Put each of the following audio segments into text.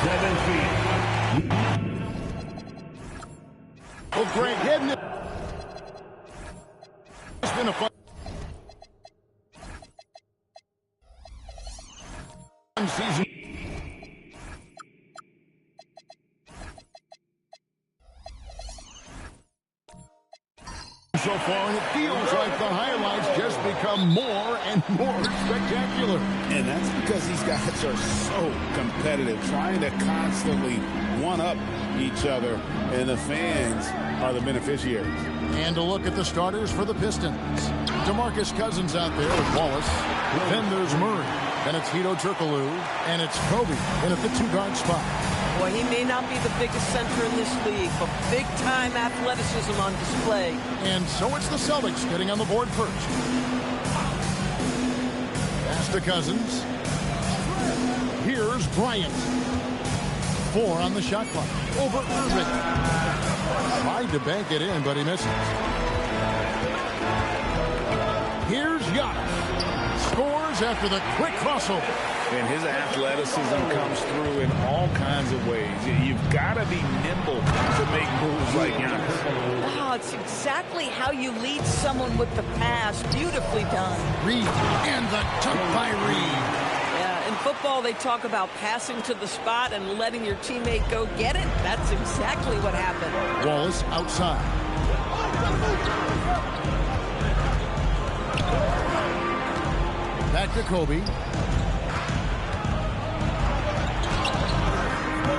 7 feet. Well, Greg, hadn't it been a fun season? So far, and it feels like the highlights just become more and more spectacular. And that's because these guys are so competitive, trying to constantly one-up each other, and the fans are the beneficiaries. And a look at the starters for the Pistons. DeMarcus Cousins out there with Wallace. Then there's Murray. Then it's Hedo Turkoglu. And it's Kobe in at the two-guard spot. Boy, he may not be the biggest center in this league, but big-time athleticism on display. And so it's the Celtics getting on the board first. Pass to Cousins. Here's Bryant. 4 on the shot clock. Over Irving. Tried to bank it in, but he misses. Here's Giannis. Scores after the quick crossover. And his athleticism comes through in all kinds of ways. You've got to be nimble to make moves like Giannis. Wow, it's exactly how you lead someone with the pass. Beautifully done. Reed, and the dunk by Reed. Yeah, in football, they talk about passing to the spot and letting your teammate go get it. That's exactly what happened. Wallace outside. Back to Kobe.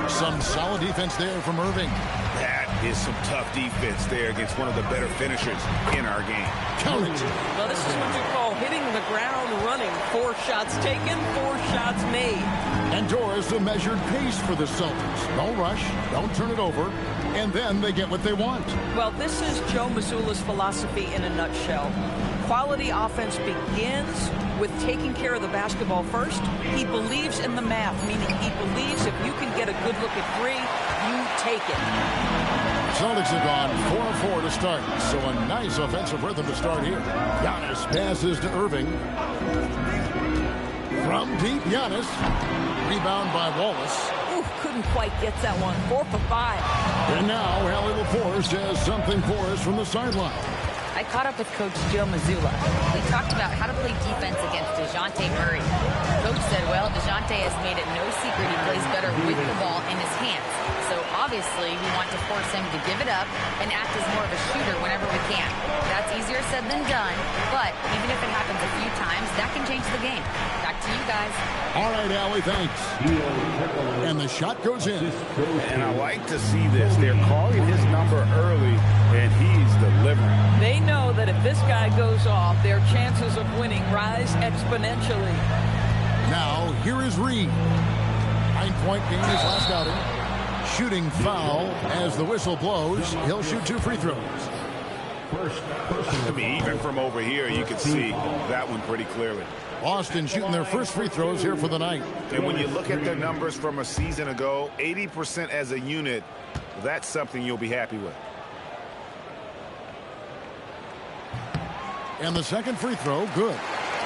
Some solid defense there from Irving. That is some tough defense there against one of the better finishers in our game. Count it. Well, this is what you call hitting the ground running. 4 shots taken, 4 shots made. And Dora's the measured pace for the Celtics. Don't rush, don't turn it over, and then they get what they want. Well, this is Joe Mazzulla's philosophy in a nutshell. Quality offense begins with taking care of the basketball first. He believes in the math, meaning he believes if you can get a good look at 3, you take it. Celtics have gone 4-4 to start, so a nice offensive rhythm to start here. Giannis passes to Irving. From deep, Giannis. Rebound by Wallace. Ooh, couldn't quite get that one. 4 for 5. And now Allie LaForce has something for us from the sideline. I caught up with Coach Joe Mazzulla. We talked about how to play defense against DeJounte Murray. Coach said, well, DeJounte has made it no secret he plays better with the ball in his hands. So obviously we want to force him to give it up and act as more of a shooter whenever we can. That's easier said than done, but even if it happens a few times, that can change the game. Back to you guys. All right, Allie, thanks. And the shot goes in. And I like to see this. They're calling his number early, and he's delivering. They know that if this guy goes off, their chances of winning rise exponentially. Now, here is Reed. 9-point game his last outing. Shooting foul as the whistle blows. He'll shoot 2 free throws. I mean, even from over here, you can see that one pretty clearly. Boston shooting their first free throws here for the night. And when you look at their numbers from a season ago, 80% as a unit, that's something you'll be happy with. And the second free throw, good.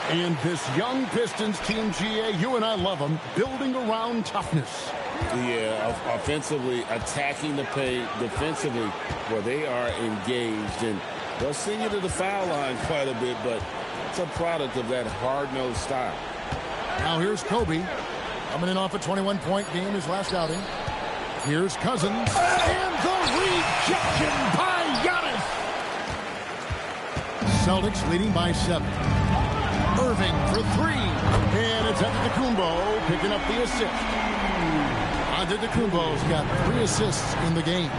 And this young Pistons team, GA, you and I love them, building around toughness. Yeah, offensively, attacking the paint, defensively, where they are engaged. And they'll send you to the foul line quite a bit, but it's a product of that hard-nosed style. Now here's Kobe, coming in off a 21-point game his last outing. Here's Cousins, and the rejection by Giannis. Celtics leading by 7. Irving for 3, and it's Antetokounmpo picking up the assist. Antetokounmpo's got 3 assists in the game.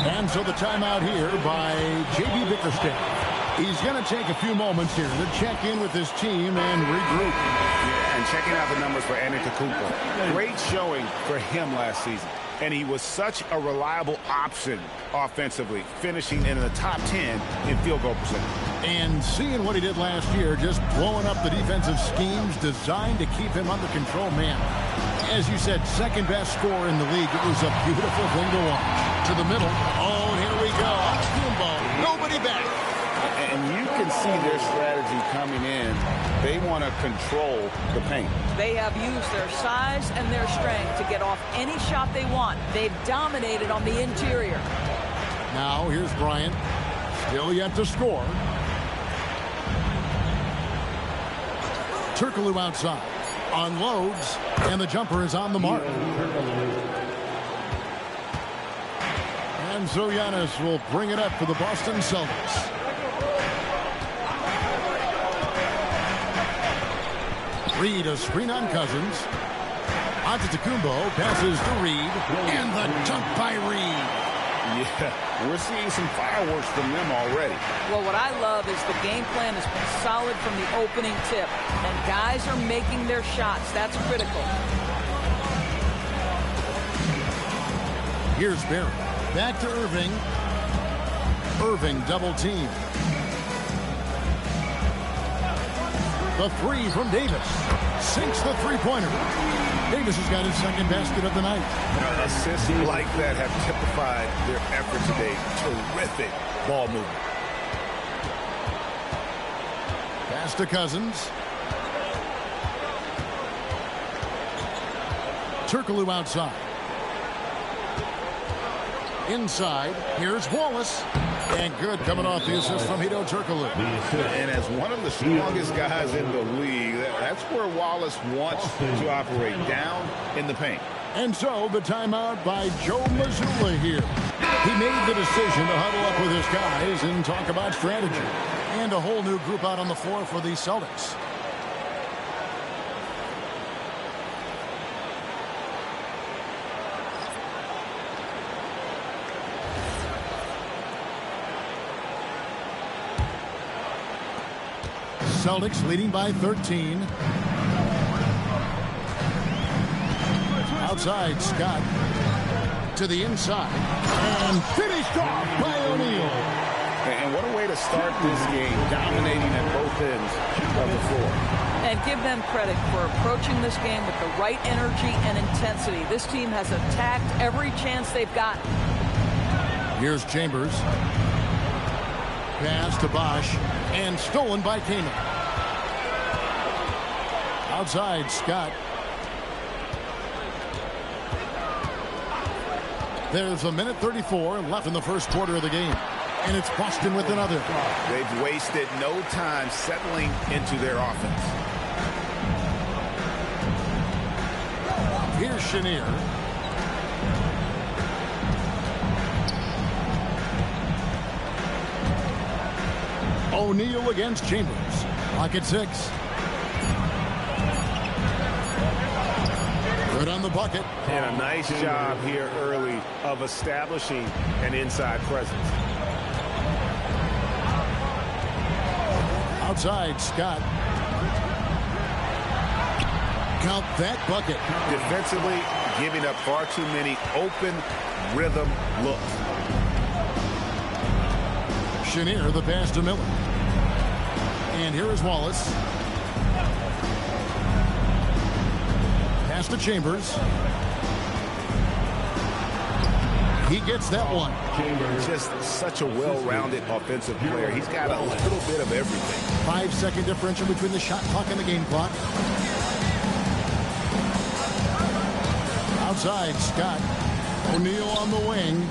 And so the timeout here by J.B. Bickerstaff. He's going to take a few moments here to check in with his team and regroup. Yeah, and checking out the numbers for Antetokounmpo. Great showing for him last season. And he was such a reliable option offensively, finishing in the top 10 in field goal percentage. And seeing what he did last year, just blowing up the defensive schemes designed to keep him under control, man. As you said, second best scorer in the league. It was a beautiful thing to watch. To the middle. Oh, here we go. Antetokounmpo. Nobody back. And you can see their strategy coming in They want to control the paint. They have used their size and their strength to get off any shot they want. They've dominated on the interior. Now here's Bryant. Still yet to score. Turkoglu outside. Unloads. And the jumper is on the mark. And so Giannis will bring it up for the Boston Celtics. Reed, a screen on Cousins. Antetokounmpo passes to Reed. And the dunk by Reed. Yeah, we're seeing some fireworks from them already. Well, what I love is the game plan has been solid from the opening tip. And guys are making their shots. That's critical. Here's Barry. Back to Irving. Irving double team. The three from Davis. Sinks the three-pointer. Davis has got his second basket of the night. Assists like that have typified their effort today. Terrific ball movement. Pass to Cousins. Turkoglu outside. Inside, here's Wallace. And good coming off the assist from Hedo Turkoglu. And as one of the strongest guys in the league, that's where Wallace wants to operate, down in the paint. And so the timeout by Joe Mazzulla here. He made the decision to huddle up with his guys and talk about strategy. And a whole new group out on the floor for the Celtics. Celtics leading by 13. Outside, Scott. To the inside. And finished off by O'Neal. And what a way to start this game, dominating at both ends of the floor. And give them credit for approaching this game with the right energy and intensity. This team has attacked every chance they've got. Here's Chambers. Pass to Bosch. And stolen by Kaman. Outside, Scott. There's a minute 34 left in the first quarter of the game. And it's Boston with another. They've wasted no time settling into their offense. Here's Chenier. O'Neal against Chambers. Clock at 6. Good on the bucket. And a nice job here early of establishing an inside presence. Outside, Scott. Count that bucket. Defensively, giving up far too many open rhythm looks. Chenier, the pass to Miller. And here is Wallace. Pass to Chambers. He gets that one. Just such a well-rounded offensive player. He's got a little bit of everything. 5-second differential between the shot clock and the game clock. Outside, Scott. O'Neal on the wing.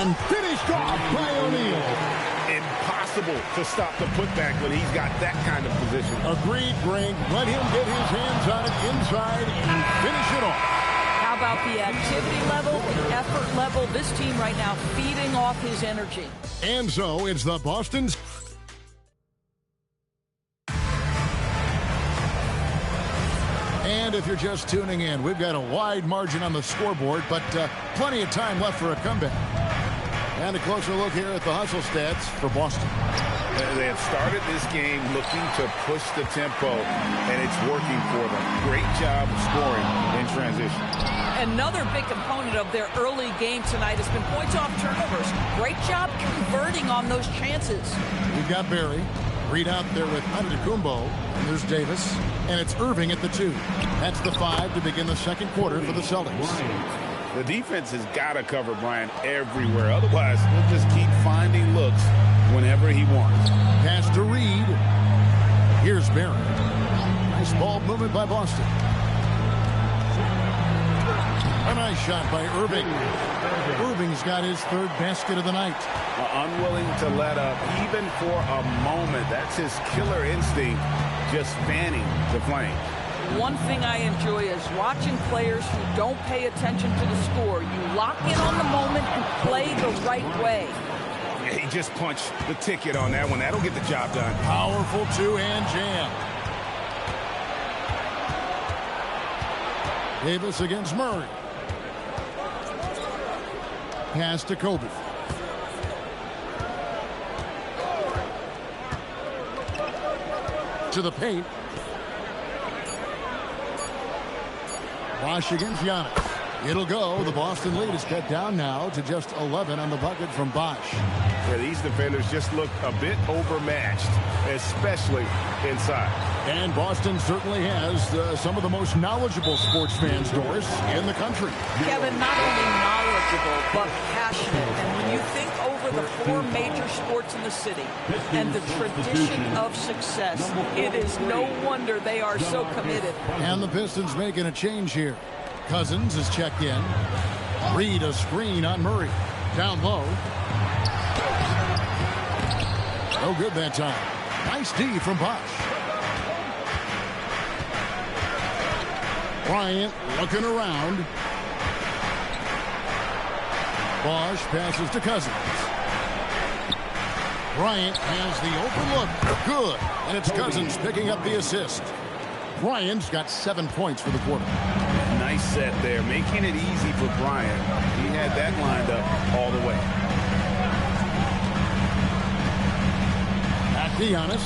And finished off by O'Neal. Impossible to stop the putback when he's got that kind of position. Agreed, Greg. Let him get his hands on it inside and finish it off. How about the activity level, the effort level? This team right now feeding off his energy. And so it's the Boston's. And if you're just tuning in, we've got a wide margin on the scoreboard, but plenty of time left for a comeback. And a closer look here at the hustle stats for Boston. They have started this game looking to push the tempo, and it's working for them. Great job of scoring in transition. Another big component of their early game tonight has been points off turnovers. Great job converting on those chances. We've got Barry. Reed out there with Antetokounmpo. And there's Davis. And it's Irving at the 2. That's the 5 to begin the second quarter for the Celtics. The defense has got to cover Bryant everywhere. Otherwise, he'll just keep finding looks whenever he wants. Pass to Reed. Here's Barrett. Nice ball movement by Boston. A nice shot by Irving. Irving's got his third basket of the night. Unwilling to let up even for a moment. That's his killer instinct, just fanning the flame. One thing I enjoy is watching players who don't pay attention to the score. You lock in on the moment and play the right way. Yeah, he just punched the ticket on that one. That'll get the job done. Powerful two-hand jam. Davis against Murray. Pass to Kobe. To the paint. Bosch against Giannis. It'll go. The Boston lead is cut down now to just 11 on the bucket from Bosch. Yeah, these defenders just look a bit overmatched, especially inside. And Boston certainly has some of the most knowledgeable sports fans, Doris, in the country. Kevin, not only knowledgeable, but passionate. And when you think over the four major sports in the city and the tradition of success, it is no wonder they are so committed. And the Pistons making a change here. Cousins is checked in. Reed a screen on Murray. Down low. No good that time. Nice D from Bosch. Bryant looking around. Bosch passes to Cousins. Bryant has the open look. Good. And it's Cousins picking up the assist. Bryant's got 7 points for the quarter. Nice set there, making it easy for Bryant. He had that lined up all the way. Back to Giannis.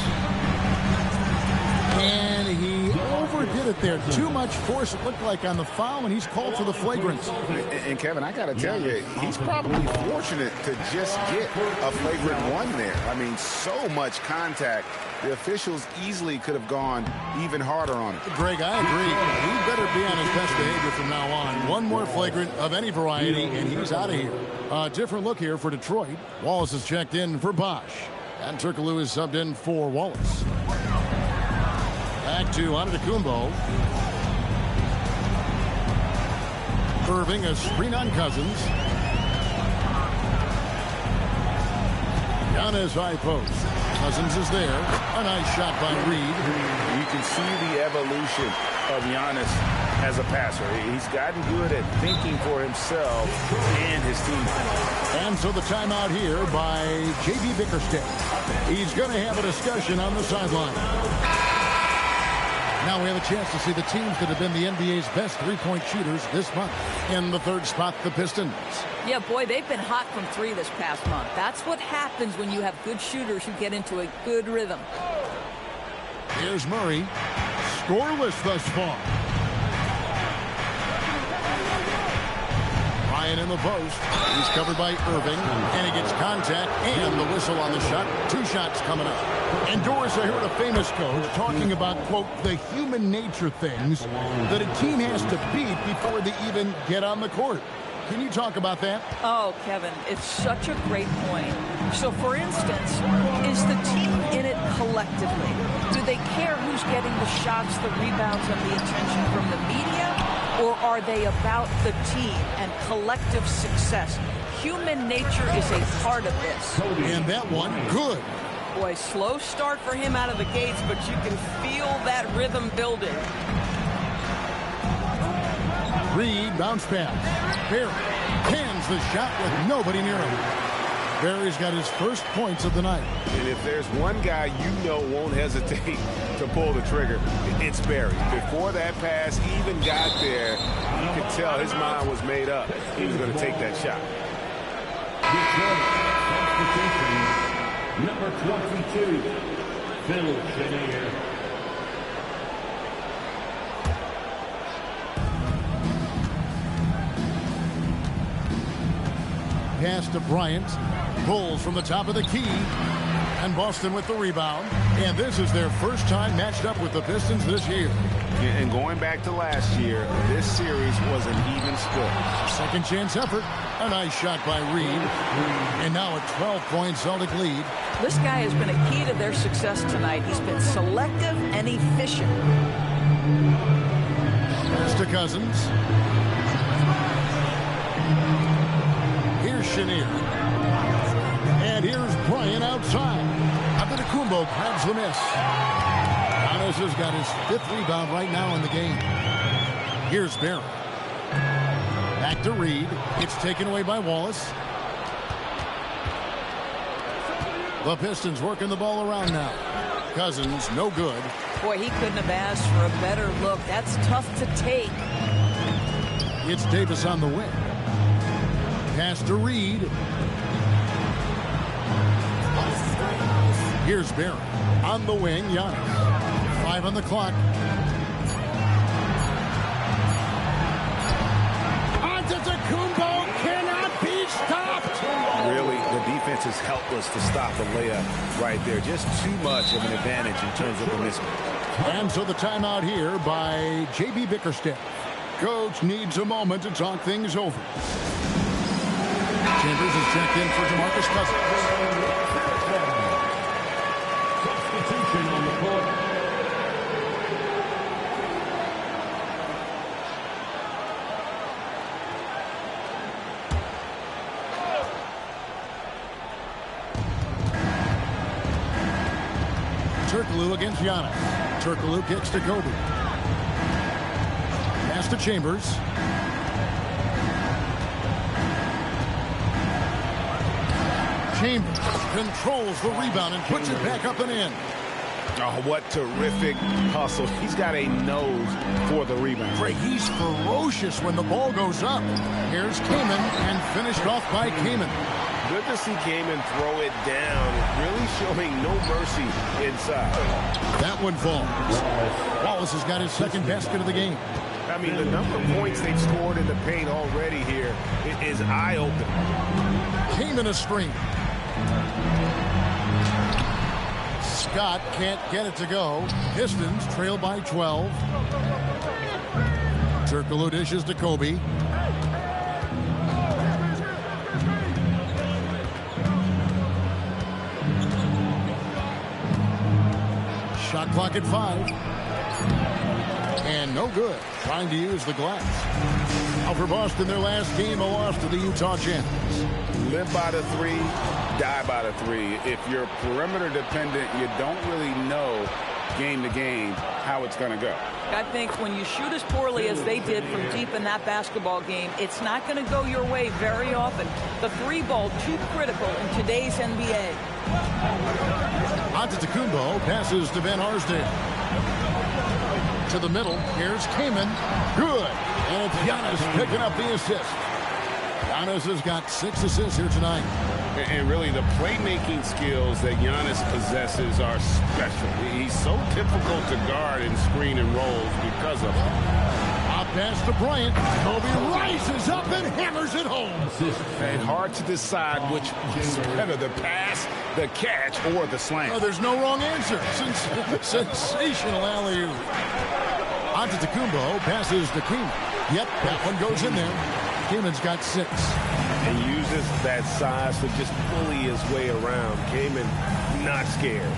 And he overdid it there. Too much force, it looked like, on the foul, and he's called for the flagrant. And Kevin, I got to tell you, he's probably fortunate to just get a flagrant one there. I mean, so much contact. The officials easily could have gone even harder on it. Greg, I agree. He better be on his best behavior from now on. One more flagrant of any variety, and he's out of here. A different look here for Detroit. Wallace is checked in for Bosch. And Turkoglu is subbed in for Wallace. Back to Antetokounmpo. Irving a screen on Cousins. Giannis high post. Cousins is there. A nice shot by Reed. You can see the evolution of Giannis as a passer. He's gotten good at thinking for himself and his team. And so the timeout here by J.B. Bickerstaff. He's going to have a discussion on the sideline. Now we have a chance to see the teams that have been the NBA's best three-point shooters this month. In the third spot, the Pistons. Yeah, boy, they've been hot from three this past month. That's what happens when you have good shooters who get into a good rhythm. Here's Murray. Scoreless thus far. Ryan in the post. He's covered by Irving. And he gets contact and the whistle on the shot. 2 shots coming up. And Doris, I heard a famous coach talking about, quote, the human nature things that a team has to beat before they even get on the court. Can you talk about that? Oh, Kevin, it's such a great point. So, for instance, is the team in it collectively? Do they care who's getting the shots, the rebounds, and the attention from the media? Or are they about the team and collective success? Human nature is a part of this. And that one, good. Boy, slow start for him out of the gates, but you can feel that rhythm building. Reed bounce pass. Barry cans the shot with nobody near him. Barry's got his first points of the night. And if there's one guy you know won't hesitate to pull the trigger, it's Barry. Before that pass even got there, you could tell his mind was made up. He was going to take that shot. Number 22, Phil Chenier. Pass to Bryant. Pulls from the top of the key. And Boston with the rebound. And this is their first time matched up with the Pistons this year. And going back to last year, this series was an even split. Second chance effort. A nice shot by Reed. And now a 12-point Celtic lead. This guy has been a key to their success tonight. He's been selective and efficient. Pass to Cousins. Here's Chenier. And here's Bryant outside. Antetokounmpo grabs the miss. Giannis has got his 5th rebound right now in the game. Here's Barrett. Back to Reed. It's taken away by Wallace. The Pistons working the ball around now. Cousins, no good. Boy, he couldn't have asked for a better look. That's tough to take. It's Davis on the wing. Pass to Reed. Here's Barrett. On the wing, Giannis. 5 on the clock. Antetokounmpo cannot be stopped. Really, the defense is helpless to stop the layup right there. Just too much of an advantage in terms of the mismatch. And so the timeout here by J.B. Bickerstaff. Coach needs a moment to talk things over. Chambers is checked in for DeMarcus Cousins. Substitution on the court. Turkoglu against Giannis. Turkoglu kicks to Kobe. Pass to Chambers. Chambers controls the rebound and puts it back up and in. Oh, what terrific hustle. He's got a nose for the rebound. Greg, he's ferocious when the ball goes up. Here's Kaman and finished off by Kaman. Good to see Kaman throw it down, really showing no mercy inside. That one falls. Wallace has got his 2nd basket of the game. I mean, the number of points they've scored in the paint already here is eye-opening. Kaman a screen. Scott can't get it to go. Pistons trail by 12. Turkoglu dishes to Kobe. Shot clock at 5. And no good. Trying to use the glass. Now for Boston, their last game, a loss to the Utah Jazz. Live by the 3, die by the 3. If you're perimeter dependent, you don't really know game to game how it's going to go. I think when you shoot as poorly as they did from deep in that basketball game, it's not going to go your way very often. The 3 ball, too critical in today's NBA. Antetokounmpo passes to Van Arsdale. To the middle, here's Kaman. Good. And it's Giannis picking up the assist. Giannis has got 6 assists here tonight. And really, the playmaking skills that Giannis possesses are special. He's so difficult to guard and screen and rolls because of it. Out pass to Bryant. Kobe rises up and hammers it home. And hard to decide which was better, the pass, the catch, or the slam. Oh, there's no wrong answer. Sensational alley-oop. Antetokounmpo passes to Kaman. Yep, that one goes in there. Kaman's got 6. And uses that size to just bully his way around. Kaman not scared.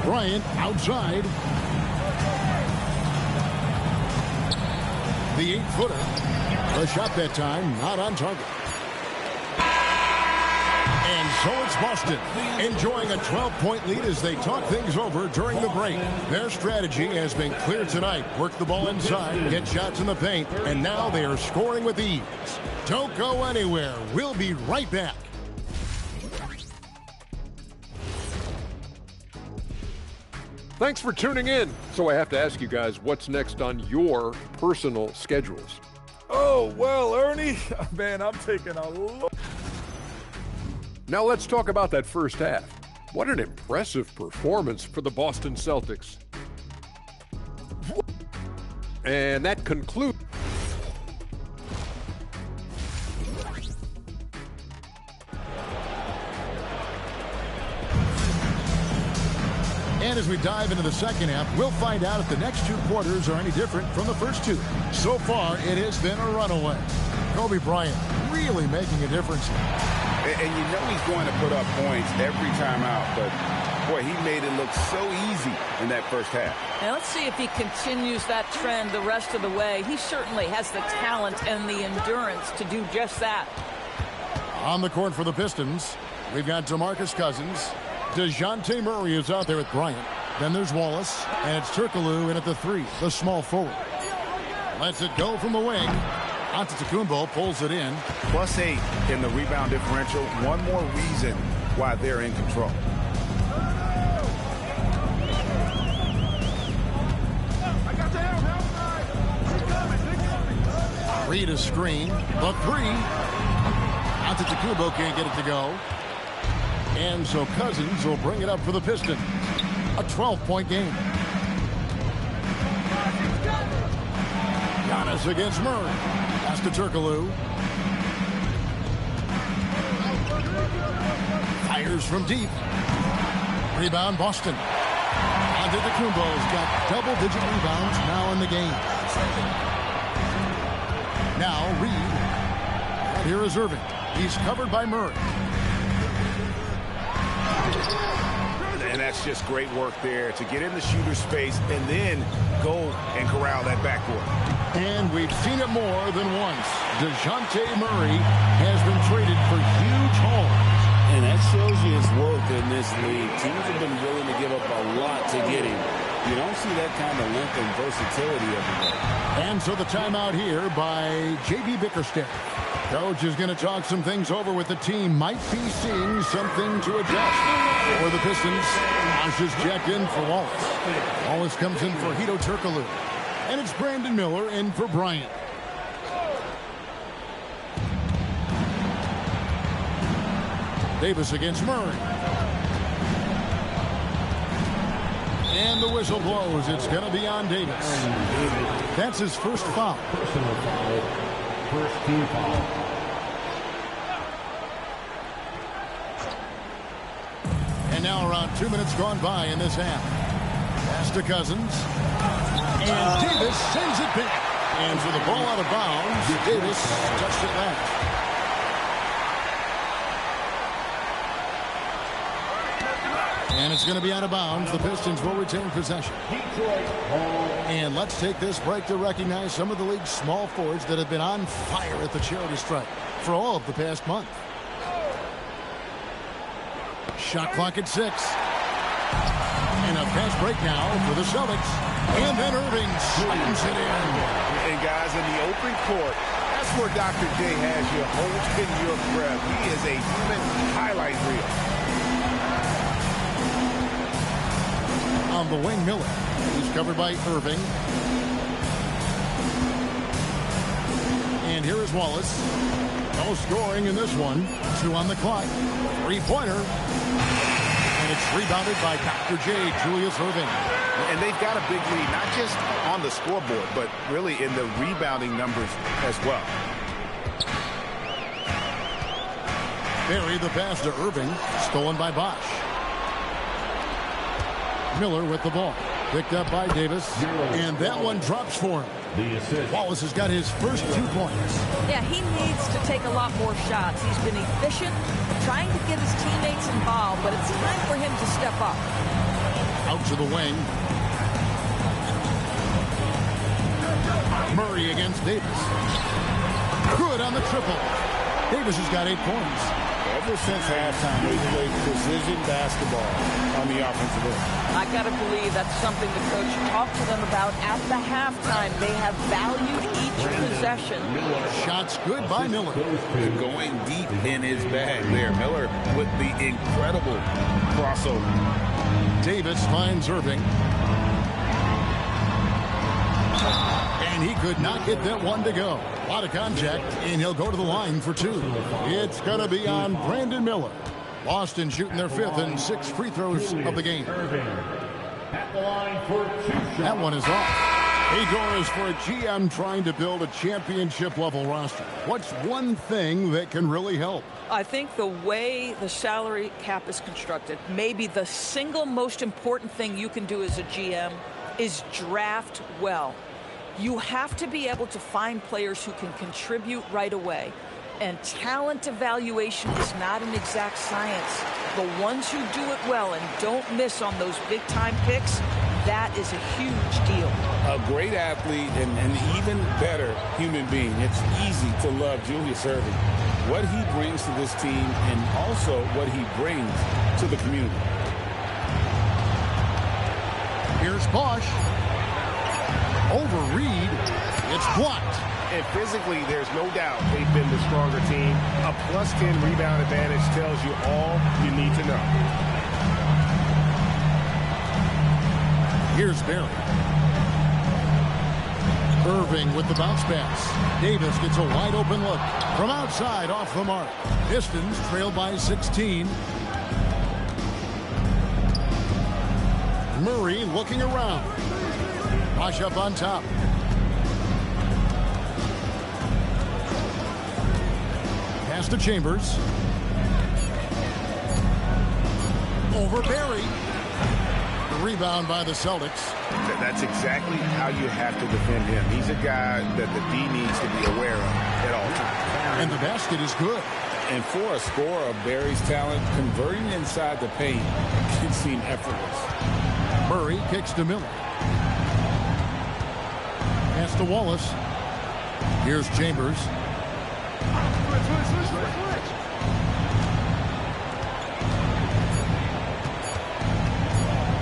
Bryant outside. The 8-footer. The shot that time not on target. And so it's Boston, enjoying a 12-point lead as they talk things over during the break. Their strategy has been clear tonight. Work the ball inside, get shots in the paint, and now they are scoring with ease. Don't go anywhere. We'll be right back. Thanks for tuning in. So I have to ask you guys, what's next on your personal schedules? Oh, well, Ernie, man, I'm taking a look. Now let's talk about that first half. What an impressive performance for the Boston Celtics. And that concludes. And as we dive into the second half, we'll find out if the next two quarters are any different from the first two. So far, it has been a runaway. Kobe Bryant really making a difference here. And you know he's going to put up points every time out, but boy, he made it look so easy in that first half. Now let's see if he continues that trend the rest of the way. He certainly has the talent and the endurance to do just that. On the court for the Pistons, we've got DeMarcus Cousins. DeJounte Murray is out there with Bryant. Then there's Wallace, and it's Turkoglu in at the 3, the small forward. Lets it go from the wing. Antetokounmpo pulls it in. +8 in the rebound differential. One more reason why they're in control. Reed a screen. The 3. Antetokounmpo can't get it to go. And so Cousins will bring it up for the Pistons. A 12-point game. Giannis against Murray. Pass to Turkoglu. Fires from deep. Rebound Boston. Antetokounmpo's got double-digit rebounds now in the game. Now Reed. And here is Irving. He's covered by Murray. And that's just great work there to get in the shooter space and then go and corral that backcourt. And we've seen it more than once. DeJounte Murray has been traded for huge hauls. And that shows you his worth in this league. Teams have been willing to give up a lot to get him. You don't see that kind of length and versatility every day. And so the timeout here by J.B. Bickerstaff. Coach is going to talk some things over with the team. Might be seeing something to adjust. For the Pistons, Josh is checked in for Wallace. Wallace comes in for Hedo Turkoglu. And it's Brandon Miller in for Bryant. Davis against Murray. And the whistle blows. It's going to be on Davis. That's his first foul. Personal foul. First team foul. And now around 2 minutes gone by in this half. Pass to Cousins. And Davis sends it back. And for the ball out of bounds, Davis touched it last. And it's going to be out of bounds. The Pistons will retain possession. And let's take this break to recognize some of the league's small forwards that have been on fire at the charity strike for all of the past month. Shot clock at 6. And a fast break now for the Celtics. And then Irving slams it in. And guys, in the open court, that's where Dr. J has you holding your breath. He is a human highlight reel. On the wing, Miller. He's covered by Irving. And here is Wallace. No scoring in this one. 2 on the clock. 3-pointer. And it's rebounded by Dr. J, Julius Irving. And they've got a big lead, not just on the scoreboard, but really in the rebounding numbers as well. Barry the pass to Irving. Stolen by Bosch. Miller with the ball. Picked up by Davis. And that one drops for him. Wallace has got his first 2 points. Yeah, he needs to take a lot more shots. He's been efficient, trying to get his teammates involved, but it's time for him to step up. Out to the wing. Murray against Davis. Good on the triple. Davis has got 8 points. Ever since halftime, they've played precision basketball on the offensive end. I got to believe that's something the coach talked to them about at the halftime. They have valued each possession. Shots good by Miller. Going deep in his bag there. Miller with the incredible crossover. Davis finds Irving. And he could not get that one to go. A lot of contact, and he'll go to the line for 2. It's going to be on Brandon Miller. Boston shooting their 5th and 6th free throws of the game. At the line for 2 shots. That one is off. Hey, Doris, for a GM trying to build a championship-level roster, what's one thing that can really help? I think the way the salary cap is constructed, maybe the single most important thing you can do as a GM is draft well. You have to be able to find players who can contribute right away. And talent evaluation is not an exact science. The ones who do it well and don't miss on those big-time picks, that is a huge deal. A great athlete and an even better human being. It's easy to love Julius Erving. What he brings to this team and also what he brings to the community. Here's Bosch. Over Reed. It's blocked. And physically, there's no doubt they've been the stronger team. A +10 rebound advantage tells you all you need to know. Here's Barry. Irving with the bounce pass. Davis gets a wide open look. From outside, off the mark. Pistons trail by 16. Murray looking around. Bosch up on top. Pass to Chambers. Over Barry. Rebound by the Celtics. That's exactly how you have to defend him. He's a guy that the D needs to be aware of at all times. And the basket is good. And for a scorer of Barry's talent, converting inside the paint can seem effortless. Murray kicks to Miller. Pass to Wallace. Here's Chambers.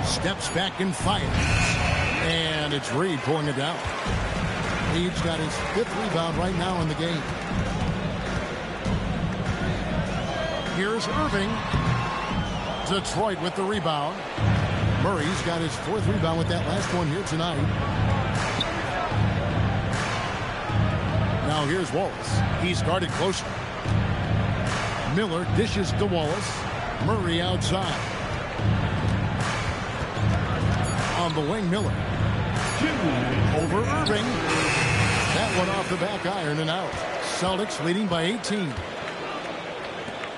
Steps back and fires. And it's Reed pulling it down. Reed's got his 5th rebound right now in the game. Here's Irving. Detroit with the rebound. Murray's got his 4th rebound with that last one here tonight. Now here's Wallace. He's guarded closely. Miller dishes to Wallace. Murray outside. On the wing, Miller. Over Irving. That one off the back iron and out. Celtics leading by 18.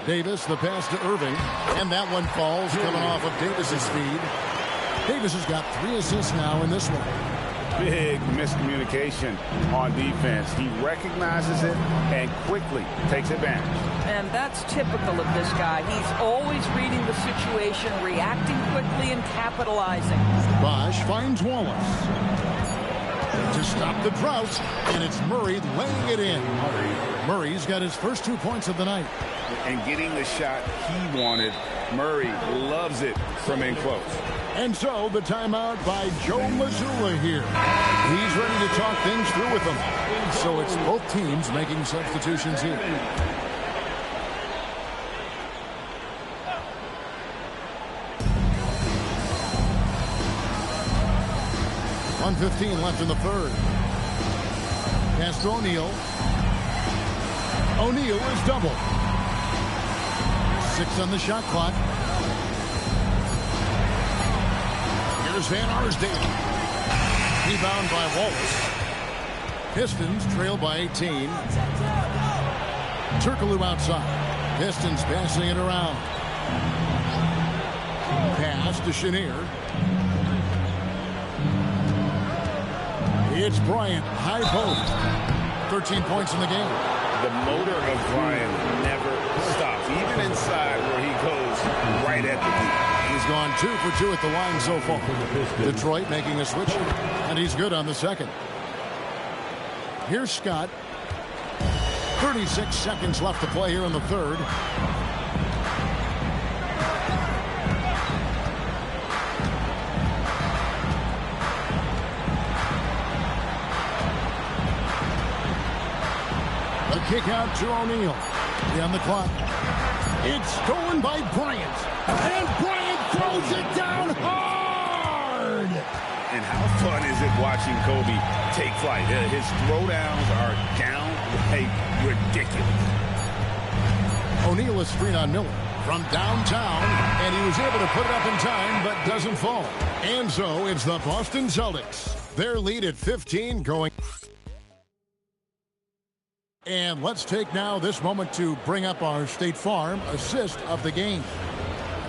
Davis, the pass to Irving. And that one falls coming off of Davis's speed. Davis has got 3 assists now in this one. Big miscommunication on defense. He recognizes it and quickly takes advantage. And that's typical of this guy. He's always reading the situation, reacting quickly, and capitalizing. Bosch finds Wallace. To stop the drought, and it's Murray laying it in. Murray's got his first 2 points of the night. And getting the shot he wanted. Murray loves it from in close. And so the timeout by Joe Mazzulla here. He's ready to talk things through with them. So it's both teams making substitutions here. .1:15 left in the third. Pass to O'Neal. O'Neal is doubled. 6 on the shot clock. Here's Van Arsdale. Rebound by Wallace. Pistons trail by 18. Turkoglu outside. Pistons passing it around. Pass to Chenier. It's Bryant, high post. 13 points in the game. The motor of Bryant never stops, even inside where he goes right at the deep. He's gone 2 for 2 at the line so far. Detroit making a switch, and he's good on the second. Here's Scott. 36 seconds left to play here in the third. A kick out to O'Neal. On the clock. It's stolen by Bryant. And Bryant throws it down hard. And how fun is it watching Kobe take flight? His throwdowns are downright ridiculous. O'Neal is screen on Miller from downtown, and he was able to put it up in time, but doesn't fall. And so it's the Boston Celtics Their lead at 15 going. And let's take now this moment to bring up our State Farm assist of the game.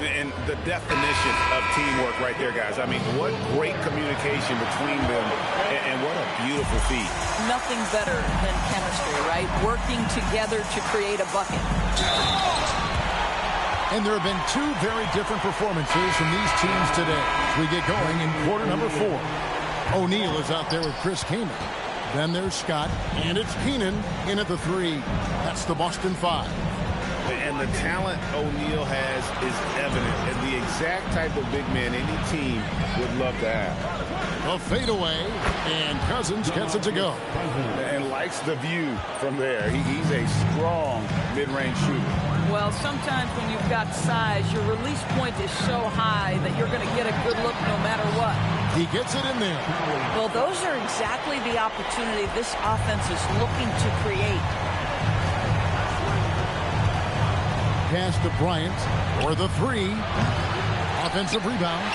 And the definition of teamwork right there, guys. I mean, what great communication between them, and what a beautiful feat. Nothing better than chemistry, right? Working together to create a bucket. And there have been two very different performances from these teams today as we get going in quarter number 4. O'Neal is out there with Chris Kaman. Then there's Scott, and it's Keenan in at the 3. That's the Boston 5. And the talent O'Neal has is evident, and the exact type of big man any team would love to have. A fadeaway, and Cousins gets it to go. And likes the view from there. He's a strong mid-range shooter. Well, sometimes when you've got size, your release point is so high that you're going to get a good look no matter what. He gets it in there. Well, those are exactly the opportunity this offense is looking to create. Pass to Bryant for the 3. Offensive rebound.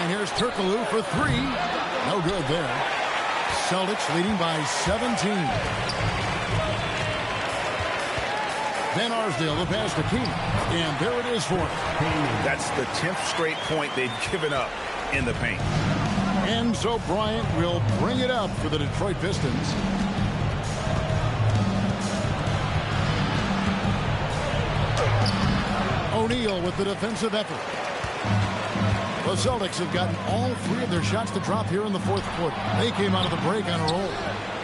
And here's Turkoglu for 3. No good there. Celtics leading by 17. Van Arsdale, the pass to Keenan. And there it is for him. That's the 10th straight point they've given up in the paint. And so Bryant will bring it up for the Detroit Pistons. O'Neal with the defensive effort. The Celtics have gotten all 3 of their shots to drop here in the 4th quarter. They came out of the break on a roll.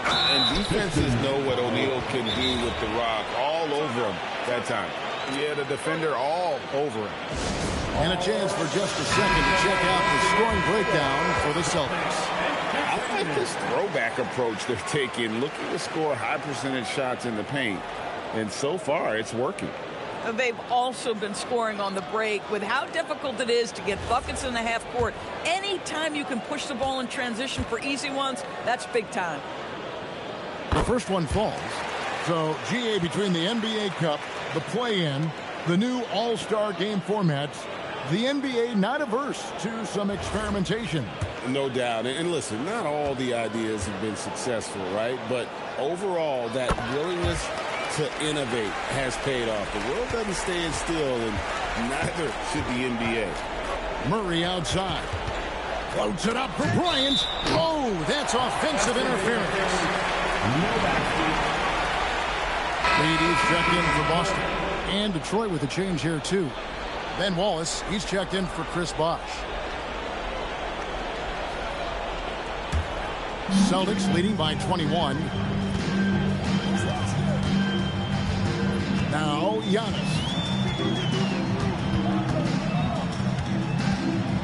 And defenses know what O'Neal can do with the rock all over him that time. Yeah, the defender all over him. And a chance for just a second to check out the scoring breakdown for the Celtics. I like this throwback approach they're taking, looking to score high percentage shots in the paint. And so far, it's working. They've also been scoring on the break. With how difficult it is to get buckets in the half court, anytime you can push the ball in transition for easy ones, that's big time. The first one falls. So, GA, between the NBA Cup, the play-in, the new All-Star game formats, the NBA not averse to some experimentation. No doubt. And listen, not all the ideas have been successful, right? But overall, that willingness to innovate has paid off. The world doesn't stand still, and neither should the NBA. Murray outside. Floats it up for Bryant. Oh, that's offensive interference. Ladies checked in for Boston. And Detroit with a change here, too. Ben Wallace, he's checked in for Chris Bosh. Celtics leading by 21. Now, Giannis.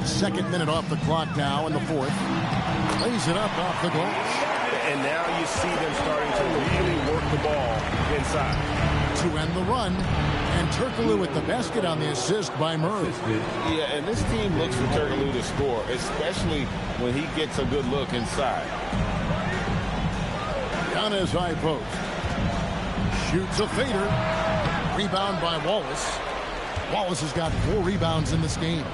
Second minute off the clock now in the 4th. Lays it up off the glass. And now you see them starting to really work the ball inside. To end the run. And Turkoglu with the basket on the assist by Murray. Yeah, and this team looks for Turkoglu to score, especially when he gets a good look inside. Giannis high post. Shoots a fader. Rebound by Wallace. Wallace has got 4 rebounds in this game.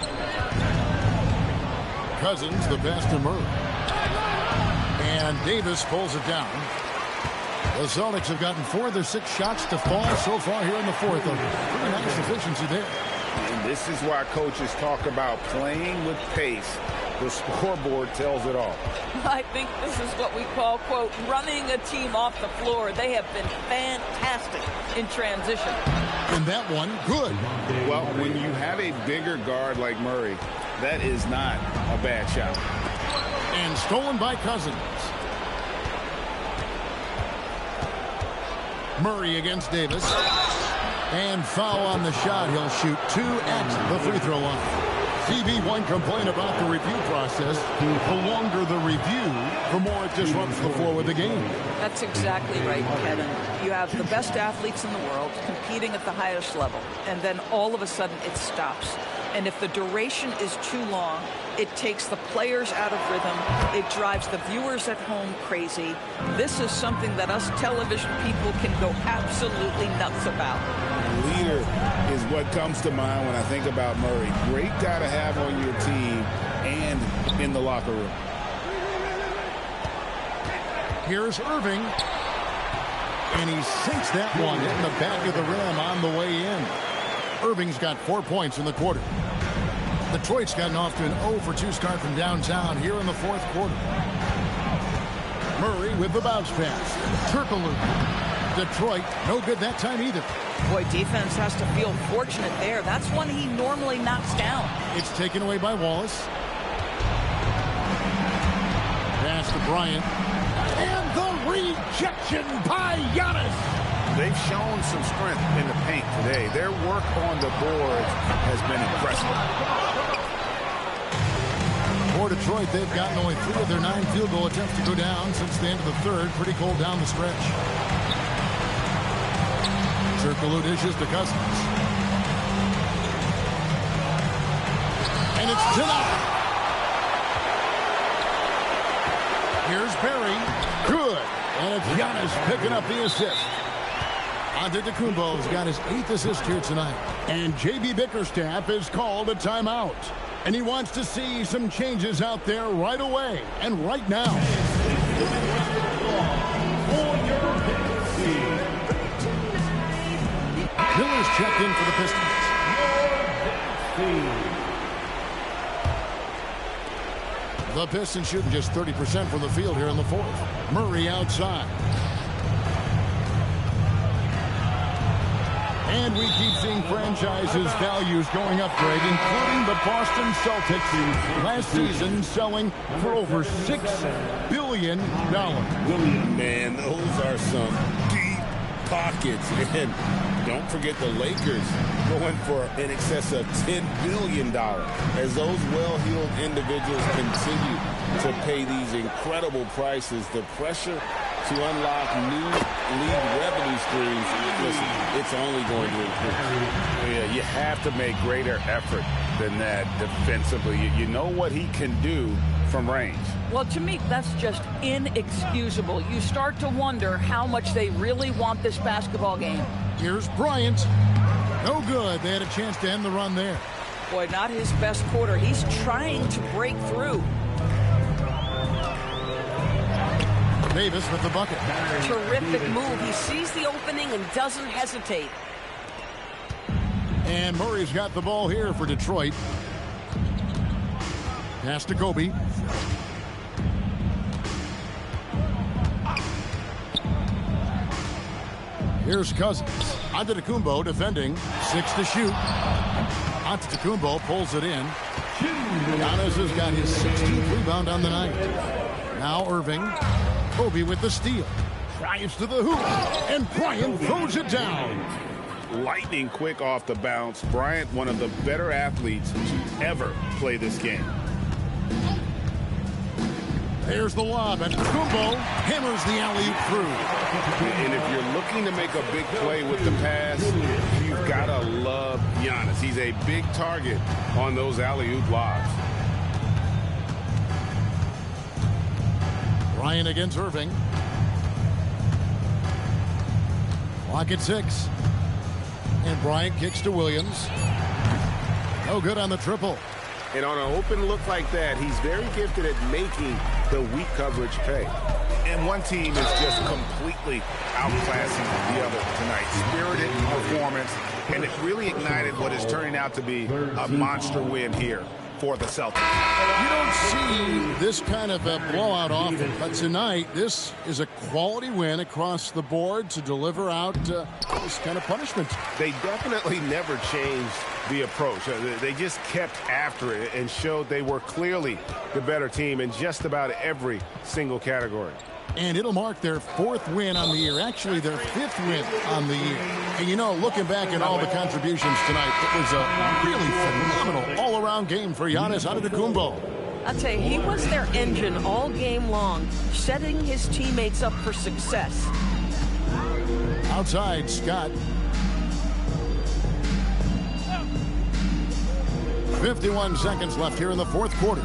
Cousins, the pass to Murray. And Davis pulls it down. The Celtics have gotten 4 of their 6 shots to fall so far here in the 4th. A pretty nice efficiency there. And this is why coaches talk about playing with pace. The scoreboard tells it all. I think this is what we call, quote, running a team off the floor. They have been fantastic in transition. And that one, good. Well, when you have a bigger guard like Murray, that is not a bad shot. And stolen by Cousins. Murray against Davis. And foul on the shot. He'll shoot 2 at the free throw line. CB won't complain about the review process. The longer the review, the more it disrupts the flow of the game. That's exactly right, Kevin. You have the best athletes in the world competing at the highest level, and then all of a sudden it stops. And if the duration is too long, it takes the players out of rhythm. It drives the viewers at home crazy. This is something that us television people can go absolutely nuts about. Leader is what comes to mind when I think about Murray. Great guy to have on your team and in the locker room. Here's Irving. And he sinks that one in the back of the rim on the way in. Irving's got 4 points in the quarter. Detroit's gotten off to an 0-for-2 start from downtown here in the fourth quarter. Murray with the bounce pass. Turkoglu. Detroit, no good that time either. Boy, defense has to feel fortunate there. That's one he normally knocks down. It's taken away by Wallace. Pass to Bryant. And the rejection by Giannis. They've shown some strength in the paint today. Their work on the board has been impressive. For Detroit, they've gotten only 3 of their 9 field goal attempts to go down since the end of the third. Pretty cold down the stretch. Turkoglu dishes to Cousins. And it's denied. Here's Perry. Good. And it's Giannis picking up the assist. Antetokounmpo's got his 8th assist here tonight. And J.B. Bickerstaff has called a timeout. And he wants to see some changes out there right away and right now. Miller's checked in for the Pistons. The Pistons shooting just 30% from the field here in the fourth. Murray outside. And we keep seeing franchises' values going up, Greg, including the Boston Celtics last season selling for over $6 billion. Man, those are some deep pockets. And don't forget the Lakers going for in excess of $10 billion as those well-heeled individuals continue to pay these incredible prices. The pressure to unlock new league revenue streams, listen, it's only going to improve. Yeah, you have to make greater effort than that defensively. You know what he can do from range. Well, to me, that's just inexcusable. You start to wonder how much they really want this basketball game. Here's Bryant. No good. They had a chance to end the run there. Boy, not his best quarter. He's trying to break through. Davis with the bucket. Terrific move. He sees the opening and doesn't hesitate. And Murray's got the ball here for Detroit. Pass to Kobe. Here's Cousins. Antetokounmpo defending. 6 to shoot. Antetokounmpo pulls it in. Giannis has got his 16th rebound on the night. Now Irving. Kobe with the steal. Drives to the hoop. And Bryant throws it down. Lightning quick off the bounce. Bryant, one of the better athletes to ever play this game. There's the lob, and Kumbo hammers the alley-oop through. And if you're looking to make a big play with the pass, you've got to love Giannis. He's a big target on those alley-oop lobs. Bryant against Irving. Clock at 6. And Bryant kicks to Williams. No good on the triple. And on an open look like that, he's very gifted at making the weak coverage pay. And one team is just completely outclassing the other tonight. Spirited performance, and it really ignited what is turning out to be a monster win here for the Celtics. You don't see this kind of a blowout often, but tonight this is a quality win across the board to deliver out this kind of punishment. They definitely never changed the approach. They just kept after it and showed they were clearly the better team in just about every single category. And it'll mark their 4th win on the year, actually their 5th win on the year. And you know, looking back at all the contributions tonight, it was a really phenomenal all-around game for Giannis Antetokounmpo. I'll tell you, he was their engine all game long, setting his teammates up for success. Outside, Scott. 51 seconds left here in the fourth quarter.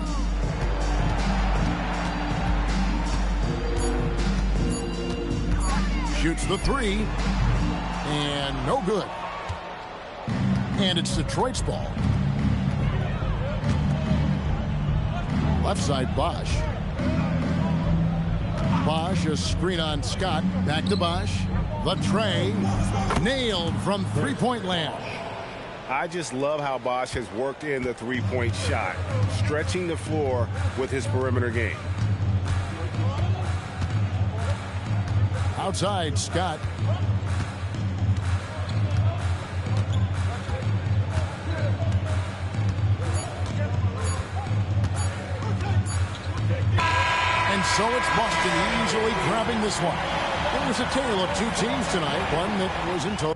Shoots the 3. And no good. And it's Detroit's ball. Left side, Bosch. Bosch, a screen on Scott. Back to Bosch. The tray. Nailed from three-point land. I just love how Bosch has worked in the three-point shot, stretching the floor with his perimeter game. Outside, Scott. And so it's Boston easily grabbing this one. It was a tale of two teams tonight, one that was in total.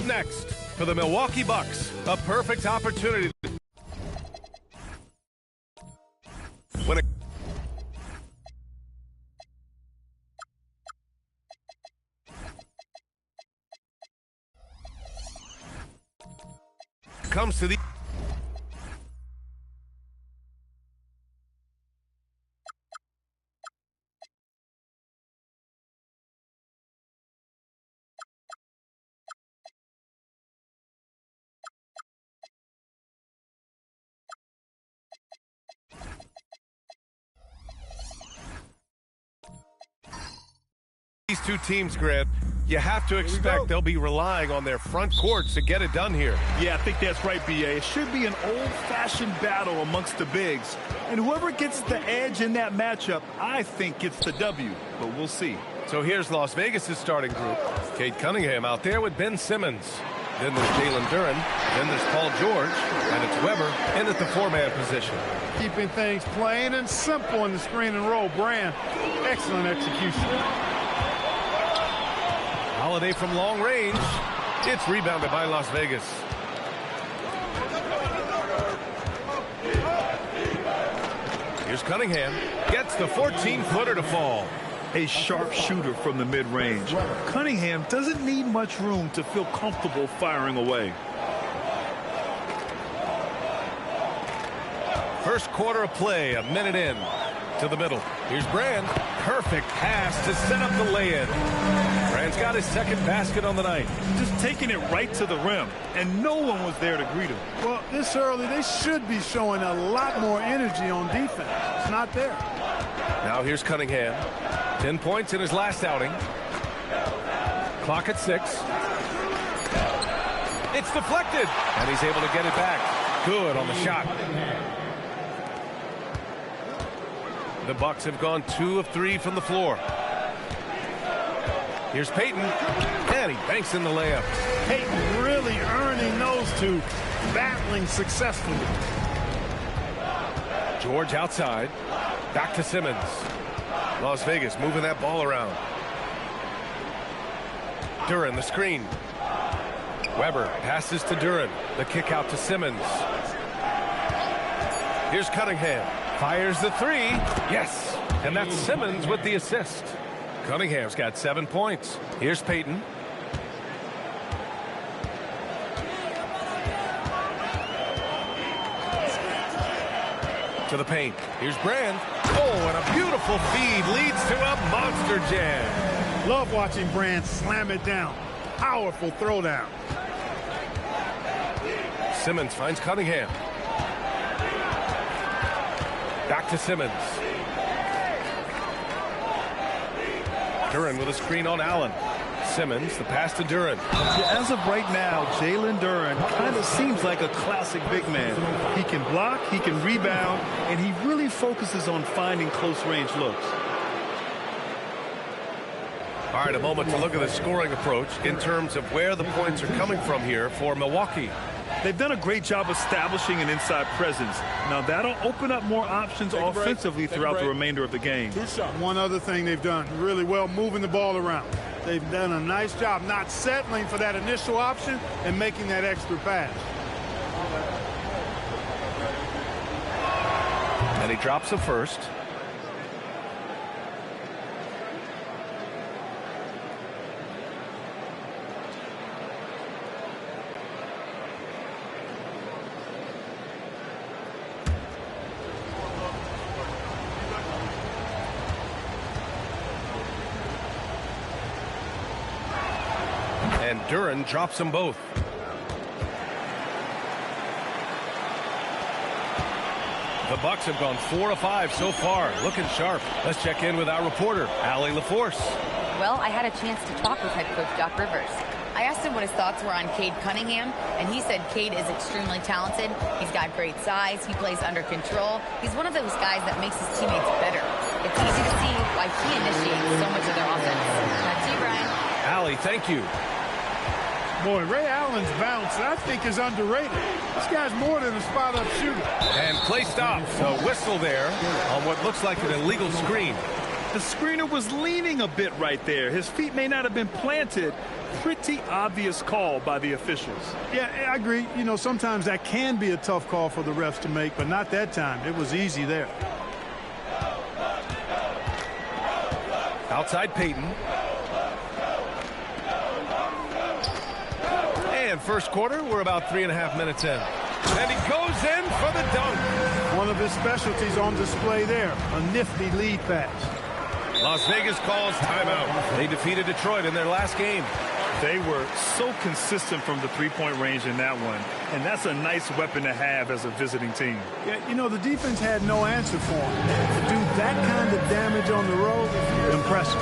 Up next, for the Milwaukee Bucks, a perfect opportunity. When it comes to the these two teams, Grant, you have to expect they'll be relying on their front courts to get it done here. Yeah, I think that's right, B.A. It should be an old-fashioned battle amongst the bigs. And whoever gets the edge in that matchup, I think gets the W. But we'll see. So here's Las Vegas' starting group. Cade Cunningham out there with Ben Simmons. Then there's Jalen Duren. Then there's Paul George. And it's Weber in at the four-man position. Keeping things plain and simple in the screen and roll. Brand, excellent execution. Holiday from long range. It's rebounded by Las Vegas. Here's Cunningham. Gets the 14-footer to fall. A sharp shooter from the mid-range. Cunningham doesn't need much room to feel comfortable firing away. First quarter of play, a minute in. To the middle. Here's Brand. Perfect pass to set up the lay-in. Brand's got his second basket on the night. Just taking it right to the rim, and no one was there to greet him. Well, this early, they should be showing a lot more energy on defense. It's not there. Now here's Cunningham. 10 points in his last outing. Clock at 6. It's deflected, and he's able to get it back. Good on the shot. The Bucks have gone 2 of 3 from the floor. Here's Payton, and he banks in the layup. Payton really earning those two, battling successfully. George outside. Back to Simmons. Las Vegas moving that ball around. Duren, the screen. Weber passes to Duren. The kick out to Simmons. Here's Cunningham. Fires the three. Yes. And that's Simmons with the assist. Cunningham's got 7 points. Here's Payton. To the paint. Here's Brand. Oh, and a beautiful feed leads to a monster jam. Love watching Brand slam it down. Powerful throwdown. Simmons finds Cunningham. Back to Simmons. Duren with a screen on Allen. Simmons, the pass to Duren. Yeah, as of right now, Jalen Duren kind of seems like a classic big man. He can block, he can rebound, and he really focuses on finding close-range looks. All right, a moment to look at the scoring approach in terms of where the points are coming from here for Milwaukee. They've done a great job establishing an inside presence. Now, that'll open up more options offensively throughout the remainder of the game. One other thing they've done really well, moving the ball around. They've done a nice job not settling for that initial option and making that extra pass. And he drops a first. And Duren drops them both. The Bucks have gone 4 of 5 so far, looking sharp. Let's check in with our reporter, Allie LaForce. Well, I had a chance to talk with head coach Doc Rivers. I asked him what his thoughts were on Cade Cunningham, and he said Cade is extremely talented. He's got great size. He plays under control. He's one of those guys that makes his teammates better. It's easy to see why he initiates so much of their offense. Back to you, Brian. Allie, thank you. Boy, Ray Allen's bounce, I think, is underrated. This guy's more than a spot-up shooter. And play stops. A whistle there on what looks like an illegal screen. The screener was leaning a bit right there. His feet may not have been planted. Pretty obvious call by the officials. Yeah, I agree. You know, sometimes that can be a tough call for the refs to make, but not that time. It was easy there. Outside Peyton. And first quarter, we're about 3.5 minutes in. And he goes in for the dunk. One of his specialties on display there, a nifty lead pass. Las Vegas calls timeout. They defeated Detroit in their last game. They were so consistent from the three-point range in that one, and that's a nice weapon to have as a visiting team. Yeah, you know, the defense had no answer for him. To do that kind of damage on the road, impressive.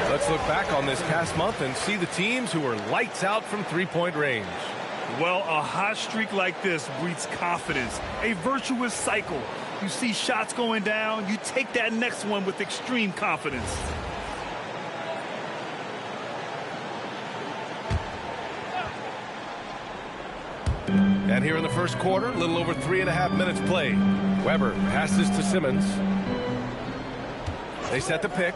Let's look back on this past month and see the teams who were lights out from three-point range. Well, a hot streak like this breeds confidence, a virtuous cycle. You see shots going down, you take that next one with extreme confidence. And here in the first quarter, a little over 3.5 minutes played. Weber passes to Simmons. They set the pick.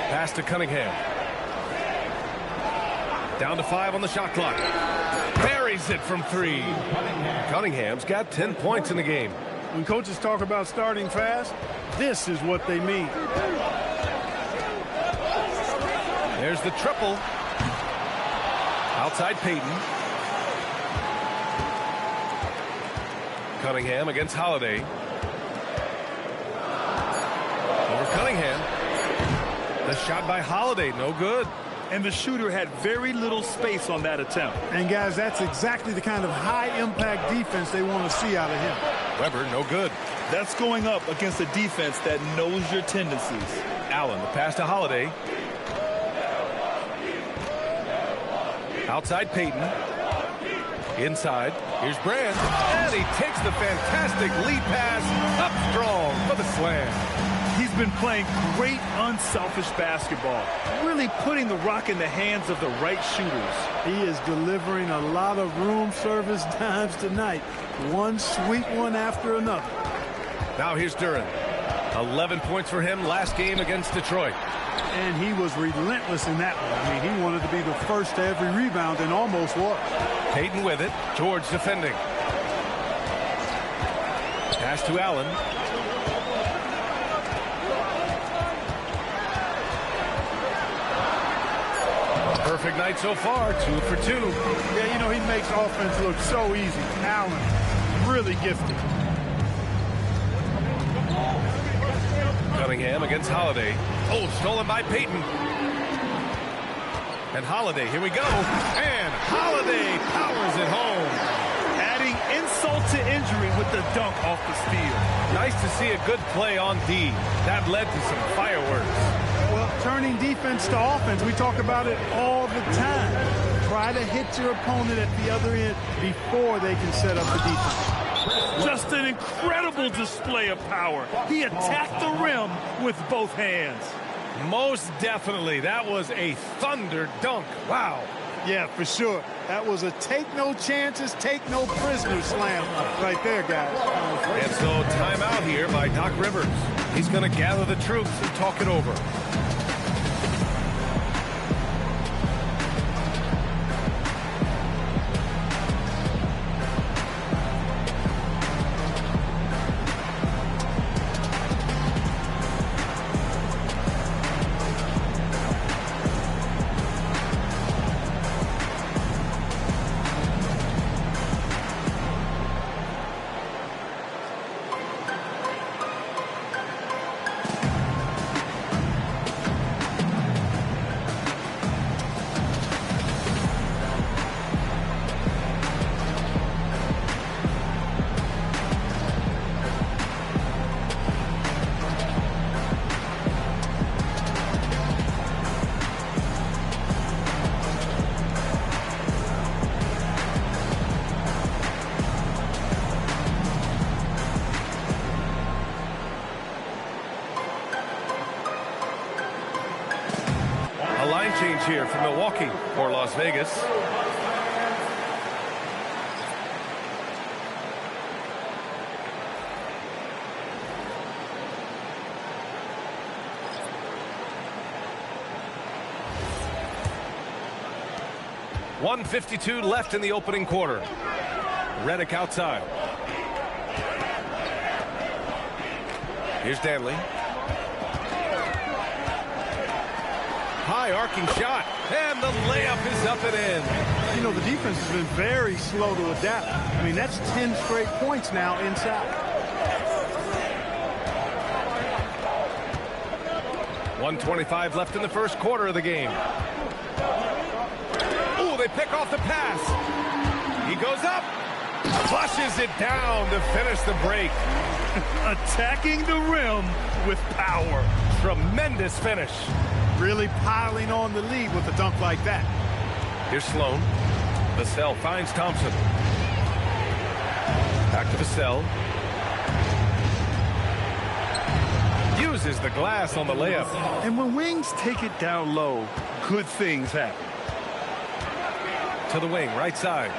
Pass to Cunningham. Down to 5 on the shot clock. Buries it from 3. Cunningham's got 10 points in the game. When coaches talk about starting fast, this is what they mean. There's the triple. Outside Peyton. Cunningham against Holiday. Over Cunningham. The shot by Holiday, no good. And the shooter had very little space on that attempt. And guys, that's exactly the kind of high-impact defense they want to see out of him. Weber, no good. That's going up against a defense that knows your tendencies. Allen, the pass to Holiday. Outside Peyton. Inside. Here's Brand. And he takes the fantastic lead pass up strong for the slam. He's been playing great unselfish basketball, really putting the rock in the hands of the right shooters. He is delivering a lot of room service dimes tonight. One sweet one after another. Now here's Duren. 11 points for him last game against Detroit. And he was relentless in that one. I mean, he wanted to be the first to every rebound and almost was. Peyton with it. George defending. Pass to Allen. Perfect night so far, 2 for 2. Yeah, you know, he makes offense look so easy. Allen, really gifted. Cunningham against Holiday. Oh, stolen by Peyton. And Holiday, here we go. And Holiday powers it home. Adding insult to injury with the dunk off the steal. Nice to see a good play on D. That led to some fireworks. Well, turning defense to offense, we talk about it all the time. Try to hit your opponent at the other end before they can set up the defense. Just an incredible display of power. He attacked the rim with both hands. Most definitely. That was a thunder dunk. Wow. Yeah, for sure. That was a take no chances, take no prisoners slam right there, guys. And so timeout here by Doc Rivers. He's going to gather the troops and talk it over. Line change here for Milwaukee or Las Vegas. .152 left in the opening quarter. Redick outside. Here's Danley. High arcing shot, and the layup is up and in. You know, the defense has been very slow to adapt. I mean, that's 10 straight points now inside. 1:25 left in the first quarter of the game. Ooh, they pick off the pass. He goes up, flushes it down to finish the break. Attacking the rim with power. Tremendous finish. Really piling on the lead with a dunk like that. Here's Sloan. Vassell finds Thompson. Back to Vassell. Uses the glass on the layup. And when wings take it down low, good things happen. To the wing, right side.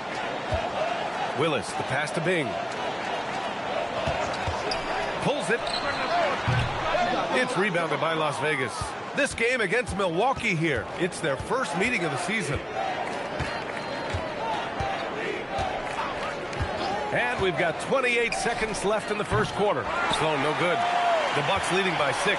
Willis, the pass to Bing. Pulls it. It's rebounded by Las Vegas. This game against Milwaukee here. It's their first meeting of the season. And we've got 28 seconds left in the first quarter. Sloan, no good. The Bucks leading by 6.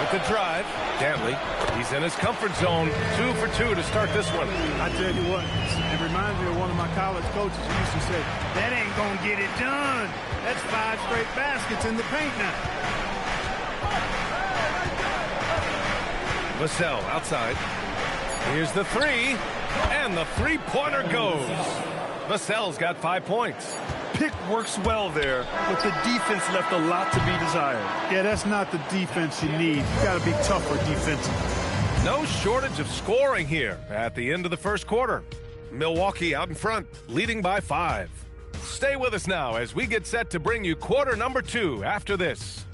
With the drive, Danley, he's in his comfort zone. 2 for 2 to start this one. I tell you what, it reminds me of one of my college coaches who used to say, that ain't gonna get it done. That's 5 straight baskets in the paint now. Vassell outside. Here's the 3, and the three-pointer goes. Vassell's got 5 points. Pick works well there, but the defense left a lot to be desired. Yeah, that's not the defense you need. You got to be tougher defensively. No shortage of scoring here at the end of the first quarter. Milwaukee out in front, leading by 5. Stay with us now as we get set to bring you quarter number 2 after this.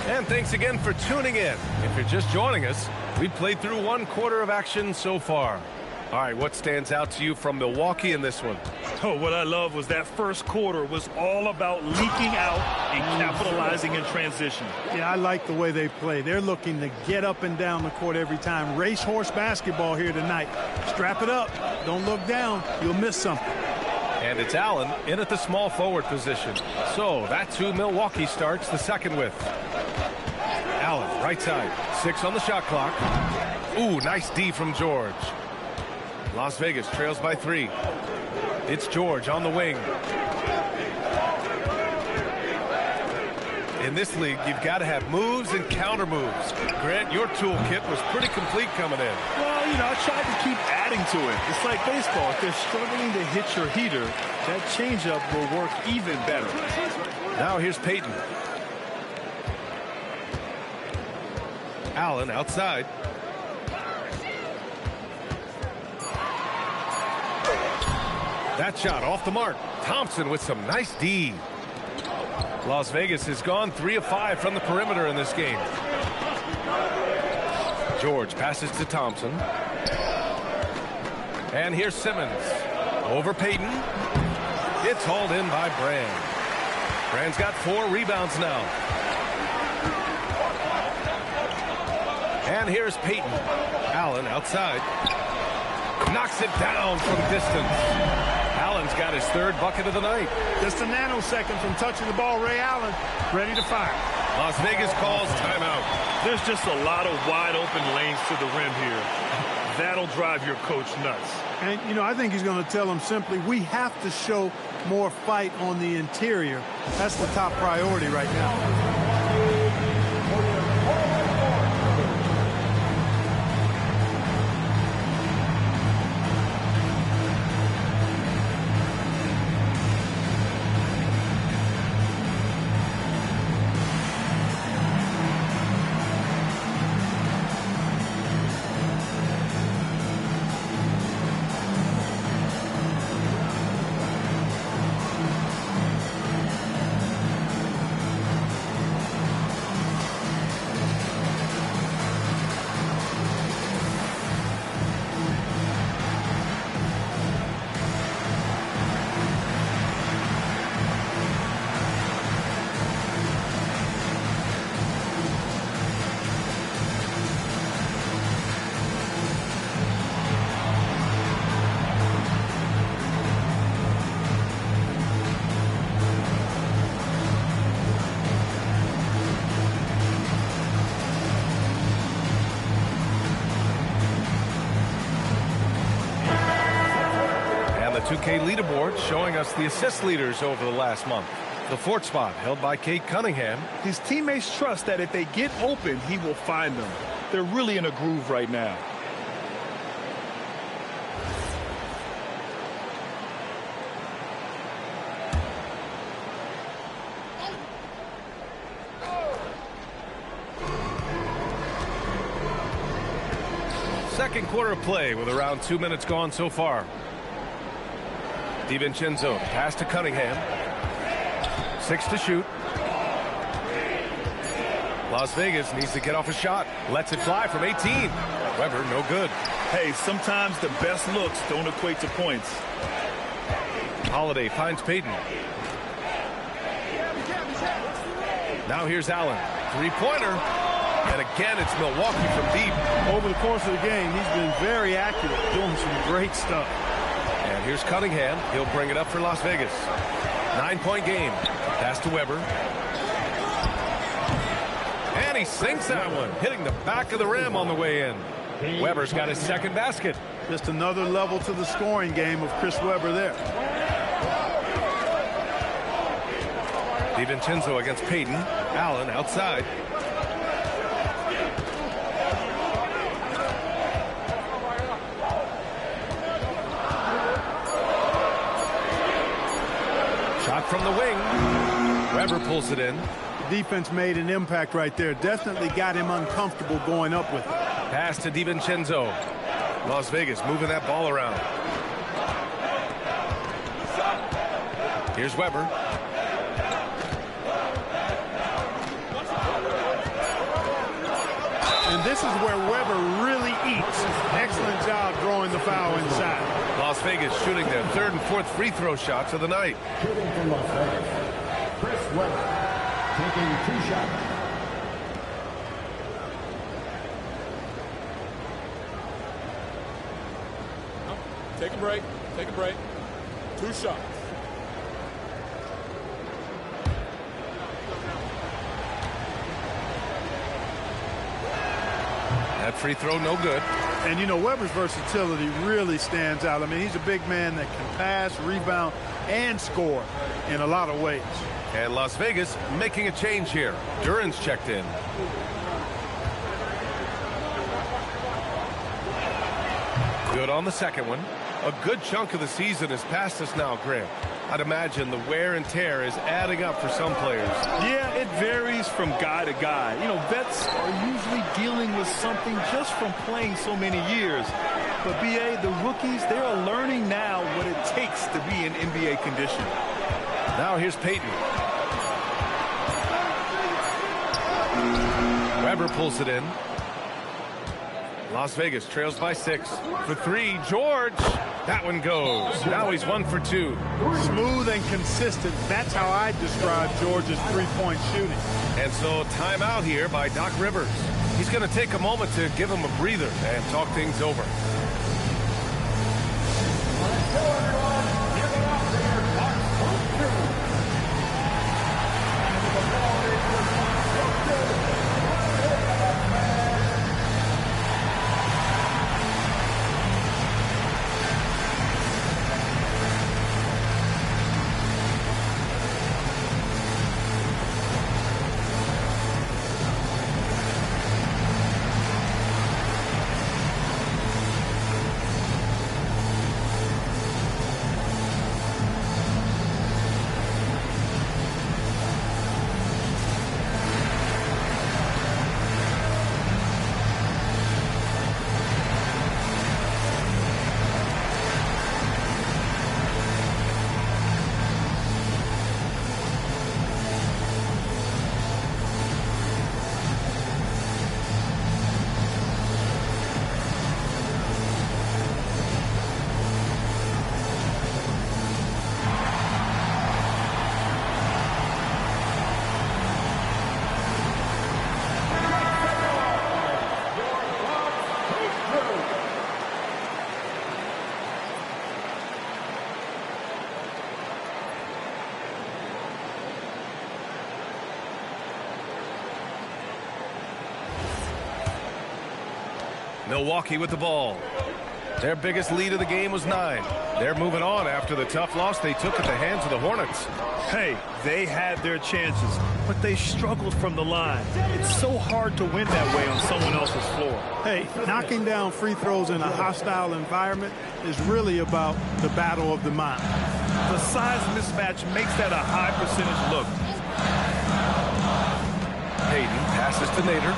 And thanks again for tuning in. If you're just joining us, we played through 1 quarter of action so far. All right, what stands out to you from Milwaukee in this one? Oh, what I love was that first quarter was all about leaking out and capitalizing in transition. Yeah, I like the way they play. They're looking to get up and down the court every time. Racehorse basketball here tonight. Strap it up. Don't look down. You'll miss something. And it's Allen in at the small forward position. So that's who Milwaukee starts the second with. Allen, right side. 6 on the shot clock. Ooh, nice D from George. Las Vegas trails by 3. It's George on the wing. In this league, you've got to have moves and counter moves. Grant, your toolkit was pretty complete coming in. Well, you know, I tried to keep adding to it. It's like baseball. If they're struggling to hit your heater, that changeup will work even better. Now here's Payton. Allen outside. That shot off the mark. Thompson with some nice D. Las Vegas has gone 3 of 5 from the perimeter in this game. George passes to Thompson. And here's Simmons. Over Payton. It's hauled in by Brand. Brand's got 4 rebounds now. And here's Payton. Allen outside. Knocks it down from distance. Allen's got his 3rd bucket of the night. Just a nanosecond from touching the ball. Ray Allen ready to fire. Las Vegas calls timeout. There's just a lot of wide open lanes to the rim here. That'll drive your coach nuts. And, you know, I think he's going to tell them simply, we have to show more fight on the interior. That's the top priority right now. 2K leaderboard showing us the assist leaders over the last month. The fourth spot held by Cade Cunningham. His teammates trust that if they get open, he will find them. They're really in a groove right now. Second quarter of play with around 2 minutes gone so far. DiVincenzo pass to Cunningham. 6 to shoot. Las Vegas needs to get off a shot. Lets it fly from 18. Weber, no good. Hey, sometimes the best looks don't equate to points. Holiday finds Payton. Now here's Allen. Three-pointer. And again, it's Milwaukee from deep. Over the course of the game, he's been very accurate, doing some great stuff. And here's Cunningham. He'll bring it up for Las Vegas. 9-point game. Pass to Weber. And he sinks that one, hitting the back of the rim on the way in. Weber's got his second basket. Just another level to the scoring game of Chris Weber there. DiVincenzo against Payton. Allen outside. Shot from the wing. Weber pulls it in. Defense made an impact right there. Definitely got him uncomfortable going up with it. Pass to DiVincenzo. Las Vegas moving that ball around. Here's Weber. And this is where Weber really eats. Excellent job drawing the foul inside. Las Vegas shooting their third and fourth free throw shots of the night. Shooting from Las Vegas, Chris Weber, taking 2 shots. Take a break. Take a break. 2 shots. That free throw no good. And, you know, Weber's versatility really stands out. I mean, he's a big man that can pass, rebound, and score in a lot of ways. And Las Vegas making a change here. Duran's checked in. Good on the second one. A good chunk of the season is past us now, Grant. I'd imagine the wear and tear is adding up for some players. Yeah, it varies from guy to guy. You know, vets are usually dealing with something just from playing so many years. But, B.A., the rookies, they are learning now what it takes to be in NBA condition. Now here's Payton. Weber pulls it in. Las Vegas trails by 6. For 3, George. That one goes. Now he's 1 for 2. Smooth and consistent. That's how I describe George's three-point shooting. And so timeout here by Doc Rivers. He's going to take a moment to give him a breather and talk things over. Milwaukee with the ball. Their biggest lead of the game was 9. They're moving on after the tough loss they took at the hands of the Hornets. Hey, they had their chances, but they struggled from the line. It's so hard to win that way on someone else's floor. Hey, knocking down free throws in a hostile environment is really about the battle of the mind. The size mismatch makes that a high percentage look. Hayden passes to Nader.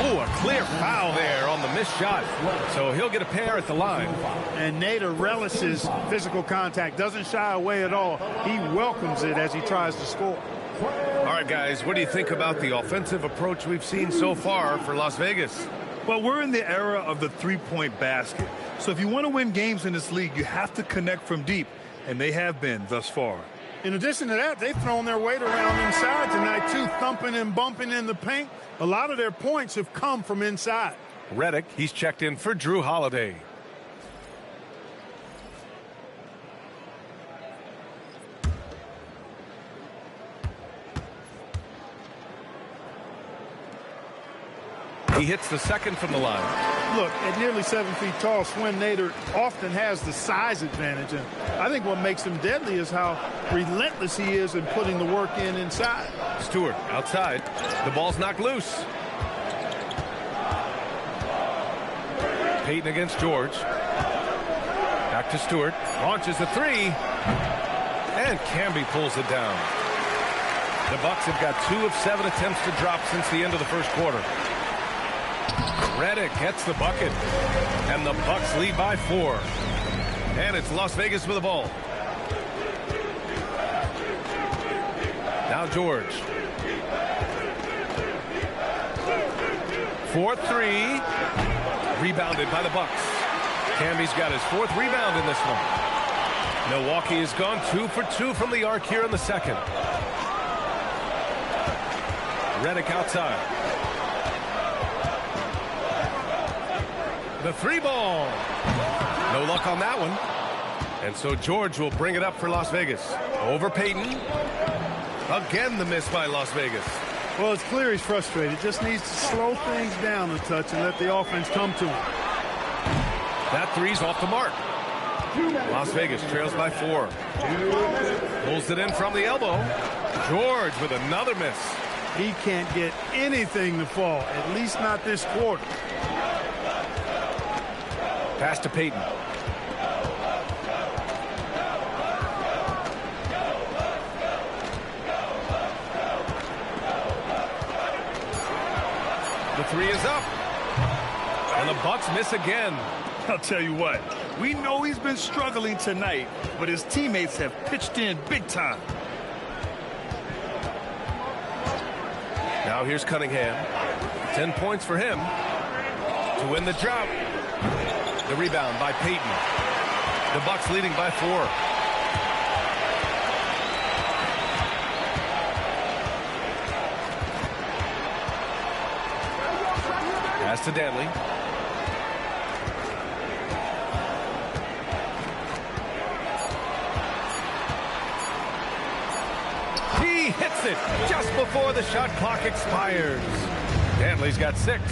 Oh, a clear foul there on the missed shot. So he'll get a pair at the line. And Nader relishes physical contact, doesn't shy away at all. He welcomes it as he tries to score. All right, guys, what do you think about the offensive approach we've seen so far for Las Vegas? Well, we're in the era of the three-point basket. So if you want to win games in this league, you have to connect from deep. And they have been thus far. In addition to that, they've thrown their weight around inside tonight, too, thumping and bumping in the paint. A lot of their points have come from inside. Redick, he's checked in for Drew Holiday. He hits the second from the line. Look, at nearly 7 feet tall, Swin Nader often has the size advantage. And I think what makes him deadly is how relentless he is in putting the work in inside. Stewart outside. The ball's knocked loose. Payton against George. Back to Stewart. Launches the three. And Camby pulls it down. The Bucks have got 2 of 7 attempts to drop since the end of the first quarter. Redick gets the bucket, and the Bucks lead by 4. And it's Las Vegas with the ball. Now George. 4-3. Rebounded by the Bucks. Camby's got his 4th rebound in this one. Milwaukee has gone 2 for 2 from the arc here in the second. Redick outside. The 3-ball. No luck on that one. And so George will bring it up for Las Vegas. Over Payton. Again the miss by Las Vegas. Well, it's clear he's frustrated. Just needs to slow things down a touch and let the offense come to him. That three's off the mark. Las Vegas trails by 4. Pulls it in from the elbow. George with another miss. He can't get anything to fall, at least not this quarter. Pass to Payton. The 3 is up. And the Bucks miss again. I'll tell you what, we know he's been struggling tonight, but his teammates have pitched in big time. Now here's Cunningham. 10 points for him to win the drought. The rebound by Payton. The Bucks leading by 4. Pass to Danley. He hits it just before the shot clock expires. Danley's got 6.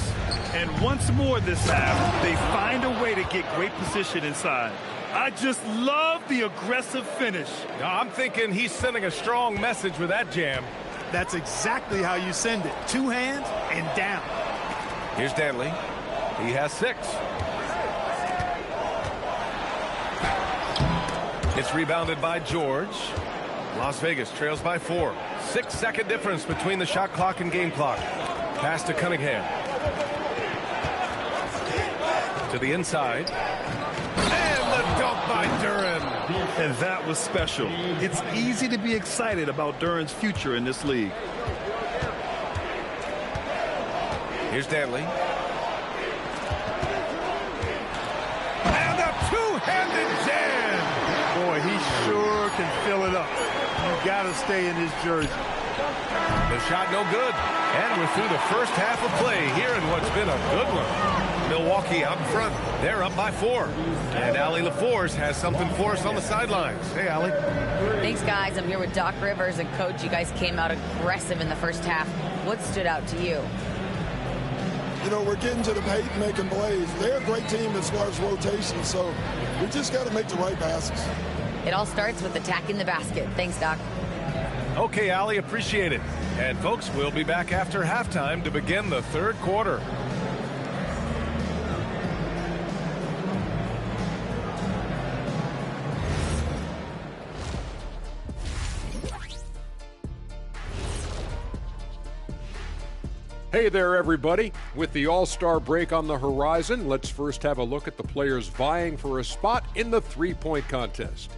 And once more this half, they find a way to get great position inside. I just love the aggressive finish. Now, I'm thinking he's sending a strong message with that jam. That's exactly how you send it. 2 hands and down. Here's Danley. He has 6. It's rebounded by George. Las Vegas trails by 4. 6-second difference between the shot clock and game clock. Pass to Cunningham. To the inside. And the dunk by Duren. And that was special. It's easy to be excited about Duren's future in this league. Here's Danley. And a two-handed jam. Boy, he sure can fill it up. You got to stay in his jersey. The shot no good. And we're through the first half of play here in what's been a good one. Milwaukee out in front. They're up by 4. And Allie LaForce has something for us on the sidelines. Hey, Allie. Thanks, guys. I'm here with Doc Rivers. And, Coach, you guys came out aggressive in the first half. What stood out to you? you know, we're getting to the paint making plays. They're a great team as far as rotation, so we just got to make the right passes. It all starts with attacking the basket. Thanks, Doc. Okay, Allie, appreciate it. And folks, we'll be back after halftime to begin the third quarter. Hey there, everybody. With the All-Star break on the horizon, let's first have a look at the players vying for a spot in the three-point contest.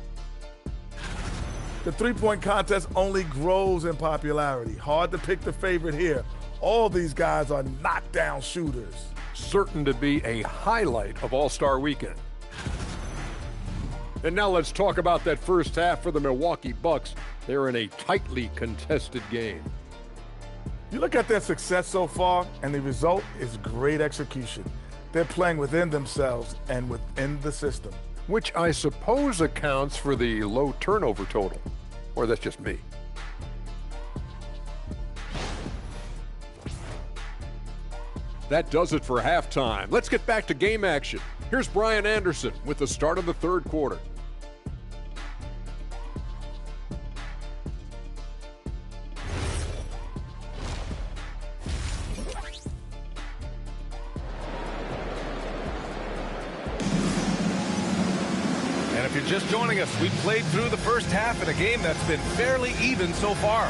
The three-point contest only grows in popularity. Hard to pick the favorite here. All these guys are knockdown shooters. Certain to be a highlight of All-Star Weekend. And now let's talk about that first half for the Milwaukee Bucks. They're in a tightly contested game. You look at their success so far, and the result is great execution. They're playing within themselves and within the system. Which I suppose accounts for the low turnover total. Or that's just me. That does it for halftime. Let's get back to game action. Here's Brian Anderson with the start of the third quarter. If you're just joining us, we played through the first half in a game that's been fairly even so far.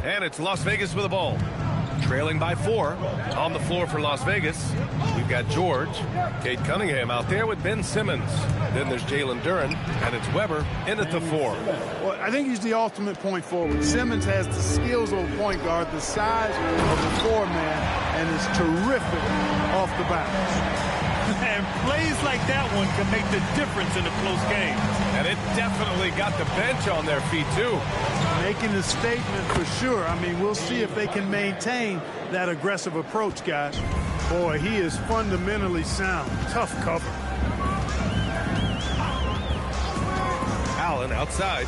And it's Las Vegas with the ball. Trailing by 4. On the floor for Las Vegas, we've got George. Cade Cunningham out there with Ben Simmons. Then there's Jalen Duren, and it's Weber in at the 4. Well, I think he's the ultimate point forward. Simmons has the skills of a point guard, the size of a 4-man, and is terrific off the bounce. And plays like that one can make the difference in a close game. And it definitely got the bench on their feet, too. Making a statement for sure. I mean, we'll see if they can maintain that aggressive approach, guys. Boy, he is fundamentally sound. Tough cover. Allen outside.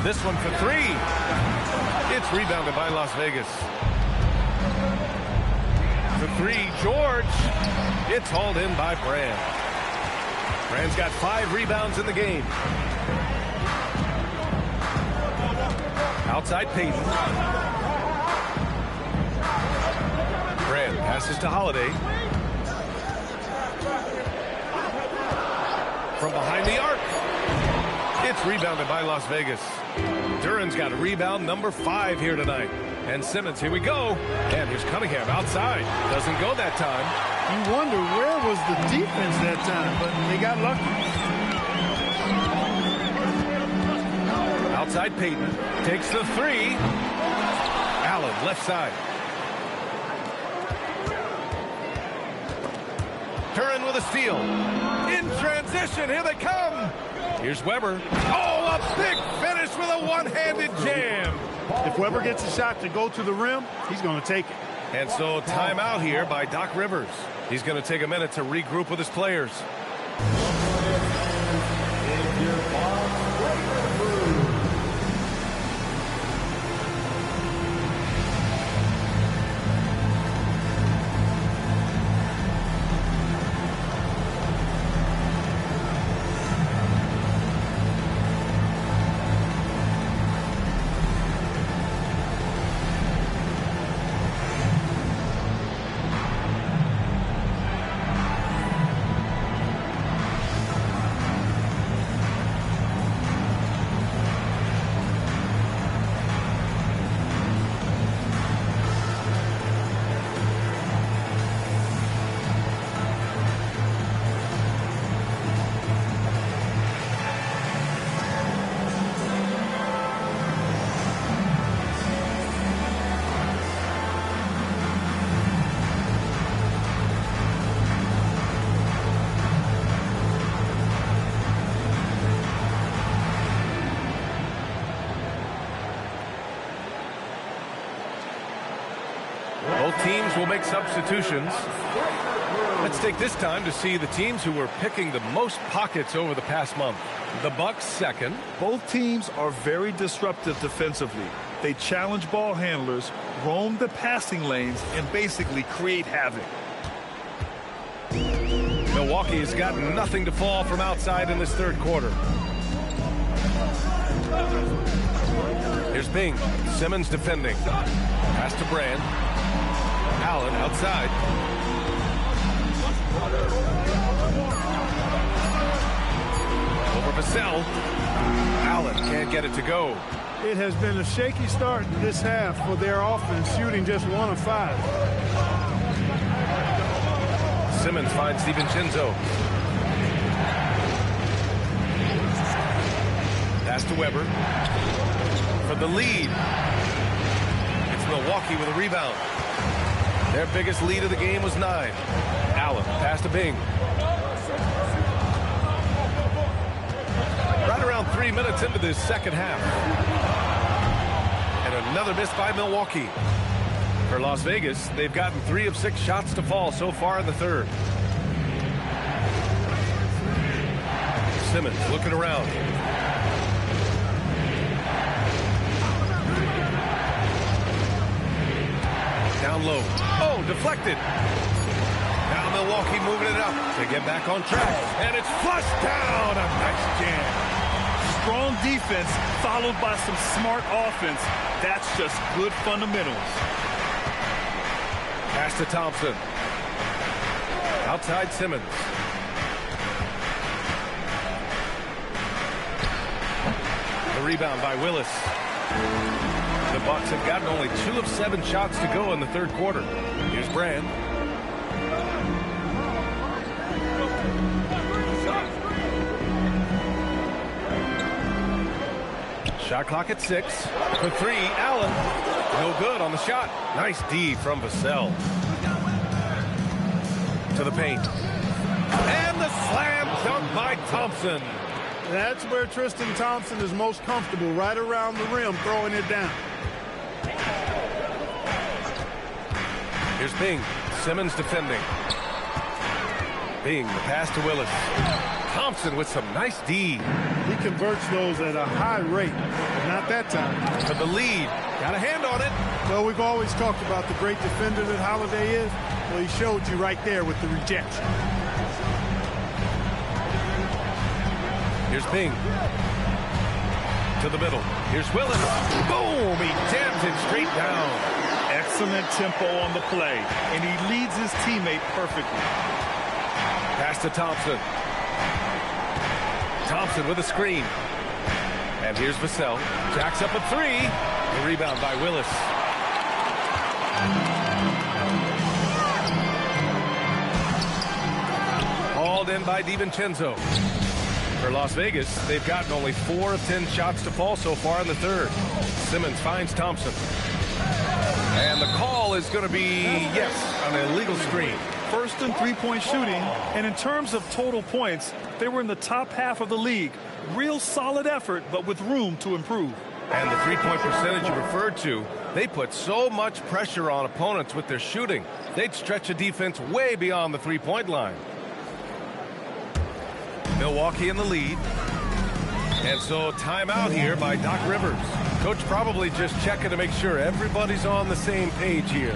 This one for 3. It's rebounded by Las Vegas. For 3, George. It's hauled in by Brand. Brand's got 5 rebounds in the game. Outside Payton. Brand passes to Holiday. From behind the arc. It's rebounded by Las Vegas. Duren's got a rebound number 5 here tonight. And Simmons, here we go. And here's Cunningham outside. Doesn't go that time. You wonder where was the defense that time, but they got lucky. Outside Payton. Takes the 3. Allen left side. Duren with a steal. In transition, here they come. Here's Weber. Oh, a big finish with a one-handed jam. If Weber gets a shot to go to the rim, he's going to take it. And so timeout here by Doc Rivers. He's going to take a minute to regroup with his players. Both teams will make substitutions. Let's take this time to see the teams who were picking the most pockets over the past month. The Bucks second. Both teams are very disruptive defensively. They challenge ball handlers, roam the passing lanes, and basically create havoc. Milwaukee has got nothing to fall from outside in this third quarter. Here's Bing. Simmons defending. Pass to Brand. Allen outside. Over Vassell. Allen can't get it to go. It has been a shaky start in this half for their offense, shooting just 1 of 5. Simmons finds DiVincenzo. Pass to Weber. For the lead. It's Milwaukee with a rebound. Their biggest lead of the game was 9. Allen, pass to Bing. Right around 3 minutes into this second half. And another miss by Milwaukee. For Las Vegas, they've gotten 3 of 6 shots to fall so far in the third. Simmons looking around. Down low. Oh, deflected. Now Milwaukee moving it up to get back on track. And it's flushed down. A nice jam. Strong defense followed by some smart offense. That's just good fundamentals. Pass to Thompson. Outside Simmons. The rebound by Willis. The Bucks have gotten only 2 of 7 shots to go in the third quarter. Here's Brand. Shot clock at 6. For 3, Allen. No good on the shot. Nice D from Vassell. To the paint. And the slam dunk by Thompson. That's where Tristan Thompson is most comfortable, right around the rim, throwing it down. Here's Bing. Simmons defending. Bing, the pass to Willis. Thompson with some nice D. He converts those at a high rate, but not that time. For the lead. Got a hand on it. Well, we've always talked about the great defender that Holiday is. Well, he showed you right there with the rejection. Here's Bing. To the middle. Here's Willis. Boom! He jams it straight down. Excellent tempo on the play, and he leads his teammate perfectly. Pass to Thompson. Thompson with a screen. And here's Vassell. Jacks up a 3. The rebound by Willis. Hauled in by DiVincenzo. For Las Vegas, they've gotten only 4 of 10 shots to fall so far in the third. Simmons finds Thompson. And the call is going to be, yes, an illegal screen. First and 3-point shooting, and in terms of total points, they were in the top half of the league. Real solid effort, but with room to improve. And the 3-point percentage you referred to, they put so much pressure on opponents with their shooting. They'd stretch a defense way beyond the 3-point line. Milwaukee in the lead. And so timeout here by Doc Rivers. Coach probably just checking to make sure everybody's on the same page here.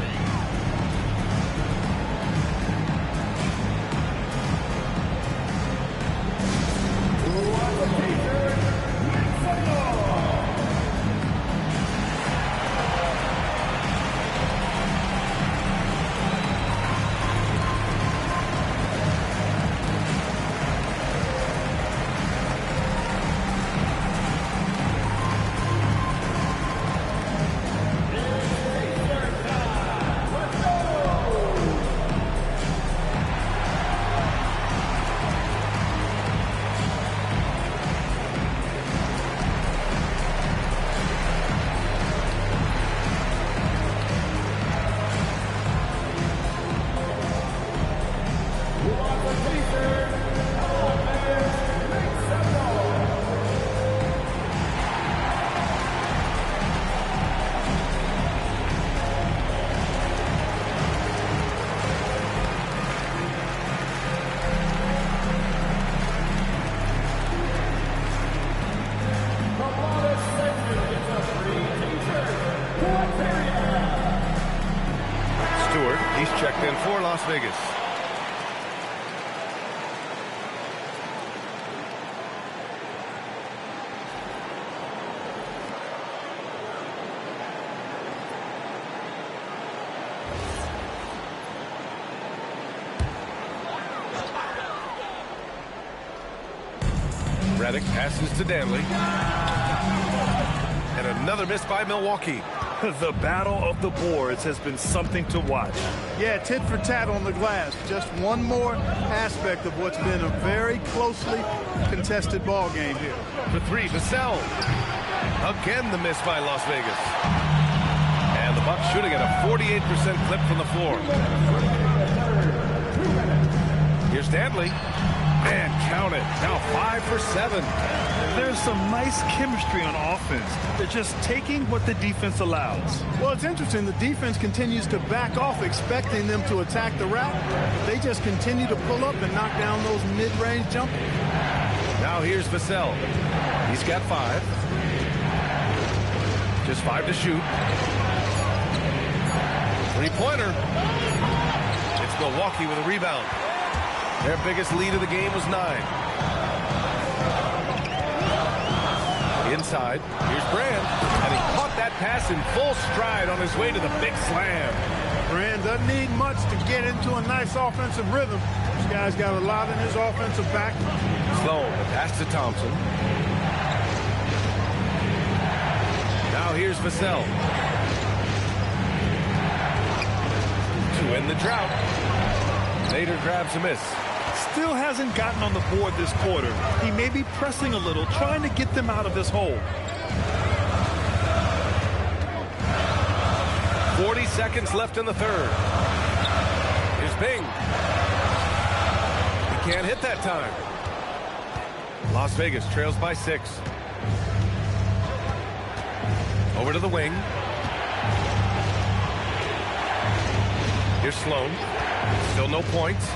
then for Las Vegas. Reddick passes to Danley. And another miss by Milwaukee. The battle of the boards has been something to watch. Yeah, tit for tat on the glass. Just one more aspect of what's been a very closely contested ball game here. For three, Vassell. Again, the miss by Las Vegas. And the Bucks shooting at a 48% clip from the floor. Here's Danley. And count it. Now 5 for 7. There's some nice chemistry on offense. They're just taking what the defense allows. Well, it's interesting. The defense continues to back off, expecting them to attack the rack. They just continue to pull up and knock down those mid-range jumpers. Now here's Vassell. He's got 5. Just 5 to shoot. Three-pointer. It's Milwaukee with a rebound. Their biggest lead of the game was 9. Inside, here's Brand, and he caught that pass in full stride on his way to the big slam. Brand doesn't need much to get into a nice offensive rhythm. This guy's got a lot in his offensive back. Sloan, the pass to Thompson. Now here's Vassell. To end the drought. Nader grabs a miss. Still hasn't gotten on the board this quarter. He may be pressing a little, trying to get them out of this hole. 40 seconds left in the third. Here's Bing. He can't hit that time. Las Vegas trails by 6. Over to the wing. Here's Sloan. Still no points.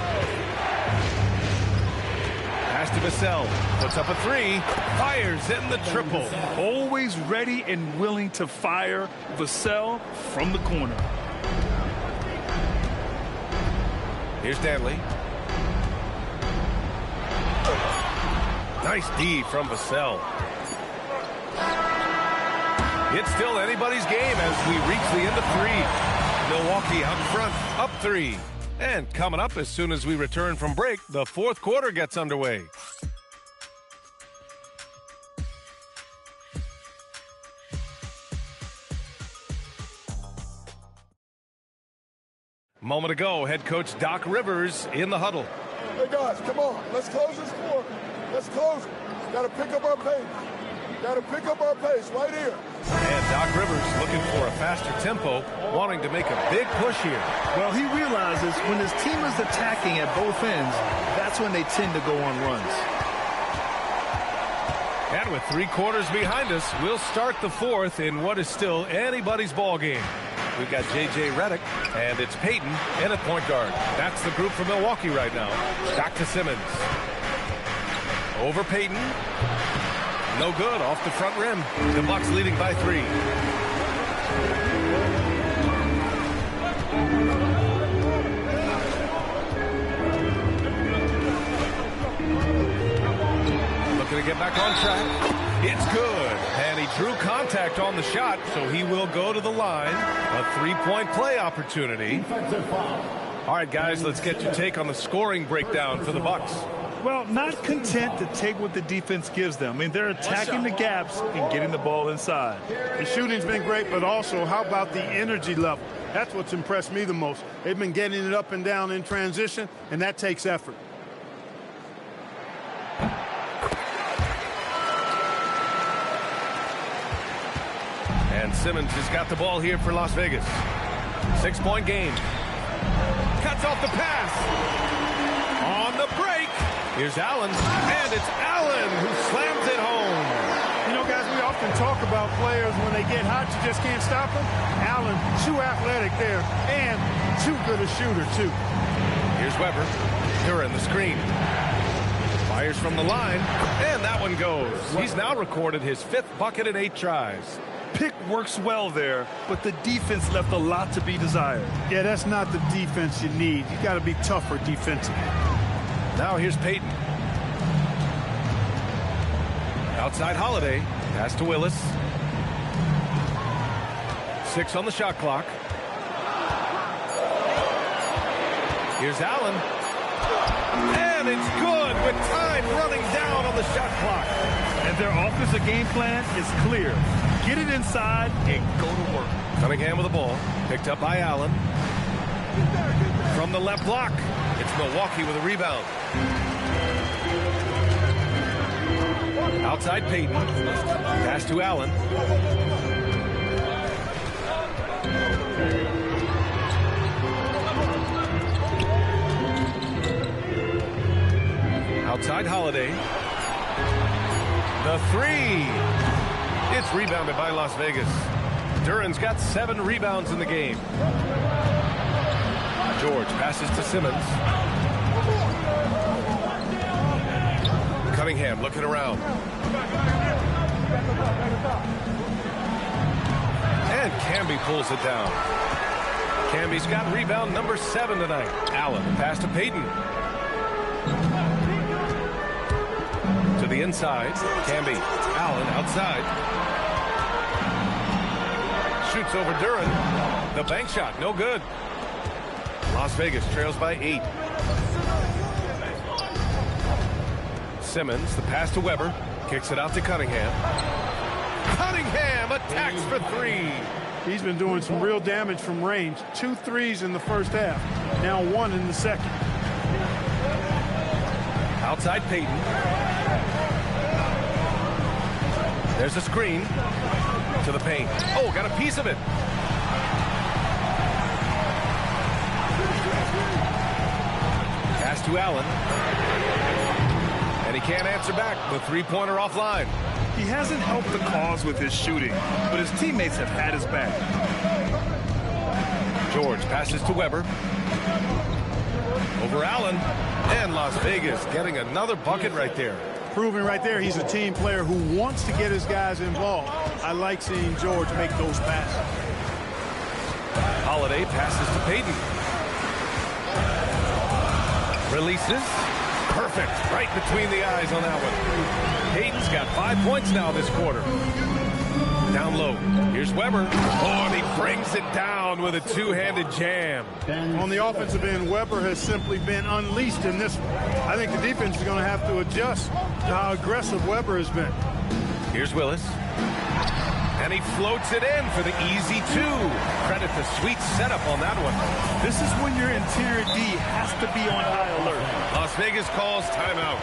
Pass to Vassell. Puts up a 3. Fires in the triple. Always ready and willing to fire. Vassell from the corner. Here's Danley. Nice D from Vassell. It's still anybody's game as we reach the end of 3. Milwaukee out front, up 3. And coming up as soon as we return from break, the fourth quarter gets underway. Moment ago, head coach Doc Rivers in the huddle. Hey guys, come on, let's close this quarter. Let's close it. Got to pick up our pace. Got to pick up our pace right here. And Doc Rivers looking for a faster tempo, wanting to make a big push here. Well, he realizes when his team is attacking at both ends, that's when they tend to go on runs. And with 3 quarters behind us, we'll start the fourth in what is still anybody's ball game. We've got J.J. Reddick, and it's Payton in at point guard. That's the group for Milwaukee right now. Back to Simmons. Over Payton. No good, off the front rim. The Bucks leading by 3. Looking to get back on track. It's good. And he drew contact on the shot, so he will go to the line. A 3-point play opportunity. All right, guys, let's get your take on the scoring breakdown for the Bucks. Well, not content to take what the defense gives them. I mean, they're attacking the gaps and getting the ball inside. The shooting's been great, but also how about the energy level? That's what's impressed me the most. They've been getting it up and down in transition, and that takes effort. And Simmons has got the ball here for Las Vegas. 6-point game. Cuts off the pass. On the break. Here's Allen, and it's Allen who slams it home. You know, guys, we often talk about players when they get hot, you just can't stop them. Allen, too athletic there, and too good a shooter, too. Here's Weber. Duran the screen. Fires from the line, and that one goes. He's now recorded his 5th bucket in 8 tries. pick works well there, but the defense left a lot to be desired. Yeah, that's not the defense you need. You got to be tougher defensively. Now here's Peyton. Outside Holiday. Pass to Willis. 6 on the shot clock. Here's Allen. And it's good with time running down on the shot clock. And their offensive game plan is clear. Get it inside and go to work. Cunningham with the ball. Picked up by Allen. From the left block. It's Milwaukee with a rebound. Outside Peyton. Pass to Allen. Outside Holiday. The 3. It's rebounded by Las Vegas. Duran's got 7 rebounds in the game. George passes to Simmons. Cunningham looking around. And Camby pulls it down. Camby's got rebound number 7 tonight. Allen pass to Peyton. To the inside. Camby. Allen outside. Shoots over Duran. The bank shot, no good. Las Vegas trails by 8. Simmons, the pass to Weber. Kicks it out to Cunningham. Cunningham attacks for 3. He's been doing some real damage from range. 2 threes in the first half. Now 1 in the second. Outside Peyton. There's a screen to the paint. Oh, got a piece of it. Pass to Allen. And he can't answer back. The three-pointer offline. He hasn't helped the cause with his shooting, but his teammates have had his back. George passes to Weber. Over Allen. And Las Vegas getting another bucket right there. Proving right there he's a team player who wants to get his guys involved. I like seeing George make those passes. Holiday passes to Peyton. Releases. Perfect. Right between the eyes on that one. Peyton's got 5 points now this quarter. Down low. Here's Weber. Oh, and he brings it down with a two-handed jam. On the offensive end, Weber has simply been unleashed in this one. I think the defense is going to have to adjust to how aggressive Weber has been. Here's Willis. And he floats it in for the easy 2. Credit the sweet setup on that one. This is when your interior D has to be on high alert. Las Vegas calls timeout.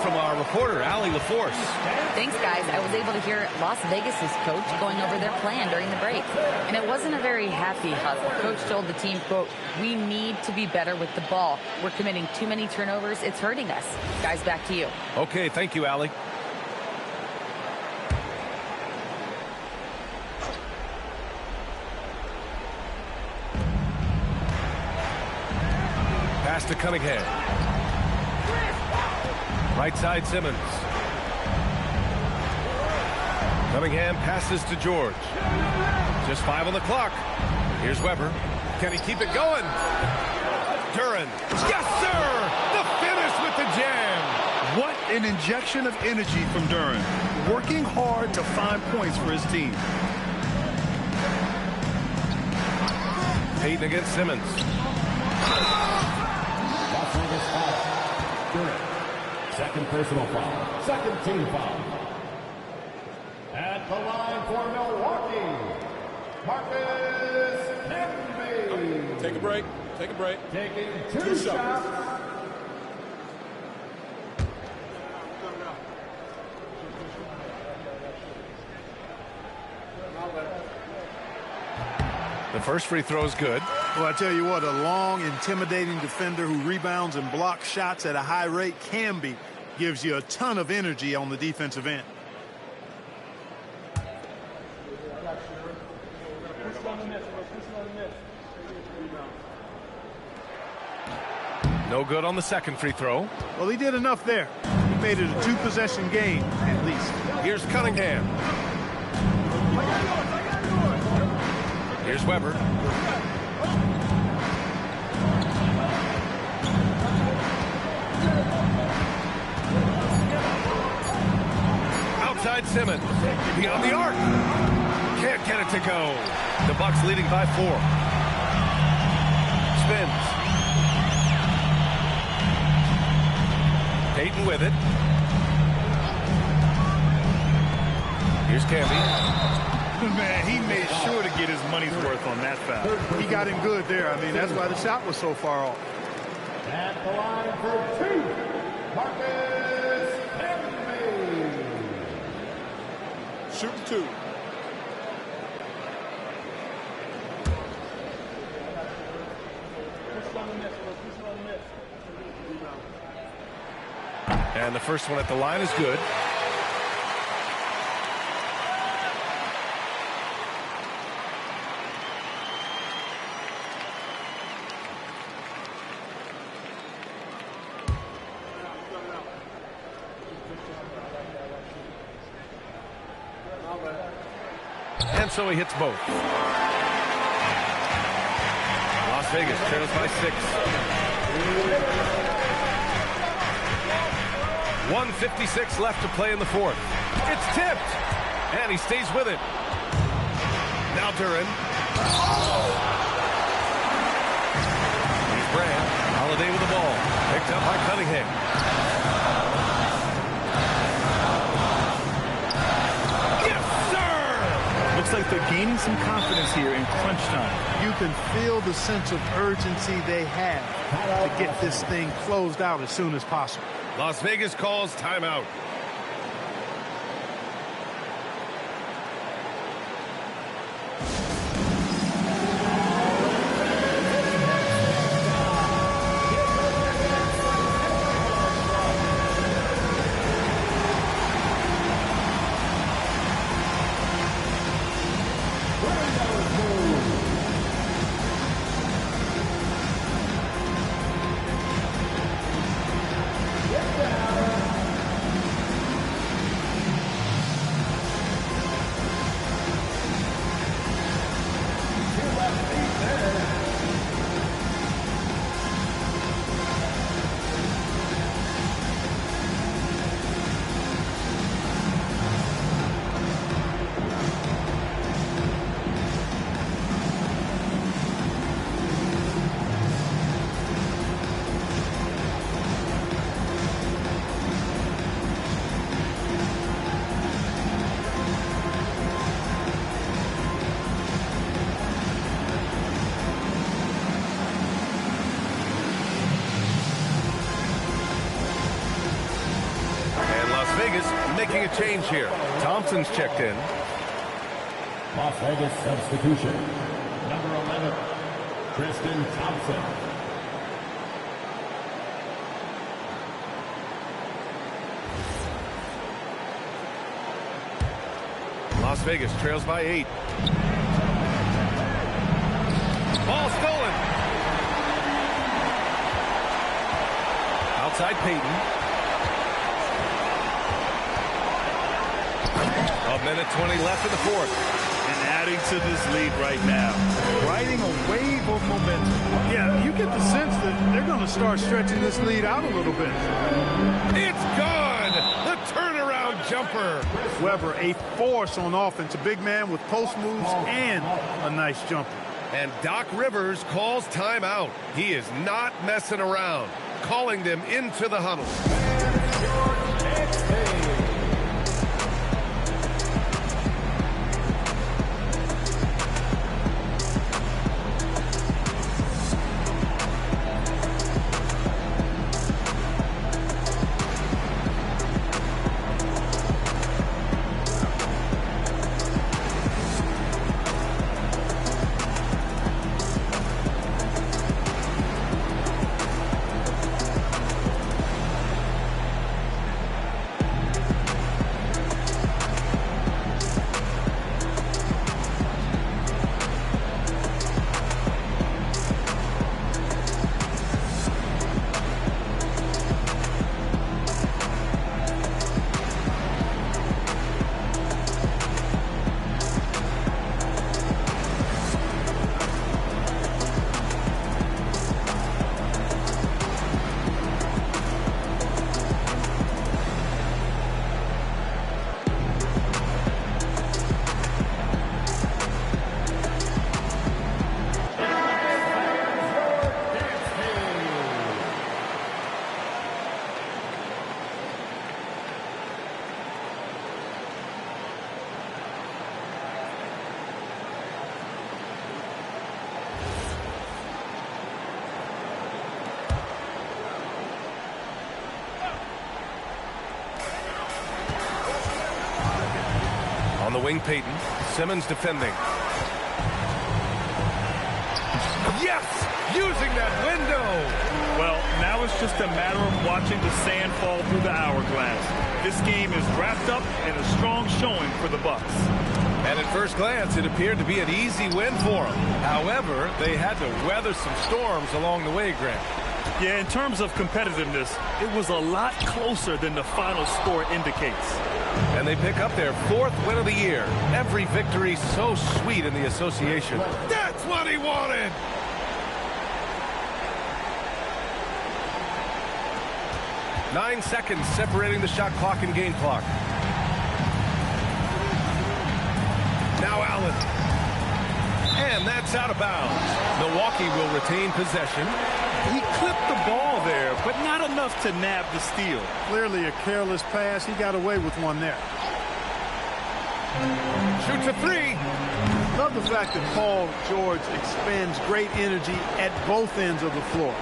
From our reporter, Allie LaForce. Thanks, guys. I was able to hear Las Vegas's coach going over their plan during the break. And it wasn't a very happy hustle. Coach told the team, quote, "We need to be better with the ball. We're committing too many turnovers. It's hurting us." Guys, back to you. Okay, thank you, Allie. Pass to Cunningham. Right side, Simmons. Cunningham passes to George. Just 5 on the clock. Here's Weber. Can he keep it going? Duren. Yes, sir! The finish with the jam. What an injection of energy from Duren. Working hard to find points for his team. Payton against Simmons. Las Vegas foul. Duren. Second personal foul. Second team foul. At the line for Milwaukee, Marcus Camby. Take a break. Take a break. Taking two shots. The first free throw is good. Well, I tell you what, a long, intimidating defender who rebounds and blocks shots at a high rate, Camby, gives you a ton of energy on the defensive end. No good on the second free throw. Well, he did enough there. He made it a two-possession game, at least. Here's Cunningham. Here's Weber. Outside Simmons. Beyond the arc. Can't get it to go. The Bucks leading by 4. Spins. Payton with it. Here's Camby. Man, he made sure to get his money's worth on that foul. He got him good there. I mean, that's why the shot was so far off. At the line for 2, Marcus Camby. Shoot 2. And the first one at the line is good. And so he hits both. Las Vegas trails by 6. 1:56 left to play in the fourth. It's tipped. And he stays with it. Now Duren. Here's Brand. Holiday with the ball. Picked up by Cunningham. Looks like they're gaining some confidence here in crunch time. You can feel the sense of urgency they have to get this thing closed out as soon as possible. Las Vegas calls timeout. Making a change here. Thompson's checked in. Las Vegas substitution. Number 11, Tristan Thompson. Las Vegas trails by 8. Ball stolen. Outside Payton. A minute 20 left in the fourth. And adding to this lead right now, riding a wave of momentum. Yeah, you get the sense that they're going to start stretching this lead out a little bit. It's gone! The turnaround jumper. Weber, a force on offense, a big man with post moves and a nice jumper. And Doc Rivers calls timeout. He is not messing around, calling them into the huddle. On the wing, Peyton. Simmons defending. Yes! Using that window! Well, now it's just a matter of watching the sand fall through the hourglass. This game is wrapped up in a strong showing for the Bucks. And at first glance, it appeared to be an easy win for them. However, they had to weather some storms along the way, Grant. Yeah, in terms of competitiveness, it was a lot closer than the final score indicates. And they pick up their fourth win of the year. Every victory so sweet in the association. That's what he wanted! Nine seconds separating the shot clock and game clock. Now Allen. And that's out of bounds. Milwaukee will retain possession. He clipped the ball there, but not enough to nab the steal. Clearly a careless pass. He got away with one there. Shoots a three. Love the fact that Paul George expends great energy at both ends of the floor.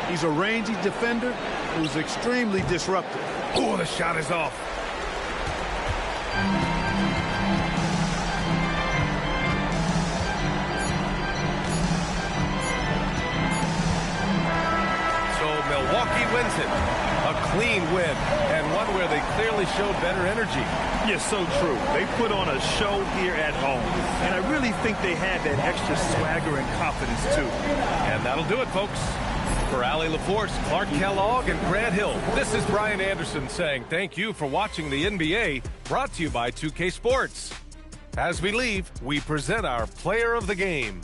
He's a rangy defender who's extremely disruptive. Oh, the shot is off. Milwaukee wins it. A clean win, and one where they clearly showed better energy. Yes, so true. They put on a show here at home, and I really think they had that extra swagger and confidence, too. And that'll do it, folks. For Allie LaForce, Clark Kellogg, and Grant Hill, this is Brian Anderson saying thank you for watching the NBA, brought to you by 2K Sports. As we leave, we present our player of the game.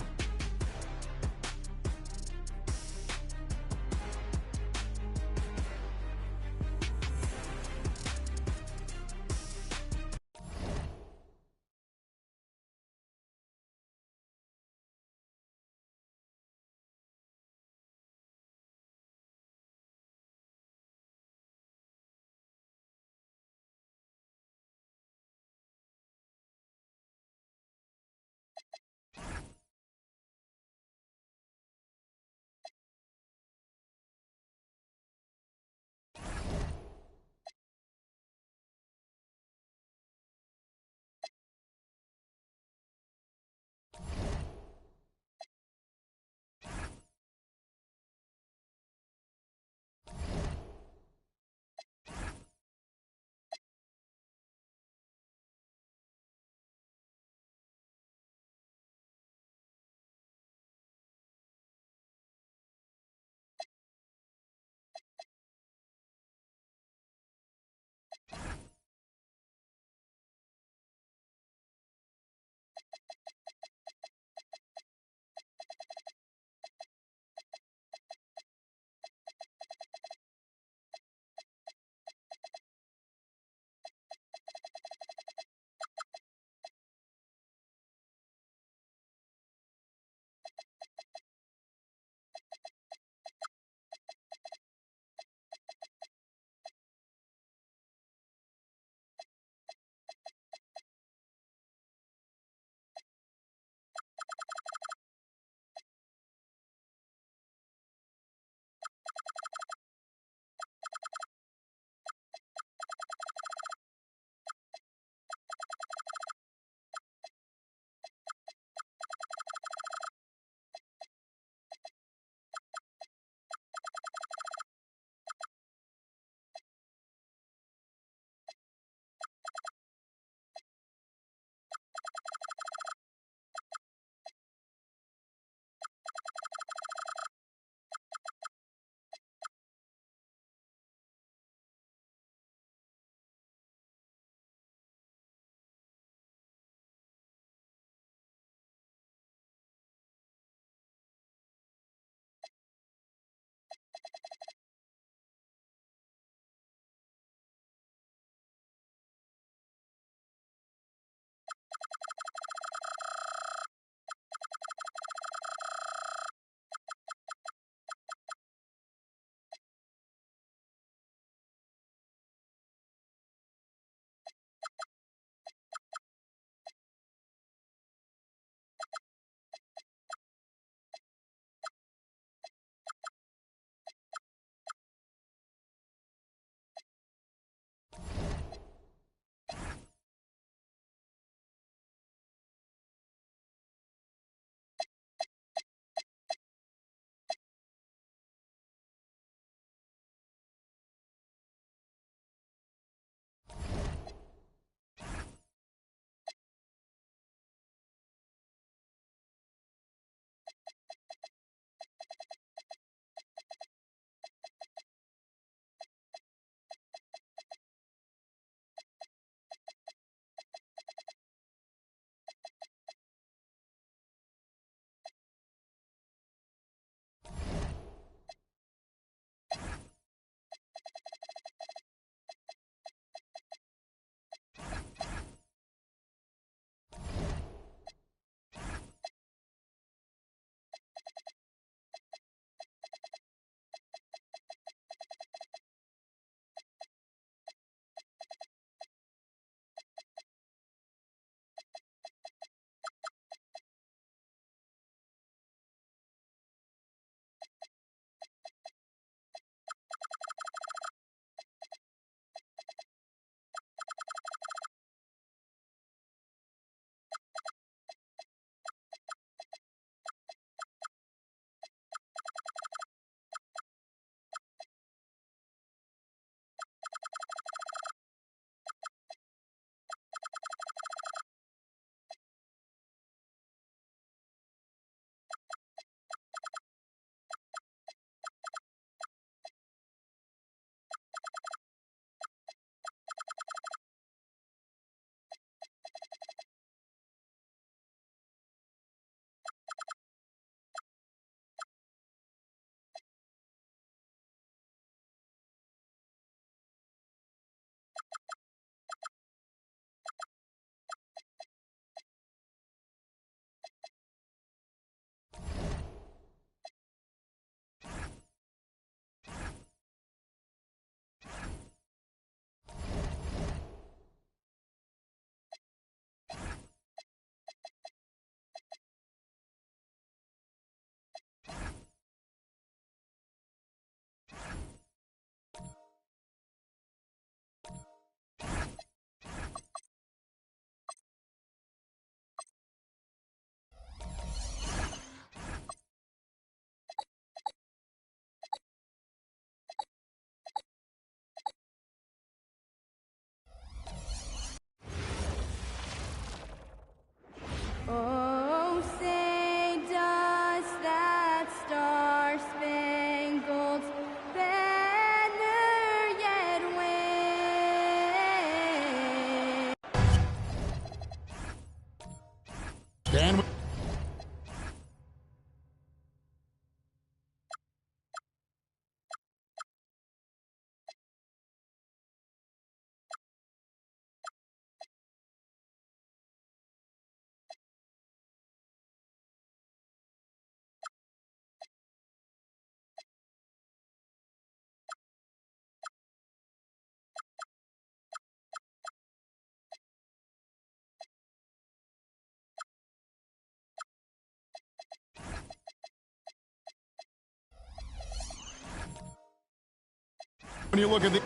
When you look at the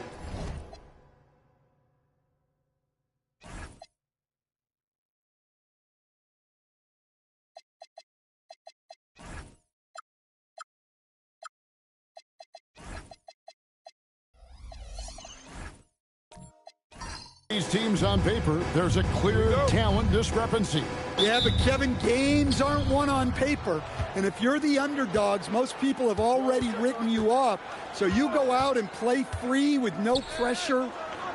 these teams on paper, there's a clear talent discrepancy. Yeah, but Kevin, games aren't won on paper. And if you're the underdogs, most people have already written you off. So you go out and play free with no pressure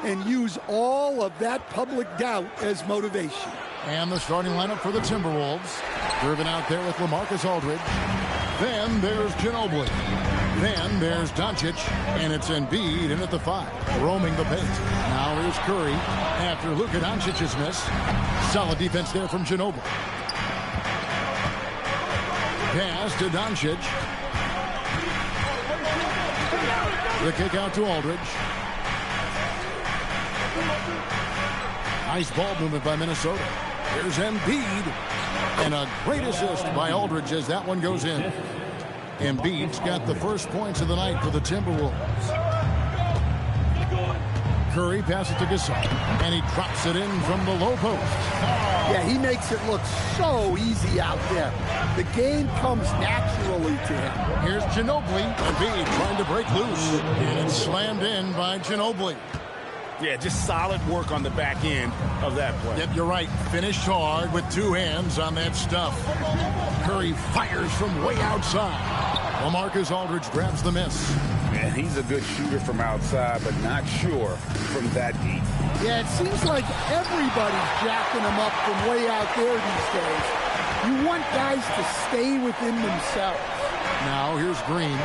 and use all of that public doubt as motivation. And the starting lineup for the Timberwolves. Driven out there with LaMarcus Aldridge. Then there's Ginobili. Then there's Doncic, and it's Embiid in at the 5, roaming the paint. Now here's Curry after Luka Doncic's miss. Solid defense there from Ginobili. Pass to Doncic. The kick out to Aldridge. Nice ball movement by Minnesota. Here's Embiid. And a great assist by Aldridge as that one goes in. Embiid's got the first points of the night for the Timberwolves. Curry passes to Gasol, and he drops it in from the low post. Yeah, he makes it look so easy out there. The game comes naturally to him. Here's Ginobili. Embiid trying to break loose, and it's slammed in by Ginobili. Yeah, just solid work on the back end of that play. Yep, you're right. Finished hard with 2 hands on that stuff. Curry fires from way outside. LaMarcus Aldridge grabs the miss. Man, he's a good shooter from outside, but not sure from that deep. Yeah, it seems like everybody's jacking him up from way out there these days. You want guys to stay within themselves. Now here's Green.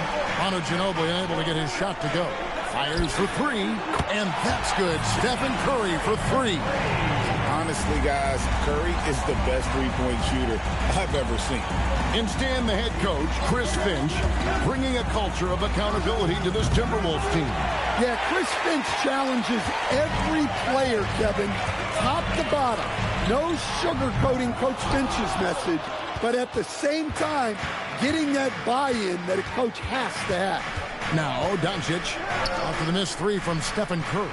Manu Ginobili unable to get his shot to go. Fires for 3, and that's good. Stephen Curry for 3. Honestly, guys, Curry is the best three-point shooter I've ever seen. In Stan, the head coach, Chris Finch, bringing a culture of accountability to this Timberwolves team. Yeah, Chris Finch challenges every player, Kevin, top to bottom. No sugarcoating Coach Finch's message, but at the same time, getting that buy-in that a coach has to have. Now, Doncic, after the missed 3 from Stephen Curry.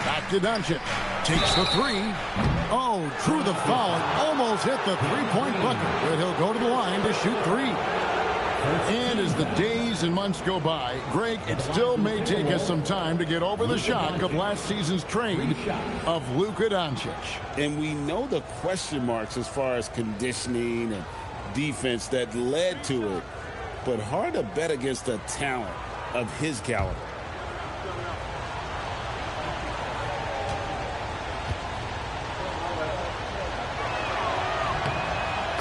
Back to Doncic. Takes the 3. Oh, drew the foul and almost hit the three-point bucket. But he'll go to the line to shoot 3. And as the days and months go by, Greg, it still may take us some time to get over the shock of last season's trade of Luka Doncic. And we know the question marks as far as conditioning and defense that led to it. But hard to bet against a talent of his caliber.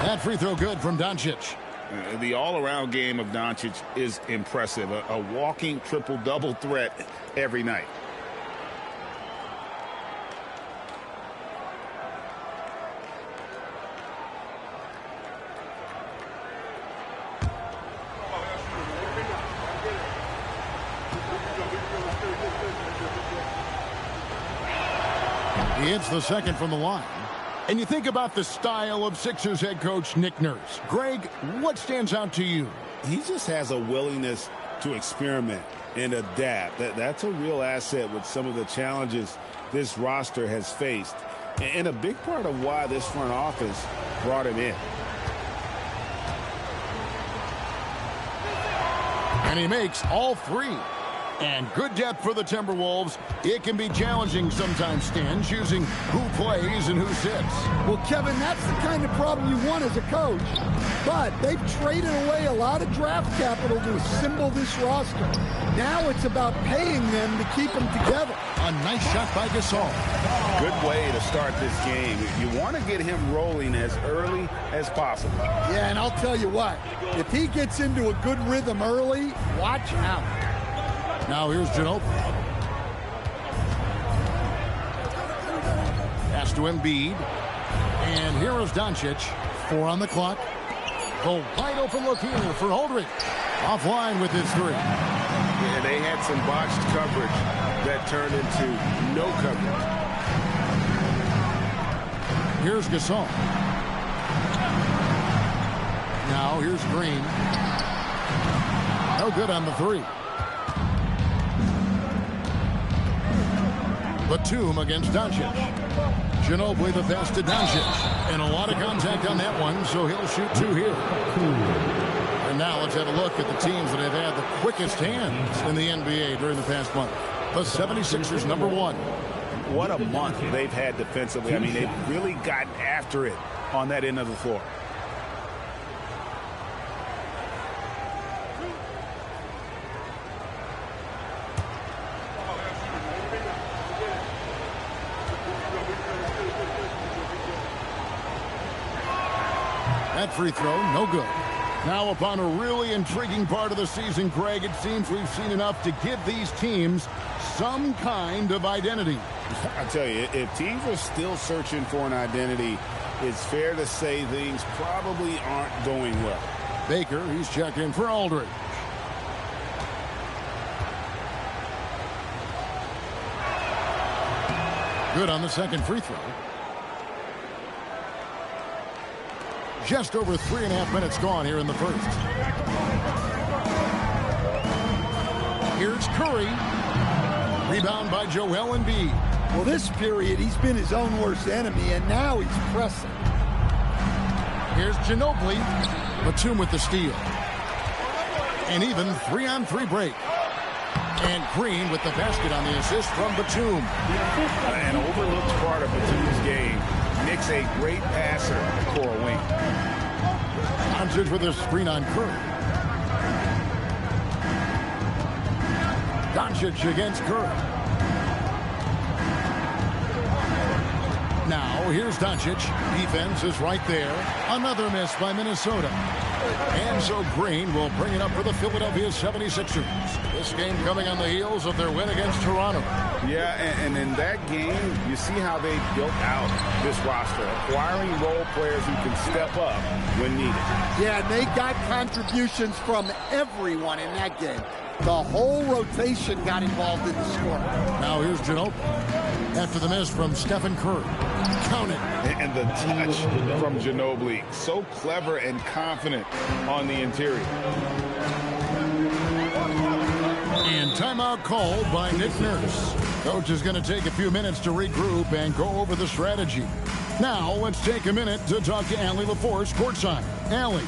That free throw good from Doncic. The all-around game of Doncic is impressive. A walking triple-double threat every night. He hits the second from the line. And you think about the style of Sixers head coach Nick Nurse. Greg, what stands out to you? He just has a willingness to experiment and adapt. That's a real asset with some of the challenges this roster has faced. And a big part of why this front office brought him in. And he makes all 3. And good depth for the Timberwolves. It can be challenging sometimes, Stan, choosing who plays and who sits. Well, Kevin, that's the kind of problem you want as a coach. But they've traded away a lot of draft capital to assemble this roster. Now it's about paying them to keep them together. A nice shot by Gasol. Good way to start this game. You want to get him rolling as early as possible. Yeah, and I'll tell you what. If he gets into a good rhythm early, watch out. Now here's Ginobili. Pass to Embiid. And here is Doncic. 4 on the clock. The wide open look here for Aldridge. Offline with his 3. Yeah, they had some botched coverage that turned into no coverage. Here's Gasol. Now here's Green. No good on the 3. Batum against Doncic. Ginobili the pass to Doncic. And a lot of contact on that one, so he'll shoot 2 here. And now let's have a look at the teams that have had the quickest hands in the NBA during the past month. The 76ers, number 1. What a month they've had defensively. I mean, they've really gotten after it on that end of the floor. That free throw, no good. Now upon a really intriguing part of the season, Greg, it seems we've seen enough to give these teams some kind of identity. I tell you, if teams are still searching for an identity, it's fair to say things probably aren't going well. Baker, he's checked in for Aldridge. Good on the second free throw. Just over 3.5 minutes gone here in the first. Here's Curry. Rebound by Joel Embiid. Well, this period, he's been his own worst enemy, and now he's pressing. Here's Ginobili. Batum with the steal. An even 3-on-3 break. And Green with the basket on the assist from Batum. An overlooked part of Batum's game. Nick's a great passer for a wing. Doncic with a screen on Curry. Doncic against Curry. Now here's Doncic. Defense is right there. Another miss by Minnesota. And so Green will bring it up for the Philadelphia 76ers. This game coming on the heels of their win against Toronto. Yeah, and in that game, you see how they built out this roster, acquiring role players who can step up when needed. Yeah, and they got contributions from everyone in that game. The whole rotation got involved in the score. Now here's Ginobili. After the miss from Stephen Curry. Count it. And the touch from Ginobili. So clever and confident on the interior. And timeout called by Nick Nurse. Coach is going to take a few minutes to regroup and go over the strategy. Now let's take a minute to talk to Allie LaForce courtside. Allie.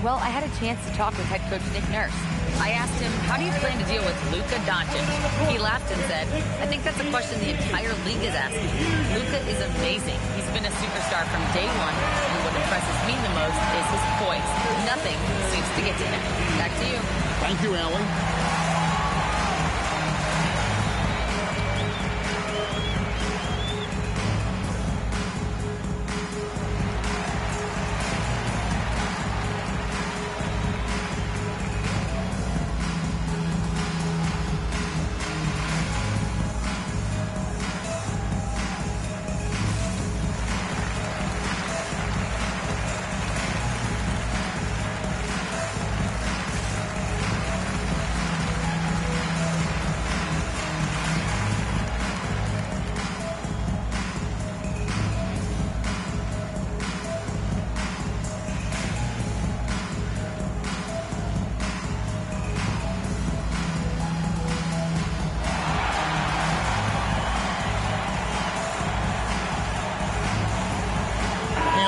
Well, I had a chance to talk with head coach Nick Nurse. I asked him, how do you plan to deal with Luka Doncic? He laughed and said, I think that's a question the entire league is asking. Luka is amazing. He's been a superstar from day one, and what impresses me the most is his poise. Nothing seems to get to him. Back to you. Thank you, Allie.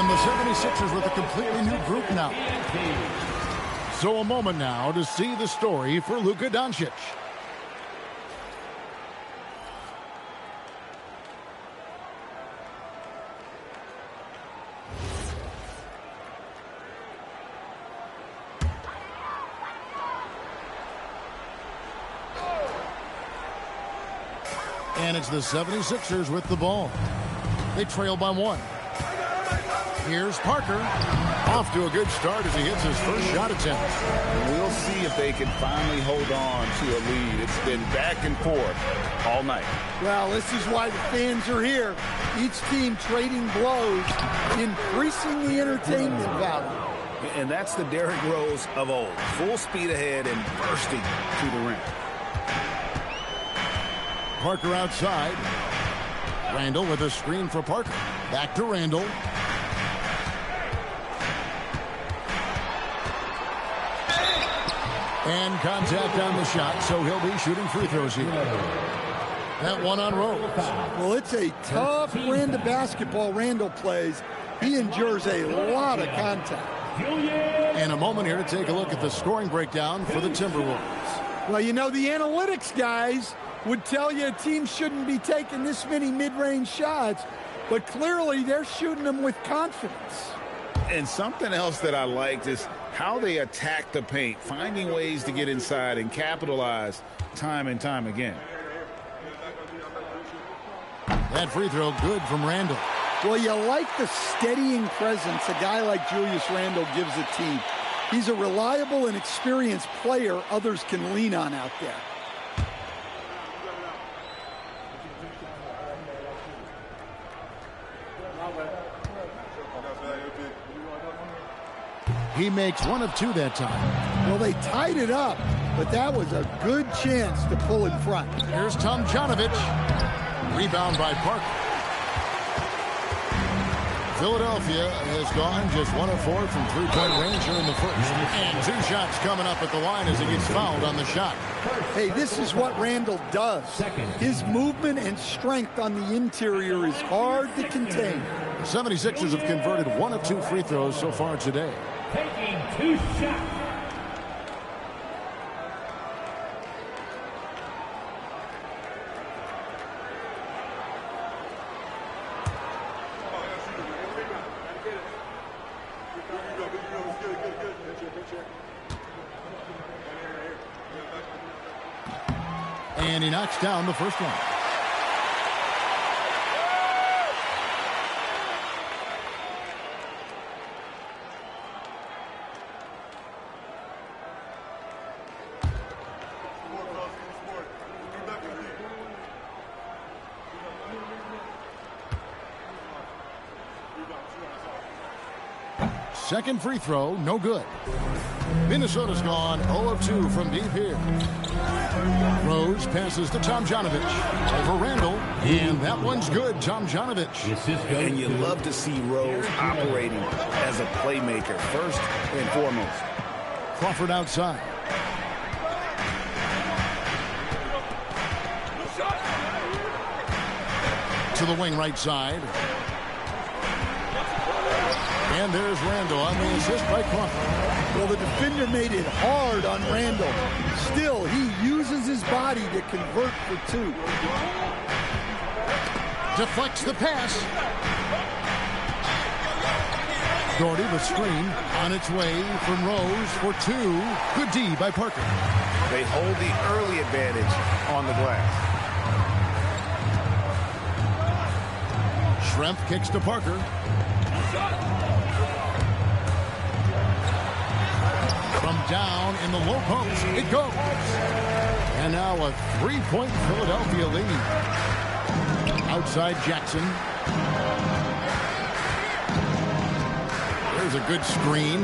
The 76ers with a completely new group now. So a moment now to see the story for Luka Doncic. And it's the 76ers with the ball. They trail by 1. Here's Parker. Off to a good start as he hits his first shot attempt. We'll see if they can finally hold on to a lead. It's been back and forth all night. Well, this is why the fans are here. Each team trading blows, increasing the entertainment value. And that's the Derrick Rose of old. Full speed ahead and bursting to the rim. Parker outside. Randall with a screen for Parker. Back to Randall. And contact on the shot, so he'll be shooting free throws here. That one on Rose. Well, it's a tough brand of basketball Randall plays. He endures a lot of contact. In a moment here to take a look at the scoring breakdown for the Timberwolves. Well, you know, the analytics guys would tell you a team shouldn't be taking this many mid-range shots, but clearly they're shooting them with confidence. And something else that I liked is how they attack the paint, finding ways to get inside and capitalize time and time again. That free throw good from Randall. Well, you like the steadying presence a guy like Julius Randle gives a team. He's a reliable and experienced player others can lean on out there. He makes one of two that time. Well, they tied it up, but that was a good chance to pull in front. Here's Tomjanovich. Rebound by Parker. Philadelphia has gone just 1 of 4 from three-point range here in the first. And 2 shots coming up at the line as he gets fouled on the shot. Hey, this is what Randall does. His movement and strength on the interior is hard to contain. The 76ers have converted 1 of 2 free throws so far today. Taking 2 shots. And he knocks down the first one. Second free throw, no good. Minnesota's gone 0 of 2 from deep here. Rose passes to Tomjanovich over Randall, and that one's good. Tomjanovich. And you love to see Rose operating as a playmaker first and foremost. Crawford outside. To the wing right side. And there's Randall on the assist by Crawford. Well, the defender made it hard on Randall. Still, he uses his body to convert for 2. Deflects the pass. Doherty, the screen, on its way from Rose for 2. Good D by Parker. They hold the early advantage on the glass. Schrempf kicks to Parker. From down in the low post, it goes. And now a 3-point Philadelphia lead. Outside Jackson. There's a good screen.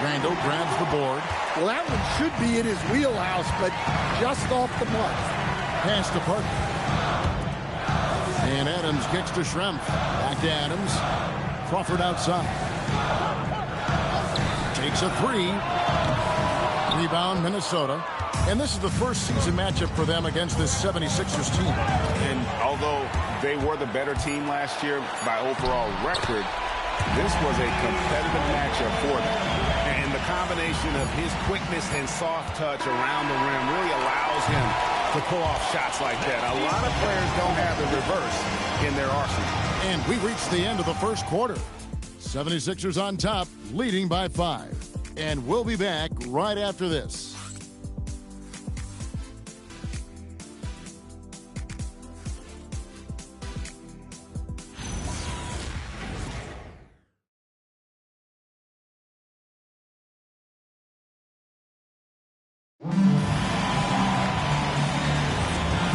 Randall grabs the board. Well, that one should be in his wheelhouse, but just off the mark. Pass to Parker. And Adams kicks to Schrempf. Back to Adams. Crawford outside. Takes a 3. Rebound, Minnesota. And this is the first season matchup for them against this 76ers team. And although they were the better team last year by overall record, this was a competitive matchup for them. And the combination of his quickness and soft touch around the rim really allows him to pull off shots like that. A lot of players don't have the reverse in their arsenal. And we reached the end of the first quarter. 76ers on top, leading by 5. And we'll be back right after this.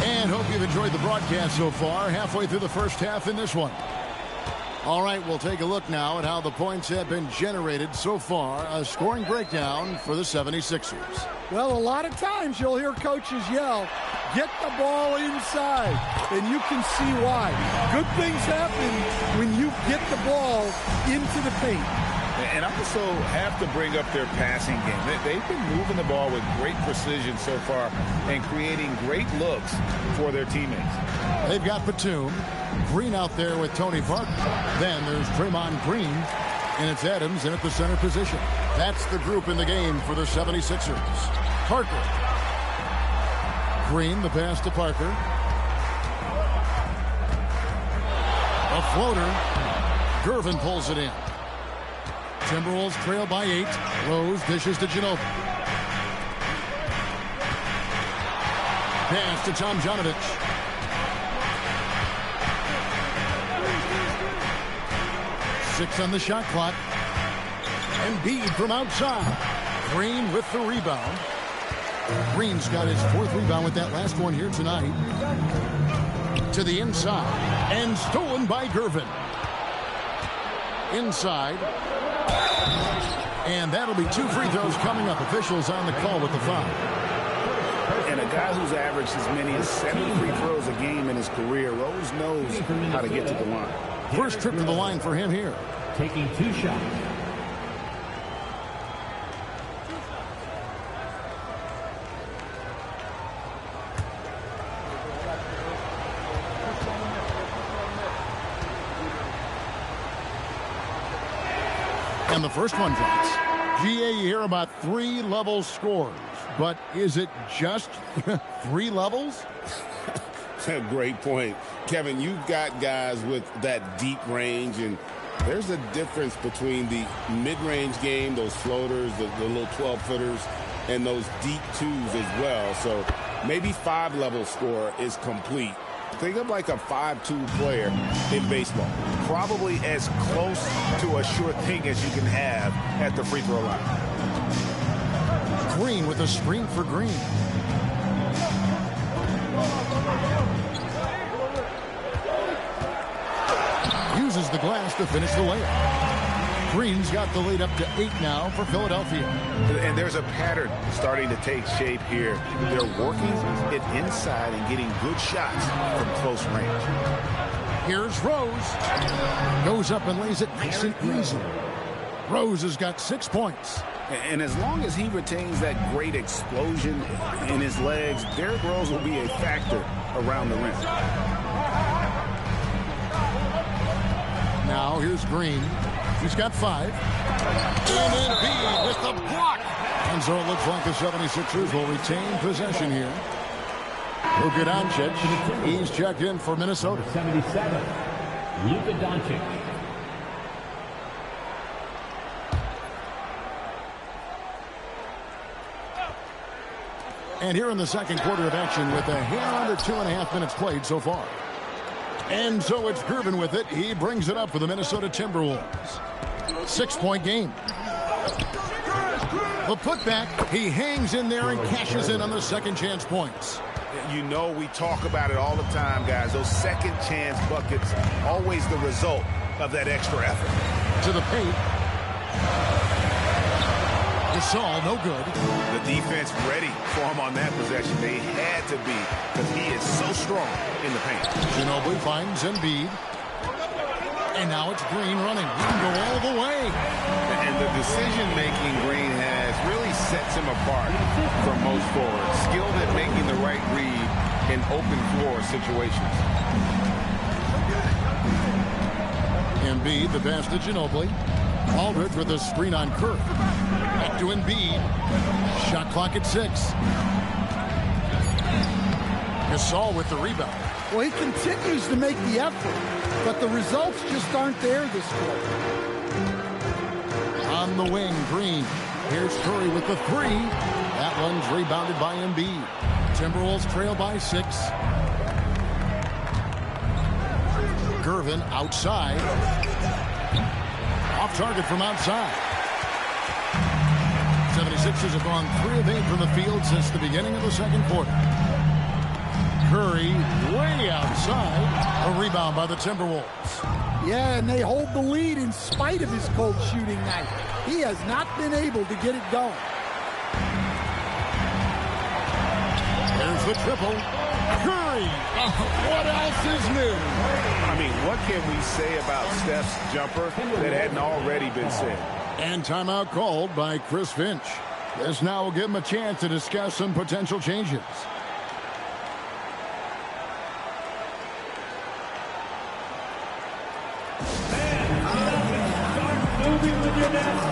And hope you've enjoyed the broadcast so far. Halfway through the first half in this one. All right, we'll take a look now at how the points have been generated so far. A scoring breakdown for the 76ers. Well, a lot of times you'll hear coaches yell, get the ball inside, and you can see why. Good things happen when you get the ball into the paint. And I also have to bring up their passing game. They've been moving the ball with great precision so far and creating great looks for their teammates. They've got Batum. Green out there with Tony Parker. Then there's Draymond Green. And it's Adams in at the center position. That's the group in the game for the 76ers. Parker. Green, the pass to Parker. A floater. Gervin pulls it in. Timberwolves trail by 8. Rose dishes to Ginobili. Pass to Tomjanovich. Six on the shot clock. Embiid from outside. Green with the rebound. Green's got his 4th rebound with that last one here tonight. To the inside. And stolen by Gervin. Inside. And that'll be 2 free throws coming up. Officials on the call with the foul. And a guy who's averaged as many as 7 free throws a game in his career, Rose knows how to get to the line. First trip to the line for him here. Taking 2 shots. And the first one drops. GA, you hear about 3 level scores, but is it just 3 levels? That's a great point. Kevin, you've got guys with that deep range, and there's a difference between the mid-range game, those floaters, the little 12-footers, and those deep 2s as well. So maybe 5-level score is complete. Think of like a 5-2 player in baseball. Probably as close to a sure thing as you can have at the free throw line. Green with a screen for Green. Uses the glass to finish the layup. Green's got the lead up to 8 now for Philadelphia. And there's a pattern starting to take shape here. They're working it inside and getting good shots from close range. Here's Rose. Goes up and lays it nice and easy. Rose has got 6 points. And as long as he retains that great explosion in his legs, Derrick Rose will be a factor around the rim. Now here's Green. He's got 5. And Embiid with the block. And so it looks like the 76ers will retain possession here. Luka Doncic, he's checked in for Minnesota. 77, Luka Doncic. And here in the second quarter of action with a hair under 2.5 minutes played so far. And so it's Gervin with it. He brings it up for the Minnesota Timberwolves. 6-point game. The putback, he hangs in there and cashes in on the second chance points. You know we talk about it all the time, guys. Those second chance buckets, always the result of that extra effort. To the paint. Gasol, no good. The defense ready for him on that possession. They had to be, because he is so strong in the paint. Ginobili finds Embiid. And now it's Green running. He can go all the way. And the decision-making Green has really sets him apart from most forwards. Skilled at making the right read in open floor situations. Embiid, the pass to Ginobili. Aldridge with a screen on Curry. Back to Embiid. Shot clock at 6. Gasol with the rebound. Well, he continues to make the effort, but the results just aren't there this quarter. On the wing, Green. Here's Curry with the 3. That one's rebounded by Embiid. Timberwolves trail by 6. Gervin outside. Off target from outside. 76ers have gone 3 of 8 from the field since the beginning of the second quarter. Curry way outside. A rebound by the Timberwolves. Yeah, and they hold the lead in spite of his cold shooting night. He has not been able to get it going. There's the triple. Curry! What else is new? I mean, what can we say about Steph's jumper that hadn't already been said? And timeout called by Chris Finch. This now will give him a chance to discuss some potential changes. Moving with your next.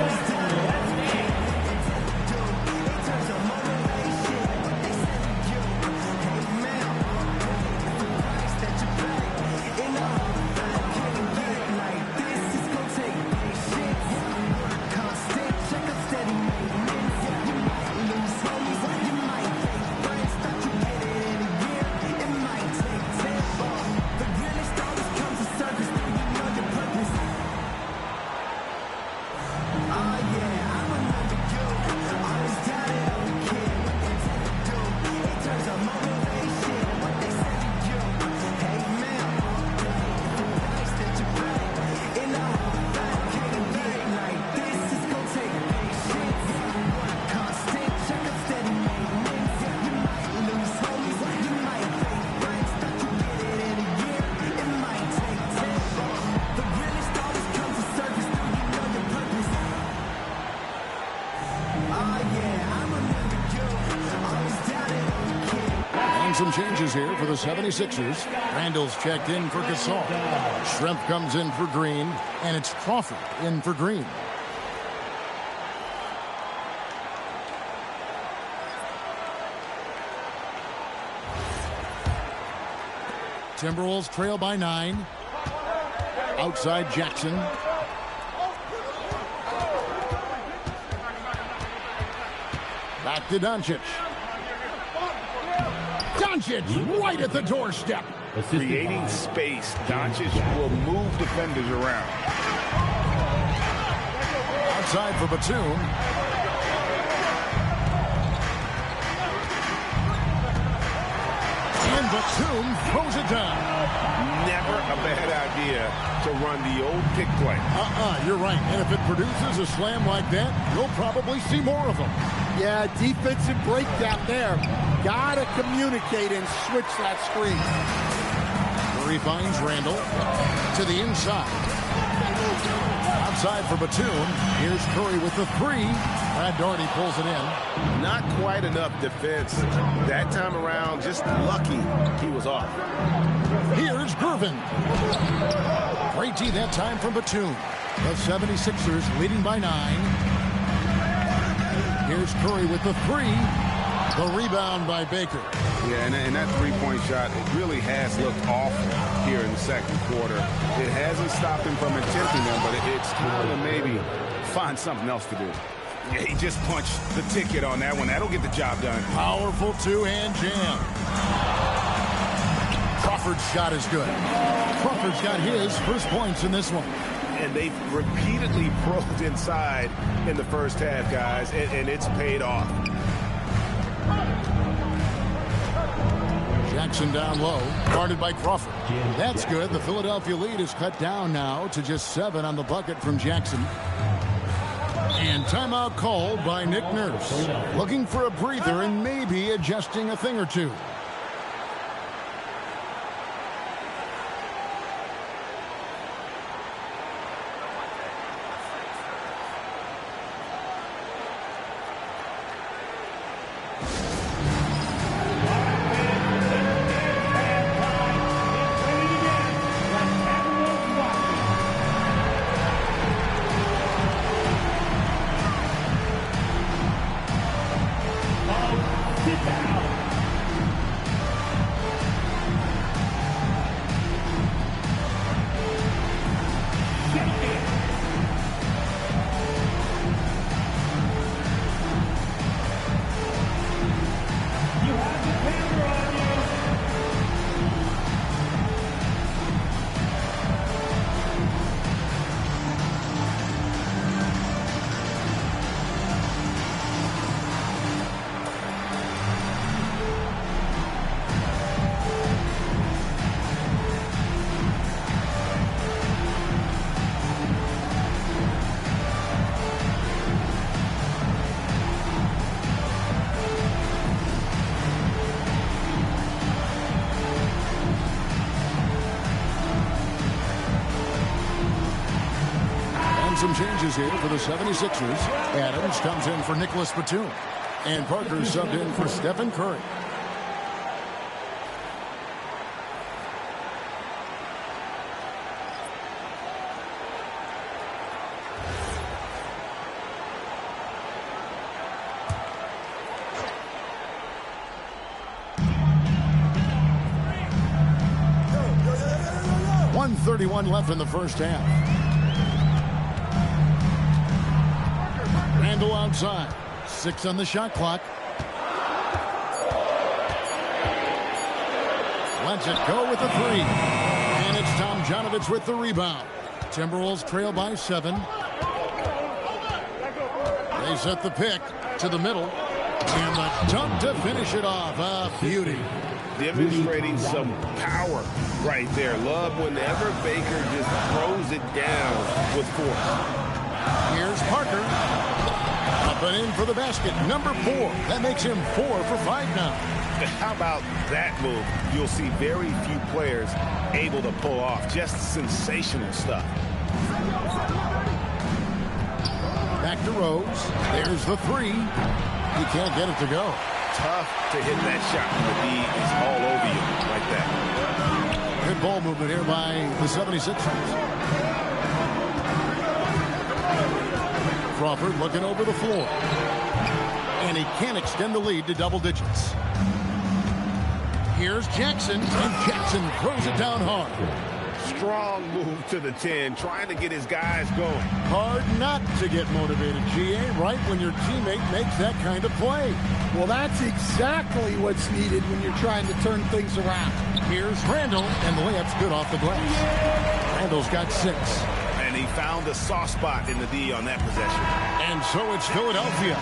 Some changes here for the 76ers. Randall's checked in for Gasol. Schrempf comes in for Green, and it's Crawford in for Green. Timberwolves trail by 9. Outside Jackson. Back to Doncic. Doncic right at the doorstep. Creating space. Doncic will move defenders around. Outside for Batum. And Batum throws it down. Never a bad idea to run the old pick play. You're right. And if it produces a slam like that, you'll probably see more of them. Yeah, defensive breakdown there. Gotta communicate and switch that screen. Curry finds Randall to the inside. Outside for Batum. Here's Curry with the 3. Brad Daugherty pulls it in. Not quite enough defense that time around. Just lucky he was off. Here's Gervin. Great D that time from Batum. The 76ers leading by 9. Here's Curry with the 3. The rebound by Baker. Yeah, and that three-point shot, it really has looked awful here in the second quarter. It hasn't stopped him from attempting them, but it's time to maybe find something else to do. Yeah, he just punched the ticket on that one. That'll get the job done. Powerful two-hand jam. Crawford's shot is good. Crawford's got his first points in this one. And they've repeatedly probed inside in the first half, guys, and it's paid off. Jackson down low, guarded by Crawford. That's good. The Philadelphia lead is cut down now to just 7 on the bucket from Jackson. And timeout called by Nick Nurse. Looking for a breather and maybe adjusting a thing or two. And some changes here for the 76ers. Adams comes in for Nicholas Batum. And Parker subbed in for Stephen Curry. .31 left in the first half. Randall outside. 6 on the shot clock. Lets it go with the 3. And it's Tom Janovich with the rebound. Timberwolves trail by 7. They set the pick to the middle. And the dunk to finish it off. A beauty. Demonstrating some power right there. Love whenever Baker just throws it down with force. Here's Parker. Up and in for the basket. Number 4. That makes him 4 for 5 now. How about that move? You'll see very few players able to pull off. Just sensational stuff. Back to Rose. There's the 3. He can't get it to go. Tough to hit that shot when the D is all over you like that. Good ball movement here by the 76ers. Crawford looking over the floor. And he can't extend the lead to double digits. Here's Jackson, and Jackson throws it down hard. Strong move to the 10, trying to get his guys going. Hard not to get motivated, GA, right when your teammate makes that kind of play. Well, that's exactly what's needed when you're trying to turn things around. Here's Randall, and the layup's good off the glass. Randall's got 6. And he found a soft spot in the D on that possession. And so it's Philadelphia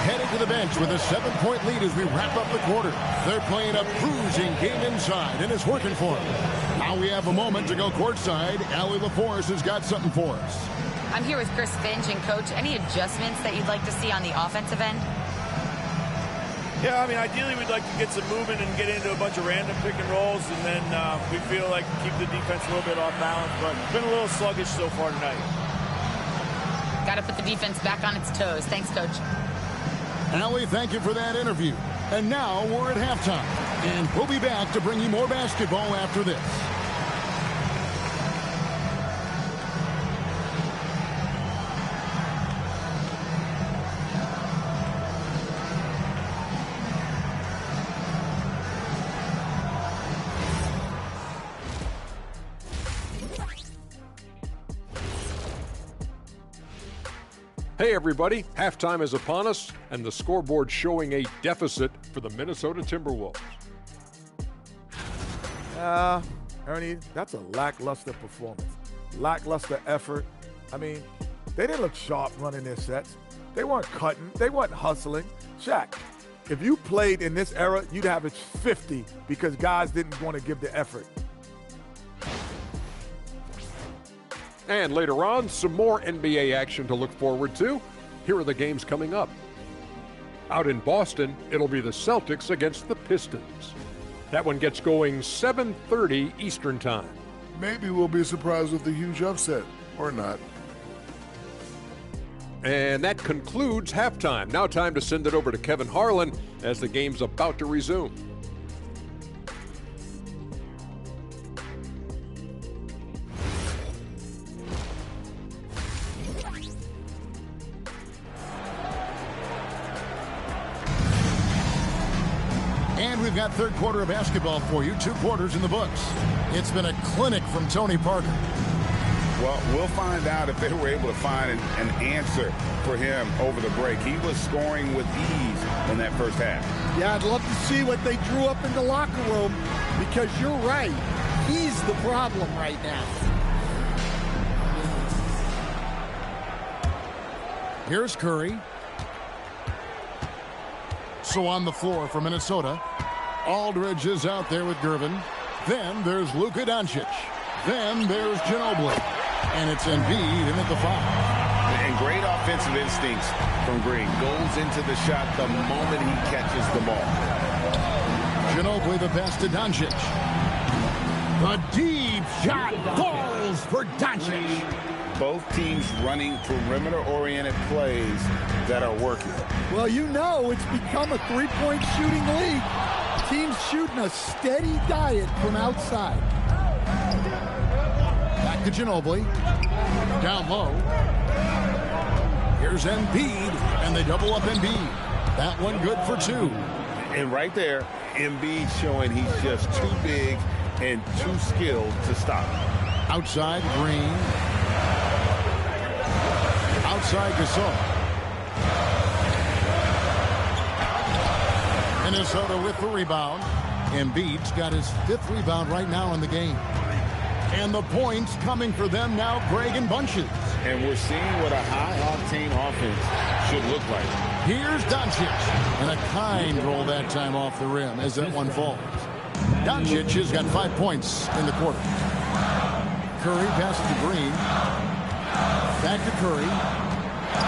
headed to the bench with a 7-point lead as we wrap up the quarter. They're playing a bruising game inside, and it's working for them. Now we have a moment to go courtside. Allie LaForce has got something for us. I'm here with Chris Finch, and Coach, any adjustments that you'd like to see on the offensive end? Yeah, I mean, ideally we'd like to get some movement and get into a bunch of random pick and rolls, and then we feel like keep the defense a little bit off balance, but it's been a little sluggish so far tonight. Got to put the defense back on its toes. Thanks, Coach. Allie, thank you for that interview. And now we're at halftime, and we'll be back to bring you more basketball after this. Hey everybody, halftime is upon us, and the scoreboard showing a deficit for the Minnesota Timberwolves. Ernie, that's a lackluster performance. Lackluster effort. I mean, they didn't look sharp running their sets. They weren't cutting. They weren't hustling. Shaq, if you played in this era, you'd average 50 because guys didn't want to give the effort. And later on, some more NBA action to look forward to. Here are the games coming up. Out in Boston, it'll be the Celtics against the Pistons. That one gets going 7:30 Eastern Time. Maybe we'll be surprised with a huge upset, or not. And that concludes halftime. Now time to send it over to Kevin Harlan as the game's about to resume. And we've got third quarter of basketball for you. 2 quarters in the books. It's been a clinic from Tony Parker. Well, we'll find out if they were able to find an answer for him over the break. He was scoring with ease in that first half. Yeah, I'd love to see what they drew up in the locker room because you're right. He's the problem right now. Here's Curry. So on the floor for Minnesota. Aldridge is out there with Gervin. Then there's Luka Doncic. Then there's Ginobili. And it's Embiid in at the 5. And great offensive instincts from Green. Goes into the shot the moment he catches the ball. Ginobili the pass to Doncic. The deep shot falls for Doncic. Both teams running perimeter-oriented plays that are working. Well, you know it's become a three-point shooting league. Teams shooting a steady diet from outside. Back to Ginobili. Down low. Here's Embiid, and they double up Embiid. That one good for two. And right there, Embiid showing he's just too big and too skilled to stop. Outside, Green. Outside, Gasol. Minnesota with the rebound. Embiid's got his 5th rebound right now in the game. And the points coming for them now, Greg, in bunches. And we're seeing what a high-octane offense should look like. Here's Doncic. And a kind roll that time off the rim as that one falls. Doncic has got 5 points in the quarter. Curry passes to Green. Back to Curry.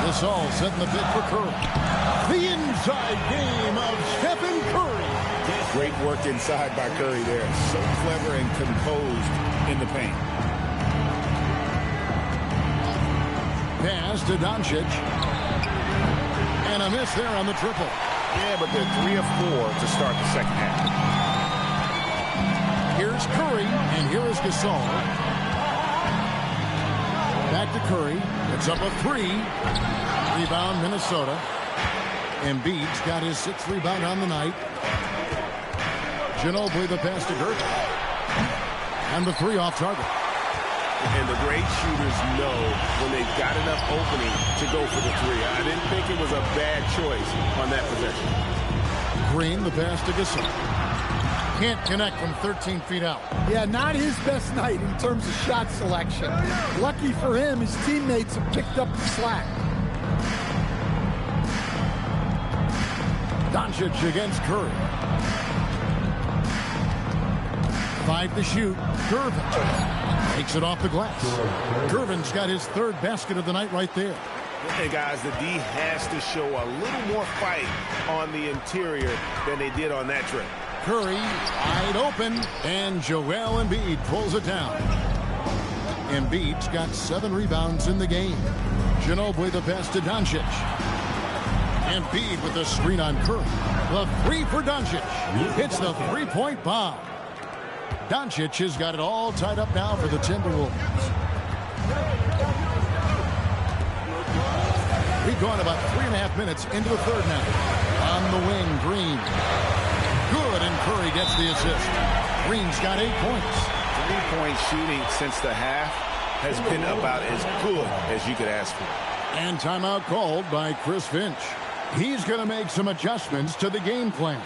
Gasol setting the bid for Curry. The inside game of Stephen Curry. Great work inside by Curry there. So clever and composed in the paint. Pass to Doncic. And a miss there on the triple. Yeah, but they're 3 of 4 to start the second half. Here's Curry, and here is Gasol. Back to Curry. It's up a 3. Rebound, Minnesota. Embiid's got his 6th rebound on the night. Ginobili the pass to Gerber. And the 3 off target. And the great shooters know when they've got enough opening to go for the 3. I didn't think it was a bad choice on that possession. Green the pass to Gasol. Can't connect from 13 feet out. Yeah, not his best night in terms of shot selection. Lucky for him, his teammates have picked up the slack. Doncic against Curry. 5 to shoot. Gervin takes it off the glass. Gervin's got his 3rd basket of the night right there. Hey, guys, the D has to show a little more fight on the interior than they did on that trip. Curry wide open, and Joel Embiid pulls it down. Embiid's got 7 rebounds in the game. Ginobili the pass to Doncic. Embiid with the screen on Curry. The 3 for Doncic. Hits the 3-point bomb. Doncic has got it all tied up now for the Timberwolves. We've gone about 3.5 minutes into the 3rd now. On the wing, Green. Good, and Curry gets the assist. Green's got 8 points. 3-point shooting since the half has been about as good as you could ask for. And timeout called by Chris Finch. He's going to make some adjustments to the game plan.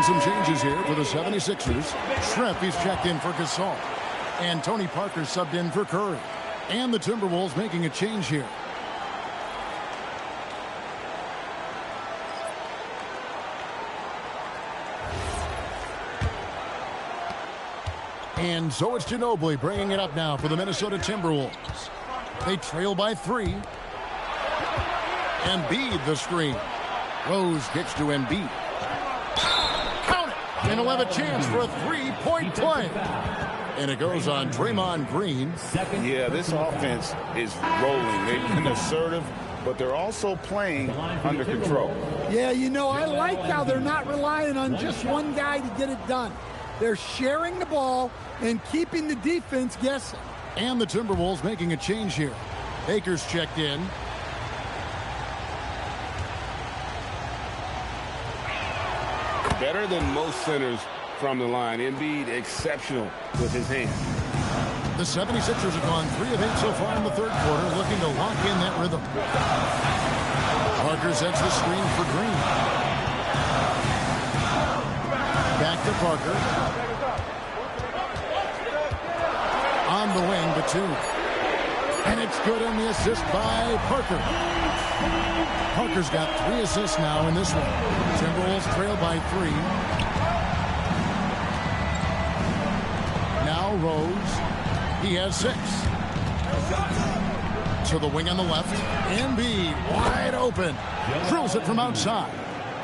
Some changes here for the 76ers. Schrempf is checked in for Gasol. And Tony Parker subbed in for Curry. And the Timberwolves making a change here. And so it's Ginobili bringing it up now for the Minnesota Timberwolves. They trail by 3. Embiid the screen. Rose kicks to Embiid. And he'll have a chance for a 3-point play. And it goes on Draymond Green. Yeah, this offense is rolling. They've been assertive, but they're also playing under control. Yeah, you know, I like how they're not relying on just one guy to get it done. They're sharing the ball and keeping the defense guessing. And the Timberwolves making a change here. Akers checked in. Better than most centers from the line. Embiid exceptional with his hands. The 76ers have gone 3 of 8 so far in the third quarter, looking to lock in that rhythm. Parker sets the screen for Green. Back to Parker. On the wing to 2. And it's good on the assist by Parker. Parker's got 3 assists now in this one. Timberwolves trail by 3. Now Rose. He has 6. To the wing on the left. Embiid wide open. Drills it from outside.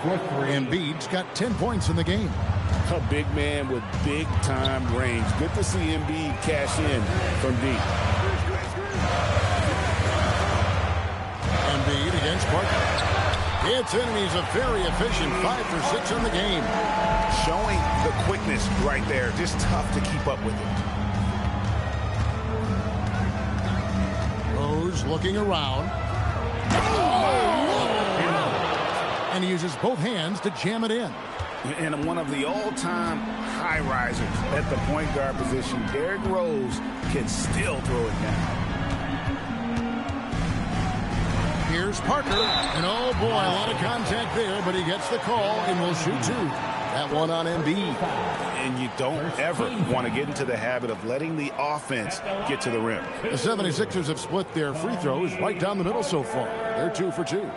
Embiid's got 10 points in the game. A big man with big-time range. Good to see Embiid cash in from deep. Embiid against Parker. It's in, and he's a very efficient 5 for 6 in the game. Showing the quickness right there. Just tough to keep up with it. Rose looking around. And he uses both hands to jam it in. And one of the all-time high risers at the point guard position, Derrick Rose can still throw it down. Here's Parker. And oh boy, a lot of contact there, but he gets the call and will shoot 2. That one on Embiid. And you don't ever want to get into the habit of letting the offense get to the rim. The 76ers have split their free throws right down the middle so far. They're 2 for 2.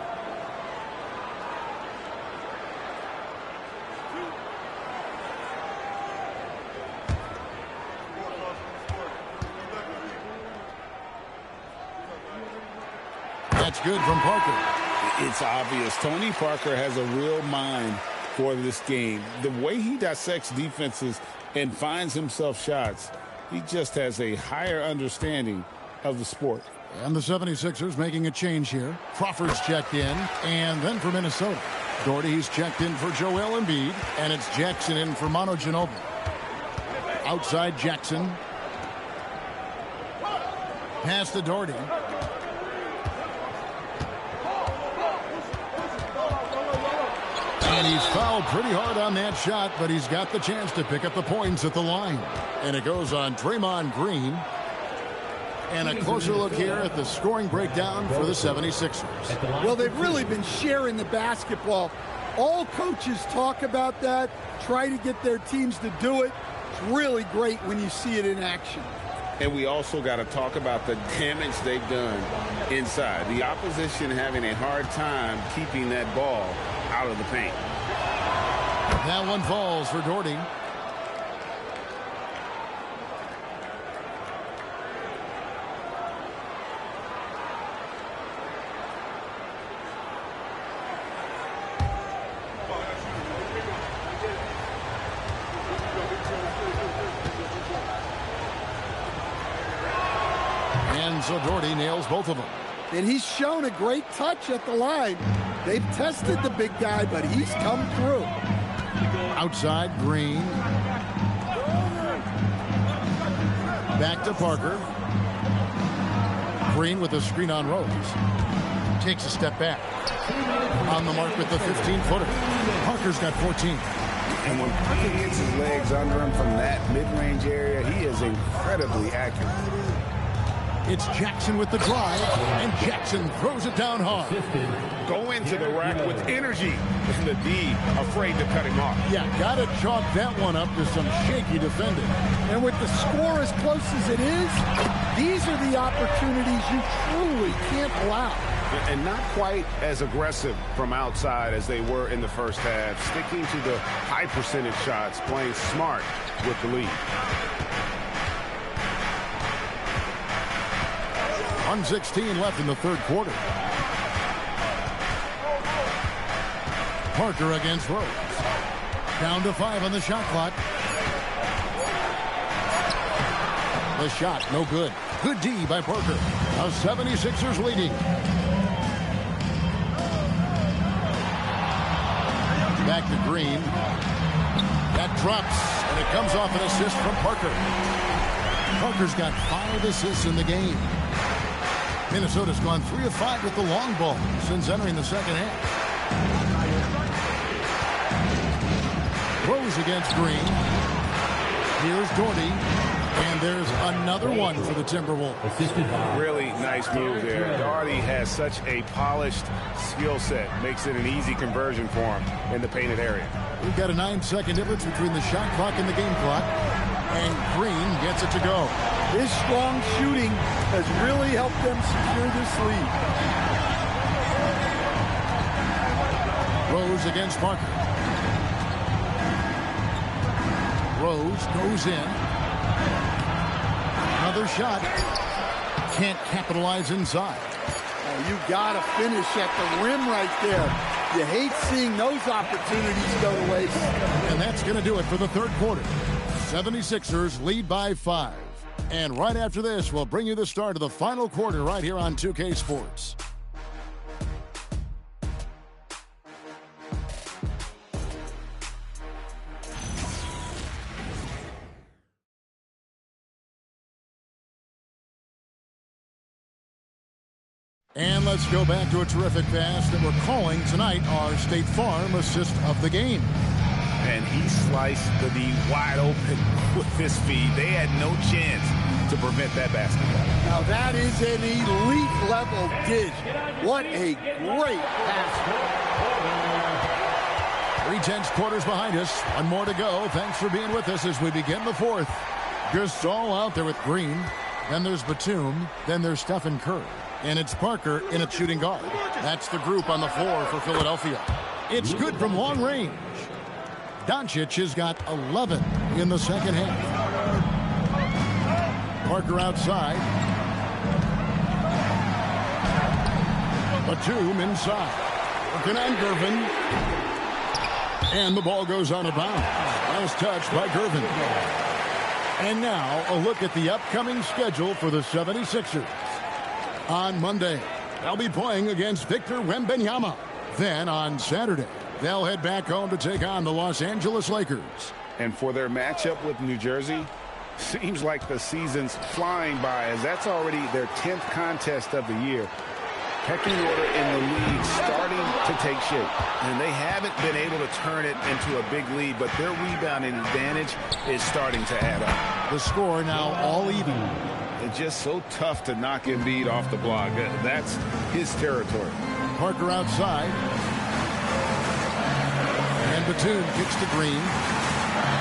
That's good from Parker. It's obvious. Tony Parker has a real mind for this game. The way he dissects defenses and finds himself shots, he just has a higher understanding of the sport. And the 76ers making a change here. Crawford's checked in. And then for Minnesota, Doherty's checked in for Joel Embiid. And it's Jackson in for Manu Ginobili. Outside Jackson. Pass to Doherty. And he's fouled pretty hard on that shot, but he's got the chance to pick up the points at the line. And it goes on Draymond Green. And a closer look here at the scoring breakdown for the 76ers. Well, they've really been sharing the basketball. All coaches talk about that, try to get their teams to do it. It's really great when you see it in action. And we also got to talk about the damage they've done inside. The opposition having a hard time keeping that ball out of the paint. That one falls for Doherty. And so Doherty nails both of them. And he's shown a great touch at the line. They've tested the big guy, but he's come through. Outside, Green. Back to Parker. Green with a screen on Rose. Takes a step back. On the mark with the 15-footer. Parker's got 14. And when Parker gets his legs under him from that mid-range area, he is incredibly accurate. It's Jackson with the drive, and Jackson throws it down hard. Go into the rack with energy, and the D afraid to cut him off. Yeah, got to chalk that one up to some shaky defending. And with the score as close as it is, these are the opportunities you truly can't allow. And not quite as aggressive from outside as they were in the first half, sticking to the high percentage shots, playing smart with the lead. 1:16 left in the third quarter. Parker against Rose. Down to 5 on the shot clock. The shot, no good. Good D by Parker. The 76ers leading. Back to Green. That drops, and it comes off an assist from Parker. Parker's got 5 assists in the game. Minnesota's gone 3 of 5 with the long ball since entering the second half. Rose against Green. Here's Doherty. And there's another one for the Timberwolves. Really nice move there. Doherty has such a polished skill set. Makes it an easy conversion for him in the painted area. We've got a 9-second difference between the shot clock and the game clock. And Green gets it to go. His strong shooting has really helped them secure this lead. Rose against Parker. Rose goes in. Another shot. Can't capitalize inside. Oh, you got to finish at the rim right there. You hate seeing those opportunities go to waste. And that's going to do it for the third quarter. 76ers lead by 5. And right after this, we'll bring you the start of the final quarter right here on 2K Sports. And let's go back to a terrific pass that we're calling tonight our State Farm assist of the game. And he sliced the D wide open with his feet. They had no chance to prevent that basket. Now that is an elite level dish. What a great pass. 3/10 quarters behind us. One more to go. Thanks for being with us as we begin the fourth. Gasol out there with Green. Then there's Batum. Then there's Stephen Curry. And it's Parker in a shooting guard. That's the group on the floor for Philadelphia. It's good from long range. Doncic has got 11 in the second half. Parker outside. Batum inside. Working on Gervin. And the ball goes out of bounds. Nice touch by Gervin. And now a look at the upcoming schedule for the 76ers. On Monday, they'll be playing against Victor Wembanyama. Then on Saturday, they'll head back home to take on the Los Angeles Lakers. And for their matchup with New Jersey, seems like the season's flying by, as that's already their 10th contest of the year. Pecking order in the league starting to take shape. And they haven't been able to turn it into a big lead, but their rebounding advantage is starting to add up. The score now all even. It's just so tough to knock Embiid off the block. That's his territory. Parker outside. And Batum kicks to Green.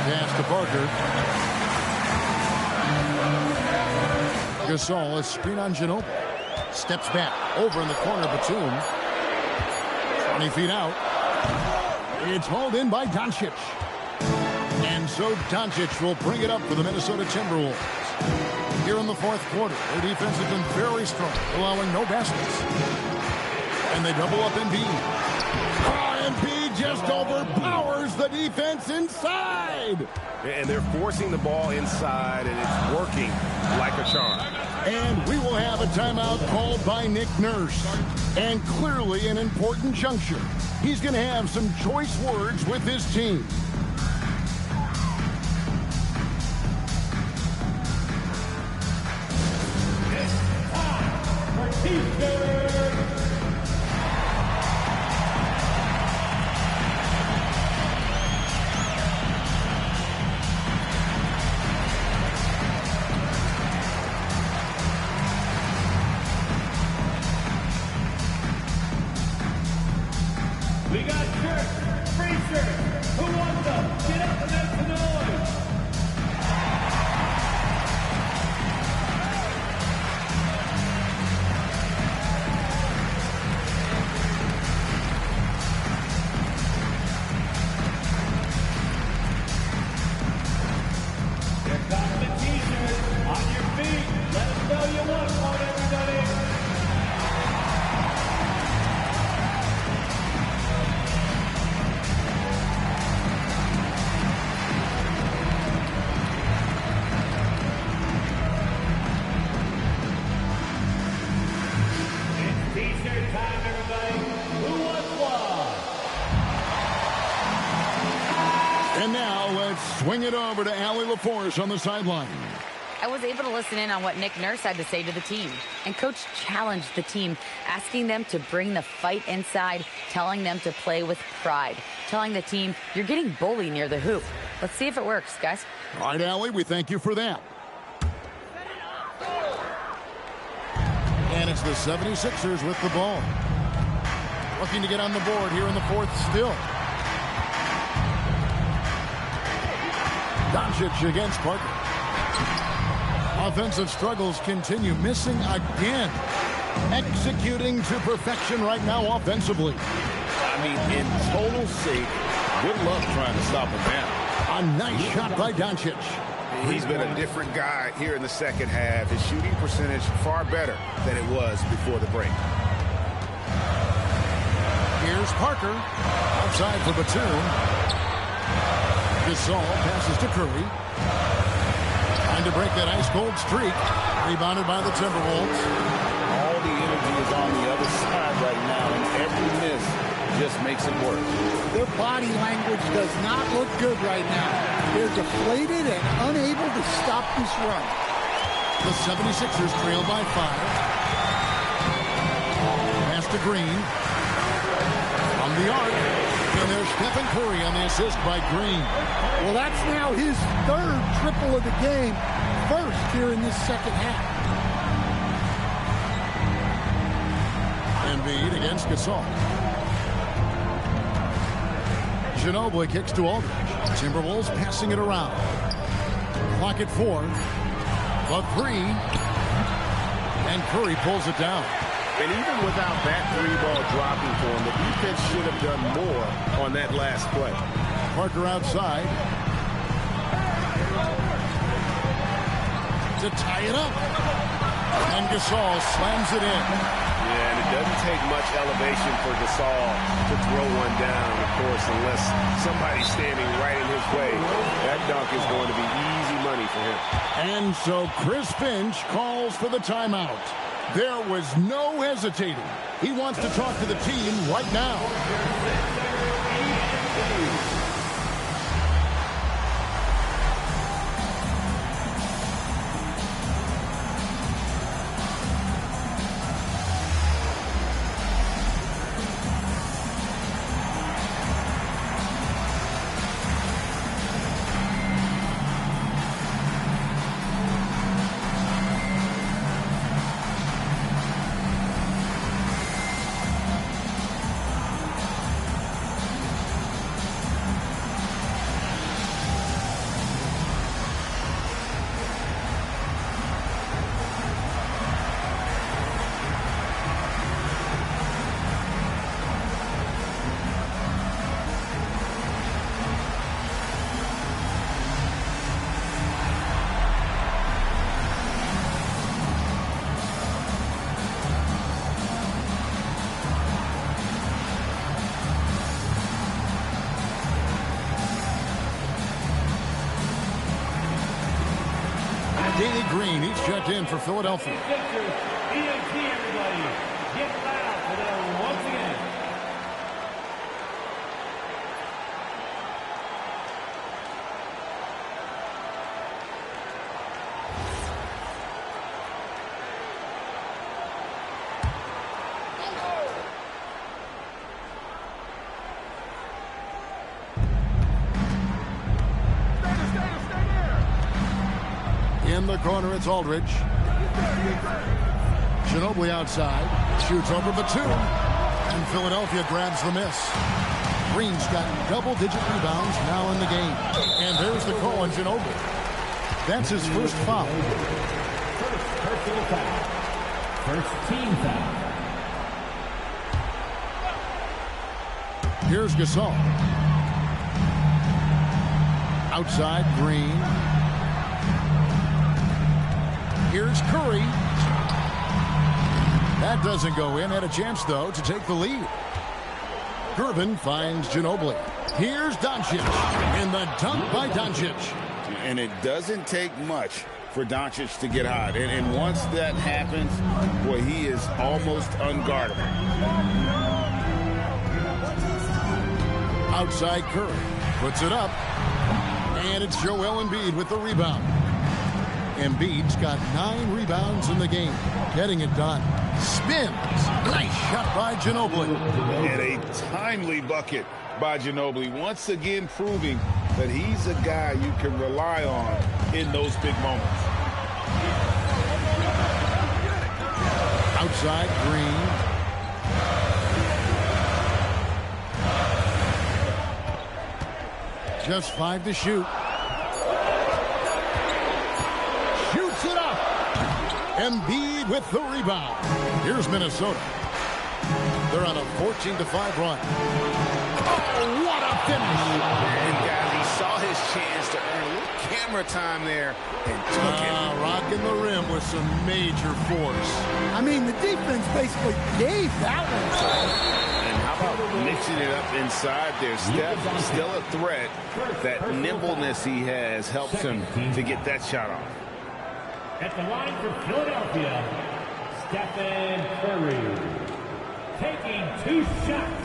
Pass to Parker. Gasol, a screen on Ginobili. Steps back. Over in the corner, Batum. 20 feet out. It's hauled in by Doncic. And so Doncic will bring it up for the Minnesota Timberwolves. Here in the fourth quarter, their defense has been very strong, allowing no baskets. And they double up Embiid. Embiid just overpowers the defense inside. And they're forcing the ball inside, and it's working like a charm. And we will have a timeout called by Nick Nurse. And clearly an important juncture. He's going to have some choice words with his team. We got shirts, free shirts. Who wants them? Let's swing it over to Allie LaForce on the sideline. I was able to listen in on what Nick Nurse had to say to the team. And Coach challenged the team, asking them to bring the fight inside, telling them to play with pride, telling the team, you're getting bullied near the hoop. Let's see if it works, guys. All right, Allie, we thank you for that. And it's the 76ers with the ball. Looking to get on the board here in the fourth still. Doncic against Parker. Offensive struggles continue, missing again. Executing to perfection right now offensively. I mean, in total sync. Good luck trying to stop him now. A nice shot by Doncic. He's been a different guy here in the second half. His shooting percentage far better than it was before the break. Here's Parker. Outside for Batum. Gasol passes to Curry. Trying to break that ice-cold streak. Rebounded by the Timberwolves. All the energy is on the other side right now, and every miss just makes it work. Their body language does not look good right now. They're deflated and unable to stop this run. The 76ers trail by 5. Pass to Green. On the arc. And there's Stephen Curry on the assist by Green. Well, that's now his third triple of the game. First here in this second half. Embiid against Gasol. Ginobili kicks to Aldridge. Timberwolves passing it around. Clock at 4. The 3. And Curry pulls it down. And even without that 3-ball dropping for him, the defense should have done more on that last play. Parker outside. To tie it up. And Gasol slams it in. Yeah, and it doesn't take much elevation for Gasol to throw one down, of course, unless somebody's standing right in his way. That dunk is going to be easy money for him. And so Chris Finch calls for the timeout. There was no hesitating. He wants to talk to the team right now. Danny Green, he's checked in for Philadelphia. Everybody, get loud for them once again. In the corner, it's Aldridge. Ginobili outside. Shoots over Batum. And Philadelphia grabs the miss. Green's got double-digit rebounds now in the game. And there's the call on Ginobili. That's his first foul. First personal foul. First team foul. Here's Gasol. Outside, Green. Here's Curry. That doesn't go in. Had a chance, though, to take the lead. Gervin finds Ginobili. Here's Doncic. And the dunk by Doncic. And it doesn't take much for Doncic to get hot. And once that happens, boy, he is almost unguardable. Outside Curry. Puts it up. And it's Joel Embiid with the rebound. Embiid's got 9 rebounds in the game. Getting it done. Spins. Nice shot by Ginobili. And a timely bucket by Ginobili. Once again proving that he's a guy you can rely on in those big moments. Outside, Green. Just 5 to shoot. Shoots it up. Embiid with the rebound. Here's Minnesota. They're on a 14-5 run. Oh, what a finish. And guys, he saw his chance to earn a little camera time there and took it. Rocking the rim with some major force. I mean, the defense basically gave that one. And how about mixing it up inside there? Steph, still a threat. That nimbleness he has helps him to get that shot off. At the line for Philadelphia, Stephen Curry. Taking 2 shots.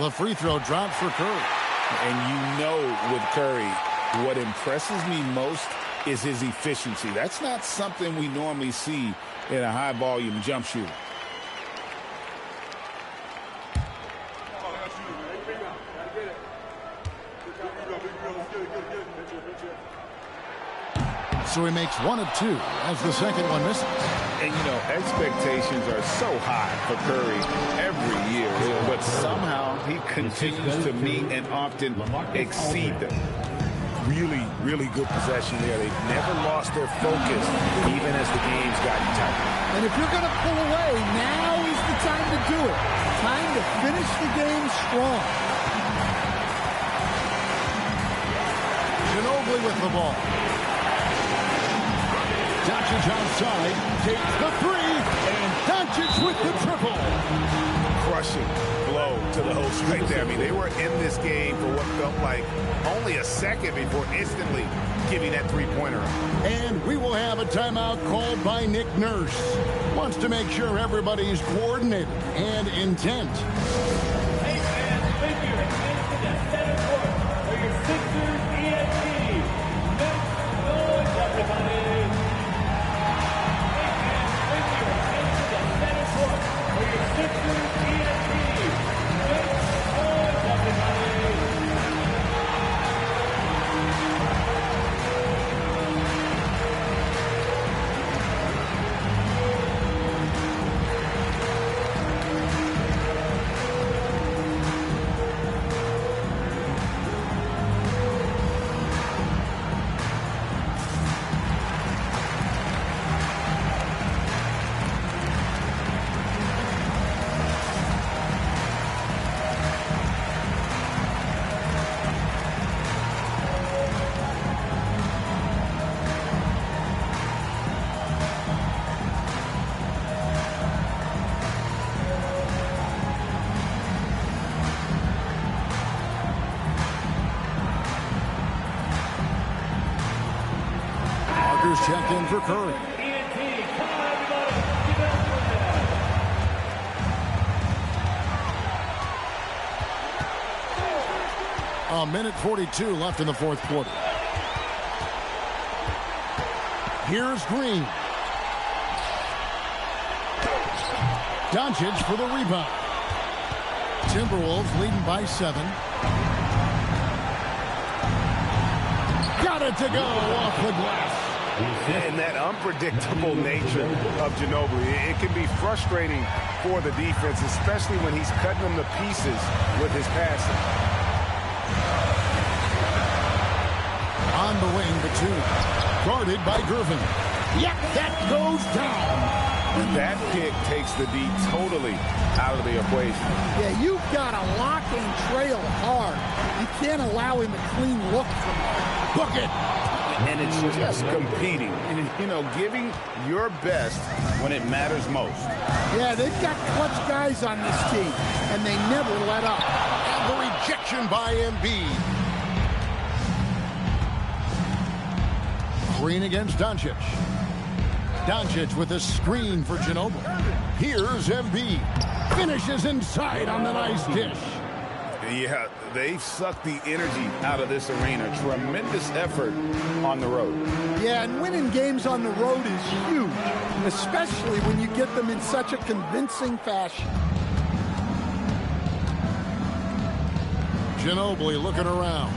The free throw drops for Curry. And you know with Curry, what impresses me most is his efficiency. That's not something we normally see in a high-volume jump shooter. So he makes 1 of 2 as the second one misses. And, you know, expectations are so high for Curry every year, but somehow he continues to meet and often exceed them. Really, really good possession there. They've never lost their focus, even as the game's gotten tighter. And if you're going to pull away, now is the time to do it. Time to finish the game strong. Ginobili with the ball. Doncic outside, takes the 3, and Doncic with the triple. Crushing blow to the host right there. I mean, they were in this game for what felt like only a second before instantly giving that three-pointer up. And we will have a timeout called by Nick Nurse. Wants to make sure everybody's coordinated and intent. Hey, fans, thank you. And to the center court for your Sixers ENT. Make noise, everybody. Check in for Curry. A minute 42 left in the fourth quarter. Here's Green. Doncic for the rebound. Timberwolves leading by 7. Got it to go off the glass. And that unpredictable nature of Ginobili, it can be frustrating for the defense, especially when he's cutting them to pieces with his passing. On the wing, the 2. Guarded by Gervin. Yep, that goes down. And that pick takes the D totally out of the equation. Yeah, you've got to lock and trail hard. You can't allow him a clean look from there. Book it. And it's just competing, and, you know, giving your best when it matters most. Yeah, they've got clutch guys on this team, and they never let up. And the rejection by Embiid. Green against Doncic. Doncic with a screen for Ginobili. Here's Embiid. Finishes inside on the nice dish. Yeah, they've sucked the energy out of this arena. Tremendous effort on the road. Yeah, and winning games on the road is huge, especially when you get them in such a convincing fashion. Ginobili looking around.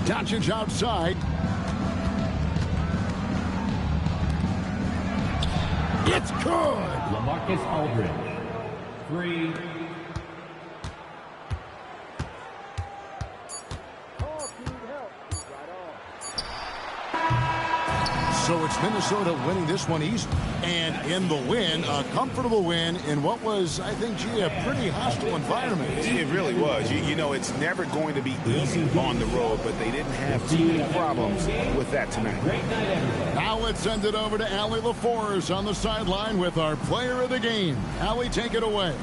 Doncic outside. It's good. LaMarcus Aldridge. 3. So it's Minnesota winning this one easily. And in the win, a comfortable win in what was, I think, a pretty hostile environment. It really was. You know, it's never going to be easy on the road, but they didn't have too many problems with that tonight. Now let's send it over to Allie LaForce on the sideline with our player of the game. Allie, take it away.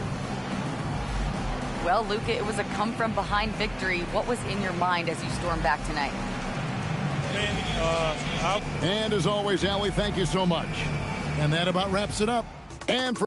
Well, Luka, it was a come-from-behind victory. What was in your mind as you stormed back tonight? And as always, Allie, thank you so much. And that about wraps it up. And for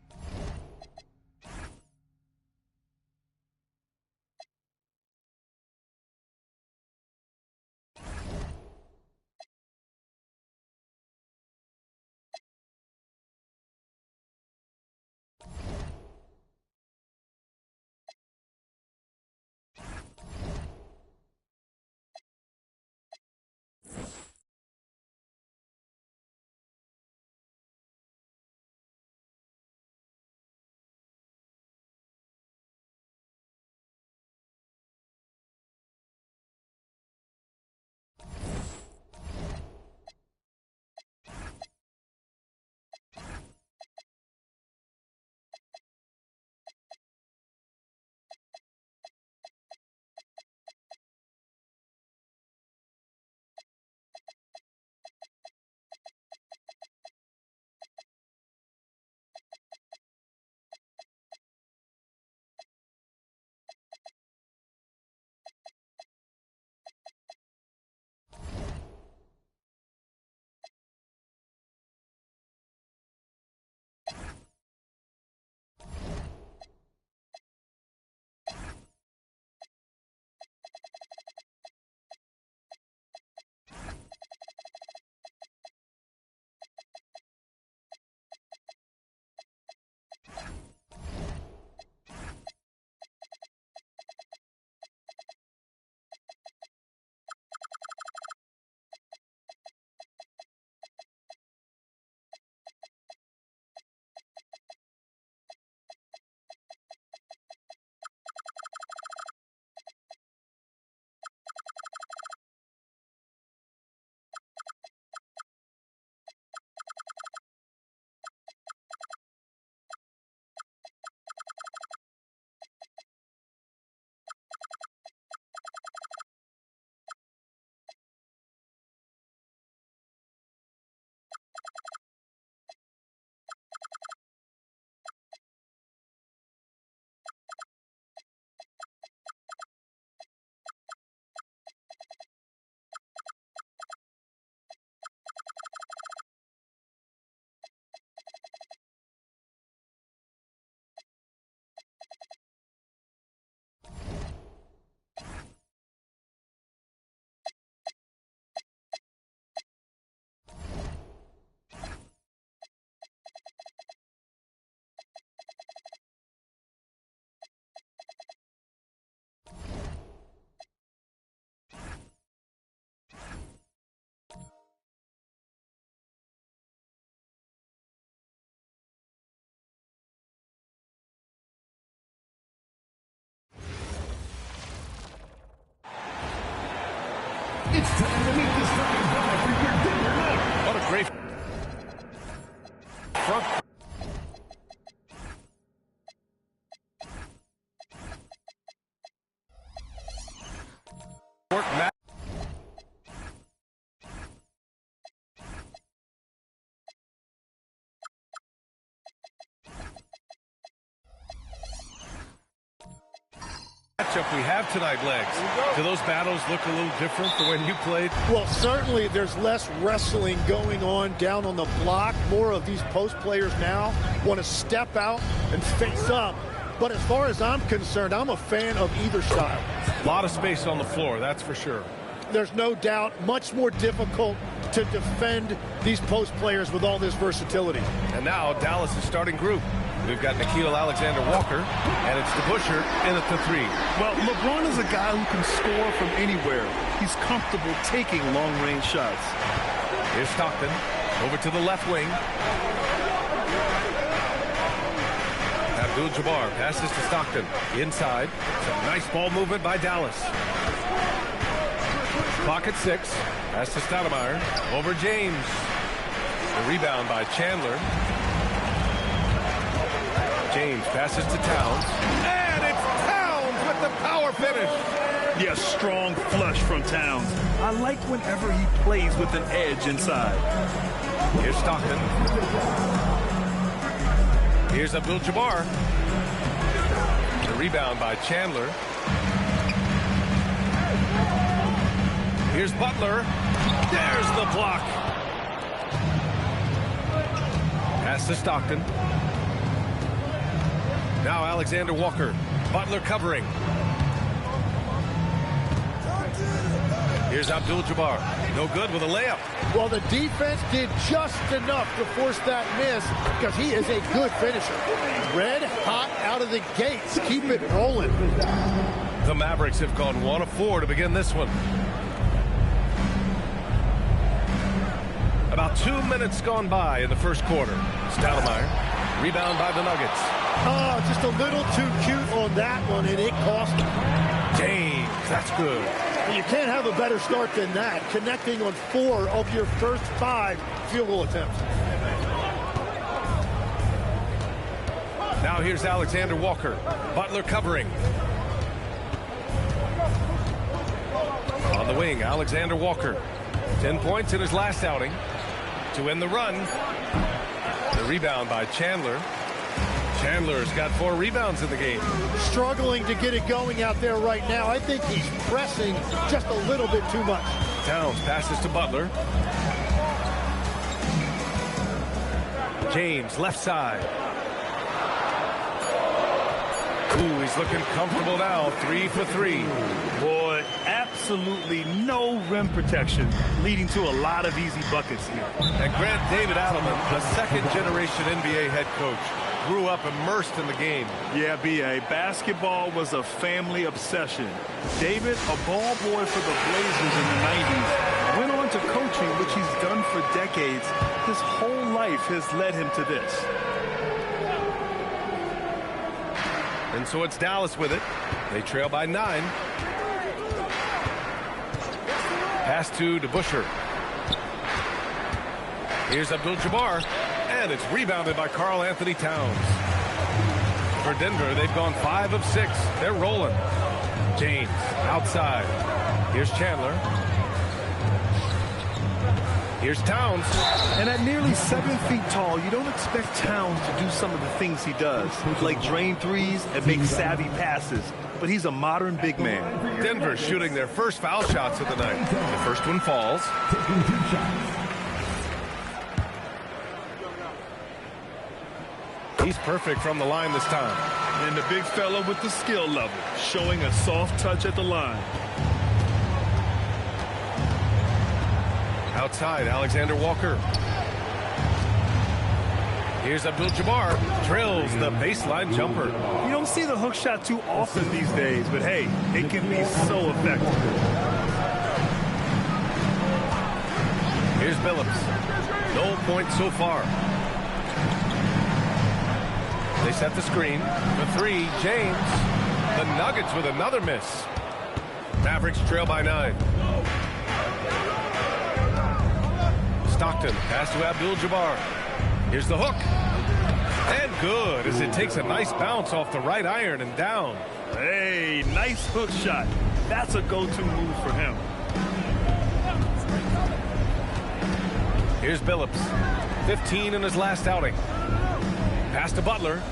It's time to meet the starting five for your Denver Nuggets. What a great front. Work Matt. matchup we have tonight, Legs. Do those battles look a little different from when you played? Well, certainly there's less wrestling going on down on the block. More of these post players now want to step out and face up. But as far as I'm concerned, I'm a fan of either style. A lot of space on the floor, that's for sure. There's no doubt much more difficult to defend these post players with all this versatility. And now Dallas' starting group. We've got Nickeil Alexander-Walker, and it's DeBusschere in at the 3. Well, LeBron is a guy who can score from anywhere. He's comfortable taking long-range shots. Here's Stockton over to the left wing. Abdul-Jabbar passes to Stockton inside. Some nice ball movement by Dallas. Clock at 6. Pass to Stoudemire. Over James. The rebound by Chandler. James passes to Towns. And it's Towns with the power finish. Yes, strong flush from Towns. I like whenever he plays with an edge inside. Here's Stockton. Here's Abdul-Jabbar. The rebound by Chandler. Here's Butler. There's the block. Pass to Stockton. Now Alexander Walker. Butler covering. Here's Abdul-Jabbar. No good with a layup. Well, the defense did just enough to force that miss because he is a good finisher. Red hot out of the gates. Keep it rolling. The Mavericks have gone 1 of 4 to begin this one. About 2 minutes gone by in the first quarter. Stoudemire. Rebound by the Nuggets. Oh, just a little too cute on that one, and it cost him. James, that's good. You can't have a better start than that, connecting on 4 of your first 5 field goal attempts. Now here's Alexander Walker. Butler covering. On the wing, Alexander Walker. 10 points in his last outing. To win the run. The rebound by Chandler. Chandler's got 4 rebounds in the game. Struggling to get it going out there right now. I think he's pressing just a little bit too much. Towns passes to Butler. James, left side. Ooh, he's looking comfortable now. 3 for 3. Boy, absolutely no rim protection, leading to a lot of easy buckets here. And Grant David Adelman, a second-generation NBA head coach, grew up immersed in the game. Yeah, B.A., basketball was a family obsession. David, a ball boy for the Blazers in the 90s, went on to coaching, which he's done for decades. His whole life has led him to this. And so it's Dallas with it. They trail by 9. Pass to DeBusschere. Here's Abdul-Jabbar. And it's rebounded by Karl Anthony Towns. For Denver, they've gone 5 of 6. They're rolling. James outside. Here's Chandler. Here's Towns. And at nearly 7 feet tall, you don't expect Towns to do some of the things he does, like drain threes and make savvy passes. But he's a modern big man. Denver shooting their first foul shots of the night. The first one falls. He's perfect from the line this time. And the big fella with the skill level, showing a soft touch at the line. Outside, Alexander Walker. Here's Abdul-Jabbar. Drills the baseline jumper. You don't see the hook shot too often these days, but hey, it can be so effective. Here's Billups. No points so far. They set the screen. The 3, James. The Nuggets with another miss. Mavericks trail by 9. Stockton, pass to Abdul-Jabbar. Here's the hook. And good, as it takes a nice bounce off the right iron and down. Hey, nice hook shot. That's a go-to move for him. Here's Billups. 15 in his last outing. Pass to Butler.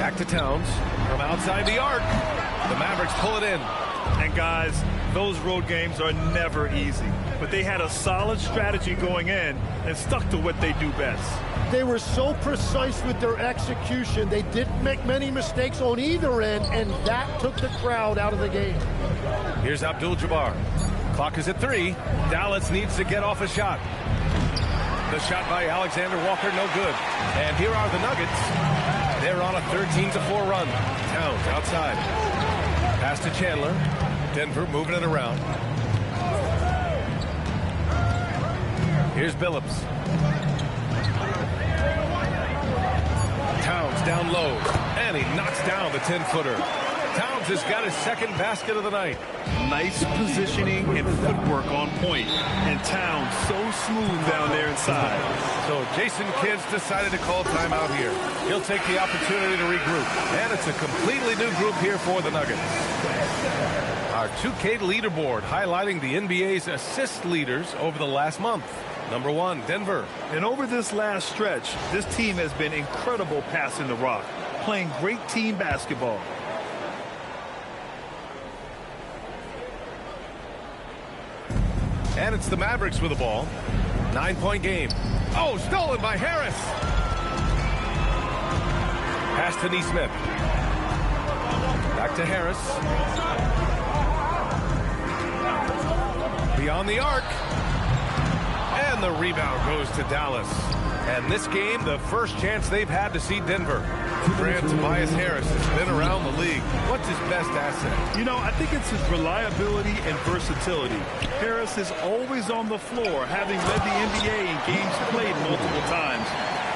Back to Towns from outside the arc. The Mavericks pull it in. And guys, those road games are never easy. But they had a solid strategy going in and stuck to what they do best. They were so precise with their execution. They didn't make many mistakes on either end, and that took the crowd out of the game. Here's Abdul-Jabbar. Clock is at 3. Dallas needs to get off a shot. The shot by Alexander Walker, no good. And here are the Nuggets. They're on a 13-4 run. Towns outside. Pass to Chandler. Denver moving it around. Here's Billups. Towns down low. And he knocks down the 10-footer. Towns has got his second basket of the night. Nice positioning and footwork on point. And Towns so smooth down there inside. So Jason Kidd's decided to call timeout here. He'll take the opportunity to regroup. And it's a completely new group here for the Nuggets. Our 2K leaderboard highlighting the NBA's assist leaders over the last month. Number 1, Denver. And over this last stretch, this team has been incredible passing the rock, playing great team basketball. And it's the Mavericks with the ball. 9-point game. Oh, stolen by Harris. Pass to Neesmith. Back to Harris. Beyond the arc. And the rebound goes to Dallas. And this game, the first chance they've had to see Denver. Grant Tobias Harris has been around the league. What's his best asset? You know, I think it's his reliability and versatility. Harris is always on the floor, having led the NBA in games played multiple times.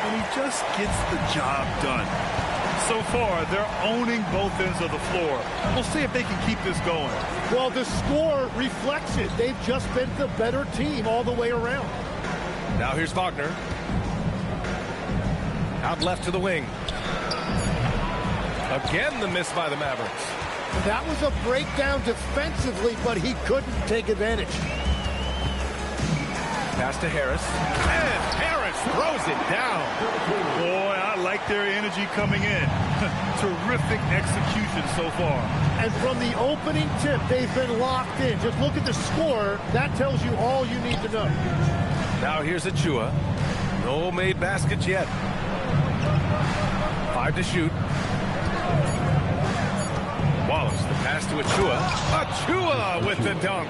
And he just gets the job done. So far, they're owning both ends of the floor. We'll see if they can keep this going. Well, the score reflects it. They've just been the better team all the way around. Now here's Wagner. Out left to the wing. Again, the miss by the Mavericks. That was a breakdown defensively, but he couldn't take advantage. Pass to Harris. And Harris throws it down. Boy, I like their energy coming in. Terrific execution so far. And from the opening tip, they've been locked in. Just look at the score. That tells you all you need to know. Now here's Achua. No made baskets yet. 5 to shoot. Wallace, the pass to Achua. Achua with the dunk.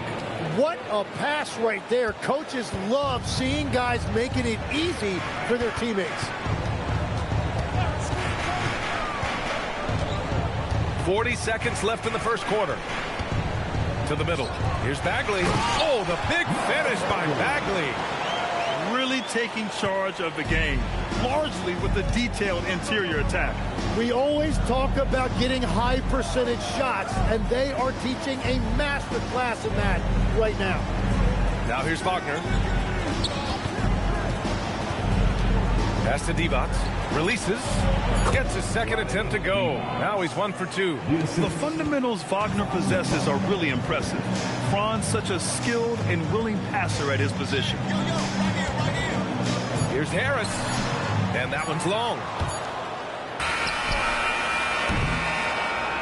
What a pass right there. Coaches love seeing guys making it easy for their teammates. 40 seconds left in the first quarter. To the middle. Here's Bagley. Oh, the big finish by Bagley. Really taking charge of the game, largely with the detailed interior attack. We always talk about getting high percentage shots, and they are teaching a master class in that right now. Now here's Wagner. Pass to Divac. Releases. Gets his second attempt to go. Now he's 1 for 2. The fundamentals Wagner possesses are really impressive. Franz such a skilled and willing passer at his position. Here's Harris. And that one's long.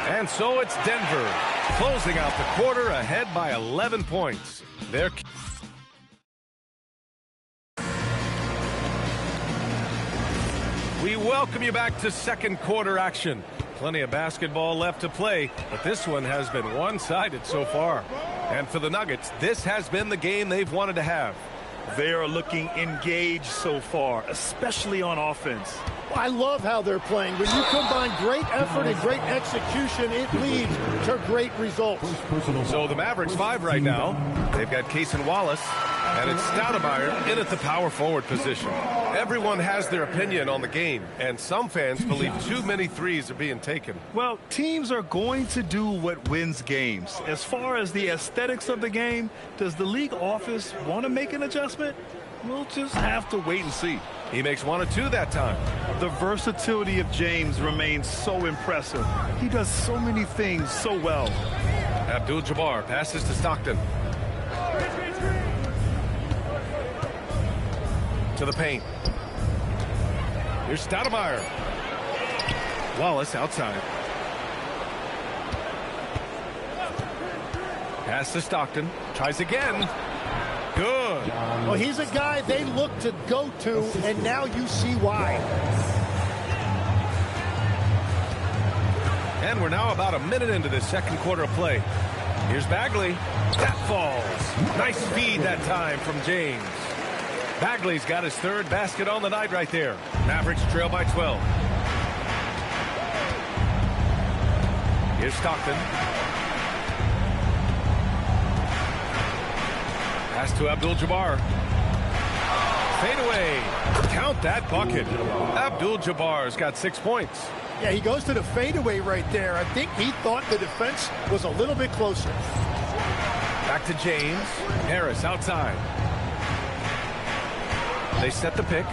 And so it's Denver closing out the quarter ahead by 11 points. We welcome you back to second quarter action. Plenty of basketball left to play, but this one has been one-sided so far. And for the Nuggets, this has been the game they've wanted to have. They are looking engaged so far, especially on offense. I love how they're playing. When you combine great effort and great execution, it leads to great results. So the Mavericks 5 right now. They've got Case and Wallace, and it's Stoudemire in at the power forward position. Everyone has their opinion on the game, and some fans believe too many threes are being taken. Well, teams are going to do what wins games. As far as the aesthetics of the game, does the league office want to make an adjustment? We'll just have to wait and see. He makes 1 or 2 that time. The versatility of James remains so impressive. He does so many things so well. Abdul-Jabbar passes to Stockton. To the paint. Here's Stoudemire. Wallace outside. Pass to Stockton. Tries again. Good. Well, he's a guy they look to go to, and now you see why. And we're now about a minute into this second quarter of play. Here's Bagley. That falls. Nice feed that time from James. Bagley's got his third basket on the night right there. Mavericks trail by 12. Here's Stockton. Pass to Abdul-Jabbar. Fade away. Count that bucket. Abdul-Jabbar's got 6 points. Yeah, he goes to the fadeaway right there. I think he thought the defense was a little bit closer. Back to James. Harris outside. They set the pick.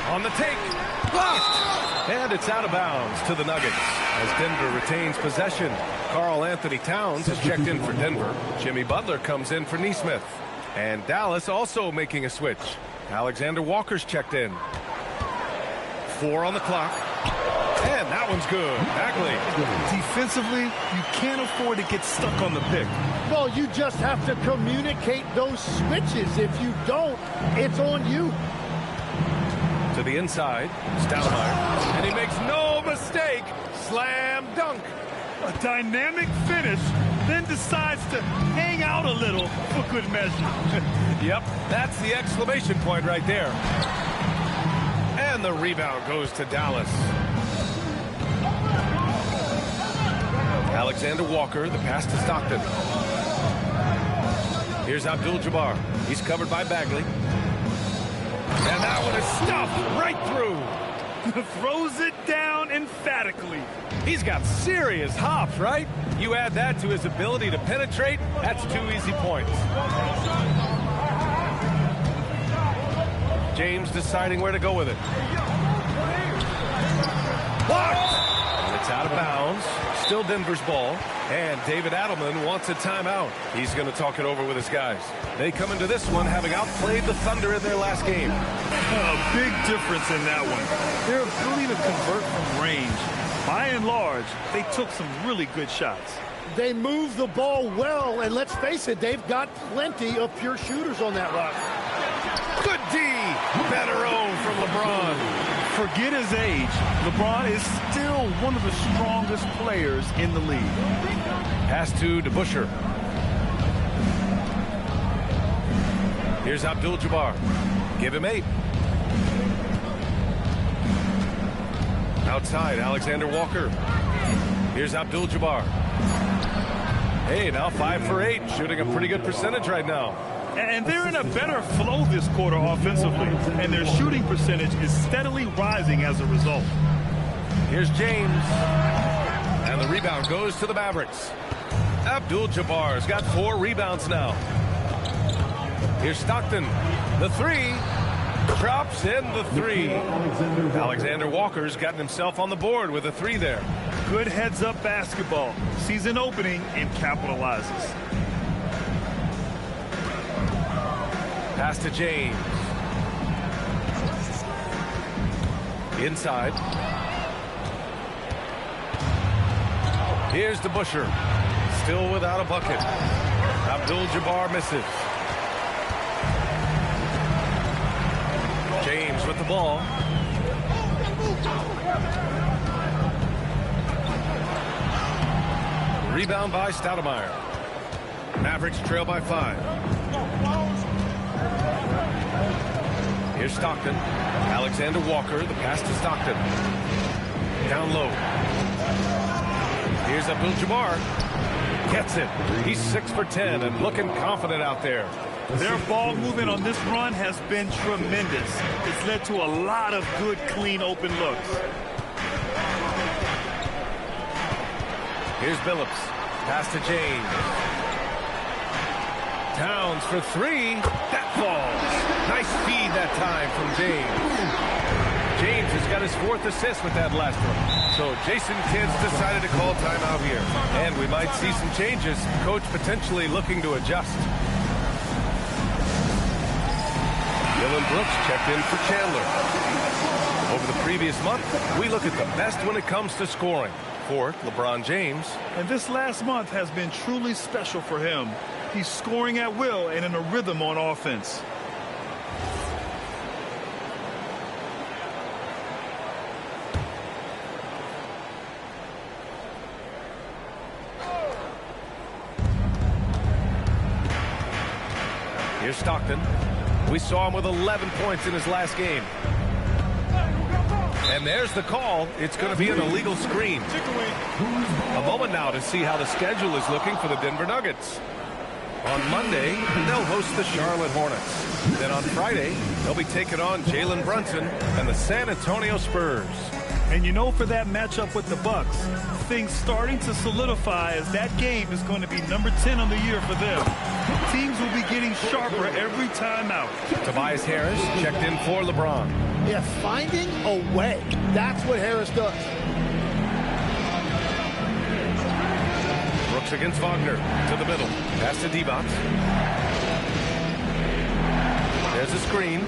On the take. Blocked. And it's out of bounds to the Nuggets as Denver retains possession. Karl Anthony Towns has checked in for Denver. Jimmy Butler comes in for Nesmith. And Dallas also making a switch. Alexander Walker's checked in. 4 on the clock. And that one's good. Bagley. Defensively, you can't afford to get stuck on the pick. Well, you just have to communicate those switches. If you don't, it's on you. To the inside, Stoudemire. And he makes no mistake. Slam dunk. A dynamic finish, then decides to hang out a little for good measure. Yep, that's the exclamation point right there. And the rebound goes to Dallas. Alexander Walker, the pass to Stockton. Here's Abdul-Jabbar. He's covered by Bagley. And that one is stuffed right through. Throws it down emphatically. He's got serious hops, right? You add that to his ability to penetrate, that's 2 easy points. James deciding where to go with it. Blocked! And it's out of bounds. Still Denver's ball. And David Adelman wants a timeout. He's going to talk it over with his guys. They come into this one having outplayed the Thunder in their last game. A big difference in that one. Their ability to convert from range. By and large, they took some really good shots. They move the ball well, and let's face it, they've got plenty of pure shooters on that roster. Good D. Better O from LeBron. Forget his age. LeBron is still one of the strongest players in the league. Pass to DeBusschere. Here's Abdul-Jabbar. Give him 8. Outside, Alexander Walker. Here's Abdul-Jabbar. Hey, now 5 for 8, shooting a pretty good percentage right now. And they're in a better flow this quarter offensively, and their shooting percentage is steadily rising as a result. Here's James. And the rebound goes to the Mavericks. Abdul-Jabbar's got 4 rebounds now. Here's Stockton. The 3. Drops in the 3. Alexander Walker's gotten himself on the board with a 3 there. Good heads-up basketball. Sees an opening and capitalizes. Pass to James. Inside. Here's DeBusschere. Still without a bucket. Abdul-Jabbar misses. James with the ball. Rebound by Stoudemire. Mavericks trail by 5. Here's Stockton. Alexander Walker, the pass to Stockton. Down low. Here's Abdul-Jabbar. Gets it. He's 6 for 10 and looking confident out there. Their ball movement on this run has been tremendous. It's led to a lot of good, clean, open looks. Here's Billups. Pass to James. Towns for 3. That falls. Nice feed that time from James. James has got his 4th assist with that last one. So Jason Kidd's decided to call timeout here. And we might see some changes. Coach potentially looking to adjust. Dylan Brooks checked in for Chandler. Over the previous month, we look at the best when it comes to scoring. Fourth, LeBron James. And this last month has been truly special for him. He's scoring at will and in a rhythm on offense. Here's Stockton. We saw him with 11 points in his last game. And there's the call. It's going to be an illegal screen. A moment now to see how the schedule is looking for the Denver Nuggets. On Monday, they'll host the Charlotte Hornets. Then on Friday, they'll be taking on Jalen Brunson and the San Antonio Spurs. And you know, for that matchup with the Bucks, things starting to solidify as that game is going to be number 10 on the year for them. Teams will be getting sharper every time out. Tobias Harris checked in for LeBron. Yeah, finding a way. That's what Harris does. Brooks against Wagner to the middle. Pass to Divac. There's a screen.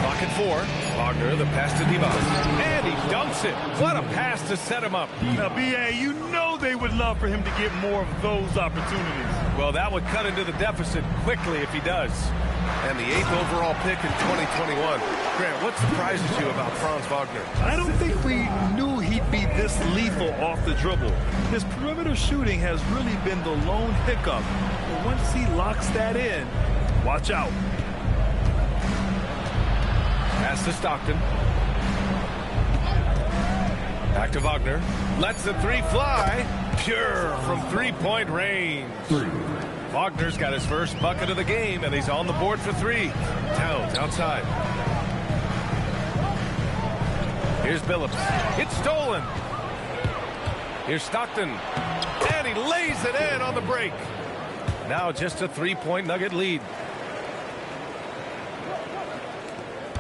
Clock at 4. Wagner, the pass to Divac. And he dunks it. What a pass to set him up. Now, B.A., you know they would love for him to get more of those opportunities. Well, that would cut into the deficit quickly if he does. And the 8th overall pick in 2021. Grant, what surprises you about Franz Wagner? I don't think we knew he'd be this lethal off the dribble. His perimeter shooting has really been the lone hiccup. But once he locks that in, watch out. Pass to Stockton. Back to Wagner. Lets the 3 fly. Pure from 3-point range. Wagner's got his first bucket of the game, and he's on the board for 3. Towns outside. Here's Billups. It's stolen. Here's Stockton. And he lays it in on the break. Now just a 3-point Nugget lead.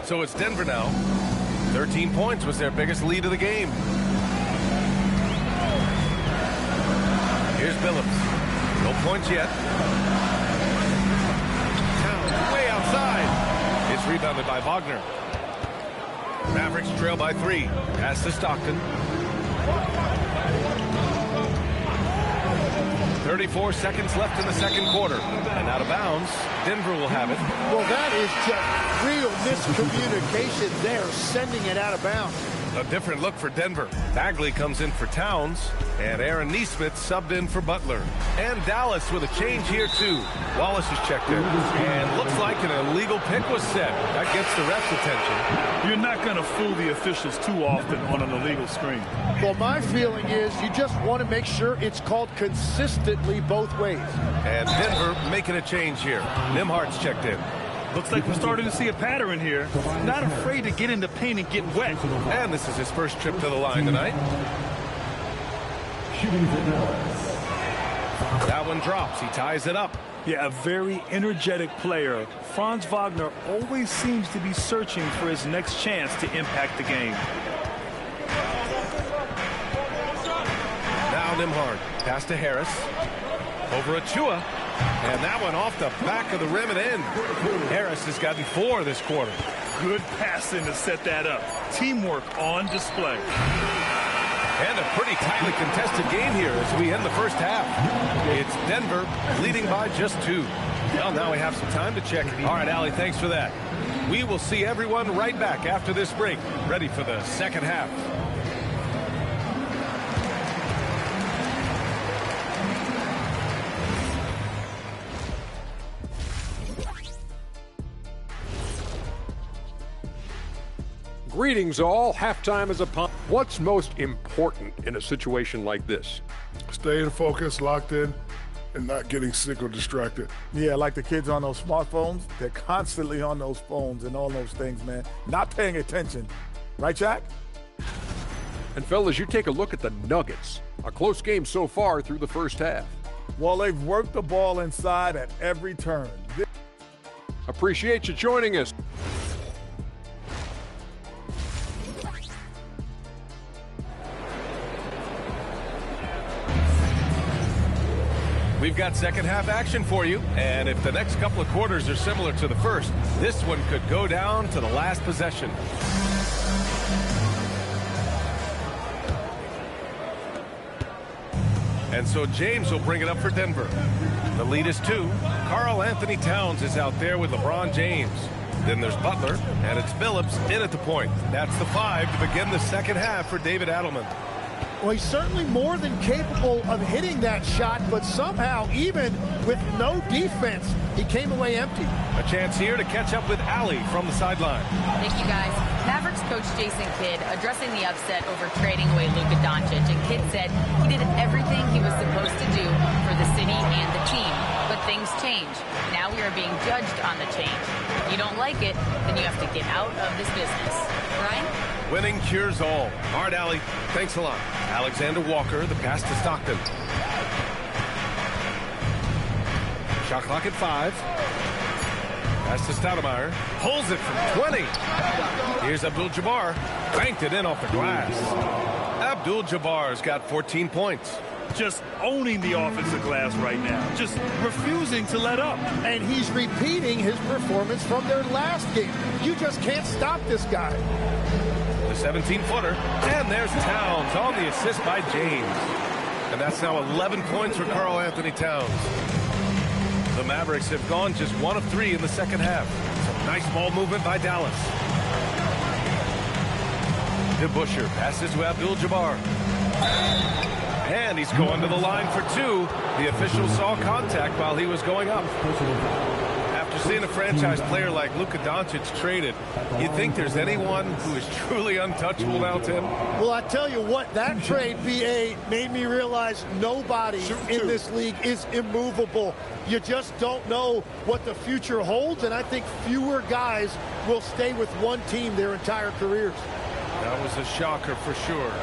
So it's Denver now. 13 points was their biggest lead of the game. Here's Billups. No points yet. Towns way outside. It's rebounded by Wagner. Mavericks trail by 3. Pass to Stockton. 34 seconds left in the second quarter. And out of bounds, Denver will have it. Well, that is just real miscommunication there, sending it out of bounds. A different look for Denver. Bagley comes in for Towns, and Aaron Nesmith subbed in for Butler. And Dallas with a change here, too. Wallace is checked in, and looks like an illegal pick was set. That gets the ref's attention. You're not going to fool the officials too often on an illegal screen. Well, my feeling is you just want to make sure it's called consistently both ways. And Denver making a change here. Nimhardt's checked in. Looks like we're starting to see a pattern here. Not afraid to get in the paint and get wet. And this is his first trip to the line tonight. That one drops. He ties it up. Yeah, a very energetic player. Franz Wagner always seems to be searching for his next chance to impact the game. Now Nimhardt. Pass to Harris. Over Achua. And that one off the back of the rim and in. Harris has gotten 4 this quarter. Good passing to set that up. Teamwork on display. And a pretty tightly contested game here as we end the first half. It's Denver leading by just 2. Well, now we have some time to check. All right, Allie, thanks for that. We will see everyone right back after this break, ready for the second half. Greetings all. Halftime is upon. What's most important in a situation like this? Staying focused, locked in, and not getting sick or distracted. Yeah, like the kids on those smartphones, they're constantly on those phones and all those things, man. Not paying attention. Right, Jack? And fellas, you take a look at the Nuggets. A close game so far through the first half. Well, they've worked the ball inside at every turn. Appreciate you joining us. We've got second half action for you, and if the next couple of quarters are similar to the first, this one could go down to the last possession. And so James will bring it up for Denver. The lead is 2. Karl Anthony Towns is out there with LeBron James. Then there's Butler, and it's Phillips in at the point. That's the 5 to begin the second half for David Adelman. Well, he's certainly more than capable of hitting that shot, but somehow, even with no defense, he came away empty. A chance here to catch up with Allie from the sideline. Thank you, guys. Mavericks coach Jason Kidd addressing the upset over trading away Luka Doncic, and Kidd said he did everything he was supposed to do for the city and the team. But things change. Now we are being judged on the change. If you don't like it, then you have to get out of this business. Ryan? Winning cures all. All right, Allie. Thanks a lot. Alexander Walker, the pass to Stockton. Shot clock at 5. Pass to Stoudemire. Pulls it from 20. Here's Abdul-Jabbar. Banked it in off the glass. Abdul-Jabbar's got 14 points. Just owning the offensive glass right now. Just refusing to let up. And he's repeating his performance from their last game. You just can't stop this guy. The 17-footer. And there's Towns on the assist by James. And that's now 11 points for Karl Anthony Towns. The Mavericks have gone just 1 of 3 in the second half. Some nice ball movement by Dallas. DeBusschere passes to Abdul-Jabbar. And he's going to the line for 2. The official saw contact while he was going up. After seeing a franchise player like Luka Doncic traded, you'd think there's anyone who is truly untouchable now, Tim? Well, I tell you what, that trade, BA, made me realize nobody in this league is immovable. You just don't know what the future holds, and I think fewer guys will stay with one team their entire careers. That was a shocker for sure.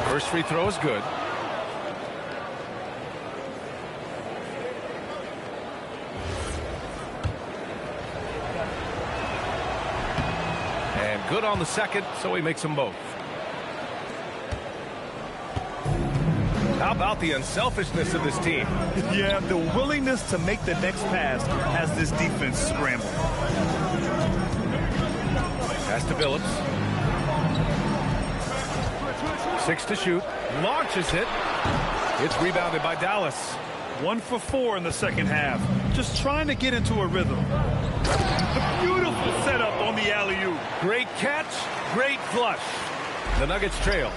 First free throw is good. And good on the second, so he makes them both. How about the unselfishness of this team? Yeah, the willingness to make the next pass has this defense scrambled. Pass to Phillips. 6 to shoot. Launches it. It's rebounded by Dallas. 1 for 4 in the second half. Just trying to get into a rhythm. A beautiful setup on the alley-oop. Great catch. Great flush. The Nuggets trail.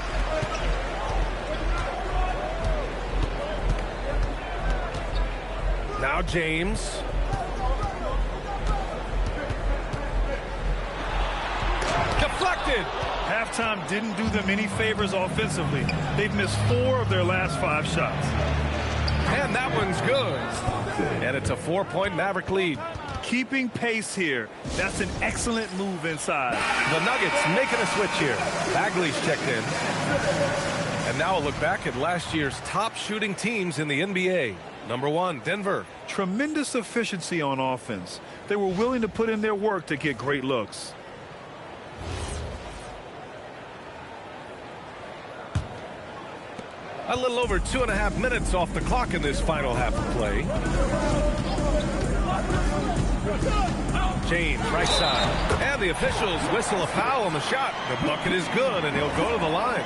Now James. Deflected. Halftime didn't do them any favors offensively. They've missed 4 of their last 5 shots. And that one's good. And it's a 4-point Maverick lead. Keeping pace here. That's an excellent move inside. The Nuggets making a switch here. Bagley's checked in. And now a look back at last year's top shooting teams in the NBA. Number 1, Denver. Tremendous efficiency on offense. They were willing to put in their work to get great looks. A little over 2.5 minutes off the clock in this final half of play. James, right side. And the officials whistle a foul on the shot. The bucket is good, and he'll go to the line.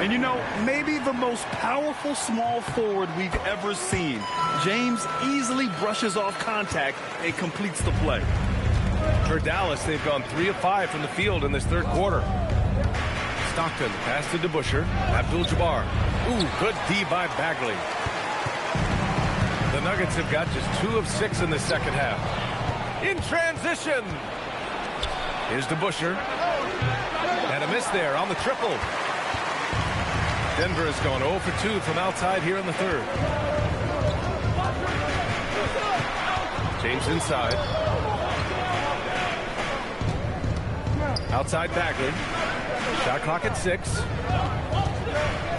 And you know, maybe the most powerful small forward we've ever seen. James easily brushes off contact and completes the play. For Dallas, they've gone 3 of 5 from the field in this third quarter. Stockton, pass to DeBusschere. Abdul-Jabbar. Ooh, good D by Bagley. The Nuggets have got just 2 of 6 in the second half. In transition. Here's DeBusschere. And a miss there on the triple. Denver has gone 0 for 2 from outside here in the third. James inside. Outside Bagley. Shot clock at 6.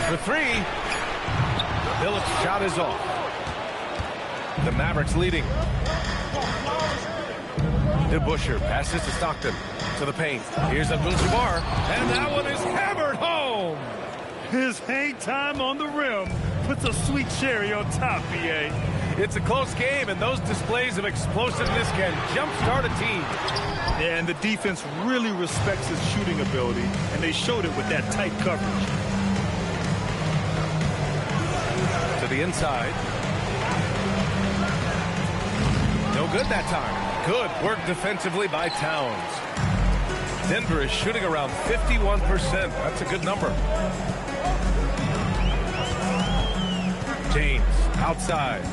For 3. Phillips' shot is off. The Mavericks leading. DeBusschere passes to Stockton. To the paint. Here's Abdul-Jabbar. And that one is hammered home. His hang time on the rim puts a sweet cherry on top, BA. It's a close game, and those displays of explosiveness can jumpstart a team. Yeah, and the defense really respects his shooting ability, and they showed it with that tight coverage. the inside. No good that time. Good work defensively by Towns. Denver is shooting around 51%. That's a good number. James outside.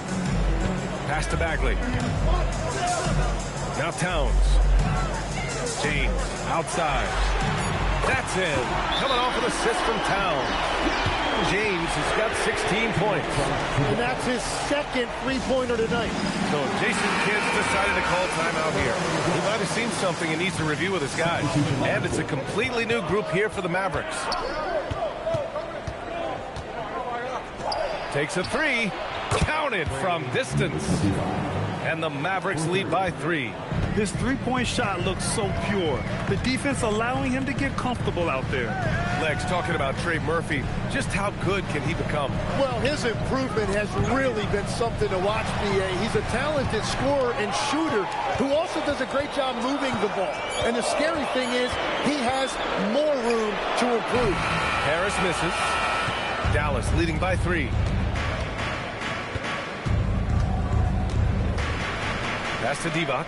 Pass to Bagley. Now Towns. James outside. That's in. Coming off an assist from Towns. James has got 16 points. And that's his second three-pointer tonight. So Jason Kidd's decided to call timeout here. He might have seen something and needs to review with his guys. And it's a completely new group here for the Mavericks. Takes a three. Counted from distance. And the Mavericks lead by 3. His three-point shot looks so pure. The defense allowing him to get comfortable out there. Legs talking about Trey Murphy. Just how good can he become? Well, his improvement has really been something to watch, B.A. He's a talented scorer and shooter who also does a great job moving the ball. And the scary thing is he has more room to improve. Harris misses. Dallas leading by 3. Pass to Divac.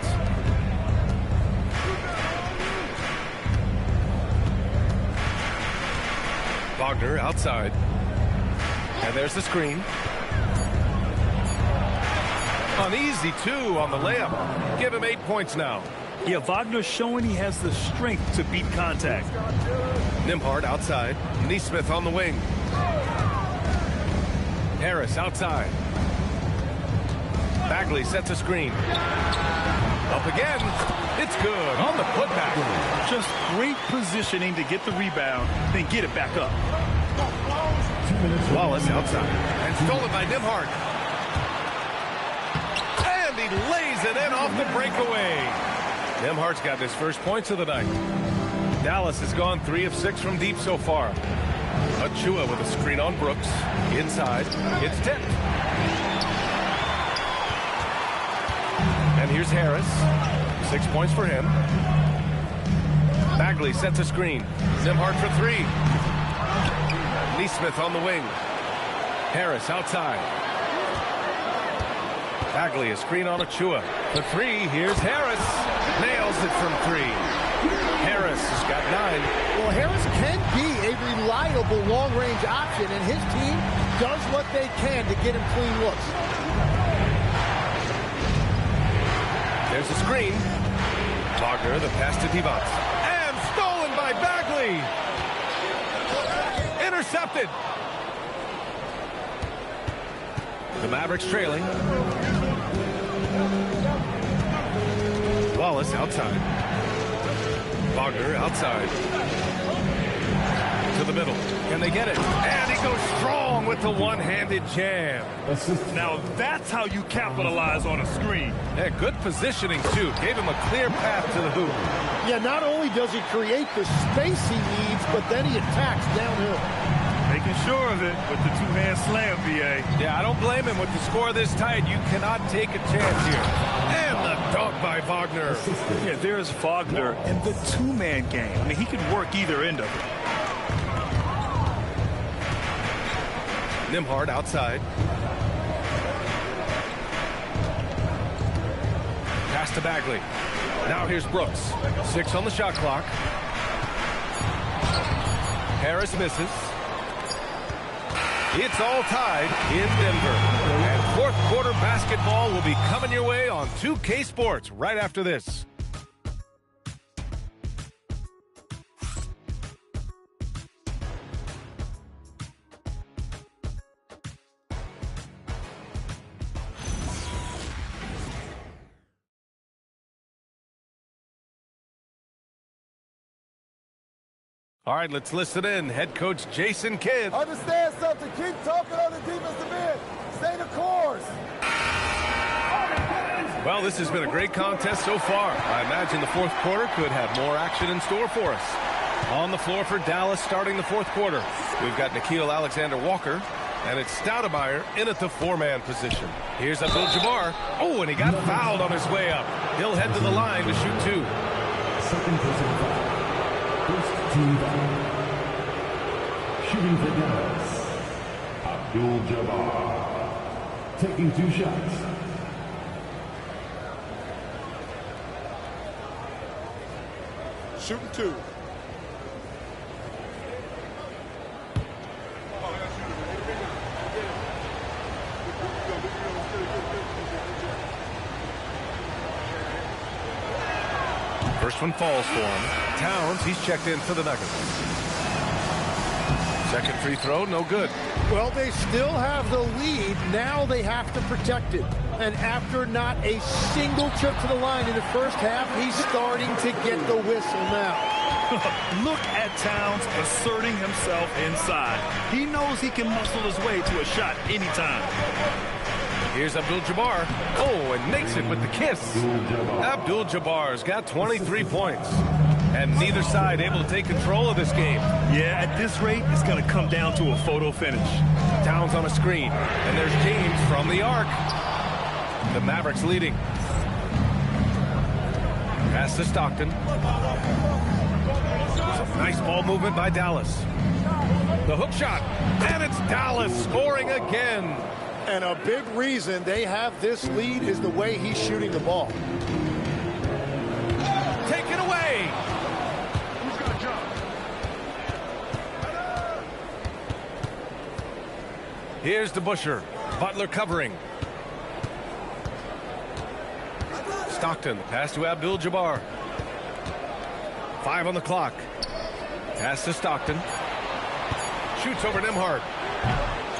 Wagner outside. And there's the screen. An easy 2 on the layup. Give him 8 points now. Yeah, Wagner's showing he has the strength to beat contact. Nembhard outside. Neesmith on the wing. Harris outside. Bagley sets a screen. Up again. It's good on the putback. Just great positioning to get the rebound, then get it back up. Wallace outside. And stolen by Nembhard. And he lays it in off the breakaway. Nembhard's got his first points of the night. Dallas has gone 3 of 6 from deep so far. Achua with a screen on Brooks. Inside. It's tipped. And here's Harris. 6 points for him. Bagley sets a screen. Nembhard for 3. Neesmith on the wing. Harris outside. Bagley a screen on Achua. For 3, here's Harris. Nails it from 3. Harris has got 9. Well, Harris can be a reliable long-range option, and his team does what they can to get him clean looks. There's a screen. Wagner, the pass to Divac. And stolen by Bagley. Intercepted. The Mavericks trailing. Wallace outside. Wagner outside. To the middle. Can they get it? And he goes strong with the one-handed jam. Now that's how you capitalize on a screen. Yeah, good positioning, too. Gave him a clear path to the hoop. Yeah, not only does he create the space he needs, but then he attacks downhill. Making sure of it with the two-hand slam, B.A. Yeah, I don't blame him. With the score this tight, you cannot take a chance here. And the dunk by Wagner. Yeah, there's Wagner in the two-man game. I mean, he can work either end of it. Nembhard outside. Pass to Bagley. Now here's Brooks. 6 on the shot clock. Harris misses. It's all tied in Denver. And fourth quarter basketball will be coming your way on 2K Sports right after this. All right, let's listen in. Head coach Jason Kidd. Understand something. Keep talking on the defensive end. Stay the course. Well, this has been a great contest so far. I imagine the fourth quarter could have more action in store for us. On the floor for Dallas starting the fourth quarter. We've got Nickeil Alexander-Walker, and it's Stoudemire in at the four-man position. Here's Abdul-Jabbar. Oh, and he got fouled on his way up. He'll head to the line to shoot 2. Second person foul. First team foul. Shooting for Dallas, Abdul-Jabbar. taking 2 shots. Shooting 2. First one falls for him. Towns, he's checked in for the Nuggets. Second free throw, no good. Well, they still have the lead. Now they have to protect it. And after not a single trip to the line in the first half, he's starting to get the whistle now. Look at Towns asserting himself inside. He knows he can muscle his way to a shot anytime. Here's Abdul-Jabbar. Oh, and makes it with the kiss. Abdul-Jabbar's got 23 points. And neither side able to take control of this game. Yeah, at this rate, it's going to come down to a photo finish. Towns on a screen. And there's James from the arc. The Mavericks leading. Pass to Stockton. Nice ball movement by Dallas. The hook shot. And it's Dallas scoring again. And a big reason they have this lead is the way he's shooting the ball. Take it away. Here's the Busher. Butler covering. Stockton, pass to Abdul-Jabbar. 5 on the clock. Pass to Stockton. Shoots over Nembhard.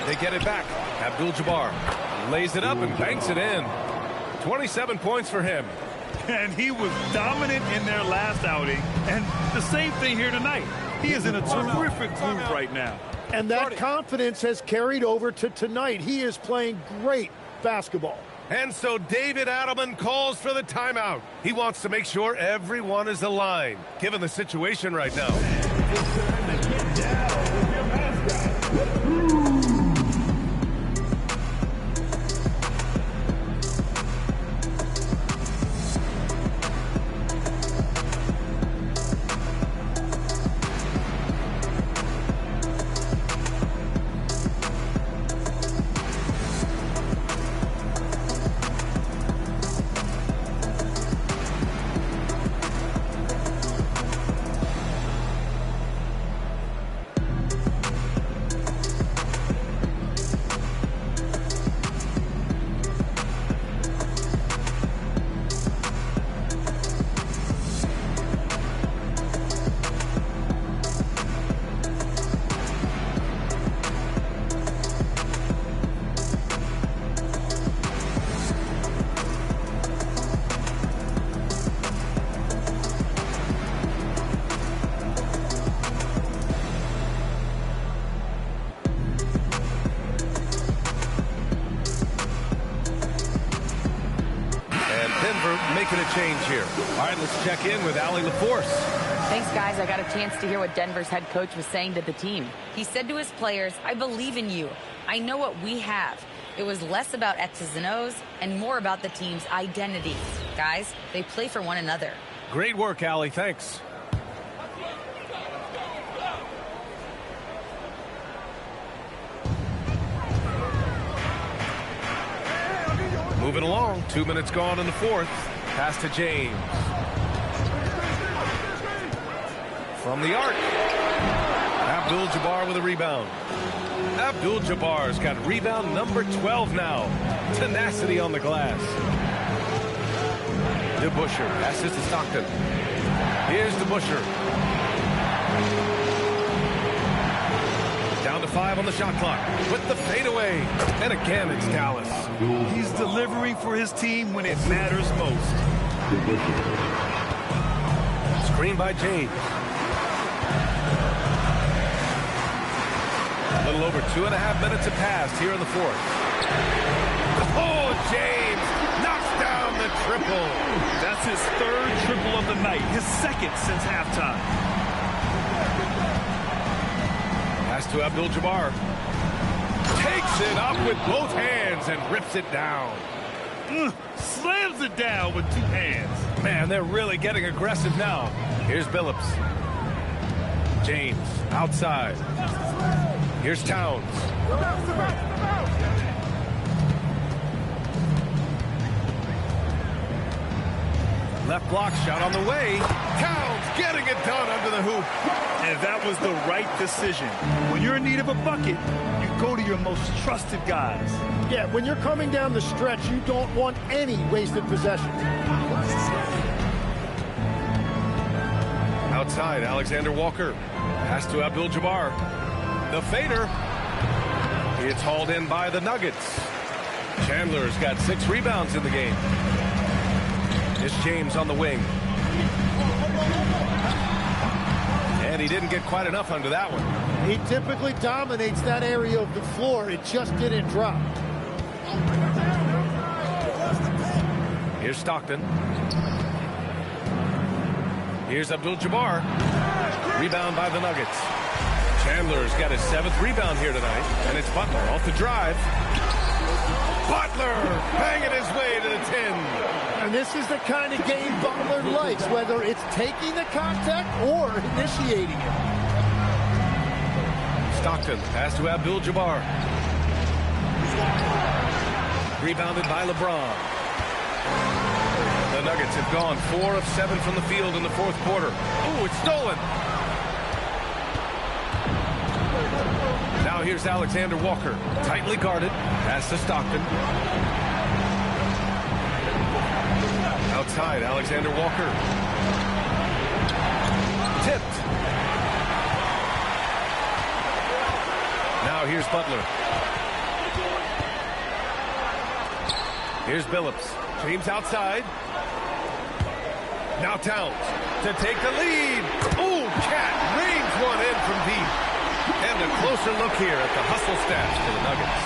They get it back. Abdul-Jabbar lays it up and banks it in. 27 points for him. And he was dominant in their last outing. And the same thing here tonight. He is in a terrific groove right now. And that confidence has carried over to tonight. He is playing great basketball. And so David Adelman calls for the timeout. He wants to make sure everyone is aligned, given the situation right now. Making a change here. All right, let's check in with Allie LaForce. Thanks, guys. I got a chance to hear what Denver's head coach was saying to the team. He said to his players, I believe in you. I know what we have. It was less about X's and O's and more about the team's identity. Guys, they play for one another. Great work, Allie. Thanks. Moving along. 2 minutes gone in the fourth. Pass to James. From the arc. Abdul-Jabbar with a rebound. Abdul-Jabbar's got rebound number 12 now. Tenacity on the glass. DeBuscher passes to Stockton. Here's DeBuscher. Down to 5 on the shot clock with the fadeaway. And again, it's Dallas. He's delivering for his team when it matters most. Screen by James. A little over 2.5 minutes have passed here in the fourth. Oh, James knocks down the triple. That's his third triple of the night, his second since halftime. Pass to Abdul-Jabbar. Takes it up with both hands and rips it down. Slams it down with 2 hands. Man, they're really getting aggressive now. Here's Billups. James outside. Here's Towns. Left block shot on the way. Towns getting it done under the hoop. And that was the right decision. When you're in need of a bucket, you go to your most trusted guys. Yeah, when you're coming down the stretch, you don't want any wasted possessions. Outside, Alexander Walker. Pass to Abdul-Jabbar. The fader. It's hauled in by the Nuggets. Chandler's got 6 rebounds in the game. It's James on the wing. And he didn't get quite enough under that one. He typically dominates that area of the floor. It just didn't drop. Here's Stockton. Here's Abdul-Jabbar. Rebound by the Nuggets. Chandler's got his 7th rebound here tonight. And it's Butler off the drive. Butler banging his way to the 10. And this is the kind of game Butler likes, whether it's taking the contact or initiating it. Stockton, pass to Abdul-Jabbar. Rebounded by LeBron. The Nuggets have gone 4 of 7 from the field in the 4th quarter. Ooh, it's stolen. Now here's Alexander Walker. Tightly guarded. Pass to Stockton. Outside, Alexander Walker. Tipped. Now here's Butler. Here's Billups. James outside. Now Towns to take the lead. Ooh, Cat rains one in from deep. And a closer look here at the hustle stats for the Nuggets.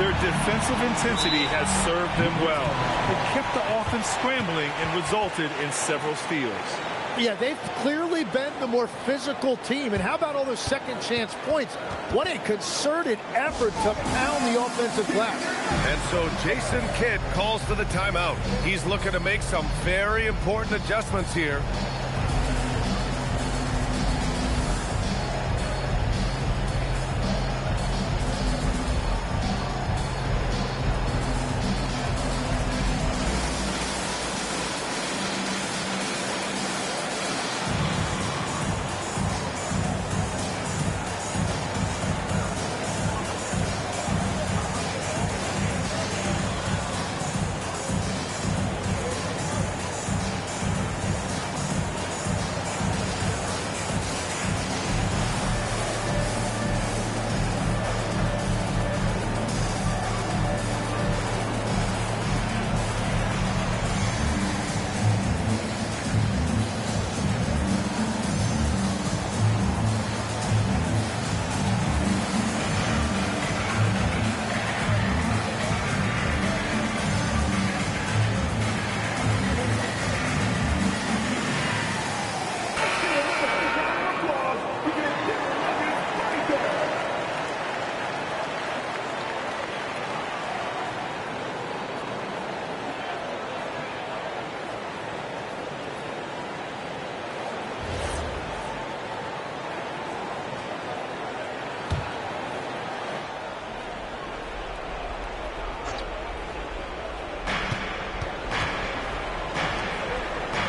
Their defensive intensity has served them well. It kept the offense scrambling and resulted in several steals. Yeah, they've clearly been the more physical team. And how about all those second chance points? What a concerted effort to pound the offensive glass. And so Jason Kidd calls for the timeout. He's looking to make some very important adjustments here.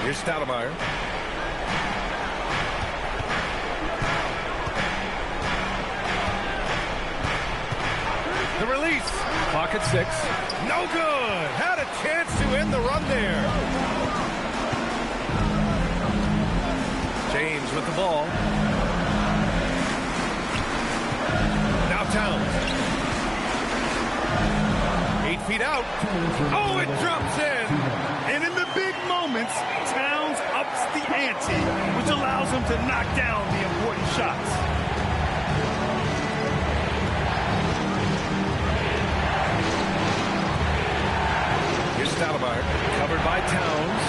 Here's Stoudemire. The release. Clock at 6. No good. Had a chance to end the run there. James with the ball. Now Towns. 8 feet out. Oh, it drops in. And in the big moments, Towns ups the ante, which allows him to knock down the important shots. Here's Stoudemire, covered by Towns.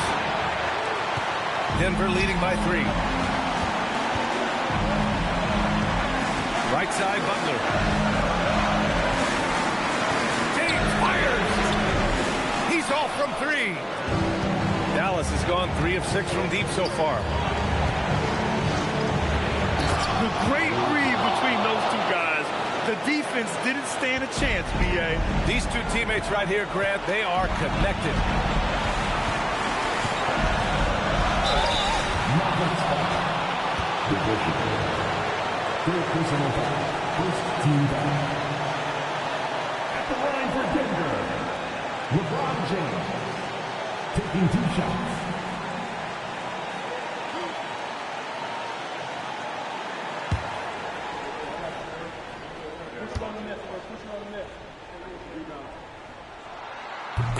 Denver leading by 3. Right side, Butler. James fires. He's off from 3. Dallas has gone 3 of 6 from deep so far. The great read between those two guys. The defense didn't stand a chance, B.A. These two teammates right here, Grant, they are connected. Third personal foul. First team foul. At the line for Denver, LeBron James taking 2 shots.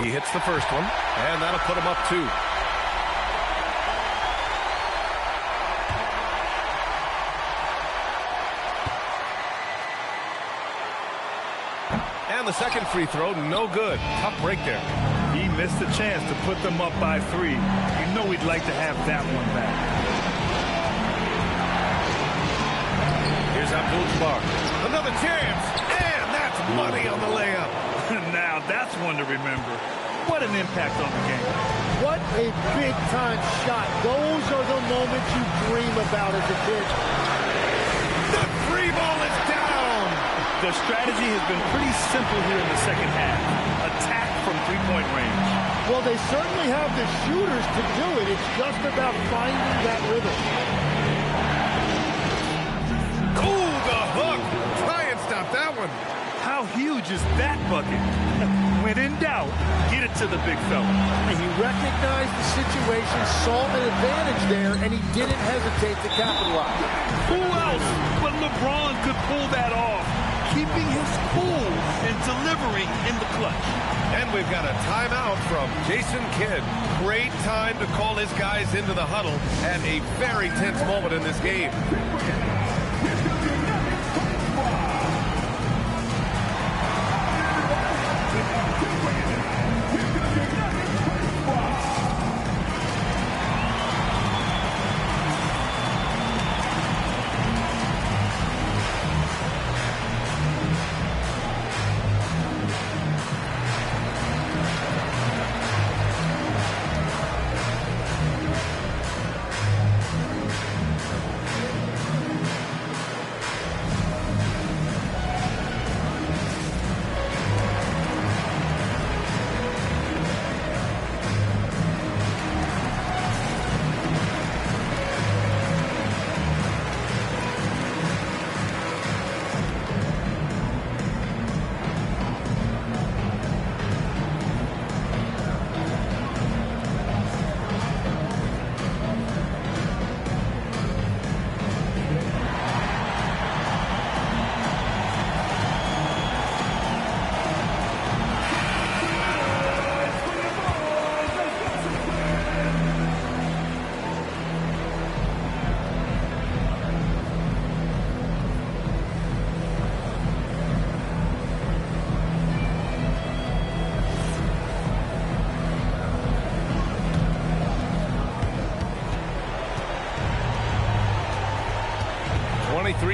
He hits the first one, and that'll put him up 2. And the second free throw, no good. Tough break there. He missed the chance to put them up by 3. You know he'd like to have that one back. Here's Abdul-Jabbar. Another chance, and that's money on the layup. Now that's one to remember. What an impact on the game. What a big-time shot. Those are the moments you dream about as a kid. The free ball is down. The strategy has been pretty simple here in the second half. Attack from three-point range. Well, they certainly have the shooters to do it. It's just about finding that rhythm. Ooh, the hook. Try and stop that one. How huge is that bucket? When in doubt, get it to the big fella. He recognized the situation, saw an advantage there, and he didn't hesitate to capitalize. Who else but LeBron could pull that off? Keeping his cool and delivering in the clutch. And we've got a timeout from Jason Kidd. Great time to call his guys into the huddle at a very tense moment in this game.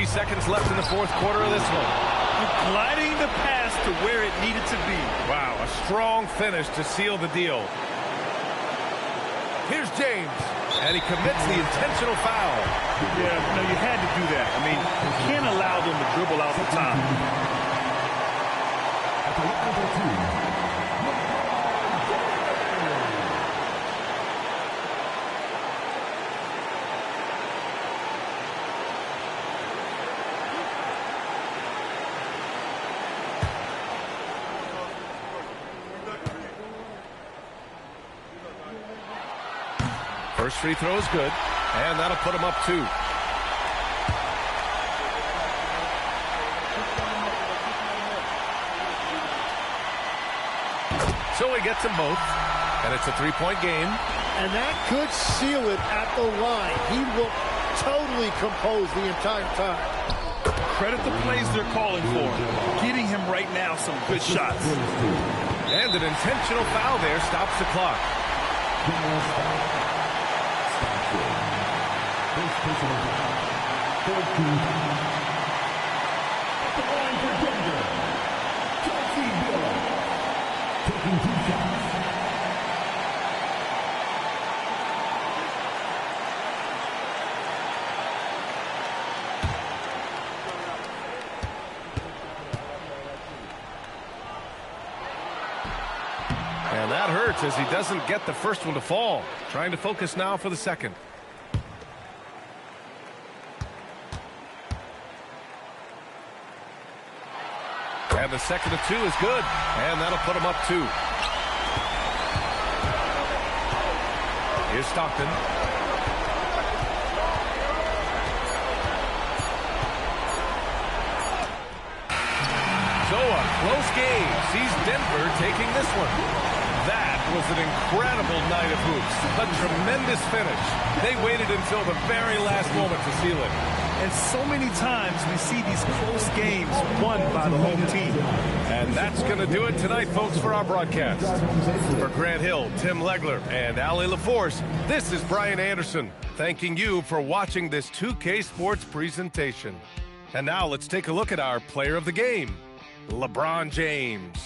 Seconds left in the fourth quarter of this one. Gliding the pass to where it needed to be. Wow, a strong finish to seal the deal. Here's James, and he commits the intentional foul. Yeah, no, you had to do that. I mean, you can't allow them to dribble out the top. First free throw is good, and that'll put him up 2. So he gets them both, and it's a 3-point game. And that could seal it at the line. He looked totally composed the entire time. Credit the plays they're calling for. Getting him right now some good shots. And an intentional foul there stops the clock. First personal foul. Third team foul. At the line for Denver, Sebio taking 2 shots. And that hurts as he doesn't get the first one to fall. Trying to focus now for the second. And the second of 2 is good. And that'll put them up 2. Here's Stockton. So a close game sees Denver taking this one. That was an incredible night of hoops. A tremendous finish. They waited until the very last moment to seal it. And so many times we see these close games won by the home team. And that's going to do it tonight, folks, for our broadcast. For Grant Hill, Tim Legler, and Ali LaForce, this is Brian Anderson, thanking you for watching this 2K Sports presentation. And now let's take a look at our player of the game, LeBron James.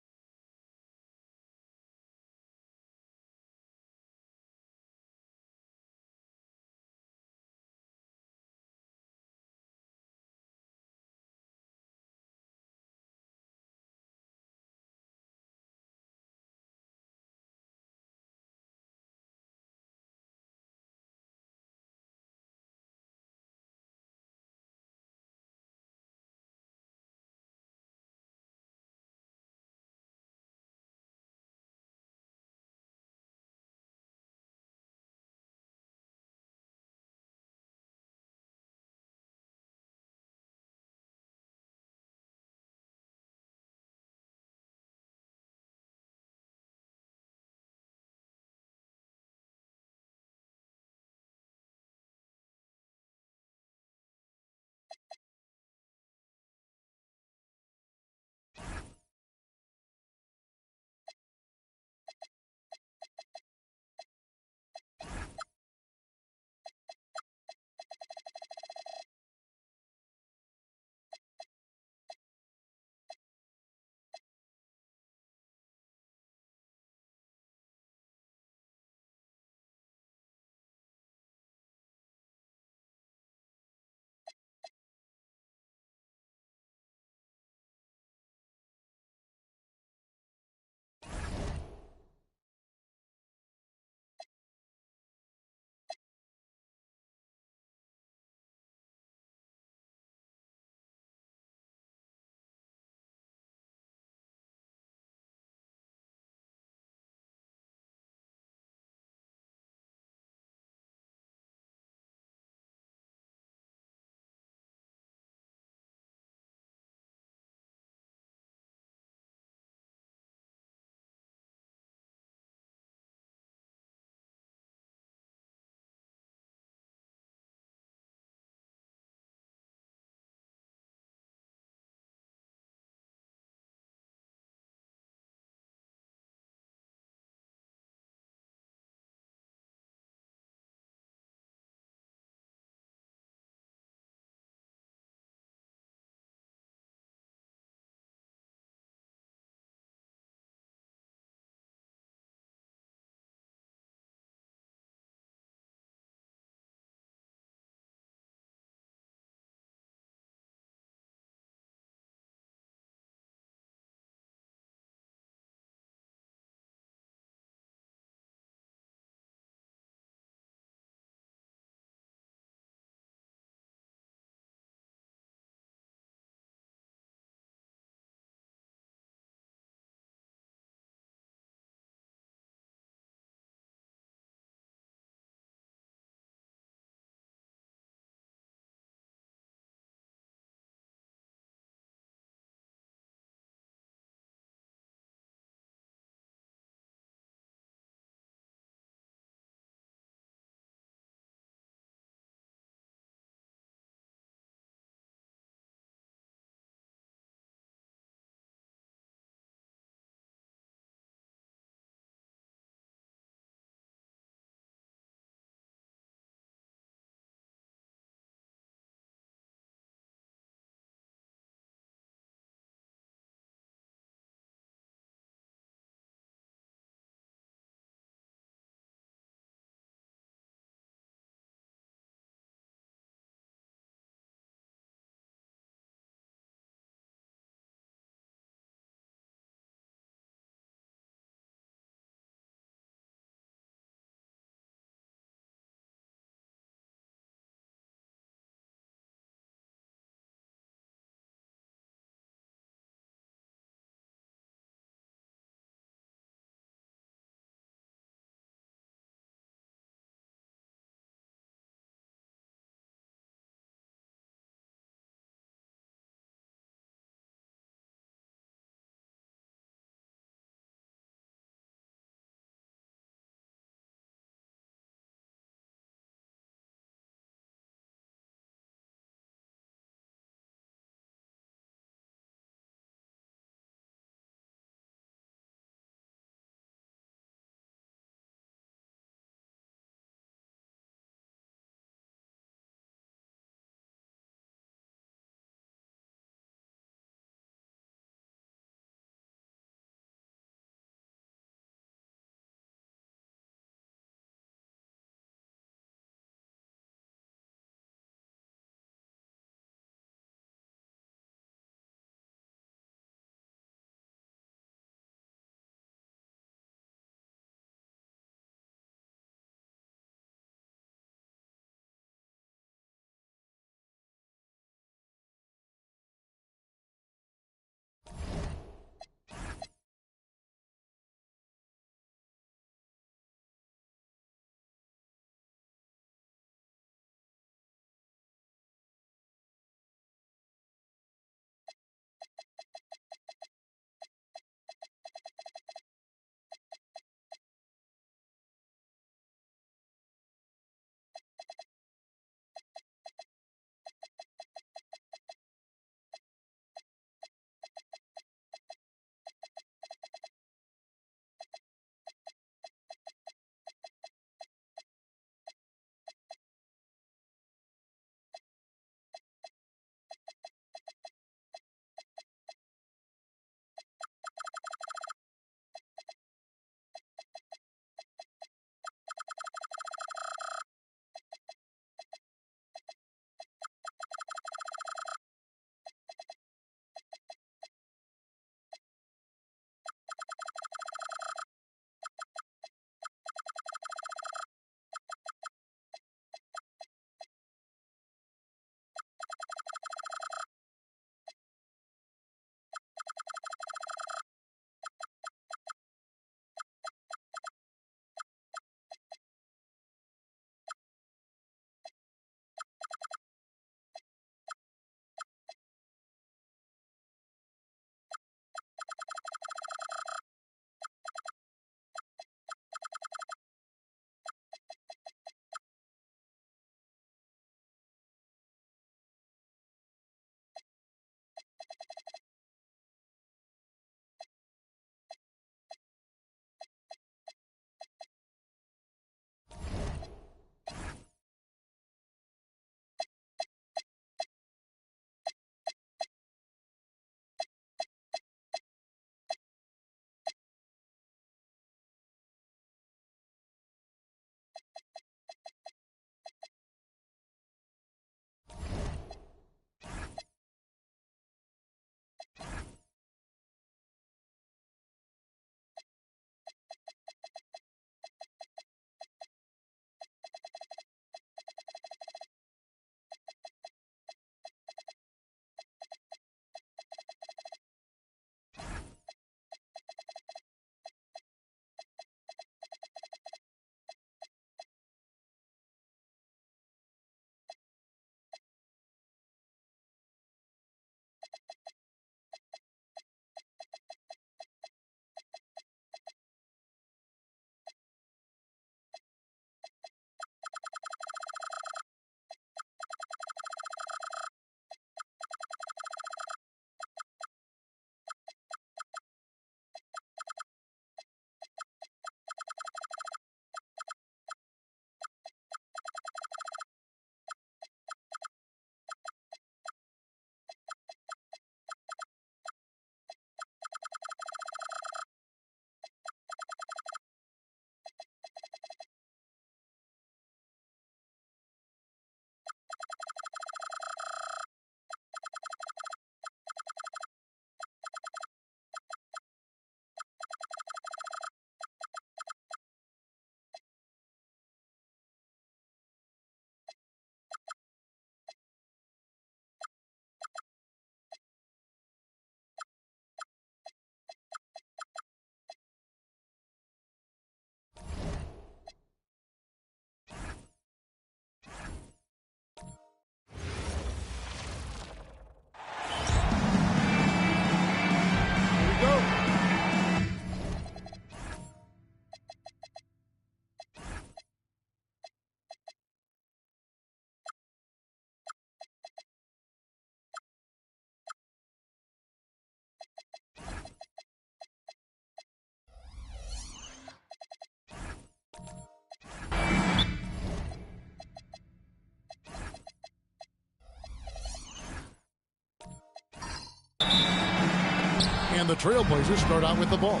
And the Trailblazers start out with the ball.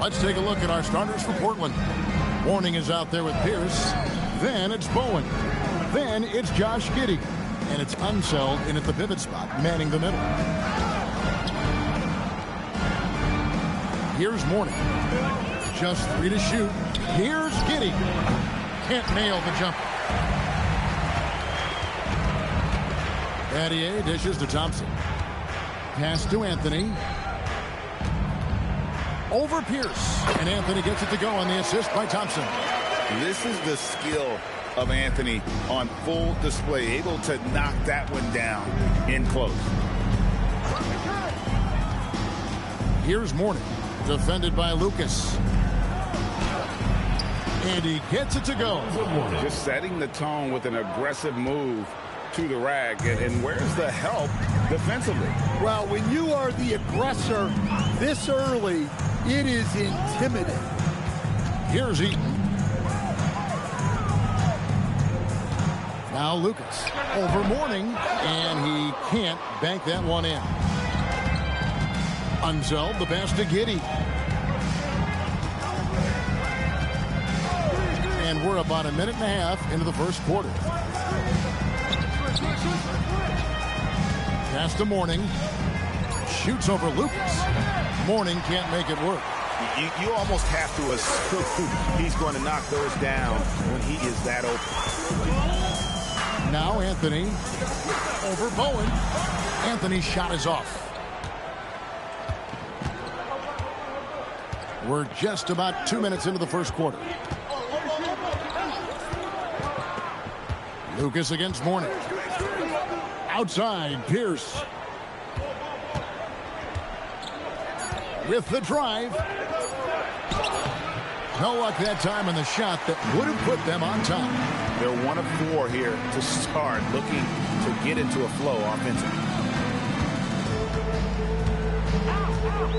Let's take a look at our starters for Portland. Warning is out there with Pierce. Then it's Bowen. Then it's Josh Giddey. And it's Unseld in at the pivot spot, manning the middle. Here's Mourning. Just 3 to shoot. Here's Giddey. Can't nail the jumper. Battier dishes to Thompson. Pass to Anthony. Over Pierce. And Anthony gets it to go on the assist by Thompson. This is the skill of Anthony on full display. Able to knock that one down in close. Here's Mourning. Defended by Lucas. And he gets it to go. Just setting the tone with an aggressive move to the rag. And where's the help defensively? Well, when you are the aggressor this early, it is intimidating. Here's Eaton. Now Lucas over Mourning, and he can't bank that one in. Unseld, the pass to Giddey. And we're about a minute and a half into the first quarter. Pass to Mourning. Shoots over Lucas. Mourning can't make it work. You almost have to assume he's going to knock those down when he is that open. Now Anthony over Bowen. Anthony's shot is off. We're just about 2 minutes into the first quarter. Lucas against Mourning. Outside, Pierce. With the drive. No luck that time on the shot that would have put them on top. They're 1 of 4 here to start, looking to get into a flow offensively.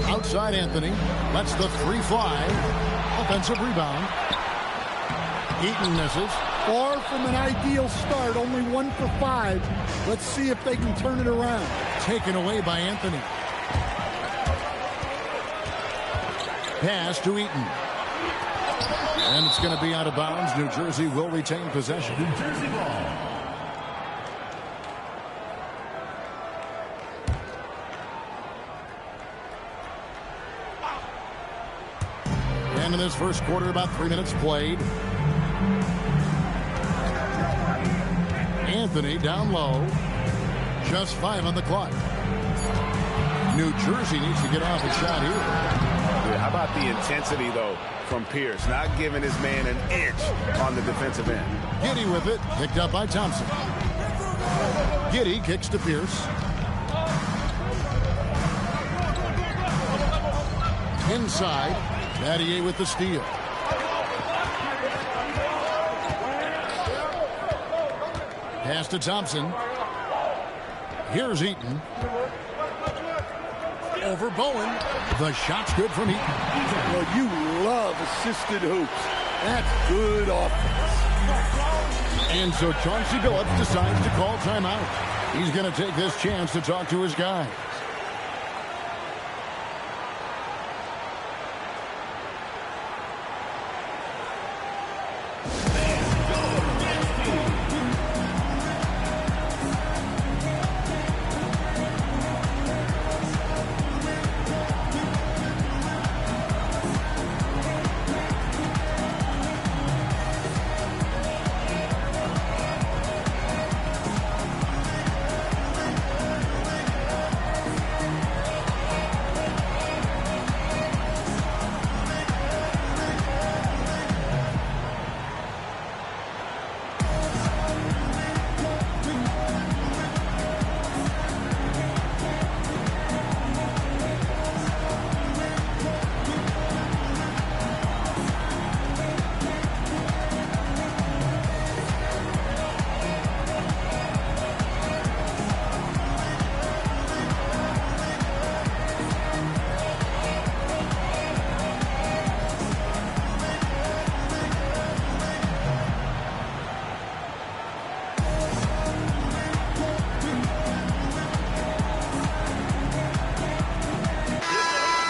Outside Anthony. Lets the 3 fly. Offensive rebound. Eaton misses. Far from an ideal start. Only 1 for 5. Let's see if they can turn it around. Taken away by Anthony. Pass to Eaton. And it's going to be out of bounds. New Jersey will retain possession. New Jersey ball. And in this first quarter, about 3 minutes played. Anthony down low. Just 5 on the clock. New Jersey needs to get off a shot here. Yeah, how about the intensity, though, from Pierce? Not giving his man an inch on the defensive end. Giddey with it. Picked up by Thompson. Giddey kicks to Pierce. Inside. Battier with the steal. Pass to Thompson. Here's Eaton. Over Bowen. The shot's good from Eaton. Well, you love assisted hoops. That's good offense. And so Chauncey Billups decides to call timeout. He's going to take this chance to talk to his guys.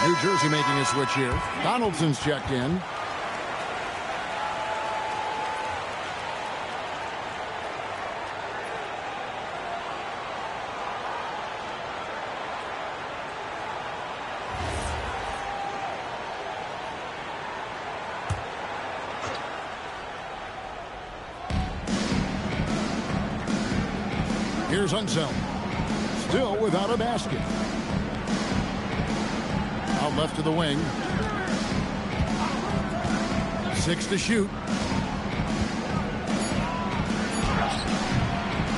New Jersey making a switch here. Donaldson's checked in. Here's Unseld. Still without a basket. Out left to the wing. 6 to shoot.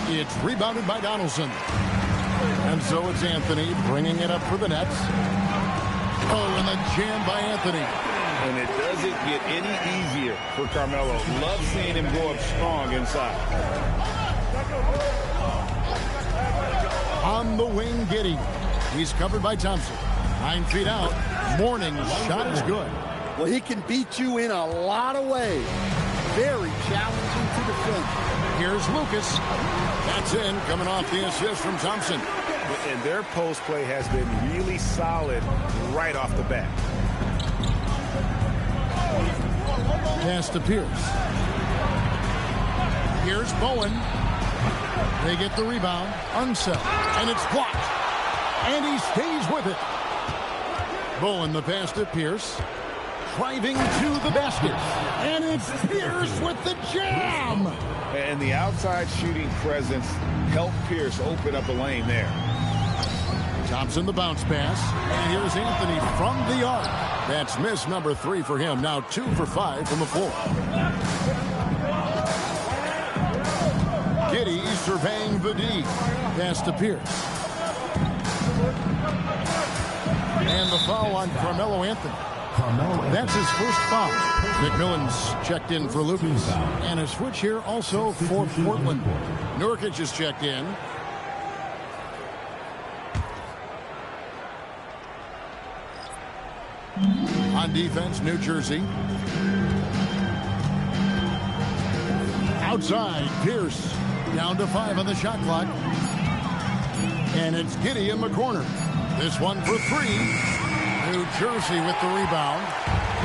It's rebounded by Donaldson. And so it's Anthony bringing it up for the Nets. Oh, and the jam by Anthony. And it doesn't get any easier for Carmelo. Love seeing him go up strong inside. On the wing, Giddey. He's covered by Thompson. 9 feet out. Morning's shot is good. Well, he can beat you in a lot of ways. Very challenging to defend. Here's Lucas. That's in, coming off the assist from Thompson. And their post play has been really solid right off the bat. Pass to Pierce. Here's Bowen. They get the rebound. Unseld. And it's blocked. And he stays with it. Bowen, the pass to Pierce. Driving to the basket. And it's Pierce with the jam. And the outside shooting presence helped Pierce open up a lane there. Thompson, the bounce pass. And here's Anthony from the arc. That's miss number 3 for him. Now 2 for 5 from the floor. Giddey surveying the D. Pass to Pierce. And the foul on Carmelo Anthony. That's his first foul. McMillan's checked in for Lucas. And a switch here also for Portland. Nurkic is checked in. On defense, New Jersey. Outside, Pierce. Down to 5 on the shot clock. And it's Giddey in the corner. This one for 3. New Jersey with the rebound.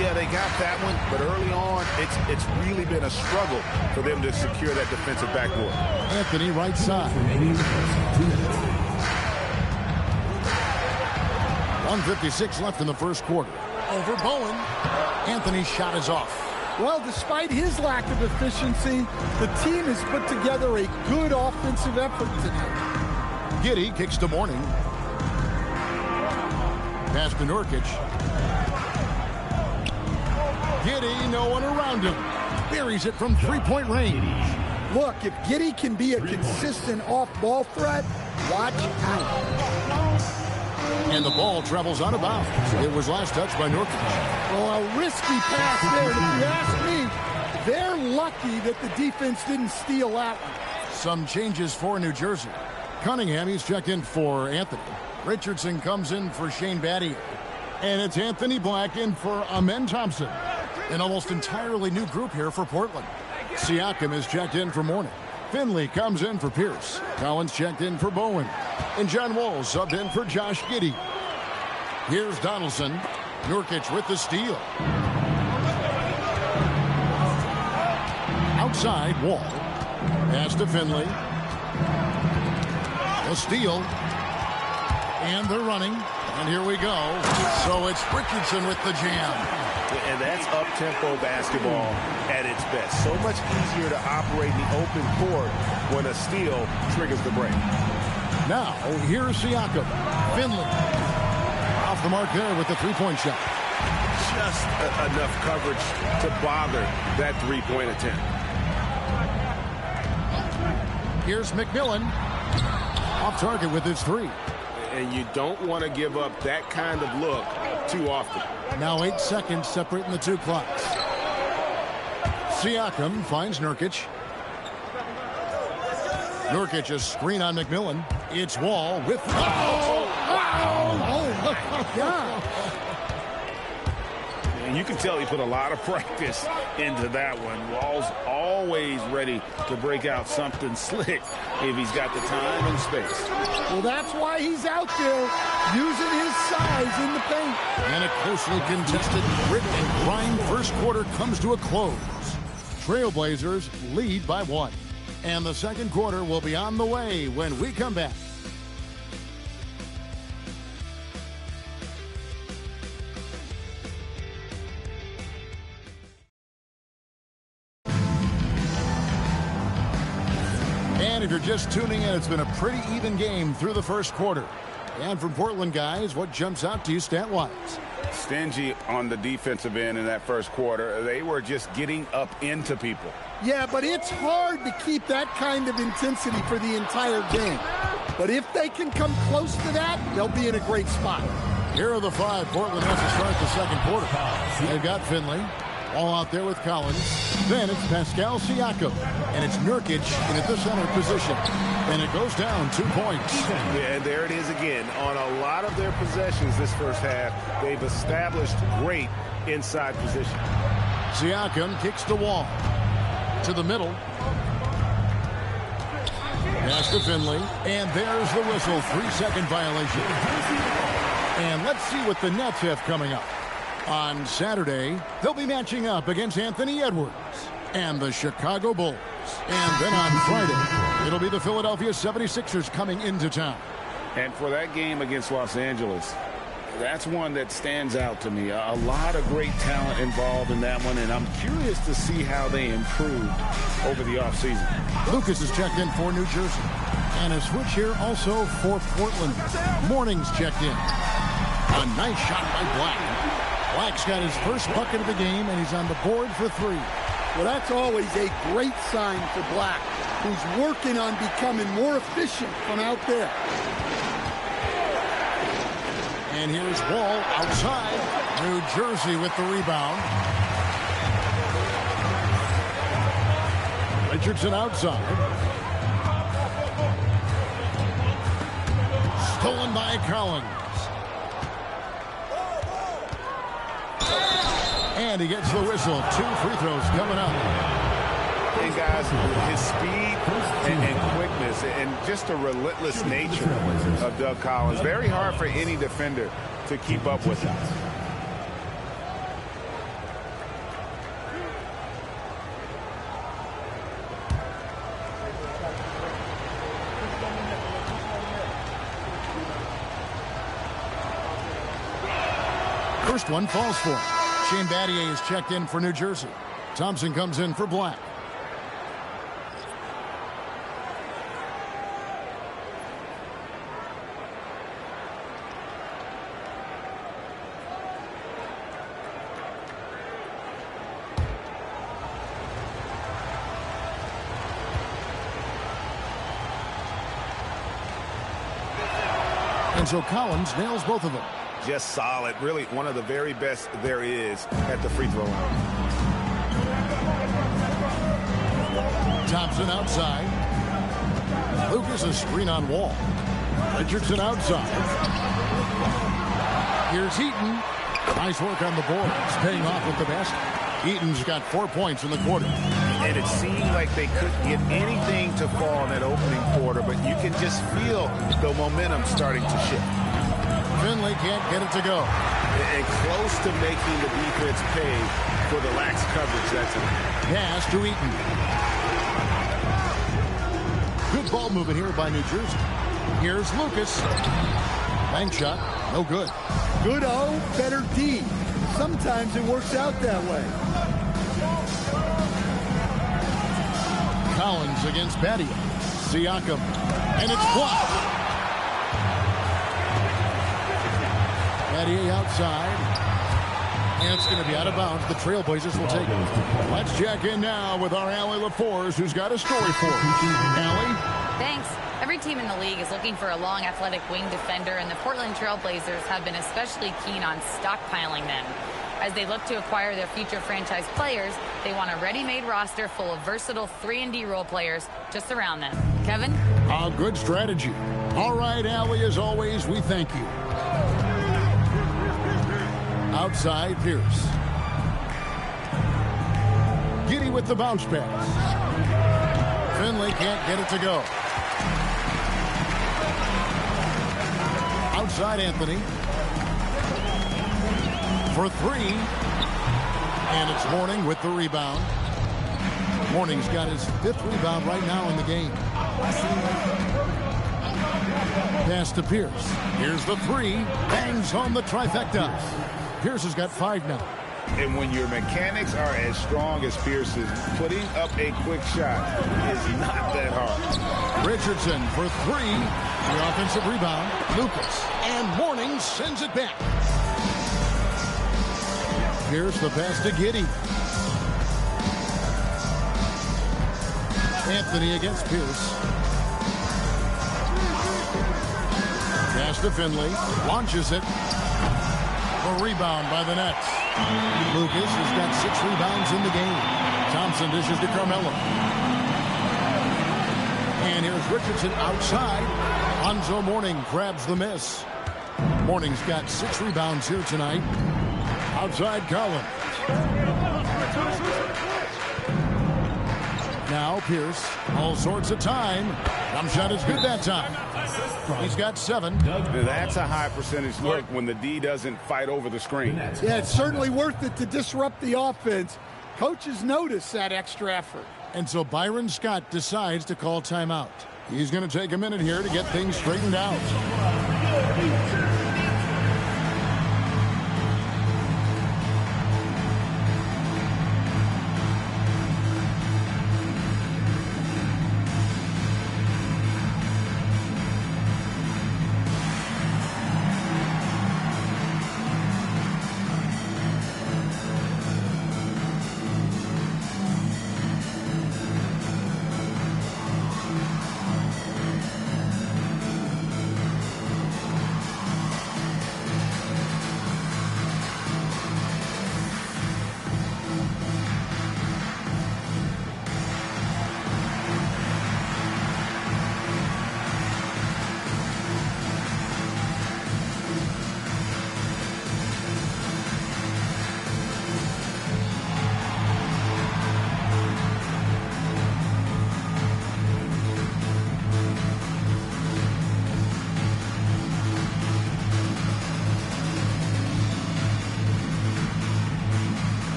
Yeah, they got that one, but early on, it's really been a struggle for them to secure that defensive backboard. Anthony right side. 1:56 left in the first quarter. Over Bowen. Anthony's shot is off. Well, despite his lack of efficiency, the team has put together a good offensive effort tonight. Giddey kicks to Morning. Pass to Nurkic. Giddey, no one around him. Buries it from three-point range. Look, if Giddey can be a consistent off-ball threat, watch out. And the ball travels out of bounds. It was last touched by Nurkic. Well, a risky pass there. And if you ask me, they're lucky that the defense didn't steal that one. Some changes for New Jersey. Cunningham, he's checked in for Anthony. Richardson comes in for Shane Battier. And it's Anthony Black in for Amen Thompson. An almost entirely new group here for Portland. Siakam is checked in for Morning. Finley comes in for Pierce. Collins checked in for Bowen. And John Wall subbed in for Josh Giddey. Here's Donaldson. Nurkic with the steal. Outside, Wall. Pass to Finley. A steal. And they're running. And here we go. So it's Richardson with the jam. And that's up-tempo basketball at its best. So much easier to operate in the open court when a steal triggers the break. Now, here's Siakam. Finley. Off the mark there with the three-point shot. Just enough coverage to bother that three-point attempt. Here's McMillan. Off target with his 3. And you don't want to give up that kind of look too often. Now 8 seconds separating the two clocks. Siakam finds Nurkic. Nurkic a screen on McMillan. It's Wall with... Oh my God. And you can tell he put a lot of practice into that one. Wall's always ready to break out something slick if he's got the time and space. Well, that's why he's out there using his size guys in the paint. And a closely contested grit and grind first quarter comes to a close. Trailblazers lead by 1. And the second quarter will be on the way when we come back. And if you're just tuning in, it's been a pretty even game through the first quarter. And from Portland, guys, what jumps out to you stat-wise? Stingy on the defensive end in that first quarter. They were just getting up into people. Yeah, but it's hard to keep that kind of intensity for the entire game. But if they can come close to that, they'll be in a great spot. Here are the 5 Portland has to start the second quarter. They've got Finley. All out there with Collins. Then it's Pascal Siakam. And it's Nurkic in at the center position. And it goes down 2 points. Yeah, and there it is again. On a lot of their possessions this first half, they've established great inside position. Siakam kicks the wall. To the middle. Pass to Finley. And there's the whistle. 3-second violation. And let's see what the Nets have coming up. On Saturday, they'll be matching up against Anthony Edwards and the Chicago Bulls. And then on Friday, it'll be the Philadelphia 76ers coming into town. And for that game against Los Angeles, that's one that stands out to me. A lot of great talent involved in that one, and I'm curious to see how they improved over the offseason. Lucas is checked in for New Jersey. And a switch here also for Portland. Morning's checked in. A nice shot by Black. Black's got his first bucket of the game, and he's on the board for 3. Well, that's always a great sign for Black, who's working on becoming more efficient from out there. And here's Wall outside. New Jersey with the rebound. Richardson outside. Stolen by Collins. And he gets the whistle. 2 free throws coming up. And guys, his speed and quickness and just the relentless nature of Doug Collins. Very hard for any defender to keep up with him. First one falls for him. Shane Battier is checked in for New Jersey. Thompson comes in for Black. And so Collins nails both of them. Just solid. Really one of the very best there is at the free throw line. Thompson outside. Lucas a screen on Wall. Richardson outside. Here's Eaton. Nice work on the boards. Paying off with the basket. Eaton's got 4 points in the quarter. And it seemed like they couldn't get anything to fall in that opening quarter, but you can just feel the momentum starting to shift. Finley can't get it to go. And close to making the defense pay for the lax coverage that's in. Pass to Eaton. Good ball movement here by New Jersey. Here's Lucas. Bank shot. No good. Good O, better D. Sometimes it works out that way. Collins against Battier. Siakam. And it's blocked. Battier outside. And it's going to be out of bounds. The Trailblazers will take it. Let's check in now with our Allie LaForce, who's got a story for us. Allie? Thanks. Every team in the league is looking for a long, athletic wing defender, and the Portland Trailblazers have been especially keen on stockpiling them. As they look to acquire their future franchise players, they want a ready-made roster full of versatile 3-and-D role players to surround them. Kevin? A good strategy. All right, Allie, as always, we thank you. Outside, Pierce. Giddey with the bounce pass. Finley can't get it to go. Outside, Anthony. for three. And it's Mourning with the rebound. Mourning's got his 5th rebound right now in the game. Pass to Pierce. Here's the three. Bangs home the trifecta. Pierce has got 5 now. And when your mechanics are as strong as Pierce's, putting up a quick shot is not that hard. Richardson for three. The offensive rebound. Lucas. And Mourning sends it back. Here's the pass to Giddey. Anthony against Pierce. Pass to Finley. Launches it. A rebound by the Nets. Lucas has got 6 rebounds in the game. Thompson dishes to Carmelo. And here's Richardson outside. Lonzo Mourning grabs the miss. Mourning's got 6 rebounds here tonight. Outside Collins. Now Pierce, all sorts of time. Jump shot is good that time. He's got 7. That's a high percentage look when the D doesn't fight over the screen. Yeah, it's certainly worth it to disrupt the offense. Coaches notice that extra effort. And so Byron Scott decides to call timeout. He's going to take a minute here to get things straightened out.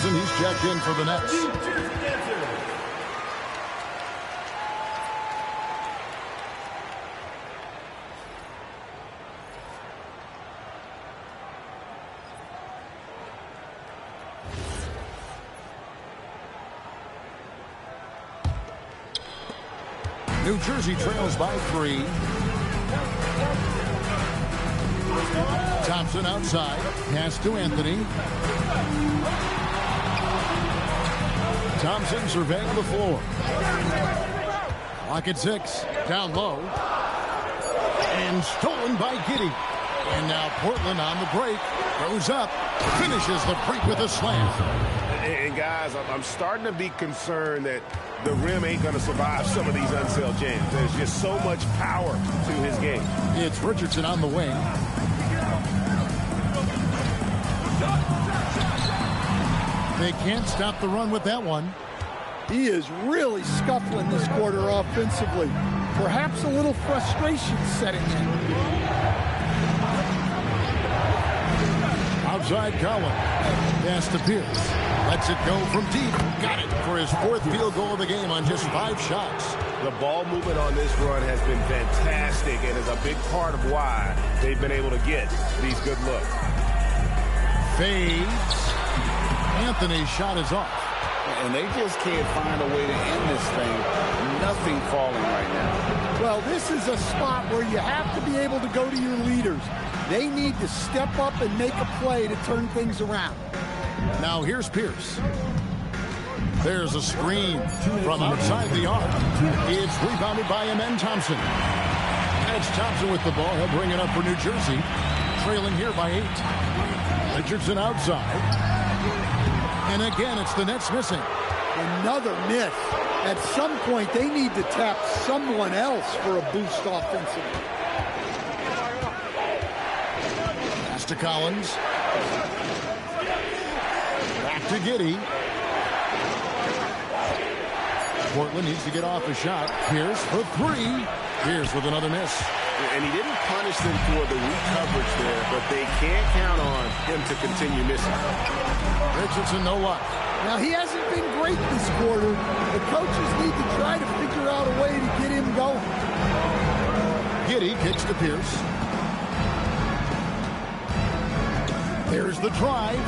He's checked in for the Nets. New Jersey trails by 3. Thompson outside. Pass to Anthony. Thompson surveying the floor. Clock at 6. Down low. And stolen by Giddey. And now Portland on the break. Goes up. Finishes the break with a slam. And guys, I'm starting to be concerned that the rim ain't going to survive some of these unsealed jams. There's just so much power to his game. It's Richardson on the wing. They can't stop the run with that one. He is really scuffling this quarter offensively. Perhaps a little frustration setting in. Outside Collins. Pass to Pierce. Lets it go from deep. Got it for his 4th field goal of the game on just 5 shots. The ball movement on this run has been fantastic and is a big part of why they've been able to get these good looks. Fades. Anthony's shot is off. And they just can't find a way to end this thing. Nothing falling right now. Well, this is a spot where you have to be able to go to your leaders. They need to step up and make a play to turn things around. Now here's Pierce. There's a screen from outside the arc. It's rebounded by Amen Thompson. Edge Thompson with the ball. He'll bring it up for New Jersey. Trailing here by 8. Richardson outside. And again, it's the Nets missing. Another miss. At some point, they need to tap someone else for a boost offensively. Pass to Collins. Back to Giddey. Portland needs to get off a shot. Pierce for 3. Pierce with another miss. And he didn't punish them for the weak coverage there, but they can't count on him to continue missing. Richardson, no luck. Now, he hasn't been great this quarter. The coaches need to try to figure out a way to get him going. Giddey kicks to Pierce. There's the drive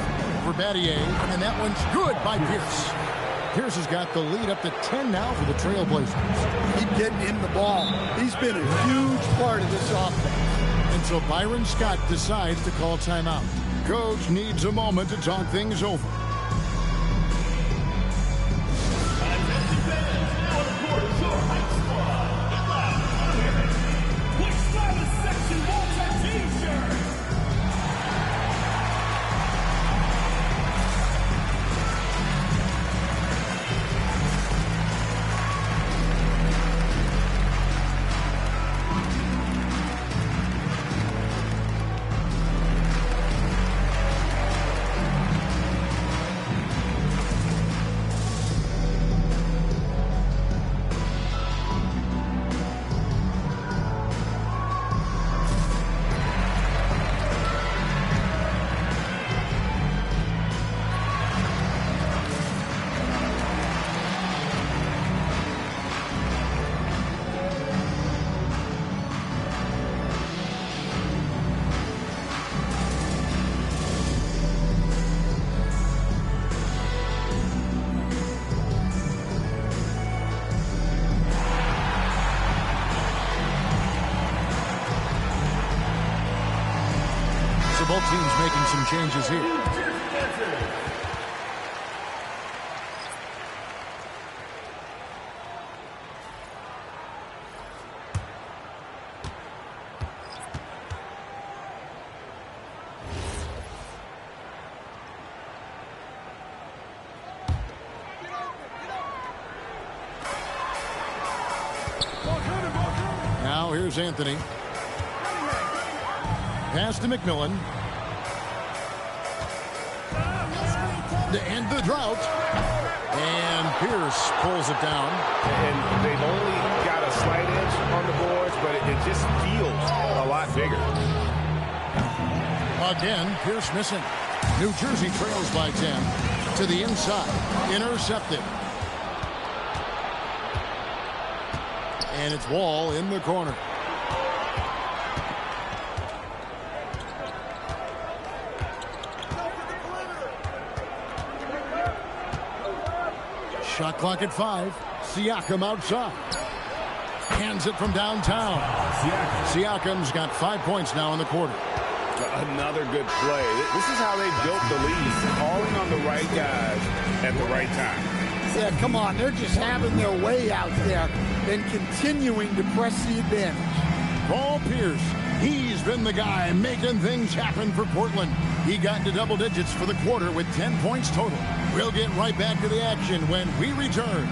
for Battier, and that one's good by Pierce. Pierce has got the lead up to 10 now for the Trailblazers. Keep getting him the ball. He's been a huge part of this offense. And so Byron Scott decides to call timeout. Coach needs a moment to talk things over. Both teams making some changes here. Now here's Anthony. Pass to McMillan. To end the drought. And Pierce pulls it down. And they've only got a slight edge on the boards, but it just feels a lot bigger. Again, Pierce missing. New Jersey trails by 10. To the inside. Intercepted. And it's Wall in the corner. Shot clock at 5. Siakam outside. Hands it from downtown. Siakam's got 5 points now in the quarter. Another good play. This is how they built the lead. Calling on the right guys at the right time. Yeah, come on. They're just having their way out there and continuing to press the advantage. Paul Pierce. He's been the guy making things happen for Portland. He got into double digits for the quarter with 10 points total. We'll get right back to the action when we return.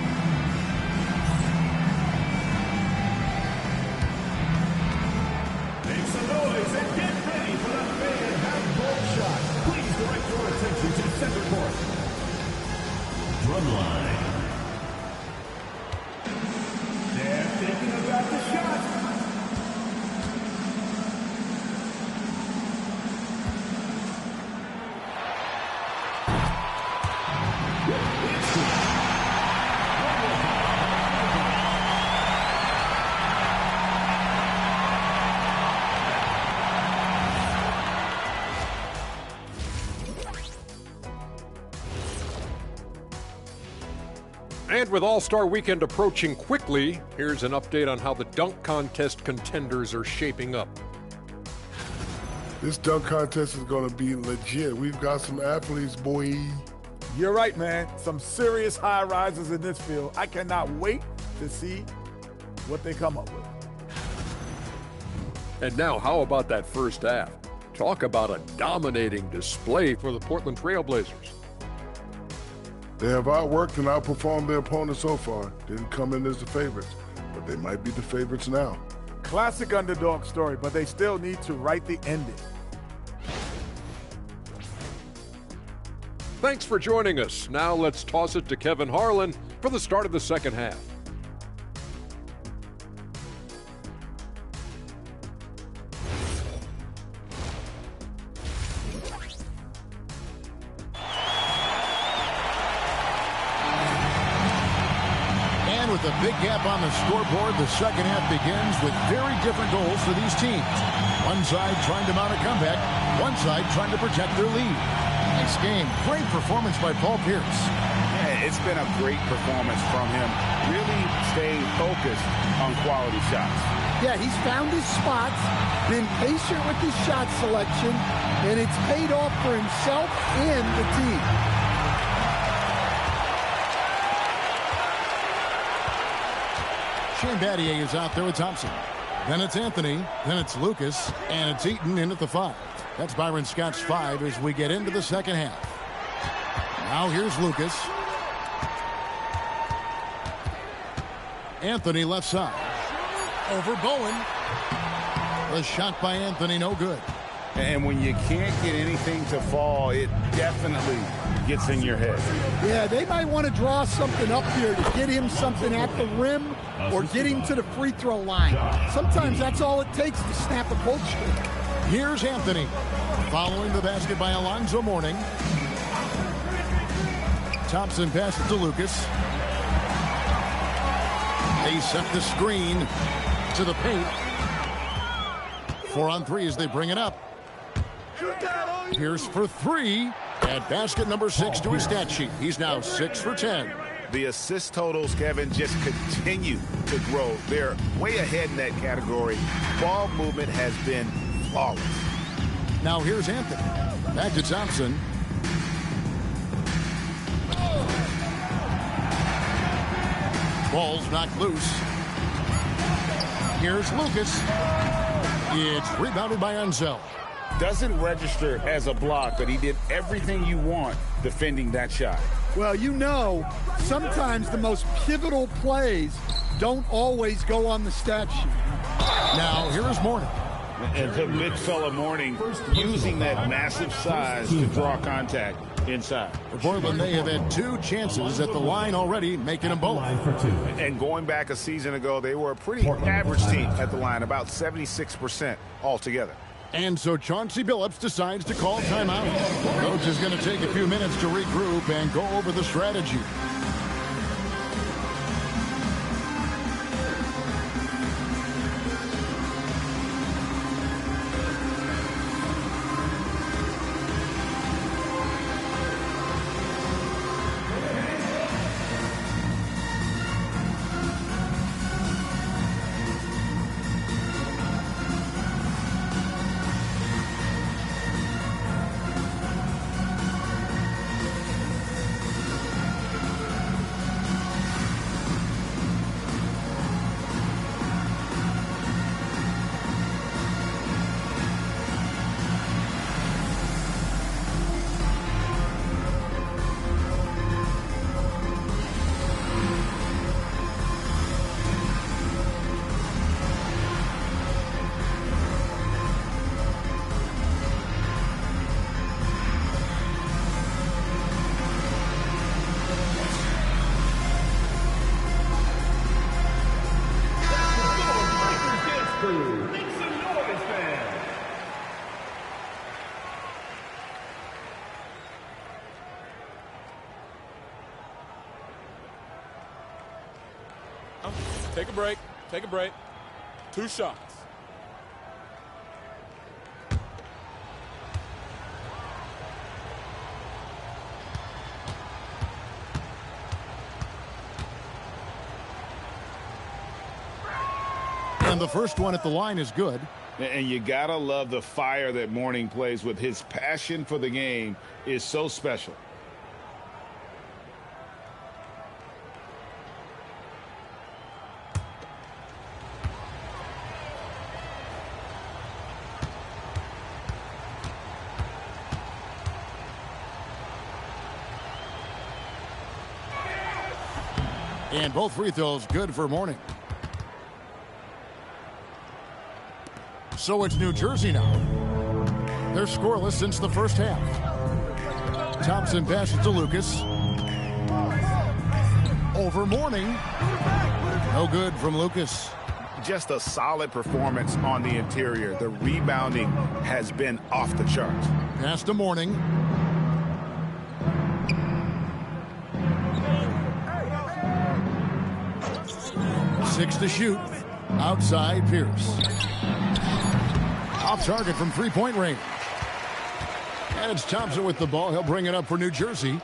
Make some noise and get ready for the fan handball shot. Please direct your attention to center court. Drumline. They're thinking about the shot. And with All-Star Weekend approaching quickly, here's an update on how the dunk contest contenders are shaping up. This dunk contest is going to be legit. We've got some athletes, boy. You're right, man. Some serious high risers in this field. I cannot wait to see what they come up with. And now, how about that first half? Talk about a dominating display for the Portland Trailblazers. They have outworked and outperformed their opponents so far. Didn't come in as the favorites, but they might be the favorites now. Classic underdog story, but they still need to write the ending. Thanks for joining us. Now let's toss it to Kevin Harlan for the start of the second half. with a big gap on the scoreboard, the second half begins with very different goals for these teams. One side trying to mount a comeback, one side trying to protect their lead. Nice game. Great performance by Paul Pierce. Yeah, it's been a great performance from him. Really staying focused on quality shots. Yeah, he's found his spots, been patient with his shot selection, and it's paid off for himself and the team. Shane Battier is out there with Thompson. Then it's Anthony, then it's Lucas, and it's Eaton in at the 5. That's Byron Scott's 5 as we get into the second half. Now here's Lucas. Anthony left side. Over Bowen. The shot by Anthony, no good. And when you can't get anything to fall, it definitely gets in your head. Yeah, they might want to draw something up here to get him something at the rim or get him to the free throw line. Sometimes that's all it takes to snap a cold streak. Here's Anthony. Following the basket by Alonzo Mourning. Thompson passes to Lucas. They set the screen to the paint. 4 on 3 as they bring it up. Pierce for 3 at basket number 6 to his stat sheet. He's now 6 for 10. The assist totals, Kevin, just continue to grow. They're way ahead in that category. Ball movement has been flawless. Now here's Anthony. Back to Thompson. Ball's knocked loose. Here's Lucas. It's rebounded by Unzel. Doesn't register as a block, but he did everything you want defending that shot. Well, you know, sometimes the most pivotal plays don't always go on the stat sheet. Now, here is Mourning. And the big fella Mourning using that massive size to draw contact inside. For Portland, they have had 2 chances at the line already, making them both. And going back a season ago, they were a pretty average team at the line, about 76% altogether. And so Chauncey Billups decides to call timeout. Coach is going to take a few minutes to regroup and go over the strategy. Take a break. Take a break. 2 shots. And the first one at the line is good. And you gotta love the fire that Mourning plays with. His passion for the game is so special. And both free throws good for Mourning. So it's New Jersey now. They're scoreless since the first half. Thompson passes to Lucas. Over Mourning. No good from Lucas. Just a solid performance on the interior. The rebounding has been off the charts. Pass to Mourning. 6 to shoot. Outside, Pierce. Off target from three-point range. And it's Thompson with the ball. He'll bring it up for New Jersey.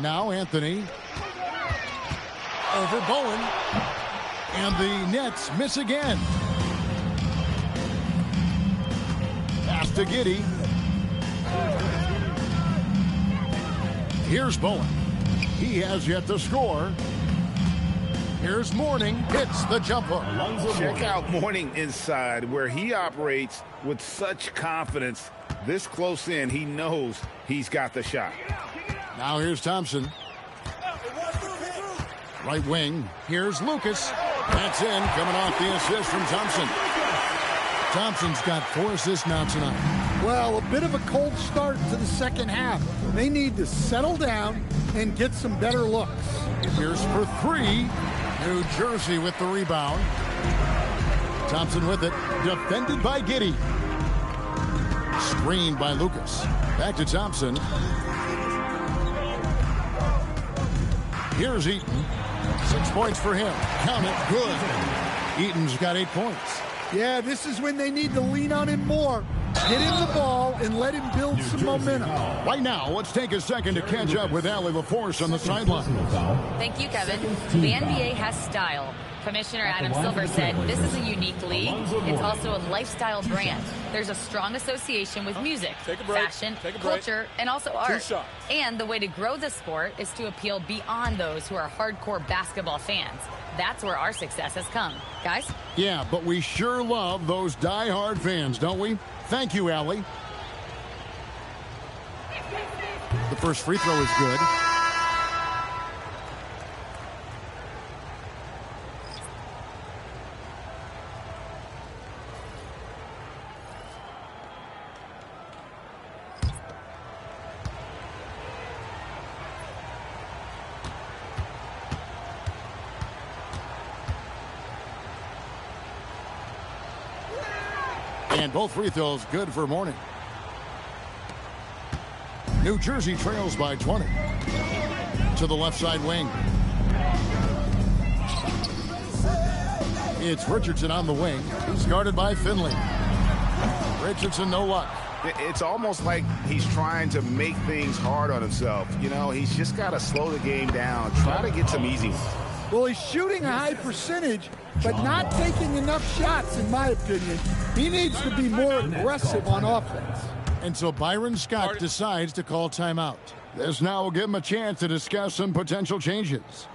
Now Anthony. Over Bowen. And the Nets miss again. Pass to Giddey. Here's Bowen. He has yet to score. Here's Mourning. Hits the jump hook. Check out Mourning inside, where he operates with such confidence. This close in, he knows he's got the shot. Now here's Thompson. Right wing. Here's Lucas. That's in. Coming off the assist from Thompson. Thompson's got 4 assists now tonight. Well, a bit of a cold start to the second half. They need to settle down and get some better looks. Here's for 3. New Jersey with the rebound. Thompson with it. Defended by Giddey. Screened by Lucas. Back to Thompson. Here's Eaton. 6 points for him. Count it. Good. Eaton's got 8 points. Yeah, this is when they need to lean on him more. Get him the ball and let him build some momentum. Right now, let's take a second to catch up with Allie LaForce on the sideline. Thank you, Kevin. The NBA has style. Commissioner Adam Silver said this is a unique league. It's also a lifestyle brand. There's a strong association with music, fashion, culture, and also art. And the way to grow the sport is to appeal beyond those who are hardcore basketball fans. That's where our success has come. Guys? Yeah, but we sure love those die-hard fans, don't we? Thank you, Allie. The first free throw is good. And both free throws good for Mourning. New Jersey trails by 20. To the left side wing. It's Richardson on the wing. He's guarded by Finley. Richardson, no luck. It's almost like he's trying to make things hard on himself. You know, he's just got to slow the game down. Try to get some easy ones. Well, he's shooting a high percentage, but not taking enough shots, in my opinion. He needs to be more aggressive on offense. And so Byron Scott decides to call timeout. This now will give him a chance to discuss some potential changes.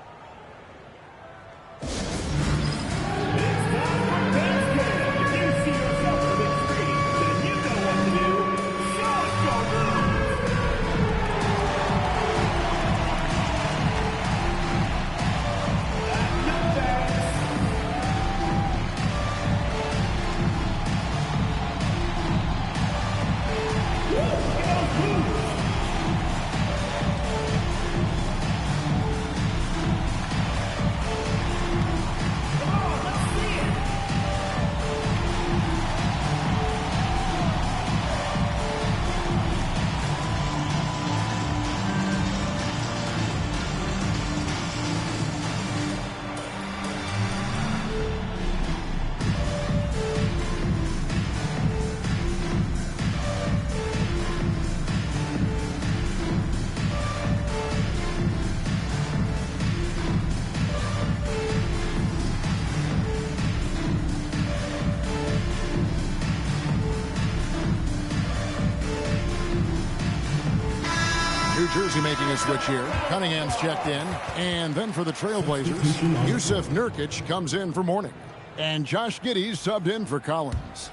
New Jersey making a switch here. Cunningham's checked in. And then for the Trailblazers, Yusuf Nurkic comes in for Mourning. And Josh Giddey's subbed in for Collins.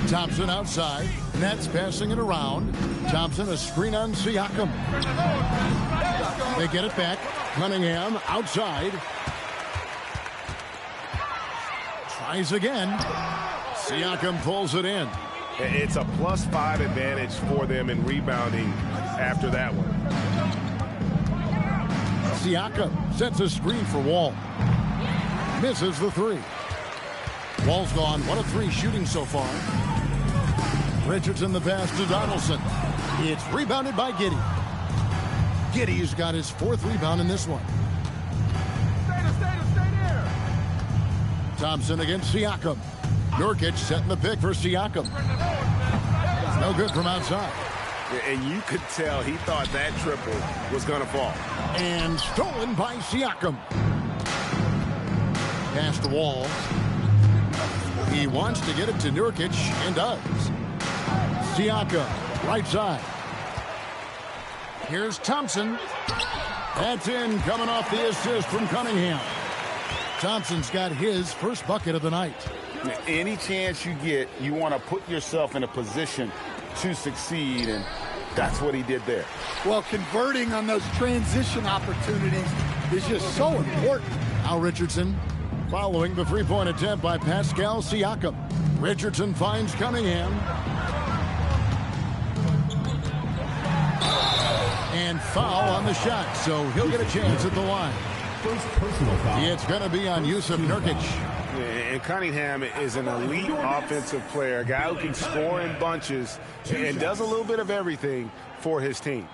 Thompson outside. Nets passing it around. Thompson a screen on Siakam. They get it back. Cunningham outside. Tries again. Siakam pulls it in. It's a +5 advantage for them in rebounding after that one. Siakam sets a screen for Wall. Misses the three. Wall's gone 1 of 3 shooting so far. Richardson the pass to Donaldson. It's rebounded by Giddey. Giddey's got his 4th rebound in this one. Stay there. Thompson against Siakam. Nurkic setting the pick for Siakam. No good from outside. And you could tell he thought that triple was going to fall. And stolen by Siakam. Pass to Wall. He wants to get it to Nurkic and does. Siakam, right side. Here's Thompson. That's in, coming off the assist from Cunningham. Thompson's got his first bucket of the night. Any chance you get, you want to put yourself in a position to succeed, and that's what he did there. Well, converting on those transition opportunities is just so important. Now Richardson following the three-point attempt by Pascal Siakam. Richardson finds Cunningham. And foul on the shot, so he'll get a chance at the line. First personal foul. It's going to be on Yusuf Nurkic. And Cunningham is an elite offensive player, a guy who can score in bunches and does a little bit of everything for his team.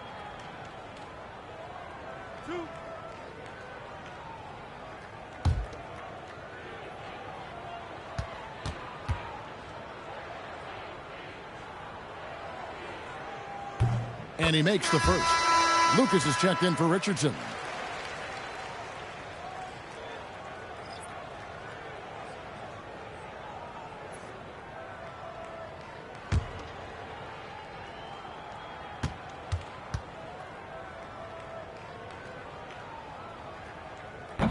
And he makes the first. Lucas is checked in for Richardson.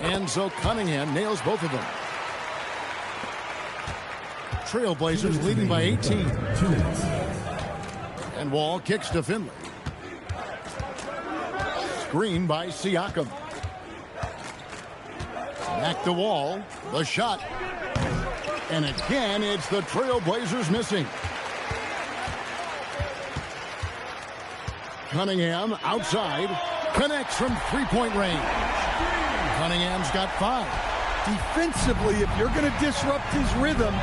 And so Cunningham nails both of them. Trailblazers leading by 18. 2 minutes. And Wall kicks to Finley. Screen by Siakam. Back to Wall. The shot. And again, it's the Trailblazers missing. Cunningham outside. Connects from three-point range. Cunningham's got 5. Defensively, if you're going to disrupt his rhythm,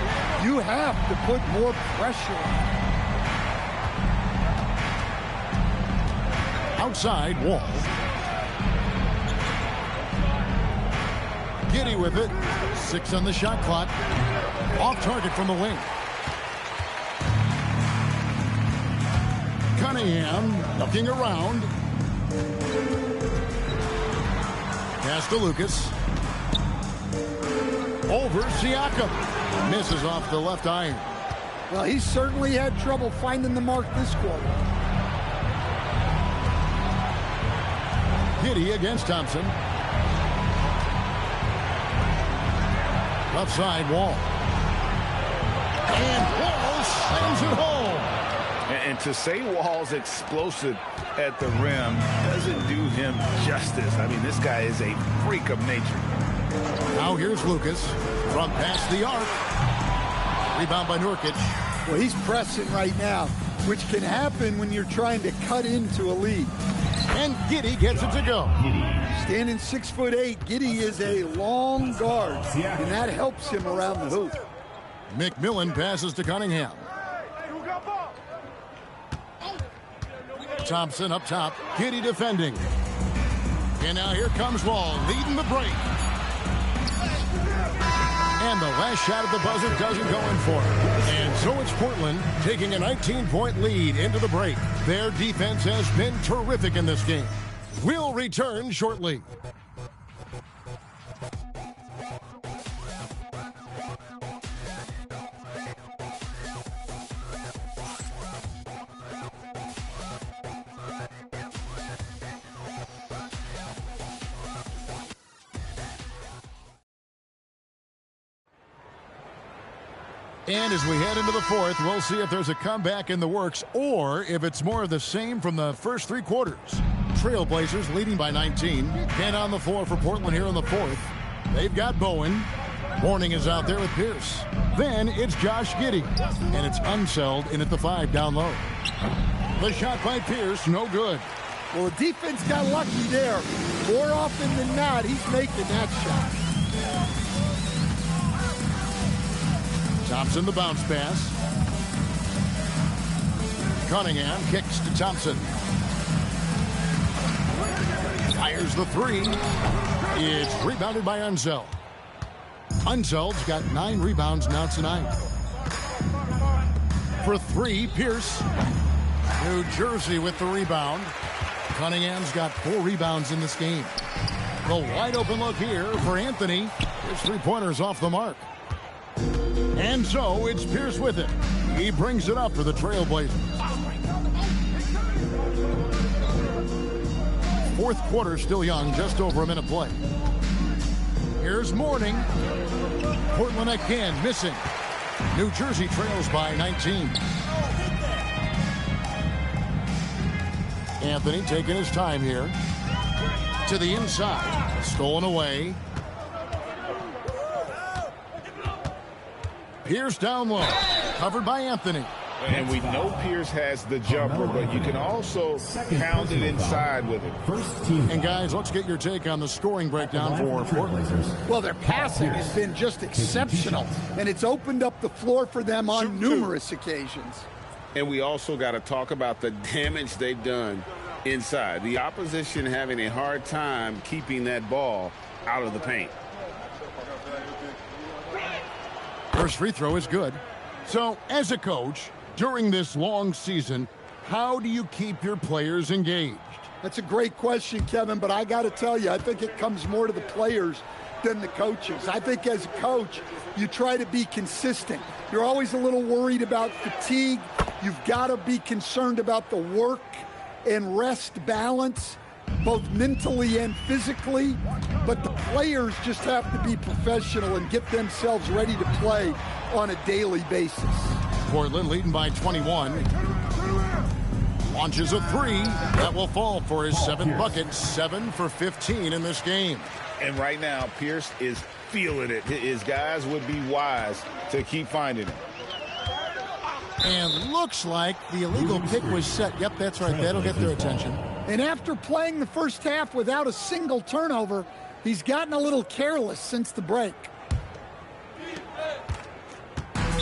you have to put more pressure on. Outside, Wall. Giddey with it. 6 on the shot clock. Off target from the wing. Cunningham looking around. Pass to Lucas. Over Siakam. Misses off the left iron. Well, he certainly had trouble finding the mark this quarter. Giddey against Thompson. Left side, Wall. And Wall slams it home. And to say Wall's explosive at the rim doesn't do him justice. I mean, this guy is a freak of nature. Now here's Lucas from past the arc. Rebound by Nurkic. Well, he's pressing right now, which can happen when you're trying to cut into a lead. And Giddey gets it to go. Standing 6'8", Giddey is a long guard, and that helps him around the hoop. McMillan passes to Cunningham. Thompson up top. Giddey defending. And now here comes Wall leading the break. And the last shot at the buzzer doesn't go in for it. And so it's Portland taking a 19-point lead into the break. Their defense has been terrific in this game. We'll return shortly. And as we head into the fourth, we'll see if there's a comeback in the works or if it's more of the same from the first 3 quarters. Trailblazers leading by 19. 10 on the floor for Portland here in the fourth. They've got Bowen. Mourning is out there with Pierce. Then it's Josh Giddey. And it's Unseld in at the 5 down low. The shot by Pierce, no good. Well, the defense got lucky there. more often than not, he's making that shot. Thompson the bounce pass. Cunningham kicks to Thompson. Fires the three. It's rebounded by Unzel. Unzel's got 9 rebounds now tonight. For 3, Pierce. New Jersey with the rebound. Cunningham's got 4 rebounds in this game. The wide open look here for Anthony. His 3-pointer's off the mark. And so it's Pierce with it. He brings it up for the Trailblazers. Fourth quarter still young, just over a minute play. Here's Mourning. Portland again missing. New Jersey trails by 19. Anthony taking his time here. To the inside. Stolen away. Pierce down low. Covered by Anthony. And we know Pierce has the jumper, but you can also pound it inside with it. And guys, let's get your take on the scoring breakdown for Portland. Well, their passing has been just exceptional, and it's opened up the floor for them on numerous occasions. And we also got to talk about the damage they've done inside. The opposition having a hard time keeping that ball out of the paint. First free throw is good. So, as a coach, during this long season, how do you keep your players engaged? That's a great question, Kevin, but I got to tell you, I think it comes more to the players than the coaches. I think as a coach, you try to be consistent. You're always a little worried about fatigue. You've got to be concerned about the work and rest balance, both mentally and physically. But the players just have to be professional and get themselves ready to play on a daily basis. Portland leading by 21. Launches a 3. That will fall for his 7th bucket. 7 for 15 in this game. And right now, Pierce is feeling it. His guys would be wise to keep finding him. And looks like the illegal pick was set. Yep, that's right. That'll get their attention. And after playing the first half without a single turnover, he's gotten a little careless since the break.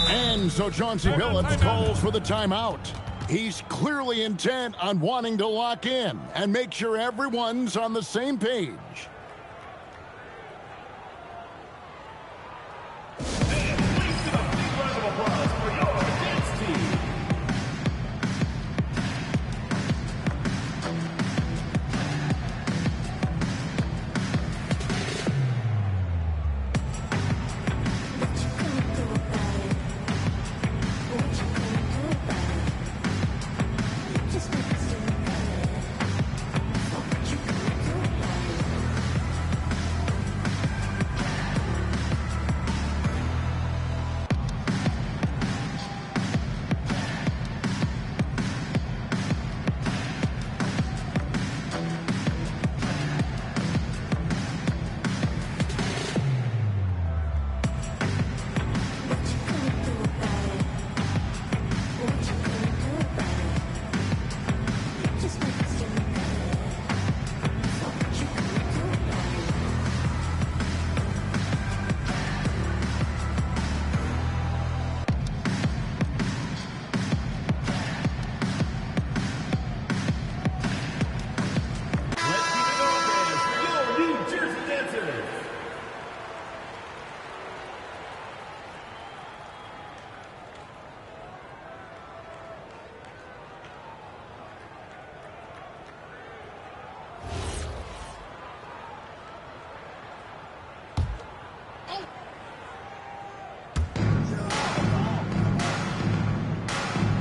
And so Chauncey Billups calls for the timeout. He's clearly intent on wanting to lock in and make sure everyone's on the same page.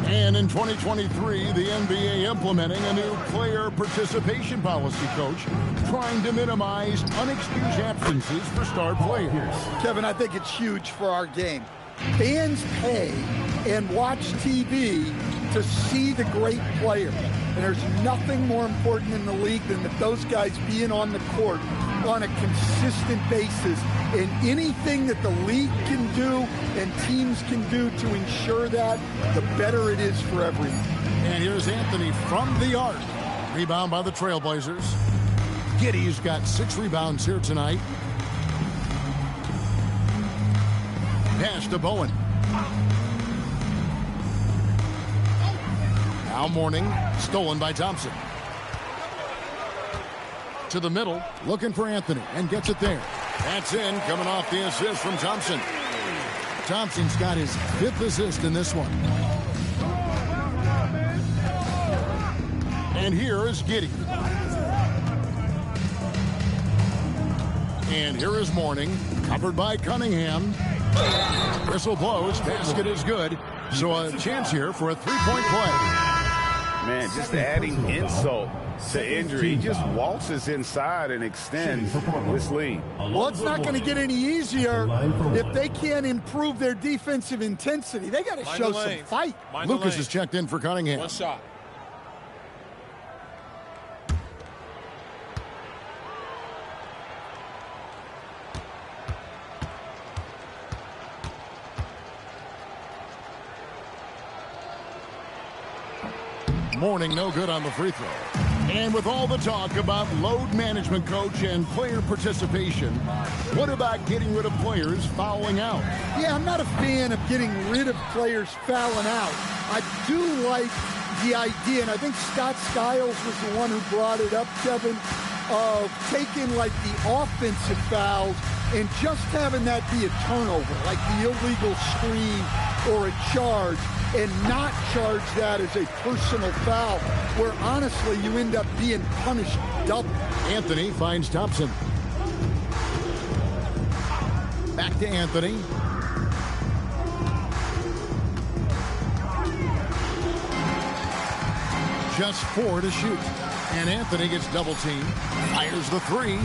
And in 2023, the NBA implementing a new player participation policy, Coach, trying to minimize unexcused absences for star players. Kevin, I think it's huge for our game. Fans pay and watch TV to see the great player. And there's nothing more important in the league than that those guys being on the court on a consistent basis. And anything that the league can do and teams can do to ensure that, the better it is for everyone. And here's Anthony from the arc. Rebound by the Trailblazers. Giddey's got 6 rebounds here tonight. Pass to Bowen. Now Mourning, stolen by Thompson. To the middle, looking for Anthony, and gets it there. That's in, coming off the assist from Thompson. Thompson's got his 5th assist in this one. And here is Giddey. And here is Mourning, covered by Cunningham. Whistle blows, basket is good. So a chance here for a 3-point play. Man, just adding insult to injury. He just waltzes inside and extends this lead. Well, it's not going to get any easier if they can't improve their defensive intensity. They got to show some fight. Lucas is checked in for Cunningham. One shot. Mourning no good on the free throw. And with all the talk about load management, coach, and player participation, what about getting rid of players fouling out? Yeah, I'm not a fan of getting rid of players fouling out. I do like the idea, and I think Scott Skiles was the one who brought it up, Kevin, of taking like the offensive fouls and just having that be a turnover, like the illegal screen or a charge, and not charge that as a personal foul, where honestly you end up being punished double. Anthony finds Thompson. Back to Anthony. Just 4 to shoot. And Anthony gets double teamed. Fires the 3.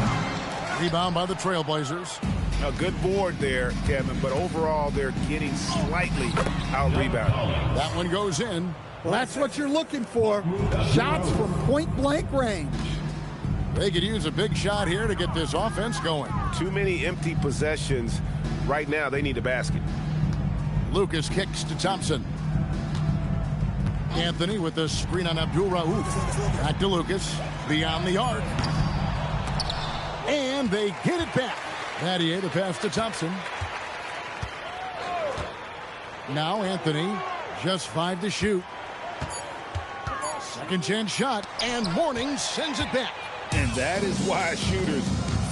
Rebound by the Trailblazers. A good board there, Kevin, but overall they're getting slightly out-rebounded. That one goes in. Well, that's what you're looking for. Shots from point-blank range. They could use a big shot here to get this offense going. Too many empty possessions. Right now, they need a basket. Lucas kicks to Thompson. Anthony with the screen on Abdul-Rauf. Back to Lucas. Beyond the arc. And they get it back. Battier to pass to Thompson. Now Anthony, just 5 to shoot. Second chance shot, and Mourning sends it back. And that is why shooters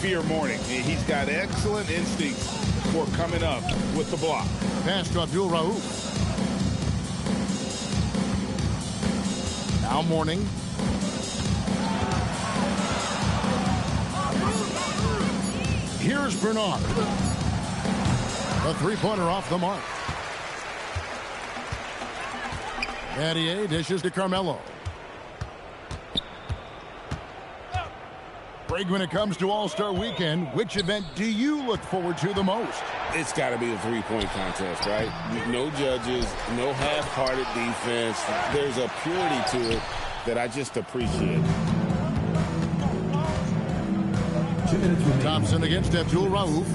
fear Mourning. He's got excellent instincts for coming up with the block. Pass to Abdul-Rauf. Now Mourning. Here's Bernard. A 3-pointer off the mark. Battier dishes to Carmelo. Greg, when it comes to All-Star Weekend, which event do you look forward to the most? It's got to be a 3-point contest, right? No judges, no half-hearted defense. There's a purity to it that I just appreciate. Thompson against Abdul-Rauf.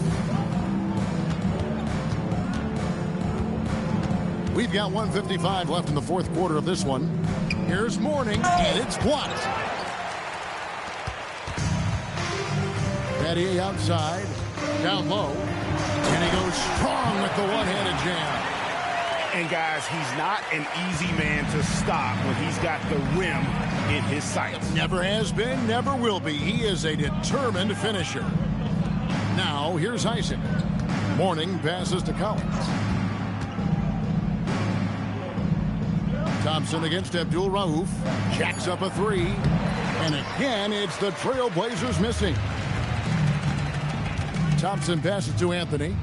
We've got 1:55 left in the 4th quarter of this one. Here's Mourning, and it's blocked. Battier outside, down low, and he goes strong with the one-handed jam. And guys, he's not an easy man to stop when he's got the rim in his sights. Never has been, never will be. He is a determined finisher. Now, here's Isaac. Mourning passes to Collins. Thompson against Abdul-Rauf. Jacks up a 3. And again, it's the Trailblazers missing. Thompson passes to Anthony.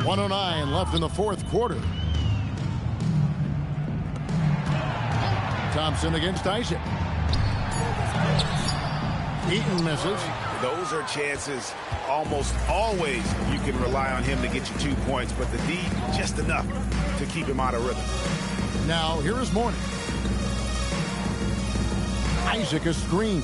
1:09 left in the 4th quarter. Thompson against Isaac. Eaton misses. Those are chances almost always you can rely on him to get you 2 points, but the D just enough to keep him out of rhythm. Now here is Mourning. Isaac is screened.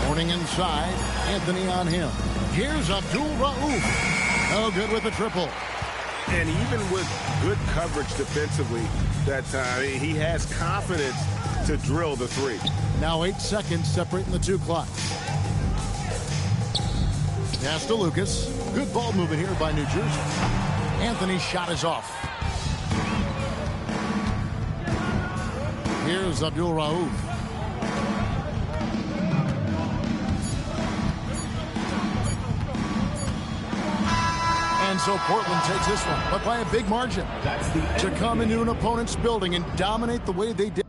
Mourning inside. Anthony on him. Here's Abdul-Rauf. No good with the triple. And even with good coverage defensively that time, he has confidence to drill the three. Now 8 seconds separating the two clocks. Pass to Lucas. Good ball movement here by New Jersey. Anthony's shot is off. Here's Abdul Rauf. And so Portland takes this one, but by a big margin. To come into an opponent's building and dominate the way they did.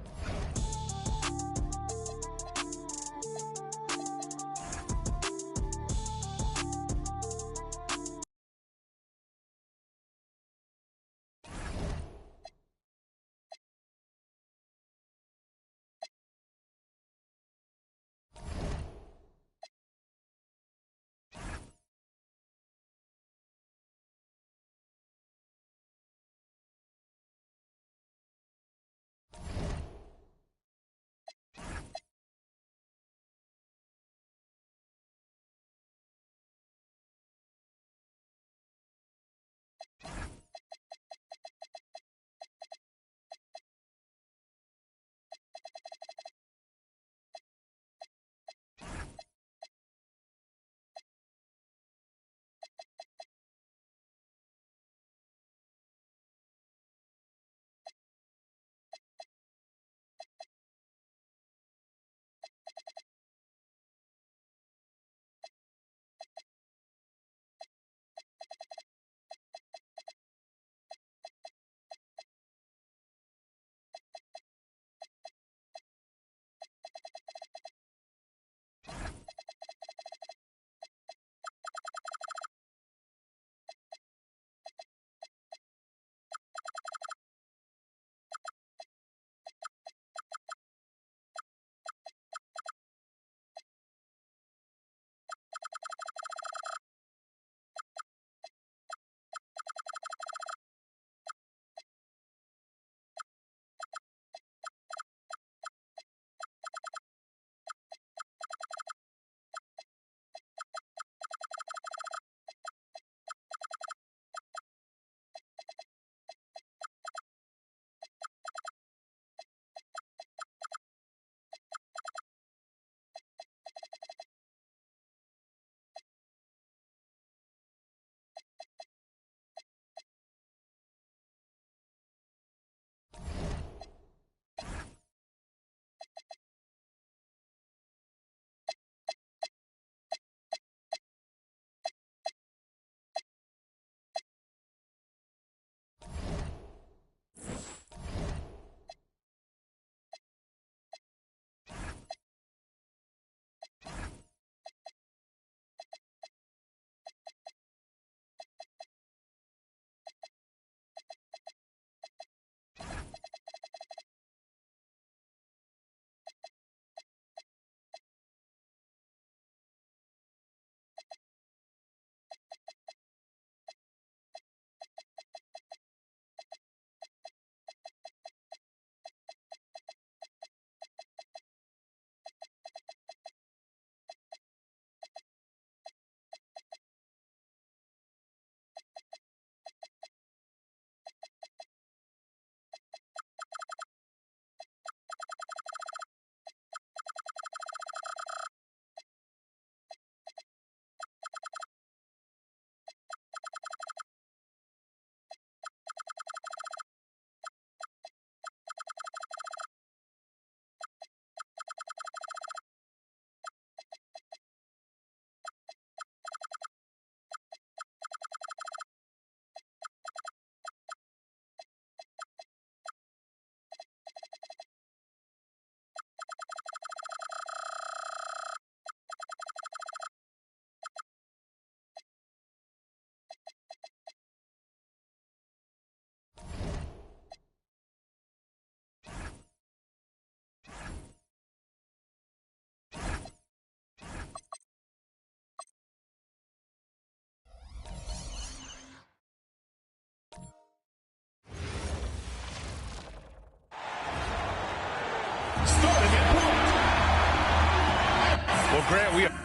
Well, Grant, we are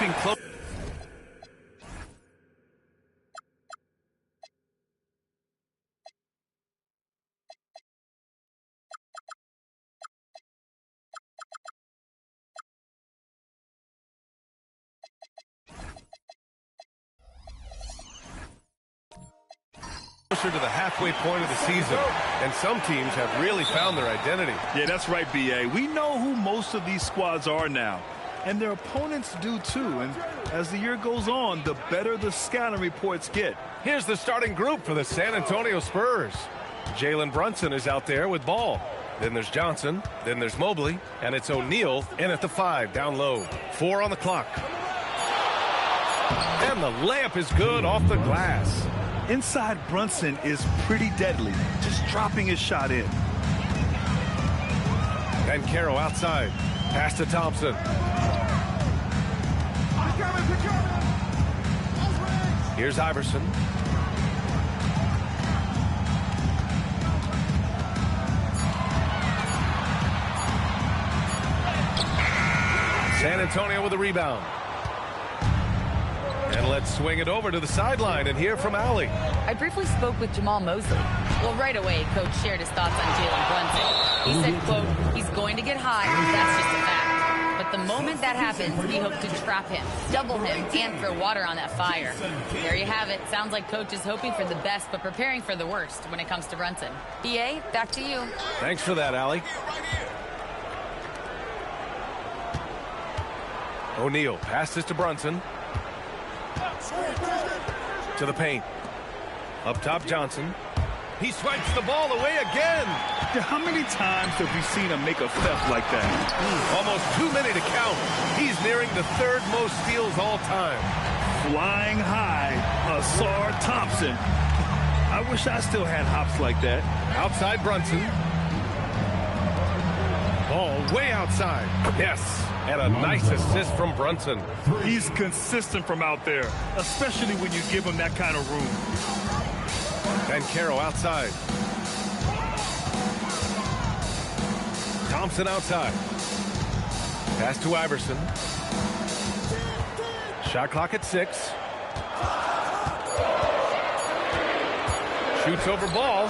getting close. Closer to the halfway point of the season, and some teams have really found their identity. Yeah, that's right, B.A. We know who most of these squads are now, and their opponents do too. And as the year goes on, the better the scouting reports get. Here's the starting group for the San Antonio Spurs. Jalen Brunson is out there with ball. Then there's Johnson, then there's Mobley, and it's O'Neal in at the 5 down low. 4 on the clock. And the layup is good off the glass. Inside Brunson is pretty deadly, just dropping his shot in. Banchero outside. Pass to Thompson. Here's Iverson. San Antonio with a rebound. And let's swing it over to the sideline and hear from Allie. I briefly spoke with Jamal Mosley. Well, right away, Coach shared his thoughts on Jalen Brunson. He said, quote, he's going to get high. That's just a fact. But the moment that happens, we hope to trap him, double him, and throw water on that fire. There you have it. Sounds like Coach is hoping for the best, but preparing for the worst when it comes to Brunson. B.A., back to you. Thanks for that, Allie. O'Neal passes to Brunson. To the paint. Up top, Johnson. He swipes the ball away again. How many times have we seen him make a theft like that? Almost too many to count. He's nearing the 3rd most steals all time. Flying high, Asar Thompson. I wish I still had hops like that. Outside Brunson. Ball way outside. Yes. And a nice assist from Brunson. He's consistent from out there, especially when you give him that kind of room. Banchero outside. Thompson outside. Pass to Iverson. Shot clock at 6. Shoots over ball.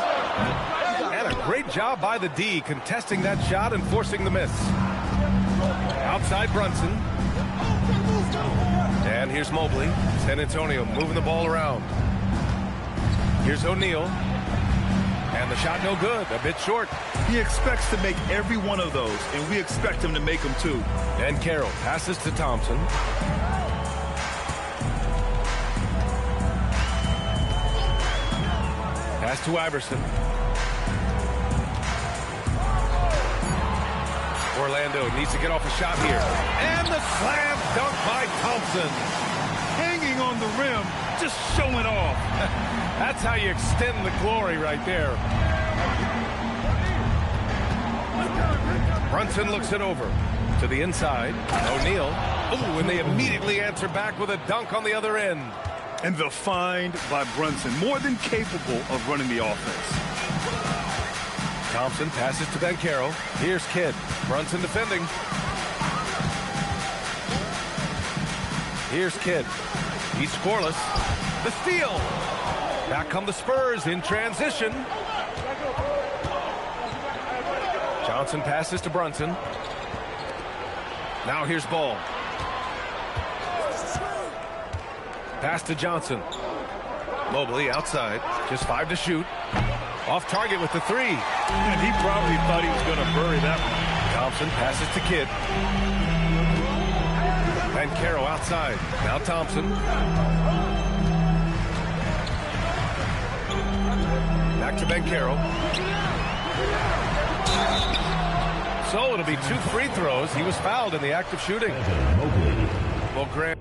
And a great job by the D contesting that shot and forcing the miss. Outside Brunson. And here's Mobley. San Antonio moving the ball around. Here's O'Neal. And the shot no good. A bit short. He expects to make every one of those, and we expect him to make them too. And Carroll passes to Thompson. Pass to Iverson. Orlando needs to get off a shot here. And the slam dunk by Thompson. Hanging on the rim, just showing off. That's how you extend the glory right there. Brunson looks it over to the inside. O'Neal. Oh, and they immediately answer back with a dunk on the other end. And the find by Brunson, more than capable of running the offense. Thompson passes to Banchero. Here's Kidd. Brunson defending. Here's Kidd. He's scoreless. The steal. Back come the Spurs in transition. Johnson passes to Brunson. Now here's Ball. Pass to Johnson. Mobley outside. Just 5 to shoot. Off target with the 3. And he probably thought he was going to bury that one. Thompson passes to Kidd. Banchero outside. Now Thompson. Back to Banchero. So it'll be 2 free throws. He was fouled in the act of shooting. Well, Grant.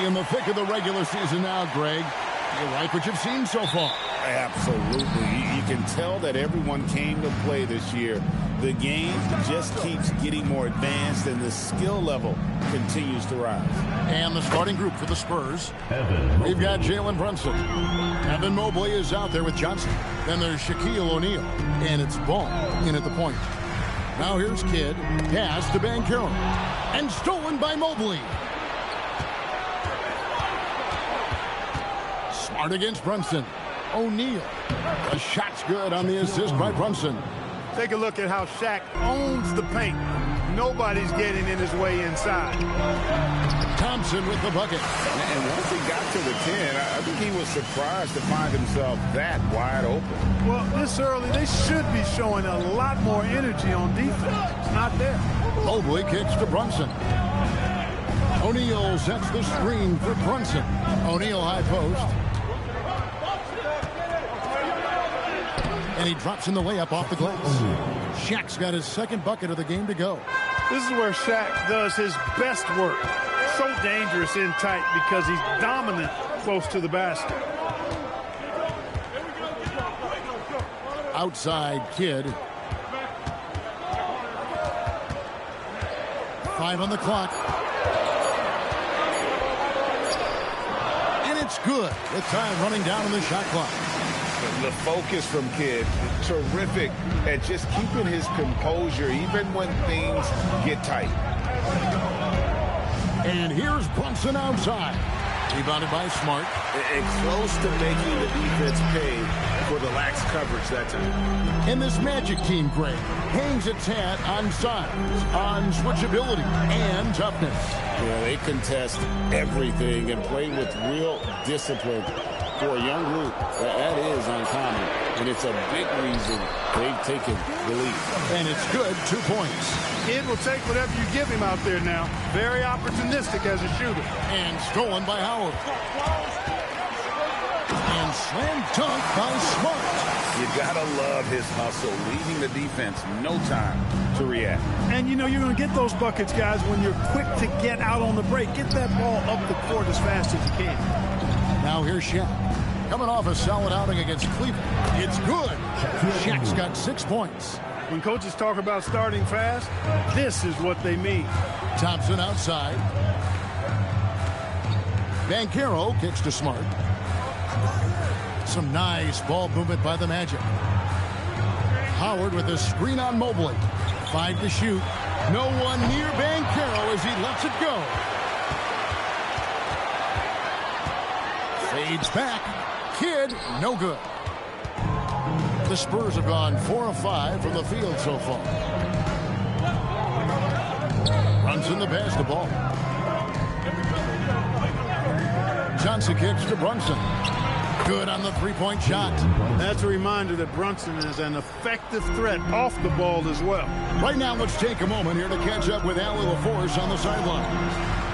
In the thick of the regular season now, Greg. You like what you've seen so far? Absolutely. You can tell that everyone came to play this year. The game just keeps getting more advanced, and the skill level continues to rise. And the starting group for the Spurs. We've got Jalen Brunson. Evan Mobley is out there with Johnson. Then there's Shaquille O'Neal. And it's Ball in at the point. Now here's Kidd. Pass to Banchero. And stolen by Mobley. Smart against Brunson. O'Neal. The shot's good on the assist by Brunson. Take a look at how Shaq owns the paint. Nobody's getting in his way inside. Thompson with the bucket. And once he got to the 10, I think he was surprised to find himself that wide open. Well, this early, they should be showing a lot more energy on defense. It's not there. Mobley kicks to Brunson. O'Neal sets the screen for Brunson. O'Neal high post. And he drops in the layup off the glass. Shaq's got his second bucket of the game to go. This is where Shaq does his best work. So dangerous in tight because he's dominant close to the basket. Outside Kidd. 5 on the clock. And it's good with time running down on the shot clock. The focus from Kidd, terrific at just keeping his composure even when things get tight. And here's Brunson outside. Rebounded by Smart. And close to making the defense pay for the lax coverage that time. And this Magic team, Greg, hangs its hat on size, on switchability, and toughness. Yeah, they contest everything and play with real discipline. For a young group, that is uncommon, and it's a big reason they've taken the lead. And it's good, 2 points. Kidd will take whatever you give him out there now. Very opportunistic as a shooter. And stolen by Howard. And slam dunk by Smart. You gotta love his hustle, leaving the defense no time to react. And you know you're going to get those buckets, guys, when you're quick to get out on the break. Get that ball up the court as fast as you can. Now here's Shaq. Coming off a solid outing against Cleveland. It's good. Shaq's got 6 points. When coaches talk about starting fast, this is what they mean. Thompson outside. Banchero kicks to Smart. Some nice ball movement by the Magic. Howard with a screen on Mobley. 5 to shoot. No one near Banchero as he lets it go. Fades back. Kidd, no good. The Spurs have gone 4 of 5 from the field so far. Brunson the basketball. Johnson kicks to Brunson. Good on the three-point shot. That's a reminder that Brunson is an effective threat off the ball as well. Right now, let's take a moment here to catch up with Allie LaForce on the sideline.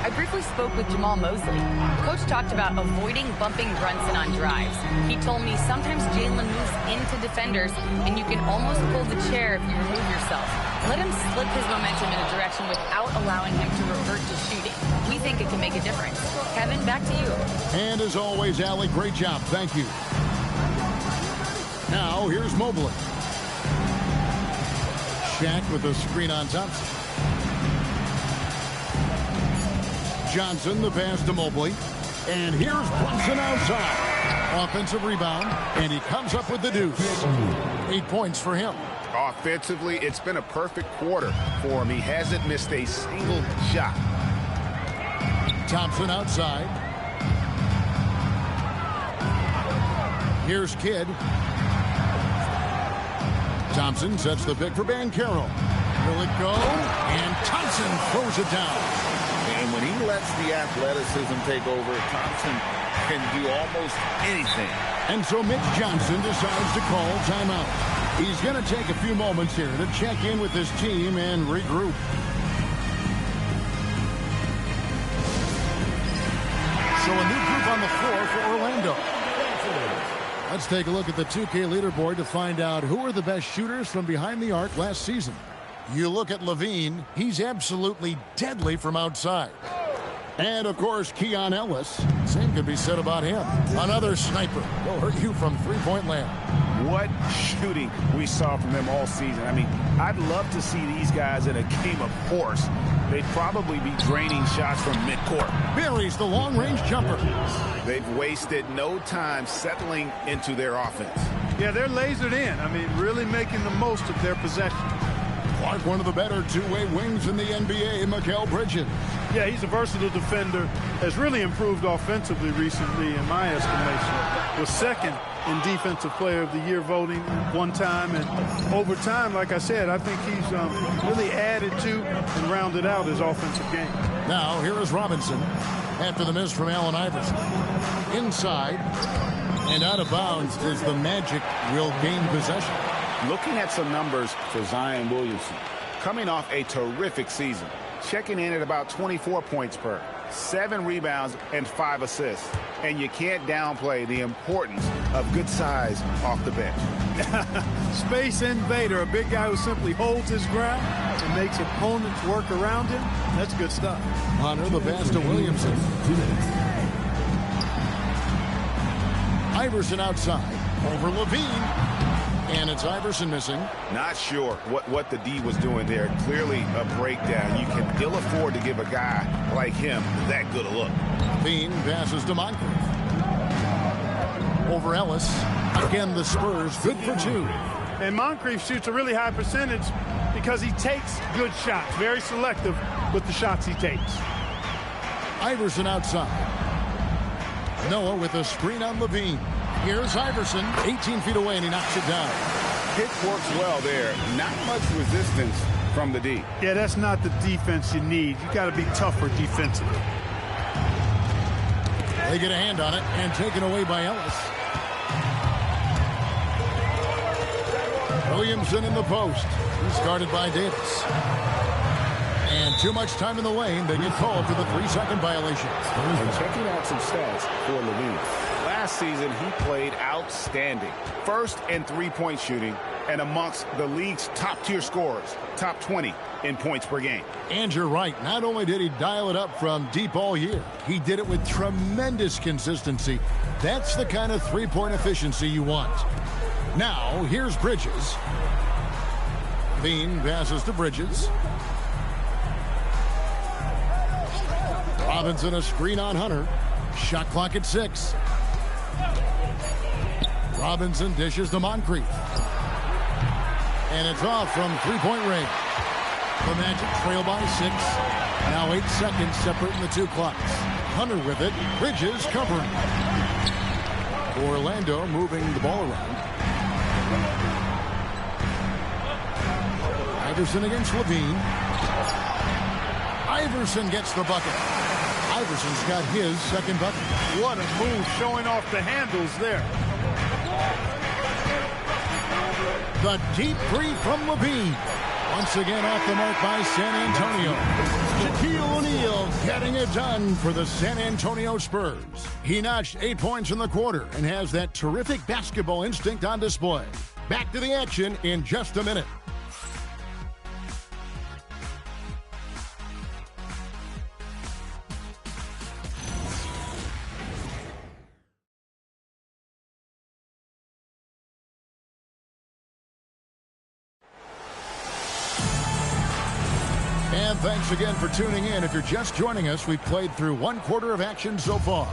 I briefly spoke with Jamal Mosley. Coach talked about avoiding bumping Brunson on drives. He told me sometimes Jalen moves into defenders, and you can almost pull the chair if you remove yourself. Let him slip his momentum in a direction without allowing him to revert to shooting. We think it can make a difference. Kevin, back to you. And as always, Allie, great job. Thank you. Now, here's Mobley. Shaq with a screen on Thompson. Johnson, the pass to Mobley. And here's Brunson outside. Offensive rebound, and he comes up with the deuce. 8 points for him. Offensively, it's been a perfect quarter for him. He hasn't missed a single shot. Thompson outside. Here's Kidd. Thompson sets the pick for Banchero. Will it go? And Thompson throws it down. And when he lets the athleticism take over, Thompson can do almost anything. And so Mitch Johnson decides to call timeout. He's going to take a few moments here to check in with his team and regroup. So a new group on the floor for Orlando. Let's take a look at the 2K leaderboard to find out who are the best shooters from behind the arc last season. You look at Levine, he's absolutely deadly from outside. And, of course, Keon Ellis. Same could be said about him. Another sniper. Will hurt you from three-point land. What shooting we saw from him all season. I mean, I'd love to see these guys in a game of course. They'd probably be draining shots from midcourt. Buries the long-range jumper. They've wasted no time settling into their offense. Yeah, they're lasered in. I mean, really making the most of their possession. Clark, one of the better two-way wings in the NBA, Mikal Bridges. Yeah, he's a versatile defender. Has really improved offensively recently, in my estimation. Was second in Defensive Player of the Year voting one time. And over time, like I said, I think he's really added to and rounded out his offensive game. Now, here is Robinson after the miss from Allen Iverson. Inside and out of bounds is the Magic will gain possession. Looking at some numbers for Zion Williamson. Coming off a terrific season. Checking in at about 24 points per, 7 rebounds, and 5 assists. And you can't downplay the importance of good size off the bench. Space invader, a big guy who simply holds his ground and makes opponents work around him. That's good stuff. Hunter the pass to Williamson. Iverson outside. Over Levine. And it's Iverson missing. Not sure what the D was doing there. Clearly a breakdown. You can ill afford to give a guy like him that good a look. Levine passes to Moncrief. Over Ellis. Again, the Spurs good for 2. And Moncrief shoots a really high percentage because he takes good shots. Very selective with the shots he takes. Iverson outside. Noah with a screen on Levine. Here's Iverson, 18 feet away, and he knocks it down. Pick works well there. Not much resistance from the D. Yeah, that's not the defense you need. You got to be tougher defensively. They get a hand on it and taken away by Ellis. Williamson in the post. He's guarded by Davis. And too much time in the lane. They get called for the 3-second violation. And checking out some stats for Levine. Last season, he played outstanding. First in three-point shooting and amongst the league's top-tier scorers, top 20 in points per game. And you're right. Not only did he dial it up from deep all year, he did it with tremendous consistency. That's the kind of three-point efficiency you want. Now, here's Bridges. Bean passes to Bridges. Robinson a screen on Hunter. Shot clock at 6. Robinson dishes to Moncrief. And it's off from three-point range. The Magic trail by 6. Now 8 seconds separating the two clocks. Hunter with it. Bridges covering. Orlando moving the ball around. Iverson against Levine. Iverson gets the bucket. Iverson's got his second bucket. What a move, showing off the handles there. The deep three from Levine. Once again off the mark by San Antonio. Shaquille O'Neal getting it done for the San Antonio Spurs. He notched 8 points in the quarter and has that terrific basketball instinct on display. Back to the action in just a minute. And thanks again for tuning in. If you're just joining us, we've played through 1 quarter of action so far.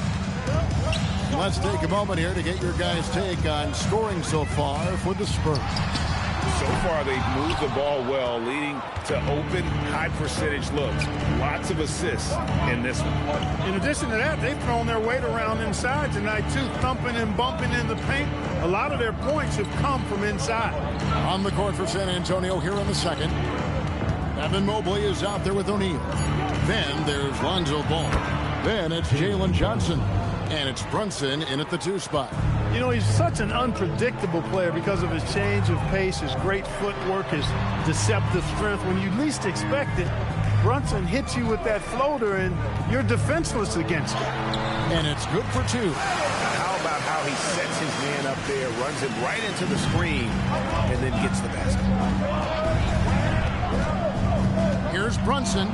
Let's take a moment here to get your guys' take on scoring so far for the Spurs. So far, they've moved the ball well, leading to open, high-percentage looks. Lots of assists in this one. In addition to that, they've thrown their weight around inside tonight, too, thumping and bumping in the paint. A lot of their points have come from inside. On the court for San Antonio here in the second. Evan Mobley is out there with O'Neal. Then there's Lonzo Ball. Then it's Jalen Johnson. And it's Brunson in at the 2 spot. You know, he's such an unpredictable player because of his change of pace, his great footwork, his deceptive strength. When you least expect it, Brunson hits you with that floater, and you're defenseless against it. And it's good for 2. How about how he sets his man up there, runs him right into the screen, and then gets the basket. Here's Brunson.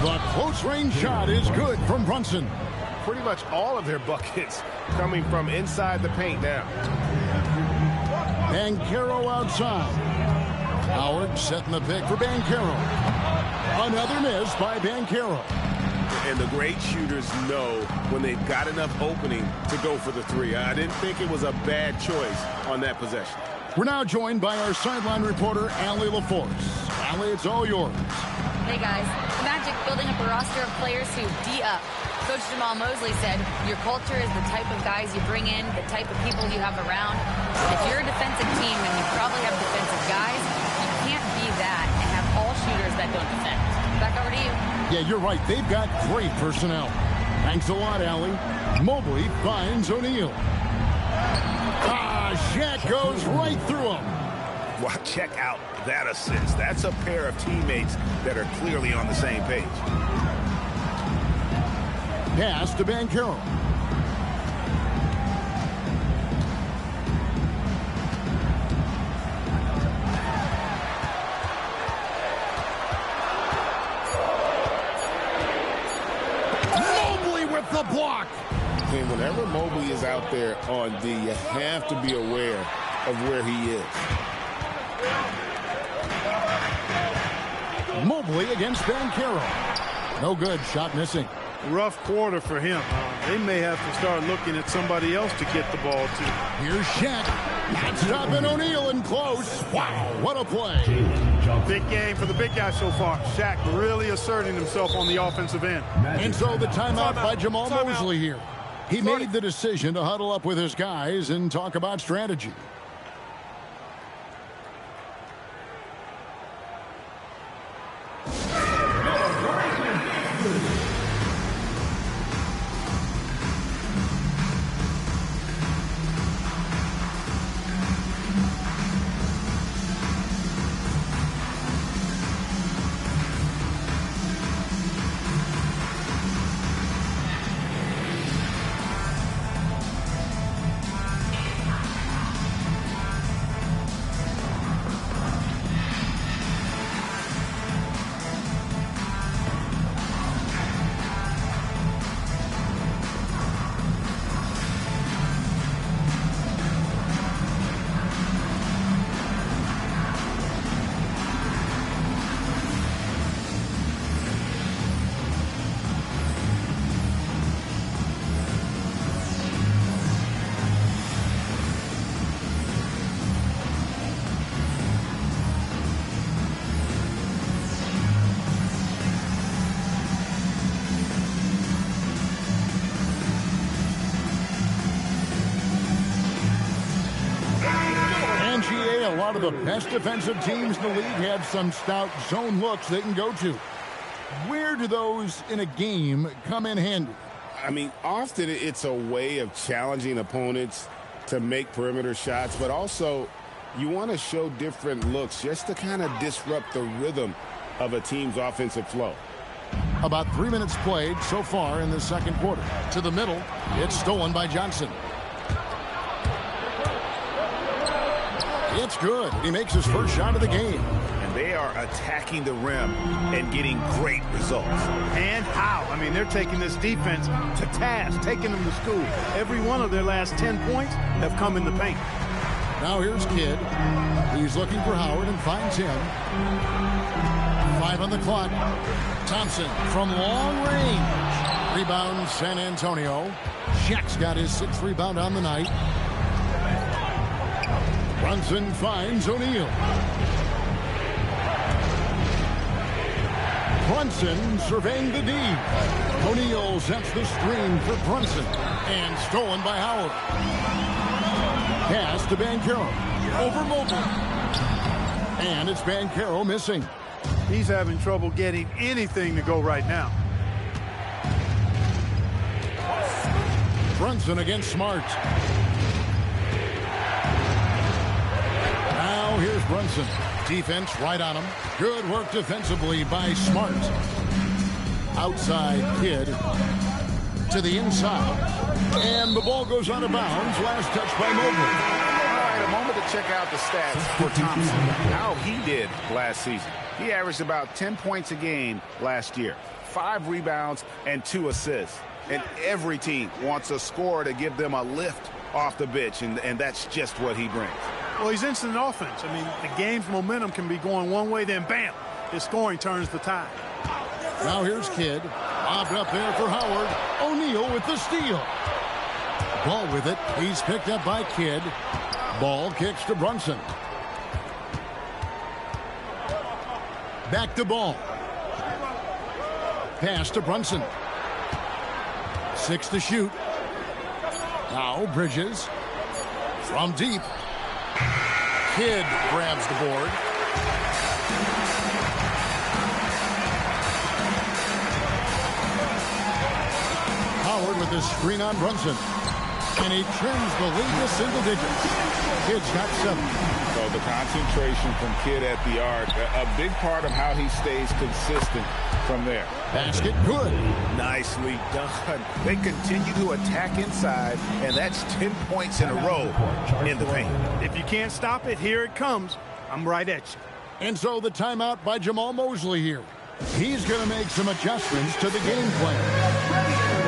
The close-range shot is good from Brunson. Pretty much all of their buckets coming from inside the paint now. Banchero outside. Howard setting the pick for Banchero. Another miss by Banchero. And the great shooters know when they've got enough opening to go for the three. I didn't think it was a bad choice on that possession. We're now joined by our sideline reporter, Allie LaForce. Allie, it's all yours. Hey guys, the Magic building up a roster of players who D up. Coach Jamal Mosley said, your culture is the type of guys you bring in, the type of people you have around. If you're a defensive team and you probably have defensive guys, you can't be that and have all shooters that don't defend. Back over to you. Yeah, you're right. They've got great personnel. Thanks a lot, Allie. Mobley finds O'Neal. Shaq goes right through him. Wow, check out that assist. That's a pair of teammates that are clearly on the same page. Pass to Banchero. Mobley with the block. And whenever Mobley is out there on D, you have to be aware of where he is. Mobley against Banchero. No good. Shot missing. Rough quarter for him. They may have to start looking at somebody else to get the ball to. Here's Shaq. Not stopping O'Neal in close. Wow, what a play. Big game for the big guy so far. Shaq really asserting himself on the offensive end. And so the timeout by Jamal Mosley here. He made the decision to huddle up with his guys and talk about strategy. A lot of the best defensive teams in the league have some stout zone looks they can go to. Where do those in a game come in handy? I mean, often it's a way of challenging opponents to make perimeter shots, but also you want to show different looks just to kind of disrupt the rhythm of a team's offensive flow. About 3 minutes played so far in the second quarter. To the middle, it's stolen by Johnson. It's good. He makes his first shot of the game. And they are attacking the rim and getting great results. And how? I mean, they're taking this defense to task, taking them to school. Every one of their last 10 points have come in the paint. Now here's Kidd. He's looking for Howard and finds him. 5 on the clock. Thompson from long range. Rebound San Antonio. Shaq's got his 6th rebound on the night. Brunson finds O'Neal. Brunson surveying the D. O'Neal sets the screen for Brunson. And stolen by Howard. Pass to Banchero. Over Mobley. And it's Banchero missing. He's having trouble getting anything to go right now. Brunson against Smart. Now here's Brunson. Defense right on him. Good work defensively by Smart. Outside Kidd to the inside. And the ball goes out of bounds. Last touch by Mobley. All right, a moment to check out the stats for Thompson. How he did last season. He averaged about 10 points a game last year. 5 rebounds and 2 assists. And every team wants a scorer to give them a lift off the bench, and that's just what he brings. Well, he's instant offense. I mean, the game's momentum can be going one way, then bam, his scoring turns the tide. Now here's Kidd. Lobbed up there for Howard. O'Neal with the steal. Ball with it. He's picked up by Kidd. Ball kicks to Brunson. Back to Ball. Pass to Brunson. 6 to shoot. Now Bridges. From deep. Kidd grabs the board. Howard with his screen on Brunson. And he trims the lead to single digits. Kidd's got 7. So the concentration from Kidd at the arc, a big part of how he stays consistent from there. Basket good. Nicely done. They continue to attack inside, and that's 10 points in a row in the paint. If you can't stop it, here it comes. I'm right at you. And so the timeout by Jamal Mosley here. He's going to make some adjustments to the game plan.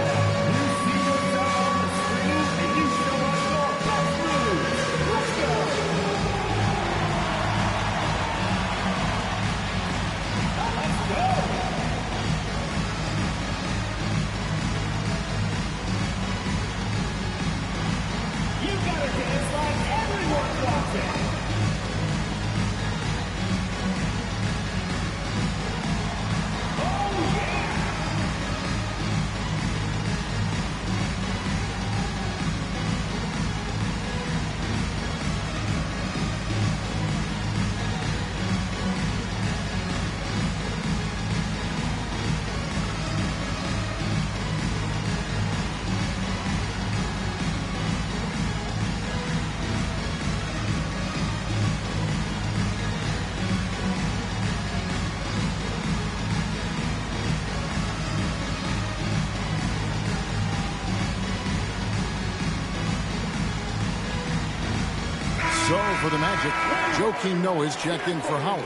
So for the Magic, Joakim Noah's checked in for Howard.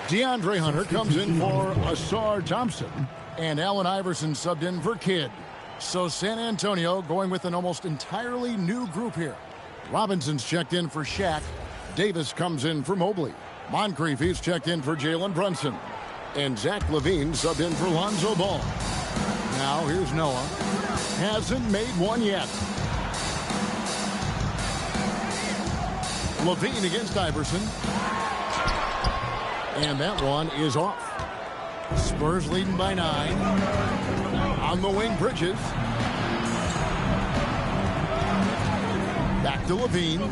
DeAndre Hunter comes in for Asar Thompson. And Allen Iverson subbed in for Kidd. So San Antonio going with an almost entirely new group here. Robinson's checked in for Shaq. Davis comes in for Mobley. Moncrief, he's checked in for Jalen Brunson. And Zach LaVine subbed in for Lonzo Ball. Now here's Noah. Hasn't made one yet. LaVine against Iverson. And that one is off. Spurs leading by 9. On the wing, Bridges. Back to LaVine.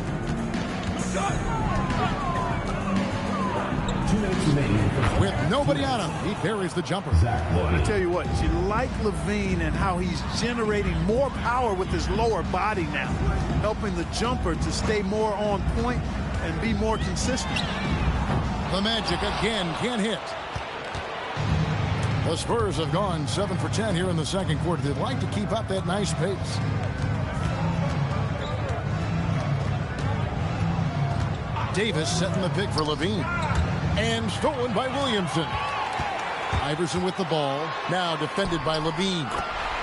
With nobody on him, he parries the jumper. I tell you what, you like LaVine and how he's generating more power with his lower body now, helping the jumper to stay more on point and be more consistent. The Magic again can't hit. The Spurs have gone 7 for 10 here in the second quarter. They'd like to keep up that nice pace. Davis setting the pick for LaVine. And stolen by Williamson. Iverson with the ball. Now defended by LaVine.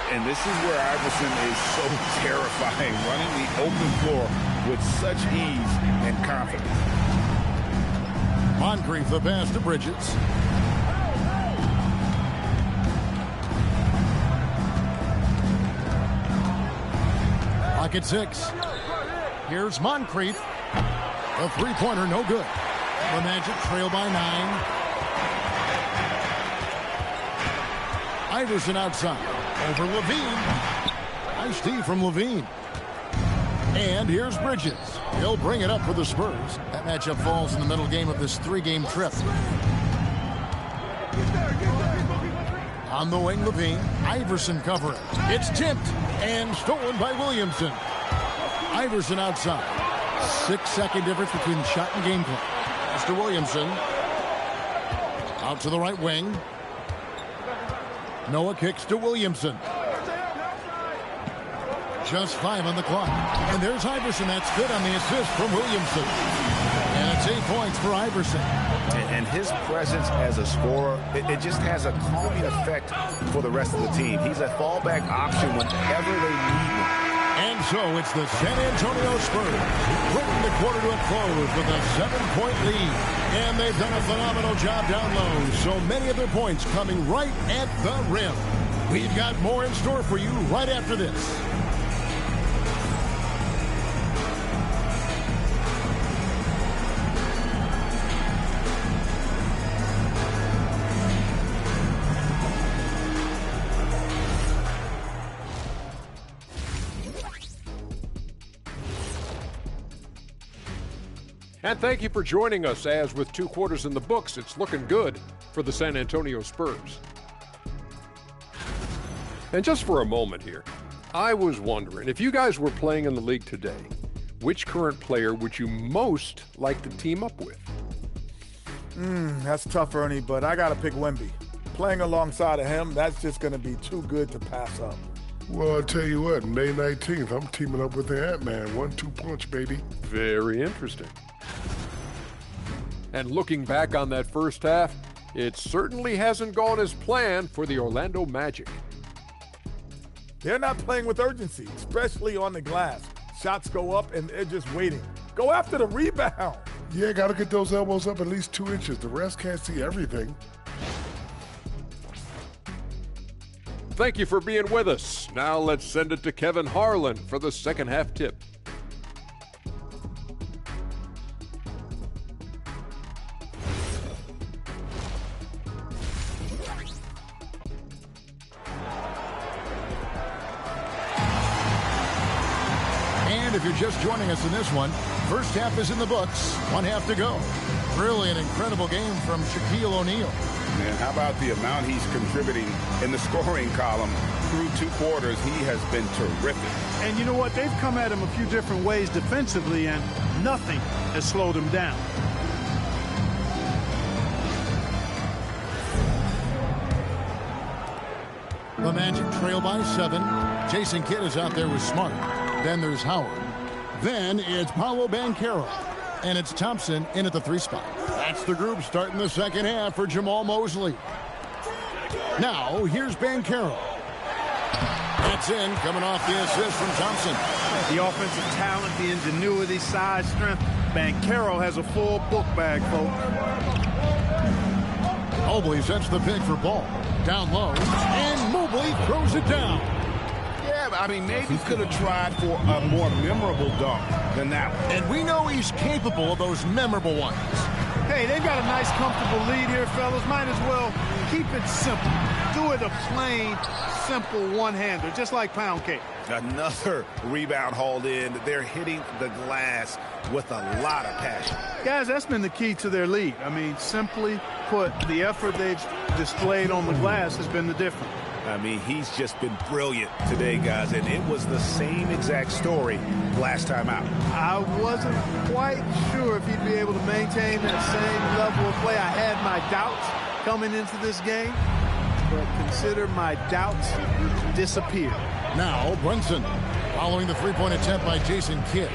And this is where Iverson is so terrifying, running the open floor with such ease and confidence. Moncrief the pass to Bridges. Lock at 6. Here's Moncrief. A three-pointer, no good. The Magic trail by 9. Iverson outside. Over LaVine. Nice D from LaVine. And here's Bridges. He'll bring it up for the Spurs. That matchup falls in the middle game of this 3-game trip. On the wing, LaVine. Iverson covering. It's tipped and stolen by Williamson. Iverson outside. 6-second difference between the shot and game clock. Pass to Williamson. Out to the right wing. Noah kicks to Williamson. Just 5 on the clock. And there's Iverson. That's good on the assist from Williamson. And That's 8 points for Iverson. And his presence as a scorer, it just has a calming effect for the rest of the team. He's a fallback option whenever they need one. And so it's the San Antonio Spurs bringing the quarter to a close with a 7-point lead. And they've done a phenomenal job down low. So many of their points coming right at the rim. We've got more in store for you right after this. And thank you for joining us, as with 2 quarters in the books, it's looking good for the San Antonio Spurs. And just for a moment here, I was wondering, if you guys were playing in the league today, which current player would you most like to team up with? That's tough, Ernie, but I got to pick Wemby. Playing alongside of him, that's just going to be too good to pass up. Well, I'll tell you what, May 19th, I'm teaming up with the Ant-Man. 1-2 punch, baby. Very interesting. And looking back on that first half, it certainly hasn't gone as planned for the Orlando Magic. They're not playing with urgency, especially on the glass. Shots go up, and they're just waiting. Go after the rebound. Yeah, got to get those elbows up at least 2 inches. The rest can't see everything. Thank you for being with us. Now let's send it to Kevin Harlan for the second half tip. And if you're just joining us in this one, first half is in the books. 1 half to go. Really an incredible game from Shaquille O'Neal. Man, how about the amount he's contributing in the scoring column through 2 quarters? He has been terrific. And you know what? They've come at him a few different ways defensively, and nothing has slowed him down. The Magic trail by 7. Jason Kidd is out there with Smart. Then there's Howard. Then it's Paolo Banchero. And it's Thompson in at the 3 spot. That's the group starting the second half for Jamal Mosley. Now, here's Banchero. That's in, coming off the assist from Thompson. The offensive talent, the ingenuity, size, strength. Banchero has a full book bag, folks. Mobley sets the pick for Ball. Down low, and Mobley throws it down. Yeah, I mean, maybe could have tried for a more memorable dunk than that one. And we know he's capable of those memorable ones. Hey, they've got a nice, comfortable lead here, fellas. Might as well keep it simple. Do it a plain, simple one-hander, just like pound cake. Another rebound hauled in. They're hitting the glass with a lot of passion. Guys, that's been the key to their lead. I mean, simply put, the effort they've displayed on the glass has been the difference. I mean, he's just been brilliant today, guys, and it was the same exact story last time out. I wasn't quite sure if he'd be able to maintain that same level of play. I had my doubts coming into this game, but consider my doubts disappear. Now, Brunson following the 3-point attempt by Jason Kidd.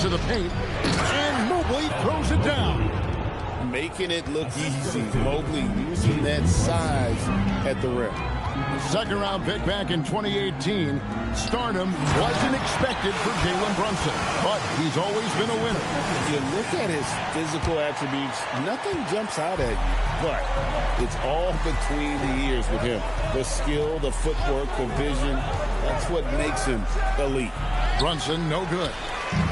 To the paint, and Mobley throws it down. Making it look easy. Mobley using that size at the rim. Second round pick back in 2018. Stardom wasn't expected for Jalen Brunson, but he's always been a winner. You look at his physical attributes, nothing jumps out at you, but it's all between the ears with him. The skill, the footwork, the vision, that's what makes him elite. Brunson, no good.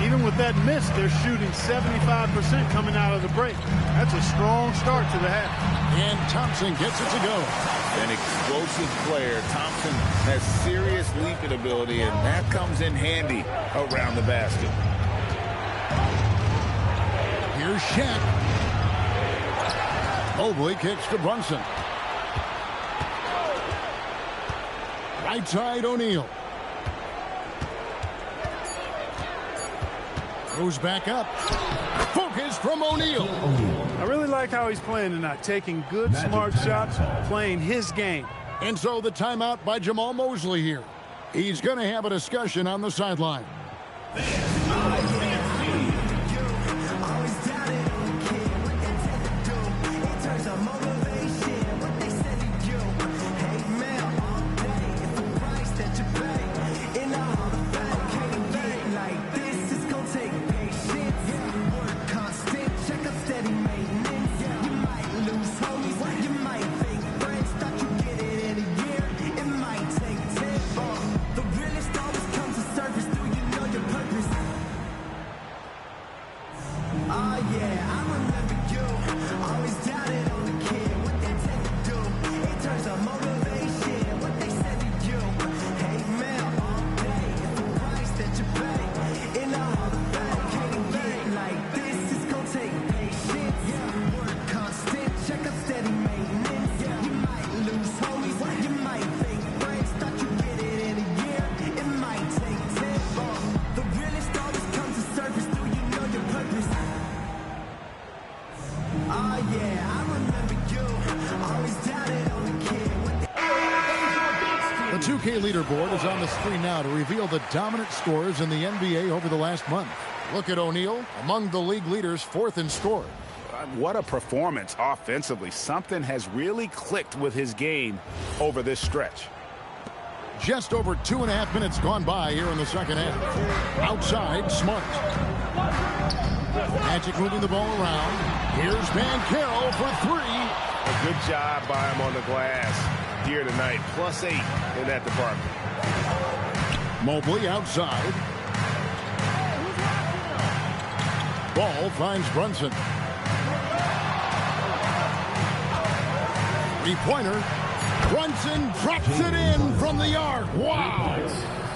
Even with that miss, they're shooting 75% coming out of the break. That's a strong start to the half. And Thompson gets it to go. An explosive player. Thompson has serious leaping ability, and that comes in handy around the basket. Here's Shaq. Mobley kicks to Brunson. Right side, O'Neal. Goes back up. Focus from O'Neal. I really like how he's playing tonight, taking good, smart shots, playing his game. And so the timeout by Jamal Mosley here. He's going to have a discussion on the sideline. The 2K leaderboard is on the screen now to reveal the dominant scores in the NBA over the last month. Look at O'Neal, among the league leaders, 4th in scoring. What a performance offensively. Something has really clicked with his game over this stretch. Just over 2.5 minutes gone by here in the second half. Outside, Smart. Magic moving the ball around. Here's Banchero for 3. A good job by him on the glass here tonight. +8 in that department. Mobley outside. Ball finds Brunson. 3-pointer. Brunson drops it in from the arc. Wow.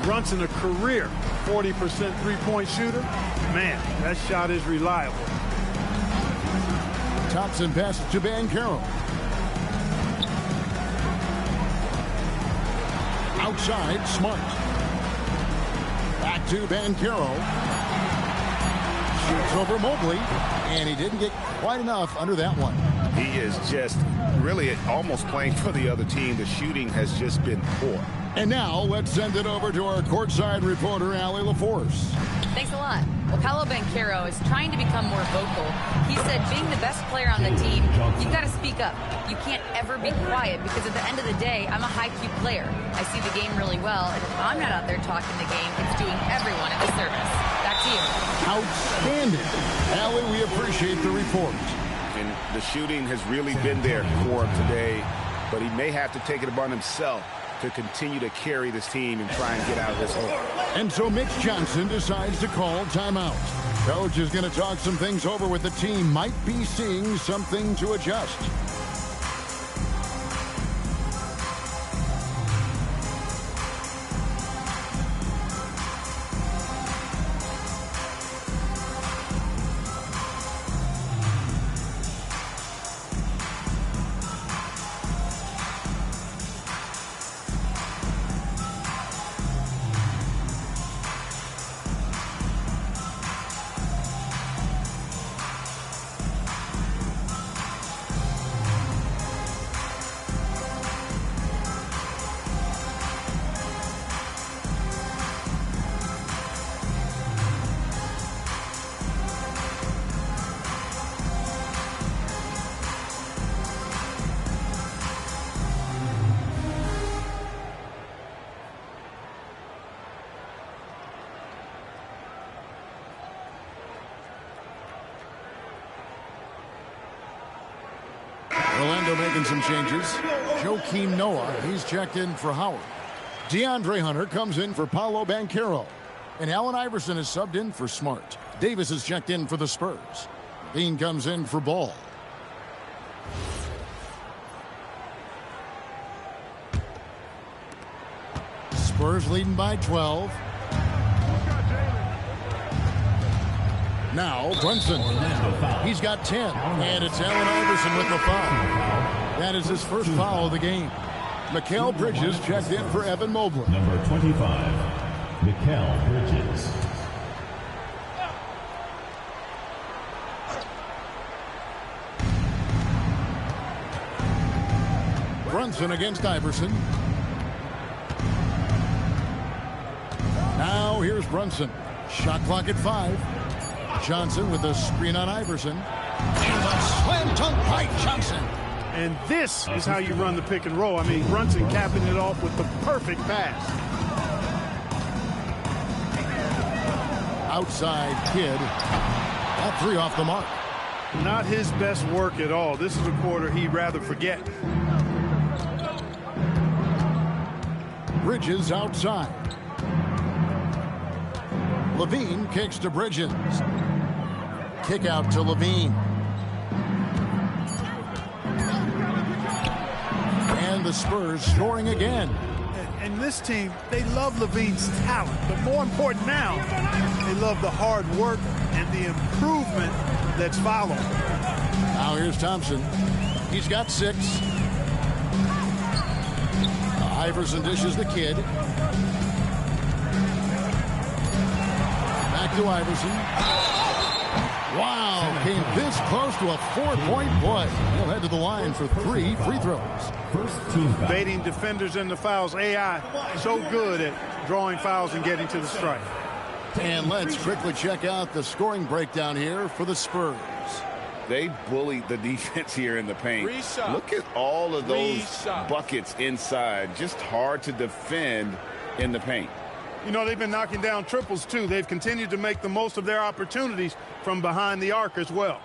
Brunson, a career 40% three-point shooter. Man, that shot is reliable. Thompson passes to Banchero. Outside, Smart. Back to Banchero. Shoots over Mobley, and he didn't get quite enough under that one. He is just really almost playing for the other team. The shooting has just been poor. And now let's send it over to our courtside reporter, Allie LaForce. Thanks a lot. Well, Paolo Banchero is trying to become more vocal. He said being the best player on the team, you've got to speak up. You can't ever be quiet because at the end of the day, I'm a high-Q player. I see the game really well, and if I'm not out there talking the game, it's doing everyone a disservice. Back to you. Outstanding. Allie, we appreciate the report. And the shooting has really been there for him today, but he may have to take it upon himself to continue to carry this team and try and get out of this hole. And so Mitch Johnson decides to call timeout. Coach is going to talk some things over with the team. Might be seeing something to adjust. Orlando making some changes. Joakim Noah, he's checked in for Howard. DeAndre Hunter comes in for Paolo Banchero. And Allen Iverson is subbed in for Smart. Davis is checked in for the Spurs. Dean comes in for Ball. Spurs leading by 12. Now Brunson. He's got 10. And it's Allen Iverson with the foul. That is his first foul of the game. Mikal Bridges checked in for Evan Mobley. Number 25, Mikal Bridges. Brunson against Iverson. Now here's Brunson. Shot clock at 5. Johnson with a screen on Iverson. And a slam dunk by Johnson. And this is how you run the pick and roll. I mean, Brunson capping it off with the perfect pass. Outside Kid. That 3 off the mark. Not his best work at all. This is a quarter he'd rather forget. Bridges outside. Levine kicks to Bridges. Kick out to Levine. And the Spurs scoring again. And this team, they love Levine's talent. But more important now, they love the hard work and the improvement that's following. Now here's Thompson. He's got 6. Iverson dishes the Kid. Back to Iverson. Wow, came this close to a 4-point play. He'll head to the line for 3 free throws. Baiting defenders into fouls. AI so good at drawing fouls and getting to the strike. And let's quickly check out the scoring breakdown here for the Spurs. They bullied the defense here in the paint. Look at all of those buckets inside. Just hard to defend in the paint. You know, they've been knocking down triples, too. They've continued to make the most of their opportunities from behind the arc as well.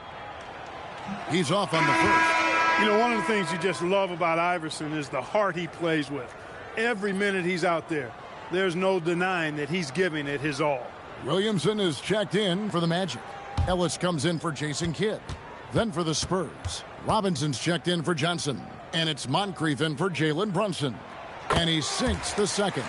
He's off on the first. You know, one of the things you just love about Iverson is the heart he plays with. Every minute he's out there, there's no denying that he's giving it his all. Williamson is checked in for the Magic. Ellis comes in for Jason Kidd. Then for the Spurs, Robinson's checked in for Johnson. And it's Moncrief in for Jalen Brunson. And he sinks the second.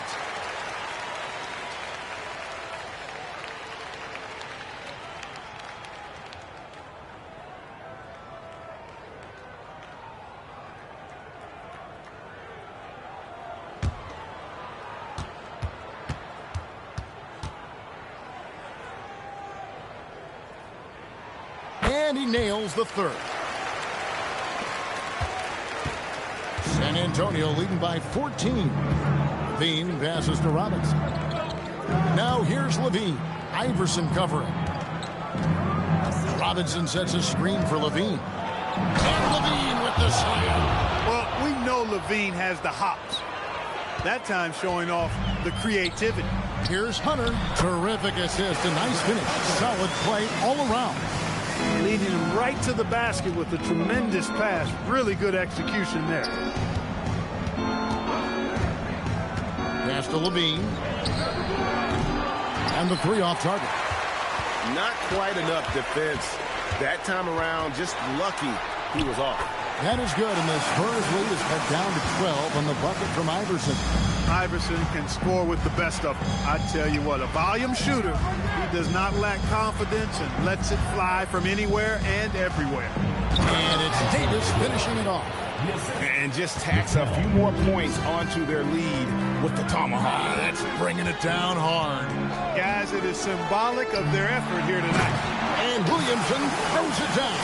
And he nails the third. San Antonio leading by 14. Levine passes to Robinson. Now here's Levine. Iverson covering. Robinson sets a screen for Levine. And Levine with the slam. Well, we know Levine has the hops. That time showing off the creativity. Here's Hunter. Terrific assist. A nice finish. Solid play all around. Leading him right to the basket with a tremendous pass. Really good execution there. Pass to Levine. And the 3 off target. Not quite enough defense. That time around, just lucky he was off. That is good, and the Spurs lead is cut down to 12 on the bucket from Iverson. Iverson can score with the best of them. I tell you what, a volume shooter. He does not lack confidence and lets it fly from anywhere and everywhere. And it's Davis finishing it off. And just tacks a few more points onto their lead with the tomahawk. That's bringing it down hard. Guys, it is symbolic of their effort here tonight. And Williamson throws it down.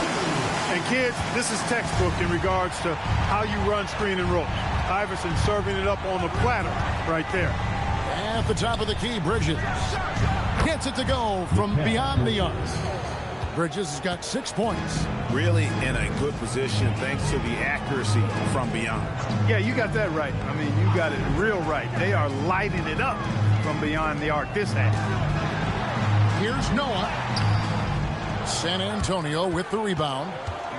And kids, this is textbook in regards to how you run screen and roll. Iverson serving it up on the platter right there. At the top of the key, Bridges gets it to go from beyond the arc. Bridges has got 6 points. Really in a good position thanks to the accuracy from beyond. Yeah, you got that right. I mean, you got it real right. They are lighting it up from beyond the arc this half. Here's Noah. San Antonio with the rebound.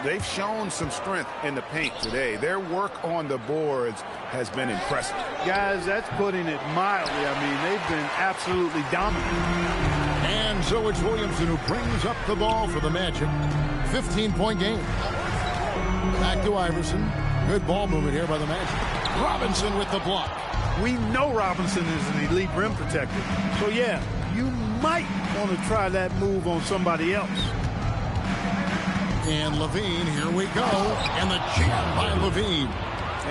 They've shown some strength in the paint today. Their work on the boards has been impressive. Guys, that's putting it mildly. I mean, they've been absolutely dominant. And so it's Williamson who brings up the ball for the Magic. 15-point game. Back to Iverson. Good ball movement here by the Magic. Robinson with the block. We know Robinson is an elite rim protector. So, yeah, you might want to try that move on somebody else. And Levine, here we go. And the jam by Levine.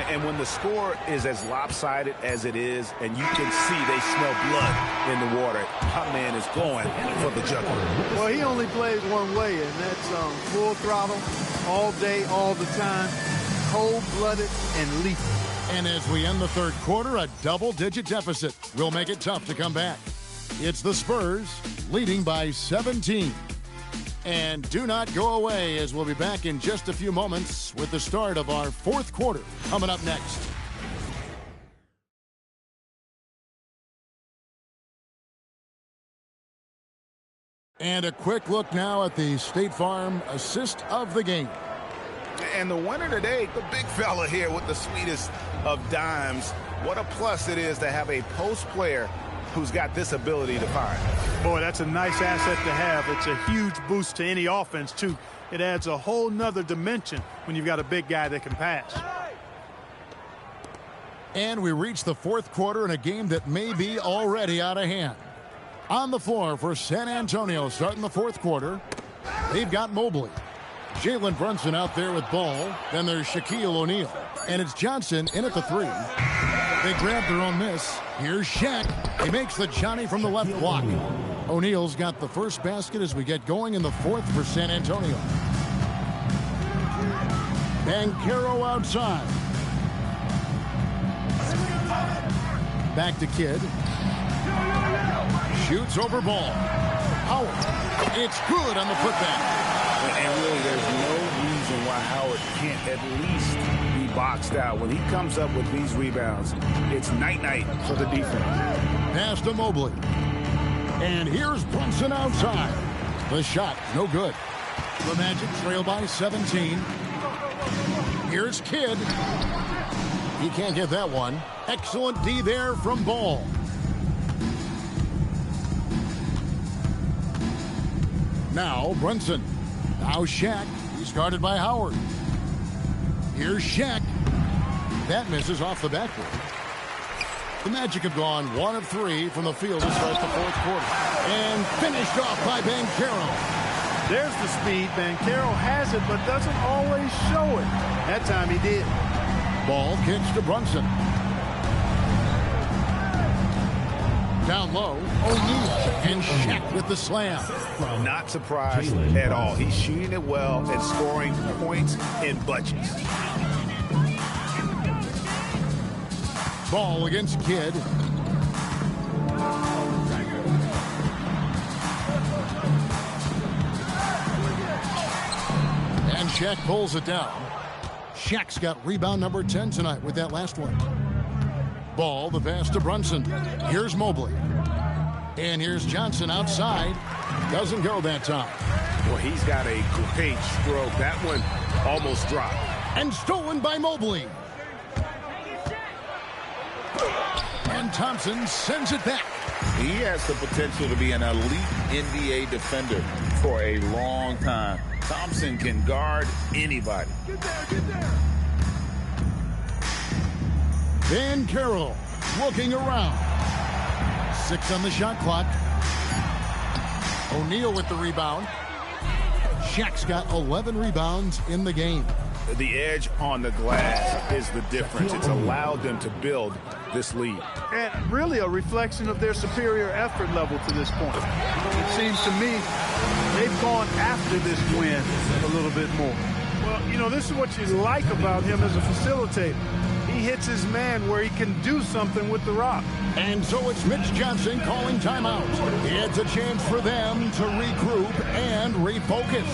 And when the score is as lopsided as it is, and you can see they smell blood in the water, my man is going for the jugular. Well, he only plays one way, and that's full throttle, all day, all the time, cold-blooded and lethal. And as we end the third quarter, a double-digit deficit will make it tough to come back. It's the Spurs leading by 17. And do not go away, as we'll be back in just a few moments with the start of our fourth quarter coming up next. And a quick look now at the State Farm assist of the game. And the winner today, the big fella here with the sweetest of dimes. What a plus it is to have a post player who's got this ability to find. Boy, that's a nice asset to have. It's a huge boost to any offense, too. It adds a whole nother dimension when you've got a big guy that can pass. And we reach the fourth quarter in a game that may be already out of hand. On the floor for San Antonio starting the fourth quarter, they've got Mobley. Jalen Brunson out there with ball. Then there's Shaquille O'Neal. And it's Johnson in at the 3. They grab their own miss. Here's Shaq. He makes the Johnny from the left block. O'Neal's got the first basket as we get going in the fourth for San Antonio. Banchero outside. Back to Kidd. Shoots over ball. Howard. It's good on the putback. And really, there's no reason why Howard can't at least be boxed out. When he comes up with these rebounds, it's night-night for the defense. Pass to Mobley. And here's Brunson outside. The shot, no good. The Magic trail by 17. Here's Kidd. He can't get that one. Excellent D there from Ball. Now Brunson. Now Shaq. He's guarded by Howard. Here's Shaq. That misses off the backboard. The Magic have gone 1 of 3 from the field to start the fourth quarter. And finished off by Banchero. There's the speed. Banchero has it, but doesn't always show it. That time he did. Ball kicks to Brunson. Down low, O'Neal and Shaq with the slam. Not surprised at all. He's shooting it well and scoring points in bunches. Ball against Kidd. And Shaq pulls it down. Shaq's got rebound number 10 tonight with that last one. Ball, the pass to Brunson. Here's Mobley. And here's Johnson outside. Doesn't go that time. Well, he's got a great stroke. That one almost dropped. And stolen by Mobley. And Thompson sends it back. He has the potential to be an elite NBA defender for a long time. Thompson can guard anybody. Get there. Banchero looking around. 6 on the shot clock. O'Neal with the rebound. Shaq's got 11 rebounds in the game. The edge on the glass is the difference. It's allowed them to build this lead. And really a reflection of their superior effort level to this point. It seems to me they've gone after this win a little bit more. Well, you know, this is what you like about him as a facilitator. He hits his man where he can do something with the rock. And so it's Mitch Johnson calling timeout. It's a chance for them to regroup and refocus.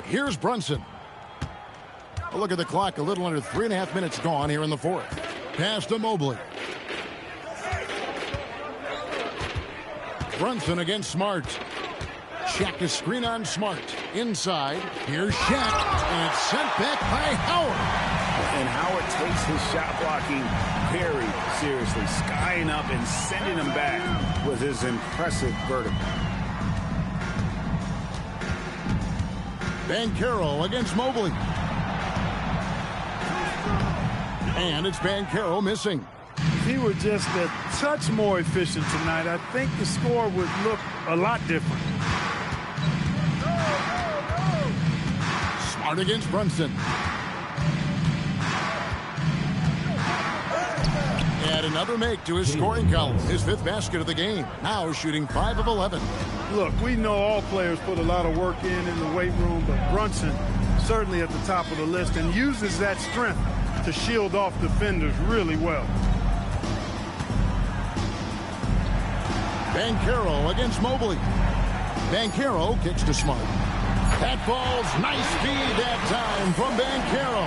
Here's Brunson. A look at the clock, a little under 3.5 minutes gone here in the fourth. Pass to Mobley. Brunson against Smart. Shaq is screen on Smart. Inside, here's Shaq, and it's sent back by Howard. And Howard takes his shot blocking very seriously, skying up and sending him back with his impressive vertical. Banchero against Mobley. And it's Banchero missing. If he were just a touch more efficient tonight, I think the score would look a lot different. Smart Guard against Brunson. And another make to his scoring column. His 5th basket of the game. Now shooting 5 of 11. Look, we know all players put a lot of work in the weight room, but Brunson certainly at the top of the list and uses that strength to shield off defenders really well. Banchero against Mobley. Banchero kicks to Smart. That ball's nice speed that time from Banchero.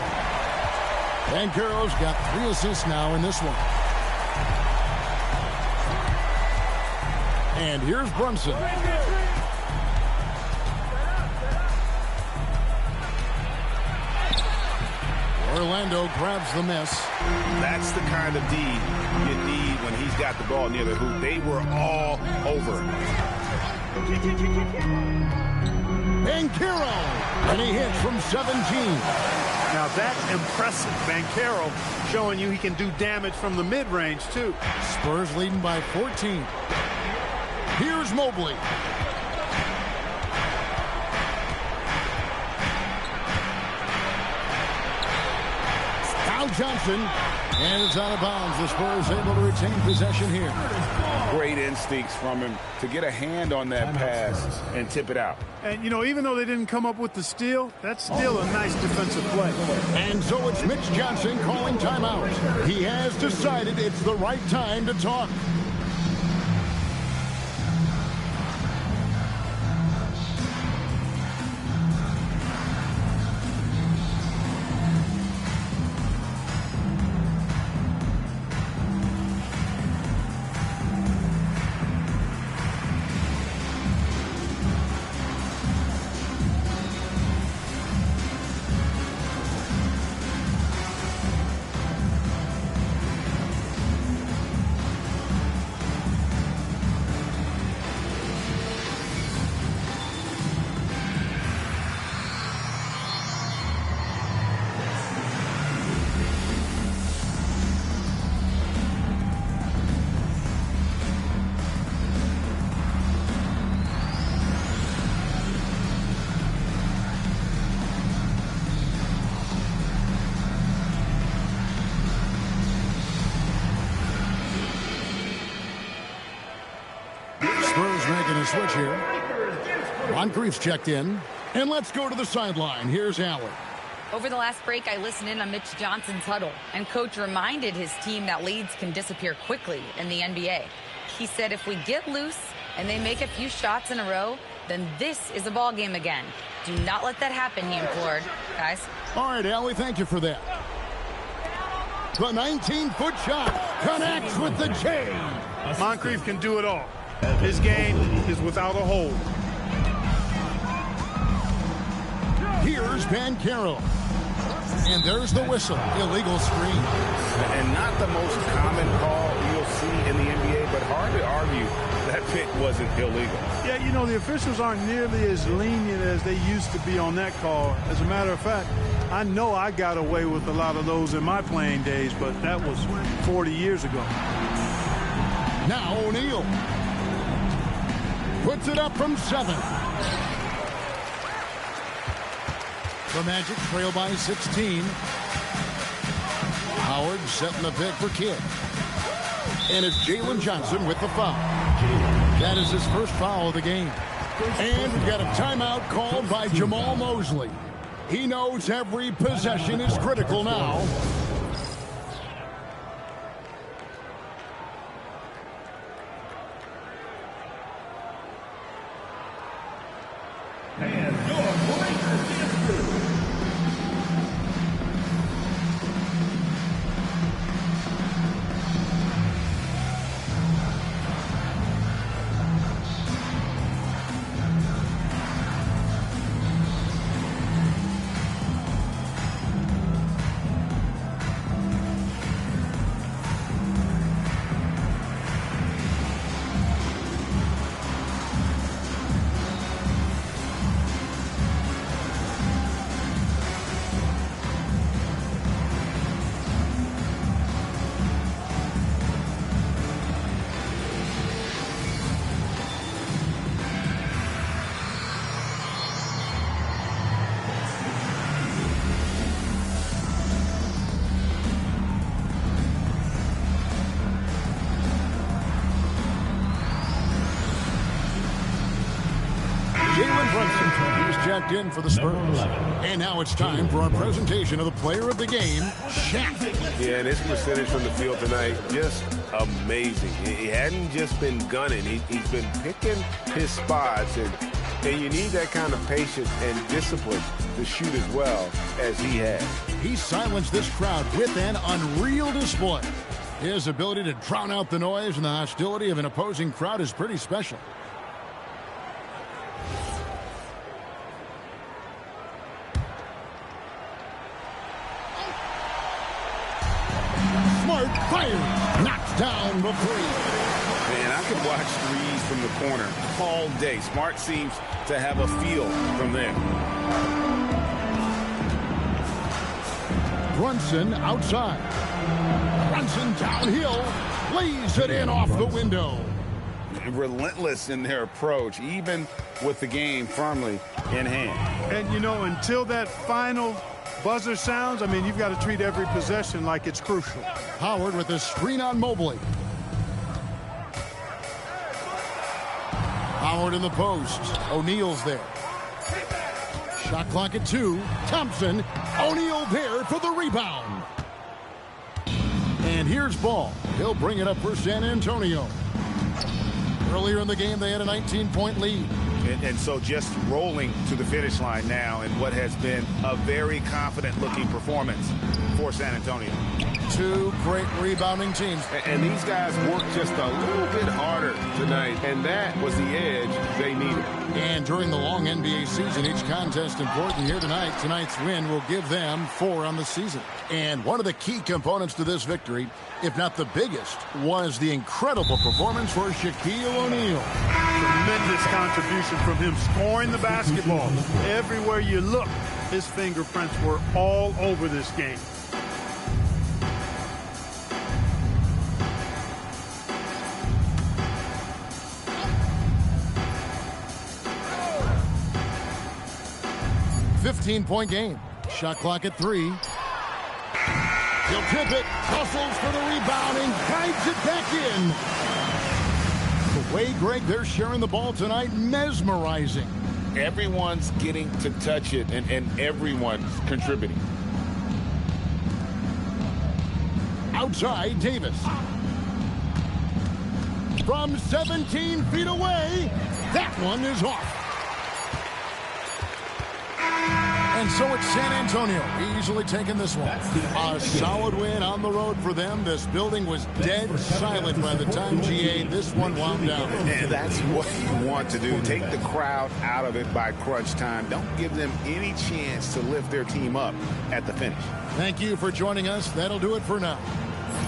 Banchero's got 3 assists now in this one. And here's Brunson. Orlando grabs the miss. That's the kind of D you need when he's got the ball near the hoop. They were all over him. Banchero, and he hits from 17. Now that's impressive. Banchero showing you he can do damage from the mid-range too. Spurs leading by 14. Here's Mobley. Now Johnson, and it's out of bounds. The Spurs able to retain possession here. Great instincts from him to get a hand on that pass and tip it out. And, you know, even though they didn't come up with the steal, that's still a nice defensive play. And so it's Mitch Johnson calling timeout. He has decided it's the right time to talk. Switch here. Moncrief's checked in. And let's go to the sideline. Here's Allen. Over the last break, I listened in on Mitch Johnson's huddle, and Coach reminded his team that leads can disappear quickly in the NBA. He said if we get loose and they make a few shots in a row, then this is a ball game again. Do not let that happen, he implored. Guys. All right, Allie, thank you for that. The 19-foot shot connects with the J. Moncrief can do it all. His game is without a hold. Here's Banchero. And there's the whistle. Illegal screen. And not the most common call you'll see in the NBA, but hard to argue that pick wasn't illegal. Yeah, you know, the officials aren't nearly as lenient as they used to be on that call. As a matter of fact, I know I got away with a lot of those in my playing days, but that was 40 years ago. Now O'Neal puts it up from 7. The Magic trail by 16. Howard setting the pick for Kidd. And it's Jalen Johnson with the foul. That is his first foul of the game. And we've got a timeout called by Jamal Mosley. He knows every possession is critical now. Jalen Brunson. He's checked in for the Spurs. And now it's time for our presentation of the player of the game, Shaq. Yeah, and his percentage from the field tonight, just amazing. He hadn't just been gunning. He's been picking his spots, and you need that kind of patience and discipline to shoot as well as he has. He silenced this crowd with an unreal display. His ability to drown out the noise and the hostility of an opposing crowd is pretty special. Smart fire, knocks down the three. Man, I could watch threes from the corner all day. Smart seems to have a feel from there. Brunson outside. Brunson downhill, lays it in off the window. Relentless in their approach, even with the game firmly in hand. And, you know, until that final buzzer sounds, I mean, you've got to treat every possession like it's crucial. Howard with a screen on Mobley. Howard in the post. O'Neal's there. Shot clock at 2. Thompson. O'Neal there for the rebound. And here's Ball. He'll bring it up for San Antonio. Earlier in the game, they had a 19-point lead. And so just rolling to the finish line now in what has been a very confident-looking performance for San Antonio. Two great rebounding teams. And these guys worked just a little bit harder tonight, and that was the edge they needed. And during the long NBA season, each contest important here tonight. Tonight's win will give them 4 on the season. And one of the key components to this victory, if not the biggest, was the incredible performance for Shaquille O'Neal. Tremendous contribution from him scoring the basketball. Everywhere you look, his fingerprints were all over this game. .5 game. Shot clock at 3. He'll tip it, hustles for the rebound, and guides it back in. The way, Greg, they're sharing the ball tonight, mesmerizing. Everyone's getting to touch it, and everyone's contributing. Outside, Davis. From 17 feet away, that one is off. And so it's San Antonio easily taking this one. A solid win on the road for them. This building was dead silent by the time GA this one wound down. And that's what you want to do. Take the crowd out of it by crunch time. Don't give them any chance to lift their team up at the finish. Thank you for joining us. That'll do it for now.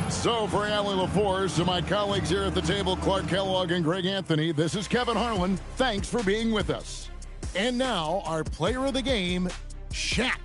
So for Allie LaForce, to my colleagues here at the table, Clark Kellogg and Greg Anthony, this is Kevin Harlan. Thanks for being with us. And now, our player of the game, Shaq.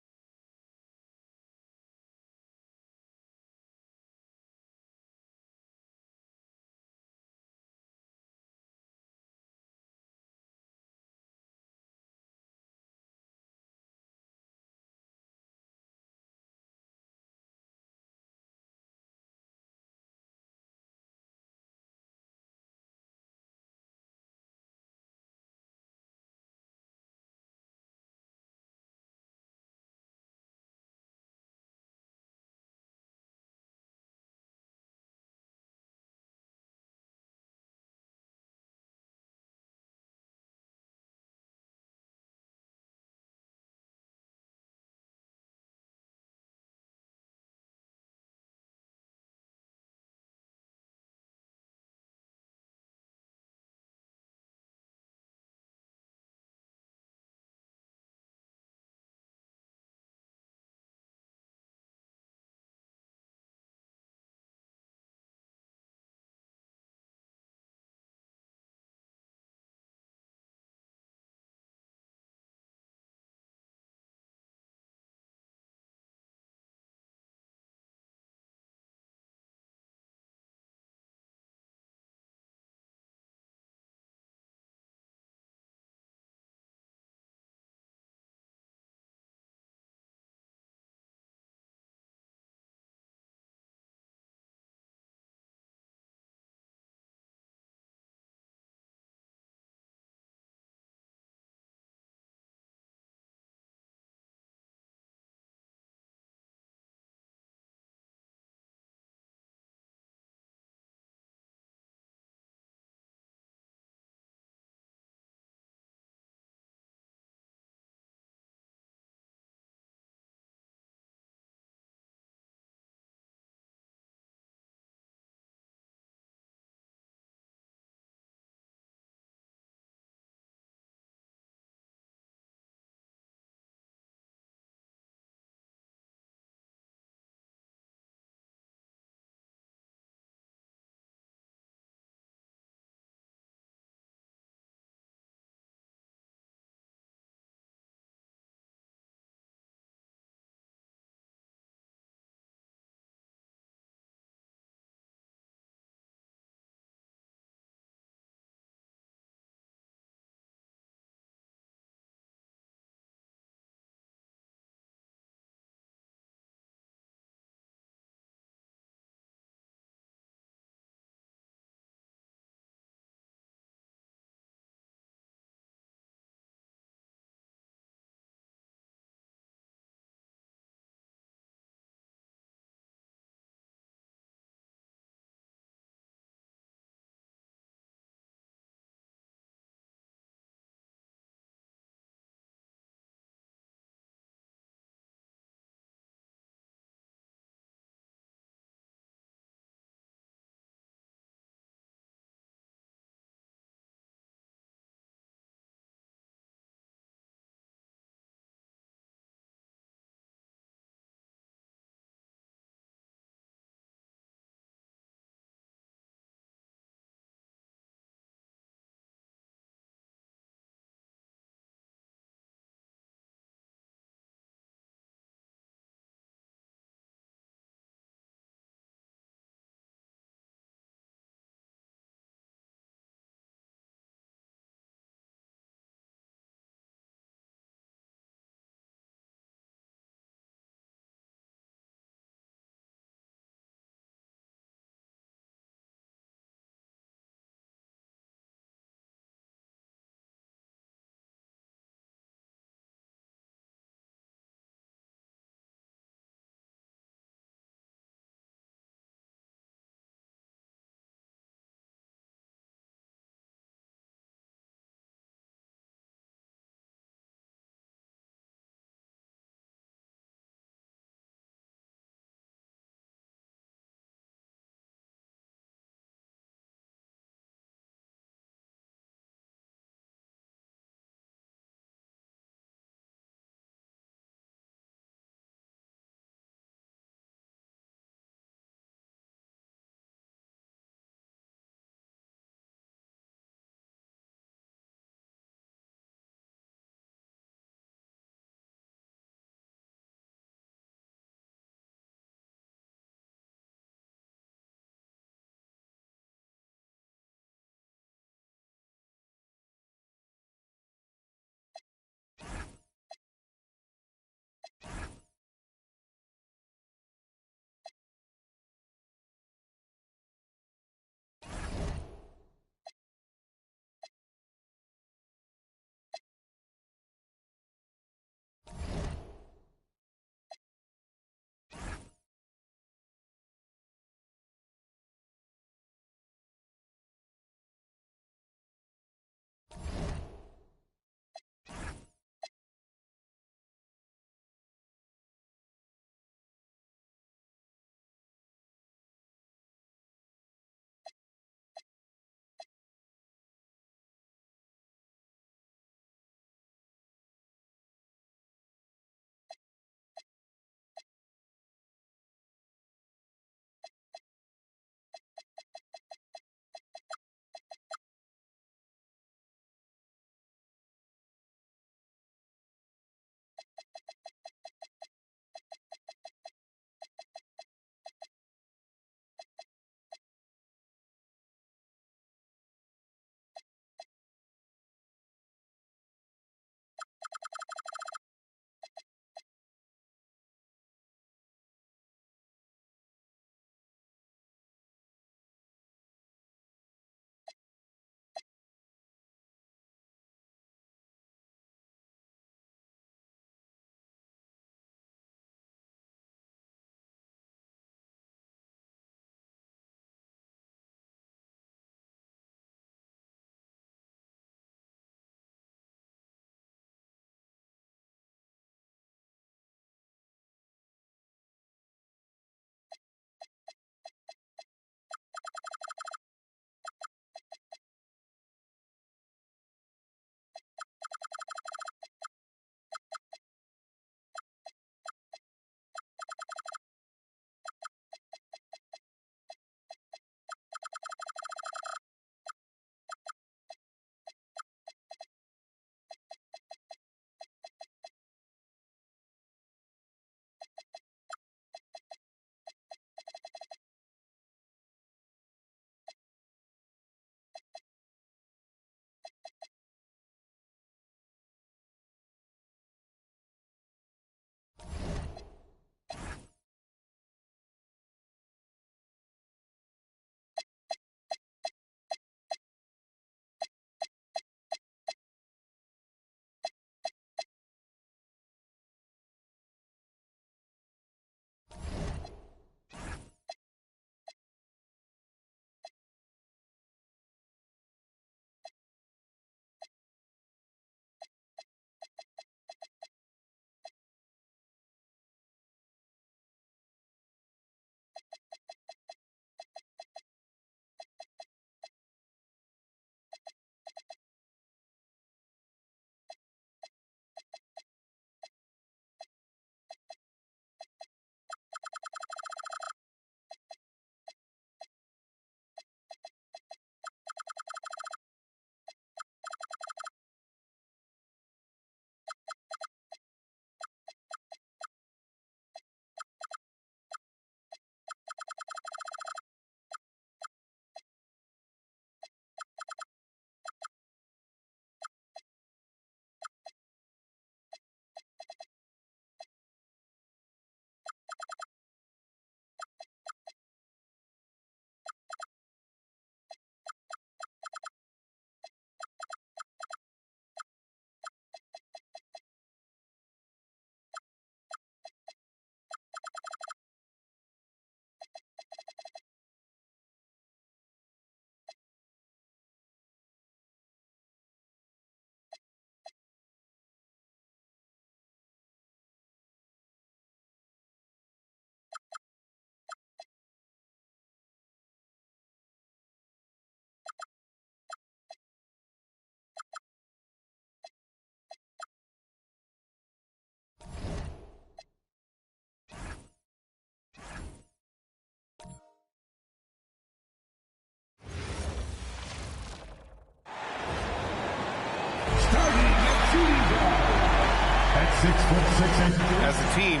6'6". As a team,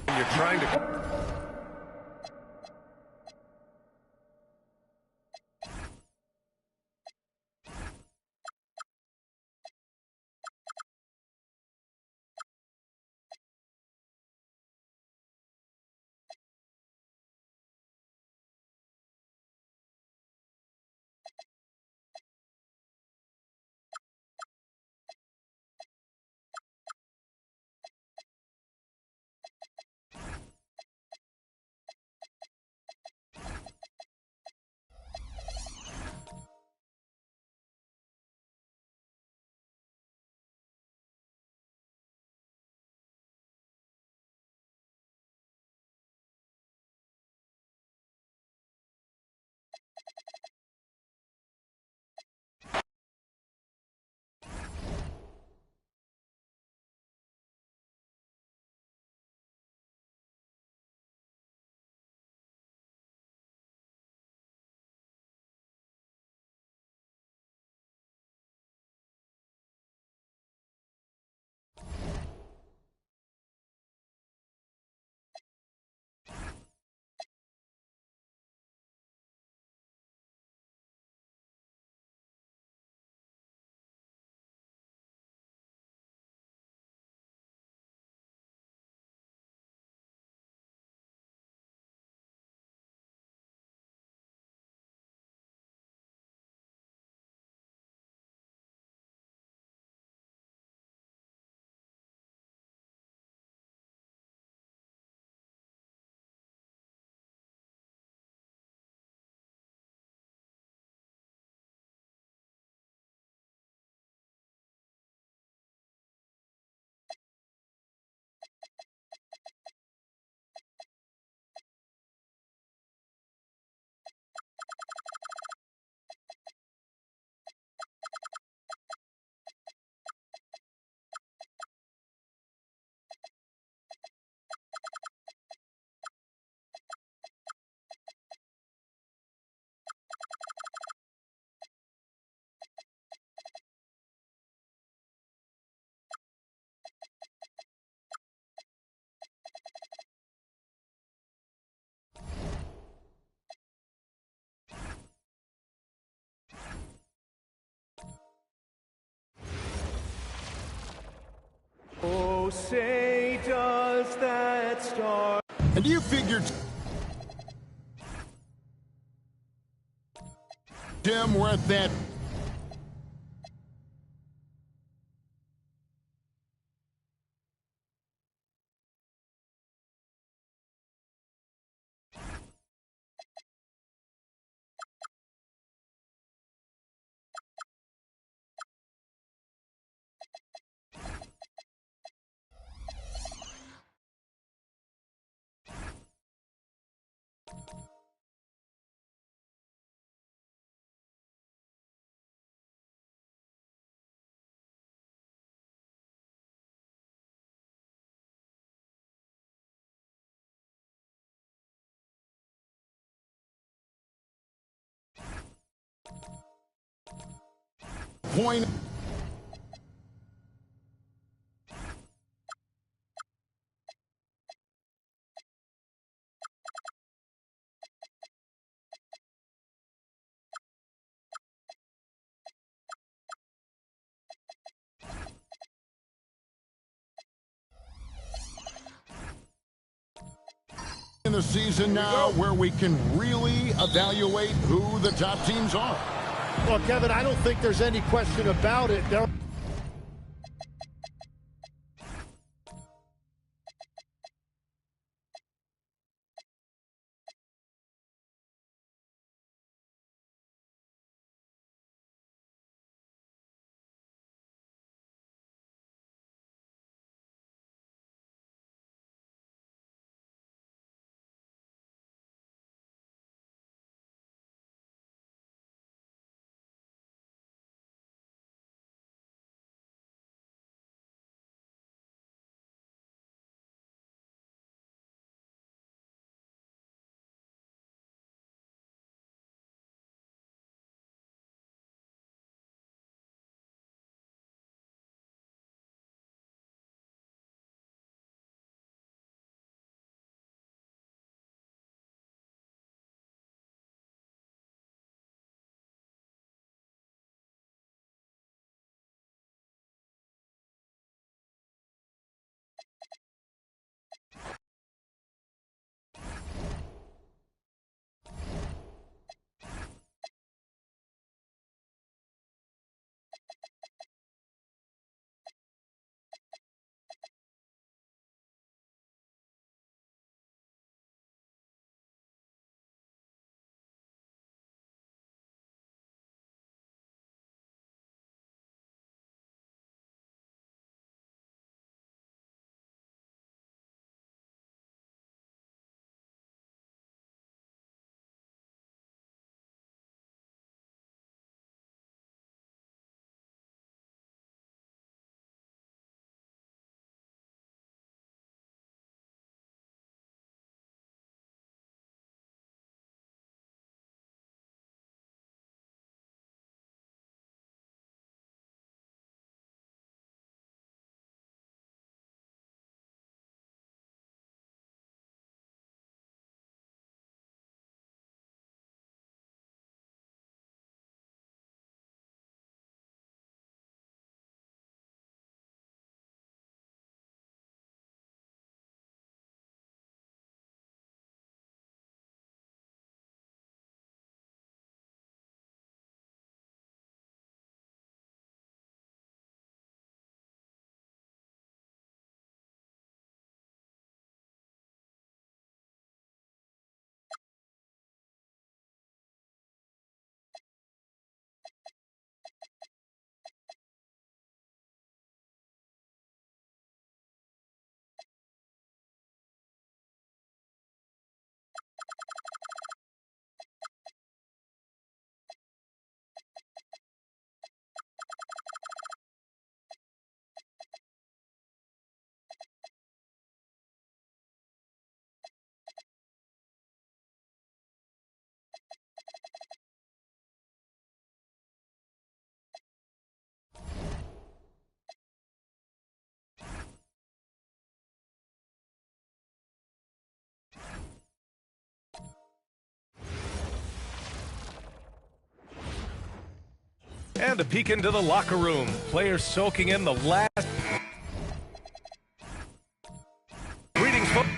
when you're trying to... Oh, say does that star... And do you figure, Jim, we're at that point? In the season now where we can really evaluate who the top teams are. Well, Kevin, I don't think there's any question about it. And a peek into the locker room. Players soaking in the last. Greetings, folks.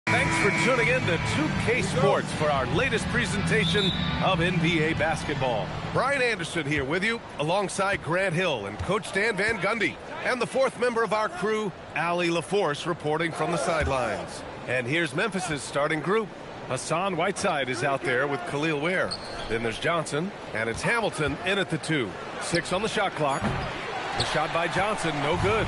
Thanks for tuning in to 2K Sports for our latest presentation of NBA basketball. Brian Anderson here with you, alongside Grant Hill and Coach Dan Van Gundy, and the fourth member of our crew, Allie LaForce, reporting from the sidelines. And here's Memphis's starting group. Hassan Whiteside is out there with Khalil Ware. Then there's Johnson, and it's Hamilton in at the 2. 6 on the shot clock. The shot by Johnson, no good.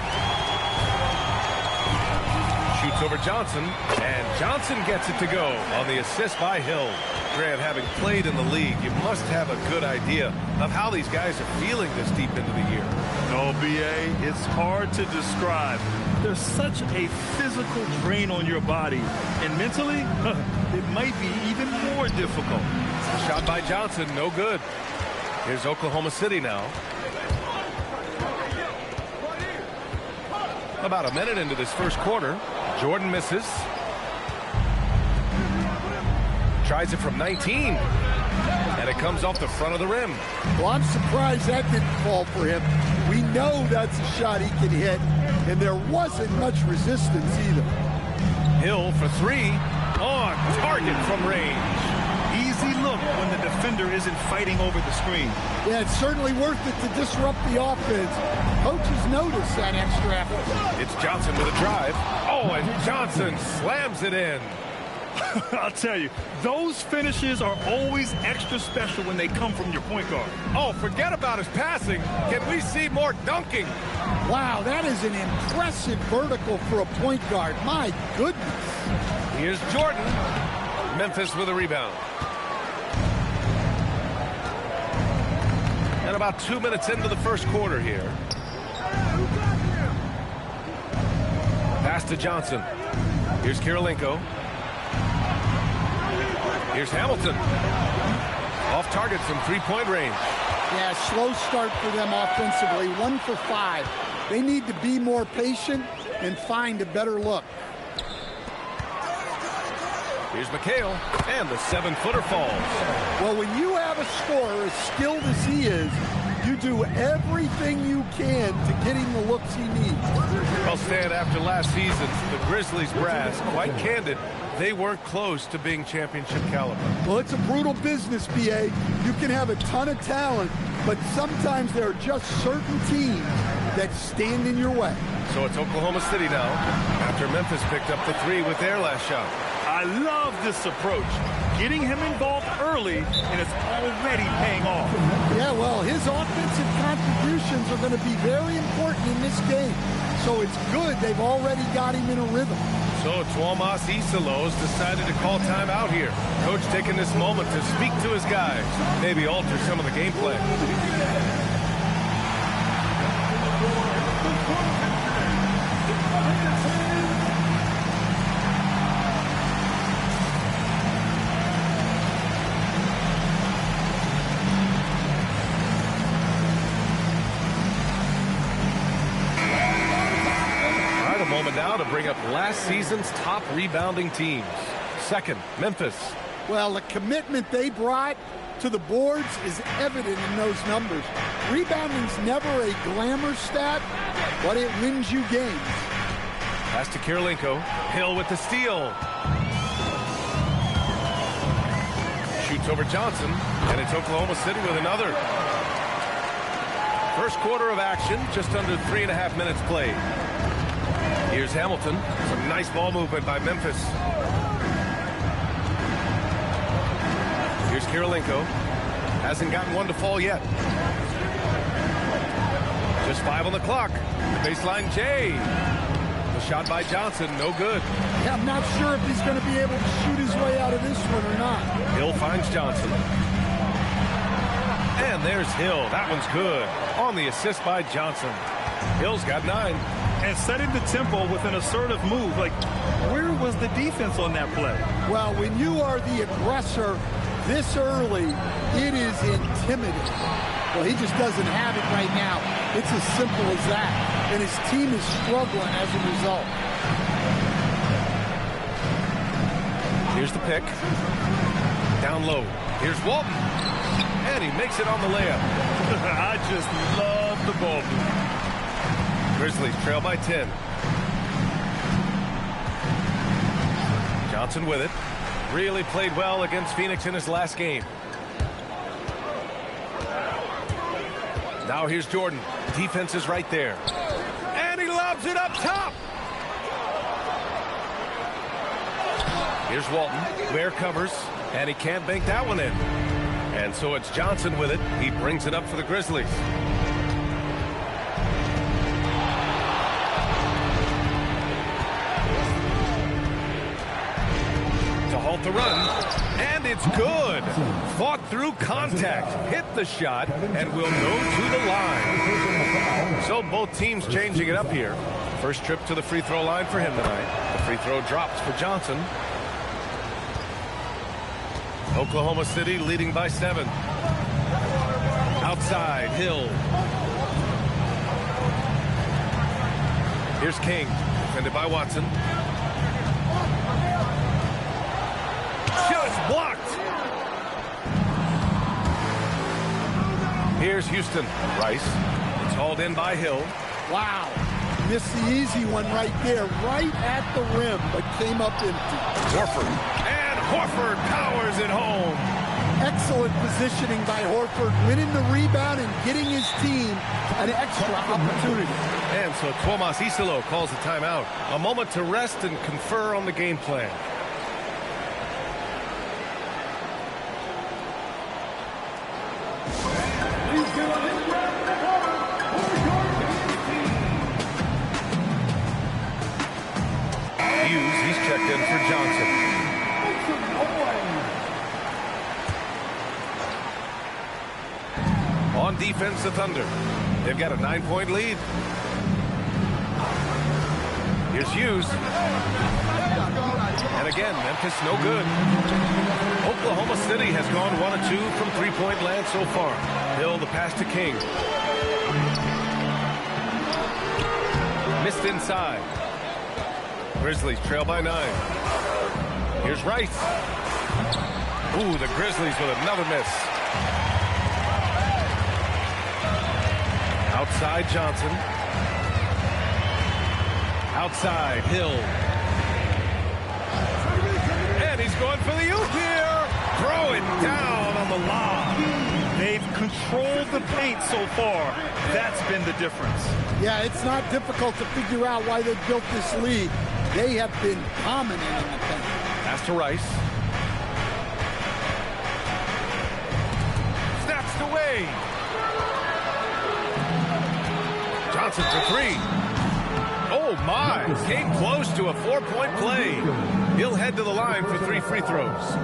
Shoots over Johnson, and Johnson gets it to go on the assist by Hill. Grant, having played in the league, you must have a good idea of how these guys are feeling this deep into the year. No, B.A., it's hard to describe. There's such a physical drain on your body, and mentally, it might be even more difficult. Shot by Johnson, no good. Here's Oklahoma City now. About a minute into this first quarter, Jordan misses. Tries it from 19. And it comes off the front of the rim. Well, I'm surprised that didn't fall for him. We know that's a shot he can hit, and there wasn't much resistance either. Hill for 3. On target from range. Easy look when the defender isn't fighting over the screen. Yeah, it's certainly worth it to disrupt the offense. Coaches notice that extra effort. It's Johnson with a drive. Oh, and Johnson slams it in. I'll tell you, those finishes are always extra special when they come from your point guard. Oh, forget about his passing. Can we see more dunking? Wow, that is an impressive vertical for a point guard. My goodness. Here's Jordan. Memphis with a rebound. And about 2 minutes into the first quarter here. Pass to Johnson. Here's Kirilenko. Here's Hamilton. Off target from three-point range. Yeah, slow start for them offensively. 1 for 5. They need to be more patient and find a better look. Here's McHale, and the 7-footer falls. Well, when you have a scorer as skilled as he is, you do everything you can to get him the looks he needs. Well, Stan, after last season, the Grizzlies brass, quite candid, they weren't close to being championship caliber. Well, it's a brutal business, B.A. You can have a ton of talent, but sometimes there are just certain teams that stand in your way. So it's Oklahoma City now, after Memphis picked up the 3 with their last shot. I love this approach. Getting him involved early, and it's already paying off. Yeah, well, his offensive contributions are going to be very important in this game. So it's good they've already got him in a rhythm. So Tuomas Isalos decided to call timeout here. Coach taking this moment to speak to his guys, maybe alter some of the gameplay. Now to bring up last season's top rebounding teams. Second, Memphis. Well, the commitment they brought to the boards is evident in those numbers. Rebounding's never a glamour stat, but it wins you games. Pass to Kirilenko. Hill with the steal. Shoots over Johnson, and it's Oklahoma City with another. First quarter of action, just under 3.5 minutes played. Here's Hamilton. Some nice ball movement by Memphis. Here's Kirilenko. Hasn't gotten one to fall yet. Just 5 on the clock. Baseline J. The shot by Johnson, no good. Yeah, I'm not sure if he's going to be able to shoot his way out of this one or not. Hill finds Johnson. And there's Hill. That one's good. On the assist by Johnson. Hill's got 9. And setting the tempo with an assertive move. Like, where was the defense on that play? Well, when you are the aggressor this early, it is intimidating. Well, he just doesn't have it right now. It's as simple as that. And his team is struggling as a result. Here's the pick. Down low. Here's Walton. And he makes it on the layup. I just love the ball. Grizzlies trail by 10. Johnson with it. Really played well against Phoenix in his last game. Now here's Jordan. Defense is right there. And he lobs it up top. Here's Walton. Ware covers. And he can't bank that one in. And so it's Johnson with it. He brings it up for the Grizzlies. To halt the run. And it's good. Fought through contact. Hit the shot. And will go to the line. So both teams changing it up here. First trip to the free throw line for him tonight. The free throw drops for Johnson. Oklahoma City leading by 7. Outside, Hill. Here's King, defended by Watson. Just blocked. Here's Houston. Rice. It's hauled in by Hill. Wow. Missed the easy one right there, right at the rim, but came up empty. Horford. And Horford powers it home. Excellent positioning by Horford, winning the rebound and getting his team an extra opportunity. And so Tomas Isolo calls a timeout. A moment to rest and confer on the game plan. Hughes, he's checked in for Johnson. On defense, the Thunder. They've got a 9-point lead. Here's Hughes. And again, Memphis no good. Oklahoma City has gone 1 of 2 from three-point land so far. Hill the pass to King. Missed inside. Grizzlies trail by 9. Here's Rice. Ooh, the Grizzlies with another miss. Outside Johnson. Outside Hill. And he's going for the oop here. Throw it down on the lob. They've controlled the paint so far. That's been the difference. Yeah, it's not difficult to figure out why they built this lead. They have been dominant in the paint. Pass to Rice. Snatched away. Johnson for 3. Oh, my. Came close to a 4-point play. He'll head to the line for 3 free throws.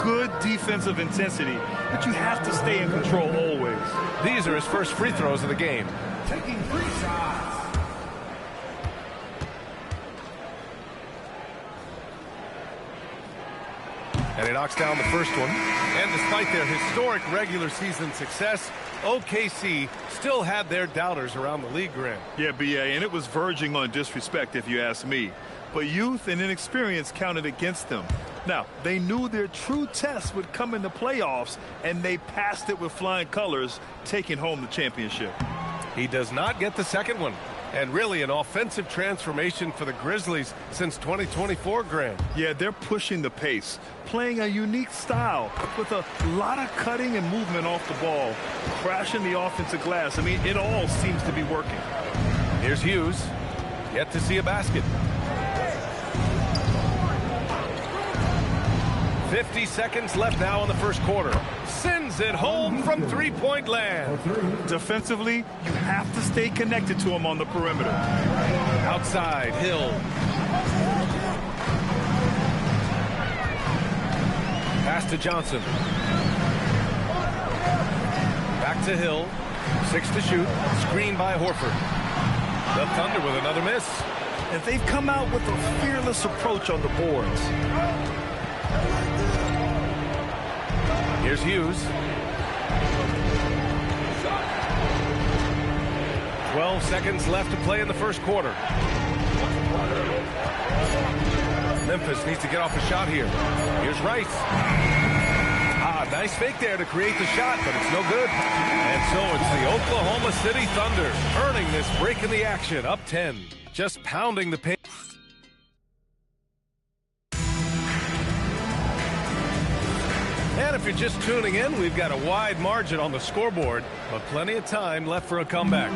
Good defensive intensity, but you have to stay in control always. These are his first free throws of the game. Taking 3 shots. And he knocks down the first one. And despite their historic regular season success, OKC still had their doubters around the league, Grant. Yeah, B.A., and it was verging on disrespect if you ask me. But youth and inexperience counted against them. Now, they knew their true test would come in the playoffs, and they passed it with flying colors, taking home the championship. He does not get the second one. And really an offensive transformation for the Grizzlies since 2024, Grant. Yeah, they're pushing the pace, playing a unique style with a lot of cutting and movement off the ball, crashing the offensive glass. I mean, it all seems to be working. Here's Hughes. Yet to see a basket. 50 seconds left now in the first quarter. Sends it home from three-point land. Defensively, you have to stay connected to him on the perimeter. Outside, Hill. Pass to Johnson. Back to Hill. 6 to shoot. Screen by Horford. The Thunder with another miss. And they've come out with a fearless approach on the boards. Here's Hughes. 12 seconds left to play in the first quarter. Memphis needs to get off a shot here. Here's Rice. Nice fake there to create the shot, but it's no good. And so it's the Oklahoma City Thunder earning this break in the action, up 10. Just pounding the paint. And if you're just tuning in, we've got a wide margin on the scoreboard, but plenty of time left for a comeback.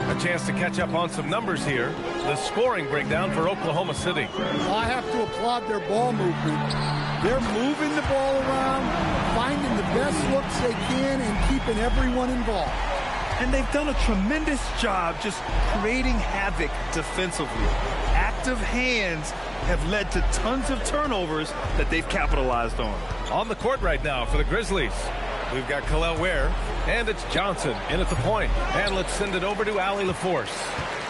A chance to catch up on some numbers here. The scoring breakdown for Oklahoma City. I have to applaud their ball movement. They're moving the ball around, finding the best looks they can, and keeping everyone involved. And they've done a tremendous job just creating havoc defensively. Active hands have led to tons of turnovers that they've capitalized on. On the court right now for the Grizzlies, we've got Khalil Ware, and it's Johnson in at the point. And let's send it over to Allie LaForce.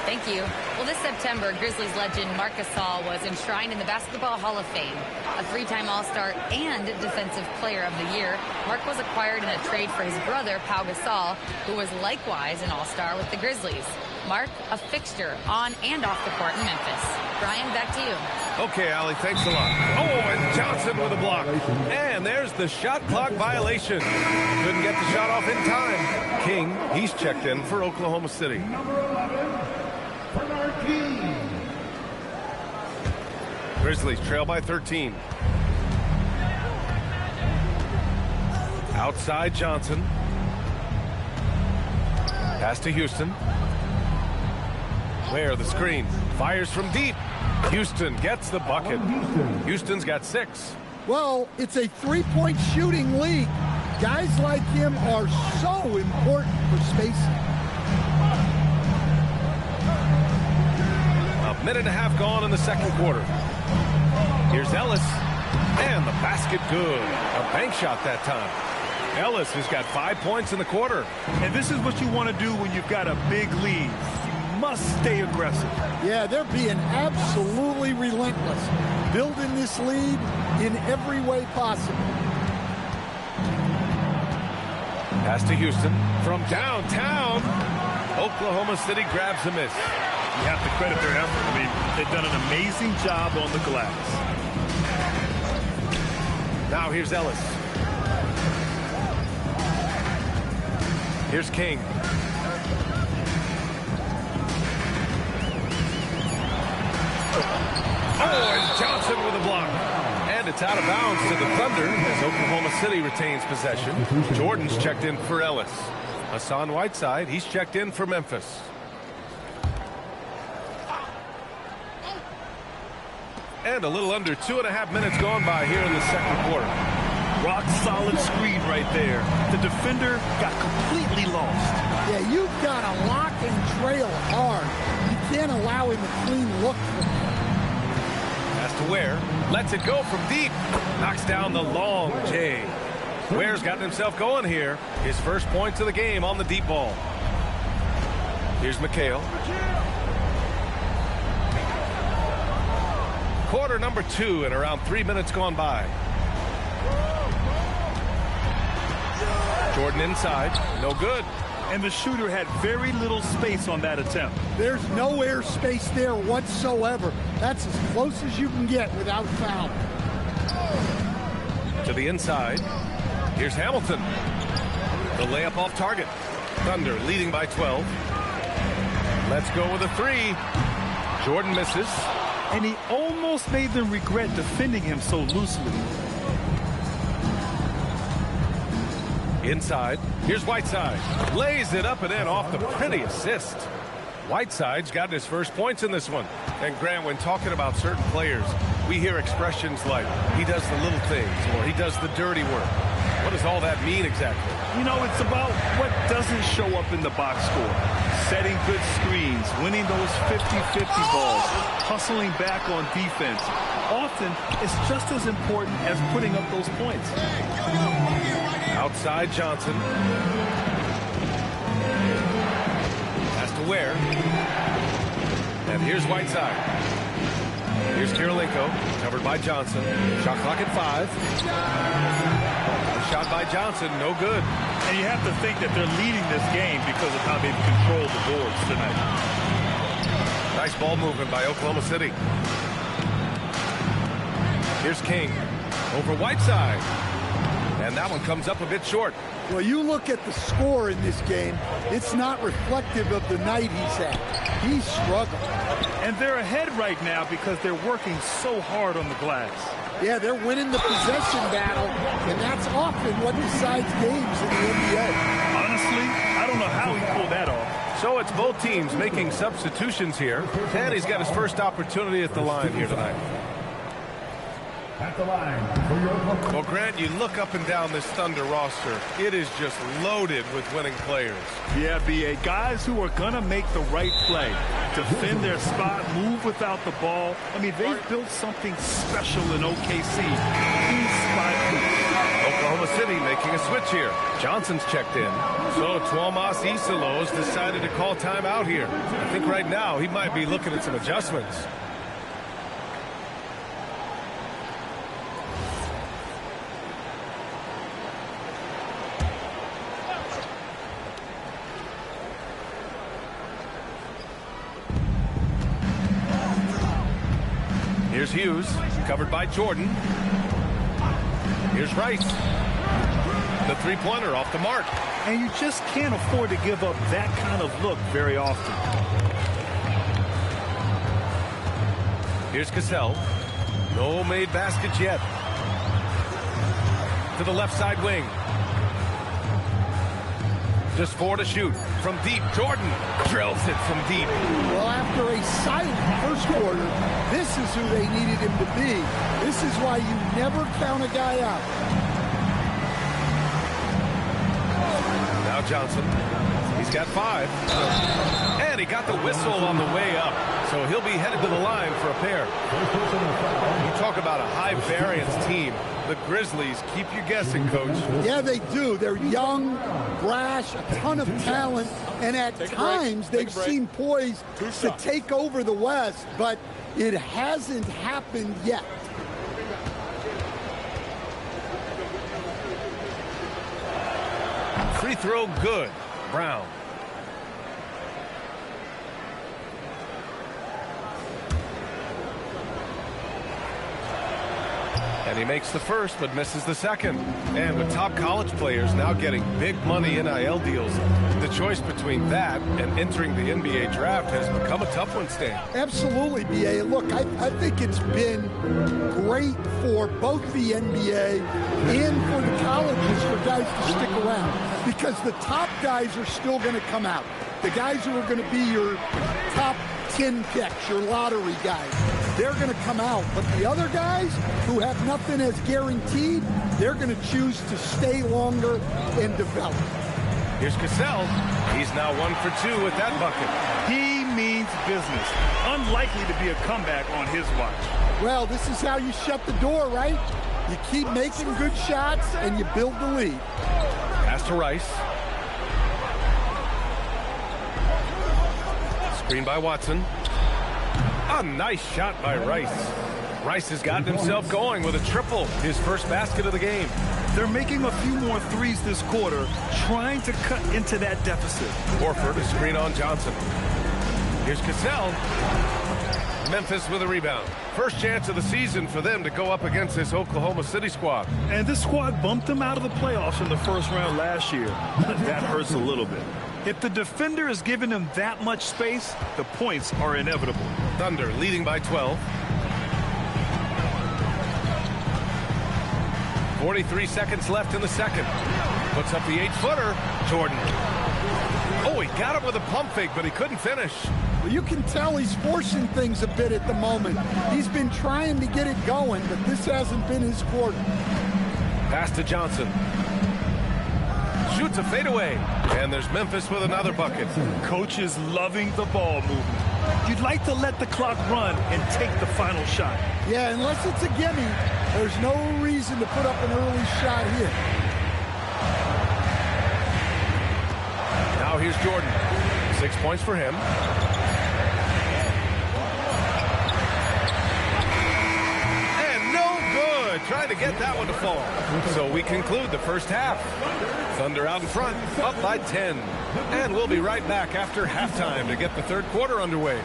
Thank you. Well, this September, Grizzlies legend Marc Gasol was enshrined in the Basketball Hall of Fame. A 3-time All-Star and Defensive Player of the Year, Marc was acquired in a trade for his brother, Pau Gasol, who was likewise an All-Star with the Grizzlies. Marc, a fixture on and off the court in Memphis. Brian, back to you. Okay, Allie, thanks a lot. Oh, and Johnson with a block. And there's the shot clock violation. Couldn't get the shot off in time. King, he's checked in for Oklahoma City. Grizzlies trail by 13. Outside Johnson. Pass to Houston. Where the screen. Fires from deep. Houston gets the bucket. Houston's got 6. Well, it's a three-point shooting league. Guys like him are so important for spacing. A minute and a half gone in the second quarter. Here's Ellis. And the basket good. A bank shot that time. Ellis has got 5 points in the quarter. And this is what you want to do when you've got a big lead. You must stay aggressive. Yeah, they're being absolutely relentless. Building this lead in every way possible. Pass to Houston. From downtown, Oklahoma City grabs a miss. You have to credit their effort. I mean, they've done an amazing job on the glass. Now here's Ellis. Here's King. Oh, and Johnson with a block. And it's out of bounds to the Thunder as Oklahoma City retains possession. Jordan's checked in for Ellis. Hassan Whiteside, he's checked in for Memphis. And a little under 2.5 minutes gone by here in the second quarter. Rock solid screen right there. The defender got completely lost. Yeah, you've got to lock and trail hard. You can't allow him a clean look. Pass to Ware. Lets it go from deep. Knocks down the long J. Ware's gotten himself going here. His first points of the game on the deep ball. Here's McHale. Quarter number 2 and around 3 minutes gone by. Jordan inside. No good. And the shooter had very little space on that attempt. There's no air space there whatsoever. That's as close as you can get without foul. To the inside. Here's Hamilton. The layup off target. Thunder leading by 12. Let's go with a 3. Jordan misses. And he almost made them regret defending him so loosely. Inside. Here's Whiteside. Lays it up and in off the pretty assist. Whiteside's gotten his first points in this one. And Grant, when talking about certain players, we hear expressions like, he does the little things, or he does the dirty work. What What does all that mean exactly? You know, it's about what doesn't show up in the box score. Setting good screens, winning those 50-50 balls, hustling back on defense. Often, it's just as important as putting up those points. Outside Johnson. Has to Ware. And here's Whiteside. Here's Kirilenko, covered by Johnson. Shot clock at 5. The shot by Johnson, no good. And you have to think that they're leading this game because of how they've controlled the boards tonight. Nice ball movement by Oklahoma City. Here's King over Whiteside. And that one comes up a bit short. Well, you look at the score in this game, it's not reflective of the night he's had. He's struggled. And they're ahead right now because they're working so hard on the glass. Yeah, they're winning the possession battle, and that's often what decides games in the NBA. Honestly, I don't know how he pulled that off. So it's both teams making substitutions here, and he's got his first opportunity at the line here tonight. At the line for your Well, Grant, you look up and down this Thunder roster. It is just loaded with winning players. Yeah, B.A. Guys who are going to make the right play, defend their spot, move without the ball. I mean, they've built something special in OKC. Oklahoma City making a switch here. Johnson's checked in. So Tuomas Isalo has decided to call timeout here. I think right now he might be looking at some adjustments. Here's Hughes, covered by Jordan. Here's Rice. The three-pointer off the mark. And you just can't afford to give up that kind of look very often. Here's Cassell. No made baskets yet. To the left side wing. Just 4 to shoot. From deep, Jordan drills it from deep. Well, after a silent first quarter, this is who they needed him to be. This is why you never count a guy out. Now Johnson. He's got 5. And he got the whistle on the way up. So he'll be headed to the line for a pair. You talk about a high-variance team. The Grizzlies keep you guessing, Coach. Yeah, they do. They're young, brash, a ton of talent, and at times they've seemed poised to take over the West, but it hasn't happened yet. Free throw good. Brown. And he makes the first, but misses the second. And with top college players now getting big money NIL deals, the choice between that and entering the NBA draft has become a tough one, Stan. Absolutely, B.A. Look, I think it's been great for both the NBA and for the colleges for guys to stick around, because the top guys are still going to come out. The guys who are going to be your top 10 picks, your lottery guys, they're going to come out. But the other guys who have nothing as guaranteed, they're going to choose to stay longer and develop. Here's Cassell. He's now 1 for 2 with that bucket. He means business. Unlikely to be a comeback on his watch. Well, this is how you shut the door, right? You keep making good shots and you build the lead. Pass to Rice. Screen by Watson. A nice shot by Rice. Rice has gotten himself going with a triple, his first basket of the game. They're making a few more threes this quarter, trying to cut into that deficit. Horford a screen on Johnson. Here's Cassell. Memphis with a rebound. First chance of the season for them to go up against this Oklahoma City squad. And this squad bumped them out of the playoffs in the first round last year. That hurts a little bit. If the defender is giving them that much space, the points are inevitable. Thunder leading by 12. 43 seconds left in the second. Puts up the 8-footer. Jordan. Oh, he got it with a pump fake, but he couldn't finish. Well, you can tell he's forcing things a bit at the moment. He's been trying to get it going, but this hasn't been his quarter. Pass to Johnson. Shoots a fadeaway. And there's Memphis with another bucket. Coach is loving the ball movement. You'd like to let the clock run and take the final shot. Yeah, unless it's a gimme, there's no reason to put up an early shot here. Now here's Jordan. 6 points for him. And no good. Trying to get that one to fall. So we conclude the first half. Thunder out in front, up by 10. And we'll be right back after halftime to get the third quarter underway.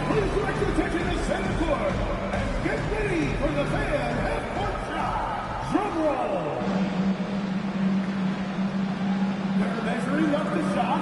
Please direct your attention to center court and get ready for the fan half-court shot. Drum roll. They're measuring up the shot.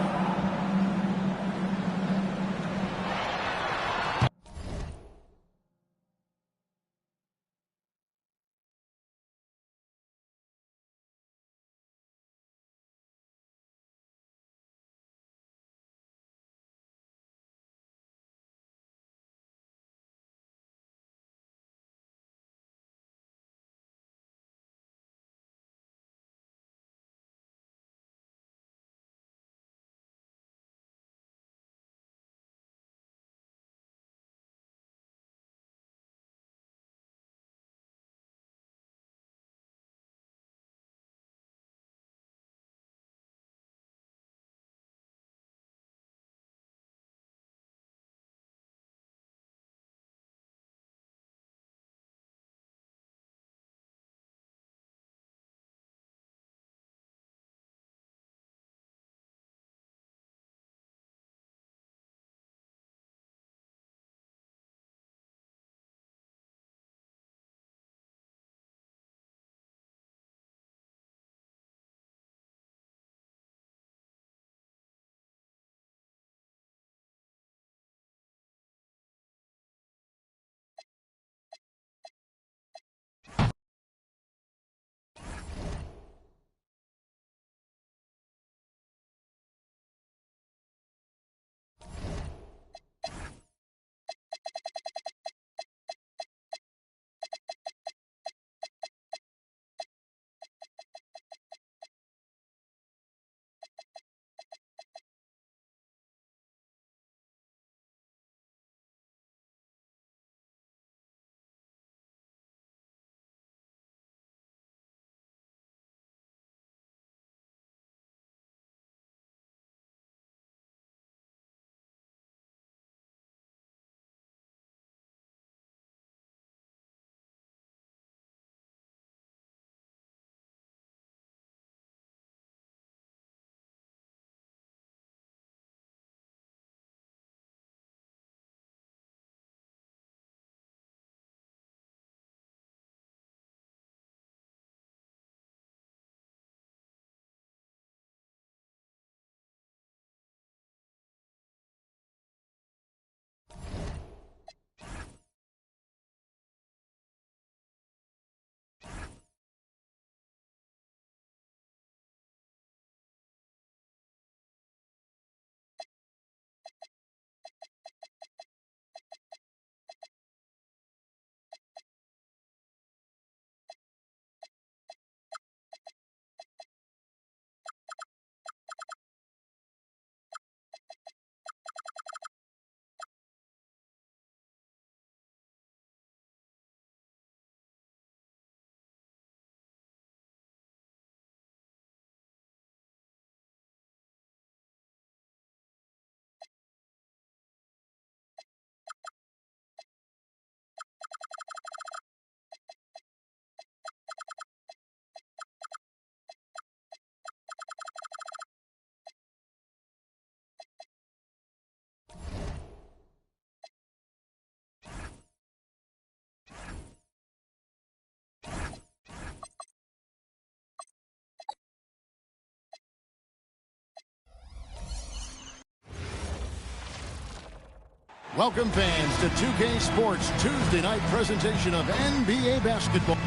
Welcome fans to 2K Sports Tuesday night presentation of NBA basketball.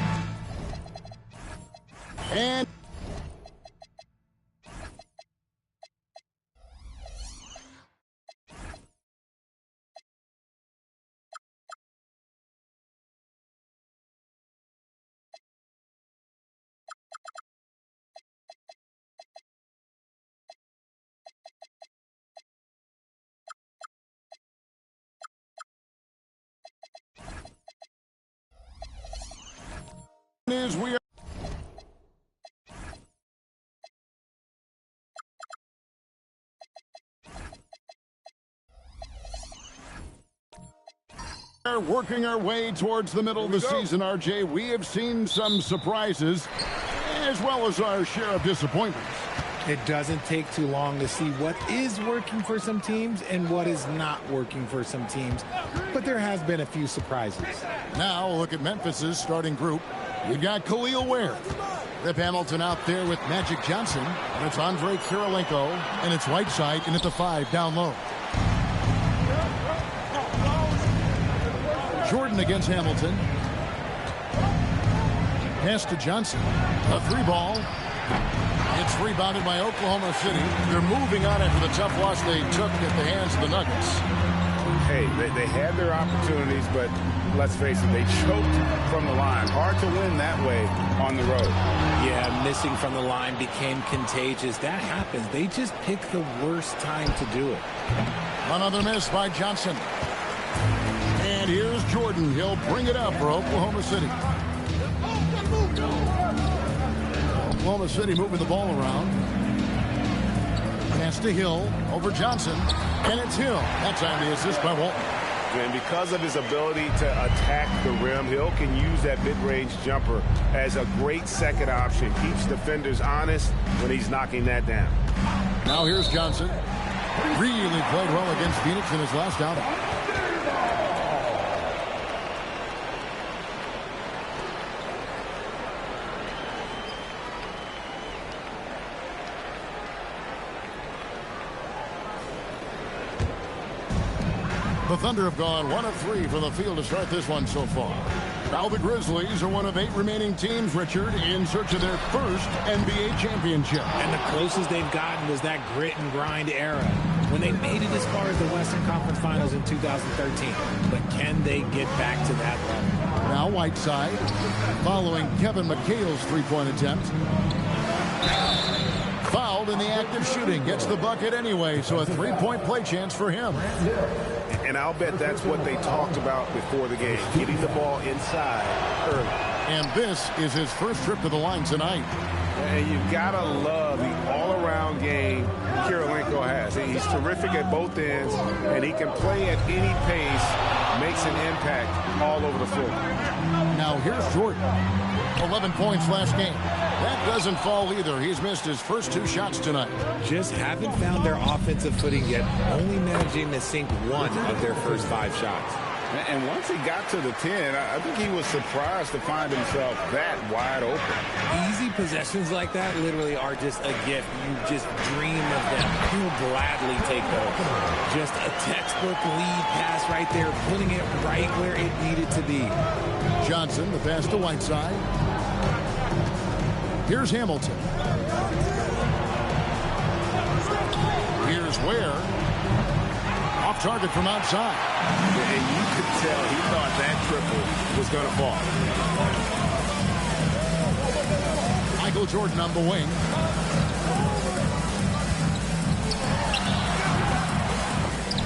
And Is we are working our way towards the middle of the season, RJ. We have seen some surprises as well as our share of disappointments. It doesn't take too long to see what is working for some teams and what is not working for some teams. But there has been a few surprises. Now look at Memphis's starting group. You've got Khalil Ware. Rip Hamilton out there with Magic Johnson. And it's Andre Kirilenko. And it's Whiteside. And at the 5 down low. Jordan against Hamilton. Pass to Johnson. A 3-ball. It's rebounded by Oklahoma City. They're moving on after the tough loss they took at the hands of the Nuggets. Hey, they had their opportunities, but let's face it, they choked from the line. Hard to win that way on the road. Yeah, missing from the line became contagious. That happens. They just pick the worst time to do it. Another miss by Johnson. And here's Jordan. He'll bring it up for Oklahoma City. Oklahoma City moving the ball around. Pass to Hill over Johnson. And it's Hill. That time the assist by Walton. And because of his ability to attack the rim, Hill can use that mid-range jumper as a great second option. Keeps defenders honest when he's knocking that down. Now here's Johnson. Really played well against Phoenix in his last outing. The Thunder have gone 1 of 3 from the field to start this one so far. Now the Grizzlies are one of 8 remaining teams, Richard, in search of their first NBA championship. And the closest they've gotten was that grit and grind era when they made it as far as the Western Conference Finals in 2013. But can they get back to that level? Now Whiteside following Kevin McHale's three-point attempt. Fouled in the act of shooting. Gets the bucket anyway, so a three-point play chance for him. And I'll bet that's what they talked about before the game, getting the ball inside early. And this is his first trip to the line tonight. And you've got to love the all-around game Kirilenko has. He's terrific at both ends, and he can play at any pace, makes an impact all over the floor. Now here's Jordan. 11 points last game. That doesn't fall either. He's missed his first 2 shots tonight. Just haven't found their offensive footing yet, only managing to sink 1 of their first 5 shots. And once he got to the 10, I think he was surprised to find himself that wide open. Easy possessions like that literally are just a gift. You just dream of them. He'll gladly take those. Just a textbook lead pass right there, putting it right where it needed to be. Johnson, the pass to Whiteside. Here's Hamilton. Here's Ware. Off target from outside. And you could tell he thought that triple was going to fall. Michael Jordan on the wing.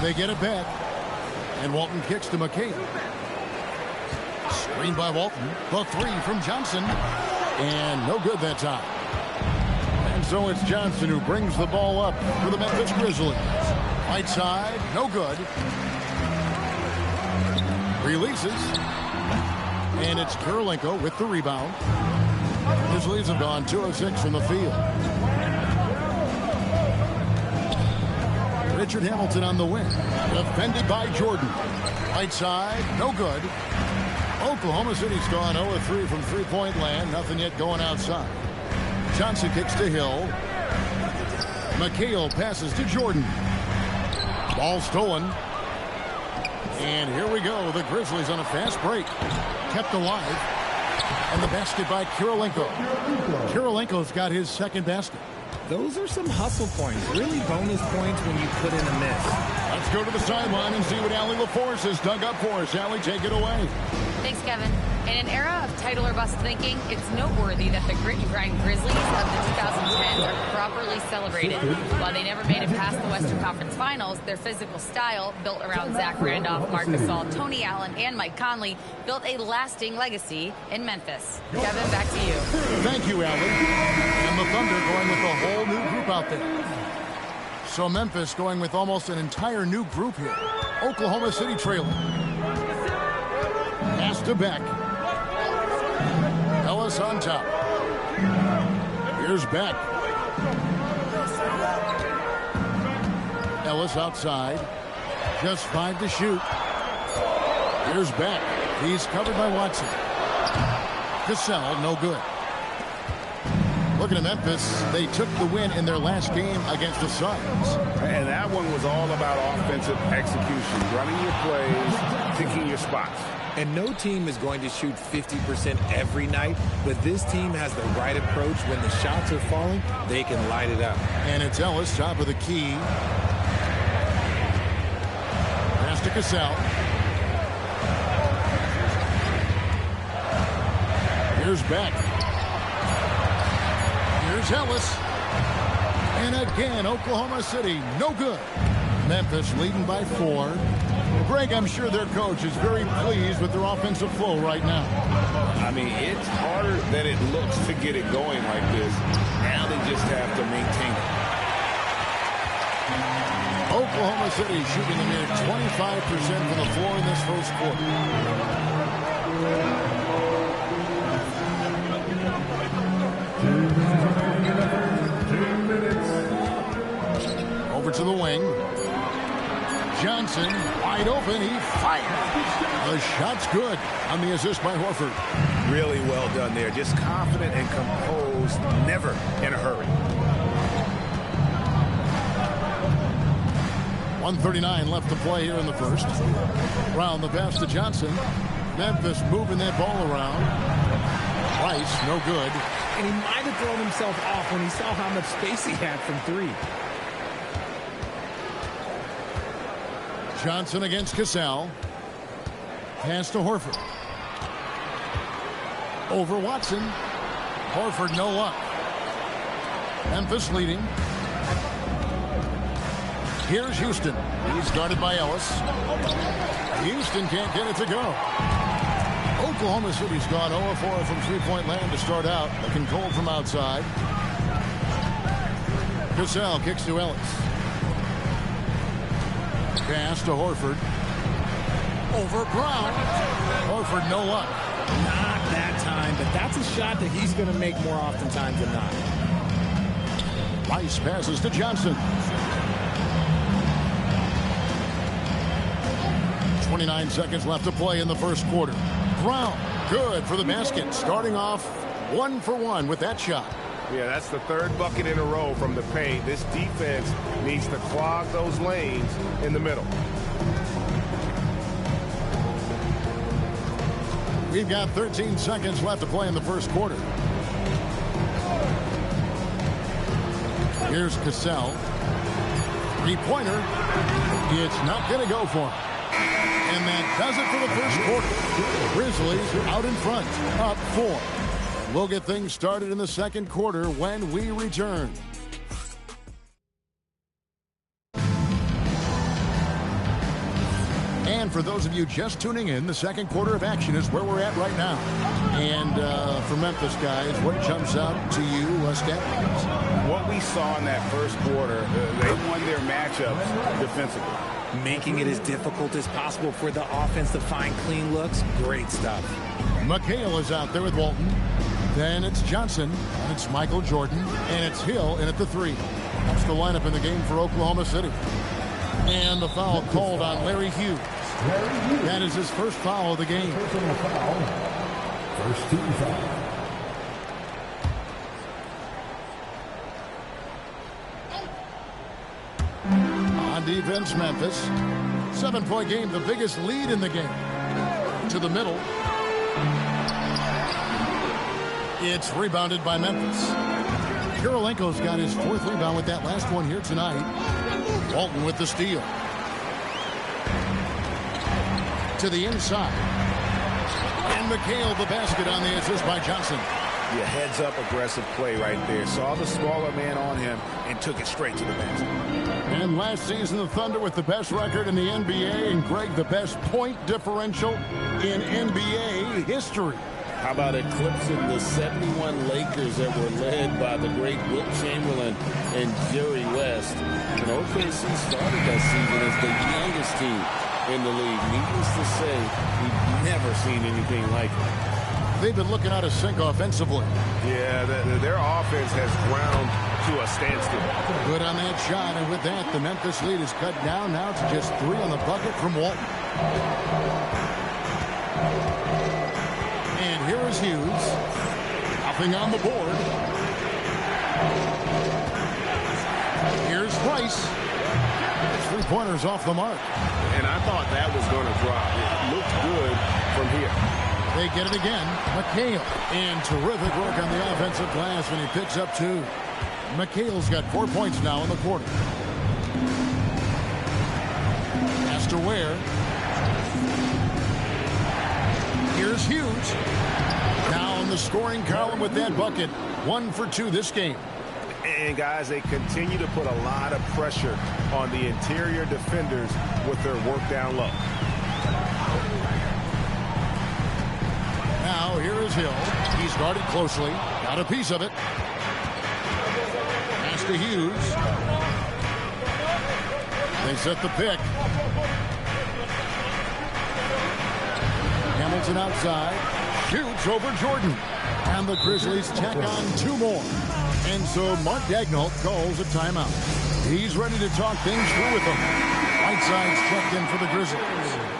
They get it back. And Walton kicks to McCabe. Screen by Walton. The 3 from Johnson. And no good that time. And so it's Johnson who brings the ball up for the Memphis Grizzlies. Right side, no good. Releases. And it's Kirilenko with the rebound. Grizzlies have gone 2 of 6 from the field. Richard Hamilton on the wing. Defended by Jordan. Right side, no good. Oklahoma City's gone 0 of 3 from three-point land. Nothing yet going outside. Johnson kicks to Hill. McHale passes to Jordan. Ball stolen. And here we go. The Grizzlies on a fast break. Kept alive. And the basket by Kirilenko. Kirilenko's got his second basket. Those are some hustle points. Really bonus points when you put in a miss. Let's go to the sideline and see what Allie LaForce has dug up for us. Allie, take it away. Thanks, Kevin. In an era of title or bust thinking, it's noteworthy that the grit and grind Grizzlies of the 2010s are properly celebrated. While they never made it past the Western Conference Finals, their physical style, built around Zach Randolph, Marc Gasol, Tony Allen, and Mike Conley, built a lasting legacy in Memphis. Kevin, back to you. Thank you, Allen. And the Thunder going with a whole new group out there. So Memphis going with almost an entire new group here. Oklahoma City trailing. Pass to Beck. Ellis on top. Here's Beck. Ellis outside. Just 5 to shoot. Here's Beck. He's covered by Watson. Gasol, no good. Looking at Memphis, they took the win in their last game against the Suns. And that one was all about offensive execution, running your plays, picking your spots. And no team is going to shoot 50% every night, but this team has the right approach. When the shots are falling, they can light it up. And it's Ellis, top of the key. Pass to Gasol. Here's Beck. Here's Ellis. And again, Oklahoma City, no good. Memphis leading by 4. Greg, I'm sure their coach is very pleased with their offensive flow right now. I mean, it's harder than it looks to get it going like this. Now they just have to maintain it. Oklahoma City shooting a mere 25% from the floor in this first quarter. Over to the wing. Johnson, wide open, he fired. The shot's good on the assist by Horford. Really well done there. Just confident and composed, never in a hurry. 1:39 left to play here in the first. Brown the pass to Johnson. Memphis moving that ball around. Rice, no good. And he might have thrown himself off when he saw how much space he had from 3. Johnson against Gasol. Pass to Horford. Over Watson. Horford, no luck. Memphis leading. Here's Houston. He's guarded by Ellis. Houston can't get it to go. Oklahoma City's gone 0-4 from three-point land to start out. Looking cold from outside. Gasol kicks to Ellis. Pass to Horford. Over Brown. Horford, no luck. Not that time, but that's a shot that he's going to make more oftentimes than not. Rice passes to Johnson. 29 seconds left to play in the first quarter. Brown, good for the basket. Starting off 1 for 1 with that shot. Yeah, that's the 3rd bucket in a row from the paint. This defense needs to clog those lanes in the middle. We've got 13 seconds left to play in the first quarter. Here's Gasol. 3-pointer. It's not going to go for him. And that does it for the first quarter. Grizzlies out in front, up 4. We'll get things started in the second quarter when we return. And for those of you just tuning in, the second quarter of action is where we're at right now. And for Memphis guys, what jumps out to you, stat-wise? What we saw in that first quarter, they won their matchups defensively. Making it as difficult as possible for the offense to find clean looks. Great stuff. McHale is out there with Walton. Then it's Johnson, and it's Michael Jordan, and it's Hill in at the 3. That's the lineup in the game for Oklahoma City. And the foul called on Larry Hughes. That is his first foul of the game. Personal foul. First team foul. On defense, Memphis. 7-point game, the biggest lead in the game. To the middle. It's rebounded by Memphis. Kirilenko's got his 4th rebound with that last one here tonight. Walton with the steal. To the inside. And McHale the basket on the assist by Johnson. Yeah, heads-up aggressive play right there. Saw the smaller man on him and took it straight to the basket. And last season, the Thunder with the best record in the NBA, and Greg, the best point differential in NBA history. How about eclipsing the 71 Lakers that were led by the great Wilt Chamberlain and Jerry West? And OKC started that season as the youngest team in the league. Needless to say, we've never seen anything like it. They've been looking out of sync offensively. Yeah, their offense has ground to a standstill. Good on that shot, and with that, the Memphis lead is cut down now to just 3 on the bucket from Walton. And here is Hughes. Nothing on the board. Here's Price. 3-pointers off the mark. And I thought that was going to drop. It looked good from here. They get it again. McHale. And terrific work on the offensive glass when he picks up 2. McHale's got 4 points now in the quarter. Has to Ware. Here's Hughes. Now in the scoring column with that bucket. 1 for 2 this game. And guys, they continue to put a lot of pressure on the interior defenders with their work down low. Now, here is Hill. He's guarded closely. Got a piece of it. Pass to Hughes. They set the pick. Hamilton outside. Shoots over Jordan. And the Grizzlies tack on 2 more. And so Mark Daigneault calls a timeout. He's ready to talk things through with them. Whiteside's checked in for the Grizzlies.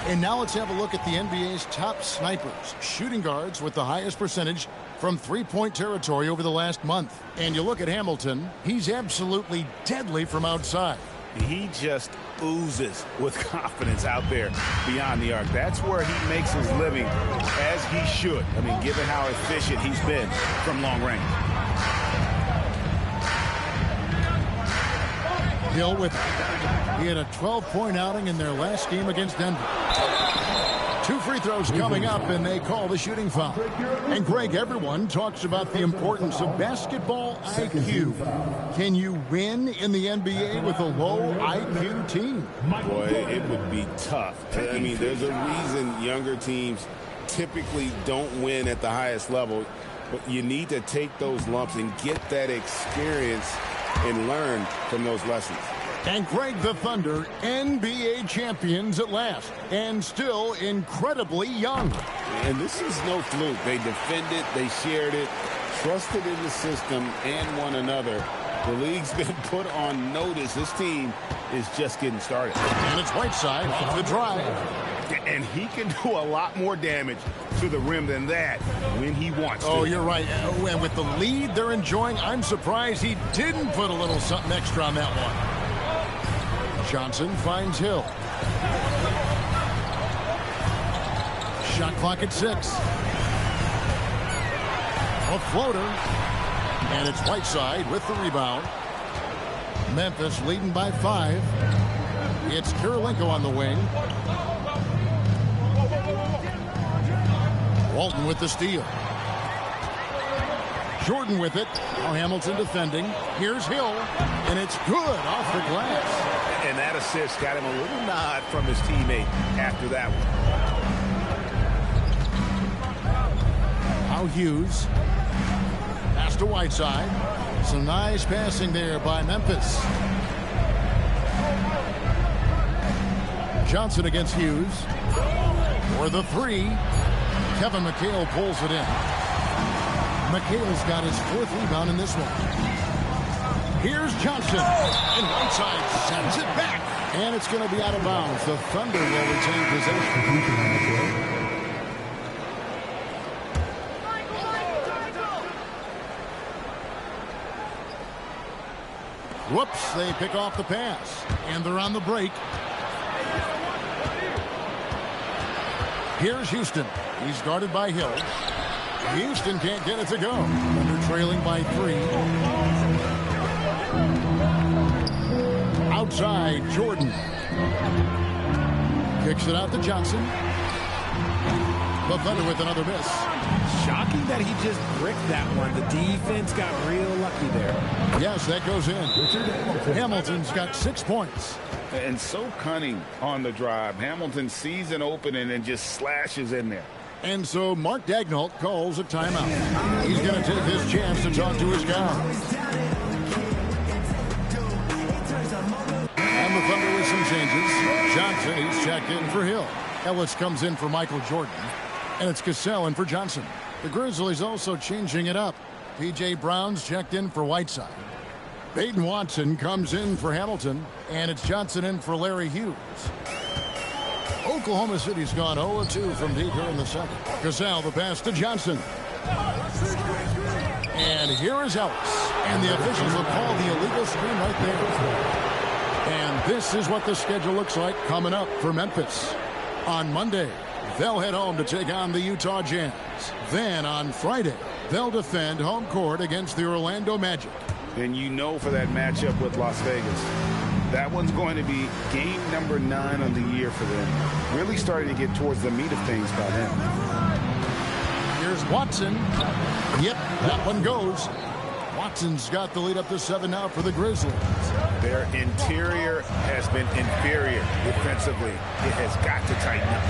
And now let's have a look at the NBA's top snipers, shooting guards with the highest percentage from 3-point territory over the last month. And you look at Hamilton, he's absolutely deadly from outside. He just oozes with confidence out there beyond the arc. That's where he makes his living, as he should. I mean, given how efficient he's been from long range. Hill with he had a 12-point outing in their last game against Denver. 2 free throws coming up, and they call the shooting foul. And Greg, everyone talks about the importance of basketball IQ. Can you win in the NBA with a low IQ team? Boy, it would be tough. I mean, there's a reason younger teams typically don't win at the highest level, but you need to take those lumps and get that experience and learn from those lessons. And Greg, the Thunder, NBA champions at last, and still incredibly young. And this is no fluke. They defended, they shared it, trusted in the system and one another. The league's been put on notice. This team is just getting started. And it's Whiteside off the drive. And he can do a lot more damage to the rim than that when he wants to. Oh, you're right. And with the lead they're enjoying, I'm surprised he didn't put a little something extra on that one. Johnson finds Hill. Shot clock at 6. A floater. And it's Whiteside with the rebound. Memphis leading by 5. It's Kirilenko on the wing. Walton with the steal. Jordan with it. Now Hamilton defending. Here's Hill. And it's good off the glass. And that assist got him a little nod from his teammate after that one. Now Hughes. Pass to Whiteside. Some nice passing there by Memphis. Johnson against Hughes. For the 3. Kevin McHale pulls it in. McHale's got his 4th rebound in this one. Here's Johnson. And Whiteside sends it back. And it's going to be out of bounds. The Thunder will retain possession. Whoops, they pick off the pass. And they're on the break. Here's Houston. He's guarded by Hill. Houston can't get it to go. Thunder trailing by 3. Outside, Jordan. Kicks it out to Johnson. The Thunder with another miss. Shocking that he just bricked that one. The defense got real lucky there. Yes, that goes in. Hamilton's got 6 points. And so cunning on the drive. Hamilton sees an opening and just slashes in there. And so Mark Daigneault calls a timeout. He's going to take his chance to talk to his guys. And the Thunder with some changes. Johnson, he's checked in for Hill. Ellis comes in for Michael Jordan. And it's Cassell in for Johnson. The Grizzlies also changing it up. P.J. Brown's checked in for Whiteside. Peyton Watson comes in for Hamilton. And it's Johnson in for Larry Hughes. Oklahoma City's gone 0-2 from deep here in the second. Cassell, the pass to Johnson. And here is Ellis. And the officials will call the illegal screen right there. And this is what the schedule looks like coming up for Memphis. On Monday, they'll head home to take on the Utah Jazz. Then on Friday, they'll defend home court against the Orlando Magic. And you know for that matchup with Las Vegas, that one's going to be game number 9 on the year for them. Really starting to get towards the meat of things by then. Here's Watson. Yep, that one goes. Watson's got the lead up to 7 now for the Grizzlies. Their interior has been inferior defensively. It has got to tighten up.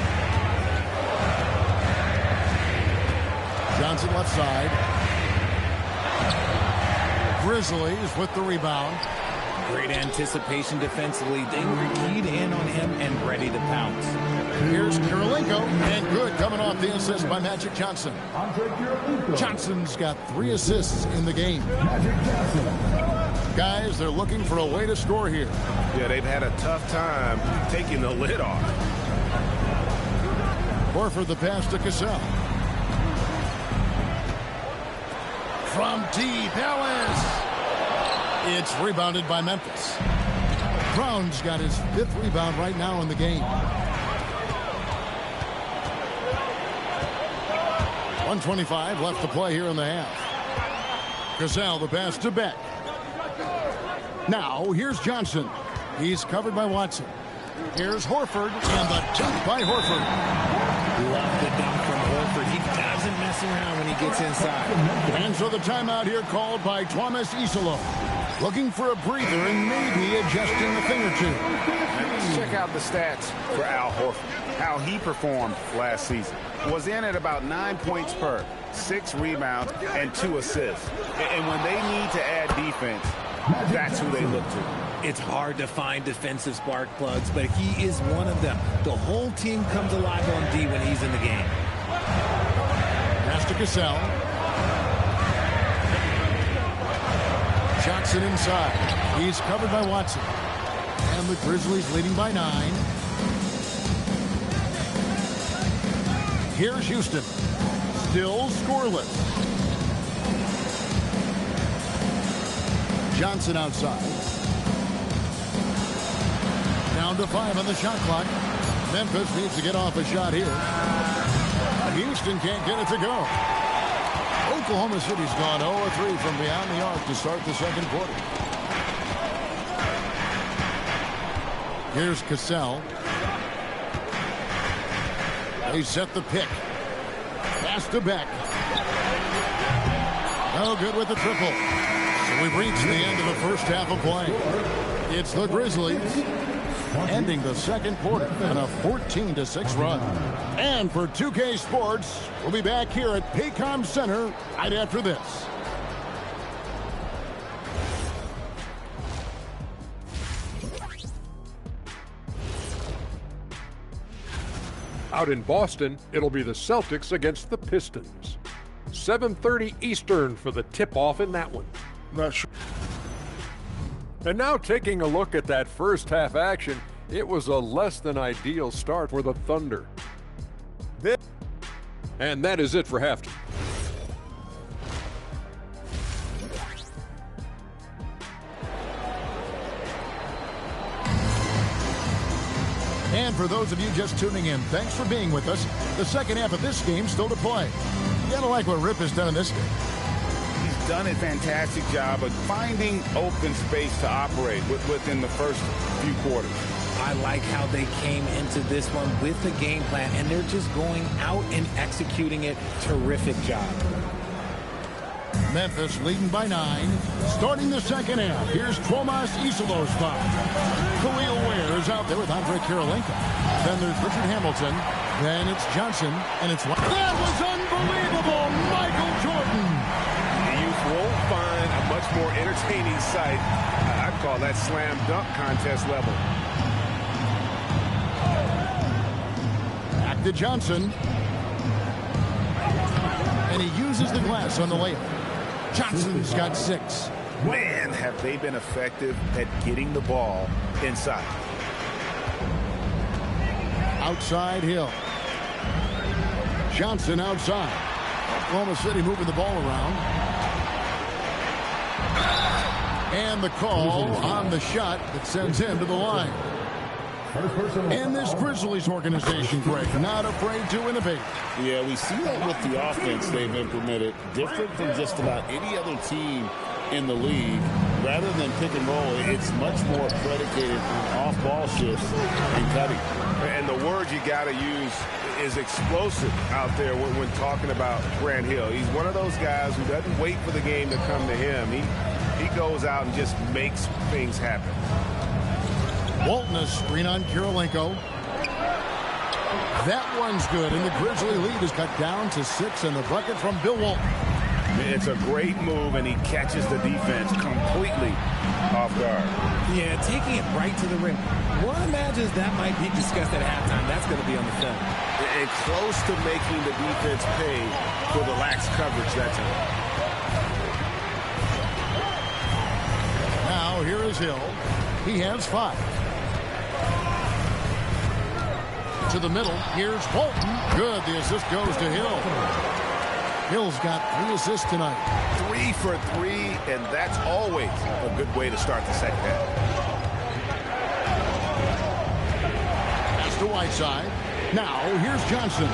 Johnson left side. Grizzlies with the rebound. Great anticipation defensively. They were keyed in on him and ready to pounce. Here's Kirilenko, and good coming off the assist by Magic Johnson. Johnson's got 3 assists in the game. Guys, they're looking for a way to score here. Yeah, they've had a tough time taking the lid off. Horford the pass to Cassell. From deep, Ellis. It's rebounded by Memphis. Brown's got his 5th rebound right now in the game. 1:25 left to play here in the half. Cassell the pass to Beck. Now here's Johnson. He's covered by Watson. Here's Horford, and the dunk by Horford. Love the dunk from Horford. He doesn't mess around when he gets inside. And so the timeout here called by Thomas Isolo. Looking for a breather and maybe adjusting a thing or two. Let's check out the stats for Al Horford. How he performed last season. Was in at about 9 points per, 6 rebounds, and 2 assists. And when they need to add defense, that's who they look to. It's hard to find defensive spark plugs, but he is one of them. The whole team comes alive on D when he's in the game. Pass to Cassell. Johnson inside. He's covered by Watson. And the Grizzlies leading by 9. Here's Houston. Still scoreless. Johnson outside. Down to 5 on the shot clock. Memphis needs to get off a shot here. Houston can't get it to go. Oklahoma City's gone 0-3 from beyond the arc to start the second quarter. Here's Cassell. They set the pick. Pass to Beck. No good with the triple. So we've reached the end of the first half of play. It's the Grizzlies ending the second quarter in a 14-6 run. And for 2K Sports, we'll be back here at Paycom Center right after this. Out in Boston, it'll be the Celtics against the Pistons. 7:30 Eastern for the tip-off in that one. Not sure. And now taking a look at that first half action, it was a less than ideal start for the Thunder. And that is it for halftime. And for those of you just tuning in, thanks for being with us. The second half of this game still to play. You gotta like what Rip has done in this game. He's done a fantastic job of finding open space to operate within the first few quarters. I like how they came into this one with the game plan, and they're just going out and executing it. Terrific job. Memphis leading by 9. Starting the second half, here's Tomas Isilo's foul. Khalil Ware is out there with Andre Kirilenko. Then there's Richard Hamilton. Then it's Johnson, and it's... That was unbelievable! Michael Jordan! You won't find a much more entertaining sight. I'd call that slam dunk contest level. Back to Johnson. And he uses the glass on the layup. Johnson's got 6. Man, have they been effective at getting the ball inside. Outside Hill. Johnson outside. Oklahoma City moving the ball around. And the call on the shot that sends him to the line. And this Grizzlies organization, Greg, not afraid to innovate. Yeah, we see that with the offense they've implemented. Different from just about any other team in the league. Rather than pick and roll, it's much more predicated on off-ball shifts and cutting. And the word you got to use is explosive out there when talking about Grant Hill. He's one of those guys who doesn't wait for the game to come to him. He goes out and just makes things happen. Walton, a screen on Kirilenko. That one's good, and the Grizzly lead is cut down to 6, and the bucket from Bill Walton. It's a great move, and he catches the defense completely off guard. Yeah, taking it right to the rim. One imagines that might be discussed at halftime. That's going to be on the film. And close to making the defense pay for the lax coverage that time. Now, here is Hill. He has 5. To the middle. Here's Walton. Good. The assist goes to Hill. Hill's got 3 assists tonight. 3 for 3, and that's always a good way to start the second half. Pass to Whiteside. Now, here's Johnson.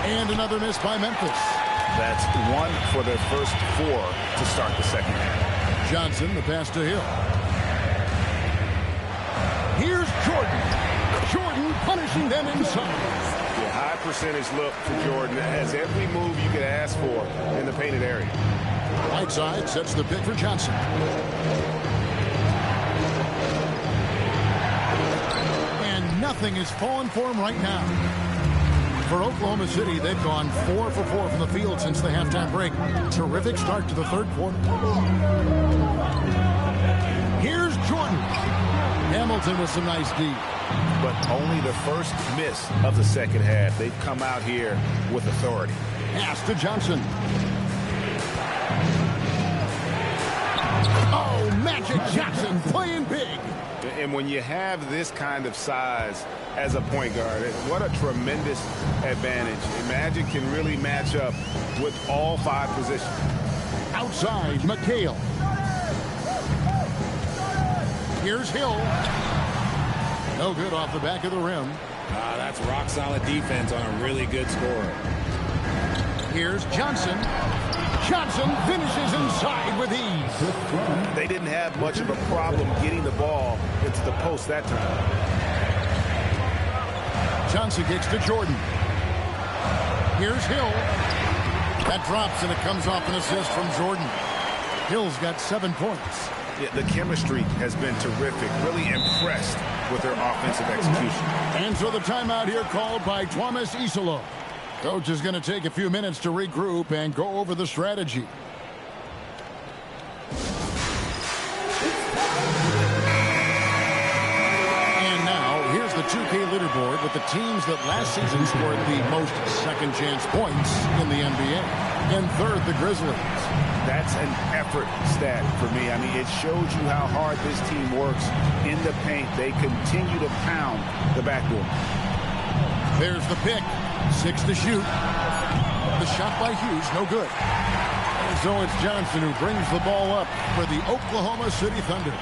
And another miss by Memphis. That's 1 for their first 4 to start the second half. Johnson, the pass to Hill. Here's Jordan. Jordan punishing them inside. The high percentage look for Jordan has every move you could ask for in the painted area. Whiteside sets the pick for Johnson. And nothing is falling for him right now. For Oklahoma City, they've gone 4 for 4 from the field since the halftime break. Terrific start to the third quarter. Here's Jordan. Hamilton with some nice D. But only the first miss of the second half. They've come out here with authority. Pass to Johnson. Oh, Magic Johnson playing big. And when you have this kind of size as a point guard, what a tremendous advantage. And Magic can really match up with all 5 positions. Outside, McHale. Here's Hill. No good off the back of the rim. That's rock-solid defense on a really good scorer. Here's Johnson. Johnson finishes inside with ease. They didn't have much of a problem getting the ball into the post that time. Johnson kicks to Jordan. Here's Hill. That drops, and it comes off an assist from Jordan. Hill's got 7 points. Yeah, the chemistry has been terrific. Really impressed with their offensive execution. And so the timeout here called by Tomas Isilo. Coach is going to take a few minutes to regroup and go over the strategy. And now, here's the 2K leaderboard with the teams that last season scored the most second-chance points in the NBA. And third, the Grizzlies. That's an effort stat for me. I mean, it shows you how hard this team works in the paint. They continue to pound the backboard. There's the pick. 6 to shoot. The shot by Hughes, no good. And so it's Johnson who brings the ball up for the Oklahoma City Thunder.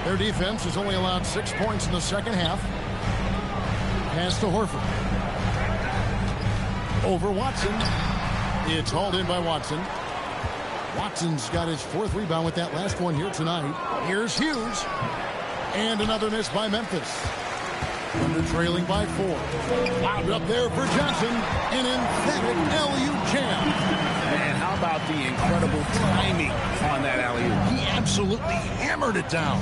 Their defense has only allowed 6 points in the second half. Pass to Horford. Over Watson. It's hauled in by Watson. Watson's got his 4th rebound with that last one here tonight. Here's Hughes. And another miss by Memphis. Thunder trailing by 4. Lobbed up there for Johnson. An emphatic alley-oop jam. Man, how about the incredible timing on that alley-oop? He absolutely hammered it down.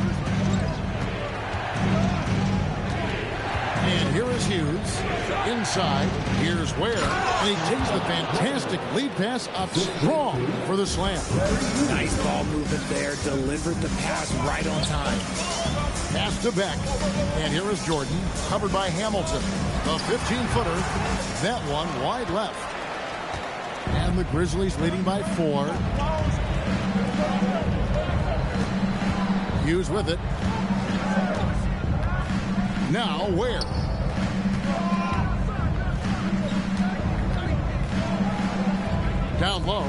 And here is Hughes. Inside, here's Ware. And he takes the fantastic lead pass up strong for the slam. Nice ball movement there. Delivered the pass right on time. Pass to Beck. And here is Jordan, covered by Hamilton. A 15-footer. That one wide left. And the Grizzlies leading by 4. Hughes with it. Now Ware. Down low.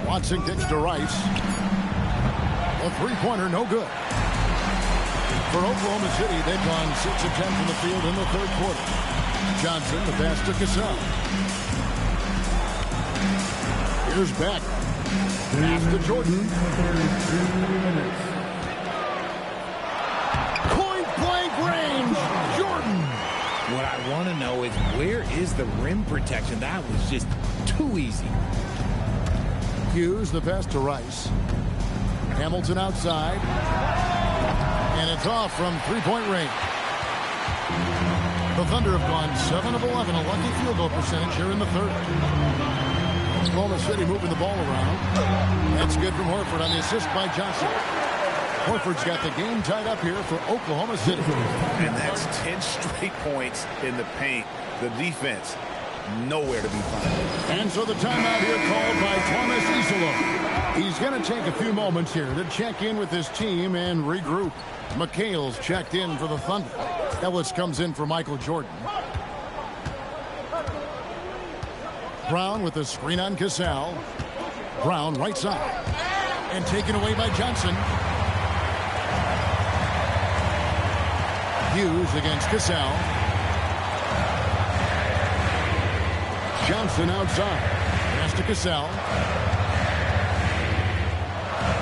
Watson kicks to Rice. A three-pointer, no good. For Oklahoma City, they've gone 6 of 10 from the field in the third quarter. Johnson, the pass to Cassell. Here's Beck. Pass to Jordan. Point-blank range, Jordan. What I want to know is, where is the rim protection? That was just too easy. Hughes, the pass to Rice. Hamilton outside. And it's off from three-point range. The Thunder have gone 7 of 11, a lucky field goal percentage here in the third. Oklahoma City moving the ball around. That's good from Horford on the assist by Johnson. Horford's got the game tied up here for Oklahoma City. And that's 10 straight points in the paint. The defense, nowhere to be found. And so the timeout here called by Thomas Iserlohn. He's going to take a few moments here to check in with his team and regroup. McHale's checked in for the Thunder. Ellis comes in for Michael Jordan. Brown with a screen on Cassell. Brown right side. And taken away by Johnson. Hughes against Cassell. Johnson outside. Pass to Cassell.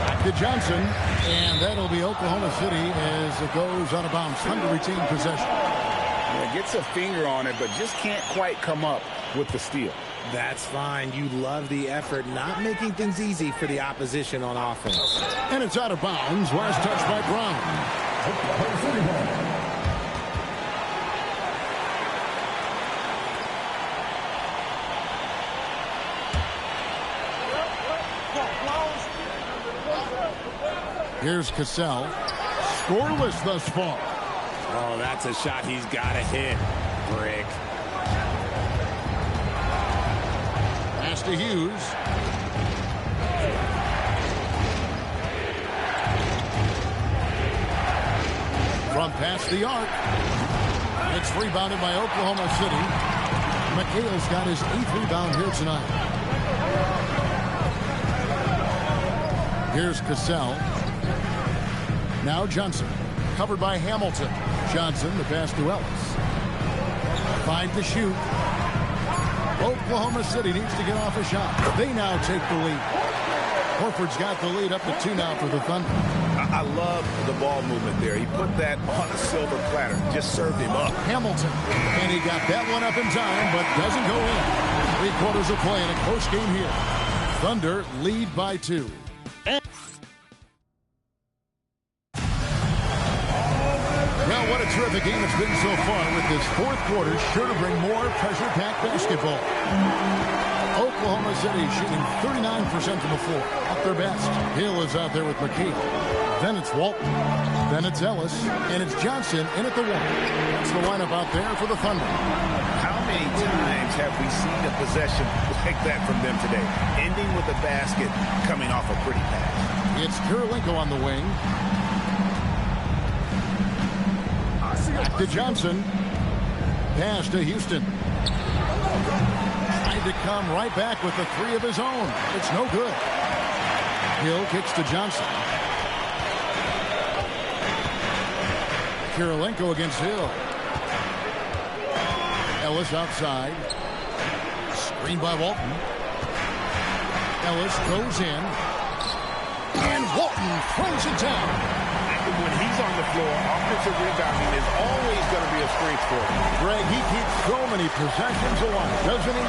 Back to Johnson. And that'll be Oklahoma City as it goes out of bounds. Thunder retain possession. Yeah, gets a finger on it, but just can't quite come up with the steal. That's fine. You love the effort, not making things easy for the opposition on offense. And it's out of bounds. Last touch by Brown. Here's Cassell. Scoreless thus far. Oh, that's a shot he's got to hit. Brick. Pass to Hughes. From past the arc. It's rebounded by Oklahoma City. McHale's got his 8th rebound here tonight. Here's Cassell. Now Johnson, covered by Hamilton. Johnson, the pass to Ellis. 5 to shoot. Oklahoma City needs to get off a shot. They now take the lead. Horford's got the lead up to 2 now for the Thunder. I love the ball movement there. He put that on a silver platter. Just served him up. Hamilton. And he got that one up in time, but doesn't go in. 3 quarters of play in a close game here. Thunder lead by 2. Well, what a terrific game it's been so far, with this fourth quarter sure to bring more pressure-packed basketball. Oklahoma City shooting 39% from the floor, at their best. Hill is out there with McHale. Then it's Walton. Then it's Ellis. And it's Johnson in at the 1. That's the lineup out there for the Thunder. How many times have we seen a possession like that from them today? Ending with a basket, coming off a pretty pass. It's Kirilenko on the wing. Back to Johnson. Pass to Houston. Tried to come right back with the 3 of his own. It's no good. Hill kicks to Johnson. Kirilenko against Hill. Ellis outside. Screen by Walton. Ellis goes in. And Walton throws it down. when he's on the floor, offensive rebounding is always going to be a strength for him. Greg, he keeps so many possessions alive, doesn't he?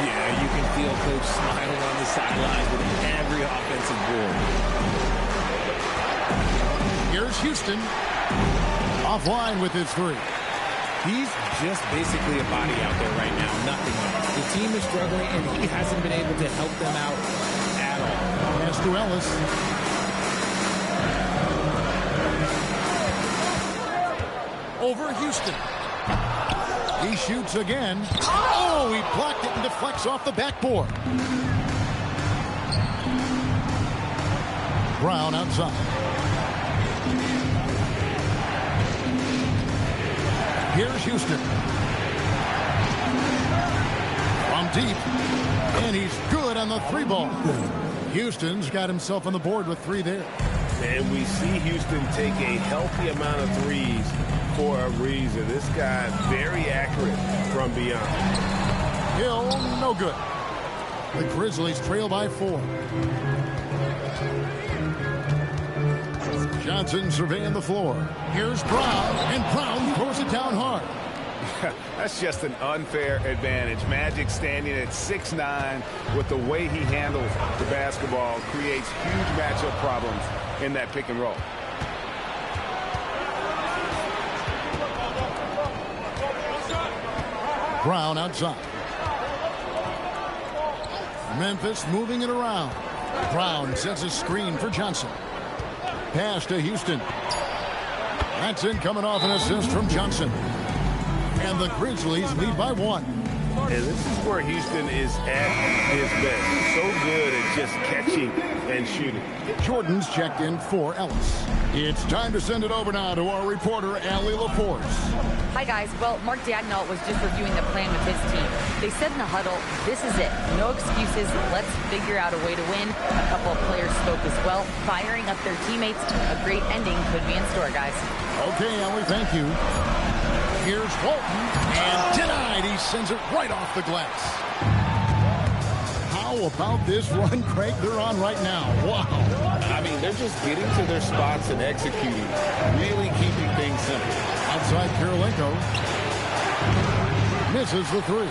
Yeah, you can feel Coach smiling on the sidelines with every offensive board. Here's Houston. Offline with his three. He's just basically a body out there right now, nothing else. The team is struggling, and he hasn't been able to help them out at all. Pass to Ellis. Over Houston. He shoots again. Oh, he blocked it and deflects off the backboard. Brown outside. Here's Houston. From deep. And he's good on the three ball. Houston's got himself on the board with three there. And we see Houston take a healthy amount of threes for a reason. This guy very accurate from beyond. Hill, no good. The Grizzlies trail by 4. Johnson surveying the floor. Here's Brown, and Brown throws it down hard. That's just an unfair advantage. Magic standing at 6'9", with the way he handles the basketball, creates huge matchup problems in that pick and roll. Brown outside. Memphis moving it around. Brown sets a screen for Johnson. Pass to Houston. That's in, coming off an assist from Johnson. And the Grizzlies lead by 1. And this is where Houston is at his best. So good at just catching and shooting. Jordan's checked in for Ellis. It's time to send it over now to our reporter, Allie LaForce. Hi, guys. Well, Mark Daigneault was just reviewing the plan with his team. They said in the huddle, this is it. No excuses. Let's figure out a way to win. A couple of players spoke as well, firing up their teammates. A great ending could be in store, guys. Okay, Allie, thank you. Here's Walton, and denied. He sends it right off the glass. How about this run, Craig, they're on right now? Wow. I mean, they're just getting to their spots and executing, really keeping things simple. Outside Kirilenko. Misses the three.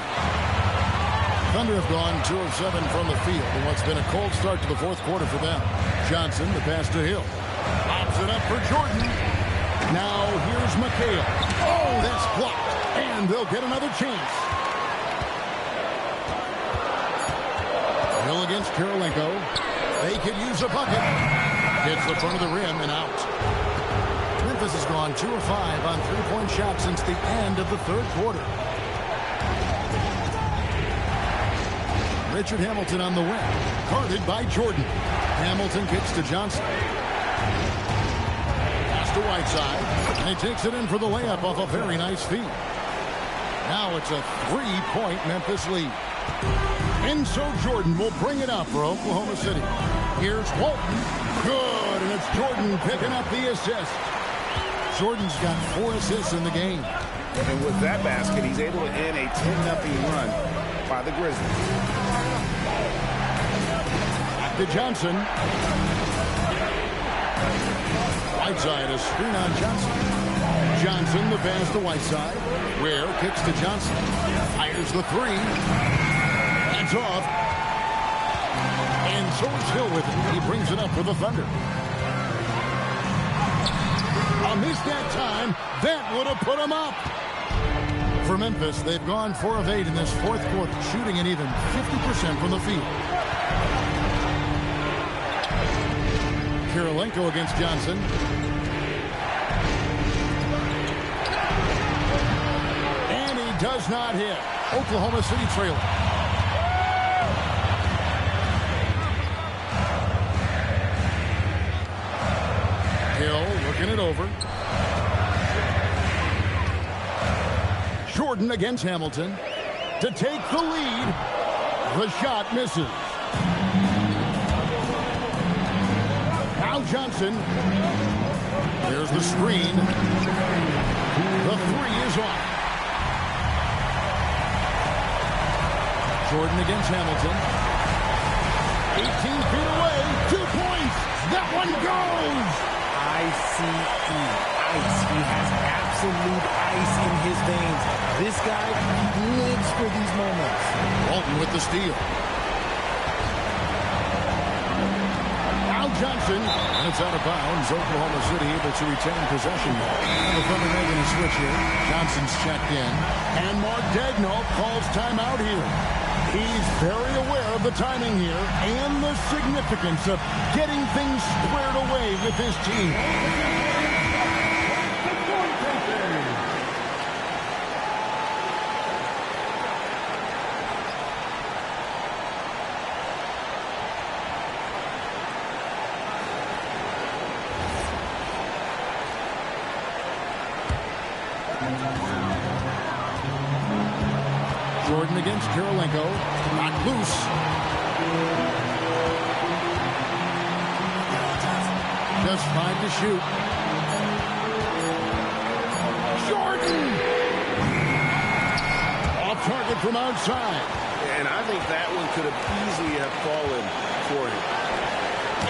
Thunder have gone 2 of 7 from the field in what's been a cold start to the fourth quarter for them. Johnson, the pass to Hill. Pops it up for Jordan. Now here's McHale. Oh, that's blocked. And they'll get another chance. Hill against Kirilenko. They could use a bucket. Hits the front of the rim and out. Memphis has gone 2 of 5 on three-point shots since the end of the third quarter. Richard Hamilton on the wing. Guarded by Jordan. Hamilton kicks to Johnson. Pass to Whiteside. And he takes it in for the layup off a very nice feed. Now it's a 3-point Memphis lead. And so Jordan will bring it up for Oklahoma City. Here's Walton. Good, and it's Jordan picking up the assist. Jordan's got 4 assists in the game. And with that basket, he's able to end a 10-0 run by the Grizzlies. Back to Johnson. Whiteside, a screen on Johnson. Johnson, the pass to Whiteside. Ware kicks to Johnson. Fires the three. That's off. And so is Hill with it. He brings it up for the Thunder. A miss that time. That would have put him up. For Memphis, they've gone 4 of 8 in this fourth quarter, shooting an even 50% from the field. Kirilenko against Johnson. And he does not hit. Oklahoma City trailing. Hill looking it over. Jordan against Hamilton to take the lead. The shot misses. Now Johnson. There's the screen. The three is off. Jordan against Hamilton. 18 feet away. 2 points. That one goes. I I-C-E, ice. He has absolute ice in his veins. This guy lives for these moments. Walton with the steal. Al Johnson, and it's out of bounds. Oklahoma City able to retain possession. The Thunder making a switch here. Johnson's checked in. And Mark Daigneault calls timeout here. He's very aware of the timing here and the significance of getting things squared away with his team. Jordan against Kirilenko. Not loose. Just 5 to shoot. Jordan! Off target from outside. And I think that one could have easily have fallen for him.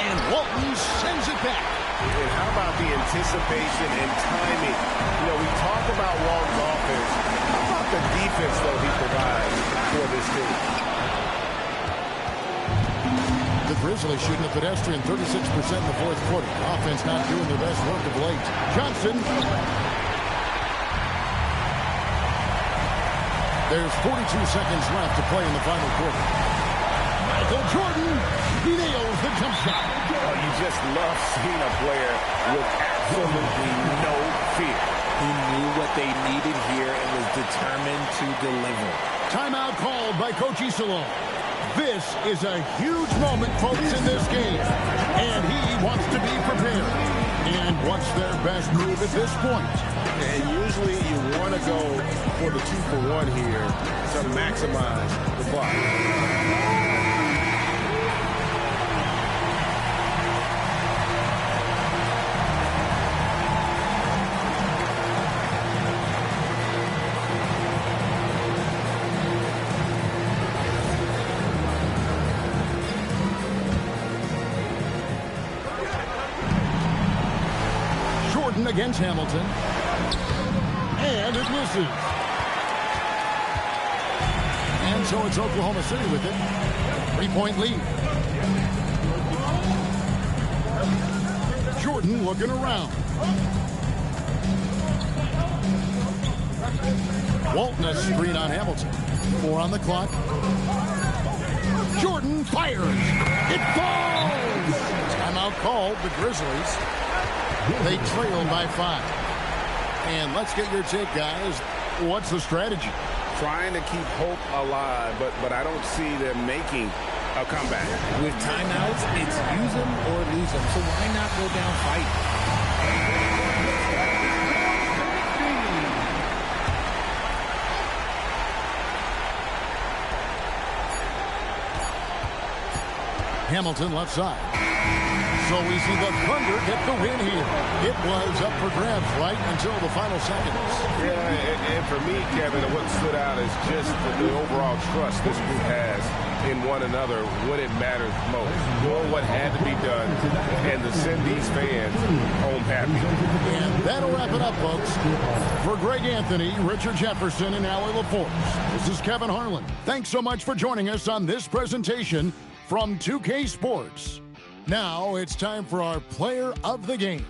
And Walton sends it back. And how about the anticipation and timing? You know, we talk about Walton's offense. How about the defense, though, he provides for this team? The Grizzlies shooting a pedestrian 36% in the fourth quarter. Offense not doing their best work of late. Johnson. There's 42 seconds left to play in the final quarter. Michael Jordan nails the jump shot. Oh, you just love seeing a player with absolutely no fear. He knew what they needed here and was determined to deliver. Timeout called by Coach XII. This is a huge moment, folks, in this game. And he wants to be prepared. And what's their best move at this point? And usually you want to go for the 2-for-1 here to maximize the clock. Against Hamilton. And it misses. And so it's Oklahoma City with it. 3-point lead. Jordan looking around. Walton a screen on Hamilton. 4 on the clock. Jordan fires. It falls. Timeout called. The Grizzlies. They trail by 5. And let's get your take, guys. What's the strategy? Trying to keep hope alive, but I don't see them making a comeback. With timeouts, it's use them or lose them. So why not go down fighting? Hamilton left side. So we see the Thunder get the win here. It was up for grabs right until the final seconds. Yeah, and for me, Kevin, what stood out is just the overall trust this group has in one another when it matters most. Doing what had to be done and to send these fans home happy. And that'll wrap it up, folks. For Greg Anthony, Richard Jefferson, and Allie LaForce, this is Kevin Harlan. Thanks so much for joining us on this presentation from 2K Sports. Now it's time for our player of the game.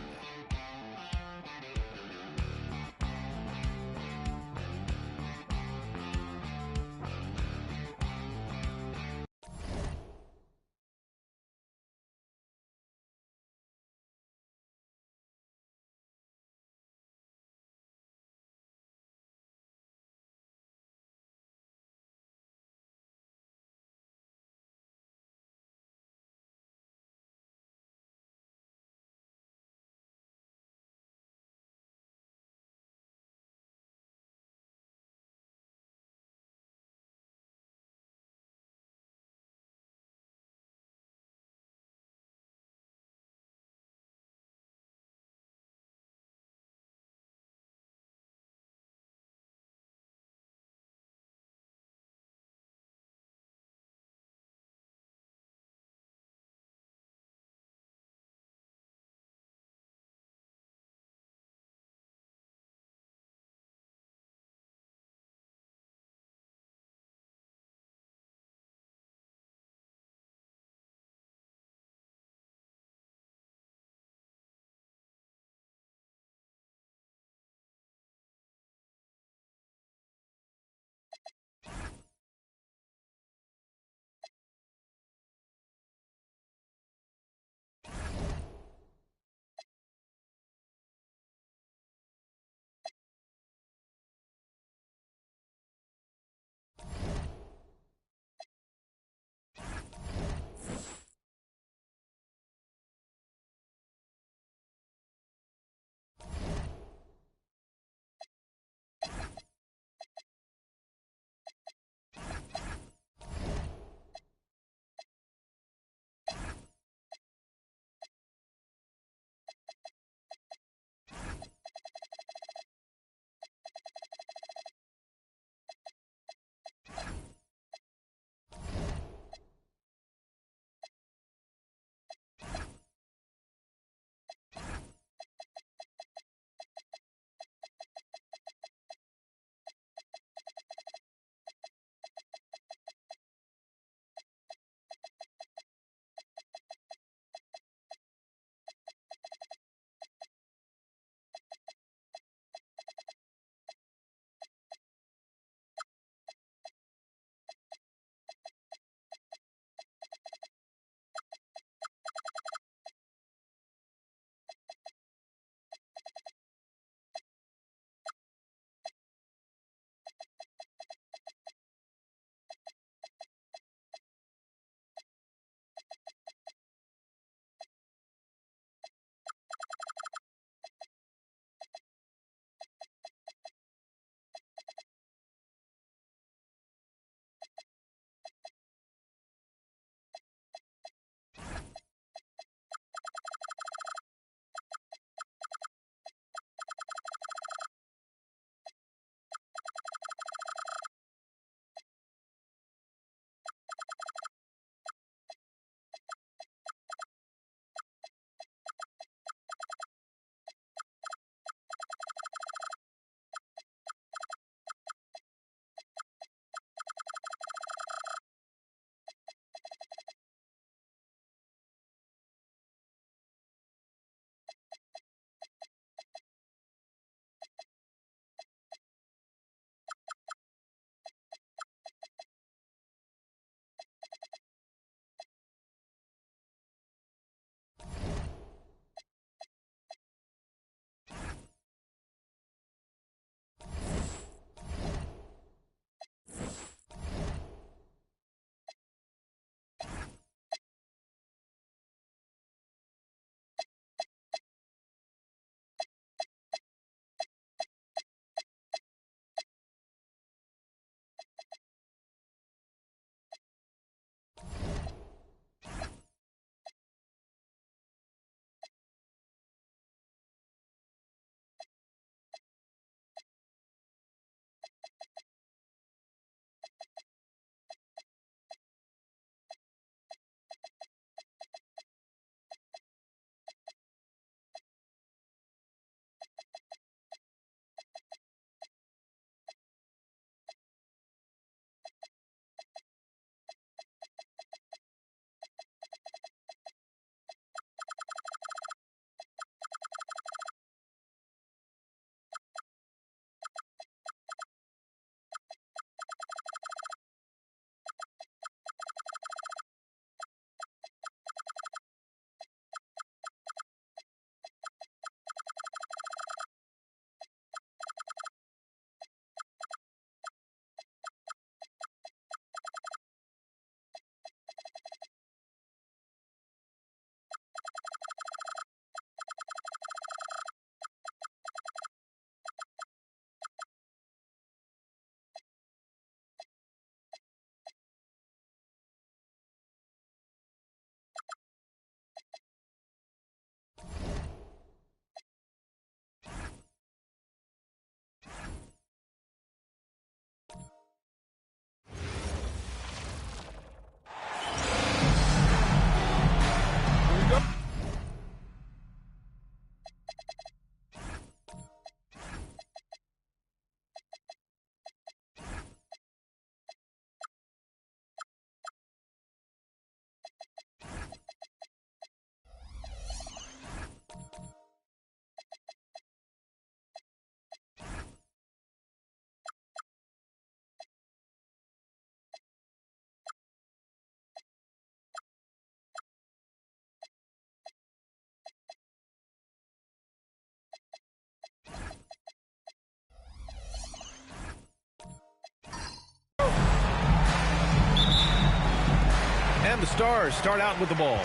And the Stars start out with the ball.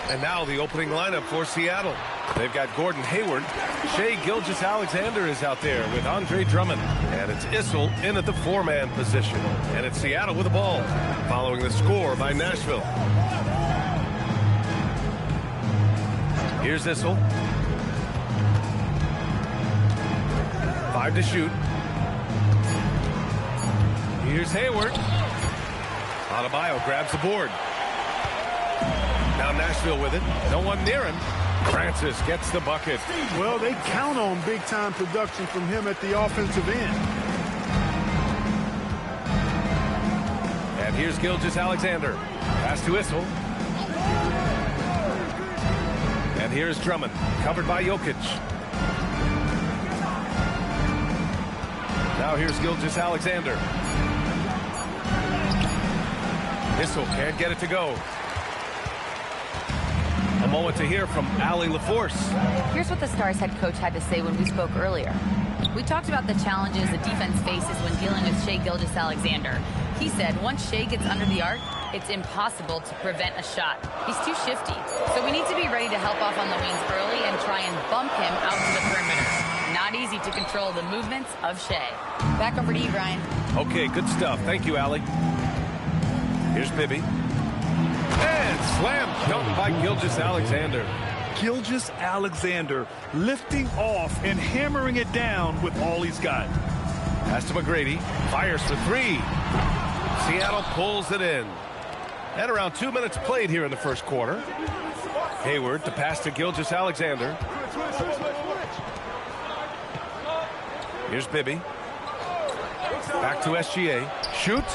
And now the opening lineup for Seattle. They've got Gordon Hayward. Shai Gilgeous-Alexander is out there with Andre Drummond. And it's Issel in at the four-man position. And it's Seattle with the ball, following the score by Nashville. Here's Issel. 5 to shoot. Here's Hayward. Adebayo grabs the board. Now Nashville with it. No one near him. Francis gets the bucket. Well, they count on big-time production from him at the offensive end. And here's Gilgeous-Alexander. Pass to Issel. And here's Drummond, covered by Jokic. Now here's Gilgeous-Alexander. Issel can't get it to go. A moment to hear from Allie LaForce. Here's what the Stars head coach had to say when we spoke earlier. We talked about the challenges the defense faces when dealing with Shai Gilgeous-Alexander. He said once Shai gets under the arc, it's impossible to prevent a shot. He's too shifty. So we need to be ready to help off on the wings early and try and bump him out to the perimeter. Not easy to control the movements of Shai. Back over to you, Brian. Okay, good stuff. Thank you, Allie. Here's Bibby. And slam dunk by Gilgeous-Alexander. Gilgeous-Alexander lifting off and hammering it down with all he's got. Pass to McGrady. Fires for 3. Seattle pulls it in. And around 2 minutes played here in the first quarter. Hayward to pass to Gilgeous-Alexander. Here's Bibby. Back to SGA. Shoots.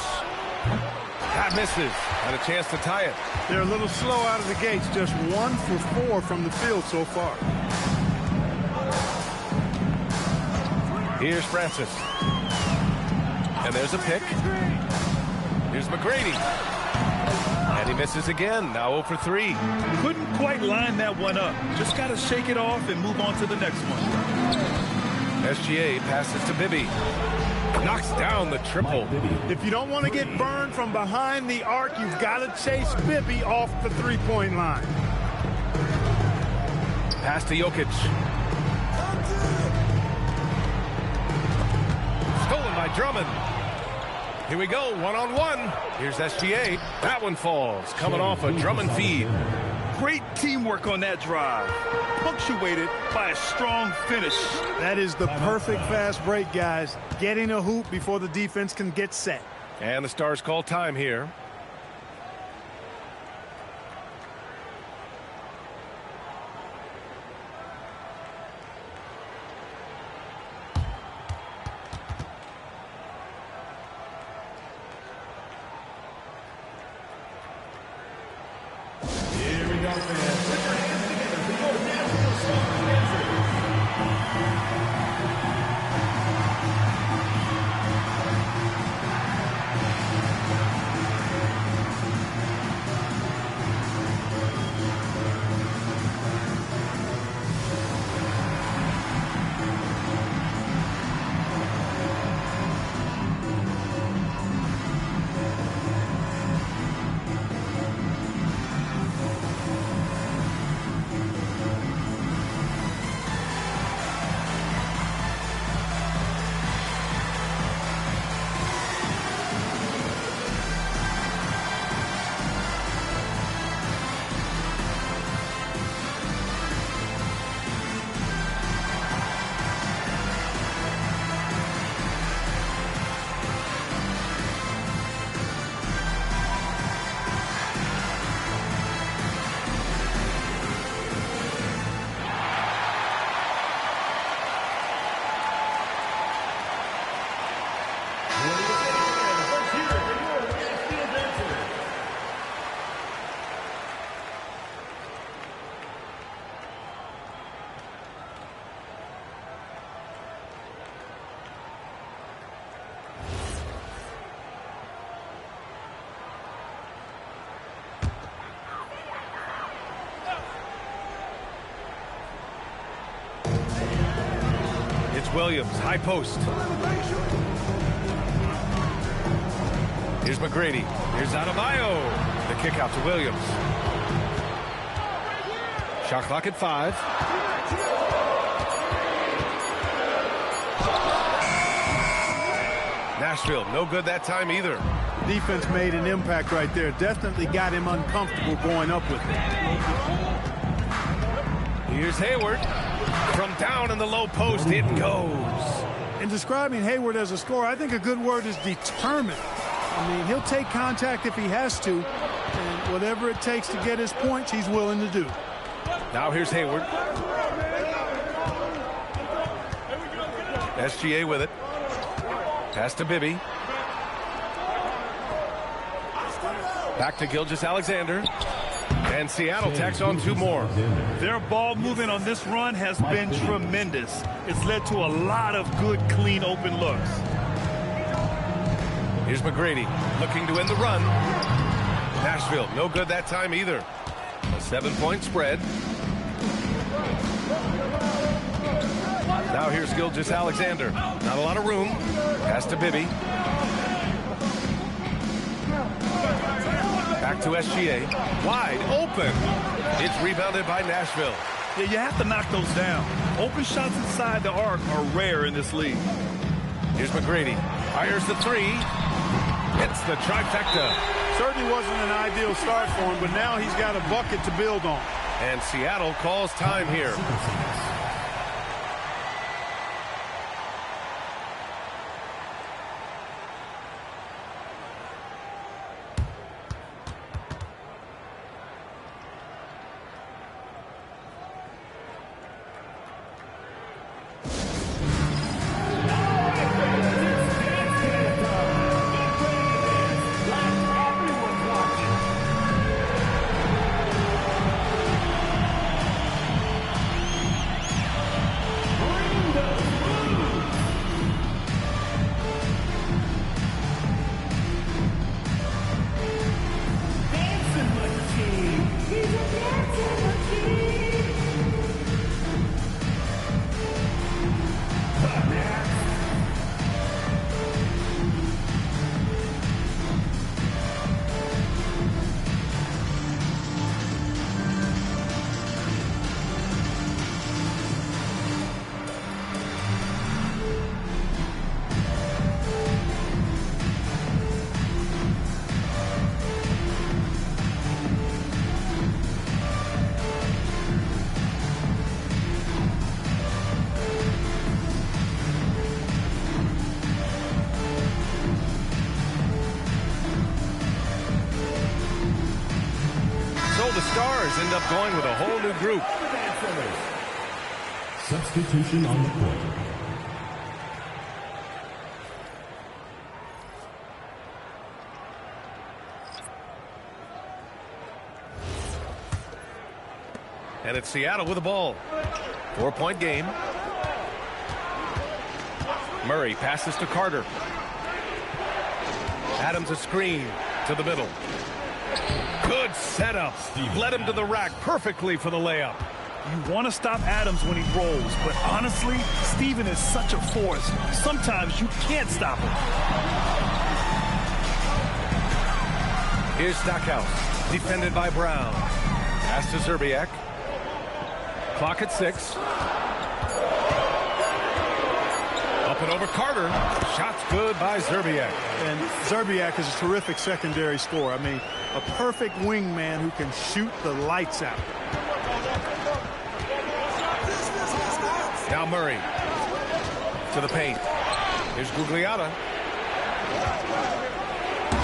That misses. And a chance to tie it. They're a little slow out of the gates. Just 1 for 4 from the field so far. Here's Francis. And there's a pick. Here's McGrady. And he misses again. Now 0 for 3. Couldn't quite line that one up. Just got to shake it off and move on to the next one. SGA passes to Bibby. Knocks down the triple. If you don't want to get burned from behind the arc, you've got to chase Bibby off the three-point line. Pass to Jokic. Stolen by Drummond. Here we go, one-on-one. Here's SGA. That one falls, coming off a Drummond feed. Great teamwork on that drive, punctuated by a strong finish. That is the perfect fast break, guys. Getting a hoop before the defense can get set. And the Stars call time here. Williams, high post. Here's McGrady. Here's Adebayo. The kick out to Williams. Shot clock at 5. Nashville, no good that time either. Defense made an impact right there. Definitely got him uncomfortable going up with it. Here's Hayward. From down in the low post, it goes. In describing Hayward as a scorer, I think a good word is determined. I mean, he'll take contact if he has to, and whatever it takes to get his points, he's willing to do. Now here's Hayward. SGA with it. Pass to Bibby. Back to Gilgeous-Alexander. And Seattle tacks on 2 more. Their ball movement on this run has been tremendous. It's led to a lot of good, clean, open looks. Here's McGrady looking to end the run. Nashville, no good that time either. A 7-point spread. Now here's Gilgeous-Alexander. Not a lot of room. Pass to Bibby. Back to SGA. Wide open. It's rebounded by Nashville. Yeah, you have to knock those down. Open shots inside the arc are rare in this league. Here's McGrady. Fires the 3. Hits the trifecta. Certainly wasn't an ideal start for him, but now he's got a bucket to build on. And Seattle calls time here. The Stars end up going with a whole new group. Substitution on the court. And it's Seattle with the ball. 4-point game. Murray passes to Carter. Adams a screen to the middle. Good setup. Led him to the rack perfectly for the layup. You want to stop Adams when he rolls, but honestly, Steven is such a force. Sometimes you can't stop him. Here's Stackhouse, defended by Brown. Pass to Zerbiak. Clock at 6. Up and over Carter. Shots good by Zerbiak. And Zerbiak is a terrific secondary scorer. I mean, a perfect wingman who can shoot the lights out. Now Murray to the paint. Here's Gugliotta.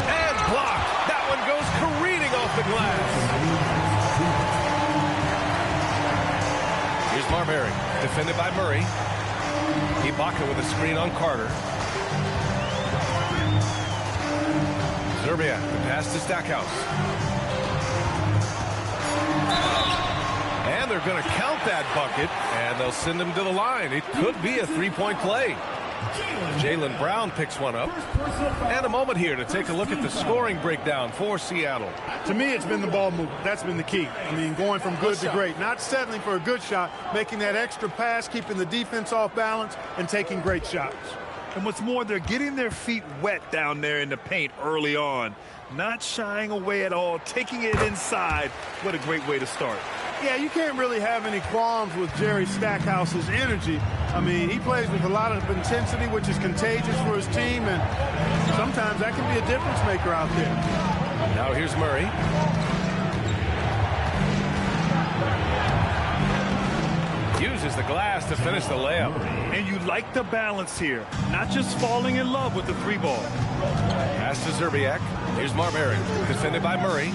And blocked. That one goes careening off the glass. Here's Marbury, defended by Murray. Ibaka with a screen on Carter. Zerbiak, the pass to Stackhouse. And they're going to count that bucket, and they'll send him to the line. It could be a 3-point play. Jaylen Brown picks one up. And a moment here to take a look at the scoring breakdown for Seattle. To me, it's been the ball movement. That's been the key. I mean, going from good to great. Not settling for a good shot, making that extra pass, keeping the defense off balance, and taking great shots. And what's more, they're getting their feet wet down there in the paint early on. Not shying away at all, taking it inside. What a great way to start. Yeah, you can't really have any qualms with Jerry Stackhouse's energy. I mean, he plays with a lot of intensity, which is contagious for his team, and sometimes that can be a difference maker out there. Now here's Murray. Uses the glass to finish the layup. And you like the balance here, not just falling in love with the three ball. Pass to Zerbiak. Here's Marbury, defended by Murray.